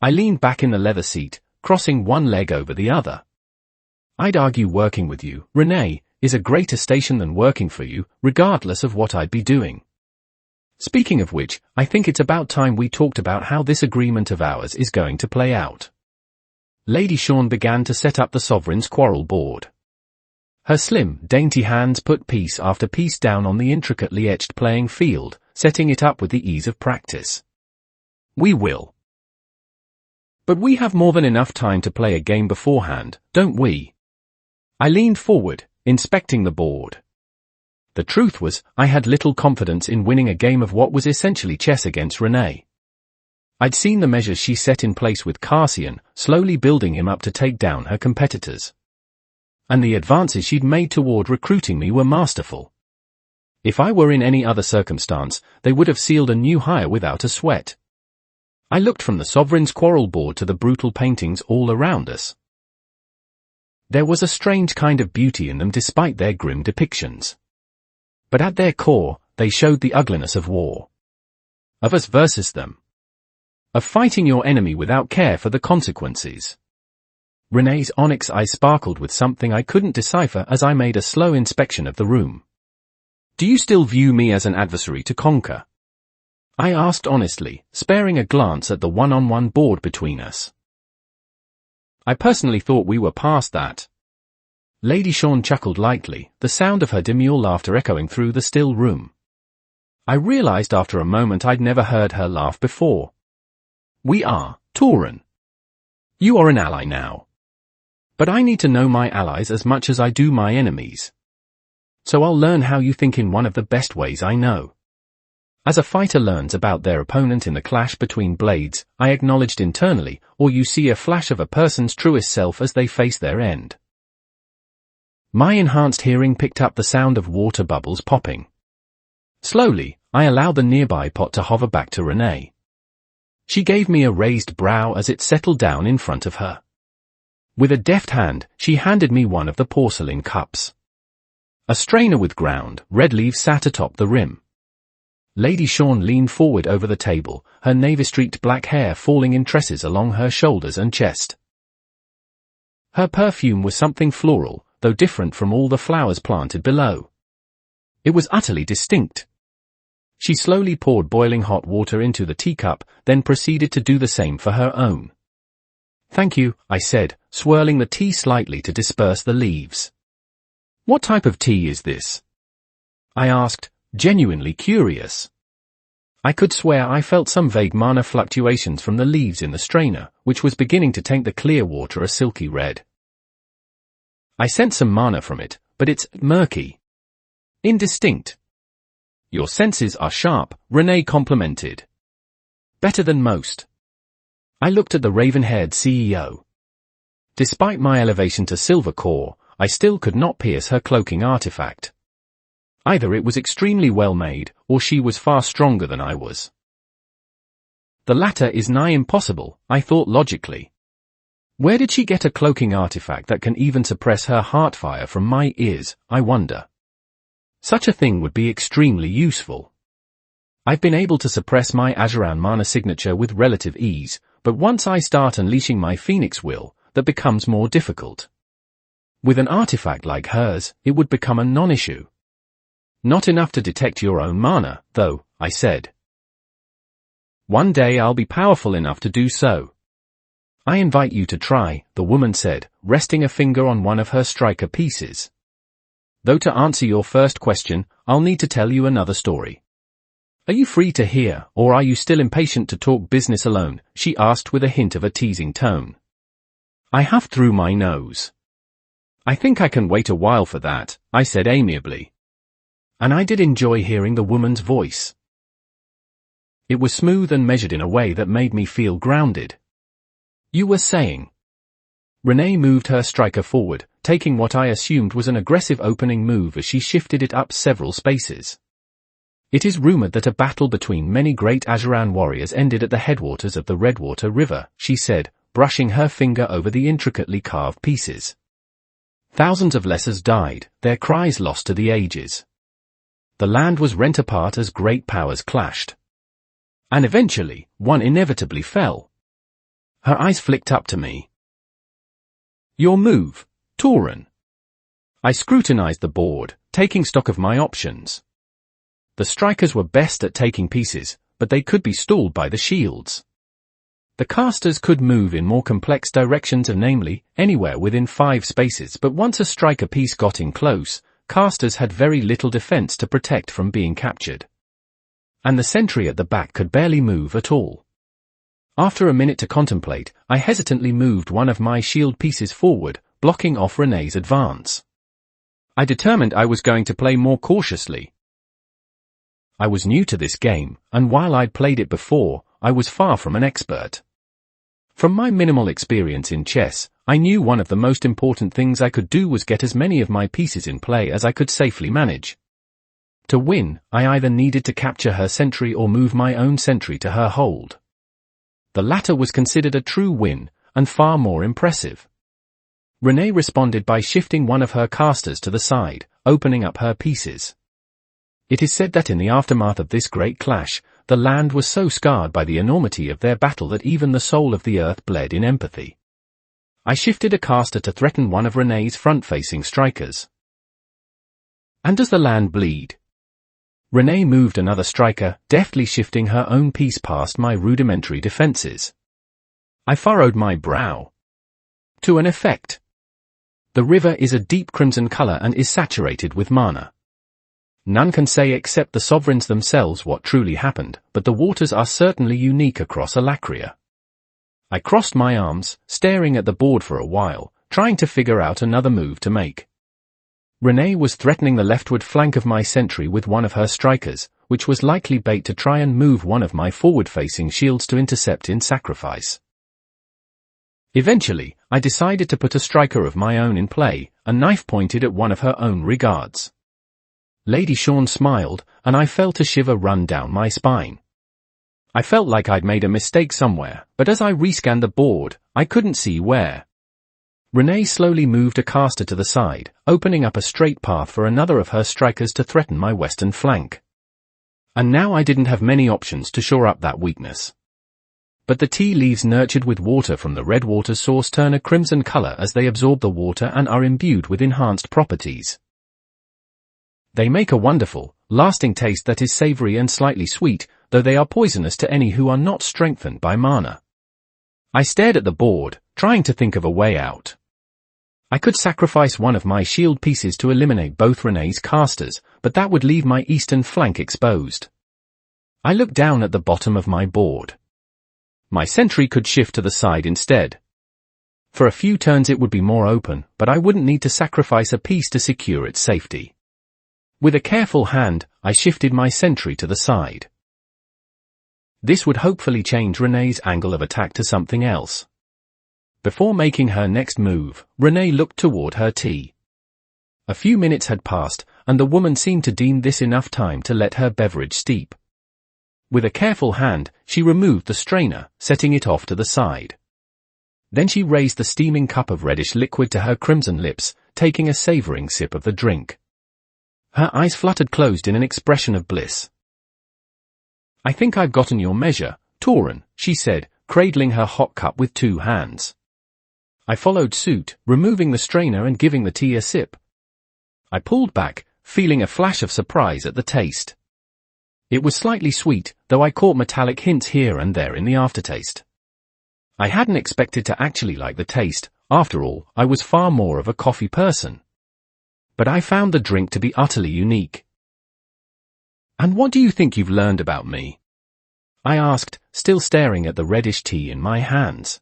I leaned back in the leather seat, crossing one leg over the other. I'd argue working with you, Renee, is a greater station than working for you, regardless of what I'd be doing. Speaking of which, I think it's about time we talked about how this agreement of ours is going to play out. Lady Shawn began to set up the Sovereign's quarrel board. Her slim, dainty hands put piece after piece down on the intricately etched playing field, setting it up with the ease of practice. We will. But we have more than enough time to play a game beforehand, don't we? I leaned forward, inspecting the board. The truth was, I had little confidence in winning a game of what was essentially chess against Renee. I'd seen the measures she set in place with Cassian, slowly building him up to take down her competitors. And the advances she'd made toward recruiting me were masterful. If I were in any other circumstance, they would have sealed a new hire without a sweat. I looked from the Sovereign's quarrel board to the brutal paintings all around us. There was a strange kind of beauty in them despite their grim depictions. But at their core, they showed the ugliness of war. Of us versus them. Of fighting your enemy without care for the consequences. Renee's onyx eyes sparkled with something I couldn't decipher as I made a slow inspection of the room. Do you still view me as an adversary to conquer? I asked honestly, sparing a glance at the one-on-one board between us. I personally thought we were past that. Lady Shawn chuckled lightly, the sound of her demure laughter echoing through the still room. I realized after a moment I'd never heard her laugh before. We are, Tauren. You are an ally now. But I need to know my allies as much as I do my enemies. So I'll learn how you think in one of the best ways I know. As a fighter learns about their opponent in the clash between blades, I acknowledged internally, or you see a flash of a person's truest self as they face their end. My enhanced hearing picked up the sound of water bubbles popping. Slowly, I allowed the nearby pot to hover back to Renee. She gave me a raised brow as it settled down in front of her. With a deft hand, she handed me one of the porcelain cups. A strainer with ground, red leaves sat atop the rim. Lady Shawn leaned forward over the table, her navy-streaked black hair falling in tresses along her shoulders and chest. Her perfume was something floral, though different from all the flowers planted below. It was utterly distinct. She slowly poured boiling hot water into the teacup, then proceeded to do the same for her own. Thank you, I said, swirling the tea slightly to disperse the leaves. What type of tea is this? I asked, genuinely curious. I could swear I felt some vague mana fluctuations from the leaves in the strainer, which was beginning to taint the clear water a silky red. I sensed some mana from it, but it's murky. Indistinct. Your senses are sharp, Renee complimented. Better than most. I looked at the raven-haired CEO. Despite my elevation to silver core, I still could not pierce her cloaking artifact. Either it was extremely well made, or she was far stronger than I was. The latter is nigh impossible, I thought logically. Where did she get a cloaking artifact that can even suppress her heartfire from my ears, I wonder? Such a thing would be extremely useful. I've been able to suppress my Azuran mana signature with relative ease, but once I start unleashing my Phoenix will, that becomes more difficult. With an artifact like hers, it would become a non-issue. Not enough to detect your own mana, though, I said. One day I'll be powerful enough to do so. I invite you to try, the woman said, resting a finger on one of her striker pieces. Though to answer your first question, I'll need to tell you another story. Are you free to hear, or are you still impatient to talk business alone? She asked with a hint of a teasing tone. I huffed through my nose. I think I can wait a while for that, I said amiably. And I did enjoy hearing the woman's voice. It was smooth and measured in a way that made me feel grounded. You were saying. Renee moved her striker forward, taking what I assumed was an aggressive opening move as she shifted it up several spaces. It is rumored that a battle between many great Ajuran warriors ended at the headwaters of the Redwater River, she said, brushing her finger over the intricately carved pieces. Thousands of lessers died, their cries lost to the ages. The land was rent apart as great powers clashed. And eventually, one inevitably fell. Her eyes flicked up to me. Your move, Tauren. I scrutinized the board, taking stock of my options. The strikers were best at taking pieces, but they could be stalled by the shields. The casters could move in more complex directions, namely, anywhere within 5 spaces, but once a striker piece got in close, casters had very little defense to protect from being captured. And the sentry at the back could barely move at all. After a minute to contemplate, I hesitantly moved one of my shield pieces forward, blocking off Renee's advance. I determined I was going to play more cautiously. I was new to this game, and while I'd played it before, I was far from an expert. From my minimal experience in chess, I knew one of the most important things I could do was get as many of my pieces in play as I could safely manage. To win, I either needed to capture her sentry or move my own sentry to her hold. The latter was considered a true win, and far more impressive. Renee responded by shifting one of her casters to the side, opening up her pieces. It is said that in the aftermath of this great clash, the land was so scarred by the enormity of their battle that even the soul of the earth bled in empathy. I shifted a caster to threaten one of Renee's front-facing strikers. And does the land bleed? Renee moved another striker, deftly shifting her own piece past my rudimentary defenses. I furrowed my brow. To an effect. The river is a deep crimson color and is saturated with mana. None can say except the sovereigns themselves what truly happened, but the waters are certainly unique across Alacria. I crossed my arms, staring at the board for a while, trying to figure out another move to make. Renee was threatening the leftward flank of my sentry with one of her strikers, which was likely bait to try and move one of my forward-facing shields to intercept in sacrifice. Eventually, I decided to put a striker of my own in play, a knife pointed at one of her own regards. Lady Sean smiled, and I felt a shiver run down my spine. I felt like I'd made a mistake somewhere, but as I rescanned the board, I couldn't see where. Renee slowly moved a caster to the side, opening up a straight path for another of her strikers to threaten my western flank. And now I didn't have many options to shore up that weakness. But the tea leaves nurtured with water from the Redwater source turn a crimson color as they absorb the water and are imbued with enhanced properties. They make a wonderful, lasting taste that is savory and slightly sweet, though they are poisonous to any who are not strengthened by mana. I stared at the board, trying to think of a way out. I could sacrifice one of my shield pieces to eliminate both Renee's casters, but that would leave my eastern flank exposed. I looked down at the bottom of my board. My sentry could shift to the side instead. For a few turns it would be more open, but I wouldn't need to sacrifice a piece to secure its safety. With a careful hand, I shifted my sentry to the side. This would hopefully change Renee's angle of attack to something else. Before making her next move, Renee looked toward her tea. A few minutes had passed, and the woman seemed to deem this enough time to let her beverage steep. With a careful hand, she removed the strainer, setting it off to the side. Then she raised the steaming cup of reddish liquid to her crimson lips, taking a savoring sip of the drink. Her eyes fluttered closed in an expression of bliss. I think I've gotten your measure, Tauren, she said, cradling her hot cup with 2 hands. I followed suit, removing the strainer and giving the tea a sip. I pulled back, feeling a flash of surprise at the taste. It was slightly sweet, though I caught metallic hints here and there in the aftertaste. I hadn't expected to actually like the taste, after all, I was far more of a coffee person. But I found the drink to be utterly unique. And what do you think you've learned about me? I asked, still staring at the reddish tea in my hands.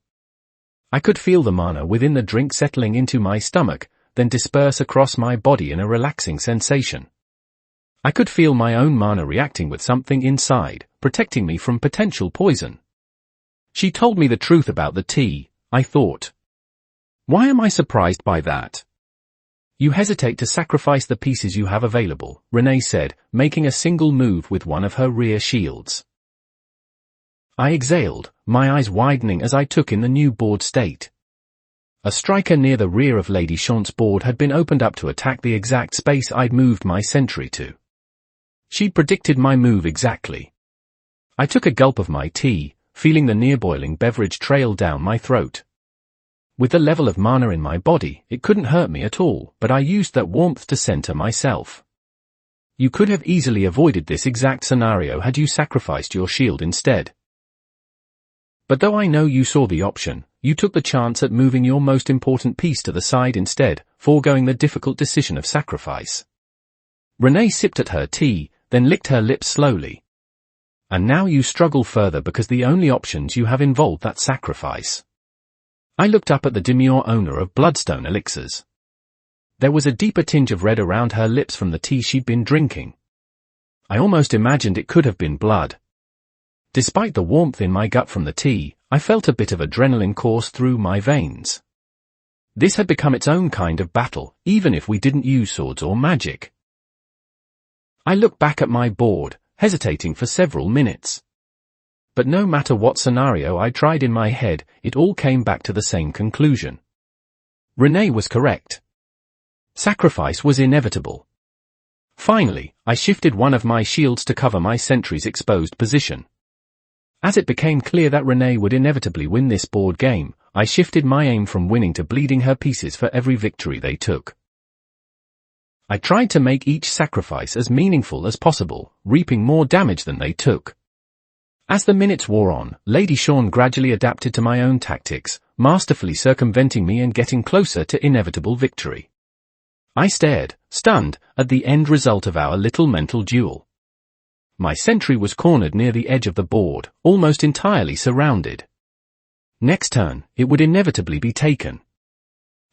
I could feel the mana within the drink settling into my stomach, then disperse across my body in a relaxing sensation. I could feel my own mana reacting with something inside, protecting me from potential poison. She told me the truth about the tea, I thought. Why am I surprised by that? You hesitate to sacrifice the pieces you have available, Renee said, making a single move with one of her rear shields. I exhaled, my eyes widening as I took in the new board state. A striker near the rear of Lady Shaunt's board had been opened up to attack the exact space I'd moved my sentry to. She'd predicted my move exactly. I took a gulp of my tea, feeling the near-boiling beverage trail down my throat. With the level of mana in my body, it couldn't hurt me at all, but I used that warmth to center myself. You could have easily avoided this exact scenario had you sacrificed your shield instead. But though I know you saw the option, you took the chance at moving your most important piece to the side instead, foregoing the difficult decision of sacrifice. Renee sipped at her tea, then licked her lips slowly. And now you struggle further because the only options you have involved that sacrifice. I looked up at the demure owner of Bloodstone Elixirs. There was a deeper tinge of red around her lips from the tea she'd been drinking. I almost imagined it could have been blood. Despite the warmth in my gut from the tea, I felt a bit of adrenaline course through my veins. This had become its own kind of battle, even if we didn't use swords or magic. I looked back at my board, hesitating for several minutes. But no matter what scenario I tried in my head, it all came back to the same conclusion. Renee was correct. Sacrifice was inevitable. Finally, I shifted one of my shields to cover my sentry's exposed position. As it became clear that Renee would inevitably win this board game, I shifted my aim from winning to bleeding her pieces for every victory they took. I tried to make each sacrifice as meaningful as possible, reaping more damage than they took. As the minutes wore on, Lady Shaunt gradually adapted to my own tactics, masterfully circumventing me and getting closer to inevitable victory. I stared, stunned, at the end result of our little mental duel. My sentry was cornered near the edge of the board, almost entirely surrounded. Next turn, it would inevitably be taken.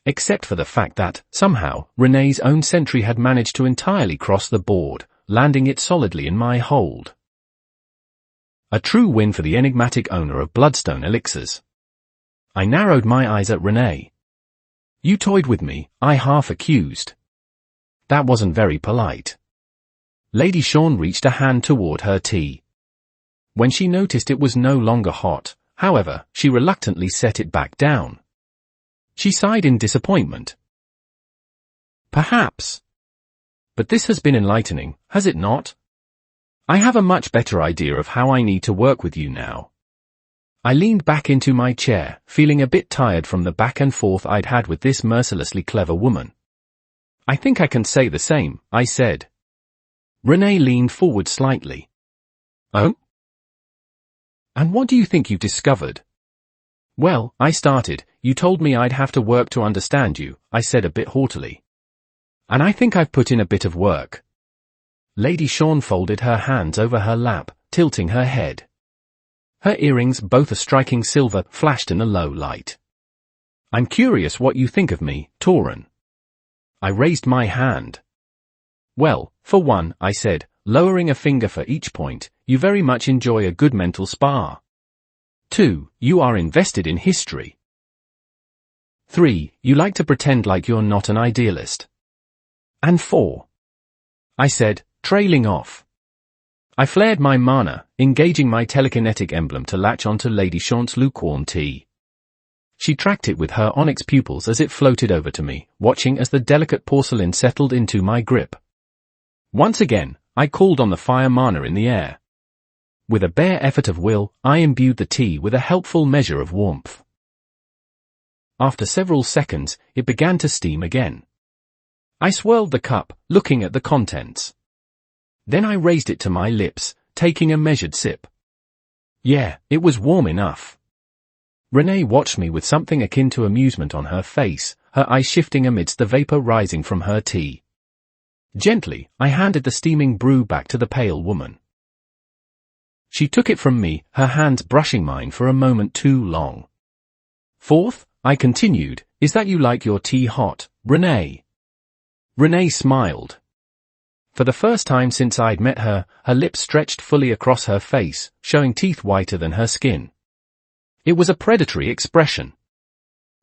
Except for the fact that, somehow, Renee's own sentry had managed to entirely cross the board, landing it solidly in my hold. A true win for the enigmatic owner of Bloodstone Elixirs. I narrowed my eyes at Renee. You toyed with me, I half accused. That wasn't very polite. Lady Shaunt reached a hand toward her tea. When she noticed it was no longer hot, however, she reluctantly set it back down. She sighed in disappointment. Perhaps. But this has been enlightening, has it not? I have a much better idea of how I need to work with you now. I leaned back into my chair, feeling a bit tired from the back and forth I'd had with this mercilessly clever woman. I think I can say the same, I said. Renee leaned forward slightly. Oh? And what do you think you've discovered? Well, I started, you told me I'd have to work to understand you, I said a bit haughtily. And I think I've put in a bit of work. Lady Shaunt folded her hands over her lap, tilting her head. Her earrings, both a striking silver, flashed in the low light. I'm curious what you think of me, Tauren. I raised my hand. Well, for one, I said, lowering a finger for each point, you very much enjoy a good mental spar. 2, you are invested in history. 3, you like to pretend like you're not an idealist. And 4. I said, trailing off. I flared my mana, engaging my telekinetic emblem to latch onto Lady Shaunt's lukewarm tea. She tracked it with her onyx pupils as it floated over to me, watching as the delicate porcelain settled into my grip. Once again, I called on the fire mana in the air. With a bare effort of will, I imbued the tea with a helpful measure of warmth. After several seconds, it began to steam again. I swirled the cup, looking at the contents. Then I raised it to my lips, taking a measured sip. Yeah, it was warm enough. Renee watched me with something akin to amusement on her face, her eyes shifting amidst the vapor rising from her tea. Gently, I handed the steaming brew back to the pale woman. She took it from me, her hands brushing mine for a moment too long. 4th, I continued, is that you like your tea hot, Renee? Renee smiled. For the first time since I'd met her, her lips stretched fully across her face, showing teeth whiter than her skin. It was a predatory expression.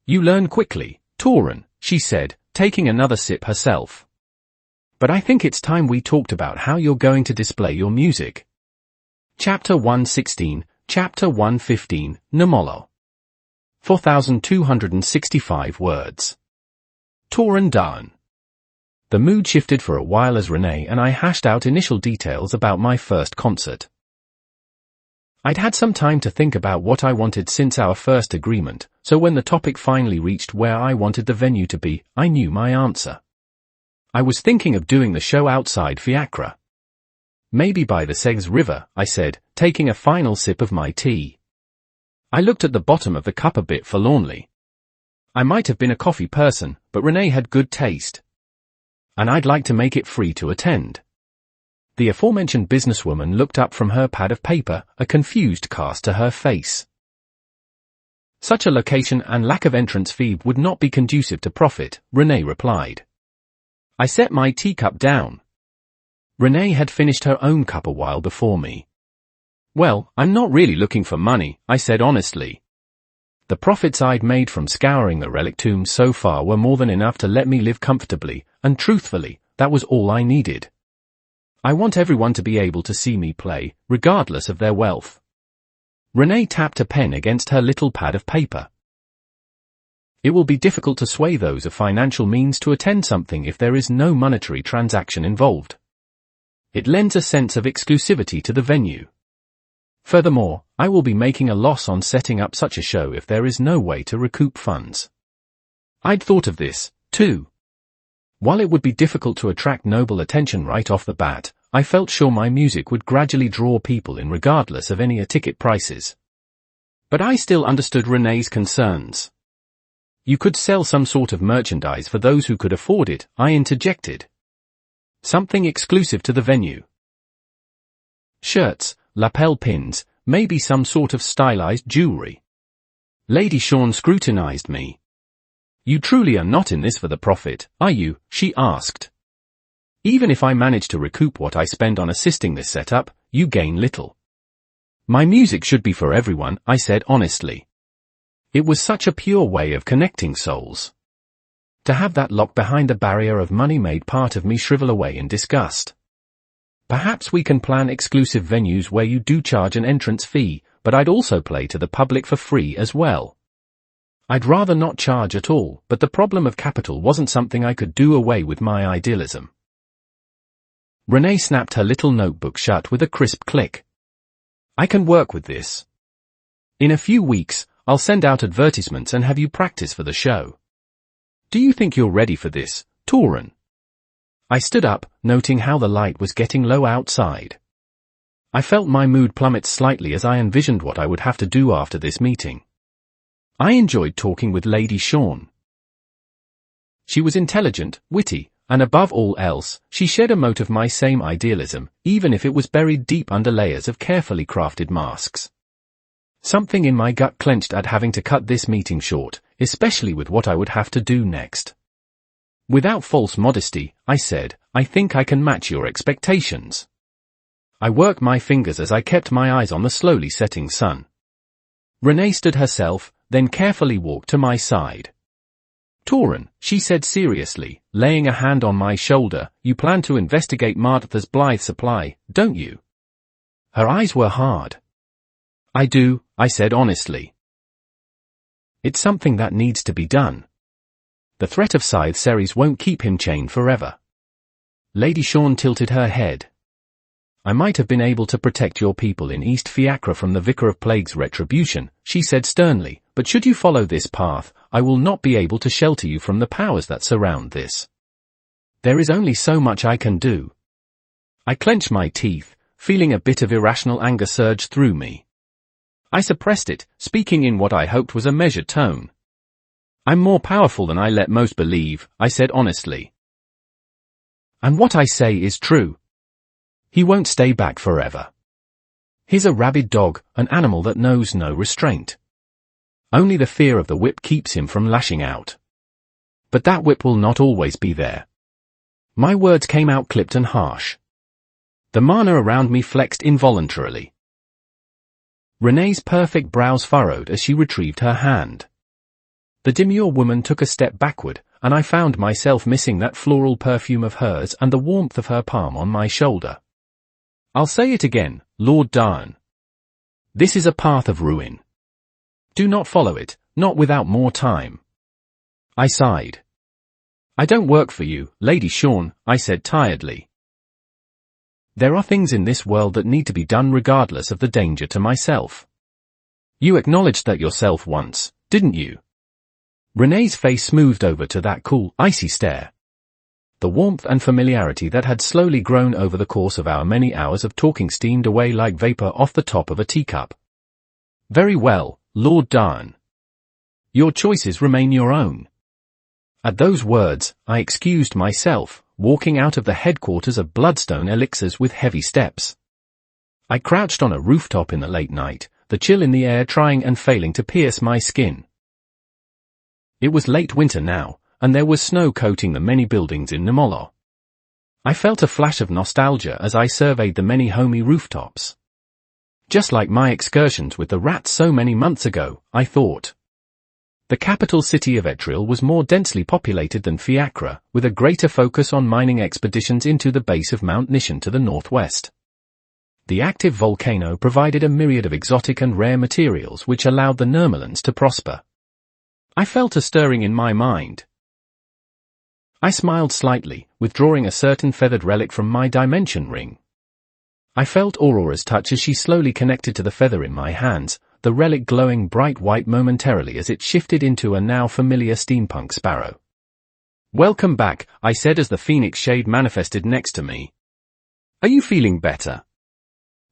You learn quickly, Tauren, she said, taking another sip herself. But I think it's time we talked about how you're going to display your music. Chapter 116, Chapter 115, Namolo. 4,265 words. Torn down. The mood shifted for a while as Renee and I hashed out initial details about my first concert. I'd had some time to think about what I wanted since our first agreement, so when the topic finally reached where I wanted the venue to be, I knew my answer. I was thinking of doing the show outside Fiacre. Maybe by the Segs River, I said, taking a final sip of my tea. I looked at the bottom of the cup a bit forlornly. I might have been a coffee person, but Renee had good taste. And I'd like to make it free to attend. The aforementioned businesswoman looked up from her pad of paper, a confused cast to her face. Such a location and lack of entrance fee would not be conducive to profit, Renee replied. I set my teacup down. Renee had finished her own cup a while before me. Well, I'm not really looking for money, I said honestly. The profits I'd made from scouring the relic tombs so far were more than enough to let me live comfortably, and truthfully, that was all I needed. I want everyone to be able to see me play, regardless of their wealth. Renee tapped a pen against her little pad of paper. It will be difficult to sway those of financial means to attend something if there is no monetary transaction involved. It lends a sense of exclusivity to the venue. Furthermore, I will be making a loss on setting up such a show if there is no way to recoup funds. I'd thought of this, too. While it would be difficult to attract noble attention right off the bat, I felt sure my music would gradually draw people in regardless of any ticket prices. But I still understood Renee's concerns. You could sell some sort of merchandise for those who could afford it, I interjected. Something exclusive to the venue. Shirts, lapel pins, maybe some sort of stylized jewelry. Lady Shawn scrutinized me. You truly are not in this for the profit, are you? She asked. Even if I manage to recoup what I spend on assisting this setup, you gain little. My music should be for everyone, I said honestly. It was such a pure way of connecting souls. To have that locked behind the barrier of money made part of me shrivel away in disgust. Perhaps we can plan exclusive venues where you do charge an entrance fee, but I'd also play to the public for free as well. I'd rather not charge at all, but the problem of capital wasn't something I could do away with my idealism. Renee snapped her little notebook shut with a crisp click. I can work with this. In a few weeks, I'll send out advertisements and have you practice for the show. Do you think you're ready for this, Torun? I stood up, noting how the light was getting low outside. I felt my mood plummet slightly as I envisioned what I would have to do after this meeting. I enjoyed talking with Lady Shawn. She was intelligent, witty, and above all else, she shared a mote of my same idealism, even if it was buried deep under layers of carefully crafted masks. Something in my gut clenched at having to cut this meeting short, especially with what I would have to do next. Without false modesty, I said, I think I can match your expectations. I worked my fingers as I kept my eyes on the slowly setting sun. Renee stood herself, then carefully walked to my side. Torun, she said seriously, laying a hand on my shoulder, you plan to investigate Martha's Blythe supply, don't you? Her eyes were hard. I do, I said honestly. It's something that needs to be done. The threat of Scythe Ceres won't keep him chained forever. Lady Shawn tilted her head. I might have been able to protect your people in East Fiacre from the Vicar of Plague's retribution, she said sternly, but should you follow this path, I will not be able to shelter you from the powers that surround this. There is only so much I can do. I clenched my teeth, feeling a bit of irrational anger surge through me. I suppressed it, speaking in what I hoped was a measured tone. I'm more powerful than I let most believe, I said honestly. And what I say is true. He won't stay back forever. He's a rabid dog, an animal that knows no restraint. Only the fear of the whip keeps him from lashing out. But that whip will not always be there. My words came out clipped and harsh. The mana around me flexed involuntarily. Renee's perfect brows furrowed as she retrieved her hand. The demure woman took a step backward, and I found myself missing that floral perfume of hers and the warmth of her palm on my shoulder. I'll say it again, Lord Darn. This is a path of ruin. Do not follow it, not without more time. I sighed. I don't work for you, Lady Sean, I said tiredly. There are things in this world that need to be done regardless of the danger to myself. You acknowledged that yourself once, didn't you? Renee's face smoothed over to that cool, icy stare. The warmth and familiarity that had slowly grown over the course of our many hours of talking steamed away like vapor off the top of a teacup. Very well, Lord Darn. Your choices remain your own. At those words, I excused myself, walking out of the headquarters of Bloodstone Elixirs with heavy steps. I crouched on a rooftop in the late night, the chill in the air trying and failing to pierce my skin. It was late winter now, and there was snow coating the many buildings in Nimolo. I felt a flash of nostalgia as I surveyed the many homey rooftops. Just like my excursions with the rats so many months ago, I thought. The capital city of Etriel was more densely populated than Fiacre, with a greater focus on mining expeditions into the base of Mount Nishan to the northwest. The active volcano provided a myriad of exotic and rare materials which allowed the Nurmulans to prosper. I felt a stirring in my mind. I smiled slightly, withdrawing a certain feathered relic from my dimension ring. I felt Aurora's touch as she slowly connected to the feather in my hands, the relic glowing bright white momentarily as it shifted into a now familiar steampunk sparrow. Welcome back, I said as the phoenix shade manifested next to me. Are you feeling better?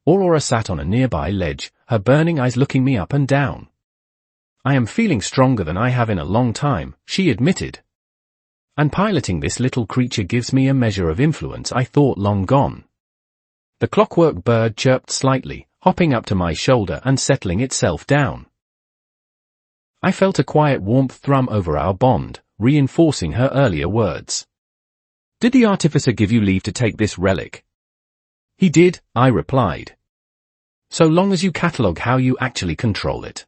Aurora sat on a nearby ledge, her burning eyes looking me up and down. I am feeling stronger than I have in a long time, she admitted. And piloting this little creature gives me a measure of influence I thought long gone. The clockwork bird chirped slightly, hopping up to my shoulder and settling itself down. I felt a quiet warmth thrum over our bond, reinforcing her earlier words. Did the artificer give you leave to take this relic? He did, I replied. So long as you catalogue how you actually control it.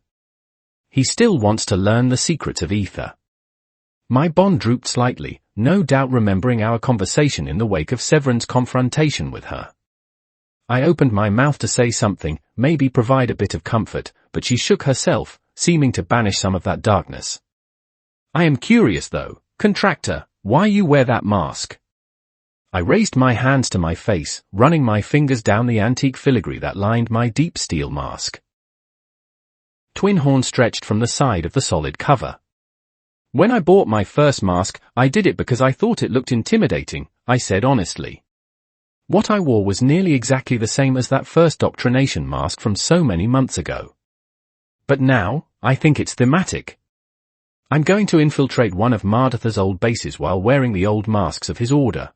He still wants to learn the secrets of ether. My bond drooped slightly, no doubt remembering our conversation in the wake of Severin's confrontation with her. I opened my mouth to say something, maybe provide a bit of comfort, but she shook herself, seeming to banish some of that darkness. I am curious though, contractor, why you wear that mask? I raised my hands to my face, running my fingers down the antique filigree that lined my deep steel mask. Twin horns stretched from the side of the solid cover. When I bought my first mask, I did it because I thought it looked intimidating, I said honestly. What I wore was nearly exactly the same as that first doctrination mask from so many months ago. But now, I think it's thematic. I'm going to infiltrate one of Mardatha's old bases while wearing the old masks of his order.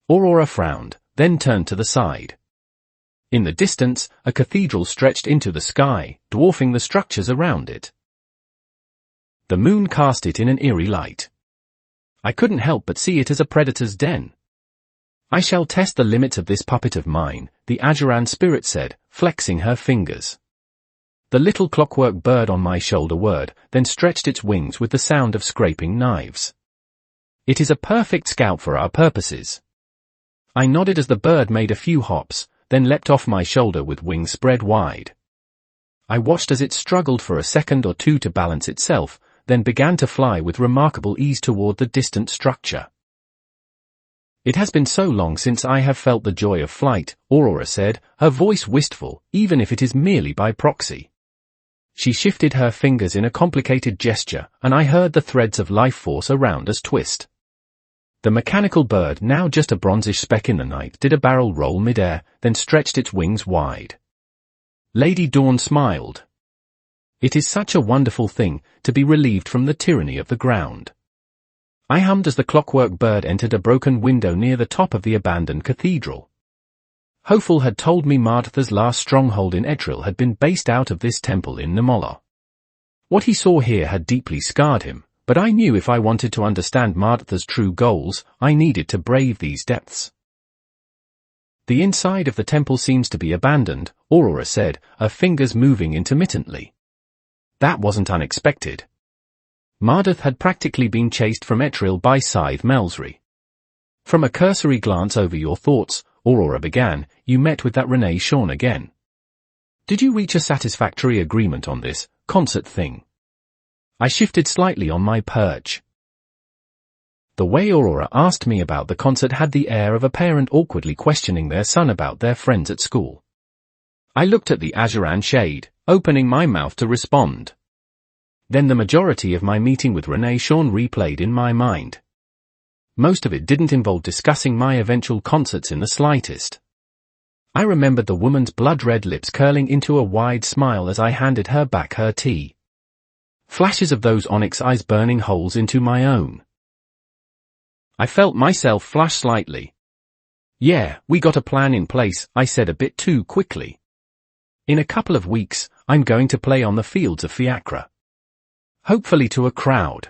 Aurora frowned, then turned to the side. In the distance, a cathedral stretched into the sky, dwarfing the structures around it. The moon cast it in an eerie light. I couldn't help but see it as a predator's den. I shall test the limits of this puppet of mine, the Ajuran spirit said, flexing her fingers. The little clockwork bird on my shoulder whirred, then stretched its wings with the sound of scraping knives. It is a perfect scout for our purposes. I nodded as the bird made a few hops, then leapt off my shoulder with wings spread wide. I watched as it struggled for a second or two to balance itself, then began to fly with remarkable ease toward the distant structure. It has been so long since I have felt the joy of flight, Aurora said, her voice wistful, even if it is merely by proxy. She shifted her fingers in a complicated gesture, and I heard the threads of life force around us twist. The mechanical bird, now just a bronzish speck in the night, did a barrel roll midair, then stretched its wings wide. Lady Dawn smiled. It is such a wonderful thing, to be relieved from the tyranny of the ground. I hummed as the clockwork bird entered a broken window near the top of the abandoned cathedral. Hoful had told me Mardatha's last stronghold in Etriel had been based out of this temple in Nimolo. What he saw here had deeply scarred him, but I knew if I wanted to understand Mardatha's true goals, I needed to brave these depths. The inside of the temple seems to be abandoned, Aurora said, her fingers moving intermittently. That wasn't unexpected. Mardith had practically been chased from Etril by Scythe Melsry. From a cursory glance over your thoughts, Aurora began, you met with that Renee Shawn again. Did you reach a satisfactory agreement on this concert thing? I shifted slightly on my perch. The way Aurora asked me about the concert had the air of a parent awkwardly questioning their son about their friends at school. I looked at the Azuran shade, opening my mouth to respond. Then the majority of my meeting with Renee Shawn replayed in my mind. Most of it didn't involve discussing my eventual concerts in the slightest. I remembered the woman's blood-red lips curling into a wide smile as I handed her back her tea. Flashes of those onyx eyes burning holes into my own. I felt myself flush slightly. Yeah, we got a plan in place, I said a bit too quickly. In a couple of weeks, I'm going to play on the fields of Fiacre. Hopefully to a crowd.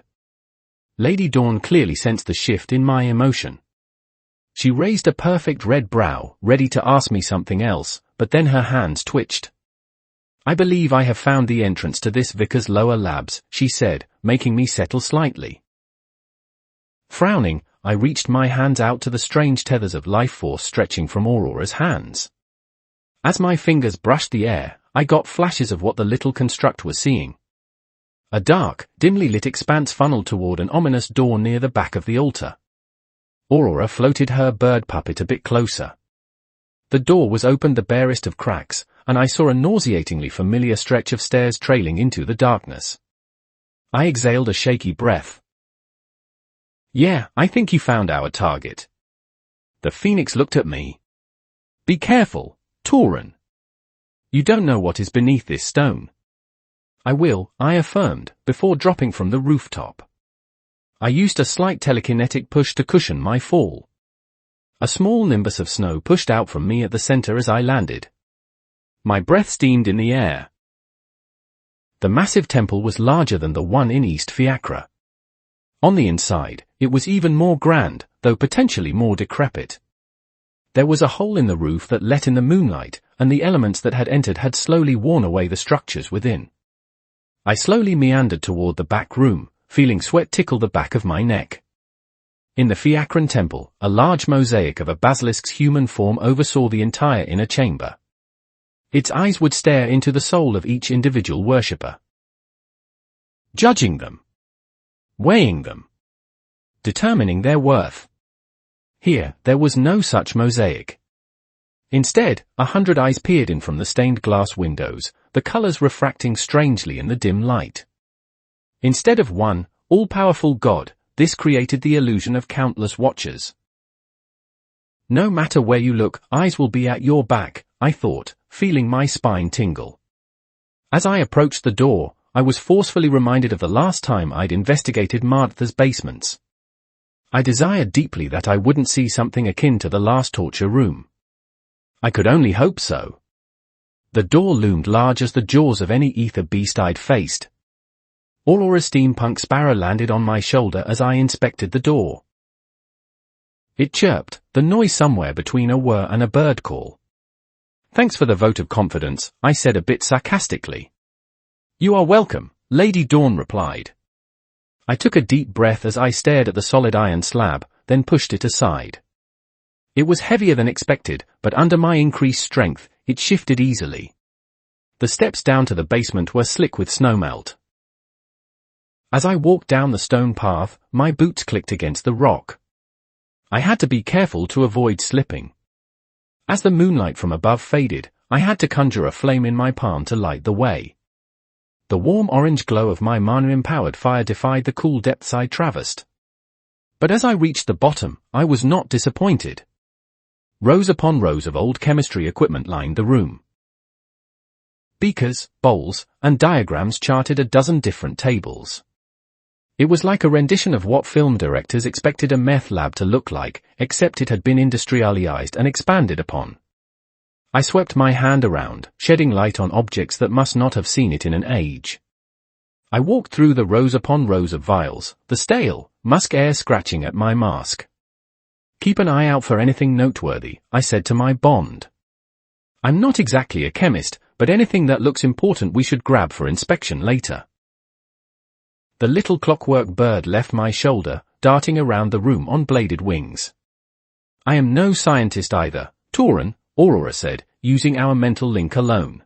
Lady Dawn clearly sensed the shift in my emotion. She raised a perfect red brow, ready to ask me something else, but then her hands twitched. I believe I have found the entrance to this Vickers lower labs, she said, making me settle slightly. Frowning, I reached my hands out to the strange tethers of life force stretching from Aurora's hands. As my fingers brushed the air, I got flashes of what the little construct was seeing. A dark, dimly lit expanse funneled toward an ominous door near the back of the altar. Aurora floated her bird puppet a bit closer. The door was opened the barest of cracks, and I saw a nauseatingly familiar stretch of stairs trailing into the darkness. I exhaled a shaky breath. Yeah, I think you found our target. The Phoenix looked at me. Be careful, Tauren. You don't know what is beneath this stone. I will, I affirmed, before dropping from the rooftop. I used a slight telekinetic push to cushion my fall. A small nimbus of snow pushed out from me at the center as I landed. My breath steamed in the air. The massive temple was larger than the one in East Fiacre. On the inside, it was even more grand, though potentially more decrepit. There was a hole in the roof that let in the moonlight, and the elements that had entered had slowly worn away the structures within. I slowly meandered toward the back room, feeling sweat tickle the back of my neck. In the Fiacran temple, a large mosaic of a basilisk's human form oversaw the entire inner chamber. Its eyes would stare into the soul of each individual worshipper. Judging them. Weighing them. Determining their worth. Here, there was no such mosaic. Instead, 100 eyes peered in from the stained glass windows, the colors refracting strangely in the dim light. Instead of one, all-powerful God, this created the illusion of countless watchers. No matter where you look, eyes will be at your back, I thought, feeling my spine tingle. As I approached the door, I was forcefully reminded of the last time I'd investigated Martha's basements. I desired deeply that I wouldn't see something akin to the last torture room. I could only hope so. The door loomed large as the jaws of any ether beast I'd faced. Aurora steampunk sparrow landed on my shoulder as I inspected the door. It chirped, the noise somewhere between a whir and a bird call. Thanks for the vote of confidence, I said a bit sarcastically. You are welcome, Lady Dawn replied. I took a deep breath as I stared at the solid iron slab, then pushed it aside. It was heavier than expected, but under my increased strength, it shifted easily. The steps down to the basement were slick with snowmelt. As I walked down the stone path, my boots clicked against the rock. I had to be careful to avoid slipping. As the moonlight from above faded, I had to conjure a flame in my palm to light the way. The warm orange glow of my mana-empowered fire defied the cool depths I traversed. But as I reached the bottom, I was not disappointed. Rows upon rows of old chemistry equipment lined the room. Beakers, bowls, and diagrams charted a dozen different tables. It was like a rendition of what film directors expected a meth lab to look like, except it had been industrialized and expanded upon. I swept my hand around, shedding light on objects that must not have seen it in an age. I walked through the rows upon rows of vials, the stale, musk air scratching at my mask. Keep an eye out for anything noteworthy, I said to my bond. I'm not exactly a chemist, but anything that looks important we should grab for inspection later. The little clockwork bird left my shoulder, darting around the room on bladed wings. I am no scientist either, Torin, Aurora said, using our mental link alone.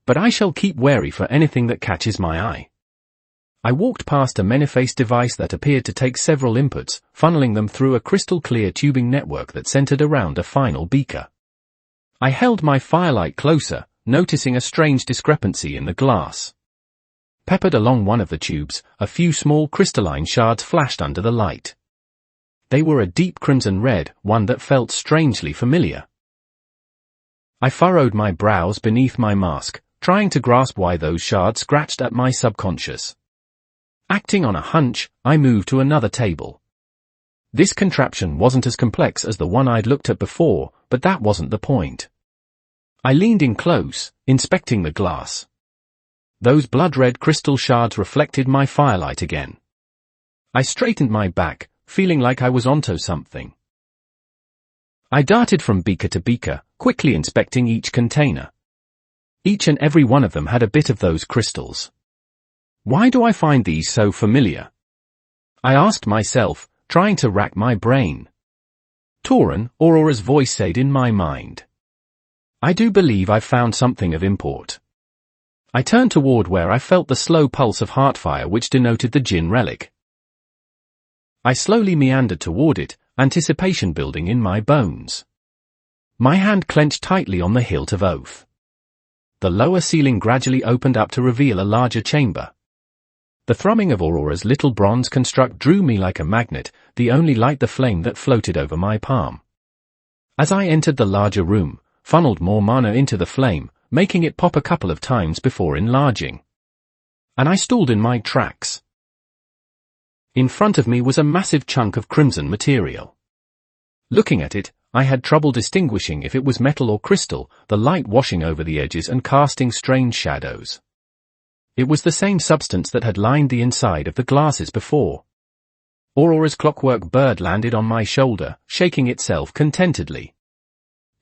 But I shall keep wary for anything that catches my eye. I walked past a many-faced device that appeared to take several inputs, funneling them through a crystal-clear tubing network that centered around a final beaker. I held my firelight closer, noticing a strange discrepancy in the glass. Peppered along one of the tubes, a few small crystalline shards flashed under the light. They were a deep crimson red, one that felt strangely familiar. I furrowed my brows beneath my mask, trying to grasp why those shards scratched at my subconscious. Acting on a hunch, I moved to another table. This contraption wasn't as complex as the one I'd looked at before, but that wasn't the point. I leaned in close, inspecting the glass. Those blood-red crystal shards reflected my firelight again. I straightened my back, feeling like I was onto something. I darted from beaker to beaker, quickly inspecting each container. Each and every one of them had a bit of those crystals. Why do I find these so familiar? I asked myself, trying to rack my brain. Torin, Aurora's voice said in my mind. I do believe I've found something of import. I turned toward where I felt the slow pulse of heartfire which denoted the Jinn relic. I slowly meandered toward it, anticipation building in my bones. My hand clenched tightly on the hilt of oath. The lower ceiling gradually opened up to reveal a larger chamber. The thrumming of Aurora's little bronze construct drew me like a magnet, the only light the flame that floated over my palm. As I entered the larger room, funneled more mana into the flame, making it pop a couple of times before enlarging. And I stalled in my tracks. In front of me was a massive chunk of crimson material. Looking at it, I had trouble distinguishing if it was metal or crystal, the light washing over the edges and casting strange shadows. It was the same substance that had lined the inside of the glasses before. Aurora's clockwork bird landed on my shoulder, shaking itself contentedly.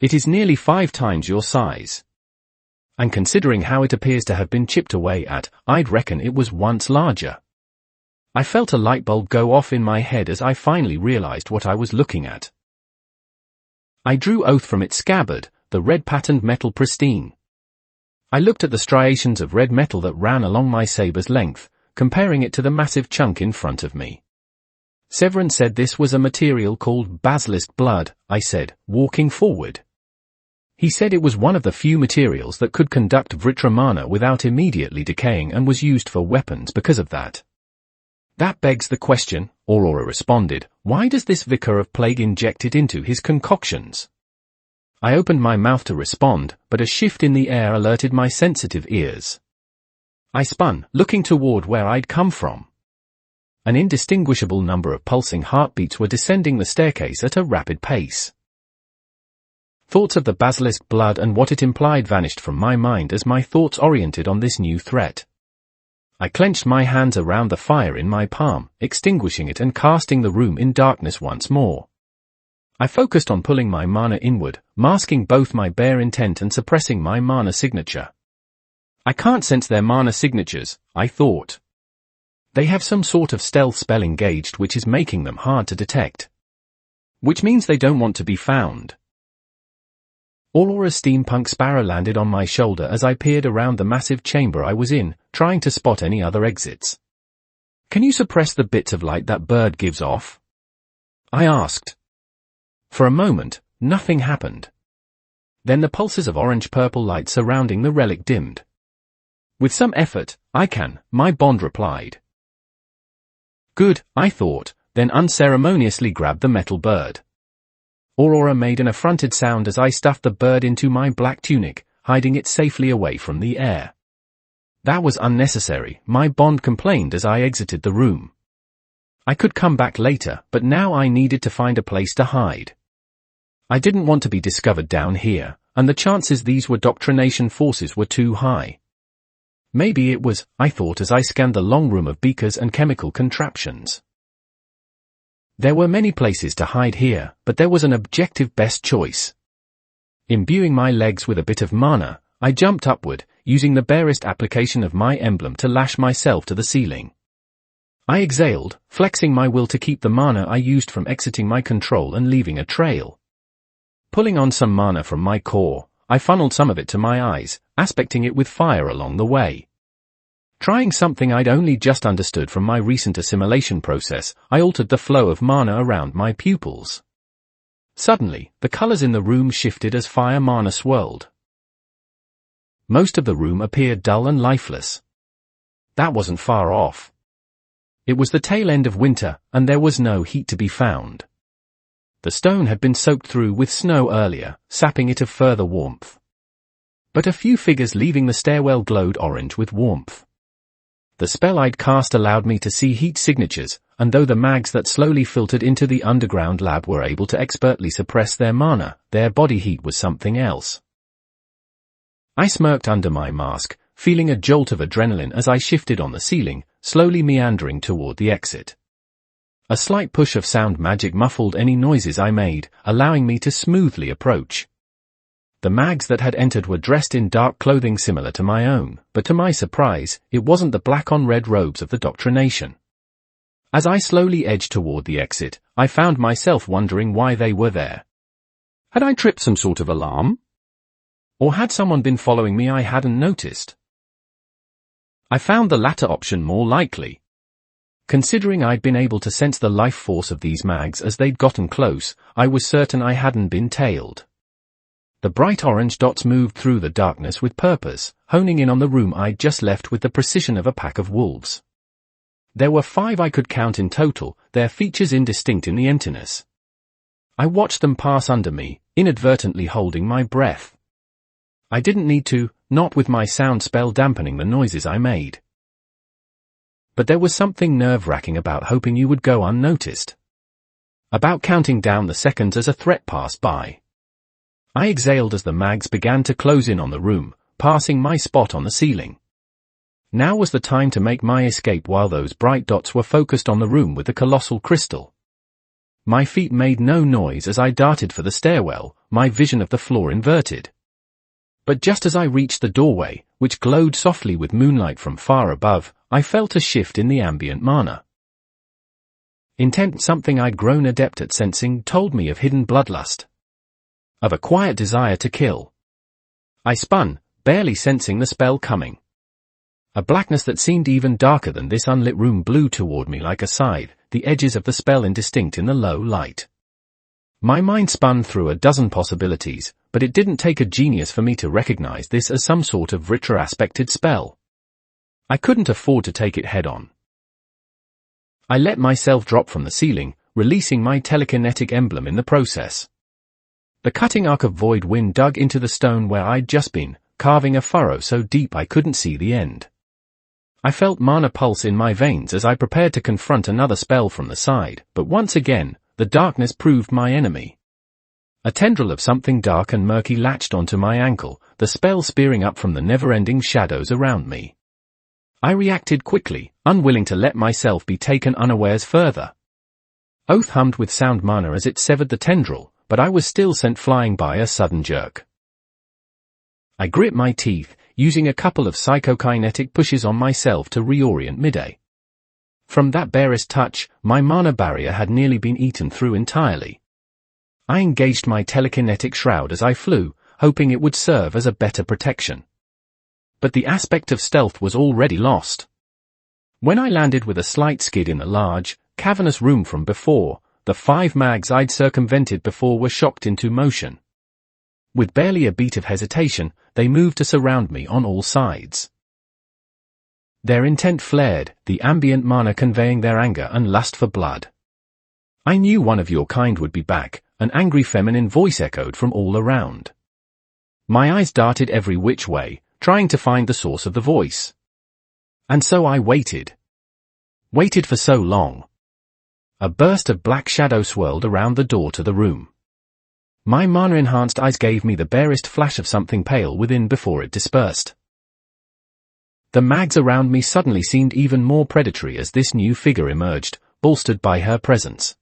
It is nearly 5 times your size. And considering how it appears to have been chipped away at, I'd reckon it was once larger. I felt a light bulb go off in my head as I finally realized what I was looking at. I drew oath from its scabbard, the red-patterned metal pristine. I looked at the striations of red metal that ran along my saber's length, comparing it to the massive chunk in front of me. Severin said this was a material called basilisk blood, I said, walking forward. He said it was one of the few materials that could conduct Vritra mana without immediately decaying and was used for weapons because of that. That begs the question, Aurora responded, why does this Vicar of Plague inject it into his concoctions? I opened my mouth to respond, but a shift in the air alerted my sensitive ears. I spun, looking toward where I'd come from. An indistinguishable number of pulsing heartbeats were descending the staircase at a rapid pace. Thoughts of the basilisk blood and what it implied vanished from my mind as my thoughts oriented on this new threat. I clenched my hands around the fire in my palm, extinguishing it and casting the room in darkness once more. I focused on pulling my mana inward, masking both my bare intent and suppressing my mana signature. I can't sense their mana signatures, I thought. They have some sort of stealth spell engaged which is making them hard to detect. Which means they don't want to be found. Aurora's steampunk sparrow landed on my shoulder as I peered around the massive chamber I was in, trying to spot any other exits. Can you suppress the bits of light that bird gives off? I asked. For a moment, nothing happened. Then the pulses of orange-purple light surrounding the relic dimmed. With some effort, I can, my bond replied. Good, I thought, then unceremoniously grabbed the metal bird. Aurora made an affronted sound as I stuffed the bird into my black tunic, hiding it safely away from the air. That was unnecessary, my bond complained as I exited the room. I could come back later, but now I needed to find a place to hide. I didn't want to be discovered down here, and the chances these were doctrination forces were too high. Maybe it was, I thought as I scanned the long room of beakers and chemical contraptions. There were many places to hide here, but there was an objective best choice. Imbuing my legs with a bit of mana, I jumped upward, using the barest application of my emblem to lash myself to the ceiling. I exhaled, flexing my will to keep the mana I used from exiting my control and leaving a trail. Pulling on some mana from my core, I funneled some of it to my eyes, aspecting it with fire along the way. Trying something I'd only just understood from my recent assimilation process, I altered the flow of mana around my pupils. Suddenly, the colors in the room shifted as fire mana swirled. Most of the room appeared dull and lifeless. That wasn't far off. It was the tail end of winter, and there was no heat to be found. The stone had been soaked through with snow earlier, sapping it of further warmth. But a few figures leaving the stairwell glowed orange with warmth. The spell I'd cast allowed me to see heat signatures, and though the mags that slowly filtered into the underground lab were able to expertly suppress their mana, their body heat was something else. I smirked under my mask, feeling a jolt of adrenaline as I shifted on the ceiling, slowly meandering toward the exit. A slight push of sound magic muffled any noises I made, allowing me to smoothly approach. The mags that had entered were dressed in dark clothing similar to my own, but to my surprise, it wasn't the black-on-red robes of the Doctrination. As I slowly edged toward the exit, I found myself wondering why they were there. Had I tripped some sort of alarm? Or had someone been following me I hadn't noticed? I found the latter option more likely. Considering I'd been able to sense the life force of these mags as they'd gotten close, I was certain I hadn't been tailed. The bright orange dots moved through the darkness with purpose, honing in on the room I'd just left with the precision of a pack of wolves. There were 5 I could count in total, their features indistinct in the emptiness. I watched them pass under me, inadvertently holding my breath. I didn't need to, not with my sound spell dampening the noises I made. But there was something nerve-wracking about hoping you would go unnoticed. About counting down the seconds as a threat passed by. I exhaled as the mags began to close in on the room, passing my spot on the ceiling. Now was the time to make my escape while those bright dots were focused on the room with the colossal crystal. My feet made no noise as I darted for the stairwell, my vision of the floor inverted. But just as I reached the doorway, which glowed softly with moonlight from far above, I felt a shift in the ambient mana. Intent, something I'd grown adept at sensing, told me of hidden bloodlust. Of a quiet desire to kill. I spun, barely sensing the spell coming. A blackness that seemed even darker than this unlit room blew toward me like a scythe, the edges of the spell indistinct in the low light. My mind spun through a dozen possibilities, but it didn't take a genius for me to recognize this as some sort of retroaspected spell. I couldn't afford to take it head-on. I let myself drop from the ceiling, releasing my telekinetic emblem in the process. The cutting arc of void wind dug into the stone where I'd just been, carving a furrow so deep I couldn't see the end. I felt mana pulse in my veins as I prepared to confront another spell from the side, but once again, the darkness proved my enemy. A tendril of something dark and murky latched onto my ankle, the spell spearing up from the never-ending shadows around me. I reacted quickly, unwilling to let myself be taken unawares further. Oath hummed with sound mana as it severed the tendril, but I was still sent flying by a sudden jerk. I grit my teeth, using a couple of psychokinetic pushes on myself to reorient midday. From that barest touch, my mana barrier had nearly been eaten through entirely. I engaged my telekinetic shroud as I flew, hoping it would serve as a better protection. But the aspect of stealth was already lost. When I landed with a slight skid in the large, cavernous room from before, the 5 mags I'd circumvented before were shocked into motion. With barely a beat of hesitation, they moved to surround me on all sides. Their intent flared, the ambient mana conveying their anger and lust for blood. I knew one of your kind would be back, an angry feminine voice echoed from all around. My eyes darted every which way, trying to find the source of the voice. And so I waited. Waited for so long. A burst of black shadow swirled around the door to the room. My mana-enhanced eyes gave me the barest flash of something pale within before it dispersed. The mags around me suddenly seemed even more predatory as this new figure emerged, bolstered by her presence.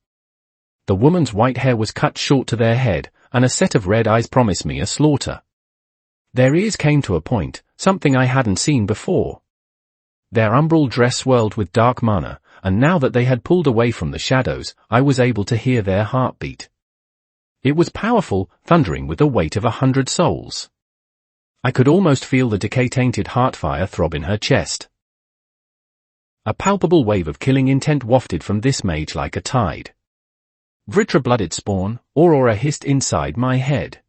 The woman's white hair was cut short to their head, and a set of red eyes promised me a slaughter. Their ears came to a point, something I hadn't seen before. Their umbral dress swirled with dark mana, and now that they had pulled away from the shadows, I was able to hear their heartbeat. It was powerful, thundering with the weight of 100 souls. I could almost feel the decay-tainted heartfire throb in her chest. A palpable wave of killing intent wafted from this mage like a tide. Vritra-blooded spawn, Aurora hissed inside my head.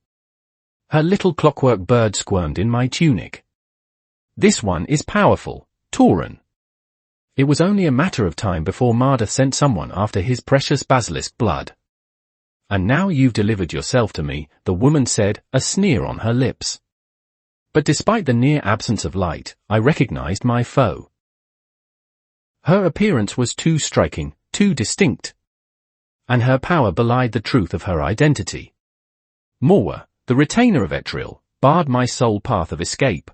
Her little clockwork bird squirmed in my tunic. This one is powerful, Tauren. It was only a matter of time before Marder sent someone after his precious basilisk blood. And now you've delivered yourself to me, the woman said, a sneer on her lips. But despite the near absence of light, I recognized my foe. Her appearance was too striking, too distinct. And her power belied the truth of her identity. Morwa, the retainer of Etriel, barred my sole path of escape.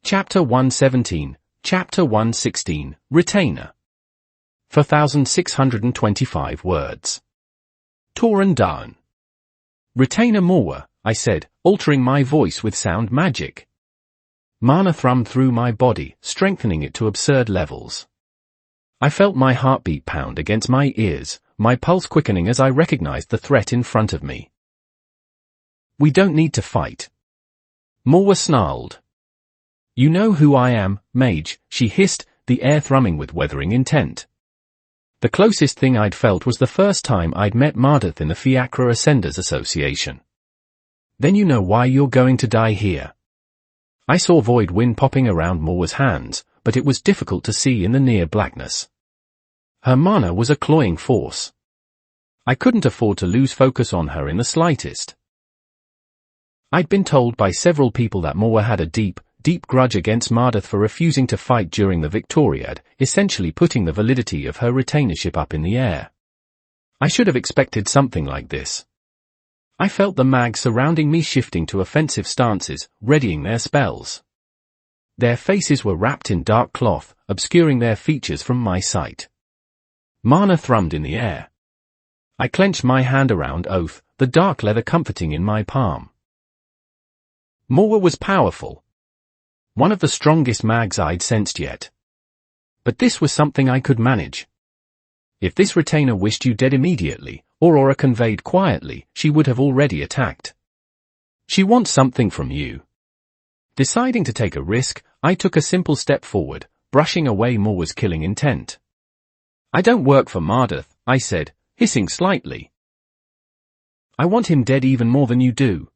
Chapter 117, Chapter 116, Retainer. 4,625 words. Tauren Dawn. Retainer Morwa, I said, altering my voice with sound magic. Mana thrummed through my body, strengthening it to absurd levels. I felt my heartbeat pound against my ears, my pulse quickening as I recognized the threat in front of me. We don't need to fight. Morwa snarled. You know who I am, mage, she hissed, the air thrumming with weathering intent. The closest thing I'd felt was the first time I'd met Mardath in the Fiacra Ascenders Association. Then you know why you're going to die here. I saw void wind popping around Morwa's hands, but it was difficult to see in the near blackness. Her mana was a cloying force. I couldn't afford to lose focus on her in the slightest. I'd been told by several people that Morwa had a deep grudge against Mardath for refusing to fight during the Victoriad, essentially putting the validity of her retainership up in the air. I should have expected something like this. I felt the mags surrounding me shifting to offensive stances, readying their spells. Their faces were wrapped in dark cloth, obscuring their features from my sight. Mana thrummed in the air. I clenched my hand around Oath, the dark leather comforting in my palm. Morwa was powerful. One of the strongest mags I'd sensed yet. But this was something I could manage. If this retainer wished you dead immediately, Aurora conveyed quietly, she would have already attacked. She wants something from you. Deciding to take a risk, I took a simple step forward, brushing away Morwa's killing intent. I don't work for Mardath, I said, hissing slightly. I want him dead even more than you do.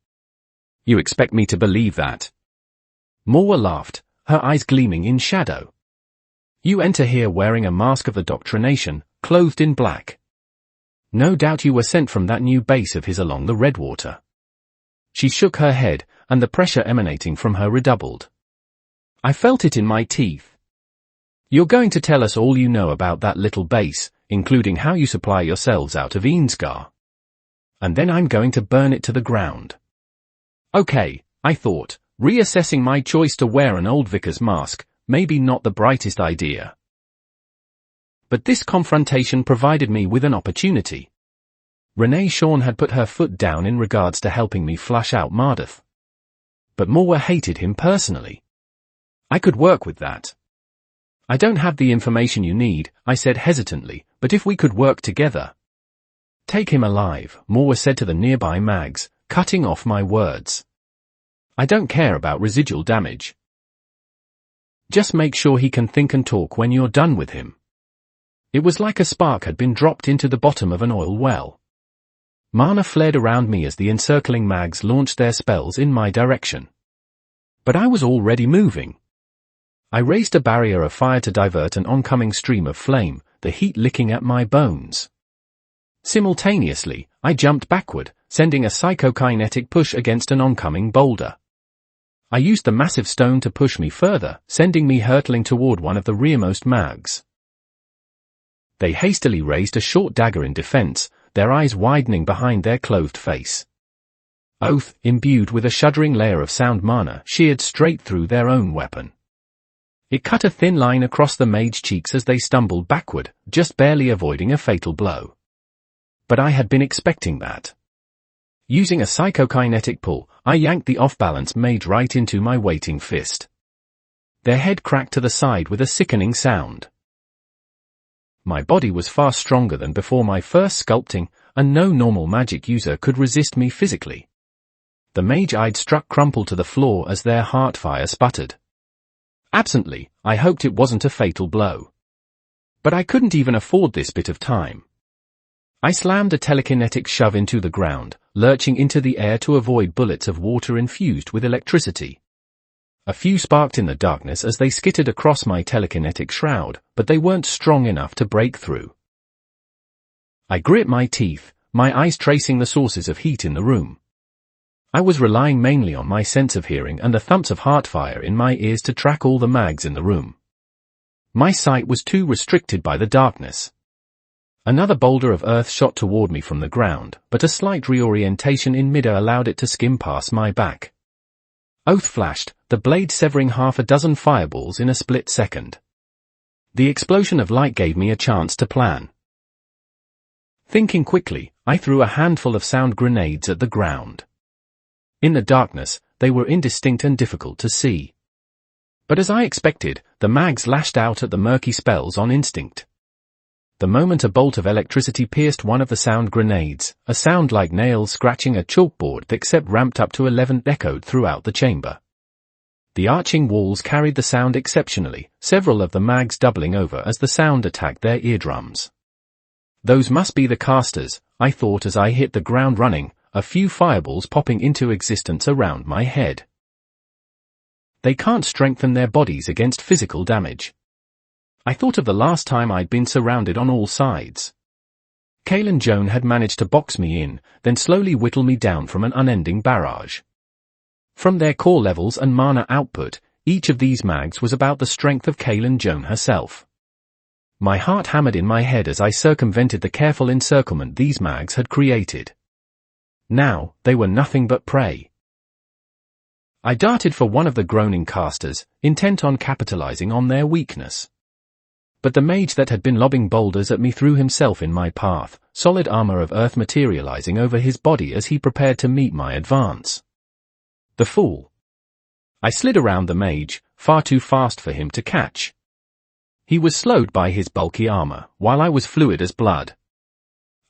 You expect me to believe that? Morwa laughed, her eyes gleaming in shadow. You enter here wearing a mask of the Doctrination, clothed in black. No doubt you were sent from that new base of his along the Redwater. She shook her head, and the pressure emanating from her redoubled. I felt it in my teeth. You're going to tell us all you know about that little base, including how you supply yourselves out of Eensgar. And then I'm going to burn it to the ground. Okay, I thought, reassessing my choice to wear an old vicar's mask, maybe not the brightest idea. But this confrontation provided me with an opportunity. Renee Shawn had put her foot down in regards to helping me flush out Mardath. But Morwa hated him personally. I could work with that. I don't have the information you need, I said hesitantly, but if we could work together. Take him alive, Morwa said to the nearby mags, cutting off my words. I don't care about residual damage. Just make sure he can think and talk when you're done with him. It was like a spark had been dropped into the bottom of an oil well. Mana flared around me as the encircling mags launched their spells in my direction. But I was already moving. I raised a barrier of fire to divert an oncoming stream of flame, the heat licking at my bones. Simultaneously, I jumped backward, sending a psychokinetic push against an oncoming boulder. I used the massive stone to push me further, sending me hurtling toward one of the rearmost mags. They hastily raised a short dagger in defense, their eyes widening behind their clothed face. Oath, imbued with a shuddering layer of sound mana, sheared straight through their own weapon. It cut a thin line across the mage's cheeks as they stumbled backward, just barely avoiding a fatal blow. But I had been expecting that. Using a psychokinetic pull, I yanked the off-balance mage right into my waiting fist. Their head cracked to the side with a sickening sound. my body was far stronger than before my first sculpting, and no normal magic user could resist me physically. The mage I'd struck crumpled to the floor as their heart fire sputtered. Absently, I hoped it wasn't a fatal blow. But I couldn't even afford this bit of time. I slammed a telekinetic shove into the ground, lurching into the air to avoid bullets of water infused with electricity. A few sparked in the darkness as they skittered across my telekinetic shroud, but they weren't strong enough to break through. I grit my teeth, my eyes tracing the sources of heat in the room. I was relying mainly on my sense of hearing and the thumps of heartfire in my ears to track all the mags in the room. My sight was too restricted by the darkness. Another boulder of earth shot toward me from the ground, but a slight reorientation in midair allowed it to skim past my back. Oath flashed, the blade severing half a dozen fireballs in a split second. The explosion of light gave me a chance to plan. Thinking quickly, I threw a handful of sound grenades at the ground. In the darkness, they were indistinct and difficult to see. But as I expected, the mags lashed out at the murky spells on instinct. The moment a bolt of electricity pierced one of the sound grenades, a sound like nails scratching a chalkboard except ramped up to 11 echoed throughout the chamber. The arching walls carried the sound exceptionally, several of the mags doubling over as the sound attacked their eardrums. Those must be the casters, I thought as I hit the ground running, a few fireballs popping into existence around my head. They can't strengthen their bodies against physical damage. I thought of the last time I'd been surrounded on all sides. Kale and Joan had managed to box me in, then slowly whittle me down from an unending barrage. From their core levels and mana output, each of these mags was about the strength of Kale and Joan herself. My heart hammered in my head as I circumvented the careful encirclement these mags had created. Now, they were nothing but prey. I darted for one of the groaning casters, intent on capitalizing on their weakness. But the mage that had been lobbing boulders at me threw himself in my path, solid armor of earth materializing over his body as he prepared to meet my advance. The fool. I slid around the mage, far too fast for him to catch. He was slowed by his bulky armor, while I was fluid as blood.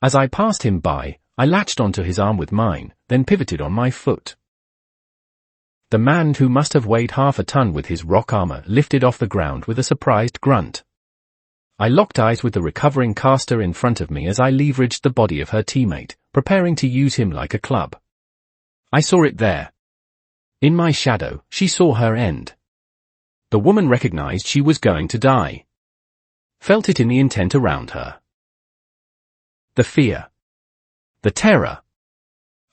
As I passed him by, I latched onto his arm with mine, then pivoted on my foot. The man who must have weighed half a ton with his rock armor lifted off the ground with a surprised grunt. I locked eyes with the recovering caster in front of me as I leveraged the body of her teammate, preparing to use him like a club. I saw it there. In my shadow, she saw her end. The woman recognized she was going to die. Felt it in the intent around her. The fear. The terror.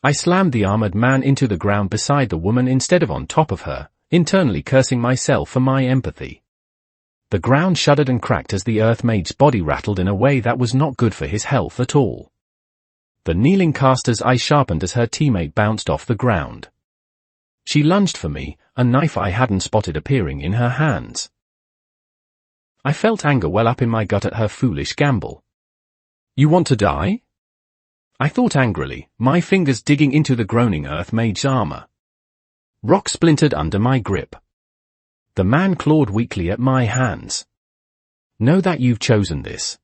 I slammed the armored man into the ground beside the woman instead of on top of her, internally cursing myself for my empathy. The ground shuddered and cracked as the earth mage's body rattled in a way that was not good for his health at all. The kneeling caster's eye sharpened as her teammate bounced off the ground. She lunged for me, a knife I hadn't spotted appearing in her hands. I felt anger well up in my gut at her foolish gamble. You want to die? I thought angrily, my fingers digging into the groaning earth mage's armor. Rock splintered under my grip. The man clawed weakly at my hands. Know that you've chosen this.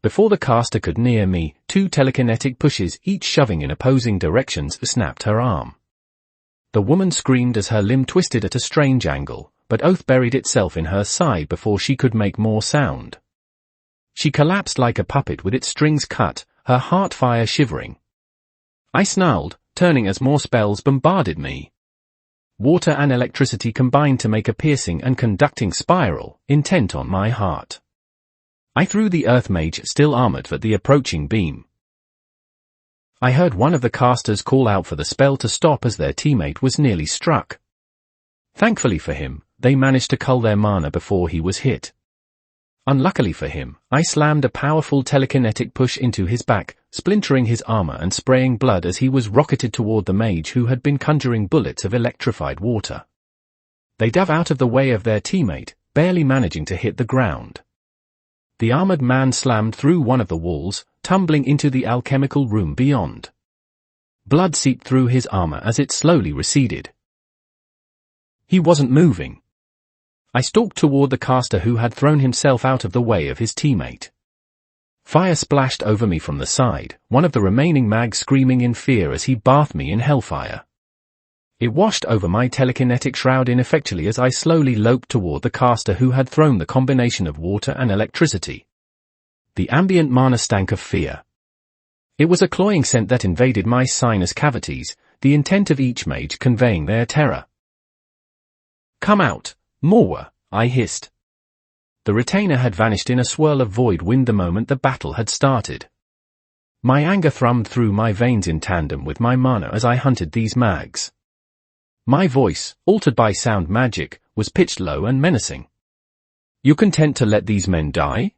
Before the caster could near me, two telekinetic pushes, each shoving in opposing directions, snapped her arm. The woman screamed as her limb twisted at a strange angle, but oath buried itself in her side before she could make more sound. She collapsed like a puppet with its strings cut, her heart fire shivering. I snarled, turning as more spells bombarded me. Water and electricity combined to make a piercing and conducting spiral, intent on my heart. I threw the earth mage, still armored, at the approaching beam. I heard one of the casters call out for the spell to stop as their teammate was nearly struck. Thankfully for him, they managed to cull their mana before he was hit. Unluckily for him, I slammed a powerful telekinetic push into his back, splintering his armor and spraying blood as he was rocketed toward the mage who had been conjuring bullets of electrified water. They dove out of the way of their teammate, barely managing to hit the ground. The armored man slammed through one of the walls, tumbling into the alchemical room beyond. Blood seeped through his armor as it slowly receded. He wasn't moving. I stalked toward the caster who had thrown himself out of the way of his teammate. Fire splashed over me from the side, one of the remaining mags screaming in fear as he bathed me in hellfire. It washed over my telekinetic shroud ineffectually as I slowly loped toward the caster who had thrown the combination of water and electricity. The ambient mana stank of fear. It was a cloying scent that invaded my sinus cavities, the intent of each mage conveying their terror. "Come out, Morwa," I hissed. The retainer had vanished in a swirl of void wind the moment the battle had started. My anger thrummed through my veins in tandem with my mana as I hunted these mags. My voice, altered by sound magic, was pitched low and menacing. "You're content to let these men die?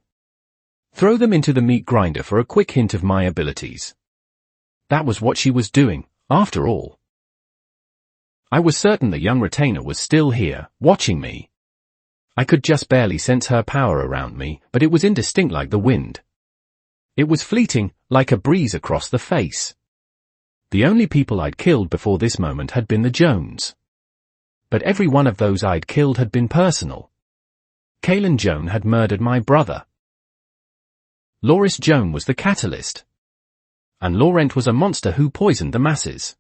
Throw them into the meat grinder for a quick hint of my abilities." That was what she was doing, after all. I was certain the young retainer was still here, watching me. I could just barely sense her power around me, but it was indistinct like the wind. It was fleeting, like a breeze across the face. The only people I'd killed before this moment had been the Jones. But every one of those I'd killed had been personal. Kalen Joan had murdered my brother. Loris Joan was the catalyst. And Laurent was a monster who poisoned the masses.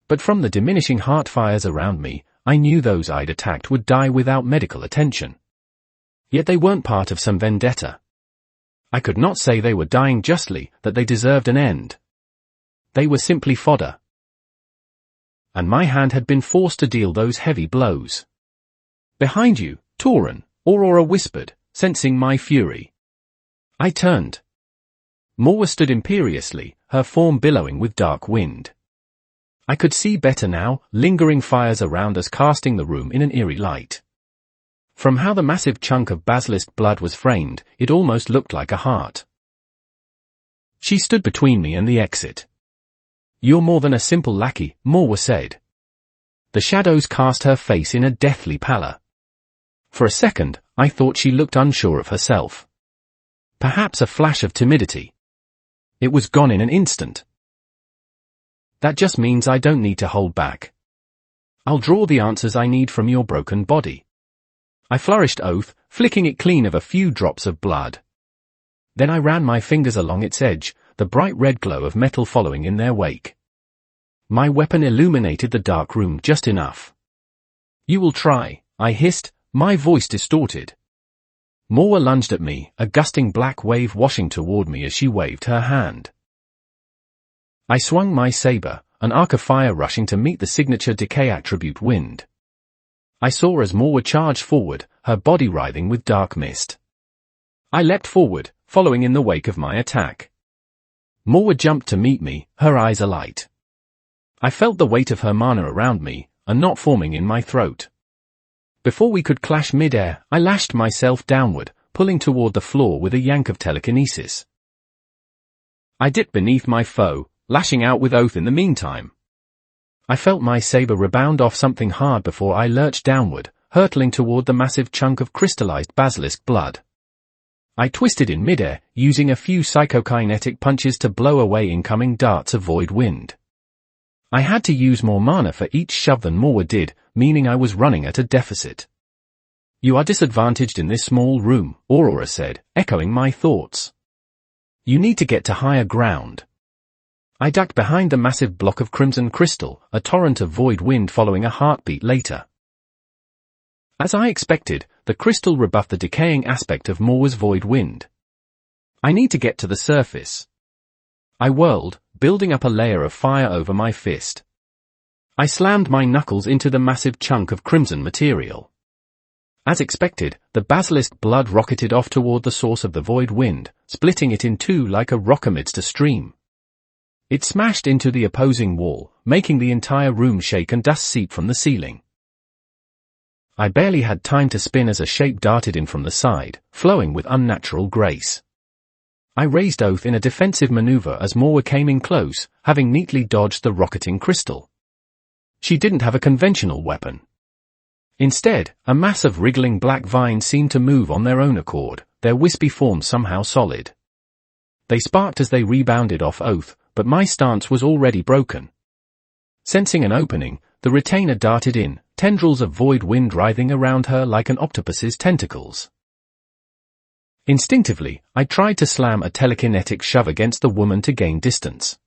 But from the diminishing heart fires around me, I knew those I'd attacked would die without medical attention. Yet they weren't part of some vendetta. I could not say they were dying justly, that they deserved an end. They were simply fodder. And my hand had been forced to deal those heavy blows. "Behind you, Tauren," Aurora whispered, sensing my fury. I turned. Morwa stood imperiously, her form billowing with dark wind. I could see better now, lingering fires around us casting the room in an eerie light. From how the massive chunk of basilisk blood was framed, it almost looked like a heart. She stood between me and the exit. "You're more than a simple lackey," Morwa said. The shadows cast her face in a deathly pallor. For a second, I thought she looked unsure of herself. Perhaps a flash of timidity. It was gone in an instant. "That just means I don't need to hold back. I'll draw the answers I need from your broken body." I flourished oath, flicking it clean of a few drops of blood. Then I ran my fingers along its edge, the bright red glow of metal following in their wake. My weapon illuminated the dark room just enough. "You will try," I hissed, my voice distorted. Morwa lunged at me, a gusting black wave washing toward me as she waved her hand. I swung my saber, an arc of fire rushing to meet the signature decay attribute wind. I saw as Morwa charged forward, her body writhing with dark mist. I leapt forward, following in the wake of my attack. Morwa jumped to meet me, her eyes alight. I felt the weight of her mana around me, a knot forming in my throat. Before we could clash mid-air, I lashed myself downward, pulling toward the floor with a yank of telekinesis. I dipped beneath my foe, lashing out with oath in the meantime. I felt my saber rebound off something hard before I lurched downward, hurtling toward the massive chunk of crystallized basilisk blood. I twisted in midair, using a few psychokinetic punches to blow away incoming darts of void wind. I had to use more mana for each shove than Morwa did, meaning I was running at a deficit. "You are disadvantaged in this small room," Aurora said, echoing my thoughts. "You need to get to higher ground." I ducked behind the massive block of crimson crystal, a torrent of void wind following a heartbeat later. As I expected, the crystal rebuffed the decaying aspect of Morwa's void wind. "I need to get to the surface." I whirled, building up a layer of fire over my fist. I slammed my knuckles into the massive chunk of crimson material. As expected, the basilisk blood rocketed off toward the source of the void wind, splitting it in two like a rock amidst a stream. It smashed into the opposing wall, making the entire room shake and dust seep from the ceiling. I barely had time to spin as a shape darted in from the side, flowing with unnatural grace. I raised oath in a defensive maneuver as Morwa came in close, having neatly dodged the rocketing crystal. She didn't have a conventional weapon. Instead, a mass of wriggling black vines seemed to move on their own accord, their wispy forms somehow solid. They sparked as they rebounded off oath, but my stance was already broken. Sensing an opening, the retainer darted in, tendrils of void wind writhing around her like an octopus's tentacles. Instinctively, I tried to slam a telekinetic shove against the woman to gain distance.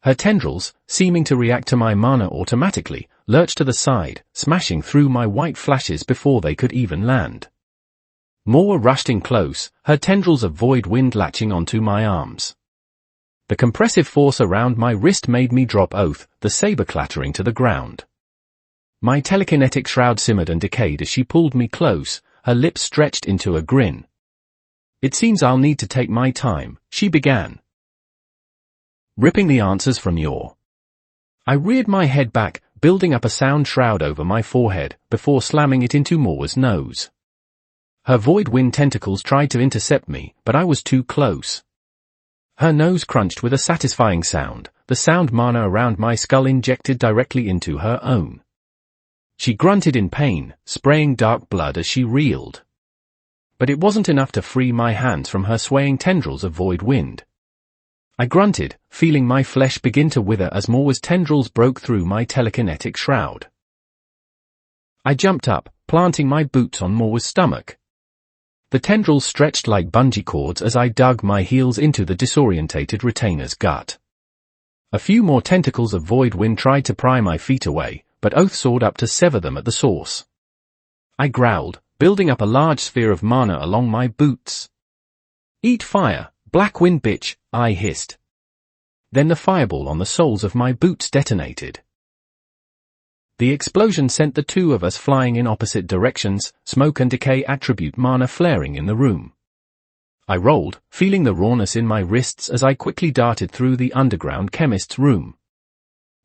Her tendrils, seeming to react to my mana automatically, lurched to the side, smashing through my white flashes before they could even land. More rushed in close, her tendrils of void wind latching onto my arms. The compressive force around my wrist made me drop Oath, the saber clattering to the ground. My telekinetic shroud simmered and decayed as she pulled me close, her lips stretched into a grin. "It seems I'll need to take my time," she began. "Ripping the answers from your..." I reared my head back, building up a sound shroud over my forehead, before slamming it into Moa's nose. Her void wind tentacles tried to intercept me, but I was too close. Her nose crunched with a satisfying sound, the sound mana around my skull injected directly into her own. She grunted in pain, spraying dark blood as she reeled. But it wasn't enough to free my hands from her swaying tendrils of void wind. I grunted, feeling my flesh begin to wither as Moa's tendrils broke through my telekinetic shroud. I jumped up, planting my boots on Moa's stomach. The tendrils stretched like bungee cords as I dug my heels into the disorientated retainer's gut. A few more tentacles of void wind tried to pry my feet away, but Oath soared up to sever them at the source. I growled, building up a large sphere of mana along my boots. "Eat fire, black wind bitch," I hissed. Then the fireball on the soles of my boots detonated. The explosion sent the two of us flying in opposite directions, smoke and decay attribute mana flaring in the room. I rolled, feeling the rawness in my wrists as I quickly darted through the underground chemist's room.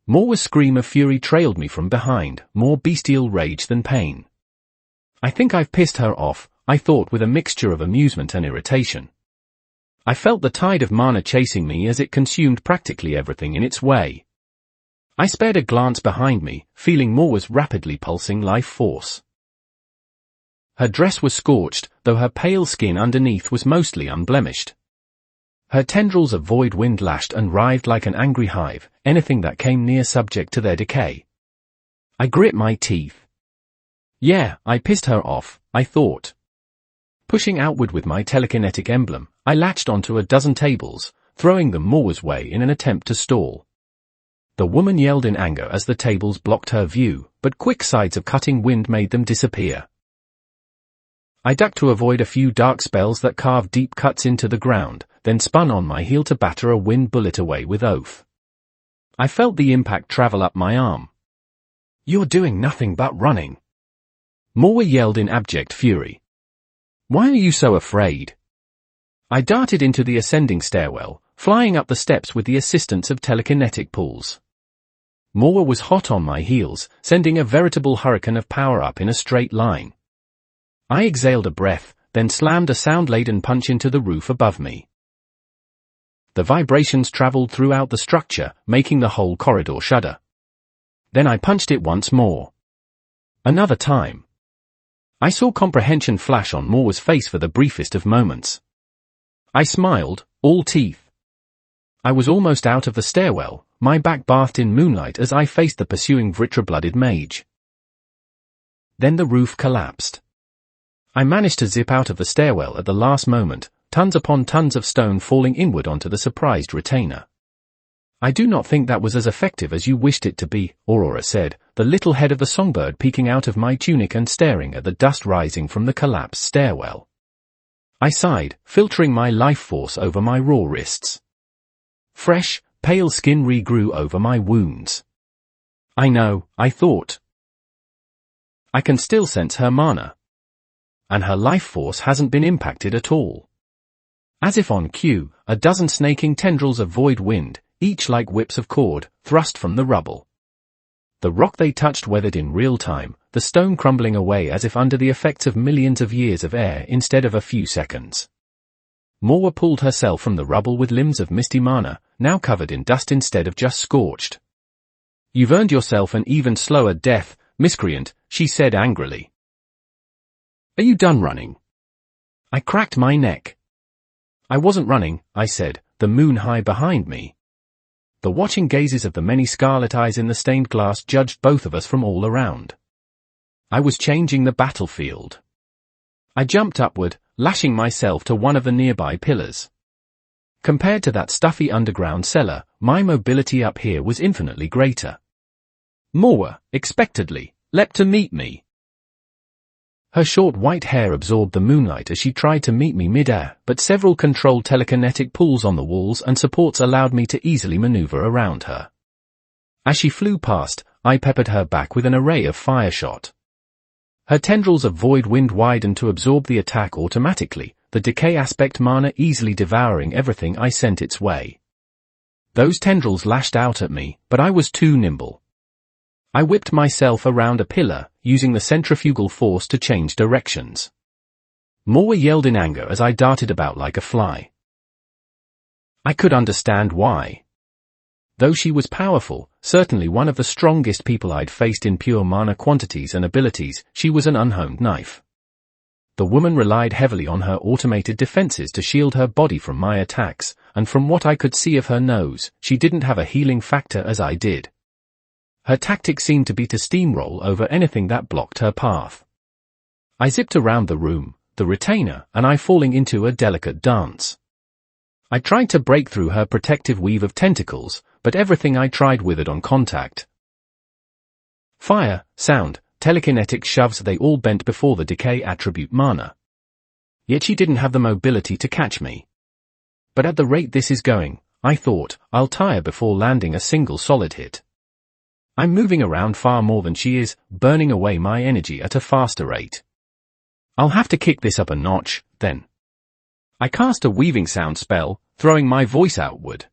Moa's scream of fury trailed me from behind, more bestial rage than pain. "I think I've pissed her off," I thought with a mixture of amusement and irritation. I felt the tide of mana chasing me as it consumed practically everything in its way. I spared a glance behind me, feeling Moa's rapidly pulsing life force. Her dress was scorched, though her pale skin underneath was mostly unblemished. Her tendrils of void wind lashed and writhed like an angry hive, anything that came near subject to their decay. I grit my teeth. Yeah, I pissed her off, I thought. Pushing outward with my telekinetic emblem, I latched onto a dozen tables, throwing them Moa's way in an attempt to stall. The woman yelled in anger as the tables blocked her view, but quick sides of cutting wind made them disappear. I ducked to avoid a few dark spells that carved deep cuts into the ground, then spun on my heel to batter a wind bullet away with Oath. I felt the impact travel up my arm. "You're doing nothing but running," Moa yelled in abject fury. "Why are you so afraid?" I darted into the ascending stairwell, flying up the steps with the assistance of telekinetic pulls. Moa was hot on my heels, sending a veritable hurricane of power up in a straight line. I exhaled a breath, then slammed a sound-laden punch into the roof above me. The vibrations traveled throughout the structure, making the whole corridor shudder. Then I punched it once more. Another time. I saw comprehension flash on Moa's face for the briefest of moments. I smiled, all teeth. I was almost out of the stairwell, my back bathed in moonlight as I faced the pursuing Vritra-blooded mage. Then the roof collapsed. I managed to zip out of the stairwell at the last moment, tons upon tons of stone falling inward onto the surprised retainer. "I do not think that was as effective as you wished it to be," Aurora said, the little head of the songbird peeking out of my tunic and staring at the dust rising from the collapsed stairwell. I sighed, filtering my life force over my raw wrists. Fresh, pale skin regrew over my wounds. "I know," I thought. "I can still sense her mana. And her life force hasn't been impacted at all." As if on cue, a dozen snaking tendrils of void wind, each like whips of cord, thrust from the rubble. The rock they touched weathered in real time, the stone crumbling away as if under the effects of millions of years of air instead of a few seconds. Moa pulled herself from the rubble with limbs of misty mana, now covered in dust instead of just scorched. "You've earned yourself an even slower death, miscreant," she said angrily. "Are you done running?" I cracked my neck. "I wasn't running," I said, the moon high behind me. The watching gazes of the many scarlet eyes in the stained glass judged both of us from all around. I was changing the battlefield. I jumped upward, lashing myself to one of the nearby pillars. Compared to that stuffy underground cellar, my mobility up here was infinitely greater. Moa, expectedly, leapt to meet me. Her short white hair absorbed the moonlight as she tried to meet me mid-air, but several controlled telekinetic pulls on the walls and supports allowed me to easily maneuver around her. As she flew past, I peppered her back with an array of fire shot. Her tendrils of void wind widened to absorb the attack automatically, the decay aspect mana easily devouring everything I sent its way. Those tendrils lashed out at me, but I was too nimble. I whipped myself around a pillar, using the centrifugal force to change directions. Moa yelled in anger as I darted about like a fly. I could understand why. Though she was powerful, certainly one of the strongest people I'd faced in pure mana quantities and abilities, she was an unhoned knife. The woman relied heavily on her automated defenses to shield her body from my attacks, and from what I could see of her nose, she didn't have a healing factor as I did. Her tactic seemed to be to steamroll over anything that blocked her path. I zipped around the room, the retainer and I falling into a delicate dance. I tried to break through her protective weave of tentacles, but everything I tried withered on contact. Fire, sound, telekinetic shoves, they all bent before the decay attribute mana. Yet she didn't have the mobility to catch me. But at the rate this is going, I thought, I'll tire before landing a single solid hit. I'm moving around far more than she is, burning away my energy at a faster rate. I'll have to kick this up a notch, then. I cast a weaving sound spell, throwing my voice outward.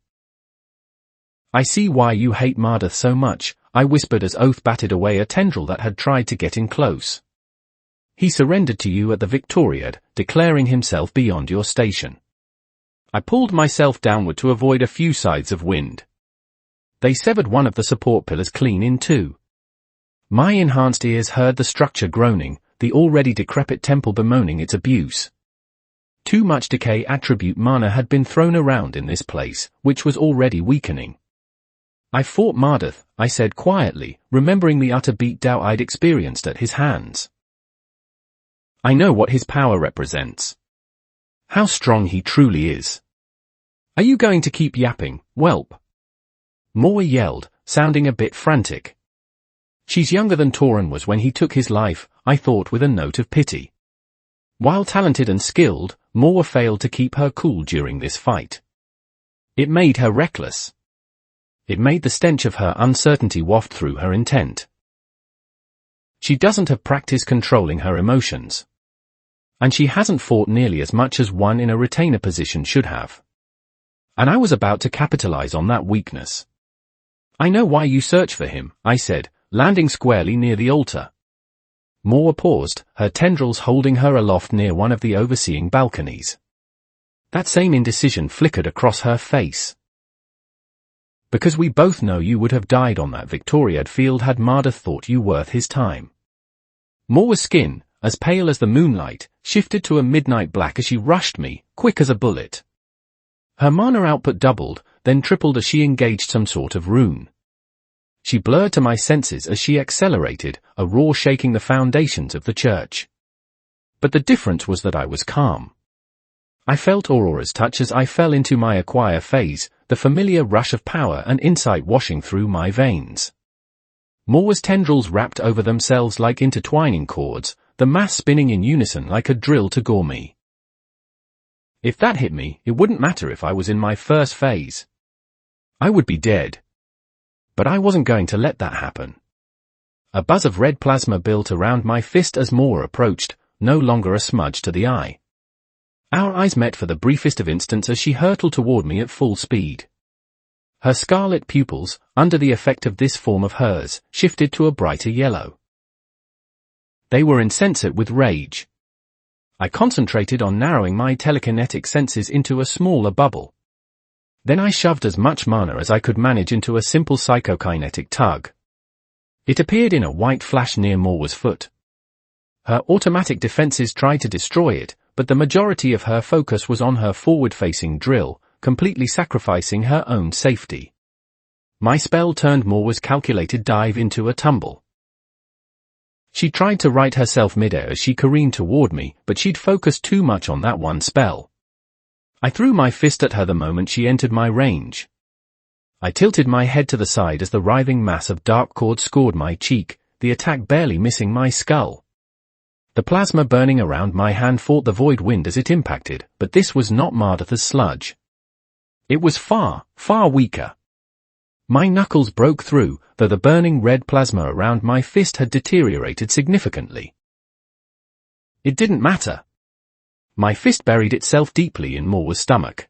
I see why you hate Mardath so much, I whispered as Oath batted away a tendril that had tried to get in close. He surrendered to you at the Victoriad, declaring himself beyond your station. I pulled myself downward to avoid a few sides of wind. They severed one of the support pillars clean in two. My enhanced ears heard the structure groaning, the already decrepit temple bemoaning its abuse. Too much decay attribute mana had been thrown around in this place, which was already weakening. I fought Mardath, I said quietly, remembering the utter beatdown I'd experienced at his hands. I know what his power represents. How strong he truly is. Are you going to keep yapping, whelp? Moa yelled, sounding a bit frantic. She's younger than Tauren was when he took his life, I thought with a note of pity. While talented and skilled, Moa failed to keep her cool during this fight. It made her reckless. It made the stench of her uncertainty waft through her intent. She doesn't have practice controlling her emotions. And she hasn't fought nearly as much as one in a retainer position should have. And I was about to capitalize on that weakness. I know why you search for him, I said, landing squarely near the altar. Moa paused, her tendrils holding her aloft near one of the overseeing balconies. That same indecision flickered across her face. Because we both know you would have died on that Victoriad field had Mardath thought you worth his time. Moa's skin, as pale as the moonlight, shifted to a midnight black as she rushed me, quick as a bullet. Her mana output doubled, then tripled as she engaged some sort of rune. She blurred to my senses as she accelerated, a roar shaking the foundations of the church. But the difference was that I was calm. I felt Aurora's touch as I fell into my acquire phase, the familiar rush of power and insight washing through my veins. Moa's tendrils wrapped over themselves like intertwining cords, the mass spinning in unison like a drill to gore me. If that hit me, it wouldn't matter if I was in my first phase. I would be dead. But I wasn't going to let that happen. A buzz of red plasma built around my fist as Moa approached, no longer a smudge to the eye. Our eyes met for the briefest of instants as she hurtled toward me at full speed. Her scarlet pupils, under the effect of this form of hers, shifted to a brighter yellow. They were insensate with rage. I concentrated on narrowing my telekinetic senses into a smaller bubble. Then I shoved as much mana as I could manage into a simple psychokinetic tug. It appeared in a white flash near Moa's foot. Her automatic defenses tried to destroy it, but the majority of her focus was on her forward-facing drill, completely sacrificing her own safety. My spell turned Moa's calculated dive into a tumble. She tried to right herself midair as she careened toward me, but she'd focused too much on that one spell. I threw my fist at her the moment she entered my range. I tilted my head to the side as the writhing mass of dark cord scored my cheek, the attack barely missing my skull. The plasma burning around my hand fought the void wind as it impacted, but this was not Mardatha's sludge. It was far, far weaker. My knuckles broke through, though the burning red plasma around my fist had deteriorated significantly. It didn't matter. My fist buried itself deeply in Morwa's stomach.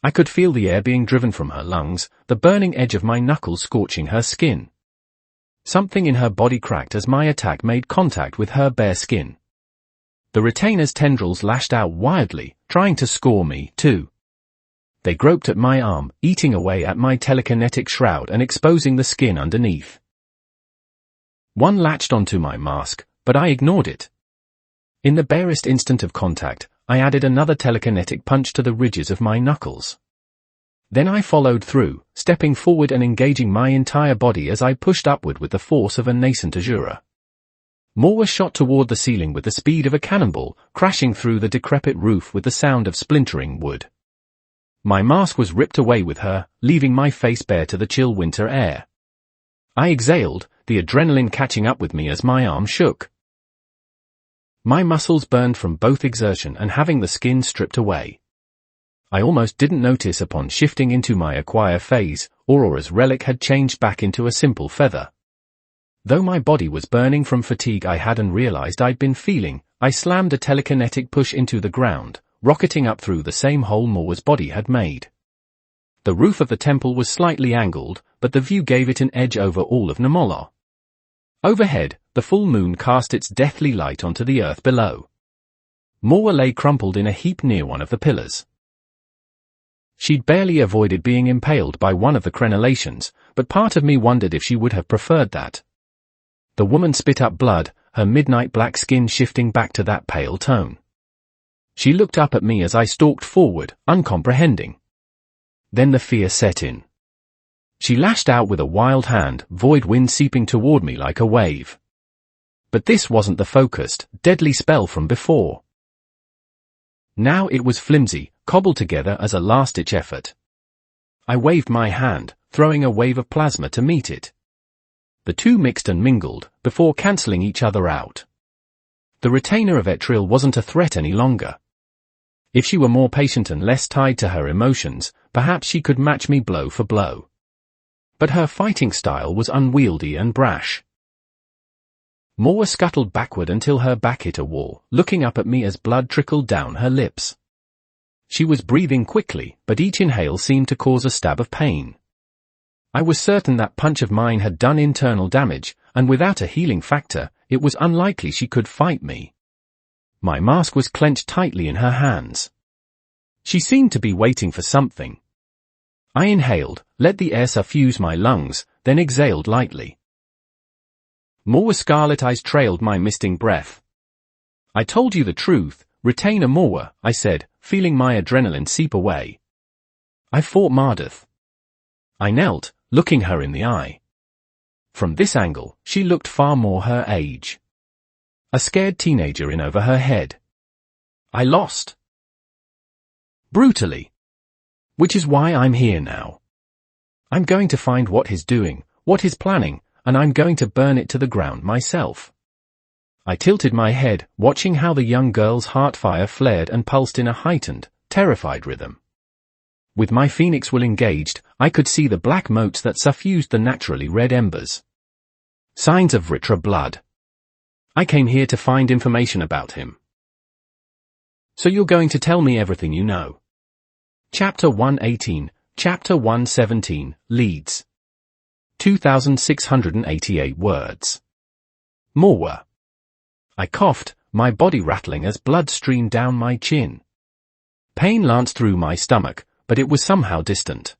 I could feel the air being driven from her lungs, the burning edge of my knuckles scorching her skin. Something in her body cracked as my attack made contact with her bare skin. The retainer's tendrils lashed out wildly, trying to score me, too. They groped at my arm, eating away at my telekinetic shroud and exposing the skin underneath. One latched onto my mask, but I ignored it. In the barest instant of contact, I added another telekinetic punch to the ridges of my knuckles. Then I followed through, stepping forward and engaging my entire body as I pushed upward with the force of a nascent Azura. Morwa shot toward the ceiling with the speed of a cannonball, crashing through the decrepit roof with the sound of splintering wood. My mask was ripped away with her, leaving my face bare to the chill winter air. I exhaled, the adrenaline catching up with me as my arm shook. My muscles burned from both exertion and having the skin stripped away. I almost didn't notice upon shifting into my acquire phase, Aurora's relic had changed back into a simple feather. Though my body was burning from fatigue I hadn't realized I'd been feeling, I slammed a telekinetic push into the ground, rocketing up through the same hole Morwa's body had made. The roof of the temple was slightly angled, but the view gave it an edge over all of Namolo. Overhead, the full moon cast its deathly light onto the earth below. Morwa lay crumpled in a heap near one of the pillars. She'd barely avoided being impaled by one of the crenellations, but part of me wondered if she would have preferred that. The woman spit up blood, her midnight black skin shifting back to that pale tone. She looked up at me as I stalked forward, uncomprehending. Then the fear set in. She lashed out with a wild hand, void wind seeping toward me like a wave. But this wasn't the focused, deadly spell from before. Now it was flimsy, cobbled together as a last-ditch effort. I waved my hand, throwing a wave of plasma to meet it. The two mixed and mingled, before cancelling each other out. The retainer of Etriel wasn't a threat any longer. If she were more patient and less tied to her emotions, perhaps she could match me blow for blow. But her fighting style was unwieldy and brash. Morwa scuttled backward until her back hit a wall, looking up at me as blood trickled down her lips. She was breathing quickly, but each inhale seemed to cause a stab of pain. I was certain that punch of mine had done internal damage, and without a healing factor, it was unlikely she could fight me. My mask was clenched tightly in her hands. She seemed to be waiting for something. I inhaled, let the air suffuse my lungs, then exhaled lightly. Morwa's scarlet eyes trailed my misting breath. I told you the truth, retainer Morwa, I said, feeling my adrenaline seep away. I fought Mardath. I knelt, looking her in the eye. From this angle, she looked far more her age. A scared teenager in over her head. I lost. Brutally. Which is why I'm here now. I'm going to find what he's doing, what he's planning, and I'm going to burn it to the ground myself. I tilted my head, watching how the young girl's heart fire flared and pulsed in a heightened, terrified rhythm. With my phoenix will engaged, I could see the black motes that suffused the naturally red embers. Signs of Vritra blood. I came here to find information about him. So you're going to tell me everything you know. Chapter 118, Chapter 117, Leads. 2,688 words. Morwa. I coughed, my body rattling as blood streamed down my chin. Pain lanced through my stomach, but it was somehow distant.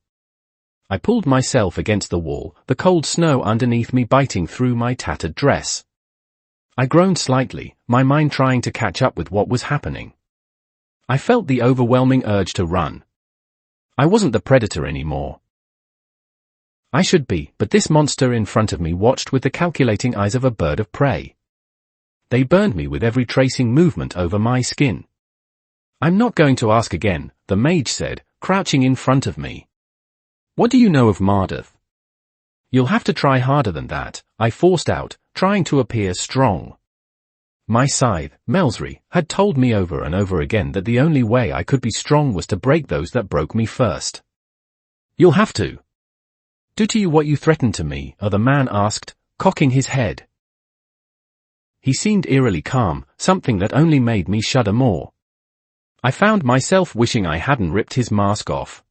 I pulled myself against the wall, the cold snow underneath me biting through my tattered dress. I groaned slightly, my mind trying to catch up with what was happening. I felt the overwhelming urge to run. I wasn't the predator anymore. I should be, but this monster in front of me watched with the calculating eyes of a bird of prey. They burned me with every tracing movement over my skin. I'm not going to ask again, the mage said, crouching in front of me. What do you know of Mardath? You'll have to try harder than that, I forced out, trying to appear strong. My scythe, Melsry, had told me over and over again that the only way I could be strong was to break those that broke me first. You'll have to. Do to you what you threatened to me, the man asked, cocking his head. He seemed eerily calm, something that only made me shudder more. I found myself wishing I hadn't ripped his mask off.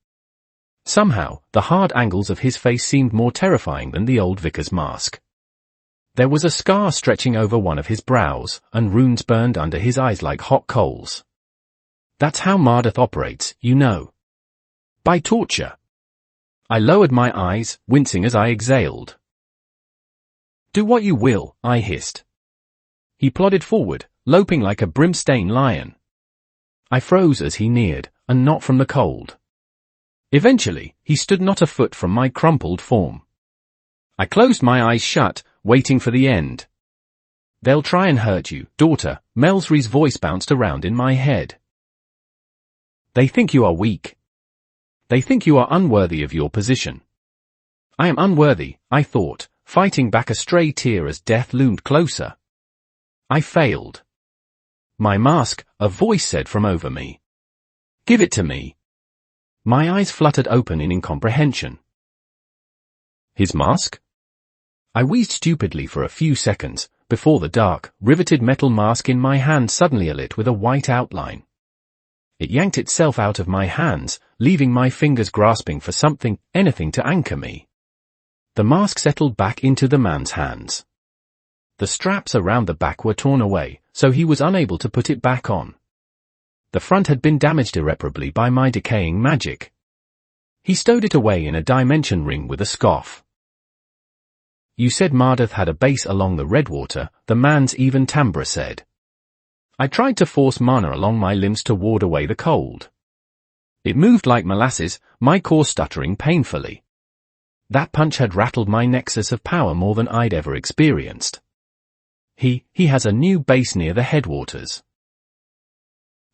Somehow, the hard angles of his face seemed more terrifying than the old vicar's mask. There was a scar stretching over one of his brows, and runes burned under his eyes like hot coals. That's how Mardath operates, you know. By torture. I lowered my eyes, wincing as I exhaled. Do what you will, I hissed. He plodded forward, loping like a brimstone lion. I froze as he neared, and not from the cold. Eventually, he stood not a foot from my crumpled form. I closed my eyes shut, waiting for the end. They'll try and hurt you, daughter, Melsry's voice bounced around in my head. They think you are weak. They think you are unworthy of your position. I am unworthy, I thought, fighting back a stray tear as death loomed closer. I failed. My mask, a voice said from over me. Give it to me. My eyes fluttered open in incomprehension. His mask? I wheezed stupidly for a few seconds, before the dark, riveted metal mask in my hand suddenly alit with a white outline. It yanked itself out of my hands, leaving my fingers grasping for something, anything to anchor me. The mask settled back into the man's hands. The straps around the back were torn away, so he was unable to put it back on. The front had been damaged irreparably by my decaying magic. He stowed it away in a dimension ring with a scoff. You said Mardath had a base along the Redwater, the man's even timbre said. I tried to force mana along my limbs to ward away the cold. It moved like molasses, my core stuttering painfully. That punch had rattled my nexus of power more than I'd ever experienced. He has a new base near the headwaters.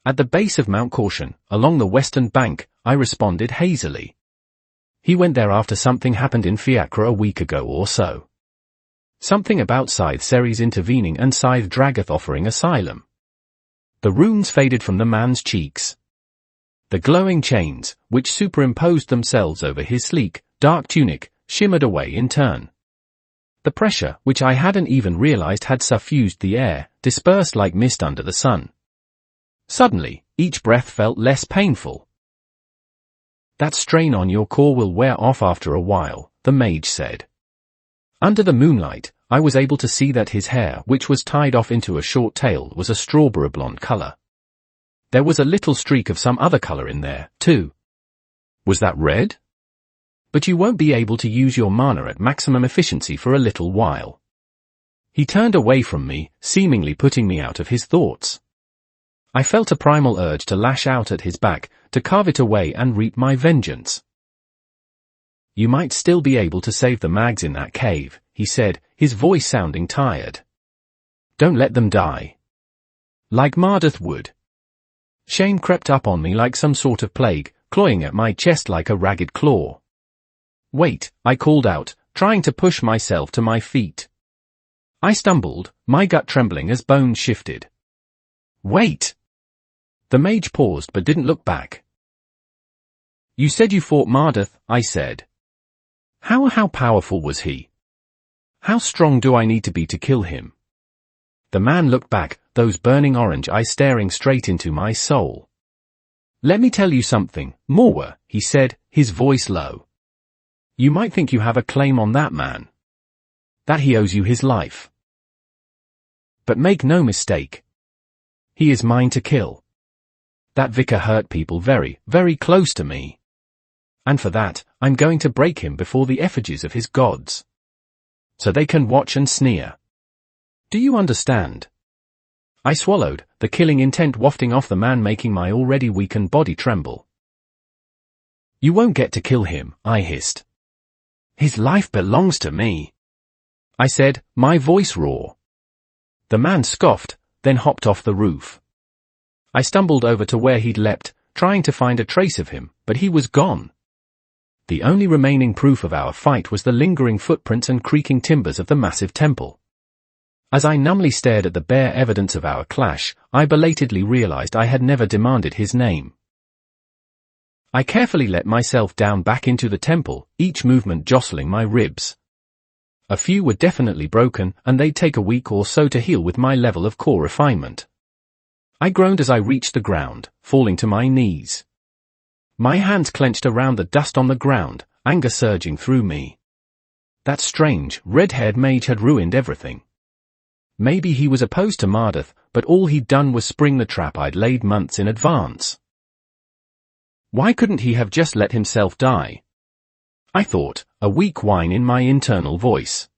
At the base of Mount Caution, along the western bank, I responded hazily. He went there after something happened in Fiacre a week ago or so. Something about Scythe Ceres intervening and Scythe Dragath offering asylum. The runes faded from the man's cheeks. The glowing chains, which superimposed themselves over his sleek, dark tunic, shimmered away in turn. The pressure, which I hadn't even realized had suffused the air, dispersed like mist under the sun. Suddenly, each breath felt less painful. That strain on your core will wear off after a while, the mage said. Under the moonlight, I was able to see that his hair, which was tied off into a short tail, was a strawberry blonde color. There was a little streak of some other color in there, too. Was that red? But you won't be able to use your mana at maximum efficiency for a little while. He turned away from me, seemingly putting me out of his thoughts. I felt a primal urge to lash out at his back, to carve it away and reap my vengeance. You might still be able to save the mags in that cave, he said, his voice sounding tired. Don't let them die. Like Mardath would. Shame crept up on me like some sort of plague, clawing at my chest like a ragged claw. Wait, I called out, trying to push myself to my feet. I stumbled, my gut trembling as bones shifted. Wait! The mage paused but didn't look back. You said you fought Mardath, I said. How powerful was he? How strong do I need to be to kill him? The man looked back, those burning orange eyes staring straight into my soul. Let me tell you something, Morwa, he said, his voice low. You might think you have a claim on that man. That he owes you his life. But make no mistake. He is mine to kill. That vicar hurt people very, very close to me. And for that, I'm going to break him before the effigies of his gods. So they can watch and sneer. Do you understand? I swallowed, the killing intent wafting off the man, making my already weakened body tremble. You won't get to kill him, I hissed. His life belongs to me. I said, my voice raw. The man scoffed, then hopped off the roof. I stumbled over to where he'd leapt, trying to find a trace of him, but he was gone. The only remaining proof of our fight was the lingering footprints and creaking timbers of the massive temple. As I numbly stared at the bare evidence of our clash, I belatedly realized I had never demanded his name. I carefully let myself down back into the temple, each movement jostling my ribs. A few were definitely broken, and they'd take a week or so to heal with my level of core refinement. I groaned as I reached the ground, falling to my knees. My hands clenched around the dust on the ground, anger surging through me. That strange, red-haired mage had ruined everything. Maybe he was opposed to Mardath, but all he'd done was spring the trap I'd laid months in advance. Why couldn't he have just let himself die? I thought, a weak whine in my internal voice.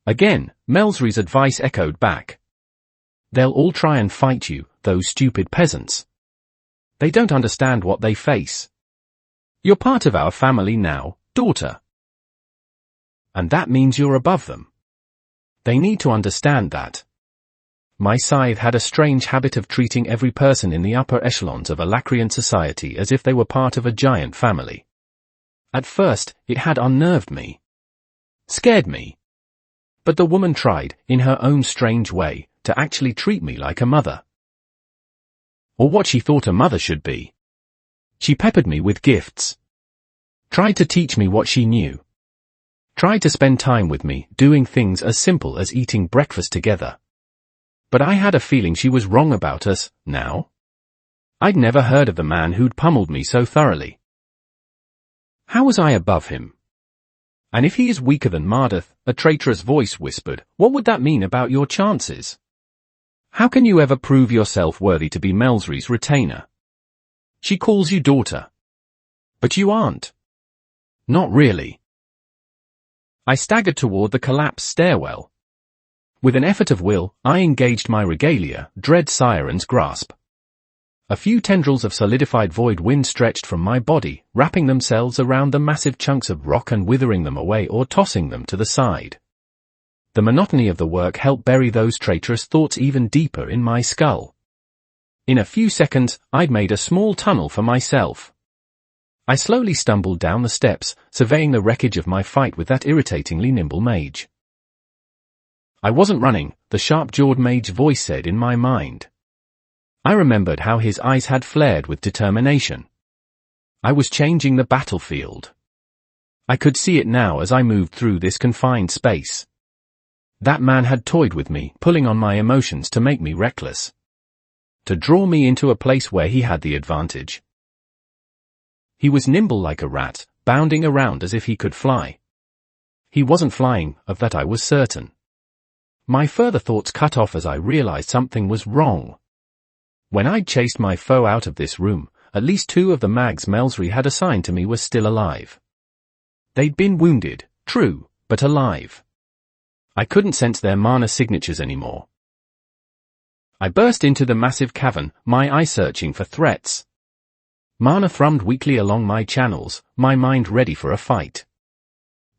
Again, Melsry's advice echoed back. They'll all try and fight you, those stupid peasants. They don't understand what they face. You're part of our family now, daughter. And that means you're above them. They need to understand that. My scythe had a strange habit of treating every person in the upper echelons of Alacrian society as if they were part of a giant family. At first, it had unnerved me. Scared me. But the woman tried, in her own strange way, to actually treat me like a mother. Or what she thought a mother should be. She peppered me with gifts. Tried to teach me what she knew. Tried to spend time with me, doing things as simple as eating breakfast together. But I had a feeling she was wrong about us, now. I'd never heard of the man who'd pummeled me so thoroughly. How was I above him? And if he is weaker than Mardath, a traitorous voice whispered, what would that mean about your chances? How can you ever prove yourself worthy to be Melsry's retainer? She calls you daughter. But you aren't. Not really. I staggered toward the collapsed stairwell. With an effort of will, I engaged my regalia, dread Siren's grasp. A few tendrils of solidified void wind stretched from my body, wrapping themselves around the massive chunks of rock and withering them away or tossing them to the side. The monotony of the work helped bury those traitorous thoughts even deeper in my skull. In a few seconds, I'd made a small tunnel for myself. I slowly stumbled down the steps, surveying the wreckage of my fight with that irritatingly nimble mage. I wasn't running, the sharp-jawed mage voice said in my mind. I remembered how his eyes had flared with determination. I was changing the battlefield. I could see it now as I moved through this confined space. That man had toyed with me, pulling on my emotions to make me reckless. To draw me into a place where he had the advantage. He was nimble like a rat, bounding around as if he could fly. He wasn't flying, of that I was certain. My further thoughts cut off as I realized something was wrong. When I'd chased my foe out of this room, at least 2 of the mags Melsry had assigned to me were still alive. They'd been wounded, true, but alive. I couldn't sense their mana signatures anymore. I burst into the massive cavern, my eye searching for threats. Mana thrummed weakly along my channels, my mind ready for a fight.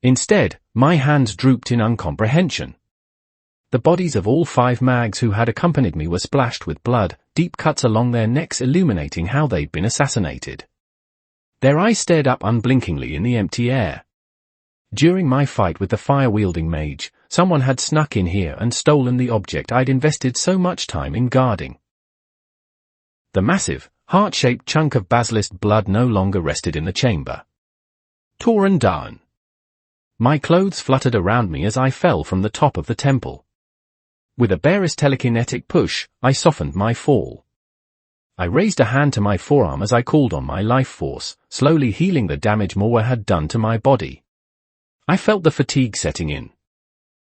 Instead, my hands drooped in uncomprehension. The bodies of all 5 mags who had accompanied me were splashed with blood, deep cuts along their necks illuminating how they'd been assassinated. Their eyes stared up unblinkingly in the empty air. During my fight with the fire-wielding mage, someone had snuck in here and stolen the object I'd invested so much time in guarding. The massive, heart-shaped chunk of basilisk blood no longer rested in the chamber. Torn down. My clothes fluttered around me as I fell from the top of the temple. With a barest telekinetic push, I softened my fall. I raised a hand to my forearm as I called on my life force, slowly healing the damage Morwa had done to my body. I felt the fatigue setting in.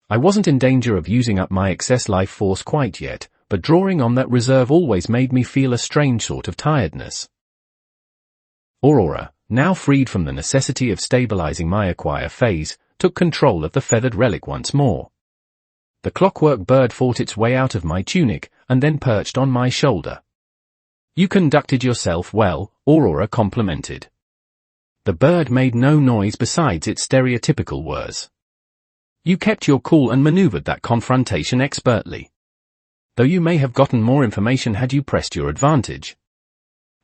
I wasn't in danger of using up my excess life force quite yet, but drawing on that reserve always made me feel a strange sort of tiredness. Aurora, now freed from the necessity of stabilizing my acquire phase, took control of the feathered relic once more. The clockwork bird fought its way out of my tunic, and then perched on my shoulder. You conducted yourself well, Aurora complimented. The bird made no noise besides its stereotypical whirs. You kept your cool and maneuvered that confrontation expertly. though you may have gotten more information had you pressed your advantage.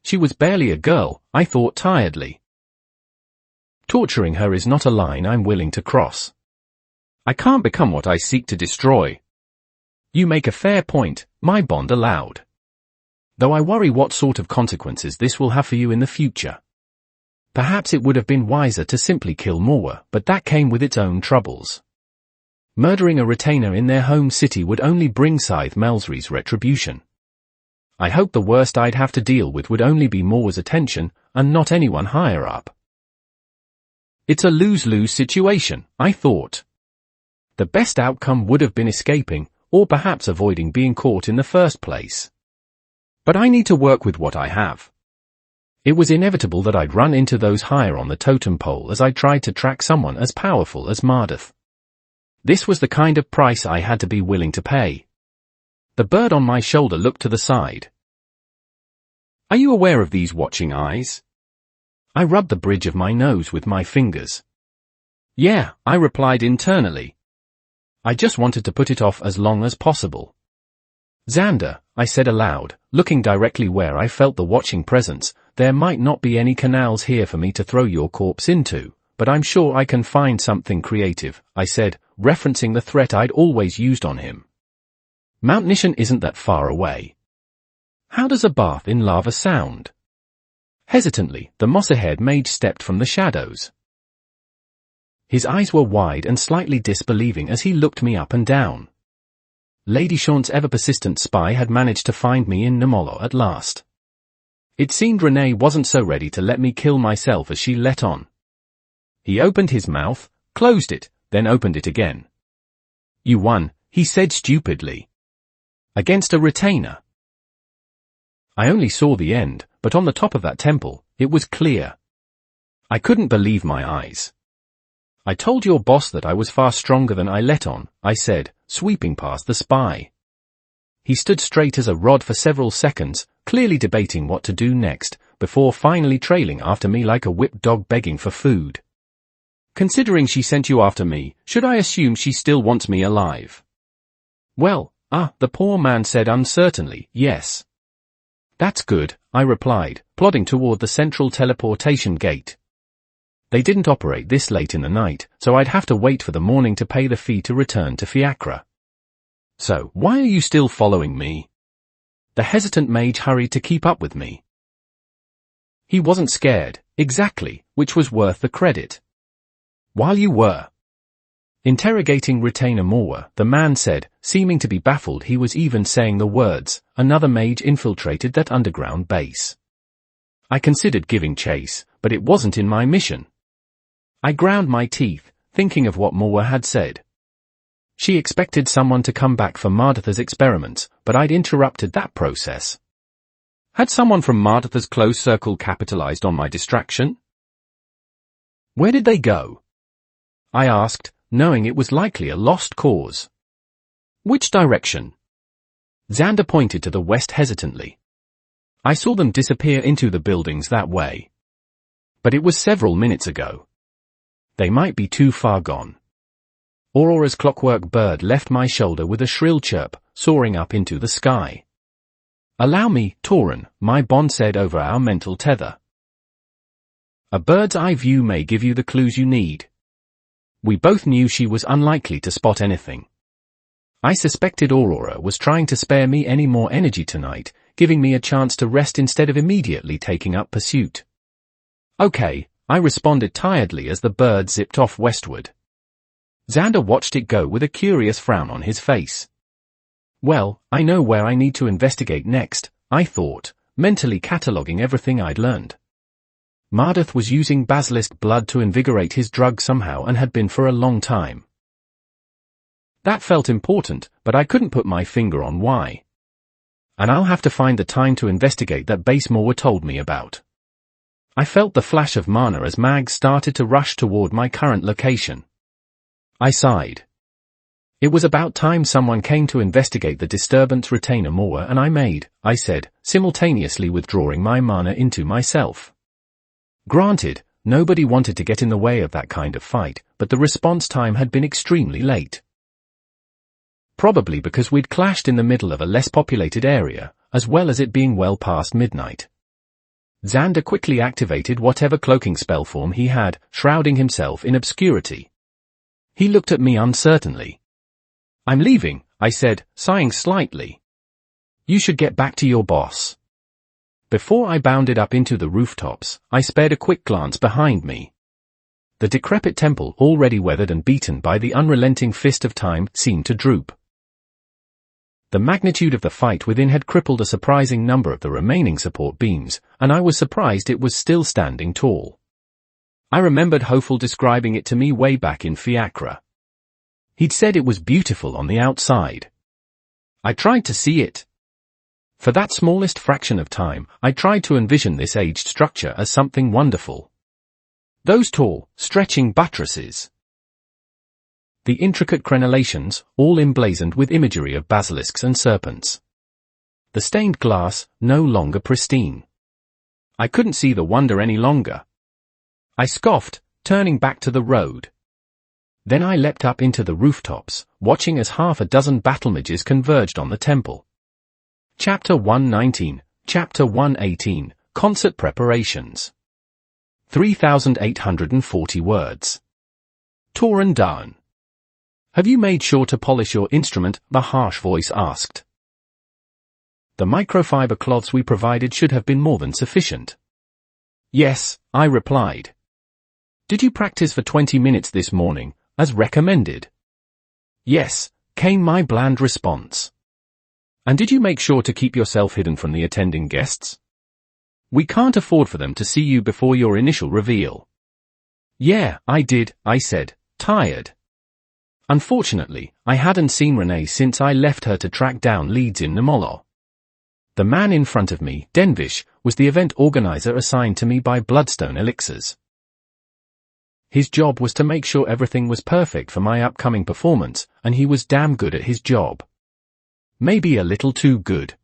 She was barely a girl, I thought tiredly. Torturing her is not a line I'm willing to cross. I can't become what I seek to destroy. You make a fair point, my bond allowed. Though I worry what sort of consequences this will have for you in the future. Perhaps it would have been wiser to simply kill Morwa, but that came with its own troubles. Murdering a retainer in their home city would only bring Scythe Melsry's retribution. I hoped the worst I'd have to deal with would only be Morwa's attention, and not anyone higher up. It's a lose-lose situation, I thought. The best outcome would have been escaping, or perhaps avoiding being caught in the first place. But I need to work with what I have. It was inevitable that I'd run into those higher on the totem pole as I tried to track someone as powerful as Mardath. This was the kind of price I had to be willing to pay. The bird on my shoulder looked to the side. Are you aware of these watching eyes? I rubbed the bridge of my nose with my fingers. Yeah, I replied internally. I just wanted to put it off as long as possible. Xander, I said aloud, looking directly where I felt the watching presence, there might not be any canals here for me to throw your corpse into, but I'm sure I can find something creative, I said, referencing the threat I'd always used on him. Mount Nishan isn't that far away. How does a bath in lava sound? Hesitantly, the moss-haired mage stepped from the shadows. His eyes were wide and slightly disbelieving as he looked me up and down. Lady Shaunt's ever-persistent spy had managed to find me in Namolo at last. It seemed Renee wasn't so ready to let me kill myself as she let on. He opened his mouth, closed it, then opened it again. You won, he said stupidly. Against a retainer. I only saw the end, but on the top of that temple, it was clear. I couldn't believe my eyes. I told your boss that I was far stronger than I let on, I said, sweeping past the spy. He stood straight as a rod for several seconds, clearly debating what to do next, before finally trailing after me like a whipped dog begging for food. Considering she sent you after me, should I assume she still wants me alive? Well, the poor man said uncertainly, yes. That's good, I replied, plodding toward the central teleportation gate. They didn't operate this late in the night, so I'd have to wait for the morning to pay the fee to return to Fiacra. So, why are you still following me? The hesitant mage hurried to keep up with me. He wasn't scared, exactly, which was worth the credit. While you were interrogating retainer Morwa, the man said, seeming to be baffled he was even saying the words, another mage infiltrated that underground base. I considered giving chase, but it wasn't in my mission. I ground my teeth, thinking of what Morwa had said. She expected someone to come back for Mardatha's experiments, but I'd interrupted that process. Had someone from Mardatha's close circle capitalized on my distraction? Where did they go? I asked, knowing it was likely a lost cause. Which direction? Xander pointed to the west hesitantly. I saw them disappear into the buildings that way. But it was several minutes ago. They might be too far gone. Aurora's clockwork bird left my shoulder with a shrill chirp, soaring up into the sky. Allow me, Tauren, my bond said over our mental tether. A bird's eye view may give you the clues you need. We both knew she was unlikely to spot anything. I suspected Aurora was trying to spare me any more energy tonight, giving me a chance to rest instead of immediately taking up pursuit. Okay, I responded tiredly as the bird zipped off westward. Xander watched it go with a curious frown on his face. Well, I know where I need to investigate next, I thought, mentally cataloguing everything I'd learned. Mardath was using basilisk blood to invigorate his drug somehow and had been for a long time. That felt important, but I couldn't put my finger on why. And I'll have to find the time to investigate that base Morwa told me about. I felt the flash of mana as Mag started to rush toward my current location. I sighed. It was about time someone came to investigate the disturbance retainer Morwa and I said, simultaneously withdrawing my mana into myself. Granted, nobody wanted to get in the way of that kind of fight, but the response time had been extremely late. probably because we'd clashed in the middle of a less populated area, as well as it being well past midnight. Xander quickly activated whatever cloaking spell form he had, shrouding himself in obscurity. He looked at me uncertainly. "I'm leaving," I said, sighing slightly. "You should get back to your boss." Before I bounded up into the rooftops, I spared a quick glance behind me. The decrepit temple, already weathered and beaten by the unrelenting fist of time, seemed to droop. The magnitude of the fight within had crippled a surprising number of the remaining support beams, and I was surprised it was still standing tall. I remembered Hofel describing it to me way back in Fiacre. He'd said it was beautiful on the outside. I tried to see it. For that smallest fraction of time, I tried to envision this aged structure as something wonderful. Those tall, stretching buttresses. The intricate crenellations, all emblazoned with imagery of basilisks and serpents. The stained glass, no longer pristine. I couldn't see the wonder any longer. I scoffed, turning back to the road. Then I leapt up into the rooftops, watching as half a dozen battlemages converged on the temple. Chapter 119, Chapter 118, Concert Preparations. 3,840 words. Torin Down. "Have you made sure to polish your instrument?" the harsh voice asked. The microfiber cloths we provided should have been more than sufficient. "Yes," I replied. "Did you practice for 20 minutes this morning, as recommended?" "Yes," came my bland response. "And did you make sure to keep yourself hidden from the attending guests? We can't afford for them to see you before your initial reveal." "Yeah, I did," I said, tired. Unfortunately, I hadn't seen Renee since I left her to track down leads in Nemolo. The man in front of me, Denvish, was the event organizer assigned to me by Bloodstone Elixirs. His job was to make sure everything was perfect for my upcoming performance, and he was damn good at his job. Maybe a little too good.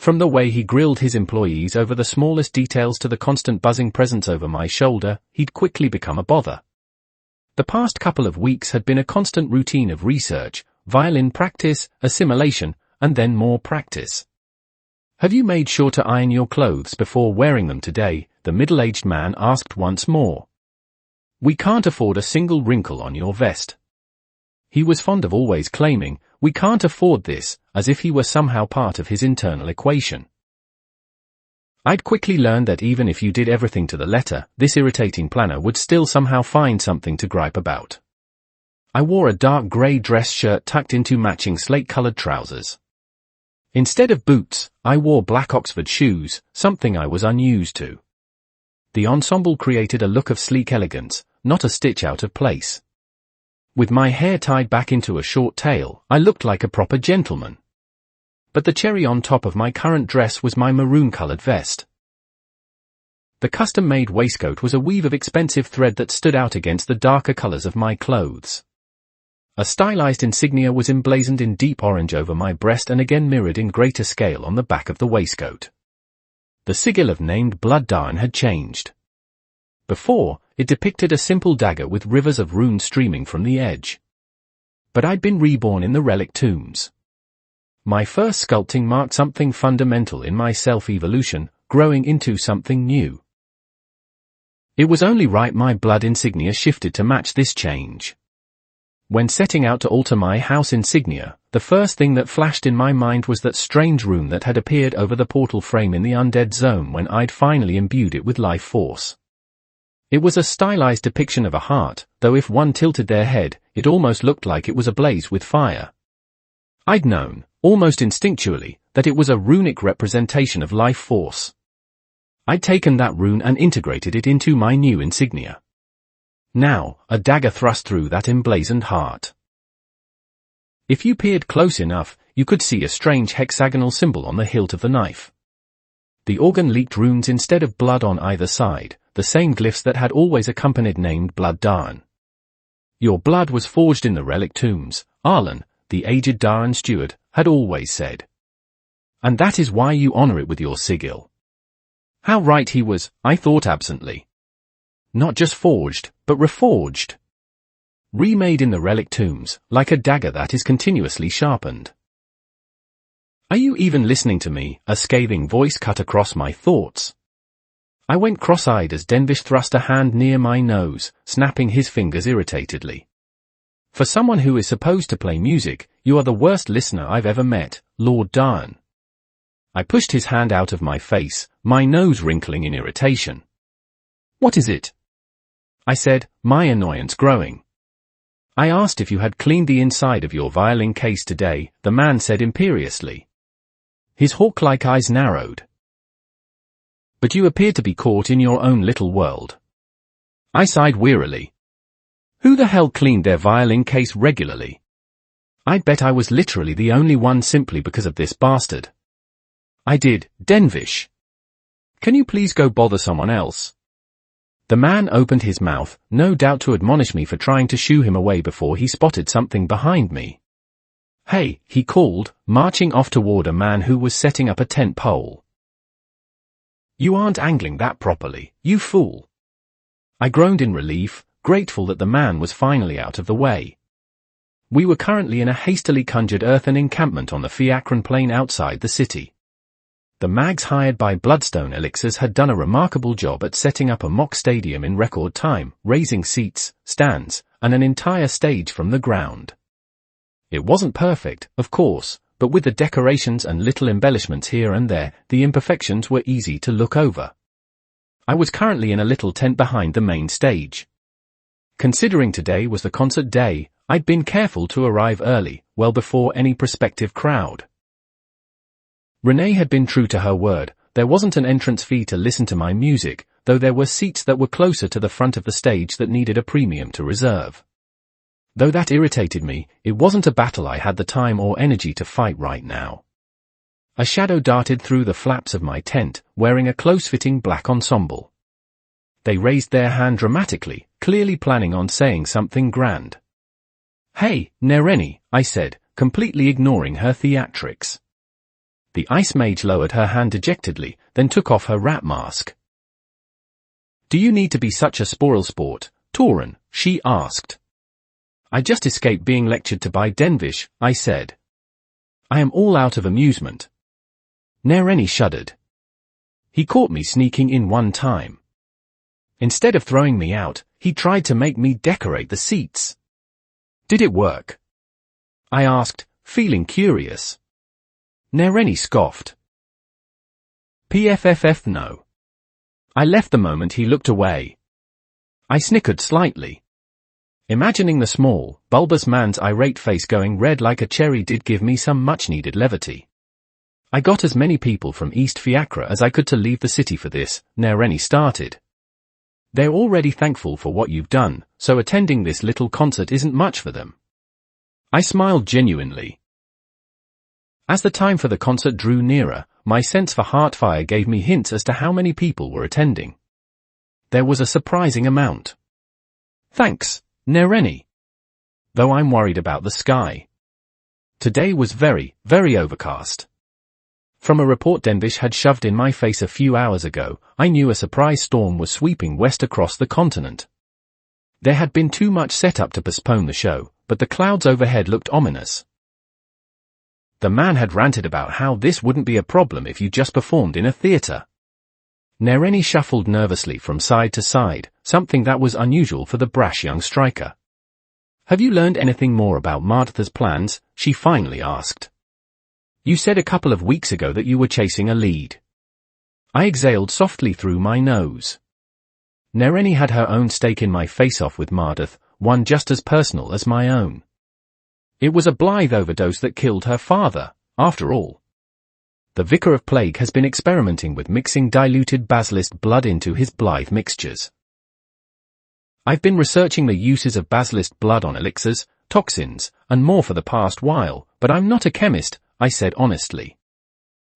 From the way he grilled his employees over the smallest details to the constant buzzing presence over my shoulder, he'd quickly become a bother. The past couple of weeks had been a constant routine of research, violin practice, assimilation, and then more practice. "Have you made sure to iron your clothes before wearing them today?" the middle-aged man asked once more. "We can't afford a single wrinkle on your vest." He was fond of always claiming, "We can't afford this," as if he were somehow part of his internal equation. I'd quickly learned that even if you did everything to the letter, this irritating planner would still somehow find something to gripe about. I wore a dark grey dress shirt tucked into matching slate-colored trousers. Instead of boots, I wore black Oxford shoes, something I was unused to. The ensemble created a look of sleek elegance, not a stitch out of place. With my hair tied back into a short tail, I looked like a proper gentleman. But the cherry on top of my current dress was my maroon-colored vest. The custom-made waistcoat was a weave of expensive thread that stood out against the darker colors of my clothes. A stylized insignia was emblazoned in deep orange over my breast and again mirrored in greater scale on the back of the waistcoat. The sigil of named Blood Darn had changed. Before, it depicted a simple dagger with rivers of runes streaming from the edge. But I'd been reborn in the relic tombs. My first sculpting marked something fundamental in my self-evolution, growing into something new. It was only right my blood insignia shifted to match this change. When setting out to alter my house insignia, the first thing that flashed in my mind was that strange rune that had appeared over the portal frame in the undead zone when I'd finally imbued it with life force. It was a stylized depiction of a heart, though if one tilted their head, it almost looked like it was ablaze with fire. I'd known, almost instinctually, that it was a runic representation of life force. I'd taken that rune and integrated it into my new insignia. Now, a dagger thrust through that emblazoned heart. If you peered close enough, you could see a strange hexagonal symbol on the hilt of the knife. The organ leaked runes instead of blood on either side, the same glyphs that had always accompanied named Blood Darn. "Your blood was forged in the relic tombs," Arlen, the aged Darn steward, had always said. "And that is why you honor it with your sigil." How right he was, I thought absently. Not just forged, but reforged. remade in the relic tombs, like a dagger that is continuously sharpened. Are you even listening to me? A scathing voice cut across my thoughts. I went cross-eyed as Denvish thrust a hand near my nose, snapping his fingers irritatedly. For someone who is supposed to play music, you are the worst listener I've ever met, Lord Darn. I pushed his hand out of my face, my nose wrinkling in irritation. What is it? I said, my annoyance growing. I asked if you had cleaned the inside of your violin case today, the man said imperiously. His hawk-like eyes narrowed. But you appear to be caught in your own little world. I sighed wearily. Who the hell cleaned their violin case regularly? I'd bet I was literally the only one simply because of this bastard. I did, Denvish. Can you please go bother someone else? The man opened his mouth, no doubt to admonish me for trying to shoo him away before he spotted something behind me. Hey, he called, marching off toward a man who was setting up a tent pole. You aren't angling that properly, you fool. I groaned in relief, grateful that the man was finally out of the way. We were currently in a hastily conjured earthen encampment on the Fiacran plain outside the city. The mags hired by Bloodstone Elixirs had done a remarkable job at setting up a mock stadium in record time, raising seats, stands, and an entire stage from the ground. It wasn't perfect, of course, but with the decorations and little embellishments here and there, the imperfections were easy to look over. I was currently in a little tent behind the main stage. Considering today was the concert day, I'd been careful to arrive early, well before any prospective crowd. Renee had been true to her word, there wasn't an entrance fee to listen to my music, though there were seats that were closer to the front of the stage that needed a premium to reserve. Though that irritated me, it wasn't a battle I had the time or energy to fight right now. A shadow darted through the flaps of my tent, wearing a close-fitting black ensemble. They raised their hand dramatically, clearly planning on saying something grand. Hey, Nereni, I said, completely ignoring her theatrics. The ice mage lowered her hand dejectedly, then took off her rat mask. Do you need to be such a spoilsport, Tauren? She asked. I just escaped being lectured to by Denvish, I said. I am all out of amusement. Nereni shuddered. He caught me sneaking in one time. Instead of throwing me out, he tried to make me decorate the seats. Did it work? I asked, feeling curious. Nereni scoffed. PFFF no. I left the moment he looked away. I snickered slightly. Imagining the small, bulbous man's irate face going red like a cherry did give me some much-needed levity. I got as many people from East Fiacra as I could to leave the city for this, Nereni started. They're already thankful for what you've done, so attending this little concert isn't much for them. I smiled genuinely. As the time for the concert drew nearer, my sense for Heartfire gave me hints as to how many people were attending. There was a surprising amount. Thanks, Nereni. Though I'm worried about the sky. Today was very, very overcast. From a report Denvish had shoved in my face a few hours ago, I knew a surprise storm was sweeping west across the continent. There had been too much setup to postpone the show, but the clouds overhead looked ominous. The man had ranted about how this wouldn't be a problem if you just performed in a theater. Nereni shuffled nervously from side to side, something that was unusual for the brash young striker. Have you learned anything more about Martha's plans? She finally asked. You said a couple of weeks ago that you were chasing a lead. I exhaled softly through my nose. Nereni had her own stake in my face-off with Mardath, one just as personal as my own. It was a blithe overdose that killed her father, after all. The Vicar of Plague has been experimenting with mixing diluted basilisk blood into his blithe mixtures. I've been researching the uses of basilisk blood on elixirs, toxins, and more for the past while, but I'm not a chemist, I said honestly.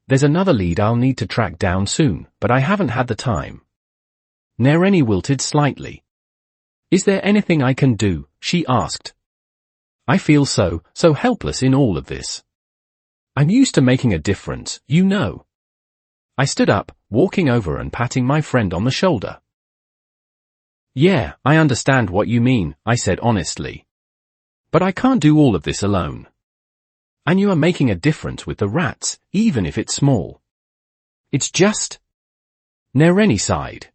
There's another lead I'll need to track down soon, but I haven't had the time. Nereni wilted slightly. Is there anything I can do? She asked. I feel so helpless in all of this. I'm used to making a difference, you know. I stood up, walking over and patting my friend on the shoulder. Yeah, I understand what you mean, I said honestly. But I can't do all of this alone. And you are making a difference with the rats, even if it's small. It's just... Nereni sighed.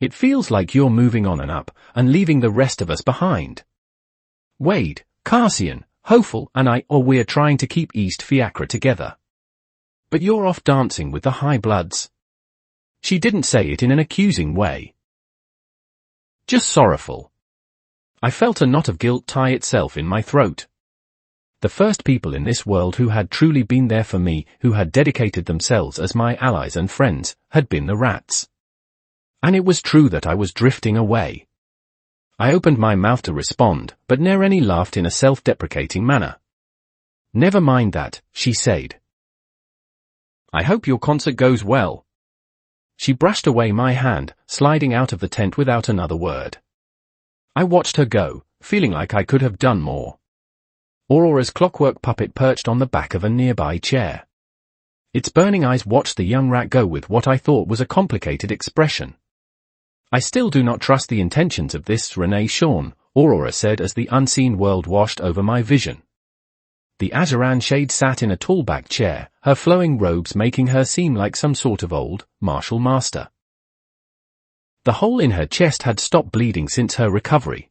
It feels like you're moving on and up, and leaving the rest of us behind. Wade, Cassian, Hopeful and we're trying to keep East Fiacre together. But you're off dancing with the high bloods. She didn't say it in an accusing way. Just sorrowful. I felt a knot of guilt tie itself in my throat. The first people in this world who had truly been there for me, who had dedicated themselves as my allies and friends, had been the rats. And it was true that I was drifting away. I opened my mouth to respond, but Nereni laughed in a self-deprecating manner. Never mind that, she said. I hope your concert goes well. She brushed away my hand, sliding out of the tent without another word. I watched her go, feeling like I could have done more. Aurora's clockwork puppet perched on the back of a nearby chair. Its burning eyes watched the young rat go with what I thought was a complicated expression. I still do not trust the intentions of this Renee Shawn, Aurora said as the unseen world washed over my vision. The Azuran shade sat in a tall back chair, her flowing robes making her seem like some sort of old, martial master. The hole in her chest had stopped bleeding since her recovery.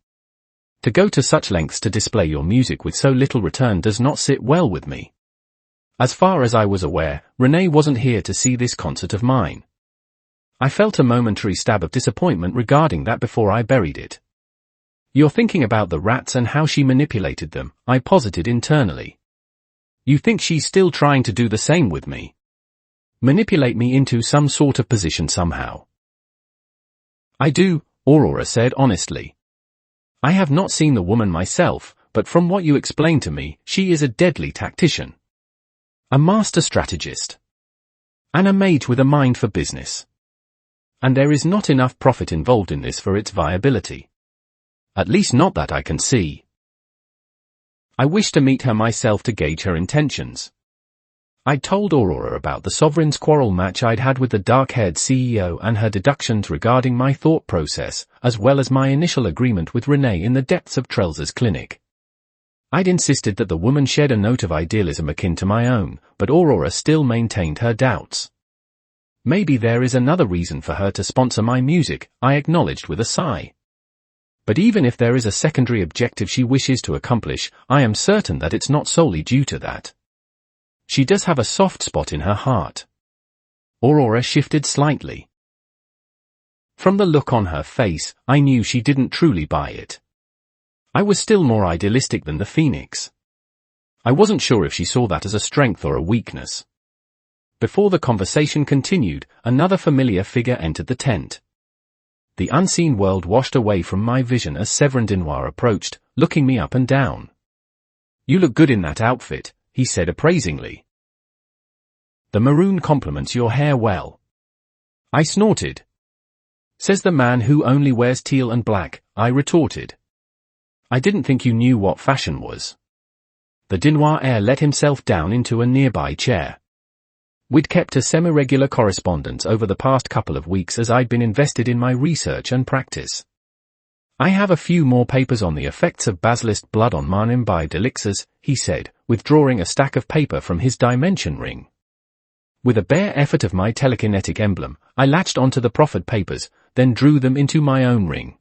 To go to such lengths to display your music with so little return does not sit well with me. As far as I was aware, Renee wasn't here to see this concert of mine. I felt a momentary stab of disappointment regarding that before I buried it. You're thinking about the rats and how she manipulated them, I posited internally. You think she's still trying to do the same with me? Manipulate me into some sort of position somehow. I do, Aurora said honestly. I have not seen the woman myself, but from what you explained to me, she is a deadly tactician. A master strategist. And a mage with a mind for business. And there is not enough profit involved in this for its viability. At least not that I can see. I wish to meet her myself to gauge her intentions. I'd told Aurora about the Sovereign's quarrel match I'd had with the dark-haired CEO and her deductions regarding my thought process, as well as my initial agreement with Renee in the depths of Trelza's clinic. I'd insisted that the woman shared a note of idealism akin to my own, but Aurora still maintained her doubts. Maybe there is another reason for her to sponsor my music, I acknowledged with a sigh. But even if there is a secondary objective she wishes to accomplish, I am certain that it's not solely due to that. She does have a soft spot in her heart. Aurora shifted slightly. From the look on her face, I knew she didn't truly buy it. I was still more idealistic than the Phoenix. I wasn't sure if she saw that as a strength or a weakness. Before the conversation continued, another familiar figure entered the tent. The unseen world washed away from my vision as Severin Denoir approached, looking me up and down. You look good in that outfit, he said appraisingly. The maroon complements your hair well. I snorted. Says the man who only wears teal and black, I retorted. I didn't think you knew what fashion was. The Denoir heir let himself down into a nearby chair. We'd kept a semi-regular correspondence over the past couple of weeks as I'd been invested in my research and practice. I have a few more papers on the effects of basilisk blood on man-imbibed elixirs, he said, withdrawing a stack of paper from his dimension ring. With a bare effort of my telekinetic emblem, I latched onto the proffered papers, then drew them into my own ring.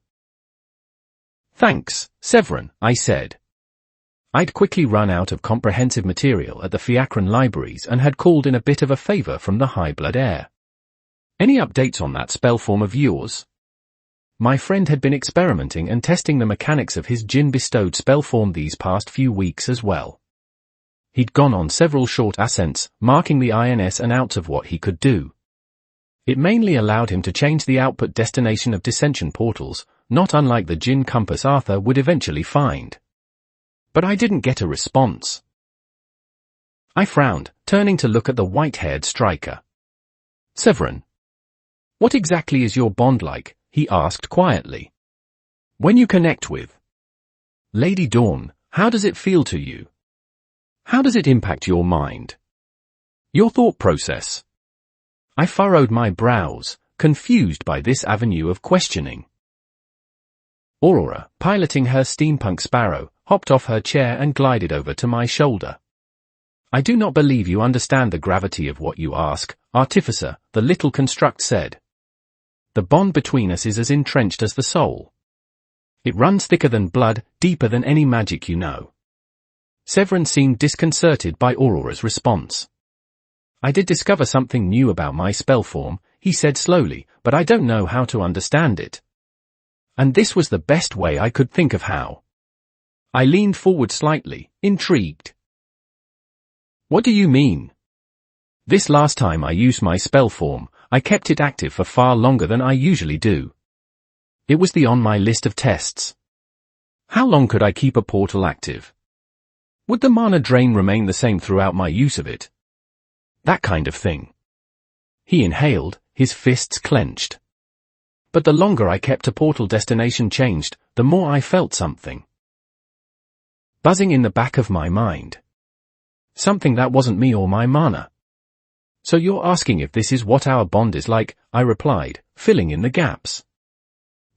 Thanks, Severin, I said. I'd quickly run out of comprehensive material at the Fiacran libraries and had called in a bit of a favor from the high blood heir. Any updates on that spell form of yours? My friend had been experimenting and testing the mechanics of his djinn-bestowed spell form these past few weeks as well. He'd gone on several short ascents, marking the ins and outs of what he could do. It mainly allowed him to change the output destination of dissension portals, not unlike the djinn compass Arthur would eventually find. But I didn't get a response. I frowned, turning to look at the white-haired striker. Severin. What exactly is your bond like? He asked quietly. When you connect with Lady Dawn, how does it feel to you? How does it impact your mind? Your thought process? I furrowed my brows, confused by this avenue of questioning. Aurora, piloting her steampunk sparrow, hopped off her chair and glided over to my shoulder. I do not believe you understand the gravity of what you ask, Artificer, the little construct said. The bond between us is as entrenched as the soul. It runs thicker than blood, deeper than any magic you know. Severin seemed disconcerted by Aurora's response. I did discover something new about my spell form, he said slowly, but I don't know how to understand it. And this was the best way I could think of how. I leaned forward slightly, intrigued. What do you mean? This last time I used my spell form, I kept it active for far longer than I usually do. It was on my list of tests. How long could I keep a portal active? Would the mana drain remain the same throughout my use of it? That kind of thing. He inhaled, his fists clenched. But the longer I kept a portal destination changed, the more I felt something buzzing in the back of my mind. Something that wasn't me or my mana. So you're asking if this is what our bond is like, I replied, filling in the gaps.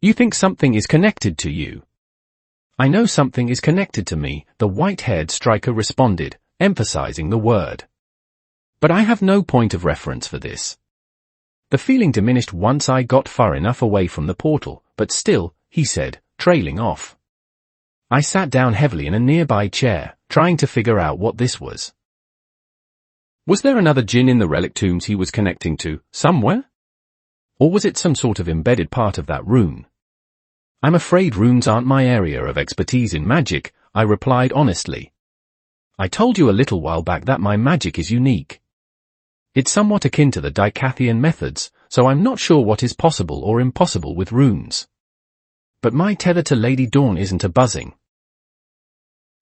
You think something is connected to you? I know something is connected to me, the white-haired striker responded, emphasizing the word. But I have no point of reference for this. The feeling diminished once I got far enough away from the portal, but still, he said, trailing off. I sat down heavily in a nearby chair, trying to figure out what this was. Was there another djinn in the relic tombs he was connecting to, somewhere? Or was it some sort of embedded part of that rune? I'm afraid runes aren't my area of expertise in magic, I replied honestly. I told you a little while back that my magic is unique. It's somewhat akin to the Dicathian methods, so I'm not sure what is possible or impossible with runes. But my tether to Lady Dawn isn't a buzzing.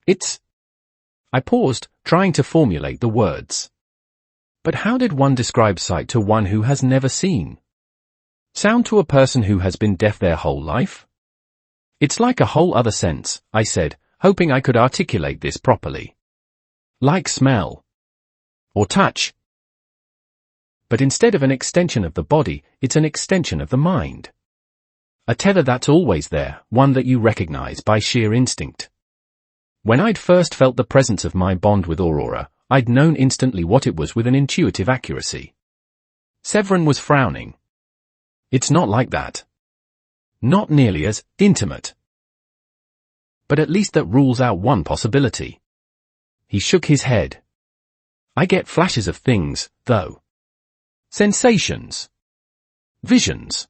It's... I paused, trying to formulate the words. But how did one describe sight to one who has never seen? Sound to a person who has been deaf their whole life? It's like a whole other sense, I said, hoping I could articulate this properly. Like smell. Or touch. But instead of an extension of the body, it's an extension of the mind. A tether that's always there, one that you recognize by sheer instinct. When I'd first felt the presence of my bond with Aurora, I'd known instantly what it was with an intuitive accuracy. Severin was frowning. It's not like that. Not nearly as intimate. But at least that rules out one possibility. He shook his head. I get flashes of things, though. Sensations. Visions.